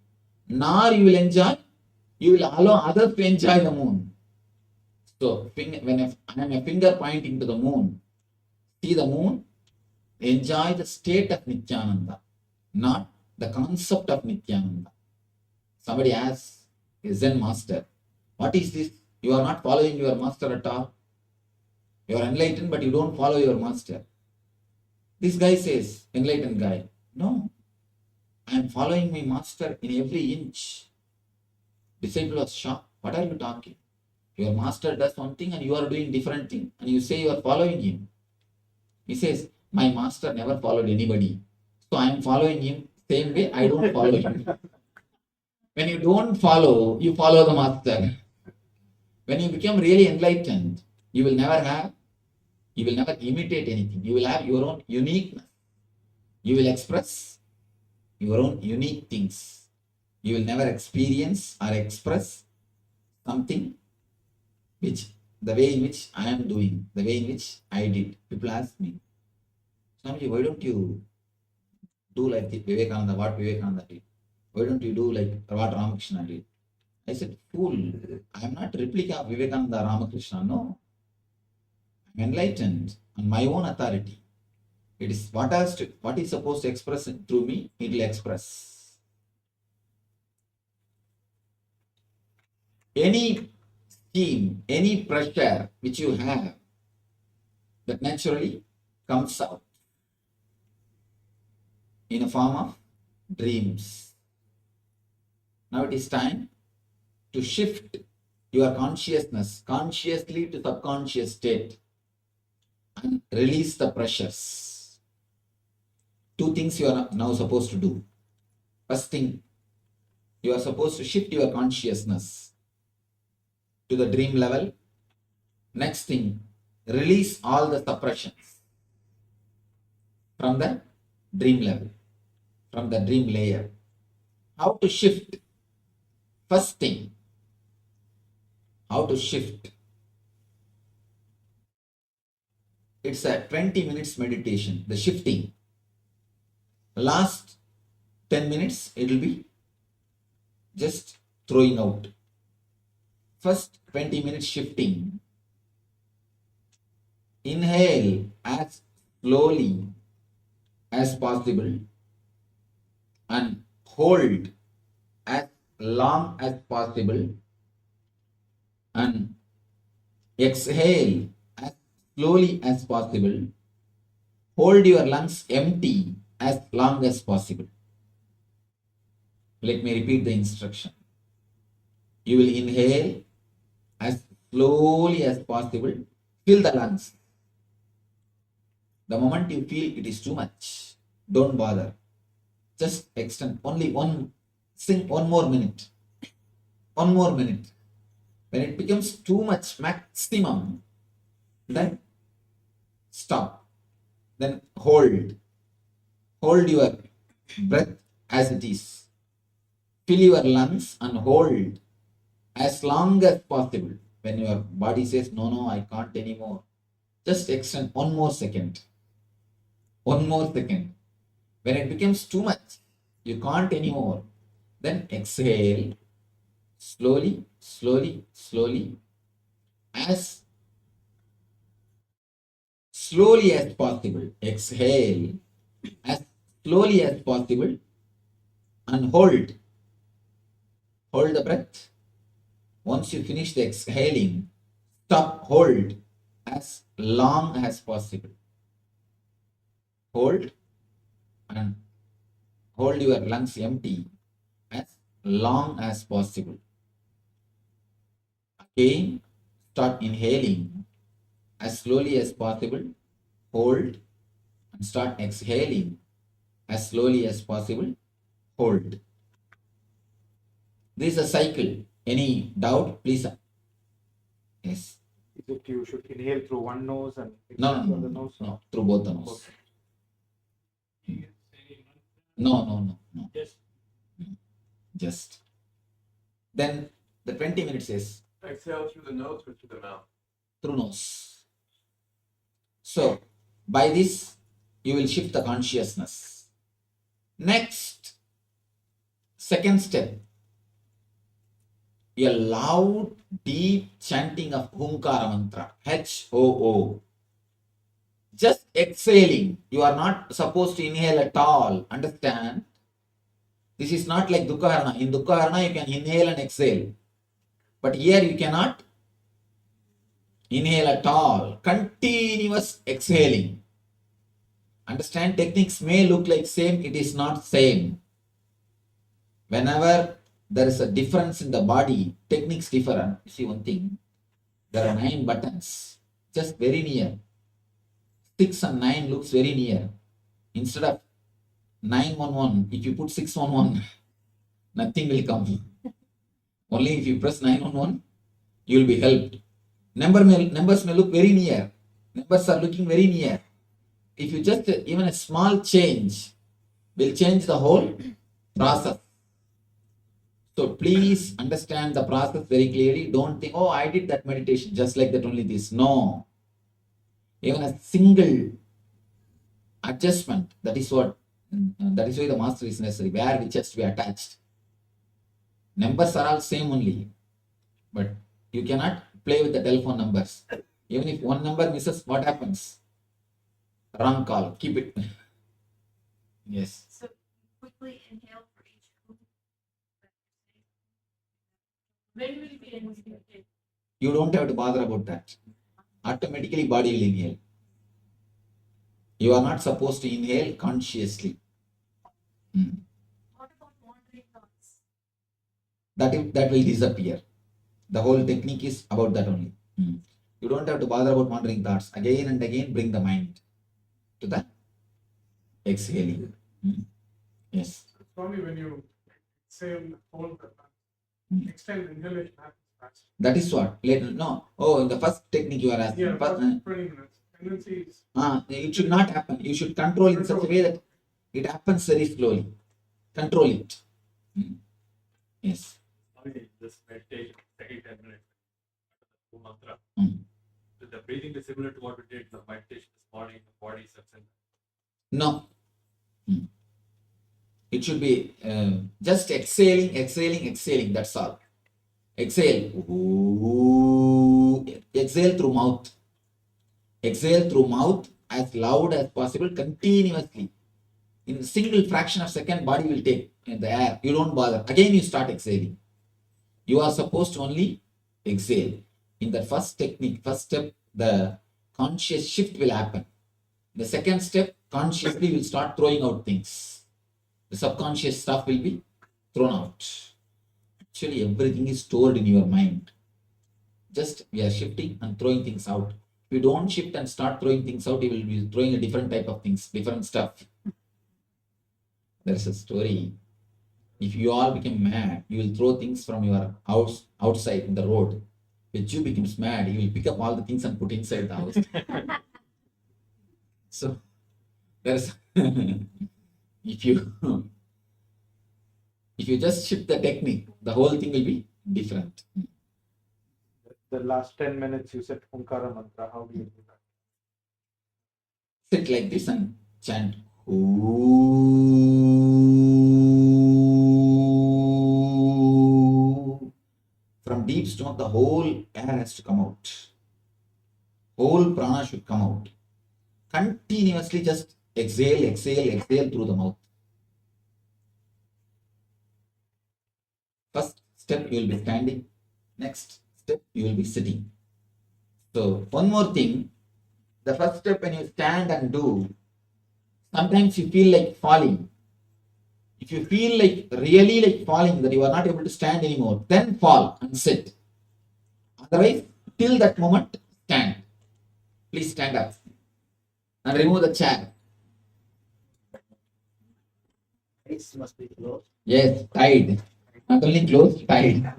nor you will allow others to enjoy the moon. So when I am a finger pointing to the moon, see the moon, enjoy the state of Nithyananda, not the concept of Nithyananda. Somebody asks a Zen master, what is this? You are not following your master at all. You are enlightened, but you don't follow your master. This guy says, enlightened guy, no, I am following my master in every inch. Disciple was shocked. What are you talking? Your master does one thing and you are doing different thing, and you say you are following him. He says, my master never followed anybody, so I am following him same way. I don't follow him. When you don't follow, you follow the master. When you become really enlightened, you will never imitate anything. You will have your own uniqueness. You will express your own unique things. You will never experience or express something which the way in which I am doing, the way in which I did. People ask me, Swamiji, why don't you do like Vivekananda, what Vivekananda did? Why don't you do like what Ramakrishna did? I said, fool, I am not replica of Vivekananda Ramakrishna, no. I am enlightened on my own authority. It is what is supposed to express through me, it will express. Any scheme, any pressure which you have, that naturally comes out in a form of dreams. Now it is time to shift your consciousness consciously to subconscious state and release the pressures. Two things you are now supposed to do. First thing, you are supposed to shift your consciousness to the dream level. Next thing, release all the suppressions from the dream level, from the dream layer. How to shift? First thing, how to shift? It's a 20 minutes meditation, the shifting. Last 10 minutes, it will be just throwing out. First 20 minutes shifting. Inhale as slowly as possible and hold as long as possible and exhale as slowly as possible. Hold your lungs empty as long as possible. Let me repeat the instruction. You will inhale as slowly as possible. Fill the lungs. The moment you feel it is too much, don't bother. Just extend only one more minute. One more minute. When it becomes too much, maximum, then stop. Then hold. Hold your breath as it is. Fill your lungs and hold as long as possible. When your body says, no, I can't anymore, just extend one more second. One more second. When it becomes too much, you can't anymore, then exhale slowly, slowly, slowly, as slowly as possible. Exhale as slowly as possible and hold. Hold the breath. Once you finish the exhaling, stop, hold as long as possible. Hold and hold your lungs empty as long as possible. Again, start inhaling as slowly as possible. Hold and start exhaling as slowly as possible. Hold. This is a cycle. Any doubt, please? Yes. Is it you should inhale through one nose and No, through the other nose? no, through both the nose. No. Just. Then the 20 minutes is Exhale through the nose or through the mouth? through nose. So by this, you will shift the consciousness. Next, second step, a loud, deep chanting of Hunkara mantra, H-O-O. Just exhaling. You are not supposed to inhale at all. Understand? This is not like Dukkha-harana. In Dukkha-harana, you can inhale and exhale. But here you cannot inhale at all. Continuous exhaling. Understand? Techniques may look like same. It is not same. Whenever there is a difference in the body, techniques differ. See one thing. There are 9 buttons. Just very near. 6 and 9 looks very near. Instead of 911, if you put 611, nothing will come. Only if you press 911, you will be helped. Numbers may look very near. Numbers are looking very near. If you just, even a small change will change the whole process. So please understand the process very clearly. Don't think, oh, I did that meditation just like that, only this. No. Even a single adjustment, that is why the master is necessary, where which has to be attached. Numbers are all same only, but you cannot play with the telephone numbers. Even if one number misses, what happens? Wrong call, keep it. Yes. So quickly inhale for each group. When will we inhale? You don't have to bother about that. Automatically body will inhale. You are not supposed to inhale consciously. What about wandering thoughts? That will disappear. The whole technique is about that only. You don't have to bother about wandering thoughts. Again and again, bring the mind to the exhaling. Yes. Probably when you exhale, hold the extend inhalation happens fast. That is what. No. Oh, the first technique you are asking. Yeah, First, 20 minutes. Tendencies. it should not happen. You should control in such a way that it happens very slowly. Control it. Yes. This meditation, second 10 minutes, the mantra. Mm. So the breathing is similar to what we did in the meditation this morning, the body sets in. No. It should be just exhaling, exhaling. That's all. Exhale. Ooh. Exhale through mouth. Exhale through mouth as loud as possible, continuously. In a single fraction of second, body will take in the air. You don't bother. Again, you start exhaling. You are supposed to only exhale. In the first technique, first step, the conscious shift will happen. The second step, consciously will start throwing out things. The subconscious stuff will be thrown out. Actually, everything is stored in your mind. Just we are shifting and throwing things out. If you don't shift and start throwing things out, you will be throwing a different type of things, different stuff. There is a story. If you all become mad, you will throw things from your house outside in the road. When you becomes mad, you will pick up all the things and put inside the house. So there's if you just shift the technique, the whole thing will be different. The last 10 minutes you said Hunkara mantra. How do you do that? Sit like this and chant. From deep stomach, the whole air has to come out. Whole prana should come out. Continuously just exhale through the mouth. First step, you will be standing. Next step, you will be sitting. So, one more thing. The first step, when you stand and do, sometimes you feel like falling. If you feel like really like falling, that you are not able to stand anymore, then fall and sit. Otherwise, till that moment, stand. Please stand up and remove the chair. Eyes must be closed. Yes, tied. Not only closed, tied.